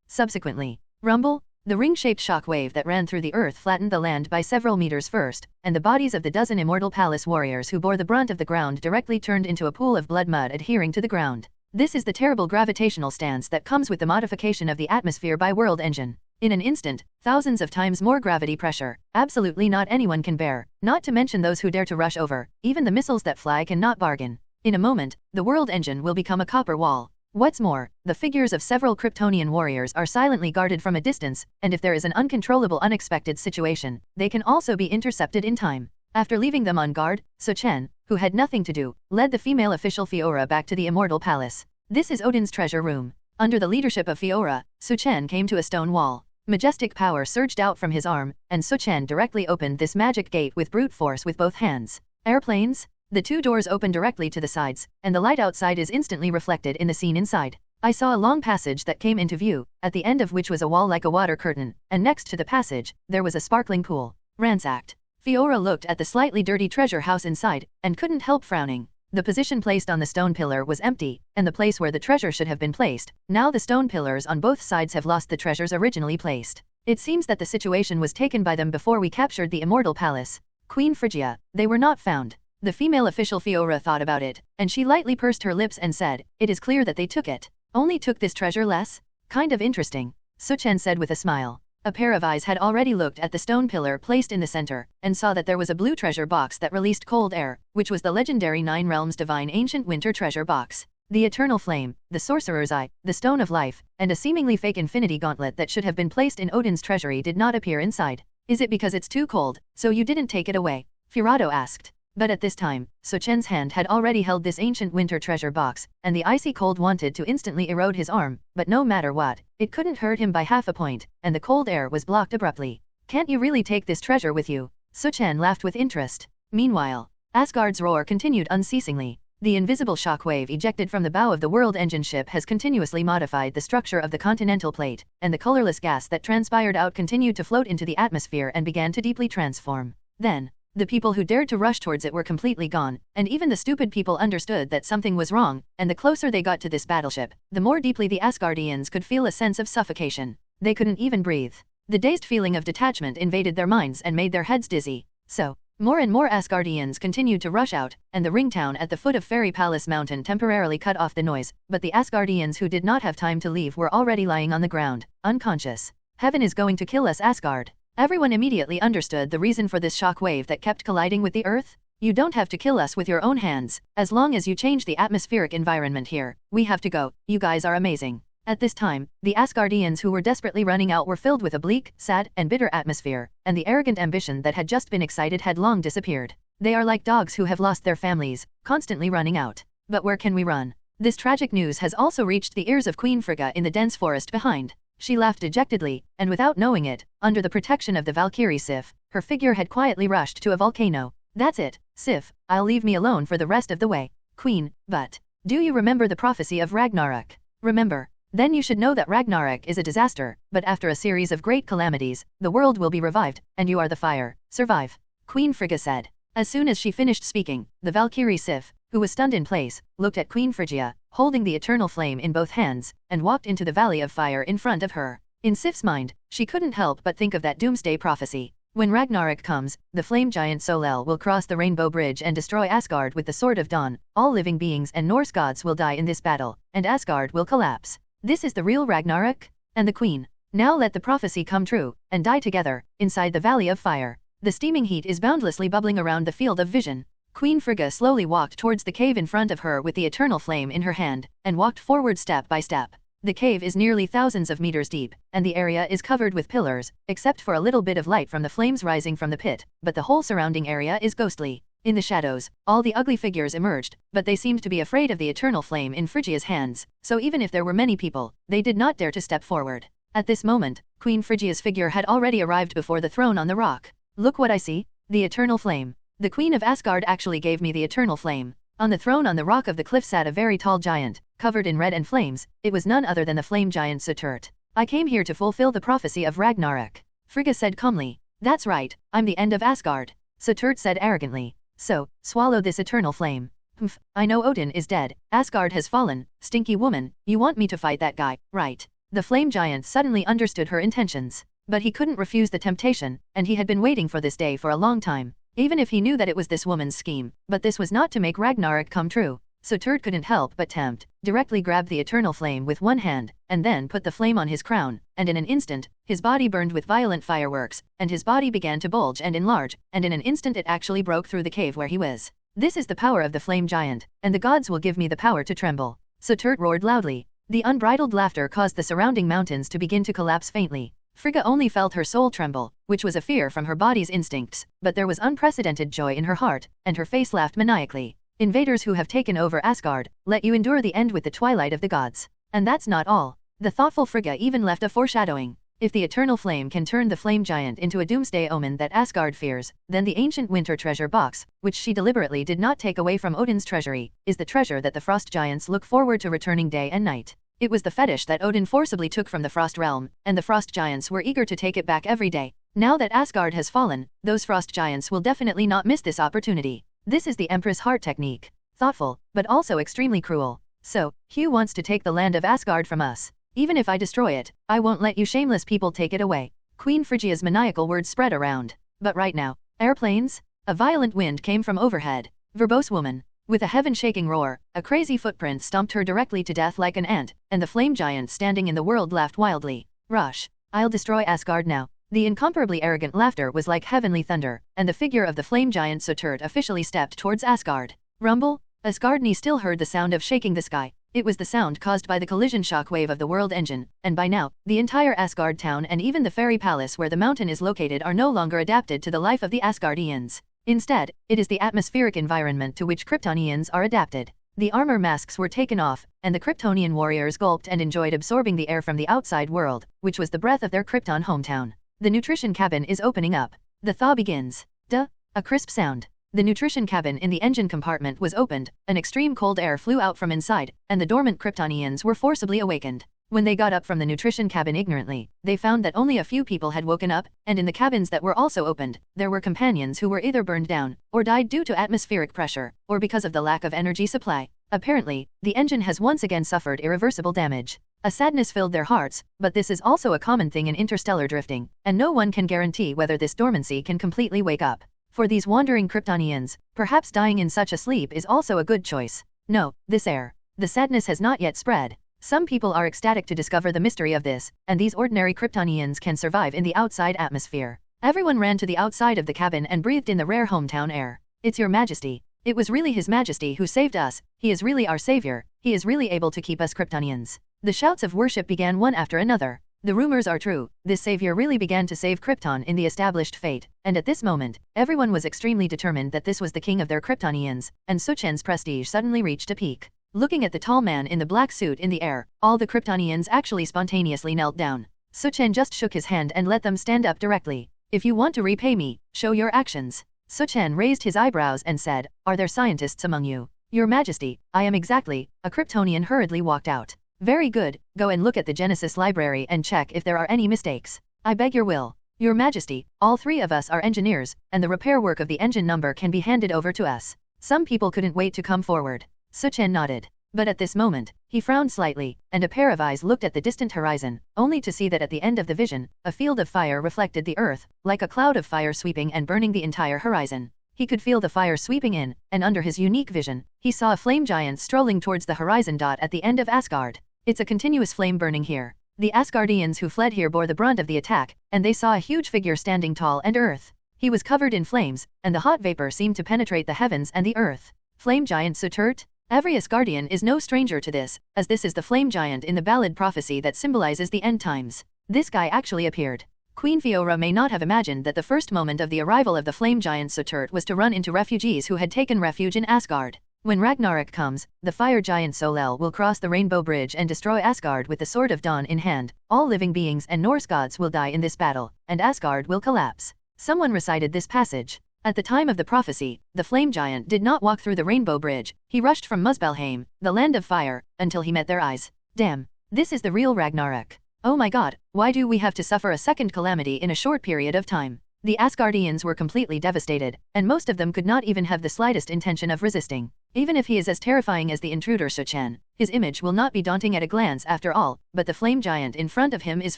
Subsequently, rumble, the ring-shaped shock wave that ran through the earth flattened the land by several meters first, and the bodies of the dozen Immortal Palace warriors who bore the brunt of the ground directly turned into a pool of blood mud adhering to the ground. This is the terrible gravitational stance that comes with the modification of the atmosphere by world engine. In an instant, thousands of times more gravity pressure, absolutely not anyone can bear, not to mention those who dare to rush over, even the missiles that fly cannot bargain. In a moment, the world engine will become a copper wall. What's more, the figures of several Kryptonian warriors are silently guarded from a distance, and if there is an uncontrollable unexpected situation, they can also be intercepted in time. After leaving them on guard, Su Chen, who had nothing to do, led the female official Fiora back to the Immortal Palace. This is Odin's treasure room. Under the leadership of Fiora, Su Chen came to a stone wall. Majestic power surged out from his arm, and Su Chen directly opened this magic gate with brute force with both hands. Airplanes? The two doors open directly to the sides, and the light outside is instantly reflected in the scene inside. I saw a long passage that came into view, at the end of which was a wall like a water curtain, and next to the passage, there was a sparkling pool. Ransacked. Fiora looked at the slightly dirty treasure house inside, and couldn't help frowning. The position placed on the stone pillar was empty, and the place where the treasure should have been placed, now the stone pillars on both sides have lost the treasures originally placed. It seems that the situation was taken by them before we captured the Immortal Palace. Queen Phrygia, they were not found. The female official Fiora thought about it, and she lightly pursed her lips and said, "It is clear that they took it. Only took this treasure less? Kind of interesting," Su Chen said with a smile. A pair of eyes had already looked at the stone pillar placed in the center, and saw that there was a blue treasure box that released cold air, which was the legendary 9 Realms Divine Ancient Winter Treasure Box. The Eternal Flame, the Sorcerer's Eye, the Stone of Life, and a seemingly fake Infinity Gauntlet that should have been placed in Odin's treasury did not appear inside. "Is it because it's too cold, so you didn't take it away?" Fiorado asked. But at this time, Su Chen's hand had already held this ancient winter treasure box, and the icy cold wanted to instantly erode his arm, but no matter what, it couldn't hurt him by half a point, and the cold air was blocked abruptly. "Can't you really take this treasure with you?" Su Chen laughed with interest. Meanwhile, Asgard's roar continued unceasingly. The invisible shockwave ejected from the bow of the world engine ship has continuously modified the structure of the continental plate, and the colorless gas that transpired out continued to float into the atmosphere and began to deeply transform. Then, the people who dared to rush towards it were completely gone, and even the stupid people understood that something was wrong, and the closer they got to this battleship, the more deeply the Asgardians could feel a sense of suffocation. They couldn't even breathe. The dazed feeling of detachment invaded their minds and made their heads dizzy. So, more and more Asgardians continued to rush out, and the ring town at the foot of Fairy Palace Mountain temporarily cut off the noise, but the Asgardians who did not have time to leave were already lying on the ground, unconscious. "Heaven is going to kill us, Asgard." Everyone immediately understood the reason for this shock wave that kept colliding with the Earth. "You don't have to kill us with your own hands, as long as you change the atmospheric environment here. We have to go, you guys are amazing." At this time, the Asgardians who were desperately running out were filled with a bleak, sad, and bitter atmosphere, and the arrogant ambition that had just been excited had long disappeared. They are like dogs who have lost their families, constantly running out. But where can we run? This tragic news has also reached the ears of Queen Frigga in the dense forest behind. She laughed dejectedly, and without knowing it, under the protection of the Valkyrie Sif, her figure had quietly rushed to a volcano. "That's it, Sif, I'll leave me alone for the rest of the way." "Queen, but do you remember the prophecy of Ragnarok?" "Remember? Then you should know that Ragnarok is a disaster, but after a series of great calamities, the world will be revived, and you are the fire. Survive," Queen Frigga said. As soon as she finished speaking, the Valkyrie Sif, who was stunned in place, looked at Queen Phrygia, holding the eternal flame in both hands, and walked into the valley of fire in front of her. In Sif's mind, she couldn't help but think of that doomsday prophecy. When Ragnarok comes, the flame giant Solel will cross the Rainbow Bridge and destroy Asgard with the Sword of Dawn. All living beings and Norse gods will die in this battle, and Asgard will collapse. This is the real Ragnarok? And the Queen. Now let the prophecy come true, and die together, inside the valley of fire. The steaming heat is boundlessly bubbling around the field of vision. Queen Frigga slowly walked towards the cave in front of her with the eternal flame in her hand, and walked forward step by step. The cave is nearly thousands of meters deep, and the area is covered with pillars, except for a little bit of light from the flames rising from the pit, but the whole surrounding area is ghostly. In the shadows, all the ugly figures emerged, but they seemed to be afraid of the eternal flame in Phrygia's hands, so even if there were many people, they did not dare to step forward. At this moment, Queen Phrygia's figure had already arrived before the throne on the rock. "Look what I see, the eternal flame. The Queen of Asgard actually gave me the eternal flame." On the throne on the rock of the cliff sat a very tall giant, covered in red and flames. It was none other than the flame giant Su Chen. "I came here to fulfill the prophecy of Ragnarok," Frigga said calmly. "That's right, I'm the end of Asgard," Su Chen said arrogantly. "So, swallow this eternal flame." "Humph, I know Odin is dead, Asgard has fallen. Stinky woman, you want me to fight that guy, right?" The flame giant suddenly understood her intentions. But he couldn't refuse the temptation, and he had been waiting for this day for a long time. Even if he knew that it was this woman's scheme, but this was not to make Ragnarok come true. So Turd couldn't help but tempt, directly grabbed the eternal flame with one hand, and then put the flame on his crown, and in an instant, his body burned with violent fireworks, and his body began to bulge and enlarge, and in an instant it actually broke through the cave where he was. "This is the power of the flame giant, and the gods will give me the power to tremble." So Turd roared loudly. The unbridled laughter caused the surrounding mountains to begin to collapse faintly. Frigga only felt her soul tremble, which was a fear from her body's instincts, but there was unprecedented joy in her heart, and her face laughed maniacally. "Invaders who have taken over Asgard, let you endure the end with the twilight of the gods." And that's not all. The thoughtful Frigga even left a foreshadowing. If the eternal flame can turn the flame giant into a doomsday omen that Asgard fears, then the ancient winter treasure box, which she deliberately did not take away from Odin's treasury, is the treasure that the frost giants look forward to returning day and night. It was the fetish that Odin forcibly took from the frost realm, and the frost giants were eager to take it back every day. Now that Asgard has fallen, those frost giants will definitely not miss this opportunity. This is the Empress Heart technique. Thoughtful, but also extremely cruel. So, Hugh wants to take the land of Asgard from us. Even if I destroy it, I won't let you shameless people take it away. Queen Phrygia's maniacal words spread around. But right now, airplanes? A violent wind came from overhead. Verbose woman. With a heaven-shaking roar, a crazy footprint stomped her directly to death like an ant, and the flame giant standing in the world laughed wildly. Rush. I'll destroy Asgard now. The incomparably arrogant laughter was like heavenly thunder, and the figure of the flame giant Su Chen officially stepped towards Asgard. Rumble? Asgardni still heard the sound of shaking the sky. It was the sound caused by the collision shockwave of the world engine, and by now, the entire Asgard town and even the fairy palace where the mountain is located are no longer adapted to the life of the Asgardians. Instead, it is the atmospheric environment to which Kryptonians are adapted. The armor masks were taken off, and the Kryptonian warriors gulped and enjoyed absorbing the air from the outside world, which was the breath of their Krypton hometown. The nutrition cabin is opening up. The thaw begins. Duh! A crisp sound. The nutrition cabin in the engine compartment was opened, an extreme cold air flew out from inside, and the dormant Kryptonians were forcibly awakened. When they got up from the nutrition cabin ignorantly, they found that only a few people had woken up, and in the cabins that were also opened, there were companions who were either burned down, or died due to atmospheric pressure, or because of the lack of energy supply. Apparently, the engine has once again suffered irreversible damage. A sadness filled their hearts, but this is also a common thing in interstellar drifting, and no one can guarantee whether this dormancy can completely wake up. For these wandering Kryptonians, perhaps dying in such a sleep is also a good choice. No, this air. The sadness has not yet spread. Some people are ecstatic to discover the mystery of this, and these ordinary Kryptonians can survive in the outside atmosphere. Everyone ran to the outside of the cabin and breathed in the rare hometown air. It's Your Majesty. It was really His Majesty who saved us. He is really our savior. He is really able to keep us Kryptonians. The shouts of worship began one after another. The rumors are true. This savior really began to save Krypton in the established fate, and at this moment, everyone was extremely determined that this was the king of their Kryptonians, and Su Chen's prestige suddenly reached a peak. Looking at the tall man in the black suit in the air, all the Kryptonians actually spontaneously knelt down. Su Chen just shook his hand and let them stand up directly. If you want to repay me, show your actions. Su Chen raised his eyebrows and said, Are there scientists among you? Your Majesty, I am exactly. A Kryptonian hurriedly walked out. Very good, go and look at the Genesis library and check if there are any mistakes. I beg your will. Your Majesty, all three of us are engineers, and the repair work of the engine number can be handed over to us. Some people couldn't wait to come forward. Su Chen nodded. But at this moment, he frowned slightly, and a pair of eyes looked at the distant horizon, only to see that at the end of the vision, a field of fire reflected the earth, like a cloud of fire sweeping and burning the entire horizon. He could feel the fire sweeping in, and under his unique vision, he saw a flame giant strolling towards the horizon dot at the end of Asgard. It's a continuous flame burning here. The Asgardians who fled here bore the brunt of the attack, and they saw a huge figure standing tall and earth. He was covered in flames, and the hot vapor seemed to penetrate the heavens and the earth. Flame giant Su Chen? Every Asgardian is no stranger to this, as this is the flame giant in the ballad prophecy that symbolizes the end times. This guy actually appeared. Queen Fiora may not have imagined that the first moment of the arrival of the flame giant Su Chen was to run into refugees who had taken refuge in Asgard. When Ragnarok comes, the fire giant Solel will cross the Rainbow Bridge and destroy Asgard with the Sword of Dawn in hand. All living beings and Norse gods will die in this battle, and Asgard will collapse. Someone recited this passage. At the time of the prophecy, the flame giant did not walk through the Rainbow Bridge. He rushed from Muspelheim, the land of fire, until he met their eyes. Damn, this is the real Ragnarok. Oh my god, why do we have to suffer a second calamity in a short period of time? The Asgardians were completely devastated, and most of them could not even have the slightest intention of resisting. Even if he is as terrifying as the intruder Su Chen, his image will not be daunting at a glance after all, but the flame giant in front of him is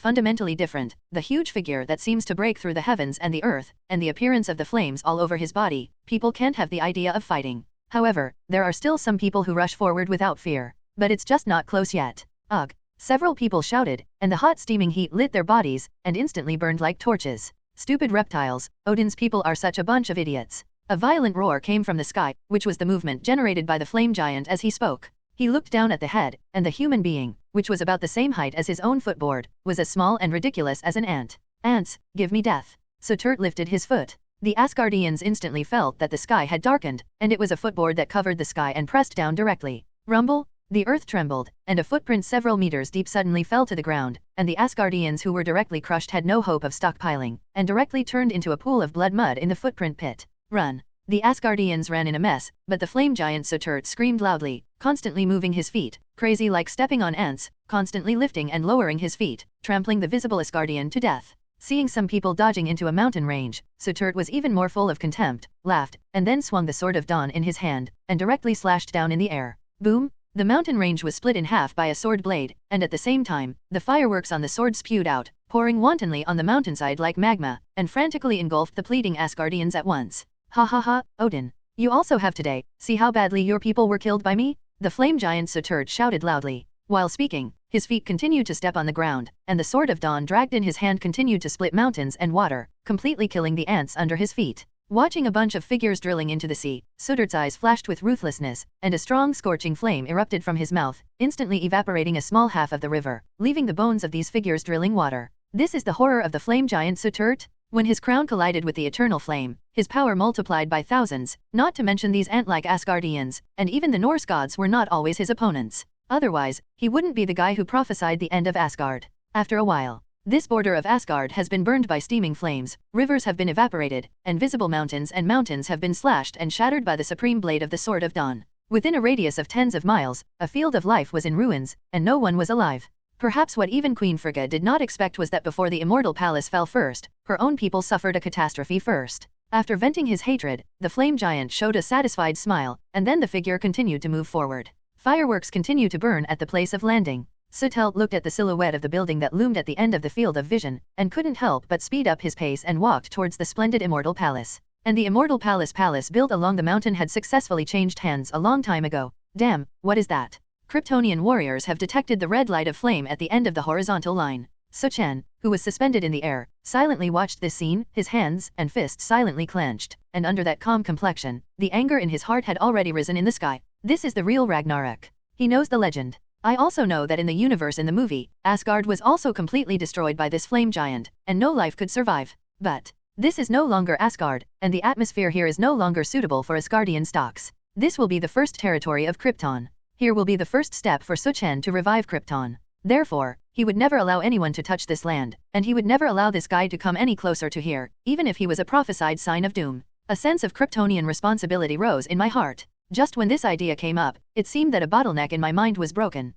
fundamentally different. The huge figure that seems to break through the heavens and the earth, and the appearance of the flames all over his body, people can't have the idea of fighting. However, there are still some people who rush forward without fear. But it's just not close yet. Ugh! Several people shouted, and the hot steaming heat lit their bodies, and instantly burned like torches. Stupid reptiles, Odin's people are such a bunch of idiots. A violent roar came from the sky, which was the movement generated by the flame giant as he spoke. He looked down at the head, and the human being, which was about the same height as his own footboard, was as small and ridiculous as an ant. Ants, give me death. Su Chen lifted his foot. The Asgardians instantly felt that the sky had darkened, and it was a footboard that covered the sky and pressed down directly. Rumble? The earth trembled, and a footprint several meters deep suddenly fell to the ground, and the Asgardians who were directly crushed had no hope of stockpiling, and directly turned into a pool of blood mud in the footprint pit. Run! The Asgardians ran in a mess, but the flame giant Su Chen screamed loudly, constantly moving his feet, crazy like stepping on ants, constantly lifting and lowering his feet, trampling the visible Asgardian to death. Seeing some people dodging into a mountain range, Su Chen was even more full of contempt, laughed, and then swung the Sword of Dawn in his hand, and directly slashed down in the air. Boom! The mountain range was split in half by a sword blade, and at the same time, the fireworks on the sword spewed out, pouring wantonly on the mountainside like magma, and frantically engulfed the pleading Asgardians at once. Ha ha ha, Odin. You also have today, see how badly your people were killed by me? The flame giant Su Chen shouted loudly. While speaking, his feet continued to step on the ground, and the Sword of Dawn dragged in his hand continued to split mountains and water, completely killing the ants under his feet. Watching a bunch of figures drilling into the sea, Su Chen's eyes flashed with ruthlessness, and a strong scorching flame erupted from his mouth, instantly evaporating a small half of the river, leaving the bones of these figures drilling water. This is the horror of the flame giant Su Chen? When his crown collided with the eternal flame, his power multiplied by thousands, not to mention these ant-like Asgardians, and even the Norse gods were not always his opponents. Otherwise, he wouldn't be the guy who prophesied the end of Asgard. After a while, this border of Asgard has been burned by steaming flames, rivers have been evaporated, and visible mountains have been slashed and shattered by the supreme blade of the Sword of Dawn. Within a radius of tens of miles, a field of life was in ruins, and no one was alive. Perhaps what even Queen Frigga did not expect was that before the immortal palace fell first, her own people suffered a catastrophe first. After venting his hatred, the flame giant showed a satisfied smile, and then the figure continued to move forward. Fireworks continued to burn at the place of landing. Su Chen looked at the silhouette of the building that loomed at the end of the field of vision, and couldn't help but speed up his pace and walked towards the splendid immortal palace. And the immortal palace built along the mountain had successfully changed hands a long time ago. Damn, what is that? Kryptonian warriors have detected the red light of flame at the end of the horizontal line. Su Chen, who was suspended in the air, silently watched this scene, his hands and fists silently clenched, and under that calm complexion, the anger in his heart had already risen in the sky. This is the real Ragnarok. He knows the legend. I also know that in the universe in the movie, Asgard was also completely destroyed by this flame giant, and no life could survive. But this is no longer Asgard, and the atmosphere here is no longer suitable for Asgardian stocks. This will be the first territory of Krypton. Here will be the first step for Su Chen to revive Krypton. Therefore, he would never allow anyone to touch this land, and he would never allow this guy to come any closer to here, even if he was a prophesied sign of doom. A sense of Kryptonian responsibility rose in my heart. Just when this idea came up, it seemed that a bottleneck in my mind was broken.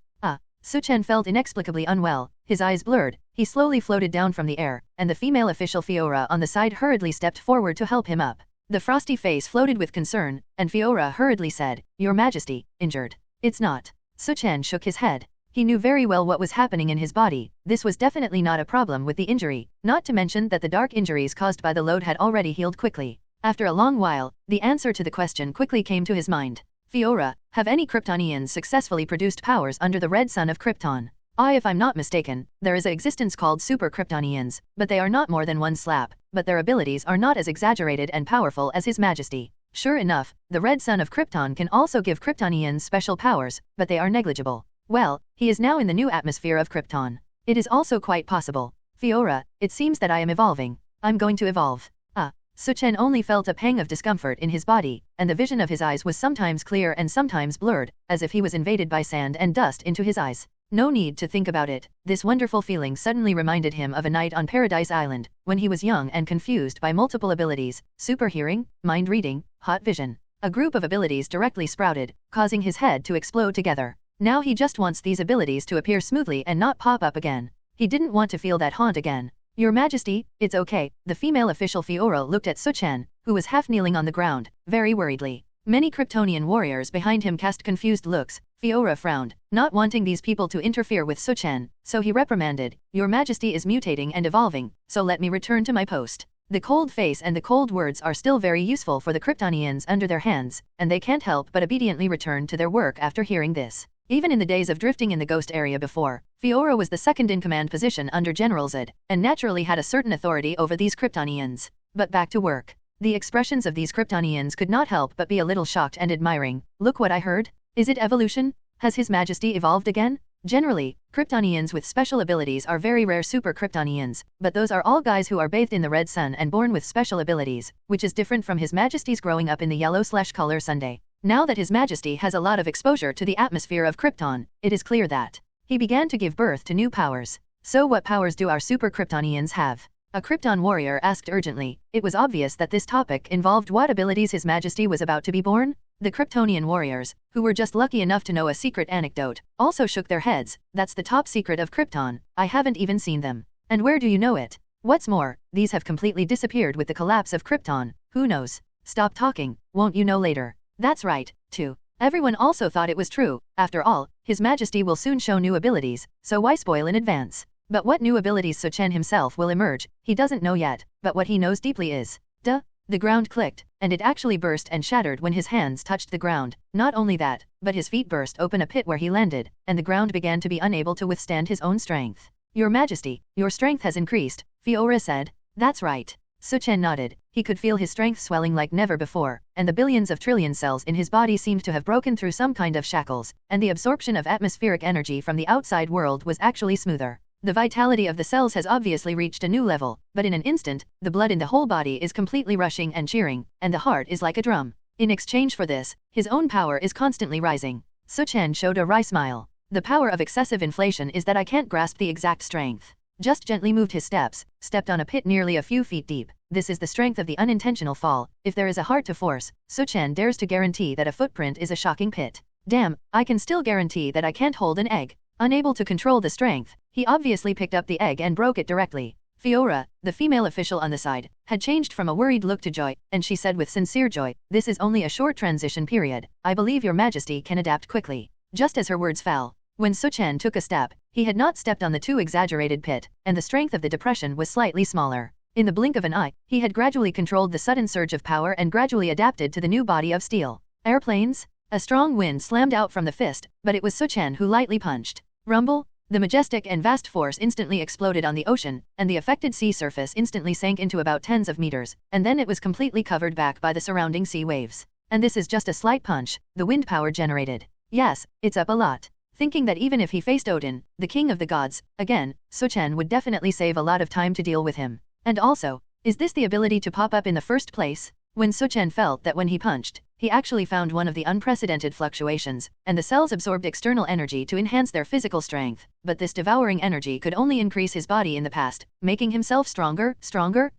Su Chen felt inexplicably unwell, his eyes blurred, he slowly floated down from the air, and the female official Fiora on the side hurriedly stepped forward to help him up. The frosty face floated with concern, and Fiora hurriedly said, "Your Majesty, injured." "It's not." Su Chen shook his head. He knew very well what was happening in his body. This was definitely not a problem with the injury, not to mention that the dark injuries caused by the load had already healed quickly. After a long while, the answer to the question quickly came to his mind. Fiora, have any Kryptonians successfully produced powers under the red sun of Krypton? If I'm not mistaken, there is an existence called Super Kryptonians, but they are not more than one slap, but their abilities are not as exaggerated and powerful as His Majesty. Sure enough, the red sun of Krypton can also give Kryptonians special powers, but they are negligible. Well, he is now in the new atmosphere of Krypton. It is also quite possible. Fiora, it seems that I am evolving. I'm going to evolve. Su Chen only felt a pang of discomfort in his body, and the vision of his eyes was sometimes clear and sometimes blurred, as if he was invaded by sand and dust into his eyes. No need to think about it, this wonderful feeling suddenly reminded him of a night on Paradise Island, when he was young and confused by multiple abilities, super hearing, mind reading, hot vision. A group of abilities directly sprouted, causing his head to explode together. Now he just wants these abilities to appear smoothly and not pop up again. He didn't want to feel that haunt again. Your Majesty, it's okay. The female official Fiora looked at Su Chen, who was half kneeling on the ground, very worriedly. Many Kryptonian warriors behind him cast confused looks. Fiora frowned, not wanting these people to interfere with Su Chen, so he reprimanded, "Your Majesty is mutating and evolving, so let me return to my post." The cold face and the cold words are still very useful for the Kryptonians under their hands, and they can't help but obediently return to their work after hearing this. Even in the days of drifting in the ghost area before, Fiora was the second-in-command position under General Zod, and naturally had a certain authority over these Kryptonians. But back to work. The expressions of these Kryptonians could not help but be a little shocked and admiring. Look what I heard. Is it evolution? Has His Majesty evolved again? Generally, Kryptonians with special abilities are very rare super Kryptonians, but those are all guys who are bathed in the red sun and born with special abilities, which is different from His Majesty's growing up in the yellow/color Sunday. Now that His Majesty has a lot of exposure to the atmosphere of Krypton, it is clear that he began to give birth to new powers. So what powers do our super Kryptonians have? A Krypton warrior asked urgently. It was obvious that this topic involved what abilities His Majesty was about to be born. The Kryptonian warriors, who were just lucky enough to know a secret anecdote, also shook their heads. That's the top secret of Krypton. I haven't even seen them. And where do you know it? What's more, these have completely disappeared with the collapse of Krypton. Who knows? Stop talking, won't you know later? That's right, too. Everyone also thought it was true. After all, His Majesty will soon show new abilities, so why spoil in advance? But what new abilities Su Chen himself will emerge, he doesn't know yet, but what he knows deeply is, duh. The ground clicked, and it actually burst and shattered when his hands touched the ground. Not only that, but his feet burst open a pit where he landed, and the ground began to be unable to withstand his own strength. Your Majesty, your strength has increased, Fiora said. That's right. Su Chen nodded. He could feel his strength swelling like never before, and the billions of trillion cells in his body seemed to have broken through some kind of shackles, and the absorption of atmospheric energy from the outside world was actually smoother. The vitality of the cells has obviously reached a new level, but in an instant, the blood in the whole body is completely rushing and cheering, and the heart is like a drum. In exchange for this, his own power is constantly rising. Su Chen showed a wry smile. The power of excessive inflation is that I can't grasp the exact strength. Just gently moved his stepped on a pit nearly a few feet deep. This is the strength of the unintentional fall. If there is a heart to force, Su Chen dares to guarantee that a footprint is a shocking pit. Damn, I can still guarantee that I can't hold an egg. Unable to control the strength, he obviously picked up the egg and broke it directly. Fiora, the female official on the side, had changed from a worried look to joy, and she said with sincere joy, "This is only a short transition period. I believe your Majesty can adapt quickly." Just as her words fell, when Su Chen took a step, he had not stepped on the too exaggerated pit, and the strength of the depression was slightly smaller. In the blink of an eye, he had gradually controlled the sudden surge of power and gradually adapted to the new body of steel. Airplanes? A strong wind slammed out from the fist, but it was Su Chen who lightly punched. Rumble? The majestic and vast force instantly exploded on the ocean, and the affected sea surface instantly sank into about tens of meters, and then it was completely covered back by the surrounding sea waves. And this is just a slight punch, the wind power generated. Yes, it's up a lot. Thinking that even if he faced Odin, the king of the gods, again, Su Chen would definitely save a lot of time to deal with him. And also, is this the ability to pop up in the first place? When Su Chen felt that when he punched, he actually found one of the unprecedented fluctuations, and the cells absorbed external energy to enhance their physical strength, but this devouring energy could only increase his body in the past, making himself stronger,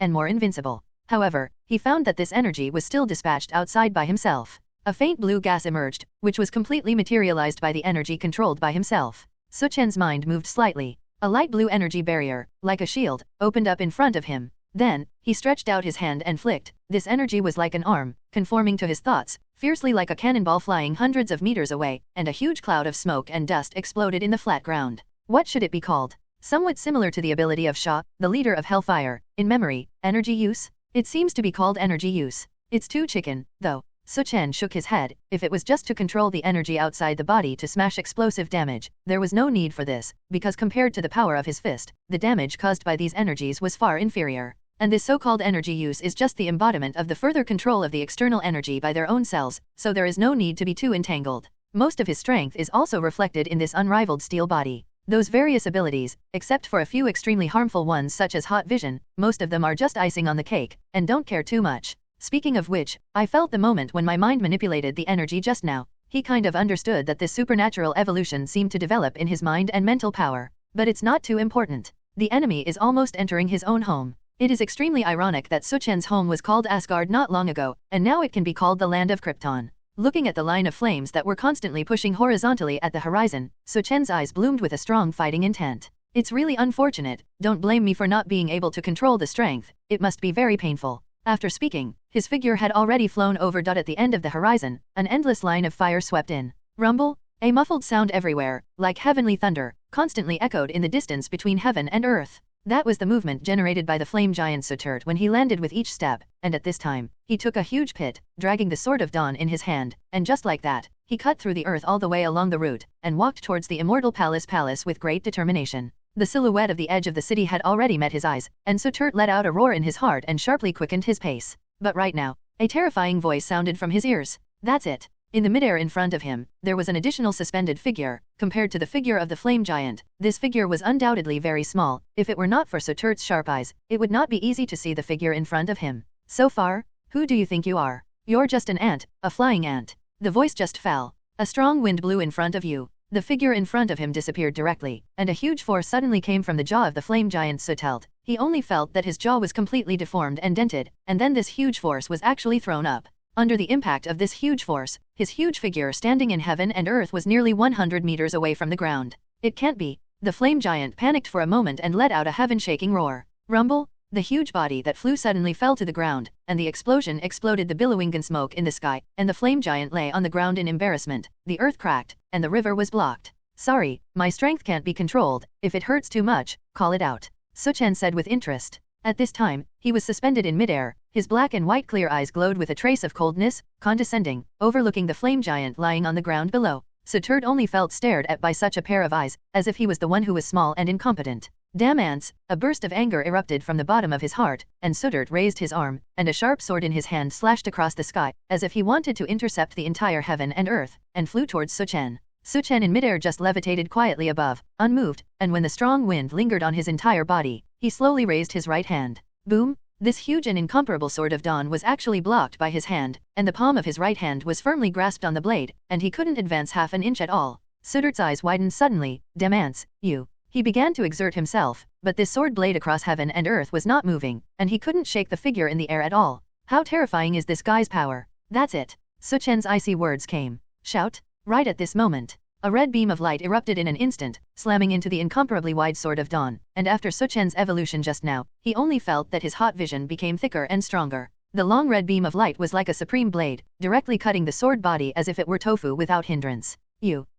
and more invincible. However, he found that this energy was still dispatched outside by himself. A faint blue gas emerged, which was completely materialized by the energy controlled by himself. Su Chen's mind moved slightly. A light blue energy barrier, like a shield, opened up in front of him. Then, he stretched out his hand and flicked. This energy was like an arm, conforming to his thoughts, fiercely like a cannonball flying hundreds of meters away, and a huge cloud of smoke and dust exploded in the flat ground. What should it be called? Somewhat similar to the ability of Sha, the leader of Hellfire, in memory, energy use? It seems to be called energy use. It's too chicken, though. Su Chen shook his head. If it was just to control the energy outside the body to smash explosive damage, there was no need for this, because compared to the power of his fist, the damage caused by these energies was far inferior. And this so-called energy use is just the embodiment of the further control of the external energy by their own cells, so there is no need to be too entangled. Most of his strength is also reflected in this unrivaled steel body. Those various abilities, except for a few extremely harmful ones such as hot vision, most of them are just icing on the cake, and don't care too much. Speaking of which, I felt the moment when my mind manipulated the energy just now. He kind of understood that this supernatural evolution seemed to develop in his mind and mental power. But it's not too important. The enemy is almost entering his own home. It is extremely ironic that Su Chen's home was called Asgard not long ago, and now it can be called the land of Krypton. Looking at the line of flames that were constantly pushing horizontally at the horizon, Su Chen's eyes bloomed with a strong fighting intent. It's really unfortunate, don't blame me for not being able to control the strength, it must be very painful. After speaking, his figure had already flown over. At the end of the horizon, an endless line of fire swept in. Rumble? A muffled sound everywhere, like heavenly thunder, constantly echoed in the distance between heaven and earth. That was the movement generated by the flame giant Su Chen when he landed with each step, and at this time, he took a huge pit, dragging the Sword of Dawn in his hand, and just like that, he cut through the earth all the way along the route, and walked towards the immortal palace with great determination. The silhouette of the edge of the city had already met his eyes, and Su Chen let out a roar in his heart and sharply quickened his pace. But right now, a terrifying voice sounded from his ears. That's it. In the midair in front of him, there was an additional suspended figure. Compared to the figure of the flame giant, this figure was undoubtedly very small. If it were not for Su Chen's sharp eyes, it would not be easy to see the figure in front of him. So far, who do you think you are? You're just an ant, a flying ant. The voice just fell. A strong wind blew in front of you. The figure in front of him disappeared directly, and a huge force suddenly came from the jaw of the flame giant Su Chen. He only felt that his jaw was completely deformed and dented, and then this huge force was actually thrown up. Under the impact of this huge force, his huge figure standing in heaven and earth was nearly 100 meters away from the ground. It can't be. The flame giant panicked for a moment and let out a heaven-shaking roar. Rumble! The huge body that flew suddenly fell to the ground, and the explosion exploded the billowing smoke in the sky, and the flame giant lay on the ground in embarrassment. The earth cracked, and the river was blocked. Sorry, my strength can't be controlled. If it hurts too much, call it out. Su Chen said with interest. At this time, he was suspended in midair. His black and white clear eyes glowed with a trace of coldness, condescending, overlooking the flame giant lying on the ground below. Su Chen only felt stared at by such a pair of eyes, as if he was the one who was small and incompetent. Damn ants! A burst of anger erupted from the bottom of his heart, and Su Chen raised his arm, and a sharp sword in his hand slashed across the sky, as if he wanted to intercept the entire heaven and earth, and flew towards Su Chen. Su Chen in midair just levitated quietly above, unmoved, and when the strong wind lingered on his entire body, he slowly raised his right hand. Boom! This huge and incomparable sword of dawn was actually blocked by his hand, and the palm of his right hand was firmly grasped on the blade, and he couldn't advance half an inch at all. Su Chen's eyes widened suddenly. Damn ants, you! He began to exert himself, but this sword blade across heaven and earth was not moving, and he couldn't shake the figure in the air at all. How terrifying is this guy's power? That's it! Su Chen's icy words came. Shout! Right at this moment, a red beam of light erupted in an instant, slamming into the incomparably wide sword of dawn, and after Su Chen's evolution just now, he only felt that his hot vision became thicker and stronger. The long red beam of light was like a supreme blade, directly cutting the sword body as if it were tofu without hindrance.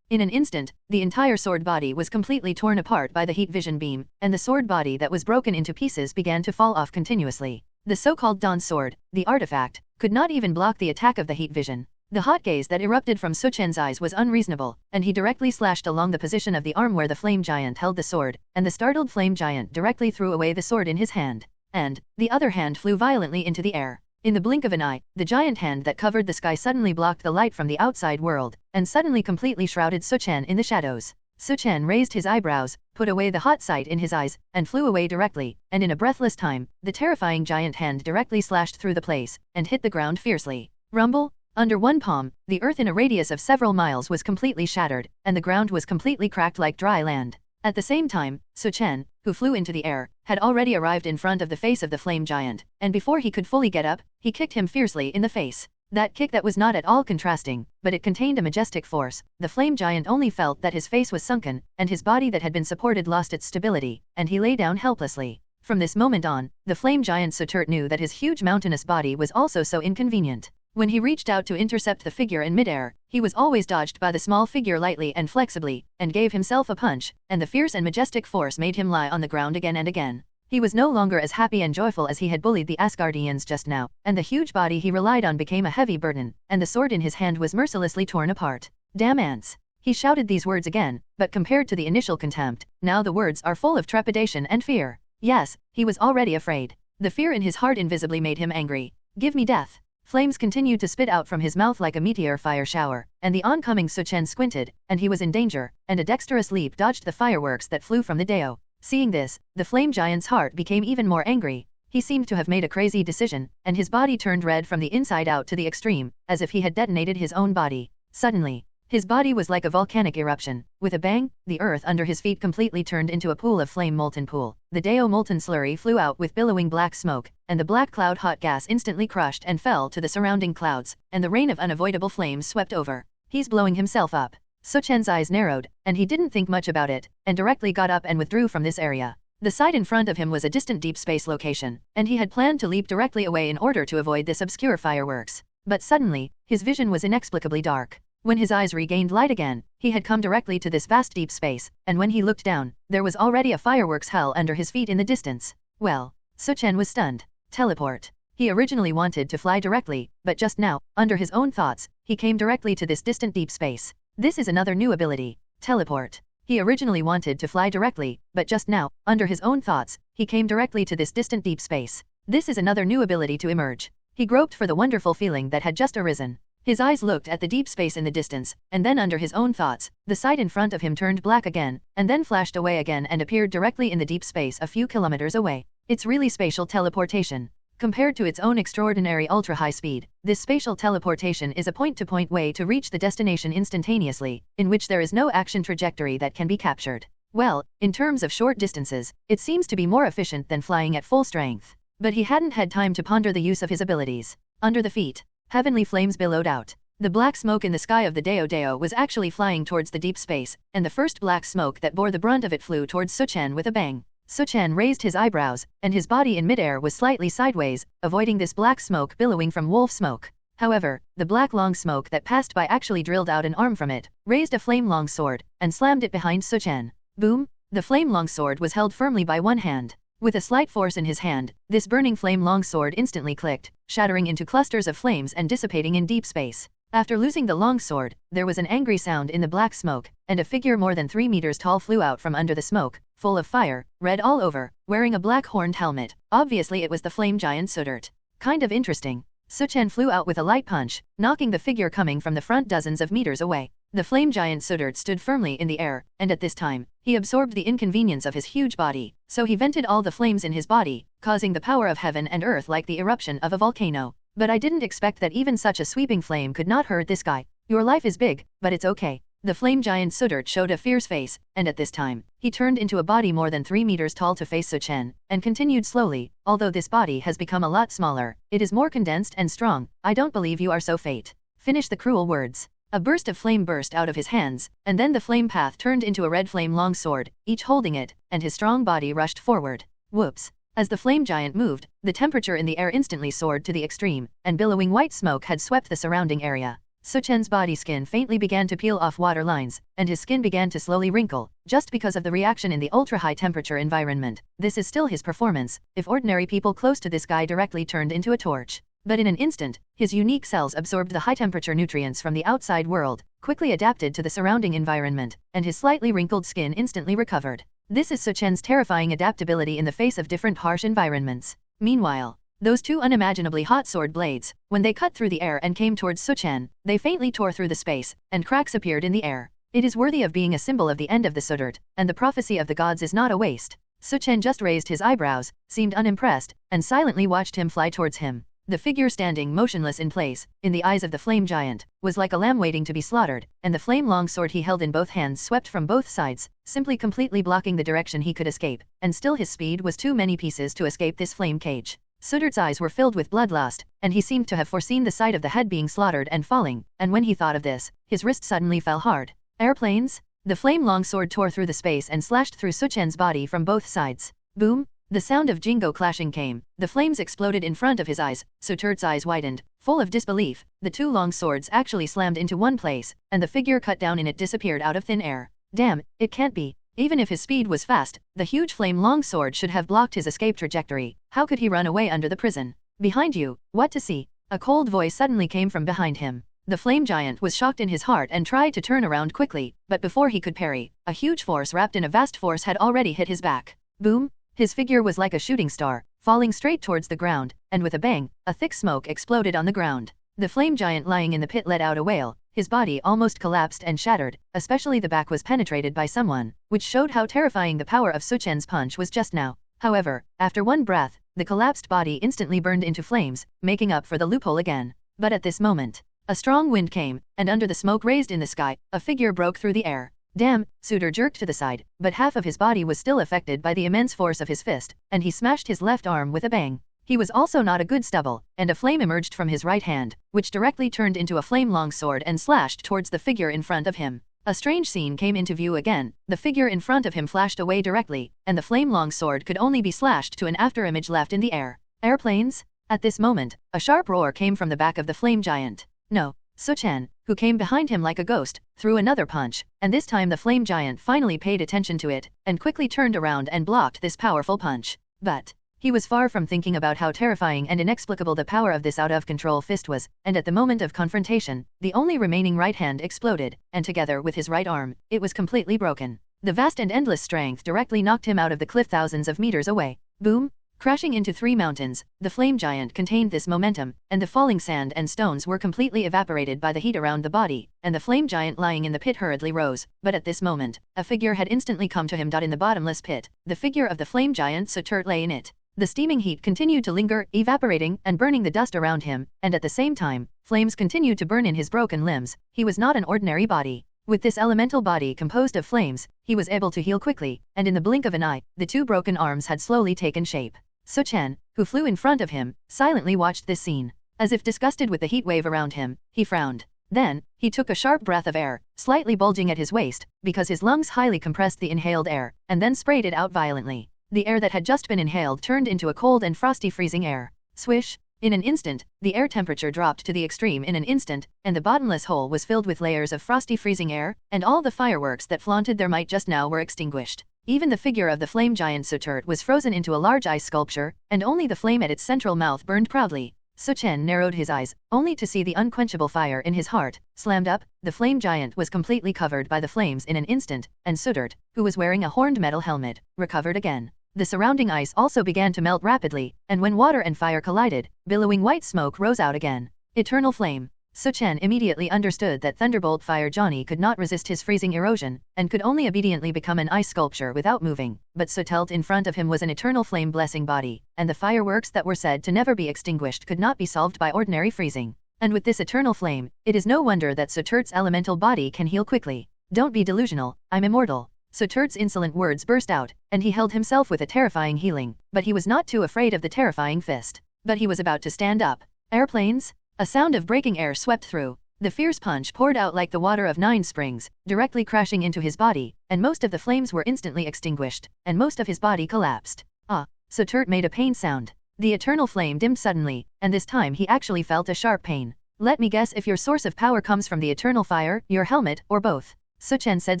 In an instant, the entire sword body was completely torn apart by the heat vision beam, and the sword body that was broken into pieces began to fall off continuously. The so-called Dawn sword, the artifact, could not even block the attack of the heat vision. The hot gaze that erupted from Su Chen's eyes was unreasonable, and he directly slashed along the position of the arm where the flame giant held the sword, and the startled flame giant directly threw away the sword in his hand. And the other hand flew violently into the air. In the blink of an eye, the giant hand that covered the sky suddenly blocked the light from the outside world, and suddenly completely shrouded Su Chen in the shadows. Su Chen raised his eyebrows, put away the hot sight in his eyes, and flew away directly, and in a breathless time, the terrifying giant hand directly slashed through the place, and hit the ground fiercely. Rumble! Under one palm, the earth in a radius of several miles was completely shattered, and the ground was completely cracked like dry land. At the same time, Su Chen, who flew into the air, had already arrived in front of the face of the flame giant, and before he could fully get up, he kicked him fiercely in the face. That kick that was not at all contrasting, but it contained a majestic force. The flame giant only felt that his face was sunken, and his body that had been supported lost its stability, and he lay down helplessly. From this moment on, the flame giant Su Chen knew that his huge mountainous body was also so inconvenient. When he reached out to intercept the figure in midair, he was always dodged by the small figure lightly and flexibly, and gave himself a punch, and the fierce and majestic force made him lie on the ground again and again. He was no longer as happy and joyful as he had bullied the Asgardians just now, and the huge body he relied on became a heavy burden, and the sword in his hand was mercilessly torn apart. Damn ants! He shouted these words again, but compared to the initial contempt, now the words are full of trepidation and fear. Yes, he was already afraid. The fear in his heart invisibly made him angry. Give me death! Flames continued to spit out from his mouth like a meteor fire shower, and the oncoming Su Chen squinted, and he was in danger, and a dexterous leap dodged the fireworks that flew from the Dao. Seeing this, the flame giant's heart became even more angry. He seemed to have made a crazy decision, and his body turned red from the inside out to the extreme, as if he had detonated his own body. Suddenly, his body was like a volcanic eruption. With a bang, the earth under his feet completely turned into a pool of flame molten pool. The Dao molten slurry flew out with billowing black smoke, and the black cloud hot gas instantly crushed and fell to the surrounding clouds, and the rain of unavoidable flames swept over. He's blowing himself up. Su Chen's eyes narrowed, and he didn't think much about it, and directly got up and withdrew from this area. The site in front of him was a distant deep space location, and he had planned to leap directly away in order to avoid this obscure fireworks. But suddenly, his vision was inexplicably dark. When his eyes regained light again, he had come directly to this vast deep space, and when he looked down, there was already a fireworks hell under his feet in the distance. Well, Su Chen was stunned. Teleport. He originally wanted to fly directly, but just now, under his own thoughts, he came directly to this distant deep space. This is another new ability. Teleport. He originally wanted to fly directly, but just now, under his own thoughts, he came directly to this distant deep space. This is another new ability to emerge. He groped for the wonderful feeling that had just arisen. His eyes looked at the deep space in the distance, and then under his own thoughts, the sight in front of him turned black again, and then flashed away again and appeared directly in the deep space a few kilometers away. It's really spatial teleportation. Compared to its own extraordinary ultra-high speed, this spatial teleportation is a point-to-point way to reach the destination instantaneously, in which there is no action trajectory that can be captured. Well, in terms of short distances, it seems to be more efficient than flying at full strength. But he hadn't had time to ponder the use of his abilities. Under the feet, heavenly flames billowed out. The black smoke in the sky of the Deo Deo was actually flying towards the deep space, and the first black smoke that bore the brunt of it flew towards Su Chen with a bang. Su Chen raised his eyebrows, and his body in midair was slightly sideways, avoiding this black smoke billowing from wolf smoke. However, the black long smoke that passed by actually drilled out an arm from it, raised a flame long sword, and slammed it behind Su Chen. Boom! The flame long sword was held firmly by one hand. With a slight force in his hand, this burning flame long sword instantly clicked, shattering into clusters of flames and dissipating in deep space. After losing the long sword, there was an angry sound in the black smoke, and a figure more than 3 meters tall flew out from under the smoke, full of fire, red all over, wearing a black horned helmet. Obviously it was the flame giant Su Chen. Kind of interesting. Su Chen flew out with a light punch, knocking the figure coming from the front dozens of meters away. The flame giant Su Chen stood firmly in the air, and at this time, he absorbed the inconvenience of his huge body, so he vented all the flames in his body, causing the power of heaven and earth like the eruption of a volcano. But I didn't expect that even such a sweeping flame could not hurt this guy. Your life is big, but it's okay. The flame giant Su Chen showed a fierce face, and at this time, he turned into a body more than 3 meters tall to face Su Chen, and continued slowly. Although this body has become a lot smaller, it is more condensed and strong. I don't believe you are so fate. Finish the cruel words. A burst of flame burst out of his hands, and then the flame path turned into a red flame long sword, each holding it, and his strong body rushed forward. Whoops! As the flame giant moved, the temperature in the air instantly soared to the extreme, and billowing white smoke had swept the surrounding area. Su Chen's body skin faintly began to peel off water lines, and his skin began to slowly wrinkle, just because of the reaction in the ultra-high temperature environment. This is still his performance, if ordinary people close to this guy directly turned into a torch. But in an instant, his unique cells absorbed the high-temperature nutrients from the outside world, quickly adapted to the surrounding environment, and his slightly wrinkled skin instantly recovered. This is Su Chen's terrifying adaptability in the face of different harsh environments. Meanwhile, those two unimaginably hot sword blades, when they cut through the air and came towards Su Chen, they faintly tore through the space, and cracks appeared in the air. It is worthy of being a symbol of the end of the Su Chen, and the prophecy of the gods is not a waste. Su Chen just raised his eyebrows, seemed unimpressed, and silently watched him fly towards him. The figure standing motionless in place, in the eyes of the flame giant, was like a lamb waiting to be slaughtered, and the flame long sword he held in both hands swept from both sides, simply completely blocking the direction he could escape, and still his speed was too many pieces to escape this flame cage. Su Chen's eyes were filled with bloodlust, and he seemed to have foreseen the sight of the head being slaughtered and falling, and when he thought of this, his wrist suddenly fell hard. Airplanes? The flame long sword tore through the space and slashed through Su Chen's body from both sides. Boom! The sound of Jingo clashing came, the flames exploded in front of his eyes. Su Chen's eyes widened, full of disbelief. The two long swords actually slammed into one place, and the figure cut down in it disappeared out of thin air. Damn, it can't be. Even if his speed was fast, the huge flame long sword should have blocked his escape trajectory. How could he run away under the prison? Behind you, what to see? A cold voice suddenly came from behind him. The flame giant was shocked in his heart and tried to turn around quickly, but before he could parry, a huge force wrapped in a vast force had already hit his back. Boom! His figure was like a shooting star, falling straight towards the ground, and with a bang, a thick smoke exploded on the ground. The flame giant lying in the pit let out a wail. His body almost collapsed and shattered, especially the back was penetrated by someone, which showed how terrifying the power of Su Chen's punch was just now. However, after one breath, the collapsed body instantly burned into flames, making up for the loophole again. But at this moment, a strong wind came, and under the smoke raised in the sky, a figure broke through the air. Damn! Su Chen jerked to the side, but half of his body was still affected by the immense force of his fist, and he smashed his left arm with a bang. He was also not a good stubble, and a flame emerged from his right hand, which directly turned into a flame long sword and slashed towards the figure in front of him. A strange scene came into view again. The figure in front of him flashed away directly, and the flame long sword could only be slashed to an afterimage left in the air. Airplanes? At this moment, a sharp roar came from the back of the flame giant. No. Su Chen, who came behind him like a ghost, threw another punch, and this time the flame giant finally paid attention to it, and quickly turned around and blocked this powerful punch. But he was far from thinking about how terrifying and inexplicable the power of this out-of-control fist was, and at the moment of confrontation, the only remaining right hand exploded, and together with his right arm, it was completely broken. The vast and endless strength directly knocked him out of the cliff thousands of meters away. Boom! Crashing into 3 mountains, the flame giant contained this momentum, and the falling sand and stones were completely evaporated by the heat around the body, and the flame giant lying in the pit hurriedly rose, but at this moment, a figure had instantly come to him. In the bottomless pit, the figure of the flame giant Su Chen lay in it. The steaming heat continued to linger, evaporating and burning the dust around him, and at the same time, flames continued to burn in his broken limbs. He was not an ordinary body. With this elemental body composed of flames, he was able to heal quickly, and in the blink of an eye, the two broken arms had slowly taken shape. Su Chen, who flew in front of him, silently watched this scene. As if disgusted with the heat wave around him, he frowned. Then, he took a sharp breath of air, slightly bulging at his waist, because his lungs highly compressed the inhaled air, and then sprayed it out violently. The air that had just been inhaled turned into a cold and frosty freezing air. Swish! In an instant, the air temperature dropped to the extreme in an instant, and the bottomless hole was filled with layers of frosty freezing air, and all the fireworks that flaunted their might just now were extinguished. Even the figure of the flame giant Su Chen was frozen into a large ice sculpture, and only the flame at its central mouth burned proudly. Su Chen narrowed his eyes, only to see the unquenchable fire in his heart. Slammed up, the flame giant was completely covered by the flames in an instant, and Su Chen, who was wearing a horned metal helmet, recovered again. The surrounding ice also began to melt rapidly, and when water and fire collided, billowing white smoke rose out again. Eternal flame. Su Chen immediately understood that Thunderbolt Fire Johnny could not resist his freezing erosion, and could only obediently become an ice sculpture without moving, but Su Chen in front of him was an eternal flame blessing body, and the fireworks that were said to never be extinguished could not be solved by ordinary freezing. And with this eternal flame, it is no wonder that Su Chen's elemental body can heal quickly. Don't be delusional, I'm immortal. Su Chen's insolent words burst out, and he held himself with a terrifying healing, but he was not too afraid of the terrifying fist. But he was about to stand up. Airplanes? A sound of breaking air swept through. The fierce punch poured out like the water of 9 springs, directly crashing into his body, and most of the flames were instantly extinguished, and most of his body collapsed. Ah! Su Chen made a pain sound. The eternal flame dimmed suddenly, and this time he actually felt a sharp pain. Let me guess if your source of power comes from the eternal fire, your helmet, or both. Su Chen said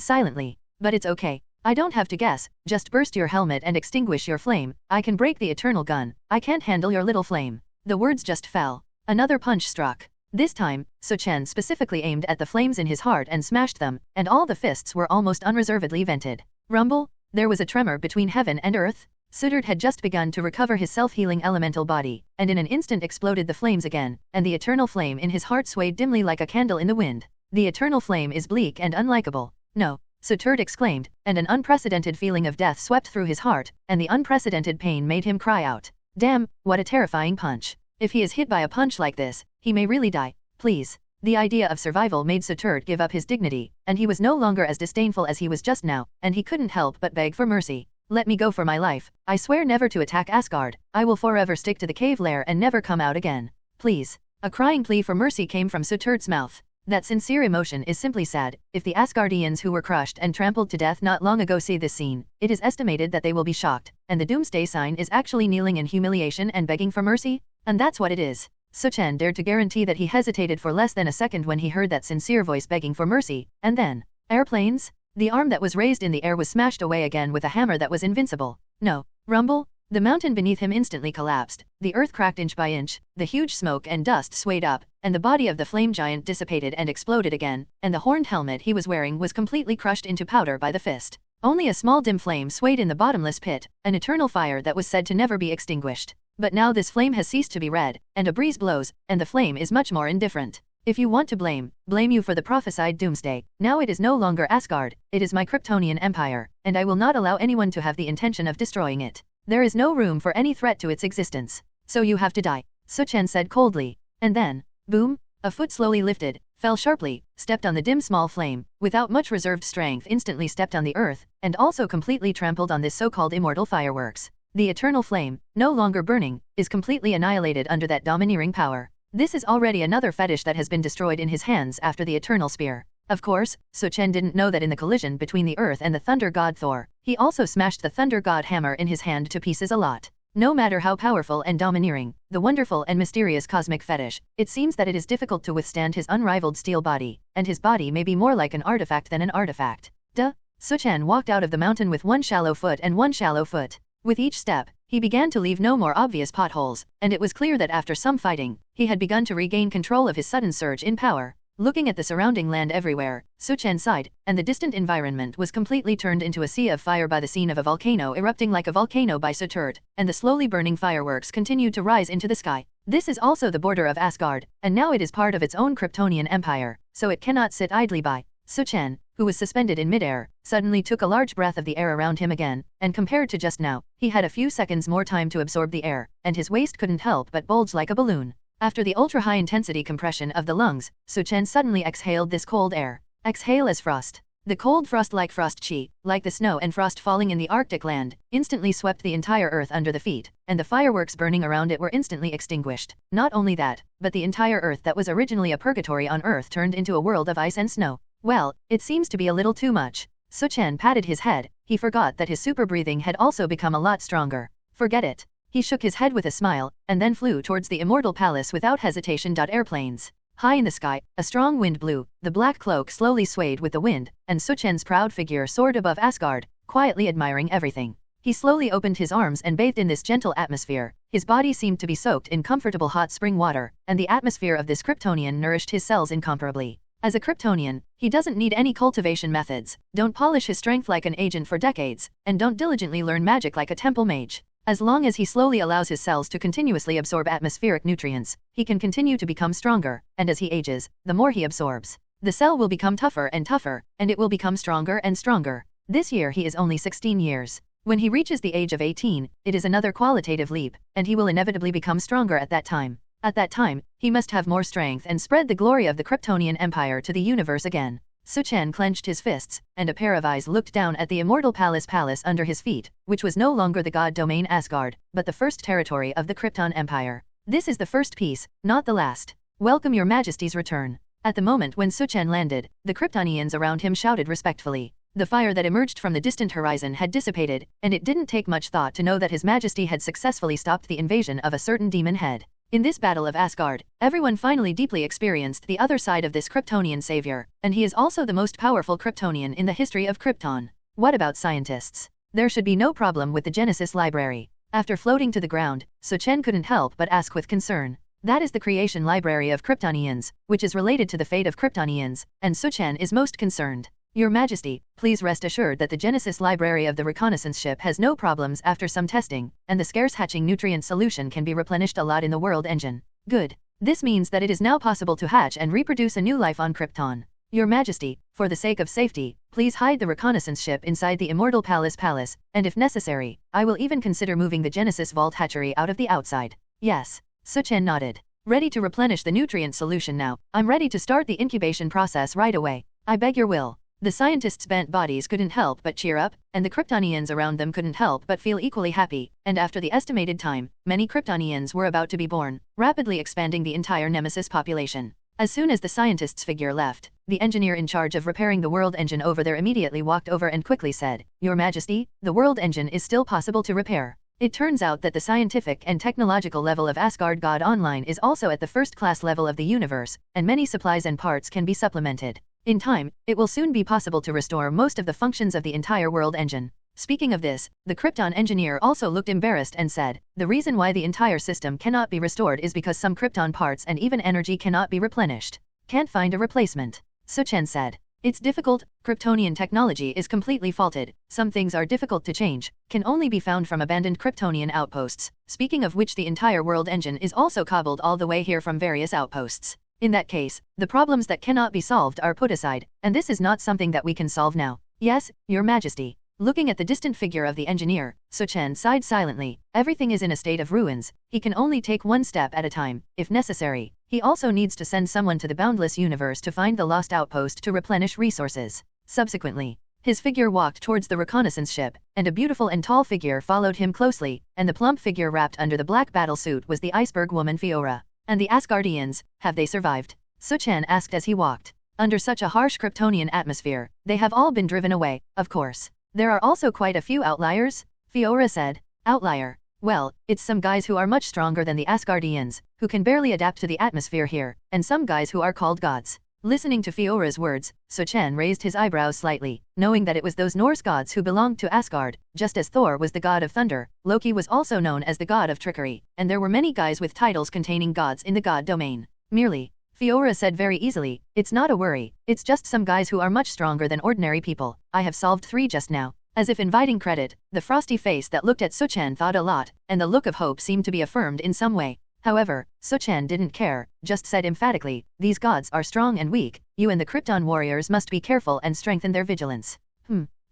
silently. But it's okay. I don't have to guess, just burst your helmet and extinguish your flame. I can break the eternal gun. I can't handle your little flame. The words just fell. Another punch struck. This time, Su Chen specifically aimed at the flames in his heart and smashed them, and all the fists were almost unreservedly vented. Rumble? There was a tremor between heaven and earth. Su Chen had just begun to recover his self-healing elemental body, and in an instant exploded the flames again, and the eternal flame in his heart swayed dimly like a candle in the wind. The eternal flame is bleak and unlikable. No. Su Chen exclaimed, and an unprecedented feeling of death swept through his heart, and the unprecedented pain made him cry out. Damn, what a terrifying punch. If he is hit by a punch like this, he may really die. Please. The idea of survival made Su Chen give up his dignity, and he was no longer as disdainful as he was just now, and he couldn't help but beg for mercy. Let me go for my life. I swear never to attack Asgard. I will forever stick to the cave lair and never come out again. Please. A crying plea for mercy came from Su Chen's mouth. That sincere emotion is simply sad. If the Asgardians who were crushed and trampled to death not long ago see this scene, it is estimated that they will be shocked, and the doomsday sign is actually kneeling in humiliation and begging for mercy? And that's what it is. Su Chen dared to guarantee that he hesitated for less than a second when he heard that sincere voice begging for mercy, and then, airplanes? The arm that was raised in the air was smashed away again with a hammer that was invincible. No. Rumble? The mountain beneath him instantly collapsed, the earth cracked inch by inch, the huge smoke and dust swayed up, and the body of the flame giant dissipated and exploded again, and the horned helmet he was wearing was completely crushed into powder by the fist. Only a small dim flame swayed in the bottomless pit, an eternal fire that was said to never be extinguished. But now this flame has ceased to be red, and a breeze blows, and the flame is much more indifferent. If you want to blame you for the prophesied doomsday. Now it is no longer Asgard, it is my Kryptonian empire, and I will not allow anyone to have the intention of destroying it. There is no room for any threat to its existence. So you have to die, Su Chen said coldly. And then, boom, a foot slowly lifted, fell sharply, stepped on the dim small flame, without much reserved strength instantly stepped on the earth, and also completely trampled on this so-called immortal fireworks. The eternal flame, no longer burning, is completely annihilated under that domineering power. This is already another fetish that has been destroyed in his hands after the eternal spear. Of course, Su Chen didn't know that in the collision between the earth and the thunder god Thor, he also smashed the thunder god hammer in his hand to pieces a lot. No matter how powerful and domineering, the wonderful and mysterious cosmic fetish, it seems that it is difficult to withstand his unrivaled steel body, and his body may be more like an artifact than an artifact. Duh! Su Chen walked out of the mountain with one shallow foot and one shallow foot. With each step, he began to leave no more obvious potholes, and it was clear that after some fighting, he had begun to regain control of his sudden surge in power. Looking at the surrounding land everywhere, Su Chen sighed, and the distant environment was completely turned into a sea of fire by the scene of a volcano erupting like a volcano by Su Chen, and the slowly burning fireworks continued to rise into the sky. This is also the border of Asgard, and now it is part of its own Kryptonian empire, so it cannot sit idly by. Su Chen, who was suspended in midair, suddenly took a large breath of the air around him again, and compared to just now, he had a few seconds more time to absorb the air, and his waist couldn't help but bulge like a balloon. After the ultra-high intensity compression of the lungs, Su Chen suddenly exhaled this cold air. Exhale as frost. The cold frost like frost chi, like the snow and frost falling in the Arctic land, instantly swept the entire earth under the feet, and the fireworks burning around it were instantly extinguished. Not only that, but the entire earth that was originally a purgatory on earth turned into a world of ice and snow. Well, it seems to be a little too much. Su Chen patted his head, he forgot that his super breathing had also become a lot stronger. Forget it. He shook his head with a smile, and then flew towards the immortal palace without hesitation. Airplanes. High in the sky, a strong wind blew, the black cloak slowly swayed with the wind, and Su Chen's proud figure soared above Asgard, quietly admiring everything. He slowly opened his arms and bathed in this gentle atmosphere. His body seemed to be soaked in comfortable hot spring water, and the atmosphere of this Kryptonian nourished his cells incomparably. As a Kryptonian, he doesn't need any cultivation methods, don't polish his strength like an agent for decades, and don't diligently learn magic like a temple mage. As long as he slowly allows his cells to continuously absorb atmospheric nutrients, he can continue to become stronger, and as he ages, the more he absorbs, the cell will become tougher and tougher, and it will become stronger and stronger. This year he is only 16 years. When he reaches the age of 18, it is another qualitative leap, and he will inevitably become stronger at that time. At that time, he must have more strength and spread the glory of the Kryptonian Empire to the universe again. Su Chen clenched his fists, and a pair of eyes looked down at the immortal palace under his feet, which was no longer the god domain Asgard, but the first territory of the Krypton Empire. This is the first piece, not the last. Welcome your majesty's return. At the moment when Su Chen landed, the Kryptonians around him shouted respectfully. The fire that emerged from the distant horizon had dissipated, and it didn't take much thought to know that his majesty had successfully stopped the invasion of a certain demon head. In this battle of Asgard, everyone finally deeply experienced the other side of this Kryptonian savior, and he is also the most powerful Kryptonian in the history of Krypton. What about scientists? There should be no problem with the Genesis library. After floating to the ground, Su Chen couldn't help but ask with concern. That is the creation library of Kryptonians, which is related to the fate of Kryptonians, and Su Chen is most concerned. Your Majesty, please rest assured that the Genesis library of the reconnaissance ship has no problems after some testing, and the scarce hatching nutrient solution can be replenished a lot in the world engine. Good. This means that it is now possible to hatch and reproduce a new life on Krypton. Your Majesty, for the sake of safety, please hide the reconnaissance ship inside the immortal palace, and if necessary, I will even consider moving the Genesis vault hatchery out of the outside. Yes. Su Chen nodded. Ready to replenish the nutrient solution now. I'm ready to start the incubation process right away. I beg your will. The scientists' bent bodies couldn't help but cheer up, and the Kryptonians around them couldn't help but feel equally happy, and after the estimated time, many Kryptonians were about to be born, rapidly expanding the entire Nemesis population. As soon as the scientist's figure left, the engineer in charge of repairing the world engine over there immediately walked over and quickly said, Your Majesty, the world engine is still possible to repair. It turns out that the scientific and technological level of Asgard God Online is also at the first-class level of the universe, and many supplies and parts can be supplemented. In time, it will soon be possible to restore most of the functions of the entire world engine. Speaking of this, the Krypton engineer also looked embarrassed and said, the reason why the entire system cannot be restored is because some Krypton parts and even energy cannot be replenished. Can't find a replacement. Su Chen said. It's difficult, Kryptonian technology is completely faulted, some things are difficult to change, can only be found from abandoned Kryptonian outposts, speaking of which the entire world engine is also cobbled all the way here from various outposts. In that case, the problems that cannot be solved are put aside, and this is not something that we can solve now. Yes, Your Majesty. Looking at the distant figure of the engineer, Su Chen sighed silently. Everything is in a state of ruins, he can only take one step at a time, if necessary. He also needs to send someone to the boundless universe to find the lost outpost to replenish resources. Subsequently, his figure walked towards the reconnaissance ship, and a beautiful and tall figure followed him closely, and the plump figure wrapped under the black battle suit was the iceberg woman Fiora. And the Asgardians, have they survived? Su Chen asked as he walked. Under such a harsh Kryptonian atmosphere, they have all been driven away, of course. There are also quite a few outliers, Fiora said. Outlier? Well, it's some guys who are much stronger than the Asgardians, who can barely adapt to the atmosphere here, and some guys who are called gods. Listening to Fiora's words, Su Chen raised his eyebrows slightly, knowing that it was those Norse gods who belonged to Asgard. Just as Thor was the god of thunder, Loki was also known as the god of trickery, and there were many guys with titles containing gods in the god domain. Merely, Fiora said very easily, it's not a worry, it's just some guys who are much stronger than ordinary people. I have solved 3 just now. As if inviting credit, the frosty face that looked at Su Chen thought a lot, and the look of hope seemed to be affirmed in some way. However, Su Chen didn't care, just said emphatically, "These gods are strong and weak, you and the Krypton warriors must be careful and strengthen their vigilance."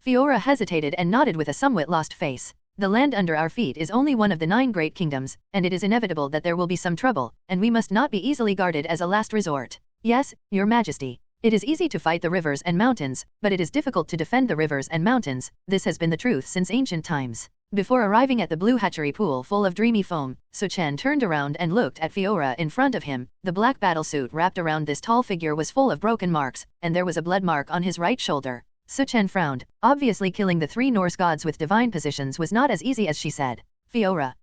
Fiora hesitated and nodded with a somewhat lost face. "The land under our feet is only one of the 9 great kingdoms, and it is inevitable that there will be some trouble, and we must not be easily guarded as a last resort." "Yes, Your Majesty. It is easy to fight the rivers and mountains, but it is difficult to defend the rivers and mountains. This has been the truth since ancient times." Before arriving at the blue hatchery pool full of dreamy foam, Su Chen turned around and looked at Fiora in front of him. The black battlesuit wrapped around this tall figure was full of broken marks, and there was a blood mark on his right shoulder. Su Chen frowned. Obviously killing the 3 Norse gods with divine positions was not as easy as she said. "Fiora."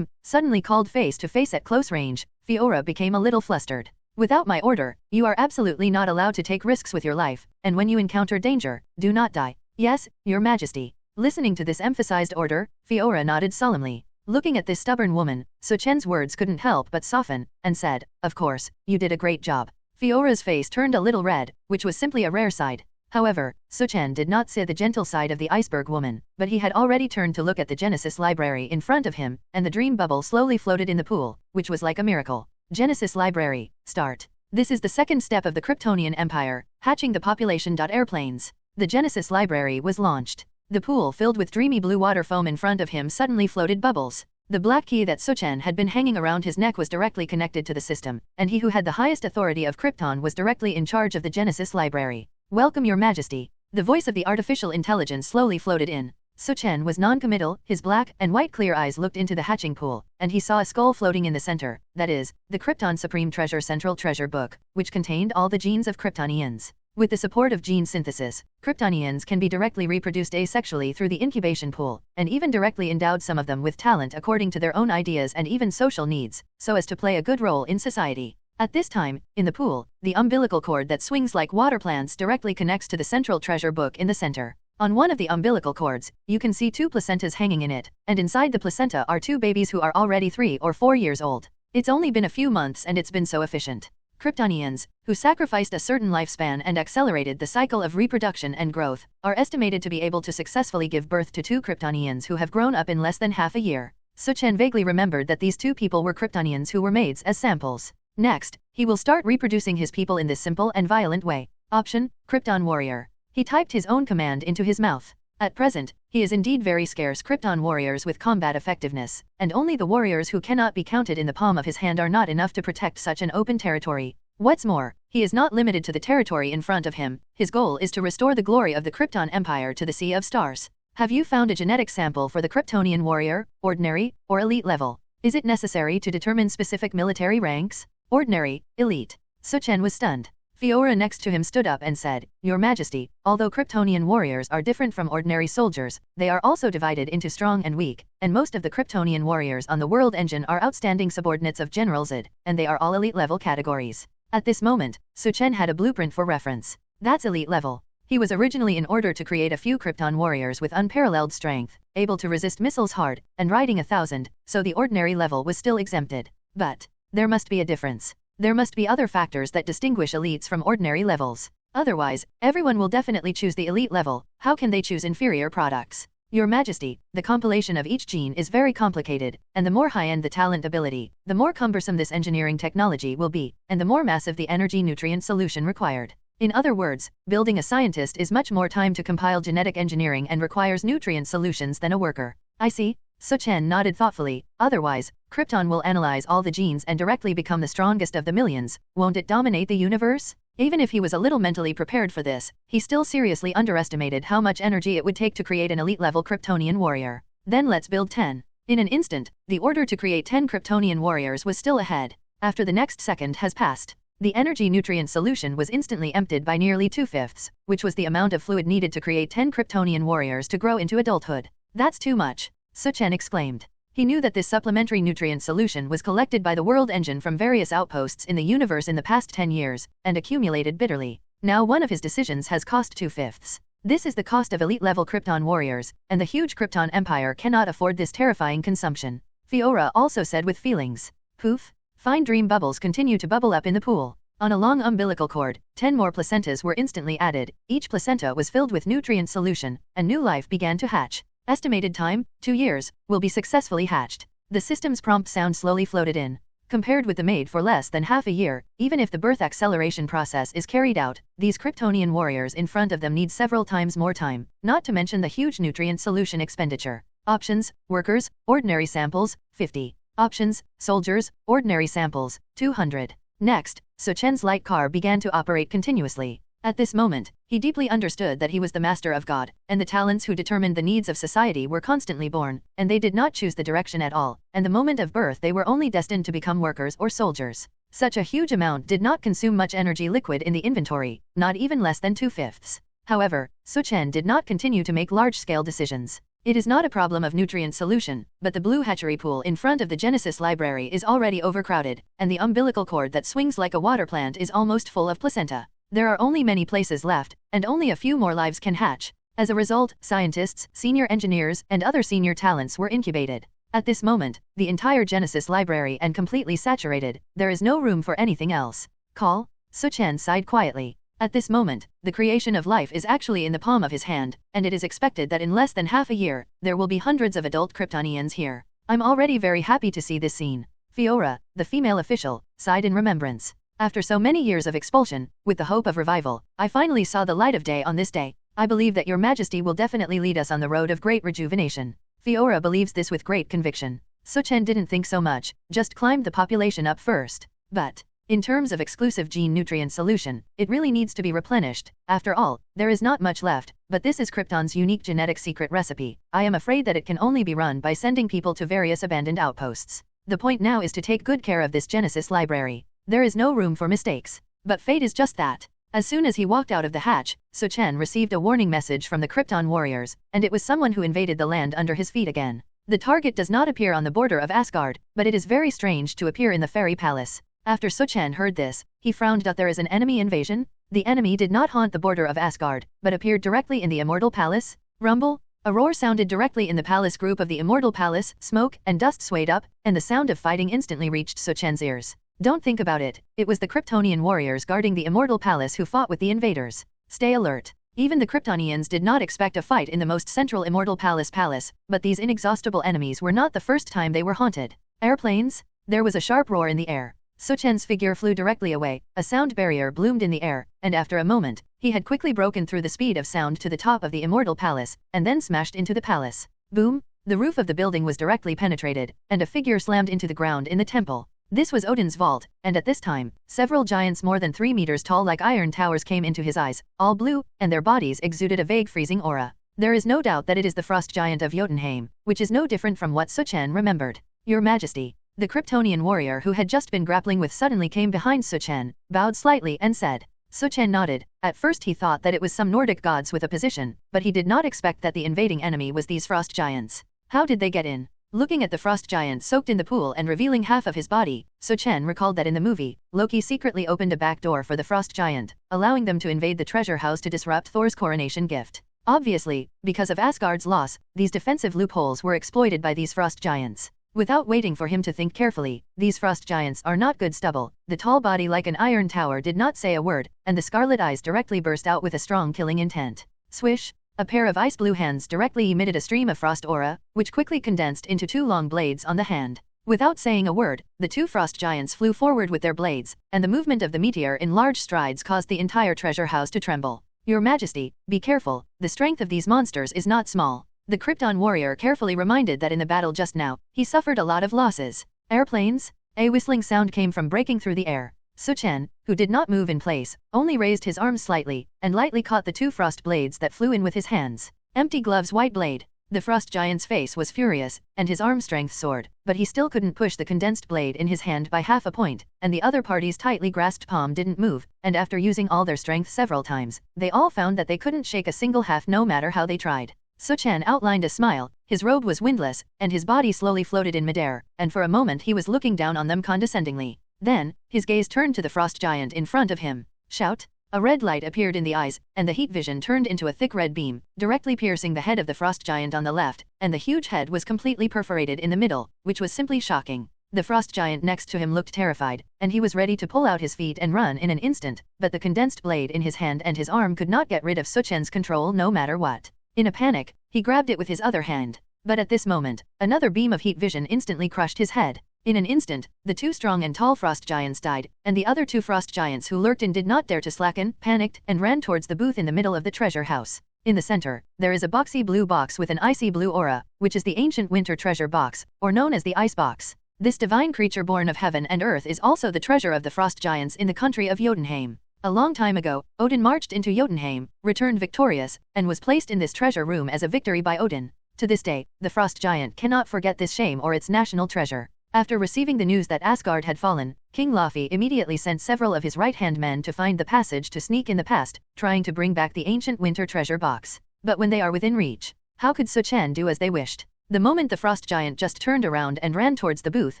Suddenly called face to face at close range, Fiora became a little flustered. "Without my order, you are absolutely not allowed to take risks with your life, and when you encounter danger, do not die." "Yes, Your Majesty." Listening to this emphasized order, Fiora nodded solemnly. Looking at this stubborn woman, Su Chen's words couldn't help but soften, and said, "Of course, you did a great job." Fiora's face turned a little red, which was simply a rare side. However, Su Chen did not see the gentle side of the iceberg woman, but he had already turned to look at the Genesis library in front of him, and the dream bubble slowly floated in the pool, which was like a miracle. Genesis library, start. This is the second step of the Kryptonian Empire, hatching the population. Airplanes. The Genesis library was launched. The pool filled with dreamy blue water foam in front of him suddenly floated bubbles. The black key that Su Chen had been hanging around his neck was directly connected to the system, and he who had the highest authority of Krypton was directly in charge of the Genesis library. "Welcome, Your Majesty." The voice of the artificial intelligence slowly floated in. Su Chen was non-committal, his black and white clear eyes looked into the hatching pool, and he saw a skull floating in the center, that is, the Krypton Supreme Treasure Central Treasure Book, which contained all the genes of Kryptonians. With the support of gene synthesis, Kryptonians can be directly reproduced asexually through the incubation pool, and even directly endowed some of them with talent according to their own ideas and even social needs, so as to play a good role in society. At this time, in the pool, the umbilical cord that swings like water plants directly connects to the central treasure book in the center. On one of the umbilical cords, you can see 2 placentas hanging in it, and inside the placenta are 2 babies who are already 3 or 4 years old. It's only been a few months and it's been so efficient. Kryptonians, who sacrificed a certain lifespan and accelerated the cycle of reproduction and growth, are estimated to be able to successfully give birth to 2 Kryptonians who have grown up in less than half a year. Su Chen vaguely remembered that these 2 people were Kryptonians who were made as samples. Next, he will start reproducing his people in this simple and violent way. Option, Krypton Warrior. He typed his own command into his mouth. At present, he is indeed very scarce Krypton warriors with combat effectiveness, and only the warriors who cannot be counted in the palm of his hand are not enough to protect such an open territory. What's more, he is not limited to the territory in front of him. His goal is to restore the glory of the Krypton Empire to the Sea of Stars. Have you found a genetic sample for the Kryptonian warrior, ordinary, or elite level? Is it necessary to determine specific military ranks? Ordinary, elite. Su Chen was stunned. Fiora next to him stood up and said, "Your Majesty, although Kryptonian warriors are different from ordinary soldiers, they are also divided into strong and weak, and most of the Kryptonian warriors on the world engine are outstanding subordinates of General Zod, and they are all elite level categories." At this moment, Su Chen had a blueprint for reference. That's elite level. He was originally in order to create a few Krypton warriors with unparalleled strength, able to resist missiles hard, and riding 1,000, so the ordinary level was still exempted. But there must be a difference. There must be other factors that distinguish elites from ordinary levels. Otherwise, everyone will definitely choose the elite level. How can they choose inferior products? Your Majesty, the compilation of each gene is very complicated, and the more high-end the talent ability, the more cumbersome this engineering technology will be, and the more massive the energy nutrient solution required. In other words, building a scientist is much more time to compile genetic engineering and requires nutrient solutions than a worker. I see. Su Chen nodded thoughtfully. Otherwise, Krypton will analyze all the genes and directly become the strongest of the millions. Won't it dominate the universe? Even if he was a little mentally prepared for this, he still seriously underestimated how much energy it would take to create an elite-level Kryptonian warrior. Then let's build 10. In an instant, the order to create 10 Kryptonian warriors was still ahead. After the next second has passed, the energy nutrient solution was instantly emptied by nearly 2/5, which was the amount of fluid needed to create 10 Kryptonian warriors to grow into adulthood. That's too much, Su Chen exclaimed. He knew that this supplementary nutrient solution was collected by the world engine from various outposts in the universe in the past 10 years, and accumulated bitterly. Now one of his decisions has cost 2/5. This is the cost of elite-level Krypton warriors, and the huge Krypton Empire cannot afford this terrifying consumption. Fiora also said with feelings. Poof. Fine dream bubbles continue to bubble up in the pool. On a long umbilical cord, 10 more placentas were instantly added. Each placenta was filled with nutrient solution, and new life began to hatch. Estimated time, 2 years, will be successfully hatched. The system's prompt sound slowly floated in. Compared with the made for less than half a year, even if the birth acceleration process is carried out, these Kryptonian warriors in front of them need several times more time, not to mention the huge nutrient solution expenditure. Options: workers, ordinary samples, 50. Options: soldiers, ordinary samples, 200. Next, Su Chen's light car began to operate continuously. At this moment, he deeply understood that he was the master of God, and the talents who determined the needs of society were constantly born, and they did not choose the direction at all, and the moment of birth they were only destined to become workers or soldiers. Such a huge amount did not consume much energy liquid in the inventory, not even less than 2/5. However, Su Chen did not continue to make large-scale decisions. It is not a problem of nutrient solution, but the blue hatchery pool in front of the Genesis library is already overcrowded, and the umbilical cord that swings like a water plant is almost full of placenta. There are only many places left, and only a few more lives can hatch. As a result, scientists, senior engineers, and other senior talents were incubated. At this moment, the entire Genesis library and completely saturated, there is no room for anything else. Call? Su Chen sighed quietly. At this moment, the creation of life is actually in the palm of his hand, and it is expected that in less than half a year, there will be hundreds of adult Kryptonians here. I'm already very happy to see this scene. Fiora, the female official, sighed in remembrance. After so many years of expulsion, with the hope of revival, I finally saw the light of day on this day. I believe that your majesty will definitely lead us on the road of great rejuvenation. Fiora believes this with great conviction. Su Chen didn't think so much, just climbed the population up first. But in terms of exclusive gene nutrient solution, it really needs to be replenished. After all, there is not much left, but this is Krypton's unique genetic secret recipe. I am afraid that it can only be run by sending people to various abandoned outposts. The point now is to take good care of this Genesis library. There is no room for mistakes. But fate is just that. As soon as he walked out of the hatch, Su Chen received a warning message from the Krypton warriors, and it was someone who invaded the land under his feet again. The target does not appear on the border of Asgard, but it is very strange to appear in the fairy palace. After Su Chen heard this, he frowned. There is an enemy invasion? The enemy did not haunt the border of Asgard, but appeared directly in the Immortal Palace? Rumble? A roar sounded directly in the palace group of the Immortal Palace, smoke and dust swayed up, and the sound of fighting instantly reached Su Chen's ears. Don't think about it, it was the Kryptonian warriors guarding the Immortal Palace who fought with the invaders. Stay alert. Even the Kryptonians did not expect a fight in the most central Immortal Palace, but these inexhaustible enemies were not the first time they were haunted. Airplanes? There was a sharp roar in the air. Su Chen's figure flew directly away, a sound barrier bloomed in the air, and after a moment, he had quickly broken through the speed of sound to the top of the Immortal Palace, and then smashed into the palace. Boom! The roof of the building was directly penetrated, and a figure slammed into the ground in the temple. This was Odin's vault, and at this time, several giants more than 3 meters tall like iron towers came into his eyes, all blue, and their bodies exuded a vague freezing aura. There is no doubt that it is the frost giant of Jotunheim, which is no different from what Su Chen remembered. Your Majesty. The Kryptonian warrior who had just been grappling with suddenly came behind Su Chen, bowed slightly and said. Su Chen nodded. At first he thought that it was some Nordic gods with a position, but he did not expect that the invading enemy was these frost giants. How did they get in? Looking at the frost giant soaked in the pool and revealing half of his body, Su Chen recalled that in the movie, Loki secretly opened a back door for the frost giant, allowing them to invade the treasure house to disrupt Thor's coronation gift. Obviously, because of Asgard's loss, these defensive loopholes were exploited by these frost giants. Without waiting for him to think carefully, these frost giants are not good stubble. The tall body like an iron tower did not say a word, and the scarlet eyes directly burst out with a strong killing intent. Swish! A pair of ice blue hands directly emitted a stream of frost aura, which quickly condensed into 2 long blades on the hand. Without saying a word, the 2 frost giants flew forward with their blades, and the movement of the meteor in large strides caused the entire treasure house to tremble. Your Majesty, be careful, the strength of these monsters is not small. The Krypton warrior carefully reminded that in the battle just now, he suffered a lot of losses. Airplanes? A whistling sound came from breaking through the air. Su Chen, who did not move in place, only raised his arms slightly, and lightly caught the 2 frost blades that flew in with his hands. Empty gloves, white blade. The frost giant's face was furious, and his arm strength soared, but he still couldn't push the condensed blade in his hand by half a point, and the other party's tightly grasped palm didn't move, and after using all their strength several times, they all found that they couldn't shake a single half no matter how they tried. Su Chen outlined a smile, his robe was windless, and his body slowly floated in midair, and for a moment he was looking down on them condescendingly. Then, his gaze turned to the frost giant in front of him. Shout! A red light appeared in the eyes, and the heat vision turned into a thick red beam, directly piercing the head of the frost giant on the left, and the huge head was completely perforated in the middle, which was simply shocking. The frost giant next to him looked terrified, and he was ready to pull out his feet and run in an instant, but the condensed blade in his hand and his arm could not get rid of Su Chen's control no matter what. In a panic, he grabbed it with his other hand. But at this moment, another beam of heat vision instantly crushed his head. In an instant, the two strong and tall frost giants died, and the other two frost giants who lurked in did not dare to slacken, panicked, and ran towards the booth in the middle of the treasure house. In the center, there is a boxy blue box with an icy blue aura, which is the ancient winter treasure box, or known as the ice box. This divine creature born of heaven and earth is also the treasure of the frost giants in the country of Jotunheim. A long time ago, Odin marched into Jotunheim, returned victorious, and was placed in this treasure room as a victory by Odin. To this day, the frost giant cannot forget this shame or its national treasure. After receiving the news that Asgard had fallen, King Laufey immediately sent several of his right-hand men to find the passage to sneak in the past, trying to bring back the ancient winter treasure box. But when they are within reach, how could Su Chen do as they wished? The moment the frost giant just turned around and ran towards the booth,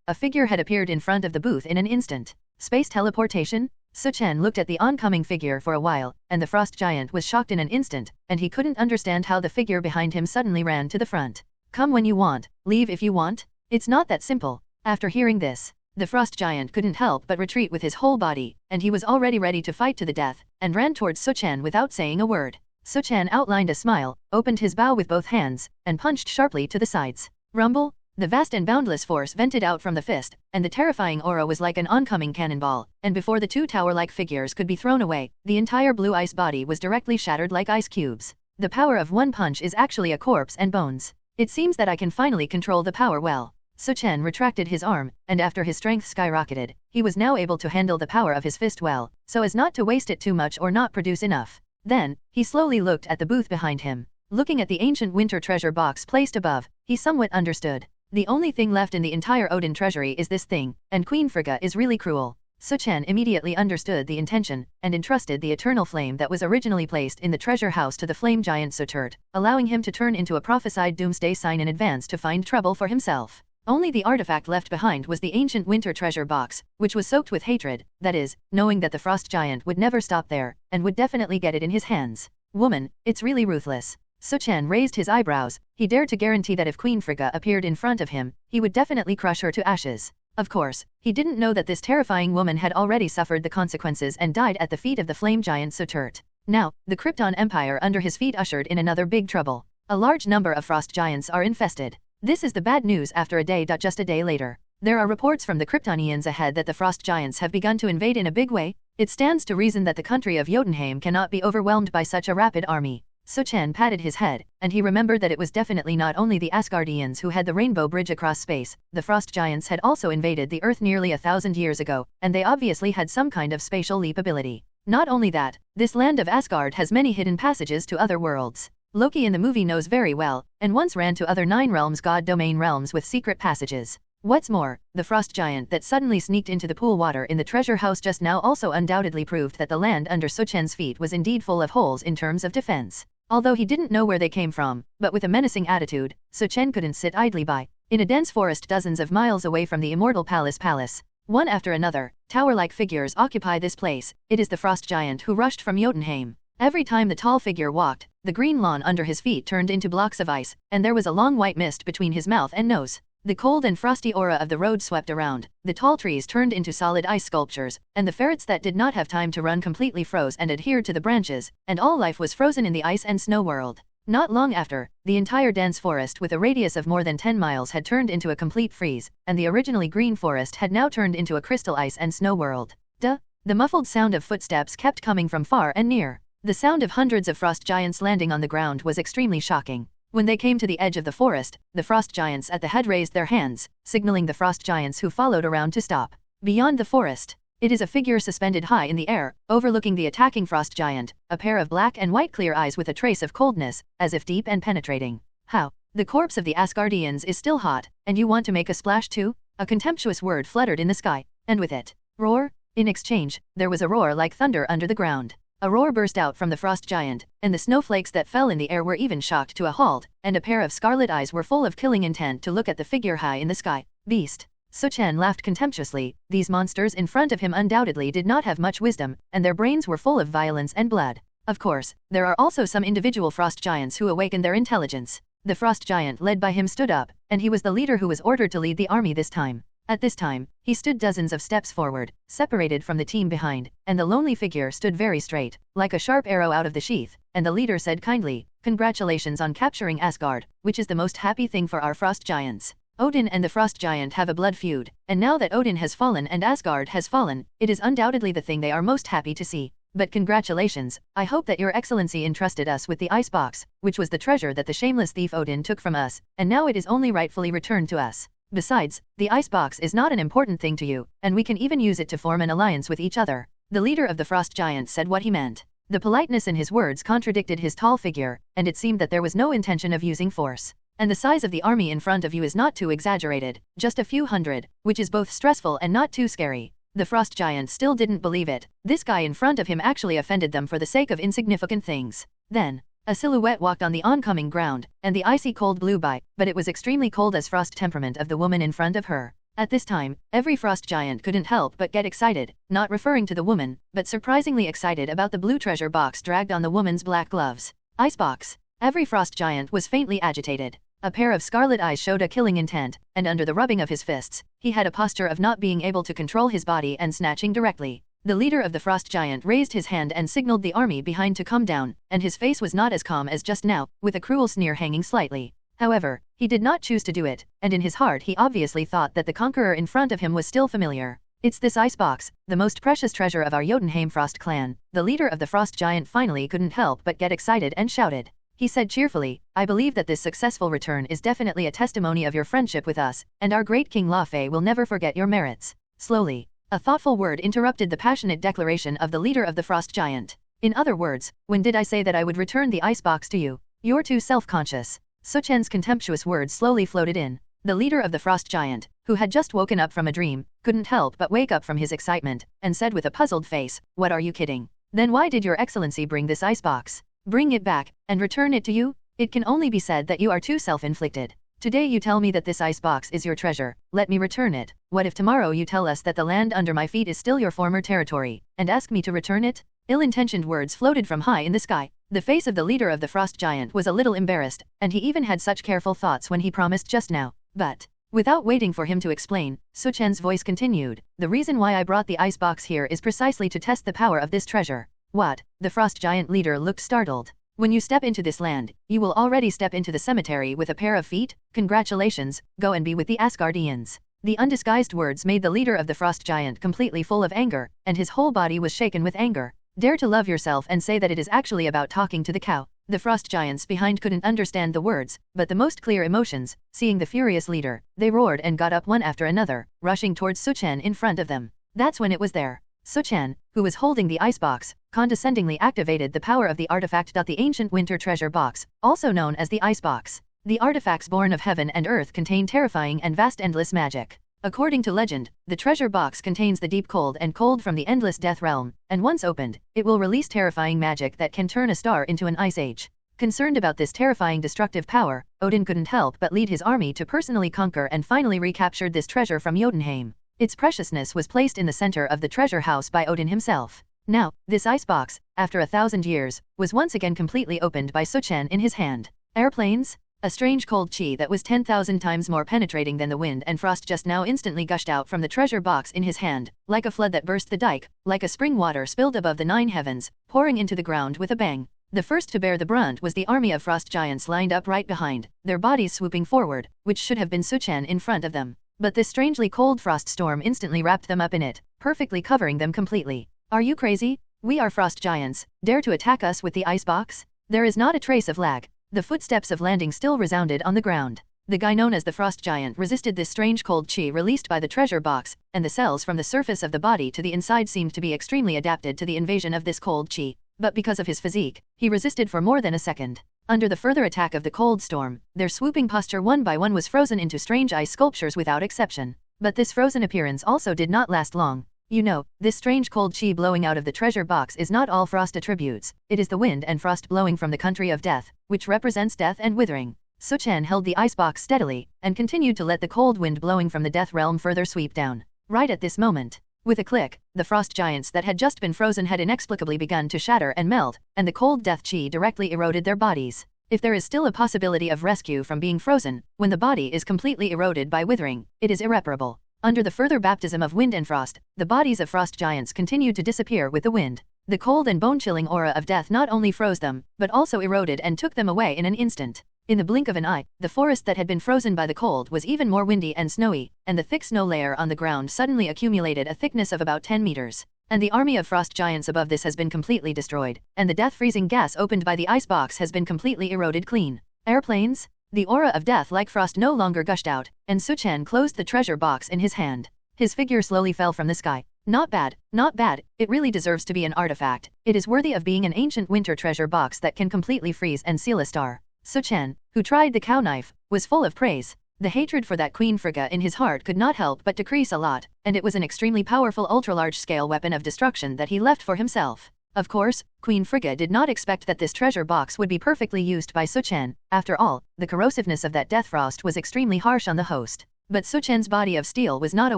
a figure had appeared in front of the booth in an instant. Space teleportation? Su Chen looked at the oncoming figure for a while, and the frost giant was shocked in an instant, and he couldn't understand how the figure behind him suddenly ran to the front. Come when you want, leave if you want? It's not that simple. After hearing this, the frost giant couldn't help but retreat with his whole body, and he was already ready to fight to the death, and ran towards Su Chen without saying a word. Su Chen outlined a smile, opened his bow with both hands, and punched sharply to the sides. Rumble! The vast and boundless force vented out from the fist, and the terrifying aura was like an oncoming cannonball, and before the two tower-like figures could be thrown away, the entire blue ice body was directly shattered like ice cubes. The power of one punch is actually a corpse and bones. It seems that I can finally control the power well. Su Chen retracted his arm, and after his strength skyrocketed, he was now able to handle the power of his fist well, so as not to waste it too much or not produce enough. Then, he slowly looked at the booth behind him. Looking at the ancient winter treasure box placed above, he somewhat understood. The only thing left in the entire Odin treasury is this thing, and Queen Frigga is really cruel. Su Chen immediately understood the intention, and entrusted the eternal flame that was originally placed in the treasure house to the flame giant Sutert, allowing him to turn into a prophesied doomsday sign in advance to find trouble for himself. Only the artifact left behind was the ancient winter treasure box, which was soaked with hatred, that is, knowing that the frost giant would never stop there, and would definitely get it in his hands. Woman, it's really ruthless. Su Chen raised his eyebrows. He dared to guarantee that if Queen Frigga appeared in front of him, he would definitely crush her to ashes. Of course, he didn't know that this terrifying woman had already suffered the consequences and died at the feet of the flame giant Sutert. Now, the Krypton Empire under his feet ushered in another big trouble. A large number of frost giants are infested. This is the bad news after a day. Just a day later, there are reports from the Kryptonians ahead that the frost giants have begun to invade in a big way. It stands to reason that the country of Jotunheim cannot be overwhelmed by such a rapid army. Su Chen patted his head, and he remembered that it was definitely not only the Asgardians who had the rainbow bridge across space. The frost giants had also invaded the Earth nearly 1,000 years ago, and they obviously had some kind of spatial leap ability. Not only that, this land of Asgard has many hidden passages to other worlds. Loki in the movie knows very well, and once ran to other 9 realms, god domain realms with secret passages. What's more, the frost giant that suddenly sneaked into the pool water in the treasure house just now also undoubtedly proved that the land under Su Chen's feet was indeed full of holes in terms of defense. Although he didn't know where they came from, but with a menacing attitude, Su Chen couldn't sit idly by. In a dense forest dozens of miles away from the immortal palace, one after another, tower-like figures occupy this place. It is the frost giant who rushed from Jotunheim. Every time the tall figure walked, the green lawn under his feet turned into blocks of ice, and there was a long white mist between his mouth and nose. The cold and frosty aura of the road swept around, the tall trees turned into solid ice sculptures, and the ferrets that did not have time to run completely froze and adhered to the branches, and all life was frozen in the ice and snow world. Not long after, the entire dense forest with a radius of more than 10 miles had turned into a complete freeze, and the originally green forest had now turned into a crystal ice and snow world. Duh! The muffled sound of footsteps kept coming from far and near. The sound of hundreds of frost giants landing on the ground was extremely shocking. When they came to the edge of the forest, the frost giants at the head raised their hands, signaling the frost giants who followed around to stop. Beyond the forest, it is a figure suspended high in the air, overlooking the attacking frost giant, a pair of black and white clear eyes with a trace of coldness, as if deep and penetrating. How? The corpse of the Asgardians is still hot, and you want to make a splash too? A contemptuous word fluttered in the sky, and with it, roar. In exchange, there was a roar like thunder under the ground. A roar burst out from the frost giant, and the snowflakes that fell in the air were even shocked to a halt, and a pair of scarlet eyes were full of killing intent to look at the figure high in the sky. Beast. Su Chen laughed contemptuously. These monsters in front of him undoubtedly did not have much wisdom, and their brains were full of violence and blood. Of course, there are also some individual frost giants who awakened their intelligence. The frost giant led by him stood up, and he was the leader who was ordered to lead the army this time. At this time, he stood dozens of steps forward, separated from the team behind, and the lonely figure stood very straight, like a sharp arrow out of the sheath, and the leader said kindly, "Congratulations on capturing Asgard, which is the most happy thing for our frost giants. Odin and the Frost Giant have a blood feud, and now that Odin has fallen and Asgard has fallen, it is undoubtedly the thing they are most happy to see. But congratulations, I hope that your excellency entrusted us with the icebox, which was the treasure that the shameless thief Odin took from us, and now it is only rightfully returned to us. Besides, the icebox is not an important thing to you, and we can even use it to form an alliance with each other. The leader of the Frost Giant said what he meant. The politeness in his words contradicted his tall figure, and it seemed that there was no intention of using force. And the size of the army in front of you is not too exaggerated, just a few hundred, which is both stressful and not too scary. The Frost Giant still didn't believe it. This guy in front of him actually offended them for the sake of insignificant things. Then, a silhouette walked on the oncoming ground, and the icy cold blew by, but it was extremely cold as frost temperament of the woman in front of her. At this time, every Frost Giant couldn't help but get excited, not referring to the woman, but surprisingly excited about the blue treasure box dragged on the woman's black gloves. Icebox. Every Frost Giant was faintly agitated. A pair of scarlet eyes showed a killing intent, and under the rubbing of his fists, he had a posture of not being able to control his body and snatching directly. The leader of the Frost Giant raised his hand and signaled the army behind to come down, and his face was not as calm as just now, with a cruel sneer hanging slightly. However, he did not choose to do it, and in his heart he obviously thought that the conqueror in front of him was still familiar. It's this icebox, the most precious treasure of our Jotunheim Frost clan. The leader of the Frost Giant finally couldn't help but get excited and shouted. He said cheerfully, I believe that this successful return is definitely a testimony of your friendship with us, and our great King Lafay will never forget your merits. Slowly, a thoughtful word interrupted the passionate declaration of the leader of the Frost Giant. In other words, when did I say that I would return the icebox to you? You're too self-conscious. Su Chen's contemptuous words slowly floated in. The leader of the Frost Giant, who had just woken up from a dream, couldn't help but wake up from his excitement, and said with a puzzled face, what are you kidding? Then why did your excellency bring this icebox? Bring it back, and return it to you? It can only be said that you are too self-inflicted. Today you tell me that this icebox is your treasure, let me return it. What if tomorrow you tell us that the land under my feet is still your former territory, and ask me to return it? Ill-intentioned words floated from high in the sky. The face of the leader of the Frost Giant was a little embarrassed, and he even had such careful thoughts when he promised just now. But, without waiting for him to explain, Su Chen's voice continued, the reason why I brought the icebox here is precisely to test the power of this treasure. What? The Frost Giant leader looked startled. When you step into this land, you will already step into the cemetery with a pair of feet? Congratulations, go and be with the Asgardians. The undisguised words made the leader of the Frost Giant completely full of anger, and his whole body was shaken with anger. Dare to love yourself and say that it is actually about talking to the cow. The Frost Giants behind couldn't understand the words, but the most clear emotions, seeing the furious leader, they roared and got up one after another, rushing towards Su Chen in front of them. That's when it was there. Su Chen, who was holding the icebox, condescendingly activated the power of the artifact. The ancient winter treasure box, also known as the icebox. The artifacts born of heaven and earth contain terrifying and vast endless magic. According to legend, the treasure box contains the deep cold and cold from the endless death realm, and once opened, it will release terrifying magic that can turn a star into an ice age. Concerned about this terrifying destructive power, Odin couldn't help but lead his army to personally conquer and finally recaptured this treasure from Jotunheim. Its preciousness was placed in the center of the treasure house by Odin himself. Now, this icebox, after 1,000 years, was once again completely opened by Su Chen in his hand. Airplanes? A strange cold chi that was 10,000 times more penetrating than the wind and frost just now instantly gushed out from the treasure box in his hand, like a flood that burst the dike, like a spring water spilled above the 9 heavens, pouring into the ground with a bang. The first to bear the brunt was the army of Frost Giants lined up right behind, their bodies swooping forward, which should have been Su Chen in front of them. But this strangely cold frost storm instantly wrapped them up in it, perfectly covering them completely. Are you crazy? We are Frost Giants, dare to attack us with the icebox? There is not a trace of lag. The footsteps of landing still resounded on the ground. The guy known as the Frost Giant resisted this strange cold chi released by the treasure box, and the cells from the surface of the body to the inside seemed to be extremely adapted to the invasion of this cold chi. But because of his physique, he resisted for more than a second. Under the further attack of the cold storm, their swooping posture one by one was frozen into strange ice sculptures without exception. But this frozen appearance also did not last long. You know, this strange cold chi blowing out of the treasure box is not all frost attributes, it is the wind and frost blowing from the country of death, which represents death and withering. Su Chen held the icebox steadily, and continued to let the cold wind blowing from the death realm further sweep down. Right at this moment, with a click, the Frost Giants that had just been frozen had inexplicably begun to shatter and melt, and the cold death chi directly eroded their bodies. If there is still a possibility of rescue from being frozen, when the body is completely eroded by withering, it is irreparable. Under the further baptism of wind and frost, the bodies of Frost Giants continued to disappear with the wind. The cold and bone-chilling aura of death not only froze them, but also eroded and took them away in an instant. In the blink of an eye, the forest that had been frozen by the cold was even more windy and snowy, and the thick snow layer on the ground suddenly accumulated a thickness of about 10 meters. And the army of frost giants above this has been completely destroyed, and the death-freezing gas opened by the ice box has been completely eroded clean. Airplanes? The aura of death like frost no longer gushed out, and Su Chen closed the treasure box in his hand. His figure slowly fell from the sky. Not bad, not bad, it really deserves to be an artifact. It is worthy of being an ancient winter treasure box that can completely freeze and seal a star. Su Chen, who tried the cow knife, was full of praise. The hatred for that Queen Frigga in his heart could not help but decrease a lot, and it was an extremely powerful ultra-large-scale weapon of destruction that he left for himself. Of course, Queen Frigga did not expect that this treasure box would be perfectly used by Su Chen. After all, the corrosiveness of that death frost was extremely harsh on the host. But Su Chen's body of steel was not a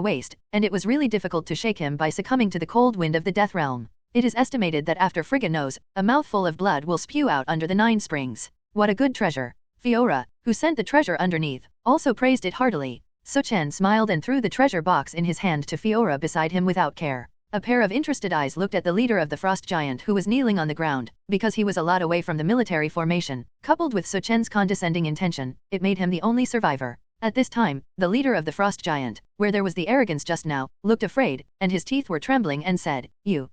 waste, and it was really difficult to shake him by succumbing to the cold wind of the death realm. It is estimated that after Frigga knows, a mouthful of blood will spew out under the 9 springs. What a good treasure. Fiora, who sent the treasure underneath, also praised it heartily. Su Chen smiled and threw the treasure box in his hand to Fiora beside him without care. A pair of interested eyes looked at the leader of the frost giant who was kneeling on the ground. Because he was a lot away from the military formation, coupled with Su Chen's condescending intention, it made him the only survivor. At this time, the leader of the frost giant, where there was the arrogance just now, looked afraid, and his teeth were trembling and said, You,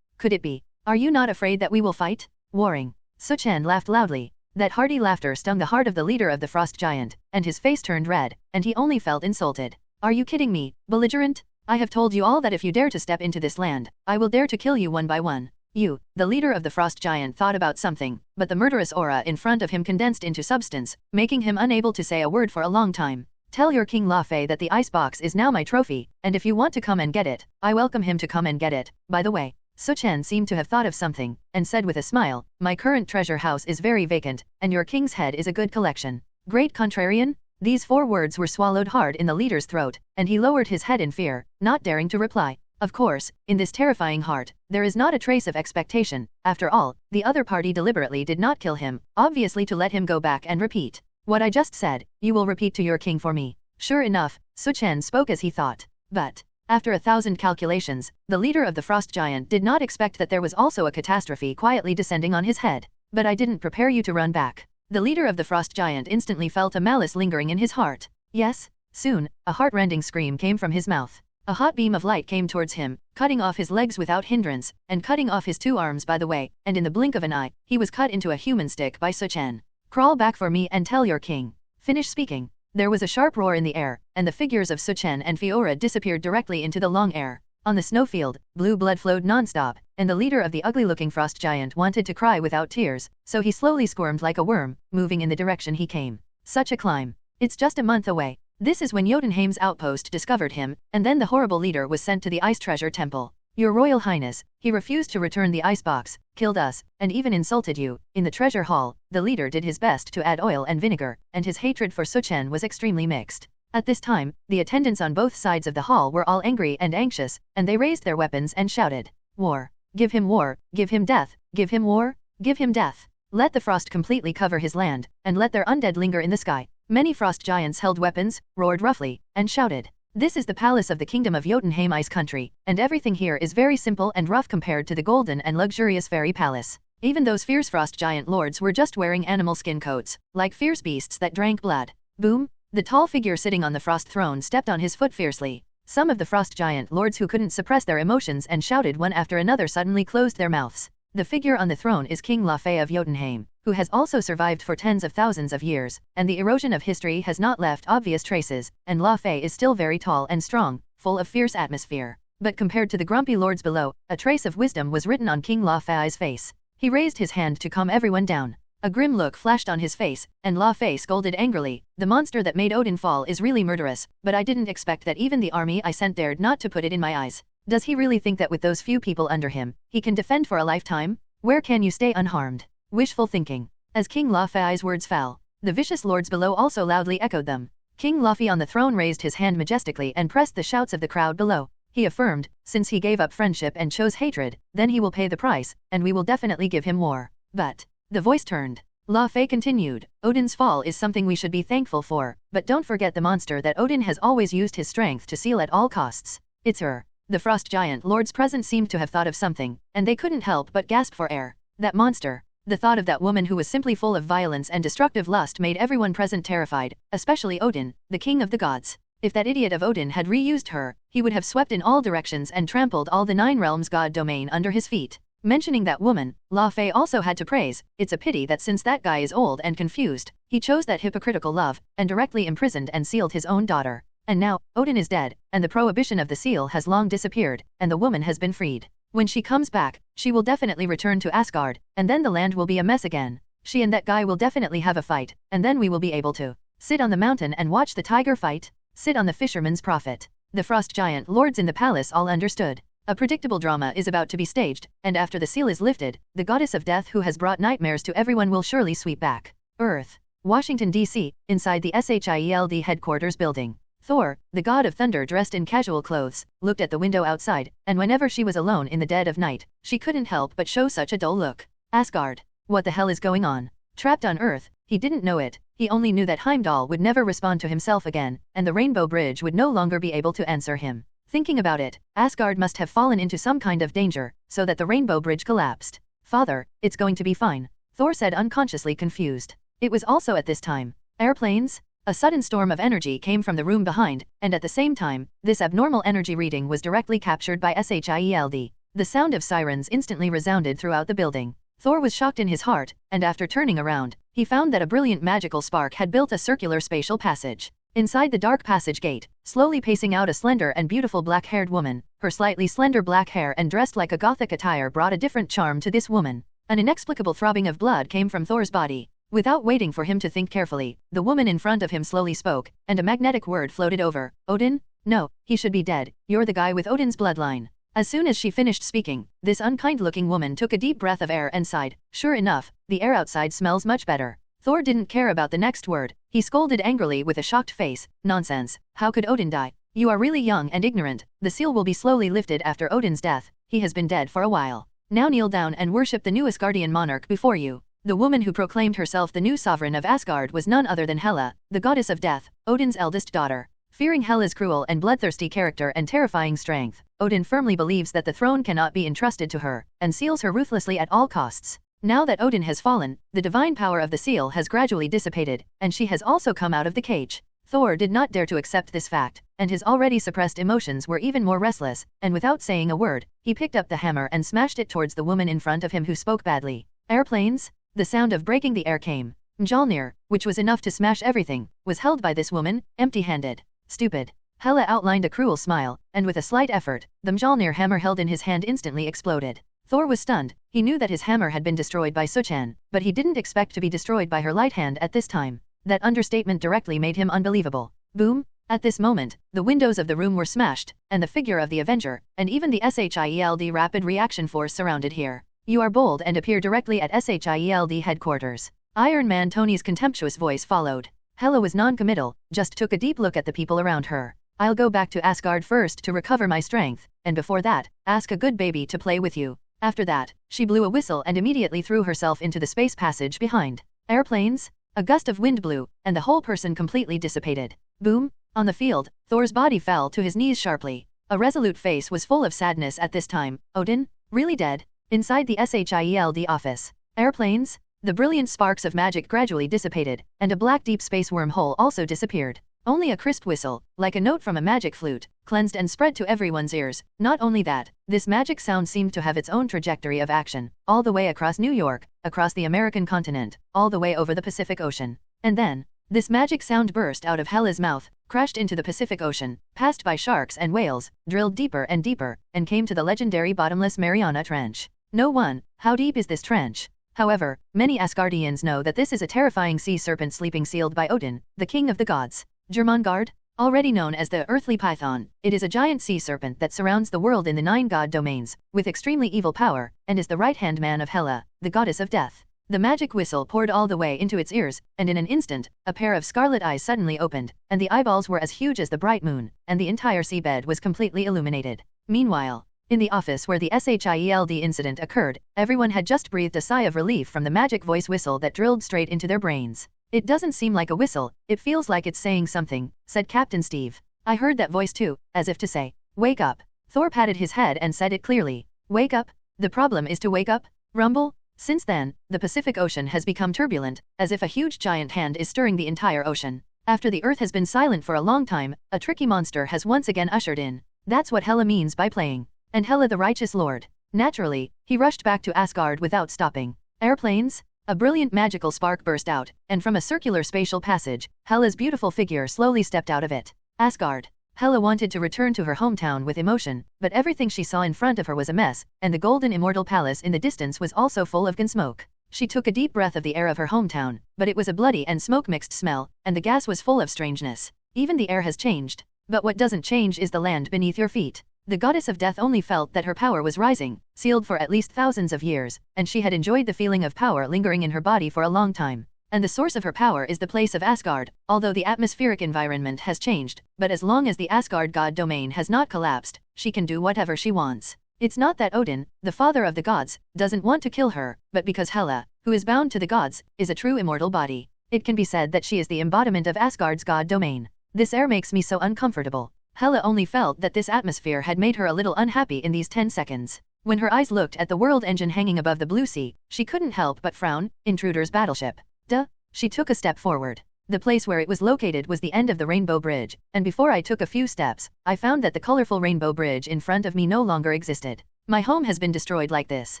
could it be? Are you not afraid that we will fight? Warring. Su Chen laughed loudly. That hearty laughter stung the heart of the leader of the frost giant, and his face turned red, and he only felt insulted. Are you kidding me, belligerent? I have told you all that if you dare to step into this land, I will dare to kill you one by one. You, the leader of the frost giant, thought about something, but the murderous aura in front of him condensed into substance, making him unable to say a word for a long time. Tell your king La Fei that the icebox is now my trophy, and if you want to come and get it, I welcome him to come and get it. By the way, Su Chen seemed to have thought of something, and said with a smile, My current treasure house is very vacant, and your king's head is a good collection. Great contrarian? These 4 words were swallowed hard in the leader's throat, and he lowered his head in fear, not daring to reply. Of course, in this terrifying heart, there is not a trace of expectation. After all, the other party deliberately did not kill him, obviously to let him go back and repeat. What I just said, you will repeat to your king for me. Sure enough, Su Chen spoke as he thought. But, after 1,000 calculations, the leader of the frost giant did not expect that there was also a catastrophe quietly descending on his head. But I didn't prepare you to run back. The leader of the frost giant instantly felt a malice lingering in his heart. Yes? Soon, a heart-rending scream came from his mouth. A hot beam of light came towards him, cutting off his legs without hindrance, and cutting off his 2 arms by the way, and in the blink of an eye, he was cut into a human stick by Su Chen. Crawl back for me and tell your king. Finish speaking. There was a sharp roar in the air, and the figures of Su Chen and Fiora disappeared directly into the long air. On the snowfield, blue blood flowed non-stop, and the leader of the ugly-looking frost giant wanted to cry without tears, so he slowly squirmed like a worm, moving in the direction he came. Such a climb. It's just a month away. This is when Jotunheim's outpost discovered him, and then the horrible leader was sent to the Ice Treasure Temple. Your Royal Highness, he refused to return the icebox, killed us, and even insulted you. In the treasure hall, the leader did his best to add oil and vinegar, and his hatred for Su Chen was extremely mixed. At this time, the attendants on both sides of the hall were all angry and anxious, and they raised their weapons and shouted, War! Give him war! Give him death! Give him war! Give him death! Let the frost completely cover his land, and let their undead linger in the sky. Many frost giants held weapons, roared roughly, and shouted. This is the palace of the kingdom of Jotunheim Ice Country, and everything here is very simple and rough compared to the golden and luxurious fairy palace. Even those fierce frost giant lords were just wearing animal skin coats, like fierce beasts that drank blood. Boom! The tall figure sitting on the frost throne stepped on his foot fiercely. Some of the frost giant lords who couldn't suppress their emotions and shouted one after another suddenly closed their mouths. The figure on the throne is King La Fei of Jotunheim, who has also survived for tens of thousands of years, and the erosion of history has not left obvious traces, and La Fei is still very tall and strong, full of fierce atmosphere. But compared to the grumpy lords below, a trace of wisdom was written on King La Fei's face. He raised his hand to calm everyone down. A grim look flashed on his face, and La Fei scolded angrily, The monster that made Odin fall is really murderous, but I didn't expect that even the army I sent dared not to put it in my eyes. Does he really think that with those few people under him, he can defend for a lifetime? Where can you stay unharmed? Wishful thinking. As King La Fei's words fell, the vicious lords below also loudly echoed them. King La Fei on the throne raised his hand majestically and pressed the shouts of the crowd below. He affirmed, since he gave up friendship and chose hatred, then he will pay the price, and we will definitely give him war. But, the voice turned. La Fei continued, Odin's fall is something we should be thankful for, but don't forget the monster that Odin has always used his strength to seal at all costs. It's her. The frost giant lords present seemed to have thought of something, and they couldn't help but gasp for air. That monster. The thought of that woman who was simply full of violence and destructive lust made everyone present terrified, especially Odin, the king of the gods. If that idiot of Odin had reused her, he would have swept in all directions and trampled all the 9 realms god domain under his feet. Mentioning that woman, La Fei also had to praise, it's a pity that since that guy is old and confused, he chose that hypocritical love, and directly imprisoned and sealed his own daughter. And now, Odin is dead, and the prohibition of the seal has long disappeared, and the woman has been freed. When she comes back, she will definitely return to Asgard, and then the land will be a mess again. She and that guy will definitely have a fight, and then we will be able to sit on the mountain and watch the tiger fight, sit on the fisherman's profit. The frost giant lords in the palace all understood. A predictable drama is about to be staged, and after the seal is lifted, the goddess of death who has brought nightmares to everyone will surely sweep back. Earth. Washington, D.C., inside the SHIELD headquarters building. Thor, the god of thunder dressed in casual clothes, looked at the window outside, and whenever she was alone in the dead of night, she couldn't help but show such a dull look. Asgard. What the hell is going on? Trapped on Earth, he didn't know it, he only knew that Heimdall would never respond to himself again, and the Rainbow Bridge would no longer be able to answer him. Thinking about it, Asgard must have fallen into some kind of danger, so that the Rainbow Bridge collapsed. Father, it's going to be fine, Thor said unconsciously confused. It was also at this time. Airplanes? A sudden storm of energy came from the room behind, and at the same time, this abnormal energy reading was directly captured by SHIELD. The sound of sirens instantly resounded throughout the building. Thor was shocked in his heart, and after turning around, he found that a brilliant magical spark had built a circular spatial passage. Inside the dark passage gate, slowly pacing out a slender and beautiful black-haired woman, her slightly slender black hair and dressed like a gothic attire brought a different charm to this woman. An inexplicable throbbing of blood came from Thor's body. Without waiting for him to think carefully, the woman in front of him slowly spoke, and a magnetic word floated over. Odin? No, he should be dead, you're the guy with Odin's bloodline. As soon as she finished speaking, this unkind-looking woman took a deep breath of air and sighed. Sure enough, the air outside smells much better. Thor didn't care about the next word. He scolded angrily with a shocked face. Nonsense. How could Odin die? You are really young and ignorant. The seal will be slowly lifted after Odin's death. He has been dead for a while. Now kneel down and worship the new Asgardian monarch before you. The woman who proclaimed herself the new sovereign of Asgard was none other than Hela, the goddess of death, Odin's eldest daughter. Fearing Hela's cruel and bloodthirsty character and terrifying strength, Odin firmly believes that the throne cannot be entrusted to her, and seals her ruthlessly at all costs. Now that Odin has fallen, the divine power of the seal has gradually dissipated, and she has also come out of the cage. Thor did not dare to accept this fact, and his already suppressed emotions were even more restless, and without saying a word, he picked up the hammer and smashed it towards the woman in front of him who spoke badly. Airplanes? The sound of breaking the air came. Mjolnir, which was enough to smash everything, was held by this woman, empty-handed. Stupid. Hela outlined a cruel smile, and with a slight effort, the Mjolnir hammer held in his hand instantly exploded. Thor was stunned. He knew that his hammer had been destroyed by Su Chen, but he didn't expect to be destroyed by her light hand at this time. That understatement directly made him unbelievable. Boom! At this moment, the windows of the room were smashed, and the figure of the Avenger, and even the SHIELD rapid reaction force surrounded here. You are bold and appear directly at SHIELD headquarters. Iron Man Tony's contemptuous voice followed. Hela was non-committal, just took a deep look at the people around her. I'll go back to Asgard first to recover my strength, and before that, ask a good baby to play with you. After that, she blew a whistle and immediately threw herself into the space passage behind. Airplanes? A gust of wind blew, and the whole person completely dissipated. Boom! On the field, Thor's body fell to his knees sharply. A resolute face was full of sadness at this time. Odin? Really dead? Inside the SHIELD office. Airplanes? The brilliant sparks of magic gradually dissipated, and a black deep space wormhole also disappeared. Only a crisp whistle, like a note from a magic flute, cleansed and spread to everyone's ears. Not only that, this magic sound seemed to have its own trajectory of action, all the way across New York, across the American continent, all the way over the Pacific Ocean. And then, this magic sound burst out of Hela's mouth, crashed into the Pacific Ocean, passed by sharks and whales, drilled deeper and deeper, and came to the legendary bottomless Mariana Trench. No one, how deep is this trench? However, many Asgardians know that this is a terrifying sea serpent sleeping sealed by Odin, the king of the gods. Jormungand, already known as the earthly python, it is a giant sea serpent that surrounds the world in the 9 god domains, with extremely evil power, and is the right-hand man of Hela, the goddess of death. The magic whistle poured all the way into its ears, and in an instant, a pair of scarlet eyes suddenly opened, and the eyeballs were as huge as the bright moon, and the entire seabed was completely illuminated. Meanwhile, in the office where the SHIELD incident occurred, everyone had just breathed a sigh of relief from the magic voice whistle that drilled straight into their brains. It doesn't seem like a whistle, it feels like it's saying something, said Captain Steve. I heard that voice too, as if to say, wake up. Thor patted his head and said it clearly. Wake up? The problem is to wake up? Rumble? Since then, the Pacific Ocean has become turbulent, as if a huge giant hand is stirring the entire ocean. After the Earth has been silent for a long time, a tricky monster has once again ushered in. That's what Hela means by playing. And Hela the righteous lord. Naturally, he rushed back to Asgard without stopping. Airplanes? A brilliant magical spark burst out, and from a circular spatial passage, Hela's beautiful figure slowly stepped out of it. Asgard. Hela wanted to return to her hometown with emotion, but everything she saw in front of her was a mess, and the golden immortal palace in the distance was also full of smoke. She took a deep breath of the air of her hometown, but it was a bloody and smoke-mixed smell, and the gas was full of strangeness. Even the air has changed. But what doesn't change is the land beneath your feet. The goddess of death only felt that her power was rising, sealed for at least thousands of years, and she had enjoyed the feeling of power lingering in her body for a long time. And the source of her power is the place of Asgard, although the atmospheric environment has changed, but as long as the Asgard god domain has not collapsed, she can do whatever she wants. It's not that Odin, the father of the gods, doesn't want to kill her, but because Hela, who is bound to the gods, is a true immortal body. It can be said that she is the embodiment of Asgard's god domain. This air makes me so uncomfortable. Hela only felt that this atmosphere had made her a little unhappy in these 10 seconds. When her eyes looked at the world engine hanging above the blue sea, she couldn't help but frown. Intruder's battleship. Duh. She took a step forward. The place where it was located was the end of the Rainbow Bridge, and before I took a few steps, I found that the colorful Rainbow Bridge in front of me no longer existed. My home has been destroyed like this.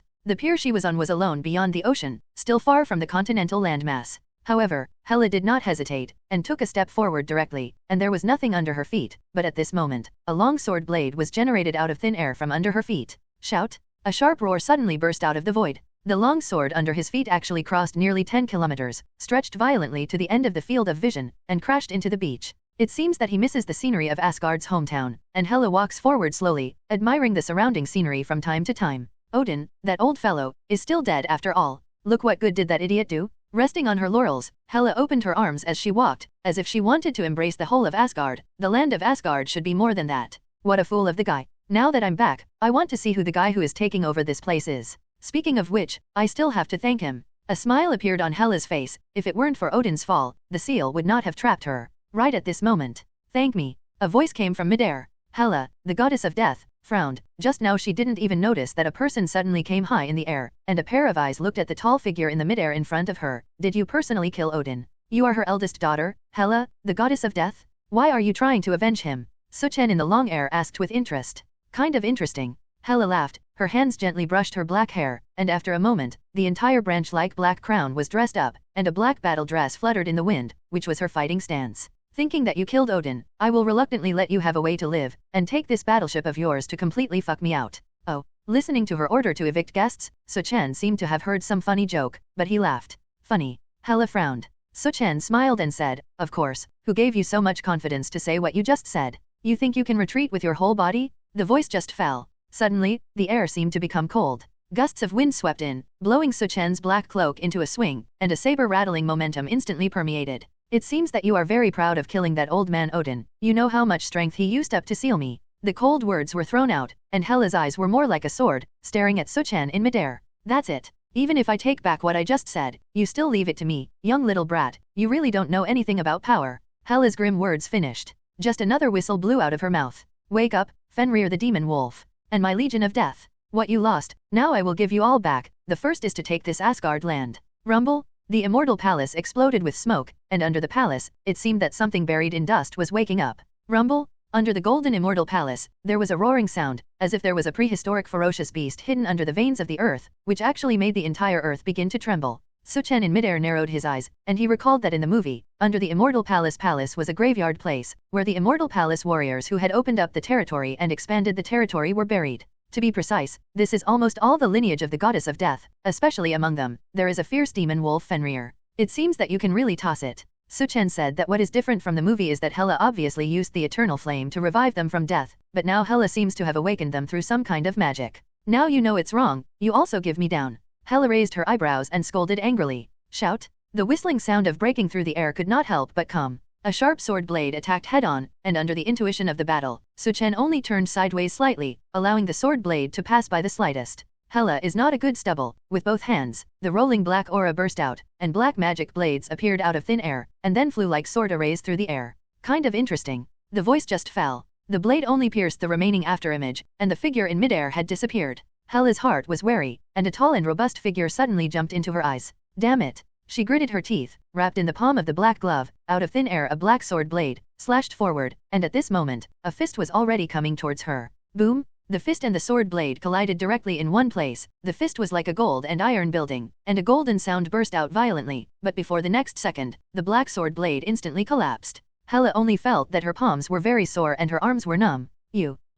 The pier she was on was alone beyond the ocean, still far from the continental landmass. However, Hela did not hesitate, and took a step forward directly, and there was nothing under her feet, but at this moment, a long sword blade was generated out of thin air from under her feet. Shout! A sharp roar suddenly burst out of the void. The long sword under his feet actually crossed nearly 10 kilometers, stretched violently to the end of the field of vision, and crashed into the beach. It seems that he misses the scenery of Asgard's hometown, and Hela walks forward slowly, admiring the surrounding scenery from time to time. Odin, that old fellow, is still dead after all. Look what good did that idiot do? Resting on her laurels, Hela opened her arms as she walked, as if she wanted to embrace the whole of Asgard. The land of Asgard should be more than that. What a fool of the guy. Now that I'm back, I want to see who the guy who is taking over this place is. Speaking of which, I still have to thank him. A smile appeared on Hela's face. If it weren't for Odin's fall, the seal would not have trapped her. Right at this moment. Thank me. A voice came from midair. Hela, the goddess of death, frowned. Just now she didn't even notice that a person suddenly came high in the air, and a pair of eyes looked at the tall figure in the midair in front of her. Did you personally kill Odin? You are her eldest daughter, Hela, the goddess of death? Why are you trying to avenge him? Su Chen in the long air asked with interest. Kind of interesting. Hela laughed, her hands gently brushed her black hair, and after a moment, the entire branch-like black crown was dressed up, and a black battle dress fluttered in the wind, which was her fighting stance. Thinking that you killed Odin, I will reluctantly let you have a way to live, and take this battleship of yours to completely fuck me out. Oh. Listening to her order to evict guests, Su Chen seemed to have heard some funny joke, but he laughed. Funny. Hela frowned. Su Chen smiled and said, of course, who gave you so much confidence to say what you just said? You think you can retreat with your whole body? The voice just fell. Suddenly, the air seemed to become cold. Gusts of wind swept in, blowing Su Chen's black cloak into a swing, and a saber-rattling momentum instantly permeated. It seems that you are very proud of killing that old man Odin. You know how much strength he used up to seal me. The cold words were thrown out, and Hela's eyes were more like a sword, staring at Su Chen in midair. That's it. Even if I take back what I just said, you still leave it to me, young little brat. You really don't know anything about power. Hela's grim words finished. Just another whistle blew out of her mouth. Wake up, Fenrir the demon wolf. And my legion of death. What you lost, now I will give you all back. The first is to take this Asgard land. Rumble? The immortal palace exploded with smoke, and under the palace, it seemed that something buried in dust was waking up. Rumble? Under the golden immortal palace, there was a roaring sound, as if there was a prehistoric ferocious beast hidden under the veins of the earth, which actually made the entire earth begin to tremble. Su Chen in midair narrowed his eyes, and he recalled that in the movie, under the immortal palace was a graveyard place, where the immortal palace warriors who had opened up the territory and expanded the territory were buried. To be precise, this is almost all the lineage of the goddess of death, especially among them, there is a fierce demon wolf Fenrir. It seems that you can really toss it. Su Chen said that what is different from the movie is that Hela obviously used the eternal flame to revive them from death, but now Hela seems to have awakened them through some kind of magic. Now you know it's wrong, you also give me down. Hela raised her eyebrows and scolded angrily. Shout! The whistling sound of breaking through the air could not help but come. A sharp sword blade attacked head-on, and under the intuition of the battle, Su Chen only turned sideways slightly, allowing the sword blade to pass by the slightest. Hela is not a good stubble. With both hands, the rolling black aura burst out, and black magic blades appeared out of thin air, and then flew like sword arrays through the air. Kind of interesting. The voice just fell. The blade only pierced the remaining afterimage, and the figure in midair had disappeared. Hela's heart was wary, and a tall and robust figure suddenly jumped into her eyes. Damn it! She gritted her teeth, wrapped in the palm of the black glove, out of thin air a black sword blade, slashed forward, and at this moment, a fist was already coming towards her. Boom! The fist and the sword blade collided directly in one place. The fist was like a gold and iron building, and a golden sound burst out violently, but before the next second, the black sword blade instantly collapsed. Hela only felt that her palms were very sore and her arms were numb.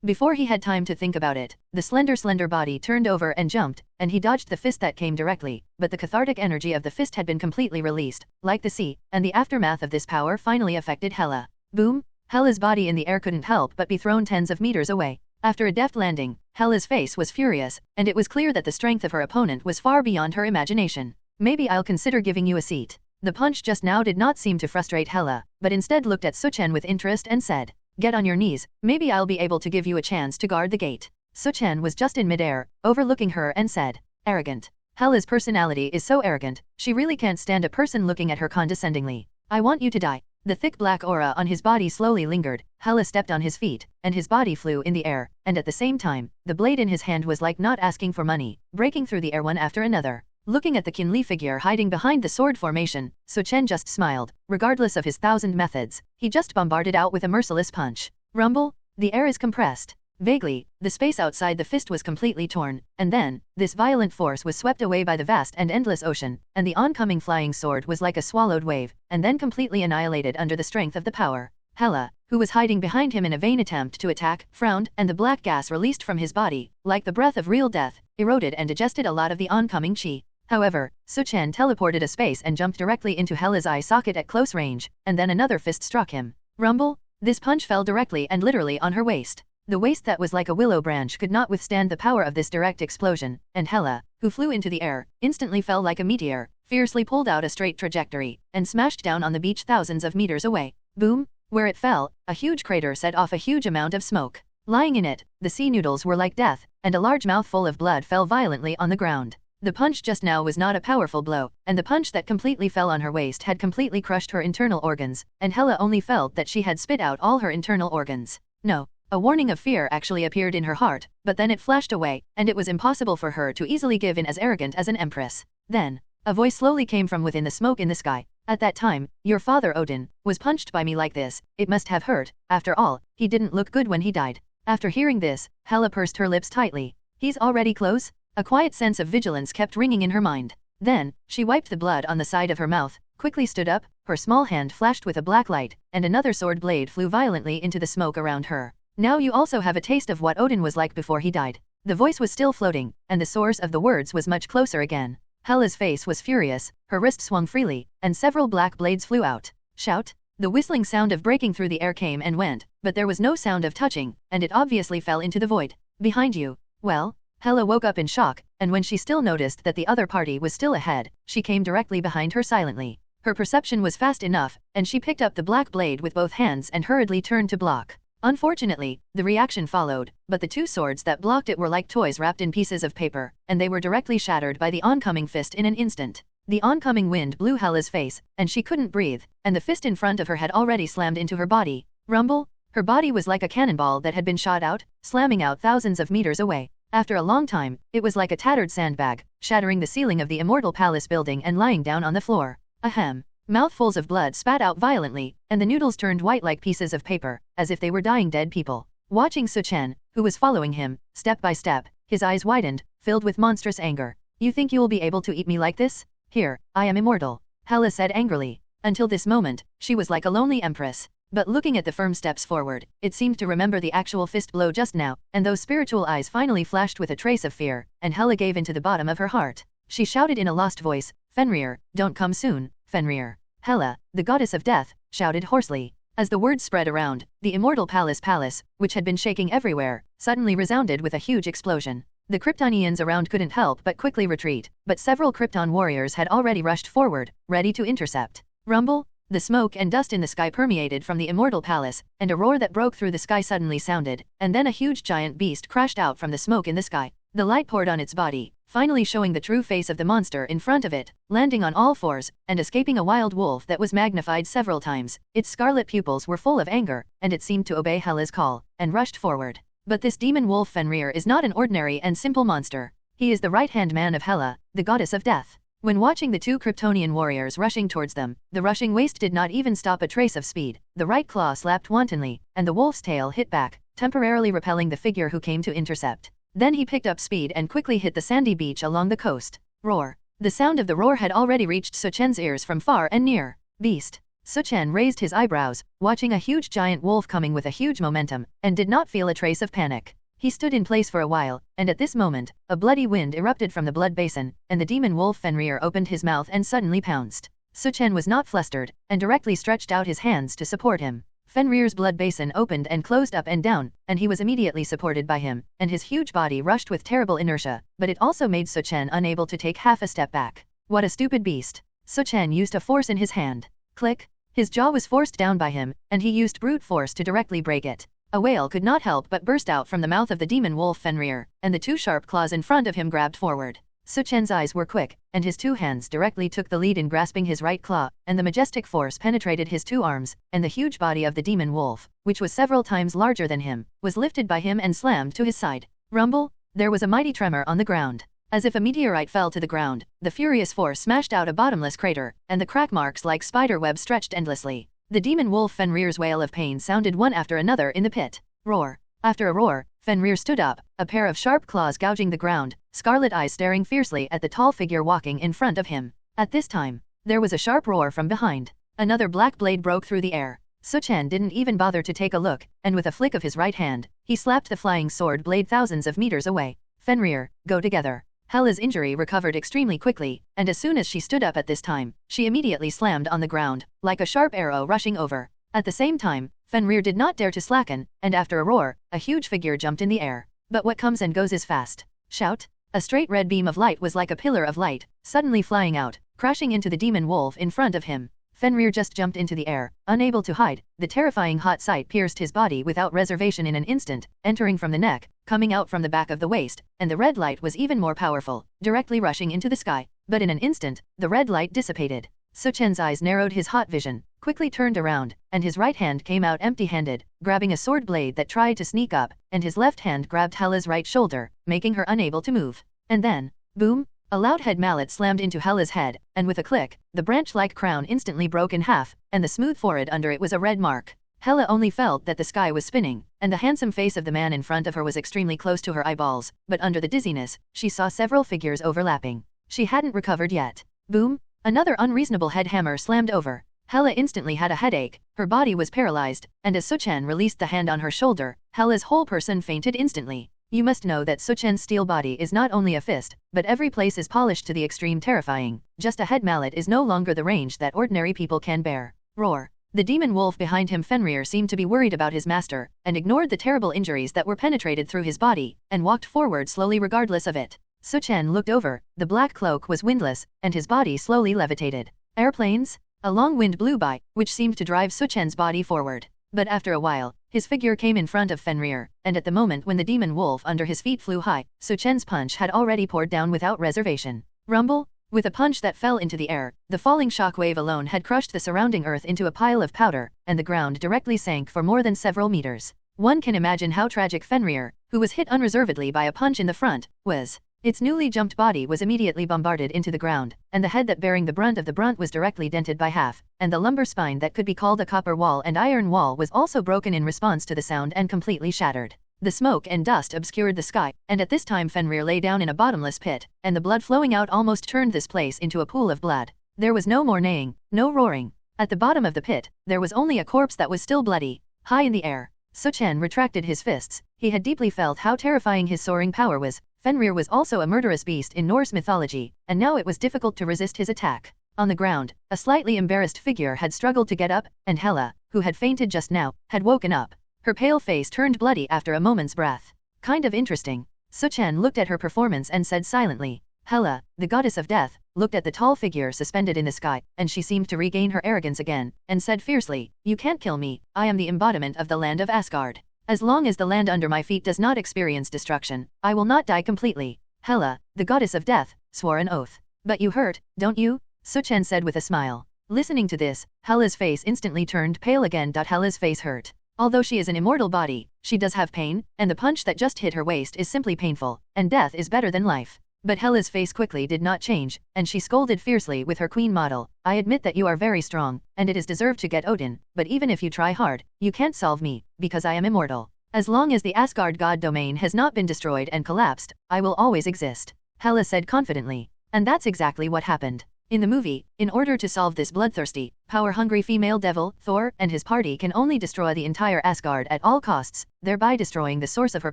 Before he had time to think about it, the slender body turned over and jumped, and he dodged the fist that came directly, but the cathartic energy of the fist had been completely released, like the sea, and the aftermath of this power finally affected Hela. Boom! Hela's body in the air couldn't help but be thrown tens of meters away. After a deft landing, Hela's face was furious, and it was clear that the strength of her opponent was far beyond her imagination. Maybe I'll consider giving you a seat. The punch just now did not seem to frustrate Hela, but instead looked at Su Chen with interest and said, "Get on your knees, maybe I'll be able to give you a chance to guard the gate." Su Chen was just in midair, overlooking her and said, "Arrogant." Hela's personality is so arrogant, she really can't stand a person looking at her condescendingly. "I want you to die." The thick black aura on his body slowly lingered. Hela stepped on his feet, and his body flew in the air, and at the same time, the blade in his hand was like not asking for money, breaking through the air one after another. Looking at the Qinli figure hiding behind the sword formation, Su Chen just smiled. Regardless of his 1,000 methods, he just bombarded out with a merciless punch. Rumble! The air is compressed. Vaguely, the space outside the fist was completely torn, and then, this violent force was swept away by the vast and endless ocean, and the oncoming flying sword was like a swallowed wave, and then completely annihilated under the strength of the power. Hela, who was hiding behind him in a vain attempt to attack, frowned, and the black gas released from his body, like the breath of real death, eroded and digested a lot of the oncoming chi. However, Su Chen teleported a space and jumped directly into Hela's eye socket at close range, and then another fist struck him. Rumble! This punch fell directly and literally on her waist. The waist that was like a willow branch could not withstand the power of this direct explosion, and Hela, who flew into the air, instantly fell like a meteor, fiercely pulled out a straight trajectory, and smashed down on the beach thousands of meters away. Boom! Where it fell, a huge crater set off a huge amount of smoke. Lying in it, the sea noodles were like death, and a large mouthful of blood fell violently on the ground. The punch just now was not a powerful blow, and the punch that completely fell on her waist had completely crushed her internal organs, and Hela only felt that she had spit out all her internal organs. No. A warning of fear actually appeared in her heart, but then it flashed away, and it was impossible for her to easily give in as arrogant as an empress. Then, a voice slowly came from within the smoke in the sky. "At that time, your father Odin was punched by me like this. It must have hurt. After all, he didn't look good when he died." After hearing this, Hela pursed her lips tightly. "He's already close?" A quiet sense of vigilance kept ringing in her mind. Then, she wiped the blood on the side of her mouth, quickly stood up, her small hand flashed with a black light, and another sword blade flew violently into the smoke around her. "Now you also have a taste of what Odin was like before he died." The voice was still floating, and the source of the words was much closer again. Hela's face was furious, her wrist swung freely, and several black blades flew out. Shout! The whistling sound of breaking through the air came and went, but there was no sound of touching, and it obviously fell into the void. "Behind you." "Well?" Hela woke up in shock, and when she still noticed that the other party was still ahead, she came directly behind her silently. Her perception was fast enough, and she picked up the black blade with both hands and hurriedly turned to block. Unfortunately, the reaction followed, but the two swords that blocked it were like toys wrapped in pieces of paper, and they were directly shattered by the oncoming fist in an instant. The oncoming wind blew Hela's face, and she couldn't breathe, and the fist in front of her had already slammed into her body. Rumble! Her body was like a cannonball that had been shot out, slamming out thousands of meters away. After a long time, it was like a tattered sandbag, shattering the ceiling of the Immortal Palace building and lying down on the floor. Ahem. Mouthfuls of blood spat out violently, and the noodles turned white like pieces of paper, as if they were dying dead people. Watching Su Chen, who was following him, step by step, his eyes widened, filled with monstrous anger. "You think you will be able to eat me like this? Here, I am immortal," Hela said angrily. Until this moment, she was like a lonely empress. But looking at the firm steps forward, it seemed to remember the actual fist blow just now, and those spiritual eyes finally flashed with a trace of fear, and Hela gave into the bottom of her heart. She shouted in a lost voice, "Fenrir, don't come soon, Fenrir." Hela, the goddess of death, shouted hoarsely. As the words spread around, the Immortal Palace, which had been shaking everywhere, suddenly resounded with a huge explosion. The Kryptonians around couldn't help but quickly retreat, but several Krypton warriors had already rushed forward, ready to intercept. Rumble! The smoke and dust in the sky permeated from the Immortal Palace, and a roar that broke through the sky suddenly sounded, and then a huge giant beast crashed out from the smoke in the sky. The light poured on its body, finally showing the true face of the monster in front of it, landing on all fours, and escaping a wild wolf that was magnified several times. Its scarlet pupils were full of anger, and it seemed to obey Hela's call, and rushed forward. But this demon wolf Fenrir is not an ordinary and simple monster. He is the right-hand man of Hela, the goddess of death. When watching the two Kryptonian warriors rushing towards them, the rushing waste did not even stop a trace of speed. The right claw slapped wantonly, and the wolf's tail hit back, temporarily repelling the figure who came to intercept. Then he picked up speed and quickly hit the sandy beach along the coast. Roar. The sound of the roar had already reached Su Chen's ears from far and near. Beast. Su Chen raised his eyebrows, watching a huge giant wolf coming with a huge momentum, and did not feel a trace of panic. He stood in place for a while, and at this moment, a bloody wind erupted from the blood basin, and the demon wolf Fenrir opened his mouth and suddenly pounced. Su Chen was not flustered, and directly stretched out his hands to support him. Fenrir's blood basin opened and closed up and down, and he was immediately supported by him, and his huge body rushed with terrible inertia, but it also made Su Chen unable to take half a step back. What a stupid beast! Su Chen used a force in his hand. Click! His jaw was forced down by him, and he used brute force to directly break it. A wail could not help but burst out from the mouth of the demon wolf Fenrir, and the two sharp claws in front of him grabbed forward. Su Chen's eyes were quick, and his two hands directly took the lead in grasping his right claw, and the majestic force penetrated his two arms, and the huge body of the demon wolf, which was several times larger than him, was lifted by him and slammed to his side. Rumble! There was a mighty tremor on the ground. As if a meteorite fell to the ground, the furious force smashed out a bottomless crater, and the crack marks like spider web stretched endlessly. The demon wolf Fenrir's wail of pain sounded one after another in the pit. Roar. After a roar, Fenrir stood up, a pair of sharp claws gouging the ground, scarlet eyes staring fiercely at the tall figure walking in front of him. At this time, there was a sharp roar from behind. Another black blade broke through the air. Su Chen didn't even bother to take a look, and with a flick of his right hand, he slapped the flying sword blade thousands of meters away. Fenrir, go together. Hela's injury recovered extremely quickly, and as soon as she stood up at this time, she immediately slammed on the ground, like a sharp arrow rushing over. At the same time, Fenrir did not dare to slacken, and after a roar, a huge figure jumped in the air. But what comes and goes is fast. Shout! A straight red beam of light was like a pillar of light, suddenly flying out, crashing into the demon wolf in front of him. Fenrir just jumped into the air, unable to hide. The terrifying hot sight pierced his body without reservation in an instant, entering from the neck, coming out from the back of the waist, and the red light was even more powerful, directly rushing into the sky. But in an instant, the red light dissipated. Su Chen's eyes narrowed, his hot vision quickly turned around, and his right hand came out empty-handed, grabbing a sword blade that tried to sneak up, and his left hand grabbed Hela's right shoulder, making her unable to move. And then, boom! A loud head mallet slammed into Hela's head, and with a click, the branch-like crown instantly broke in half, and the smooth forehead under it was a red mark. Hela only felt that the sky was spinning, and the handsome face of the man in front of her was extremely close to her eyeballs, but under the dizziness, she saw several figures overlapping. She hadn't recovered yet. Boom! Another unreasonable head hammer slammed over. Hela instantly had a headache, her body was paralyzed, and as Su Chen released the hand on her shoulder, Hela's whole person fainted instantly. You must know that Su Chen's steel body is not only a fist, but every place is polished to the extreme, terrifying. Just a head mallet is no longer the range that ordinary people can bear. Roar. The demon wolf behind him Fenrir seemed to be worried about his master, and ignored the terrible injuries that were penetrated through his body, and walked forward slowly regardless of it. Su Chen looked over, the black cloak was windless, and his body slowly levitated. Airplanes? A long wind blew by, which seemed to drive Su Chen's body forward. But after a while, his figure came in front of Fenrir, and at the moment when the demon wolf under his feet flew high, Su Chen's punch had already poured down without reservation. Rumble! With a punch that fell into the air, the falling shockwave alone had crushed the surrounding earth into a pile of powder, and the ground directly sank for more than several meters. One can imagine how tragic Fenrir, who was hit unreservedly by a punch in the front, was. Its newly jumped body was immediately bombarded into the ground, and the head that bearing the brunt of the brunt was directly dented by half, and the lumbar spine that could be called a copper wall and iron wall was also broken in response to the sound and completely shattered. The smoke and dust obscured the sky, and at this time Fenrir lay down in a bottomless pit, and the blood flowing out almost turned this place into a pool of blood. There was no more neighing, no roaring. At the bottom of the pit, there was only a corpse that was still bloody. High in the air, Su Chen retracted his fists. He had deeply felt how terrifying his soaring power was. Fenrir was also a murderous beast in Norse mythology, and now it was difficult to resist his attack. On the ground, a slightly embarrassed figure had struggled to get up, and Hela, who had fainted just now, had woken up. Her pale face turned bloody after a moment's breath. Kind of interesting. Su Chen looked at her performance and said silently. Hela, the goddess of death, looked at the tall figure suspended in the sky, and she seemed to regain her arrogance again, and said fiercely, "You can't kill me, I am the embodiment of the land of Asgard. As long as the land under my feet does not experience destruction, I will not die completely." Hela, the goddess of death, swore an oath. "But you hurt, don't you?" Su Chen said with a smile. Listening to this, Hela's face instantly turned pale again. Hela's face hurt. Although she is an immortal body, she does have pain, and the punch that just hit her waist is simply painful, and death is better than life. But Hela's face quickly did not change, and she scolded fiercely with her queen model. I admit that you are very strong, and it is deserved to get Odin, but even if you try hard, you can't solve me, because I am immortal. As long as the Asgard god domain has not been destroyed and collapsed, I will always exist, Hela said confidently. And that's exactly what happened. In the movie, in order to solve this bloodthirsty, power-hungry female devil, Thor and his party can only destroy the entire Asgard at all costs, thereby destroying the source of her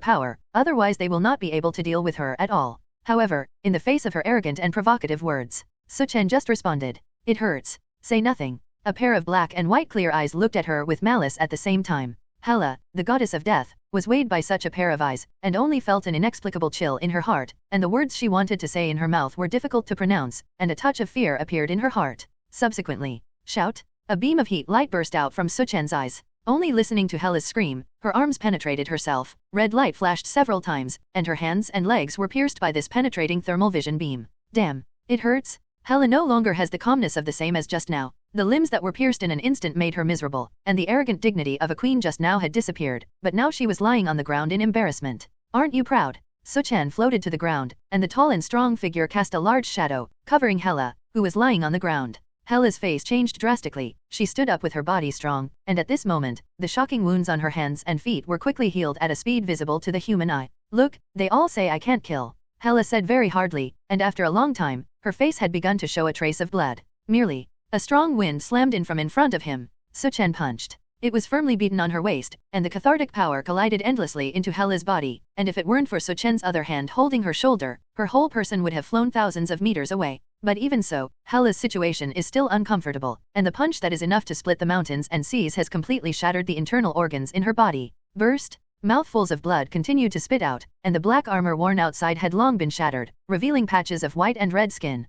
power, otherwise they will not be able to deal with her at all. However, in the face of her arrogant and provocative words, Su Chen just responded, "It hurts. Say nothing." A pair of black and white clear eyes looked at her with malice at the same time. Hela, the goddess of death, was weighed by such a pair of eyes, and only felt an inexplicable chill in her heart, and the words she wanted to say in her mouth were difficult to pronounce, and a touch of fear appeared in her heart. Subsequently, shout! A beam of heat light burst out from Su Chen's eyes. Only listening to Hela's scream, her arms penetrated herself, red light flashed several times, and her hands and legs were pierced by this penetrating thermal vision beam. Damn, it hurts? Hela no longer has the calmness of the same as just now. The limbs that were pierced in an instant made her miserable, and the arrogant dignity of a queen just now had disappeared, but now she was lying on the ground in embarrassment. Aren't you proud? Su Chen floated to the ground, and the tall and strong figure cast a large shadow, covering Hela, who was lying on the ground. Hela's face changed drastically. She stood up with her body strong, and at this moment, the shocking wounds on her hands and feet were quickly healed at a speed visible to the human eye. Look, they all say I can't kill, Hela said very hardly, and after a long time, her face had begun to show a trace of blood. Merely, a strong wind slammed in from in front of him. Su Chen punched. It was firmly beaten on her waist, and the cathartic power collided endlessly into Hela's body, and if it weren't for Su Chen's other hand holding her shoulder, her whole person would have flown thousands of meters away. But even so, Hela's situation is still uncomfortable, and the punch that is enough to split the mountains and seas has completely shattered the internal organs in her body. Burst! Mouthfuls of blood continued to spit out, and the black armor worn outside had long been shattered, revealing patches of white and red skin.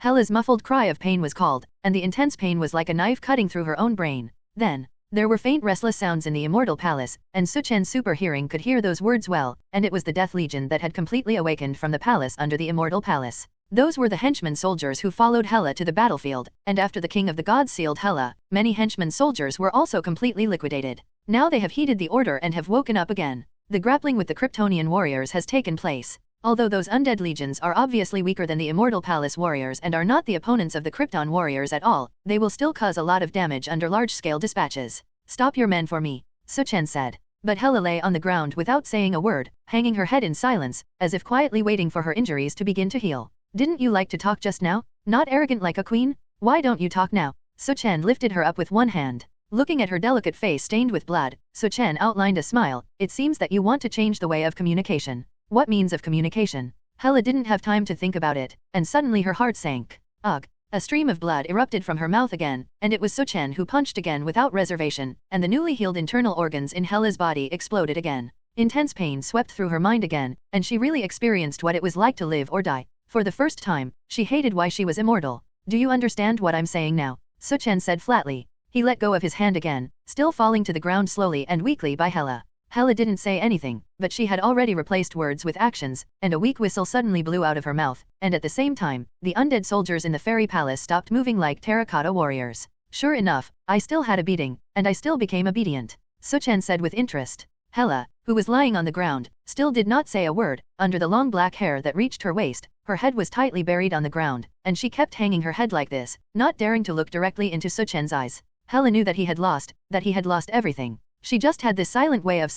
Hela's muffled cry of pain was called, and the intense pain was like a knife cutting through her own brain. Then, there were faint restless sounds in the Immortal Palace, and Su Chen's super hearing could hear those words well, and it was the Death Legion that had completely awakened from the palace under the Immortal Palace. Those were the henchmen soldiers who followed Hela to the battlefield, and after the King of the Gods sealed Hela, many henchmen soldiers were also completely liquidated. Now they have heeded the order and have woken up again. The grappling with the Kryptonian warriors has taken place. Although those undead legions are obviously weaker than the Immortal Palace warriors and are not the opponents of the Krypton warriors at all, they will still cause a lot of damage under large-scale dispatches. Stop your men for me, Su Chen said. But Hela lay on the ground without saying a word, hanging her head in silence, as if quietly waiting for her injuries to begin to heal. Didn't you like to talk just now? Not arrogant like a queen? Why don't you talk now? Su Chen lifted her up with one hand. Looking at her delicate face stained with blood, Su Chen outlined a smile. It seems that you want to change the way of communication. What means of communication? Hela didn't have time to think about it, and suddenly her heart sank. Ugh! A stream of blood erupted from her mouth again, and it was Su Chen who punched again without reservation, and the newly healed internal organs in Hela's body exploded again. Intense pain swept through her mind again, and she really experienced what it was like to live or die. For the first time, she hated why she was immortal. Do you understand what I'm saying now? Su Chen said flatly. He let go of his hand again, still falling to the ground slowly and weakly by Hela. Hela didn't say anything, but she had already replaced words with actions, and a weak whistle suddenly blew out of her mouth, and at the same time, the undead soldiers in the fairy palace stopped moving like terracotta warriors. Sure enough, I still had a beating, and I still became obedient, Su Chen said with interest. Hela, who was lying on the ground, still did not say a word. Under the long black hair that reached her waist, her head was tightly buried on the ground, and she kept hanging her head like this, not daring to look directly into Su Chen's eyes. Hela knew that he had lost everything. She just had this silent way of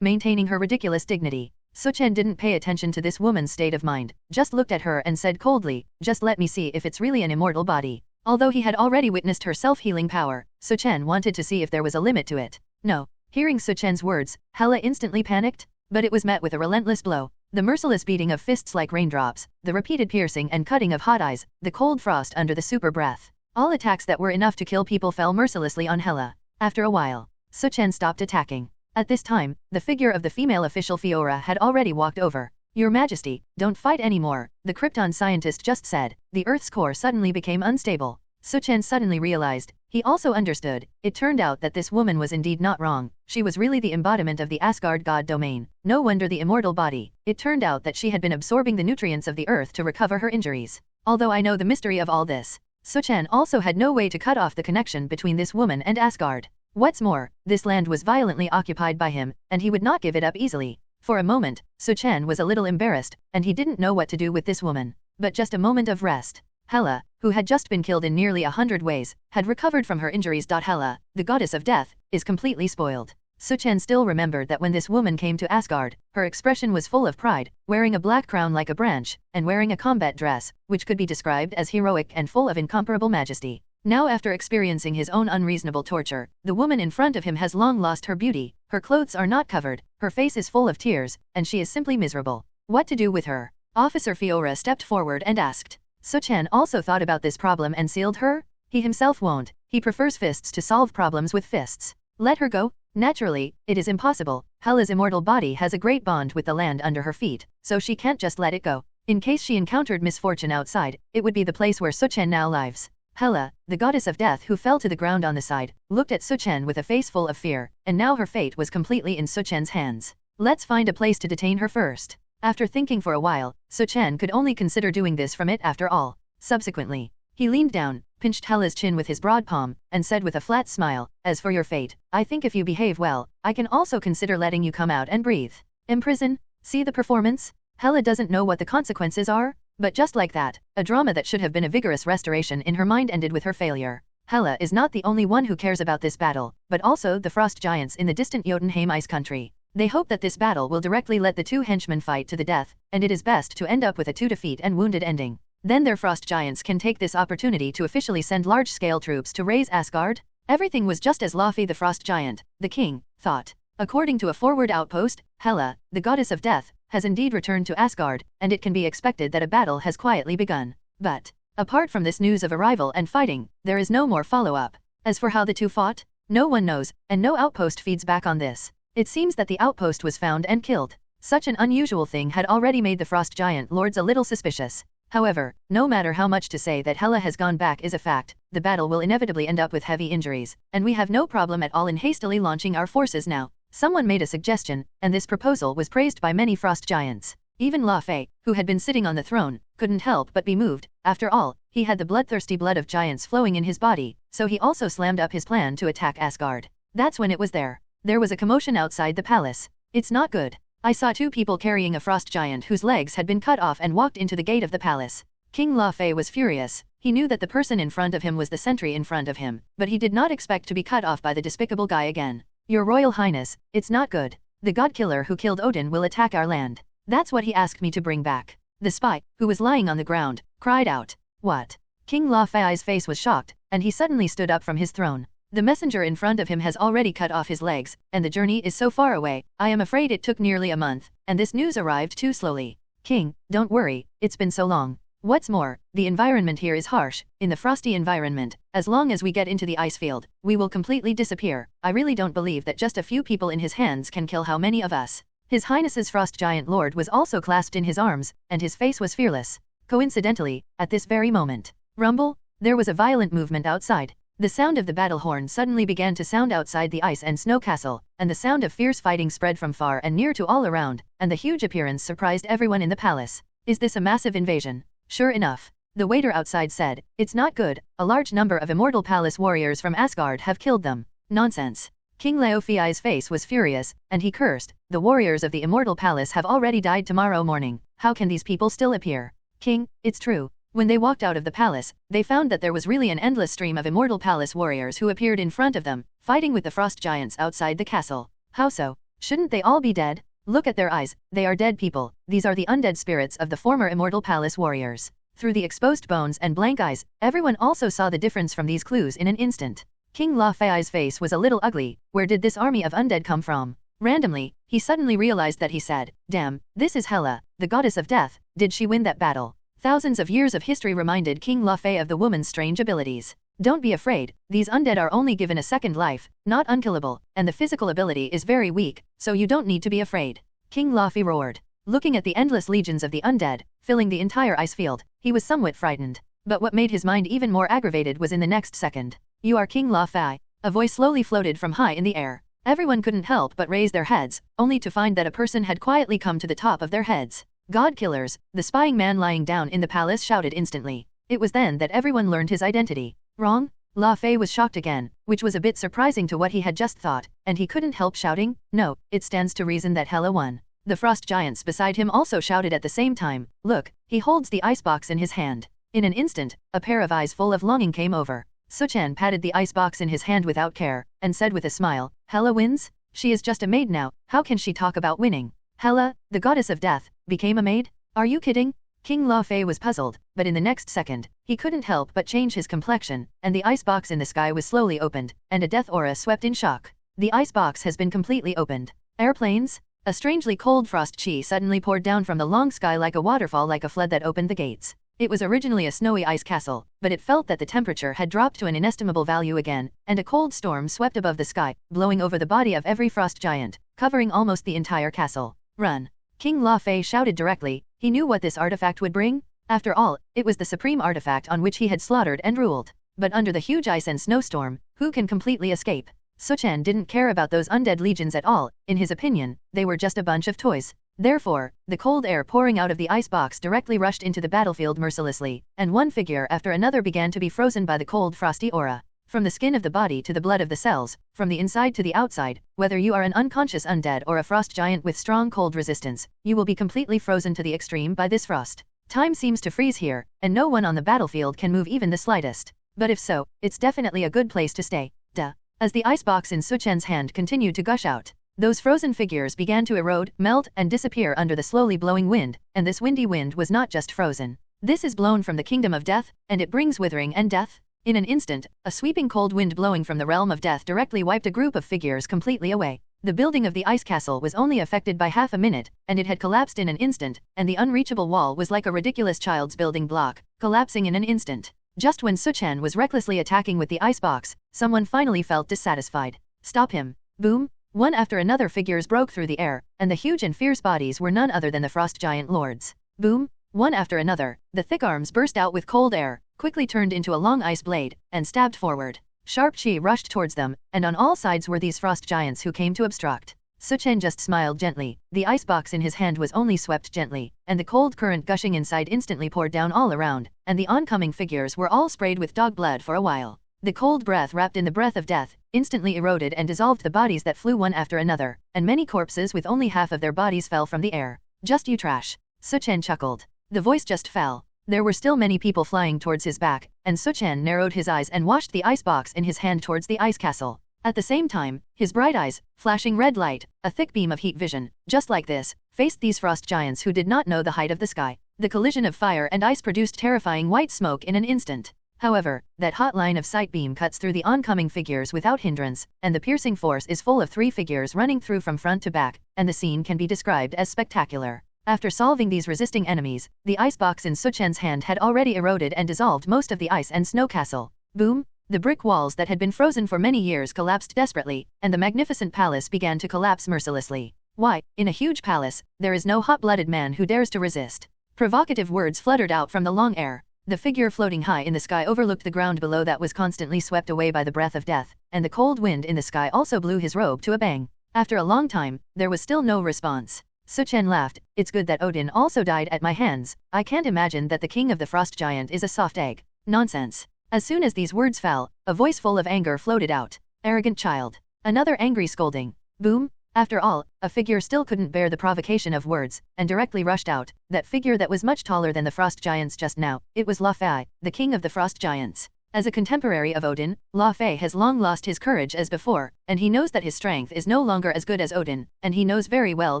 maintaining her ridiculous dignity. Su Chen didn't pay attention to this woman's state of mind, just looked at her and said coldly, just let me see if it's really an immortal body. Although he had already witnessed her self-healing power, Su Chen wanted to see if there was a limit to it. No. Hearing Su Chen's words, Hela instantly panicked, but it was met with a relentless blow. The merciless beating of fists like raindrops, the repeated piercing and cutting of hot eyes, the cold frost under the super breath. All attacks that were enough to kill people fell mercilessly on Hela. After a while, Su Chen stopped attacking. At this time, the figure of the female official Fiora had already walked over. Your Majesty, don't fight anymore, the Krypton scientist just said. The Earth's core suddenly became unstable. Su Chen suddenly realized. He also understood. It turned out that this woman was indeed not wrong. She was really the embodiment of the Asgard god domain. No wonder the immortal body. It turned out that she had been absorbing the nutrients of the earth to recover her injuries. Although I know the mystery of all this, Su Chen also had no way to cut off the connection between this woman and Asgard. What's more, this land was violently occupied by him, and he would not give it up easily. For a moment, Su Chen was a little embarrassed, and he didn't know what to do with this woman. But just a moment of rest. Hela, who had just been killed in nearly 100 ways, had recovered from her injuries. Hela, the goddess of death, is completely spoiled. Su Chen still remembered that when this woman came to Asgard, her expression was full of pride, wearing a black crown like a branch, and wearing a combat dress, which could be described as heroic and full of incomparable majesty. Now after experiencing his own unreasonable torture, the woman in front of him has long lost her beauty, her clothes are not covered, her face is full of tears, and she is simply miserable. What to do with her? Officer Fiora stepped forward and asked. Su Chen also thought about this problem and sealed her? He himself won't, he prefers fists to solve problems with fists. Let her go? Naturally, it is impossible. Hela's immortal body has a great bond with the land under her feet, so she can't just let it go. In case she encountered misfortune outside, it would be the place where Su Chen now lives. Hela, the goddess of death who fell to the ground on the side, looked at Su Chen with a face full of fear, and now her fate was completely in Su Chen's hands. Let's find a place to detain her first. After thinking for a while, Su Chen could only consider doing this from it after all. Subsequently, he leaned down, pinched Hela's chin with his broad palm, and said with a flat smile, "As for your fate, I think if you behave well, I can also consider letting you come out and breathe. Imprison? See the performance? Hela doesn't know what the consequences are?" But just like that, a drama that should have been a vigorous restoration in her mind ended with her failure. Hela is not the only one who cares about this battle, but also the frost giants in the distant Jotunheim ice country. They hope that this battle will directly let the two henchmen fight to the death, and it is best to end up with a 2-defeat and wounded ending. Then their frost giants can take this opportunity to officially send large-scale troops to raise Asgard. Everything was just as Laufey the frost giant, the king, thought. According to a forward outpost, Hela, the goddess of death, has indeed returned to Asgard, and it can be expected that a battle has quietly begun. But, apart from this news of arrival and fighting, there is no more follow-up. As for how the two fought, no one knows, and no outpost feeds back on this. It seems that the outpost was found and killed. Such an unusual thing had already made the frost giant lords a little suspicious. However, no matter how much to say that Hela has gone back is a fact, the battle will inevitably end up with heavy injuries, and we have no problem at all in hastily launching our forces now. Someone made a suggestion, and this proposal was praised by many frost giants. Even Laufey, who had been sitting on the throne, couldn't help but be moved. After all, he had the bloodthirsty blood of giants flowing in his body, so he also slammed up his plan to attack Asgard. That's when it was there. There was a commotion outside the palace. It's not good. I saw 2 people carrying a frost giant whose legs had been cut off and walked into the gate of the palace. King Laufey was furious. He knew that the person in front of him was the sentry in front of him, but he did not expect to be cut off by the despicable guy again. Your Royal Highness, it's not good. The god killer who killed Odin will attack our land. That's what he asked me to bring back. The spy, who was lying on the ground, cried out. What? King Laufey's face was shocked, and he suddenly stood up from his throne. The messenger in front of him has already cut off his legs, and the journey is so far away, I am afraid it took nearly a month, and this news arrived too slowly. King, don't worry, it's been so long. What's more, the environment here is harsh. In the frosty environment, as long as we get into the ice field, we will completely disappear. I really don't believe that just a few people in his hands can kill how many of us. His Highness's frost giant lord was also clasped in his arms, and his face was fearless. Coincidentally, at this very moment, rumble, there was a violent movement outside. The sound of the battle horn suddenly began to sound outside the ice and snow castle, and the sound of fierce fighting spread from far and near to all around, and the huge appearance surprised everyone in the palace. Is this a massive invasion? Sure enough. The waiter outside said, it's not good, a large number of immortal palace warriors from Asgard have killed them. Nonsense. King Laufey's face was furious, and he cursed, the warriors of the immortal palace have already died tomorrow morning. How can these people still appear? King, it's true. When they walked out of the palace, they found that there was really an endless stream of immortal palace warriors who appeared in front of them, fighting with the frost giants outside the castle. How so? Shouldn't they all be dead? Look at their eyes, they are dead people. These are the undead spirits of the former immortal palace warriors. Through the exposed bones and blank eyes, everyone also saw the difference from these clues in an instant. King Laufey's face was a little ugly. Where did this army of undead come from? Randomly, he suddenly realized that he said, damn, this is Hela, the goddess of death. Did she win that battle? Thousands of years of history reminded King Laufey of the woman's strange abilities. Don't be afraid, these undead are only given a second life, not unkillable, and the physical ability is very weak, so you don't need to be afraid. King Laufey roared. Looking at the endless legions of the undead, filling the entire ice field, he was somewhat frightened. But what made his mind even more aggravated was in the next second. You are King Laufey. A voice slowly floated from high in the air. Everyone couldn't help but raise their heads, only to find that a person had quietly come to the top of their heads. God killers, the spying man lying down in the palace shouted instantly. It was then that everyone learned his identity. Wrong? La Fei was shocked again, which was a bit surprising to what he had just thought, and he couldn't help shouting, "No, it stands to reason that Hela won." The frost giants beside him also shouted at the same time, "Look, he holds the icebox in his hand." In an instant, a pair of eyes full of longing came over. Su Chen patted the icebox in his hand without care, and said with a smile, "Hela wins? She is just a maid now, how can she talk about winning? Hela, the goddess of death, became a maid? Are you kidding?" King La Fei was puzzled, but in the next second, he couldn't help but change his complexion, and the icebox in the sky was slowly opened, and a death aura swept in shock. The icebox has been completely opened. Airplanes? A strangely cold frost chi suddenly poured down from the long sky like a waterfall, like a flood that opened the gates. It was originally a snowy ice castle, but it felt that the temperature had dropped to an inestimable value again, and a cold storm swept above the sky, blowing over the body of every frost giant, covering almost the entire castle. "Run!" King La Fei shouted directly. He knew what this artifact would bring. After all, it was the supreme artifact on which he had slaughtered and ruled. But under the huge ice and snowstorm, who can completely escape? Su Chen didn't care about those undead legions at all. In his opinion, they were just a bunch of toys. Therefore, the cold air pouring out of the icebox directly rushed into the battlefield mercilessly, and one figure after another began to be frozen by the cold frosty aura. From the skin of the body to the blood of the cells, from the inside to the outside, whether you are an unconscious undead or a frost giant with strong cold resistance, you will be completely frozen to the extreme by this frost. Time seems to freeze here, and no one on the battlefield can move even the slightest. But if so, it's definitely a good place to stay. Duh. As the icebox in Su Chen's hand continued to gush out, those frozen figures began to erode, melt, and disappear under the slowly blowing wind, and this windy wind was not just frozen. This is blown from the kingdom of death, and it brings withering and death. In an instant, a sweeping cold wind blowing from the realm of death directly wiped a group of figures completely away. The building of the ice castle was only affected by half a minute, and it had collapsed in an instant, and the unreachable wall was like a ridiculous child's building block, collapsing in an instant. Just when Su Chen was recklessly attacking with the icebox, someone finally felt dissatisfied. "Stop him!" Boom! One after another figures broke through the air, and the huge and fierce bodies were none other than the frost giant lords. Boom! One after another, the thick arms burst out with cold air, quickly turned into a long ice blade, and stabbed forward. Sharp chi rushed towards them, and on all sides were these frost giants who came to obstruct. Su Chen just smiled gently. The icebox in his hand was only swept gently, and the cold current gushing inside instantly poured down all around, and the oncoming figures were all sprayed with dog blood for a while. The cold breath wrapped in the breath of death instantly eroded and dissolved the bodies that flew one after another, and many corpses with only half of their bodies fell from the air. "Just you trash." Su Chen chuckled. The voice just fell. There were still many people flying towards his back, and Su Chen narrowed his eyes and washed the icebox in his hand towards the ice castle. At the same time, his bright eyes, flashing red light, a thick beam of heat vision, just like this, faced these frost giants who did not know the height of the sky. The collision of fire and ice produced terrifying white smoke in an instant. However, that hot line of sight beam cuts through the oncoming figures without hindrance, and the piercing force is full of 3 figures running through from front to back, and the scene can be described as spectacular. After solving these resisting enemies, the icebox in Su Chen's hand had already eroded and dissolved most of the ice and snow castle. Boom! The brick walls that had been frozen for many years collapsed desperately, and the magnificent palace began to collapse mercilessly. Why, in a huge palace, there is no hot-blooded man who dares to resist. Provocative words fluttered out from the long air. The figure floating high in the sky overlooked the ground below that was constantly swept away by the breath of death, and the cold wind in the sky also blew his robe to a bang. After a long time, there was still no response. Su Chen laughed. "It's good that Odin also died at my hands. I can't imagine that the king of the frost giant is a soft egg." Nonsense. As soon as these words fell, a voice full of anger floated out. "Arrogant child." Another angry scolding. Boom! After all, a figure still couldn't bear the provocation of words, and directly rushed out. That figure that was much taller than the frost giants just now, it was La Fei, the king of the frost giants. As a contemporary of Odin, La Fei has long lost his courage as before, and he knows that his strength is no longer as good as Odin, and he knows very well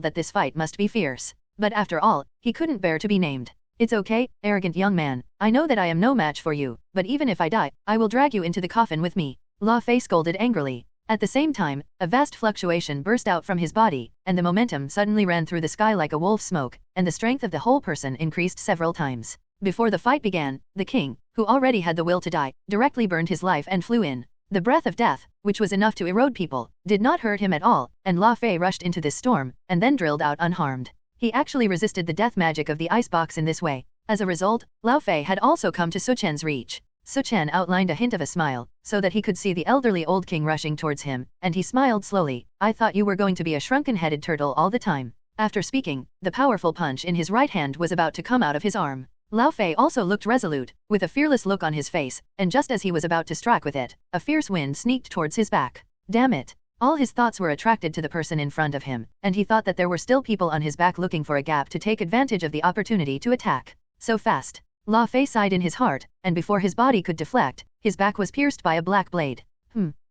that this fight must be fierce. But after all, he couldn't bear to be named. "It's okay, arrogant young man. I know that I am no match for you, but even if I die, I will drag you into the coffin with me." La Fei scolded angrily. At the same time, a vast fluctuation burst out from his body, and the momentum suddenly ran through the sky like a wolf's smoke, and the strength of the whole person increased several times. Before the fight began, the king, who already had the will to die, directly burned his life and flew in. The breath of death, which was enough to erode people, did not hurt him at all, and La Fei rushed into this storm, and then drilled out unharmed. He actually resisted the death magic of the icebox in this way. As a result, Lao Fei had also come to Su Chen's reach. Su Chen outlined a hint of a smile, so that he could see the elderly old king rushing towards him, and he smiled slowly. "I thought you were going to be a shrunken-headed turtle all the time." After speaking, the powerful punch in his right hand was about to come out of his arm. Lao Fei also looked resolute, with a fearless look on his face, and just as he was about to strike with it, a fierce wind sneaked towards his back. Damn it! All his thoughts were attracted to the person in front of him, and he thought that there were still people on his back looking for a gap to take advantage of the opportunity to attack. So fast. Lao Fei sighed in his heart, and before his body could deflect, his back was pierced by a black blade.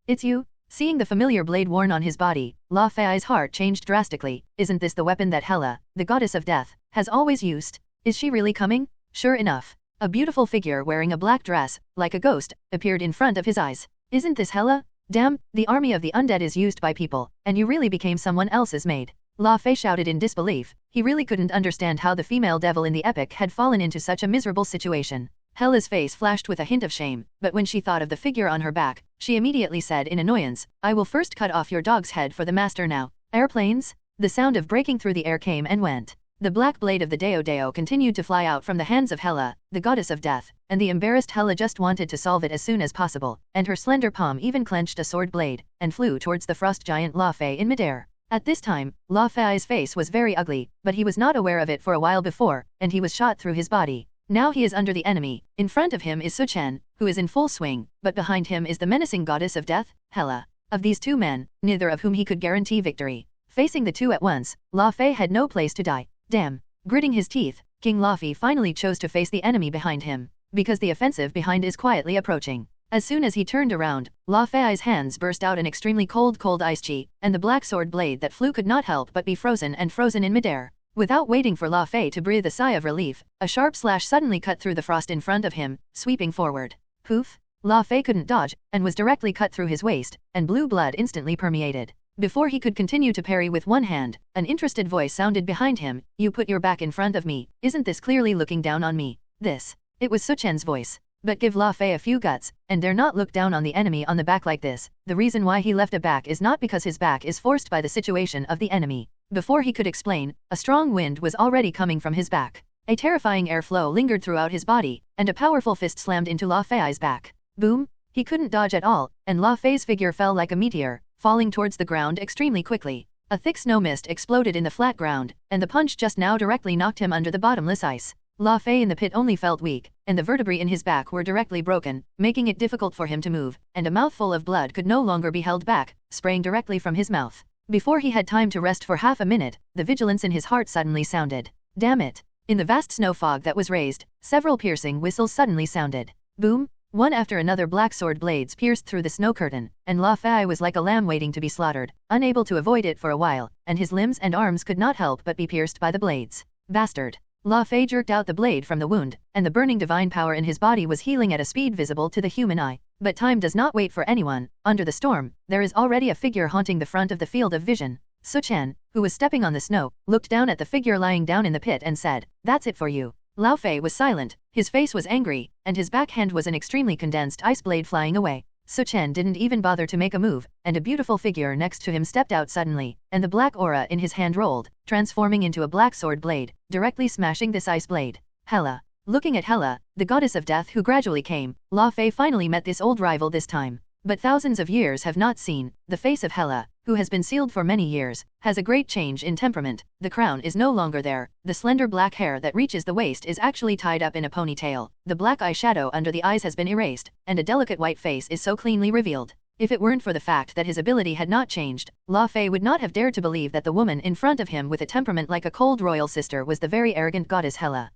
It's you? Seeing the familiar blade worn on his body, Lao Fei's heart changed drastically. Isn't this the weapon that Hela, the goddess of death, has always used? Is she really coming? Sure enough. A beautiful figure wearing a black dress, like a ghost, appeared in front of his eyes. Isn't this Hela? Damn, the army of the undead is used by people, and you really became someone else's maid. Lao Fei shouted in disbelief. He really couldn't understand how the female devil in the epic had fallen into such a miserable situation. Hela's face flashed with a hint of shame, but when she thought of the figure on her back, she immediately said in annoyance, I will first cut off your dog's head for the master now. Airplanes? The sound of breaking through the air came and went. The black blade of the Deo continued to fly out from the hands of Hela, the goddess of death, and the embarrassed Hela just wanted to solve it as soon as possible, and her slender palm even clenched a sword blade, and flew towards the frost giant Lao Fei in midair. At this time, Lao Fei's face was very ugly, but he was not aware of it for a while before, and he was shot through his body. Now he is under the enemy. In front of him is Su Chen, who is in full swing, but behind him is the menacing goddess of death, Hela. Of these two men, neither of whom he could guarantee victory. Facing the two at once, Lao Fei had no place to die. Damn. Gritting his teeth, King Lao Fei finally chose to face the enemy behind him, because the offensive behind is quietly approaching. As soon as he turned around, Lao Fei's hands burst out an extremely cold ice chi, and the black sword blade that flew could not help but be frozen in midair. Without waiting for Lao Fei to breathe a sigh of relief, a sharp slash suddenly cut through the frost in front of him, sweeping forward. Poof! Lao Fei couldn't dodge, and was directly cut through his waist, and blue blood instantly permeated. Before he could continue to parry with one hand, an interested voice sounded behind him, You put your back in front of me, isn't this clearly looking down on me? This. It was Su Chen's voice. But give Lao Fei a few guts, and dare not look down on the enemy on the back like this. The reason why he left a back is not because his back is forced by the situation of the enemy. Before he could explain, a strong wind was already coming from his back. A terrifying airflow lingered throughout his body, and a powerful fist slammed into Lao Fei's back. Boom! He couldn't dodge at all, and Lao Fei's figure fell like a meteor, falling towards the ground extremely quickly. A thick snow mist exploded in the flat ground, and the punch just now directly knocked him under the bottomless ice. Lao Fei in the pit only felt weak, and the vertebrae in his back were directly broken, making it difficult for him to move, and a mouthful of blood could no longer be held back, spraying directly from his mouth. Before he had time to rest for half a minute, the vigilance in his heart suddenly sounded. Damn it! In the vast snow fog that was raised, several piercing whistles suddenly sounded. Boom! One after another black sword blades pierced through the snow curtain, and Lao Fei was like a lamb waiting to be slaughtered, unable to avoid it for a while, and his limbs and arms could not help but be pierced by the blades. Bastard! Lao Fei jerked out the blade from the wound, and the burning divine power in his body was healing at a speed visible to the human eye. But time does not wait for anyone. Under the storm, there is already a figure haunting the front of the field of vision. Su Chen, who was stepping on the snow, looked down at the figure lying down in the pit and said, That's it for you. Lao Fei was silent, his face was angry, and his backhand was an extremely condensed ice blade flying away. Su Chen didn't even bother to make a move, and a beautiful figure next to him stepped out suddenly, and the black aura in his hand rolled, transforming into a black sword blade, directly smashing this ice blade. Hela. Looking at Hela, the goddess of death who gradually came, Lao Fei finally met this old rival this time. But thousands of years have not seen, the face of Hela, who has been sealed for many years, has a great change in temperament. The crown is no longer there, the slender black hair that reaches the waist is actually tied up in a ponytail, the black eyeshadow under the eyes has been erased, and a delicate white face is so cleanly revealed. If it weren't for the fact that his ability had not changed, Lao Fei would not have dared to believe that the woman in front of him with a temperament like a cold royal sister was the very arrogant goddess Hela.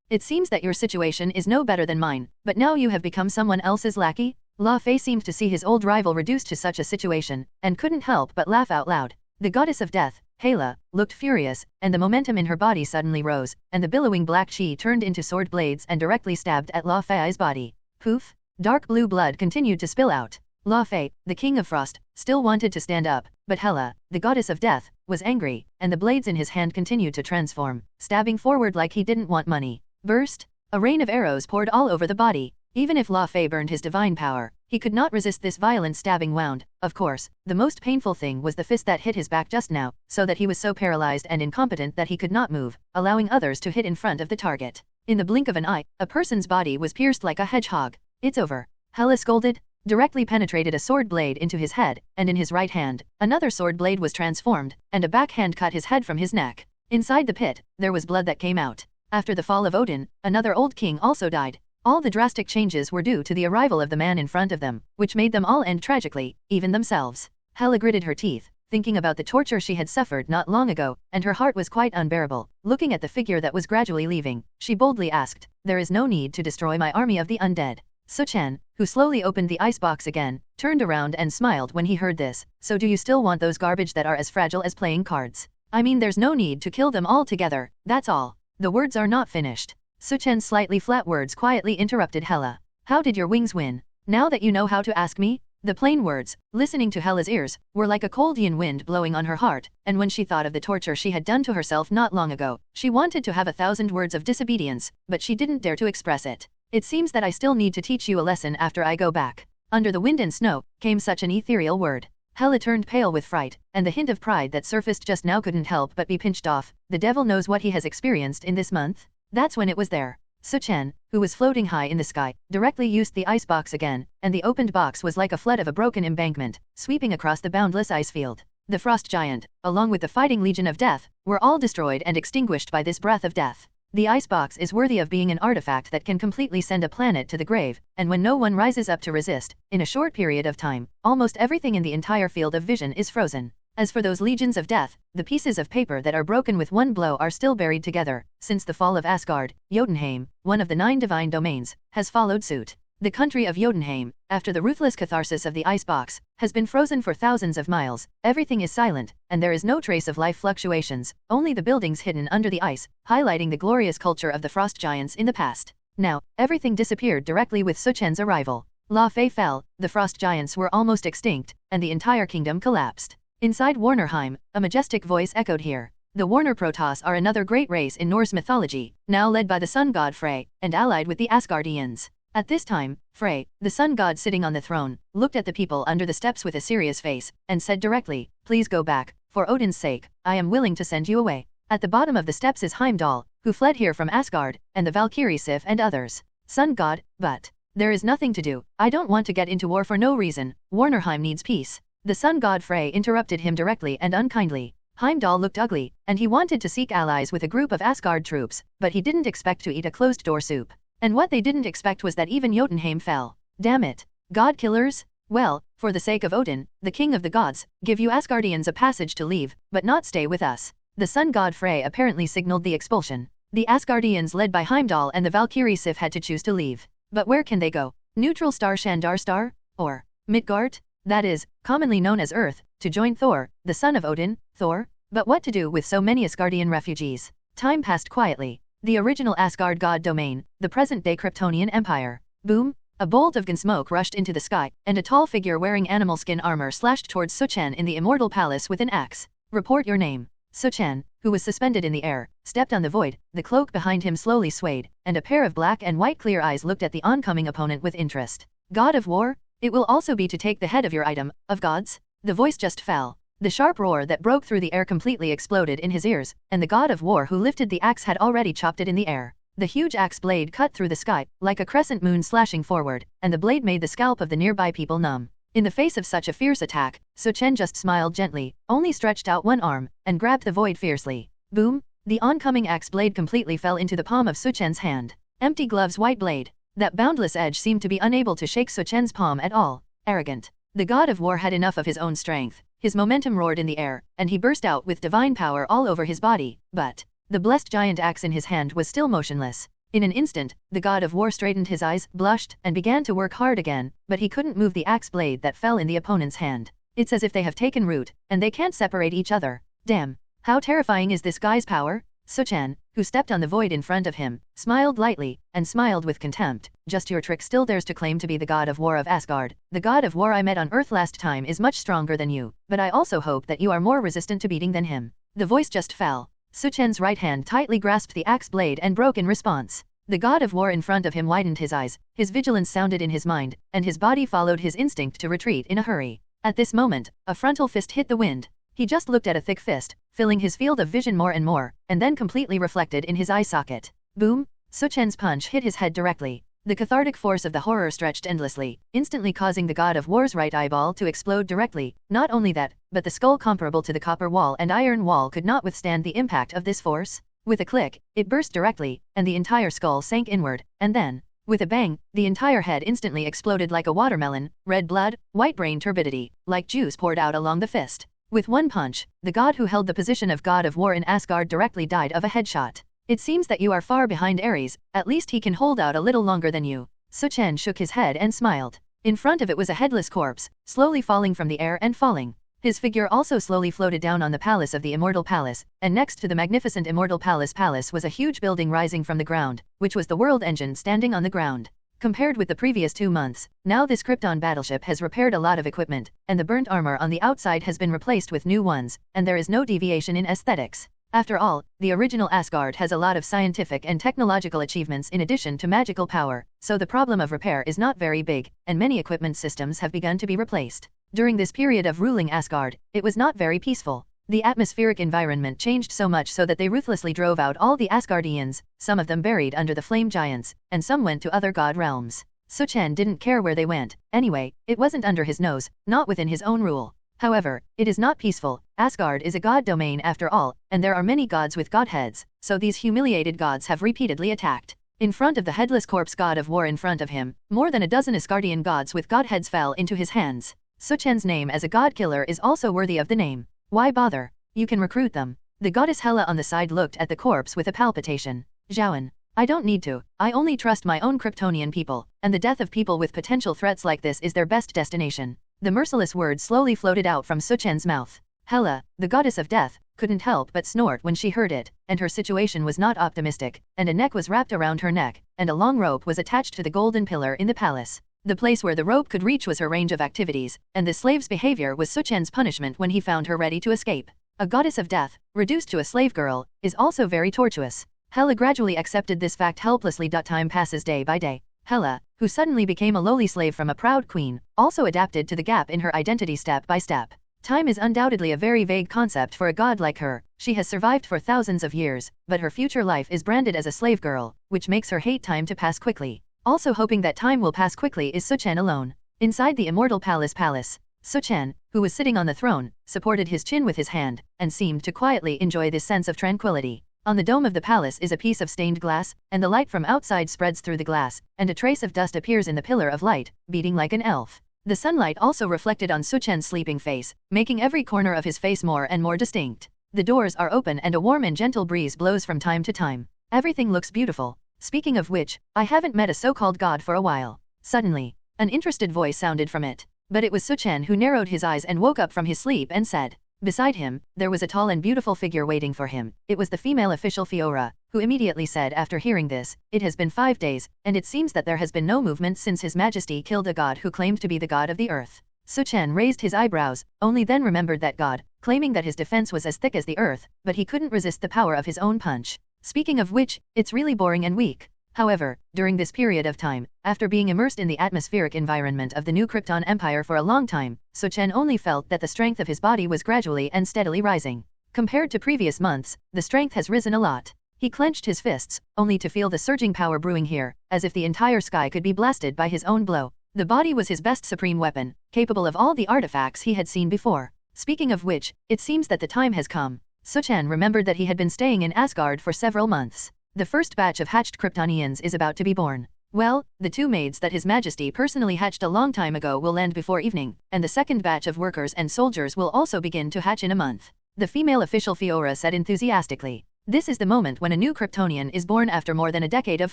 It seems that your situation is no better than mine, but now you have become someone else's lackey? Lao Fei seemed to see his old rival reduced to such a situation, and couldn't help but laugh out loud. The goddess of death, Hela, looked furious, and the momentum in her body suddenly rose, and the billowing black chi turned into sword blades and directly stabbed at Lao Fei's body. Poof! Dark blue blood continued to spill out. Lao Fei, the king of frost, still wanted to stand up, but Hela, the goddess of death, was angry, and the blades in his hand continued to transform, stabbing forward like he didn't want money. Burst! A rain of arrows poured all over the body. Even if Lao Fei burned his divine power, he could not resist this violent stabbing wound. Of course, the most painful thing was the fist that hit his back just now, so that he was so paralyzed and incompetent that he could not move, allowing others to hit in front of the target. In the blink of an eye, a person's body was pierced like a hedgehog. It's over. Hela scolded, directly penetrated a sword blade into his head, and in his right hand, another sword blade was transformed, and a backhand cut his head from his neck. Inside the pit, there was blood that came out. After the fall of Odin, another old king also died. All the drastic changes were due to the arrival of the man in front of them, which made them all end tragically, even themselves. Hela gritted her teeth, thinking about the torture she had suffered not long ago, and her heart was quite unbearable. Looking at the figure that was gradually leaving, she boldly asked, "There is no need to destroy my army of the undead." Su Chen, who slowly opened the icebox again, turned around and smiled when he heard this. "So do you still want those garbage that are as fragile as playing cards? I mean, there's no need to kill them all together, that's all." The words are not finished. Su Chen's slightly flat words quietly interrupted Hela. "How did your wings win? Now that you know how to ask me?" The plain words, listening to Hela's ears, were like a cold yin wind blowing on her heart, and when she thought of the torture she had done to herself not long ago, she wanted to have 1,000 words of disobedience, but she didn't dare to express it. "It seems that I still need to teach you a lesson after I go back." Under the wind and snow, came such an ethereal word. Hela turned pale with fright, and the hint of pride that surfaced just now couldn't help but be pinched off. The devil knows what he has experienced in this month. That's when it was there. Su Chen, who was floating high in the sky, directly used the icebox again, and the opened box was like a flood of a broken embankment, sweeping across the boundless ice field. The frost giant, along with the fighting legion of death, were all destroyed and extinguished by this breath of death. The icebox is worthy of being an artifact that can completely send a planet to the grave, and when no one rises up to resist, in a short period of time, almost everything in the entire field of vision is frozen. As for those legions of death, the pieces of paper that are broken with one blow are still buried together. Since the fall of Asgard, Jotunheim, one of the 9 divine domains, has followed suit. The country of Jotunheim, after the ruthless catharsis of the icebox, has been frozen for thousands of miles. Everything is silent, and there is no trace of life fluctuations, only the buildings hidden under the ice, highlighting the glorious culture of the frost giants in the past. Now, everything disappeared directly with Su Chen's arrival. La Fei fell, the frost giants were almost extinct, and the entire kingdom collapsed. Inside Warnerheim, a majestic voice echoed here. The Warner Protoss are another great race in Norse mythology, now led by the sun god Frey, and allied with the Asgardians. At this time, Frey, the sun god sitting on the throne, looked at the people under the steps with a serious face, and said directly, "Please go back. For Odin's sake, I am willing to send you away." At the bottom of the steps is Heimdall, who fled here from Asgard, and the Valkyrie Sif and others. "Sun god, but there is nothing to do. I don't want to get into war for no reason. Warnerheim needs peace." The sun god Frey interrupted him directly and unkindly. Heimdall looked ugly, and he wanted to seek allies with a group of Asgard troops, but he didn't expect to eat a closed-door soup. And what they didn't expect was that even Jotunheim fell. Damn it. God killers? Well, for the sake of Odin, the king of the gods, give you Asgardians a passage to leave, but not stay with us. The sun god Frey apparently signaled the expulsion. The Asgardians led by Heimdall and the Valkyrie Sif had to choose to leave. But where can they go? Neutral star Shandar star? Or Midgard? That is, commonly known as Earth, to join Thor, the son of Odin, Thor? But what to do with so many Asgardian refugees? Time passed quietly. The original Asgard god domain, the present-day Kryptonian empire. Boom! A bolt of gun smoke rushed into the sky, and a tall figure wearing animal skin armor slashed towards Su Chen in the immortal palace with an axe. "Report your name." Su Chen, who was suspended in the air, stepped on the void, the cloak behind him slowly swayed, and a pair of black and white clear eyes looked at the oncoming opponent with interest. "God of War? It will also be to take the head of your item, of gods?" The voice just fell. The sharp roar that broke through the air completely exploded in his ears, and the god of war who lifted the axe had already chopped it in the air. The huge axe blade cut through the sky, like a crescent moon slashing forward, and the blade made the scalp of the nearby people numb. In the face of such a fierce attack, Su Chen just smiled gently, only stretched out one arm, and grabbed the void fiercely. Boom! The oncoming axe blade completely fell into the palm of Su Chen's hand. Empty gloves white blade. That boundless edge seemed to be unable to shake Su Chen's palm at all. Arrogant. The god of war had enough of his own strength. His momentum roared in the air, and he burst out with divine power all over his body, but the blessed giant axe in his hand was still motionless. In an instant, the god of war straightened his eyes, blushed, and began to work hard again, but he couldn't move the axe blade that fell in the opponent's hand. It's as if they have taken root, and they can't separate each other. Damn. How terrifying is this guy's power? Su Chen, who stepped on the void in front of him, smiled lightly, and smiled with contempt. Just your trick still dares to claim to be the god of war of Asgard. The god of war I met on Earth last time is much stronger than you, but I also hope that you are more resistant to beating than him. The voice just fell. Su Chen's right hand tightly grasped the axe blade and broke in response. The god of war in front of him widened his eyes, his vigilance sounded in his mind, and his body followed his instinct to retreat in a hurry. At this moment, a frontal fist hit the wind. He just looked at a thick fist, filling his field of vision more and more, and then completely reflected in his eye socket. Boom! Su Chen's punch hit his head directly. The cathartic force of the horror stretched endlessly, instantly causing the god of war's right eyeball to explode directly. Not only that, but the skull comparable to the copper wall and iron wall could not withstand the impact of this force. With a click, it burst directly, and the entire skull sank inward, and then, with a bang, the entire head instantly exploded like a watermelon, red blood, white brain turbidity, like juice poured out along the fist. With one punch, the god who held the position of god of war in Asgard directly died of a headshot. It seems that you are far behind Ares, at least he can hold out a little longer than you. Su Chen shook his head and smiled. In front of it was a headless corpse, slowly falling from the air and falling. His figure also slowly floated down on the palace of the Immortal Palace, and next to the magnificent Immortal Palace was a huge building rising from the ground, which was the world engine standing on the ground. Compared with the previous 2 months, now this Krypton battleship has repaired a lot of equipment, and the burnt armor on the outside has been replaced with new ones, and there is no deviation in aesthetics. After all, the original Asgard has a lot of scientific and technological achievements in addition to magical power, so the problem of repair is not very big, and many equipment systems have begun to be replaced. During this period of ruling Asgard, it was not very peaceful. The atmospheric environment changed so much so that they ruthlessly drove out all the Asgardians, some of them buried under the flame giants, and some went to other god realms. Su Chen didn't care where they went, anyway, it wasn't under his nose, not within his own rule. However, it is not peaceful. Asgard is a god domain after all, and there are many gods with godheads, so these humiliated gods have repeatedly attacked. In front of the headless corpse god of war in front of him, more than a dozen Asgardian gods with godheads fell into his hands. Su Chen's name as a god killer is also worthy of the name. Why bother? You can recruit them. The goddess Hela on the side looked at the corpse with a palpitation. Zhaoan. I don't need to, I only trust my own Kryptonian people, and the death of people with potential threats like this is their best destination. The merciless words slowly floated out from Su Chen's mouth. Hela, the goddess of death, couldn't help but snort when she heard it, and her situation was not optimistic, and a neck was wrapped around her neck, and a long rope was attached to the golden pillar in the palace. The place where the rope could reach was her range of activities, and the slave's behavior was Su Chen's punishment when he found her ready to escape. A goddess of death, reduced to a slave girl, is also very tortuous. Hela gradually accepted this fact helplessly. Time passes day by day. Hela, who suddenly became a lowly slave from a proud queen, also adapted to the gap in her identity step by step. Time is undoubtedly a very vague concept for a god like her. She has survived for thousands of years, but her future life is branded as a slave girl, which makes her hate time to pass quickly. Also hoping that time will pass quickly is Su Chen alone. Inside the Immortal Palace, Su Chen, who was sitting on the throne, supported his chin with his hand, and seemed to quietly enjoy this sense of tranquility. On the dome of the palace is a piece of stained glass, and the light from outside spreads through the glass, and a trace of dust appears in the pillar of light, beating like an elf. The sunlight also reflected on Su Chen's sleeping face, making every corner of his face more and more distinct. The doors are open and a warm and gentle breeze blows from time to time. Everything looks beautiful. Speaking of which, I haven't met a so-called god for a while. Suddenly, an interested voice sounded from it. But it was Su Chen who narrowed his eyes and woke up from his sleep and said. Beside him, there was a tall and beautiful figure waiting for him. It was the female official Fiora, who immediately said after hearing this, "It has been 5 days, and it seems that there has been no movement since His Majesty killed a god who claimed to be the god of the earth." Su Chen raised his eyebrows, only then remembered that god, claiming that his defense was as thick as the earth, but he couldn't resist the power of his own punch. Speaking of which, it's really boring and weak. However, during this period of time, after being immersed in the atmospheric environment of the new Krypton Empire for a long time, Su Chen only felt that the strength of his body was gradually and steadily rising. Compared to previous months, the strength has risen a lot. He clenched his fists, only to feel the surging power brewing here, as if the entire sky could be blasted by his own blow. The body was his best supreme weapon, capable of all the artifacts he had seen before. Speaking of which, it seems that the time has come. Su Chen remembered that he had been staying in Asgard for several months. The first batch of hatched Kryptonians is about to be born. Well, the 2 maids that His Majesty personally hatched a long time ago will land before evening, and the second batch of workers and soldiers will also begin to hatch in a month. The female official Fiora said enthusiastically. This is the moment when a new Kryptonian is born after more than a decade of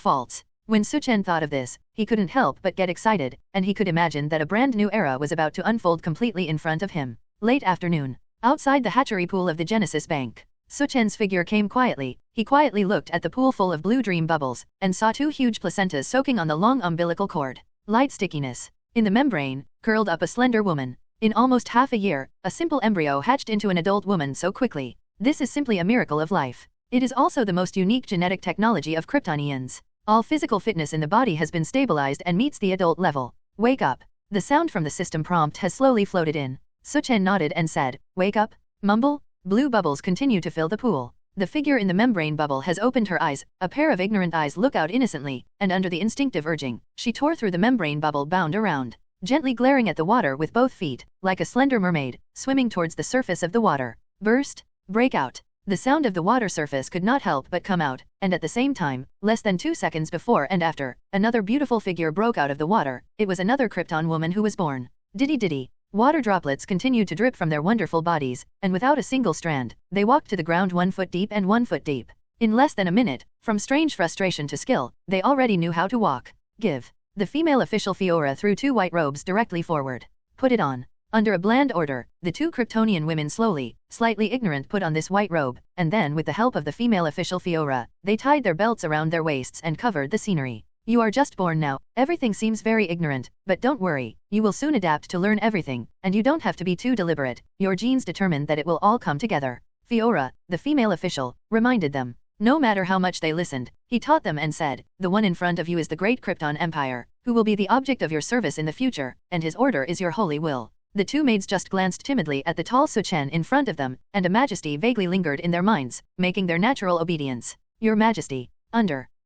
faults. When Su Chen thought of this, he couldn't help but get excited, and he could imagine that a brand new era was about to unfold completely in front of him. Late afternoon. Outside the hatchery pool of the Genesis Bank. Su Chen's figure came quietly. He quietly looked at the pool full of blue dream bubbles, and saw 2 huge placentas soaking on the long umbilical cord. Light stickiness. In the membrane, curled up a slender woman. In almost half a year, a simple embryo hatched into an adult woman so quickly. This is simply a miracle of life. It is also the most unique genetic technology of Kryptonians. All physical fitness in the body has been stabilized and meets the adult level. Wake up. The sound from the system prompt has slowly floated in. Su Chen nodded and said, "Wake up." Mumble. Blue bubbles continue to fill the pool. The figure in the membrane bubble has opened her eyes, a pair of ignorant eyes look out innocently, and under the instinctive urging, she tore through the membrane bubble bound around, gently glaring at the water with both feet, like a slender mermaid, swimming towards the surface of the water. Burst. Breakout. The sound of the water surface could not help but come out, and at the same time, less than 2 seconds before and after, another beautiful figure broke out of the water. It was another Krypton woman who was born. Diddy. Water droplets continued to drip from their wonderful bodies, and without a single strand, they walked to the ground 1 foot deep and 1 foot deep. In less than a minute, from strange frustration to skill, they already knew how to walk. Give. The female official Fiora threw 2 white robes directly forward. Put it on. Under a bland order, the 2 Kryptonian women slowly, slightly ignorant put on this white robe, and then with the help of the female official Fiora, they tied their belts around their waists and covered the scenery. You are just born now, everything seems very ignorant, but don't worry, you will soon adapt to learn everything, and you don't have to be too deliberate, your genes determine that it will all come together. Fiora, the female official, reminded them. No matter how much they listened, he taught them and said, the one in front of you is the great Krypton Empire, who will be the object of your service in the future, and his order is your holy will. The 2 maids just glanced timidly at the tall Su Chen in front of them, and a majesty vaguely lingered in their minds, making their natural obedience. Your Majesty.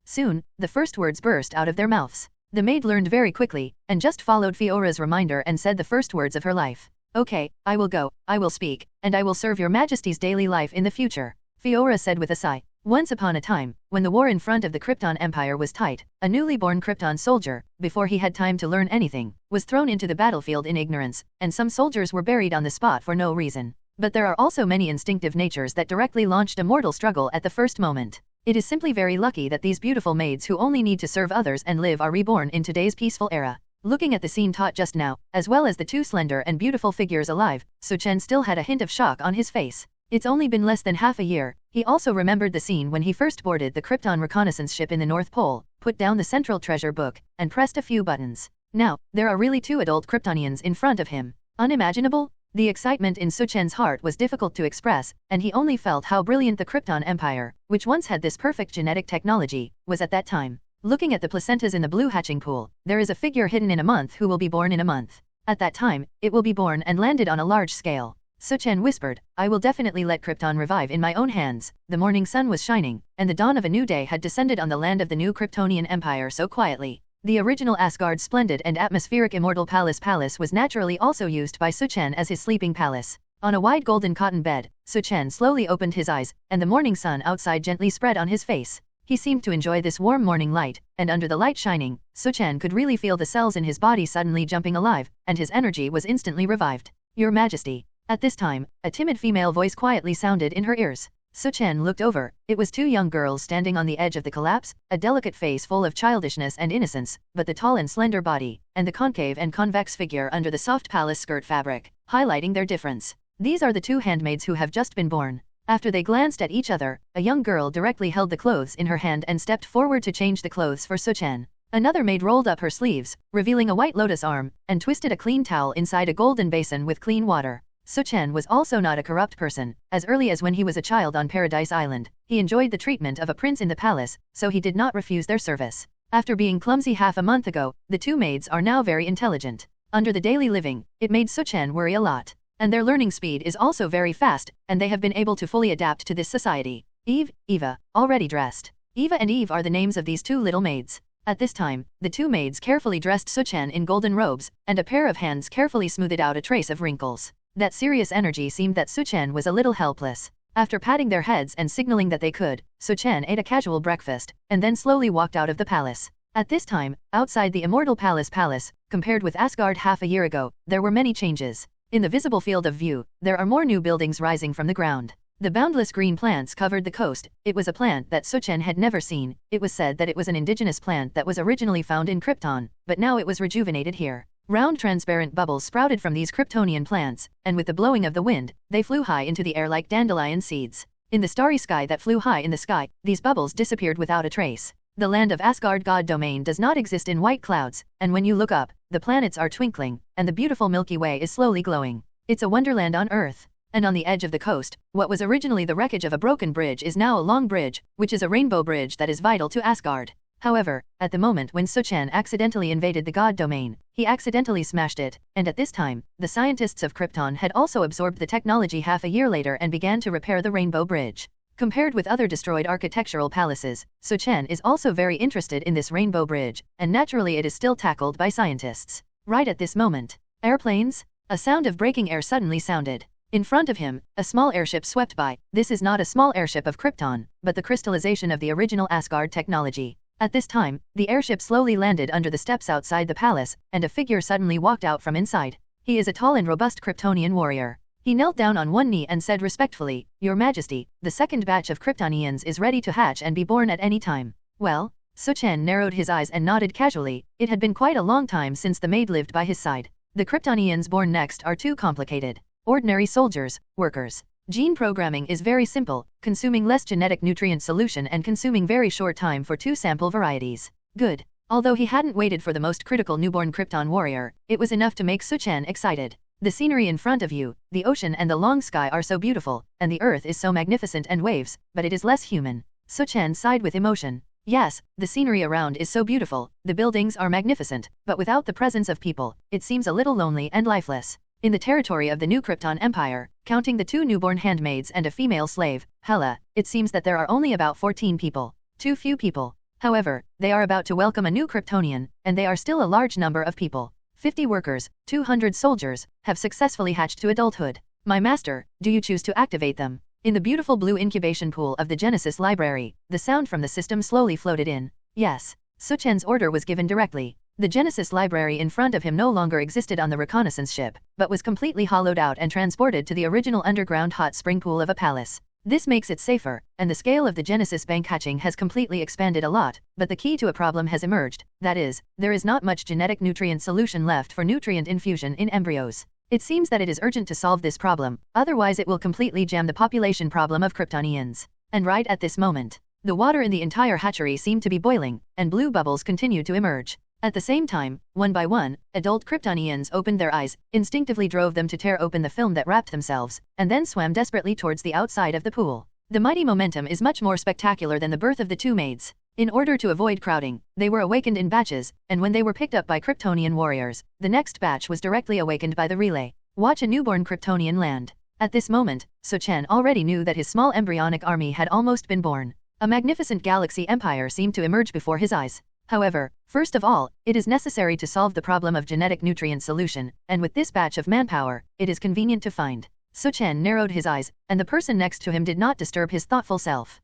Soon, the first words burst out of their mouths. The maid learned very quickly, and just followed Fiora's reminder and said the first words of her life. Okay, I will go, I will speak, and I will serve your Majesty's daily life in the future. Fiora said with a sigh. Once upon a time, when the war in front of the Krypton Empire was tight, a newly born Krypton soldier, before he had time to learn anything, was thrown into the battlefield in ignorance, and some soldiers were buried on the spot for no reason. But there are also many instinctive natures that directly launched a mortal struggle at the first moment. It is simply very lucky that these beautiful maids who only need to serve others and live are reborn in today's peaceful era. Looking at the scene taught just now, as well as the 2 slender and beautiful figures alive, Su Chen still had a hint of shock on his face. It's only been less than half a year. He also remembered the scene when he first boarded the Krypton reconnaissance ship in the North Pole, put down the central treasure book, and pressed a few buttons. Now, there are really 2 adult Kryptonians in front of him. Unimaginable? The excitement in Su Chen's heart was difficult to express, and he only felt how brilliant the Krypton Empire, which once had this perfect genetic technology, was at that time. Looking at the placentas in the blue hatching pool, there is a figure hidden in a month who will be born in a month. At that time, it will be born and landed on a large scale. Su Chen whispered, I will definitely let Krypton revive in my own hands. The morning sun was shining, and the dawn of a new day had descended on the land of the new Kryptonian Empire so quietly. The original Asgard's splendid and atmospheric immortal palace was naturally also used by Su Chen as his sleeping palace. On a wide golden cotton bed, Su Chen slowly opened his eyes, and the morning sun outside gently spread on his face. He seemed to enjoy this warm morning light, and under the light shining, Su Chen could really feel the cells in his body suddenly jumping alive, and his energy was instantly revived. Your Majesty. At this time, a timid female voice quietly sounded in her ears. Su Chen looked over. It was 2 young girls standing on the edge of the collapse, a delicate face full of childishness and innocence, but the tall and slender body, and the concave and convex figure under the soft palace skirt fabric, highlighting their difference. These are the 2 handmaids who have just been born. After they glanced at each other, a young girl directly held the clothes in her hand and stepped forward to change the clothes for Su Chen. Another maid rolled up her sleeves, revealing a white lotus arm, and twisted a clean towel inside a golden basin with clean water. Su Chen was also not a corrupt person. As early as when he was a child on Paradise Island, he enjoyed the treatment of a prince in the palace, so he did not refuse their service. After being clumsy half a month ago, the 2 maids are now very intelligent. Under the daily living, it made Su Chen worry a lot. And their learning speed is also very fast, and they have been able to fully adapt to this society. Eva, already dressed. Eva and Eve are the names of these 2 little maids. At this time, the 2 maids carefully dressed Su Chen in golden robes, and a pair of hands carefully smoothed out a trace of wrinkles. That serious energy seemed that Su Chen was a little helpless. After patting their heads and signaling that they could, Su Chen ate a casual breakfast, and then slowly walked out of the palace. At this time, outside the immortal palace, compared with Asgard half a year ago, there were many changes. In the visible field of view, there are more new buildings rising from the ground. The boundless green plants covered the coast. It was a plant that Su Chen had never seen. It was said that it was an indigenous plant that was originally found in Krypton, but now it was rejuvenated here. Round transparent bubbles sprouted from these Kryptonian plants, and with the blowing of the wind, they flew high into the air like dandelion seeds. In the starry sky that flew high in the sky, these bubbles disappeared without a trace. The land of Asgard God domain does not exist in white clouds, and when you look up, the planets are twinkling, and the beautiful Milky Way is slowly glowing. It's a wonderland on Earth. And on the edge of the coast, what was originally the wreckage of a broken bridge is now a long bridge, which is a rainbow bridge that is vital to Asgard. However, at the moment when Su Chen accidentally invaded the God domain, he accidentally smashed it, and at this time, the scientists of Krypton had also absorbed the technology half a year later and began to repair the Rainbow Bridge. Compared with other destroyed architectural palaces, Su Chen is also very interested in this Rainbow Bridge, and naturally it is still tackled by scientists. Right at this moment, airplanes? A sound of breaking air suddenly sounded. In front of him, a small airship swept by. This is not a small airship of Krypton, but the crystallization of the original Asgard technology. At this time, the airship slowly landed under the steps outside the palace, and a figure suddenly walked out from inside. He is a tall and robust Kryptonian warrior. He knelt down on one knee and said respectfully, "Your Majesty, the second batch of Kryptonians is ready to hatch and be born at any time." Well, Su Chen narrowed his eyes and nodded casually. It had been quite a long time since the maid lived by his side. The Kryptonians born next are too complicated. Ordinary soldiers, workers. Gene programming is very simple, consuming less genetic nutrient solution and consuming very short time for 2 sample varieties. Good. Although he hadn't waited for the most critical newborn Krypton warrior, it was enough to make Su Chen excited. The scenery in front of you, the ocean and the long sky are so beautiful, and the earth is so magnificent and waves, but it is less human. Su Chen sighed with emotion. Yes, the scenery around is so beautiful, the buildings are magnificent, but without the presence of people, it seems a little lonely and lifeless. In the territory of the new Krypton Empire, counting the 2 newborn handmaids and a female slave, Hela, it seems that there are only about 14 people. Too few people. However, they are about to welcome a new Kryptonian, and they are still a large number of people. 50 workers, 200 soldiers, have successfully hatched to adulthood. My master, do you choose to activate them? In the beautiful blue incubation pool of the Genesis library, the sound from the system slowly floated in. Yes. Su Chen's order was given directly. The Genesis library in front of him no longer existed on the reconnaissance ship, but was completely hollowed out and transported to the original underground hot spring pool of a palace. This makes it safer, and the scale of the Genesis bank hatching has completely expanded a lot, but the key to a problem has emerged, that is, there is not much genetic nutrient solution left for nutrient infusion in embryos. It seems that it is urgent to solve this problem, otherwise it will completely jam the population problem of Kryptonians. And right at this moment, the water in the entire hatchery seemed to be boiling, and blue bubbles continued to emerge. At the same time, one by one, adult Kryptonians opened their eyes, instinctively drove them to tear open the film that wrapped themselves, and then swam desperately towards the outside of the pool. The mighty momentum is much more spectacular than the birth of the 2 maids. In order to avoid crowding, they were awakened in batches, and when they were picked up by Kryptonian warriors, the next batch was directly awakened by the relay. Watch a newborn Kryptonian land. At this moment, Su Chen already knew that his small embryonic army had almost been born. A magnificent galaxy empire seemed to emerge before his eyes. However, first of all, it is necessary to solve the problem of genetic nutrient solution, and with this batch of manpower, it is convenient to find. Su Chen narrowed his eyes, and the person next to him did not disturb his thoughtful self.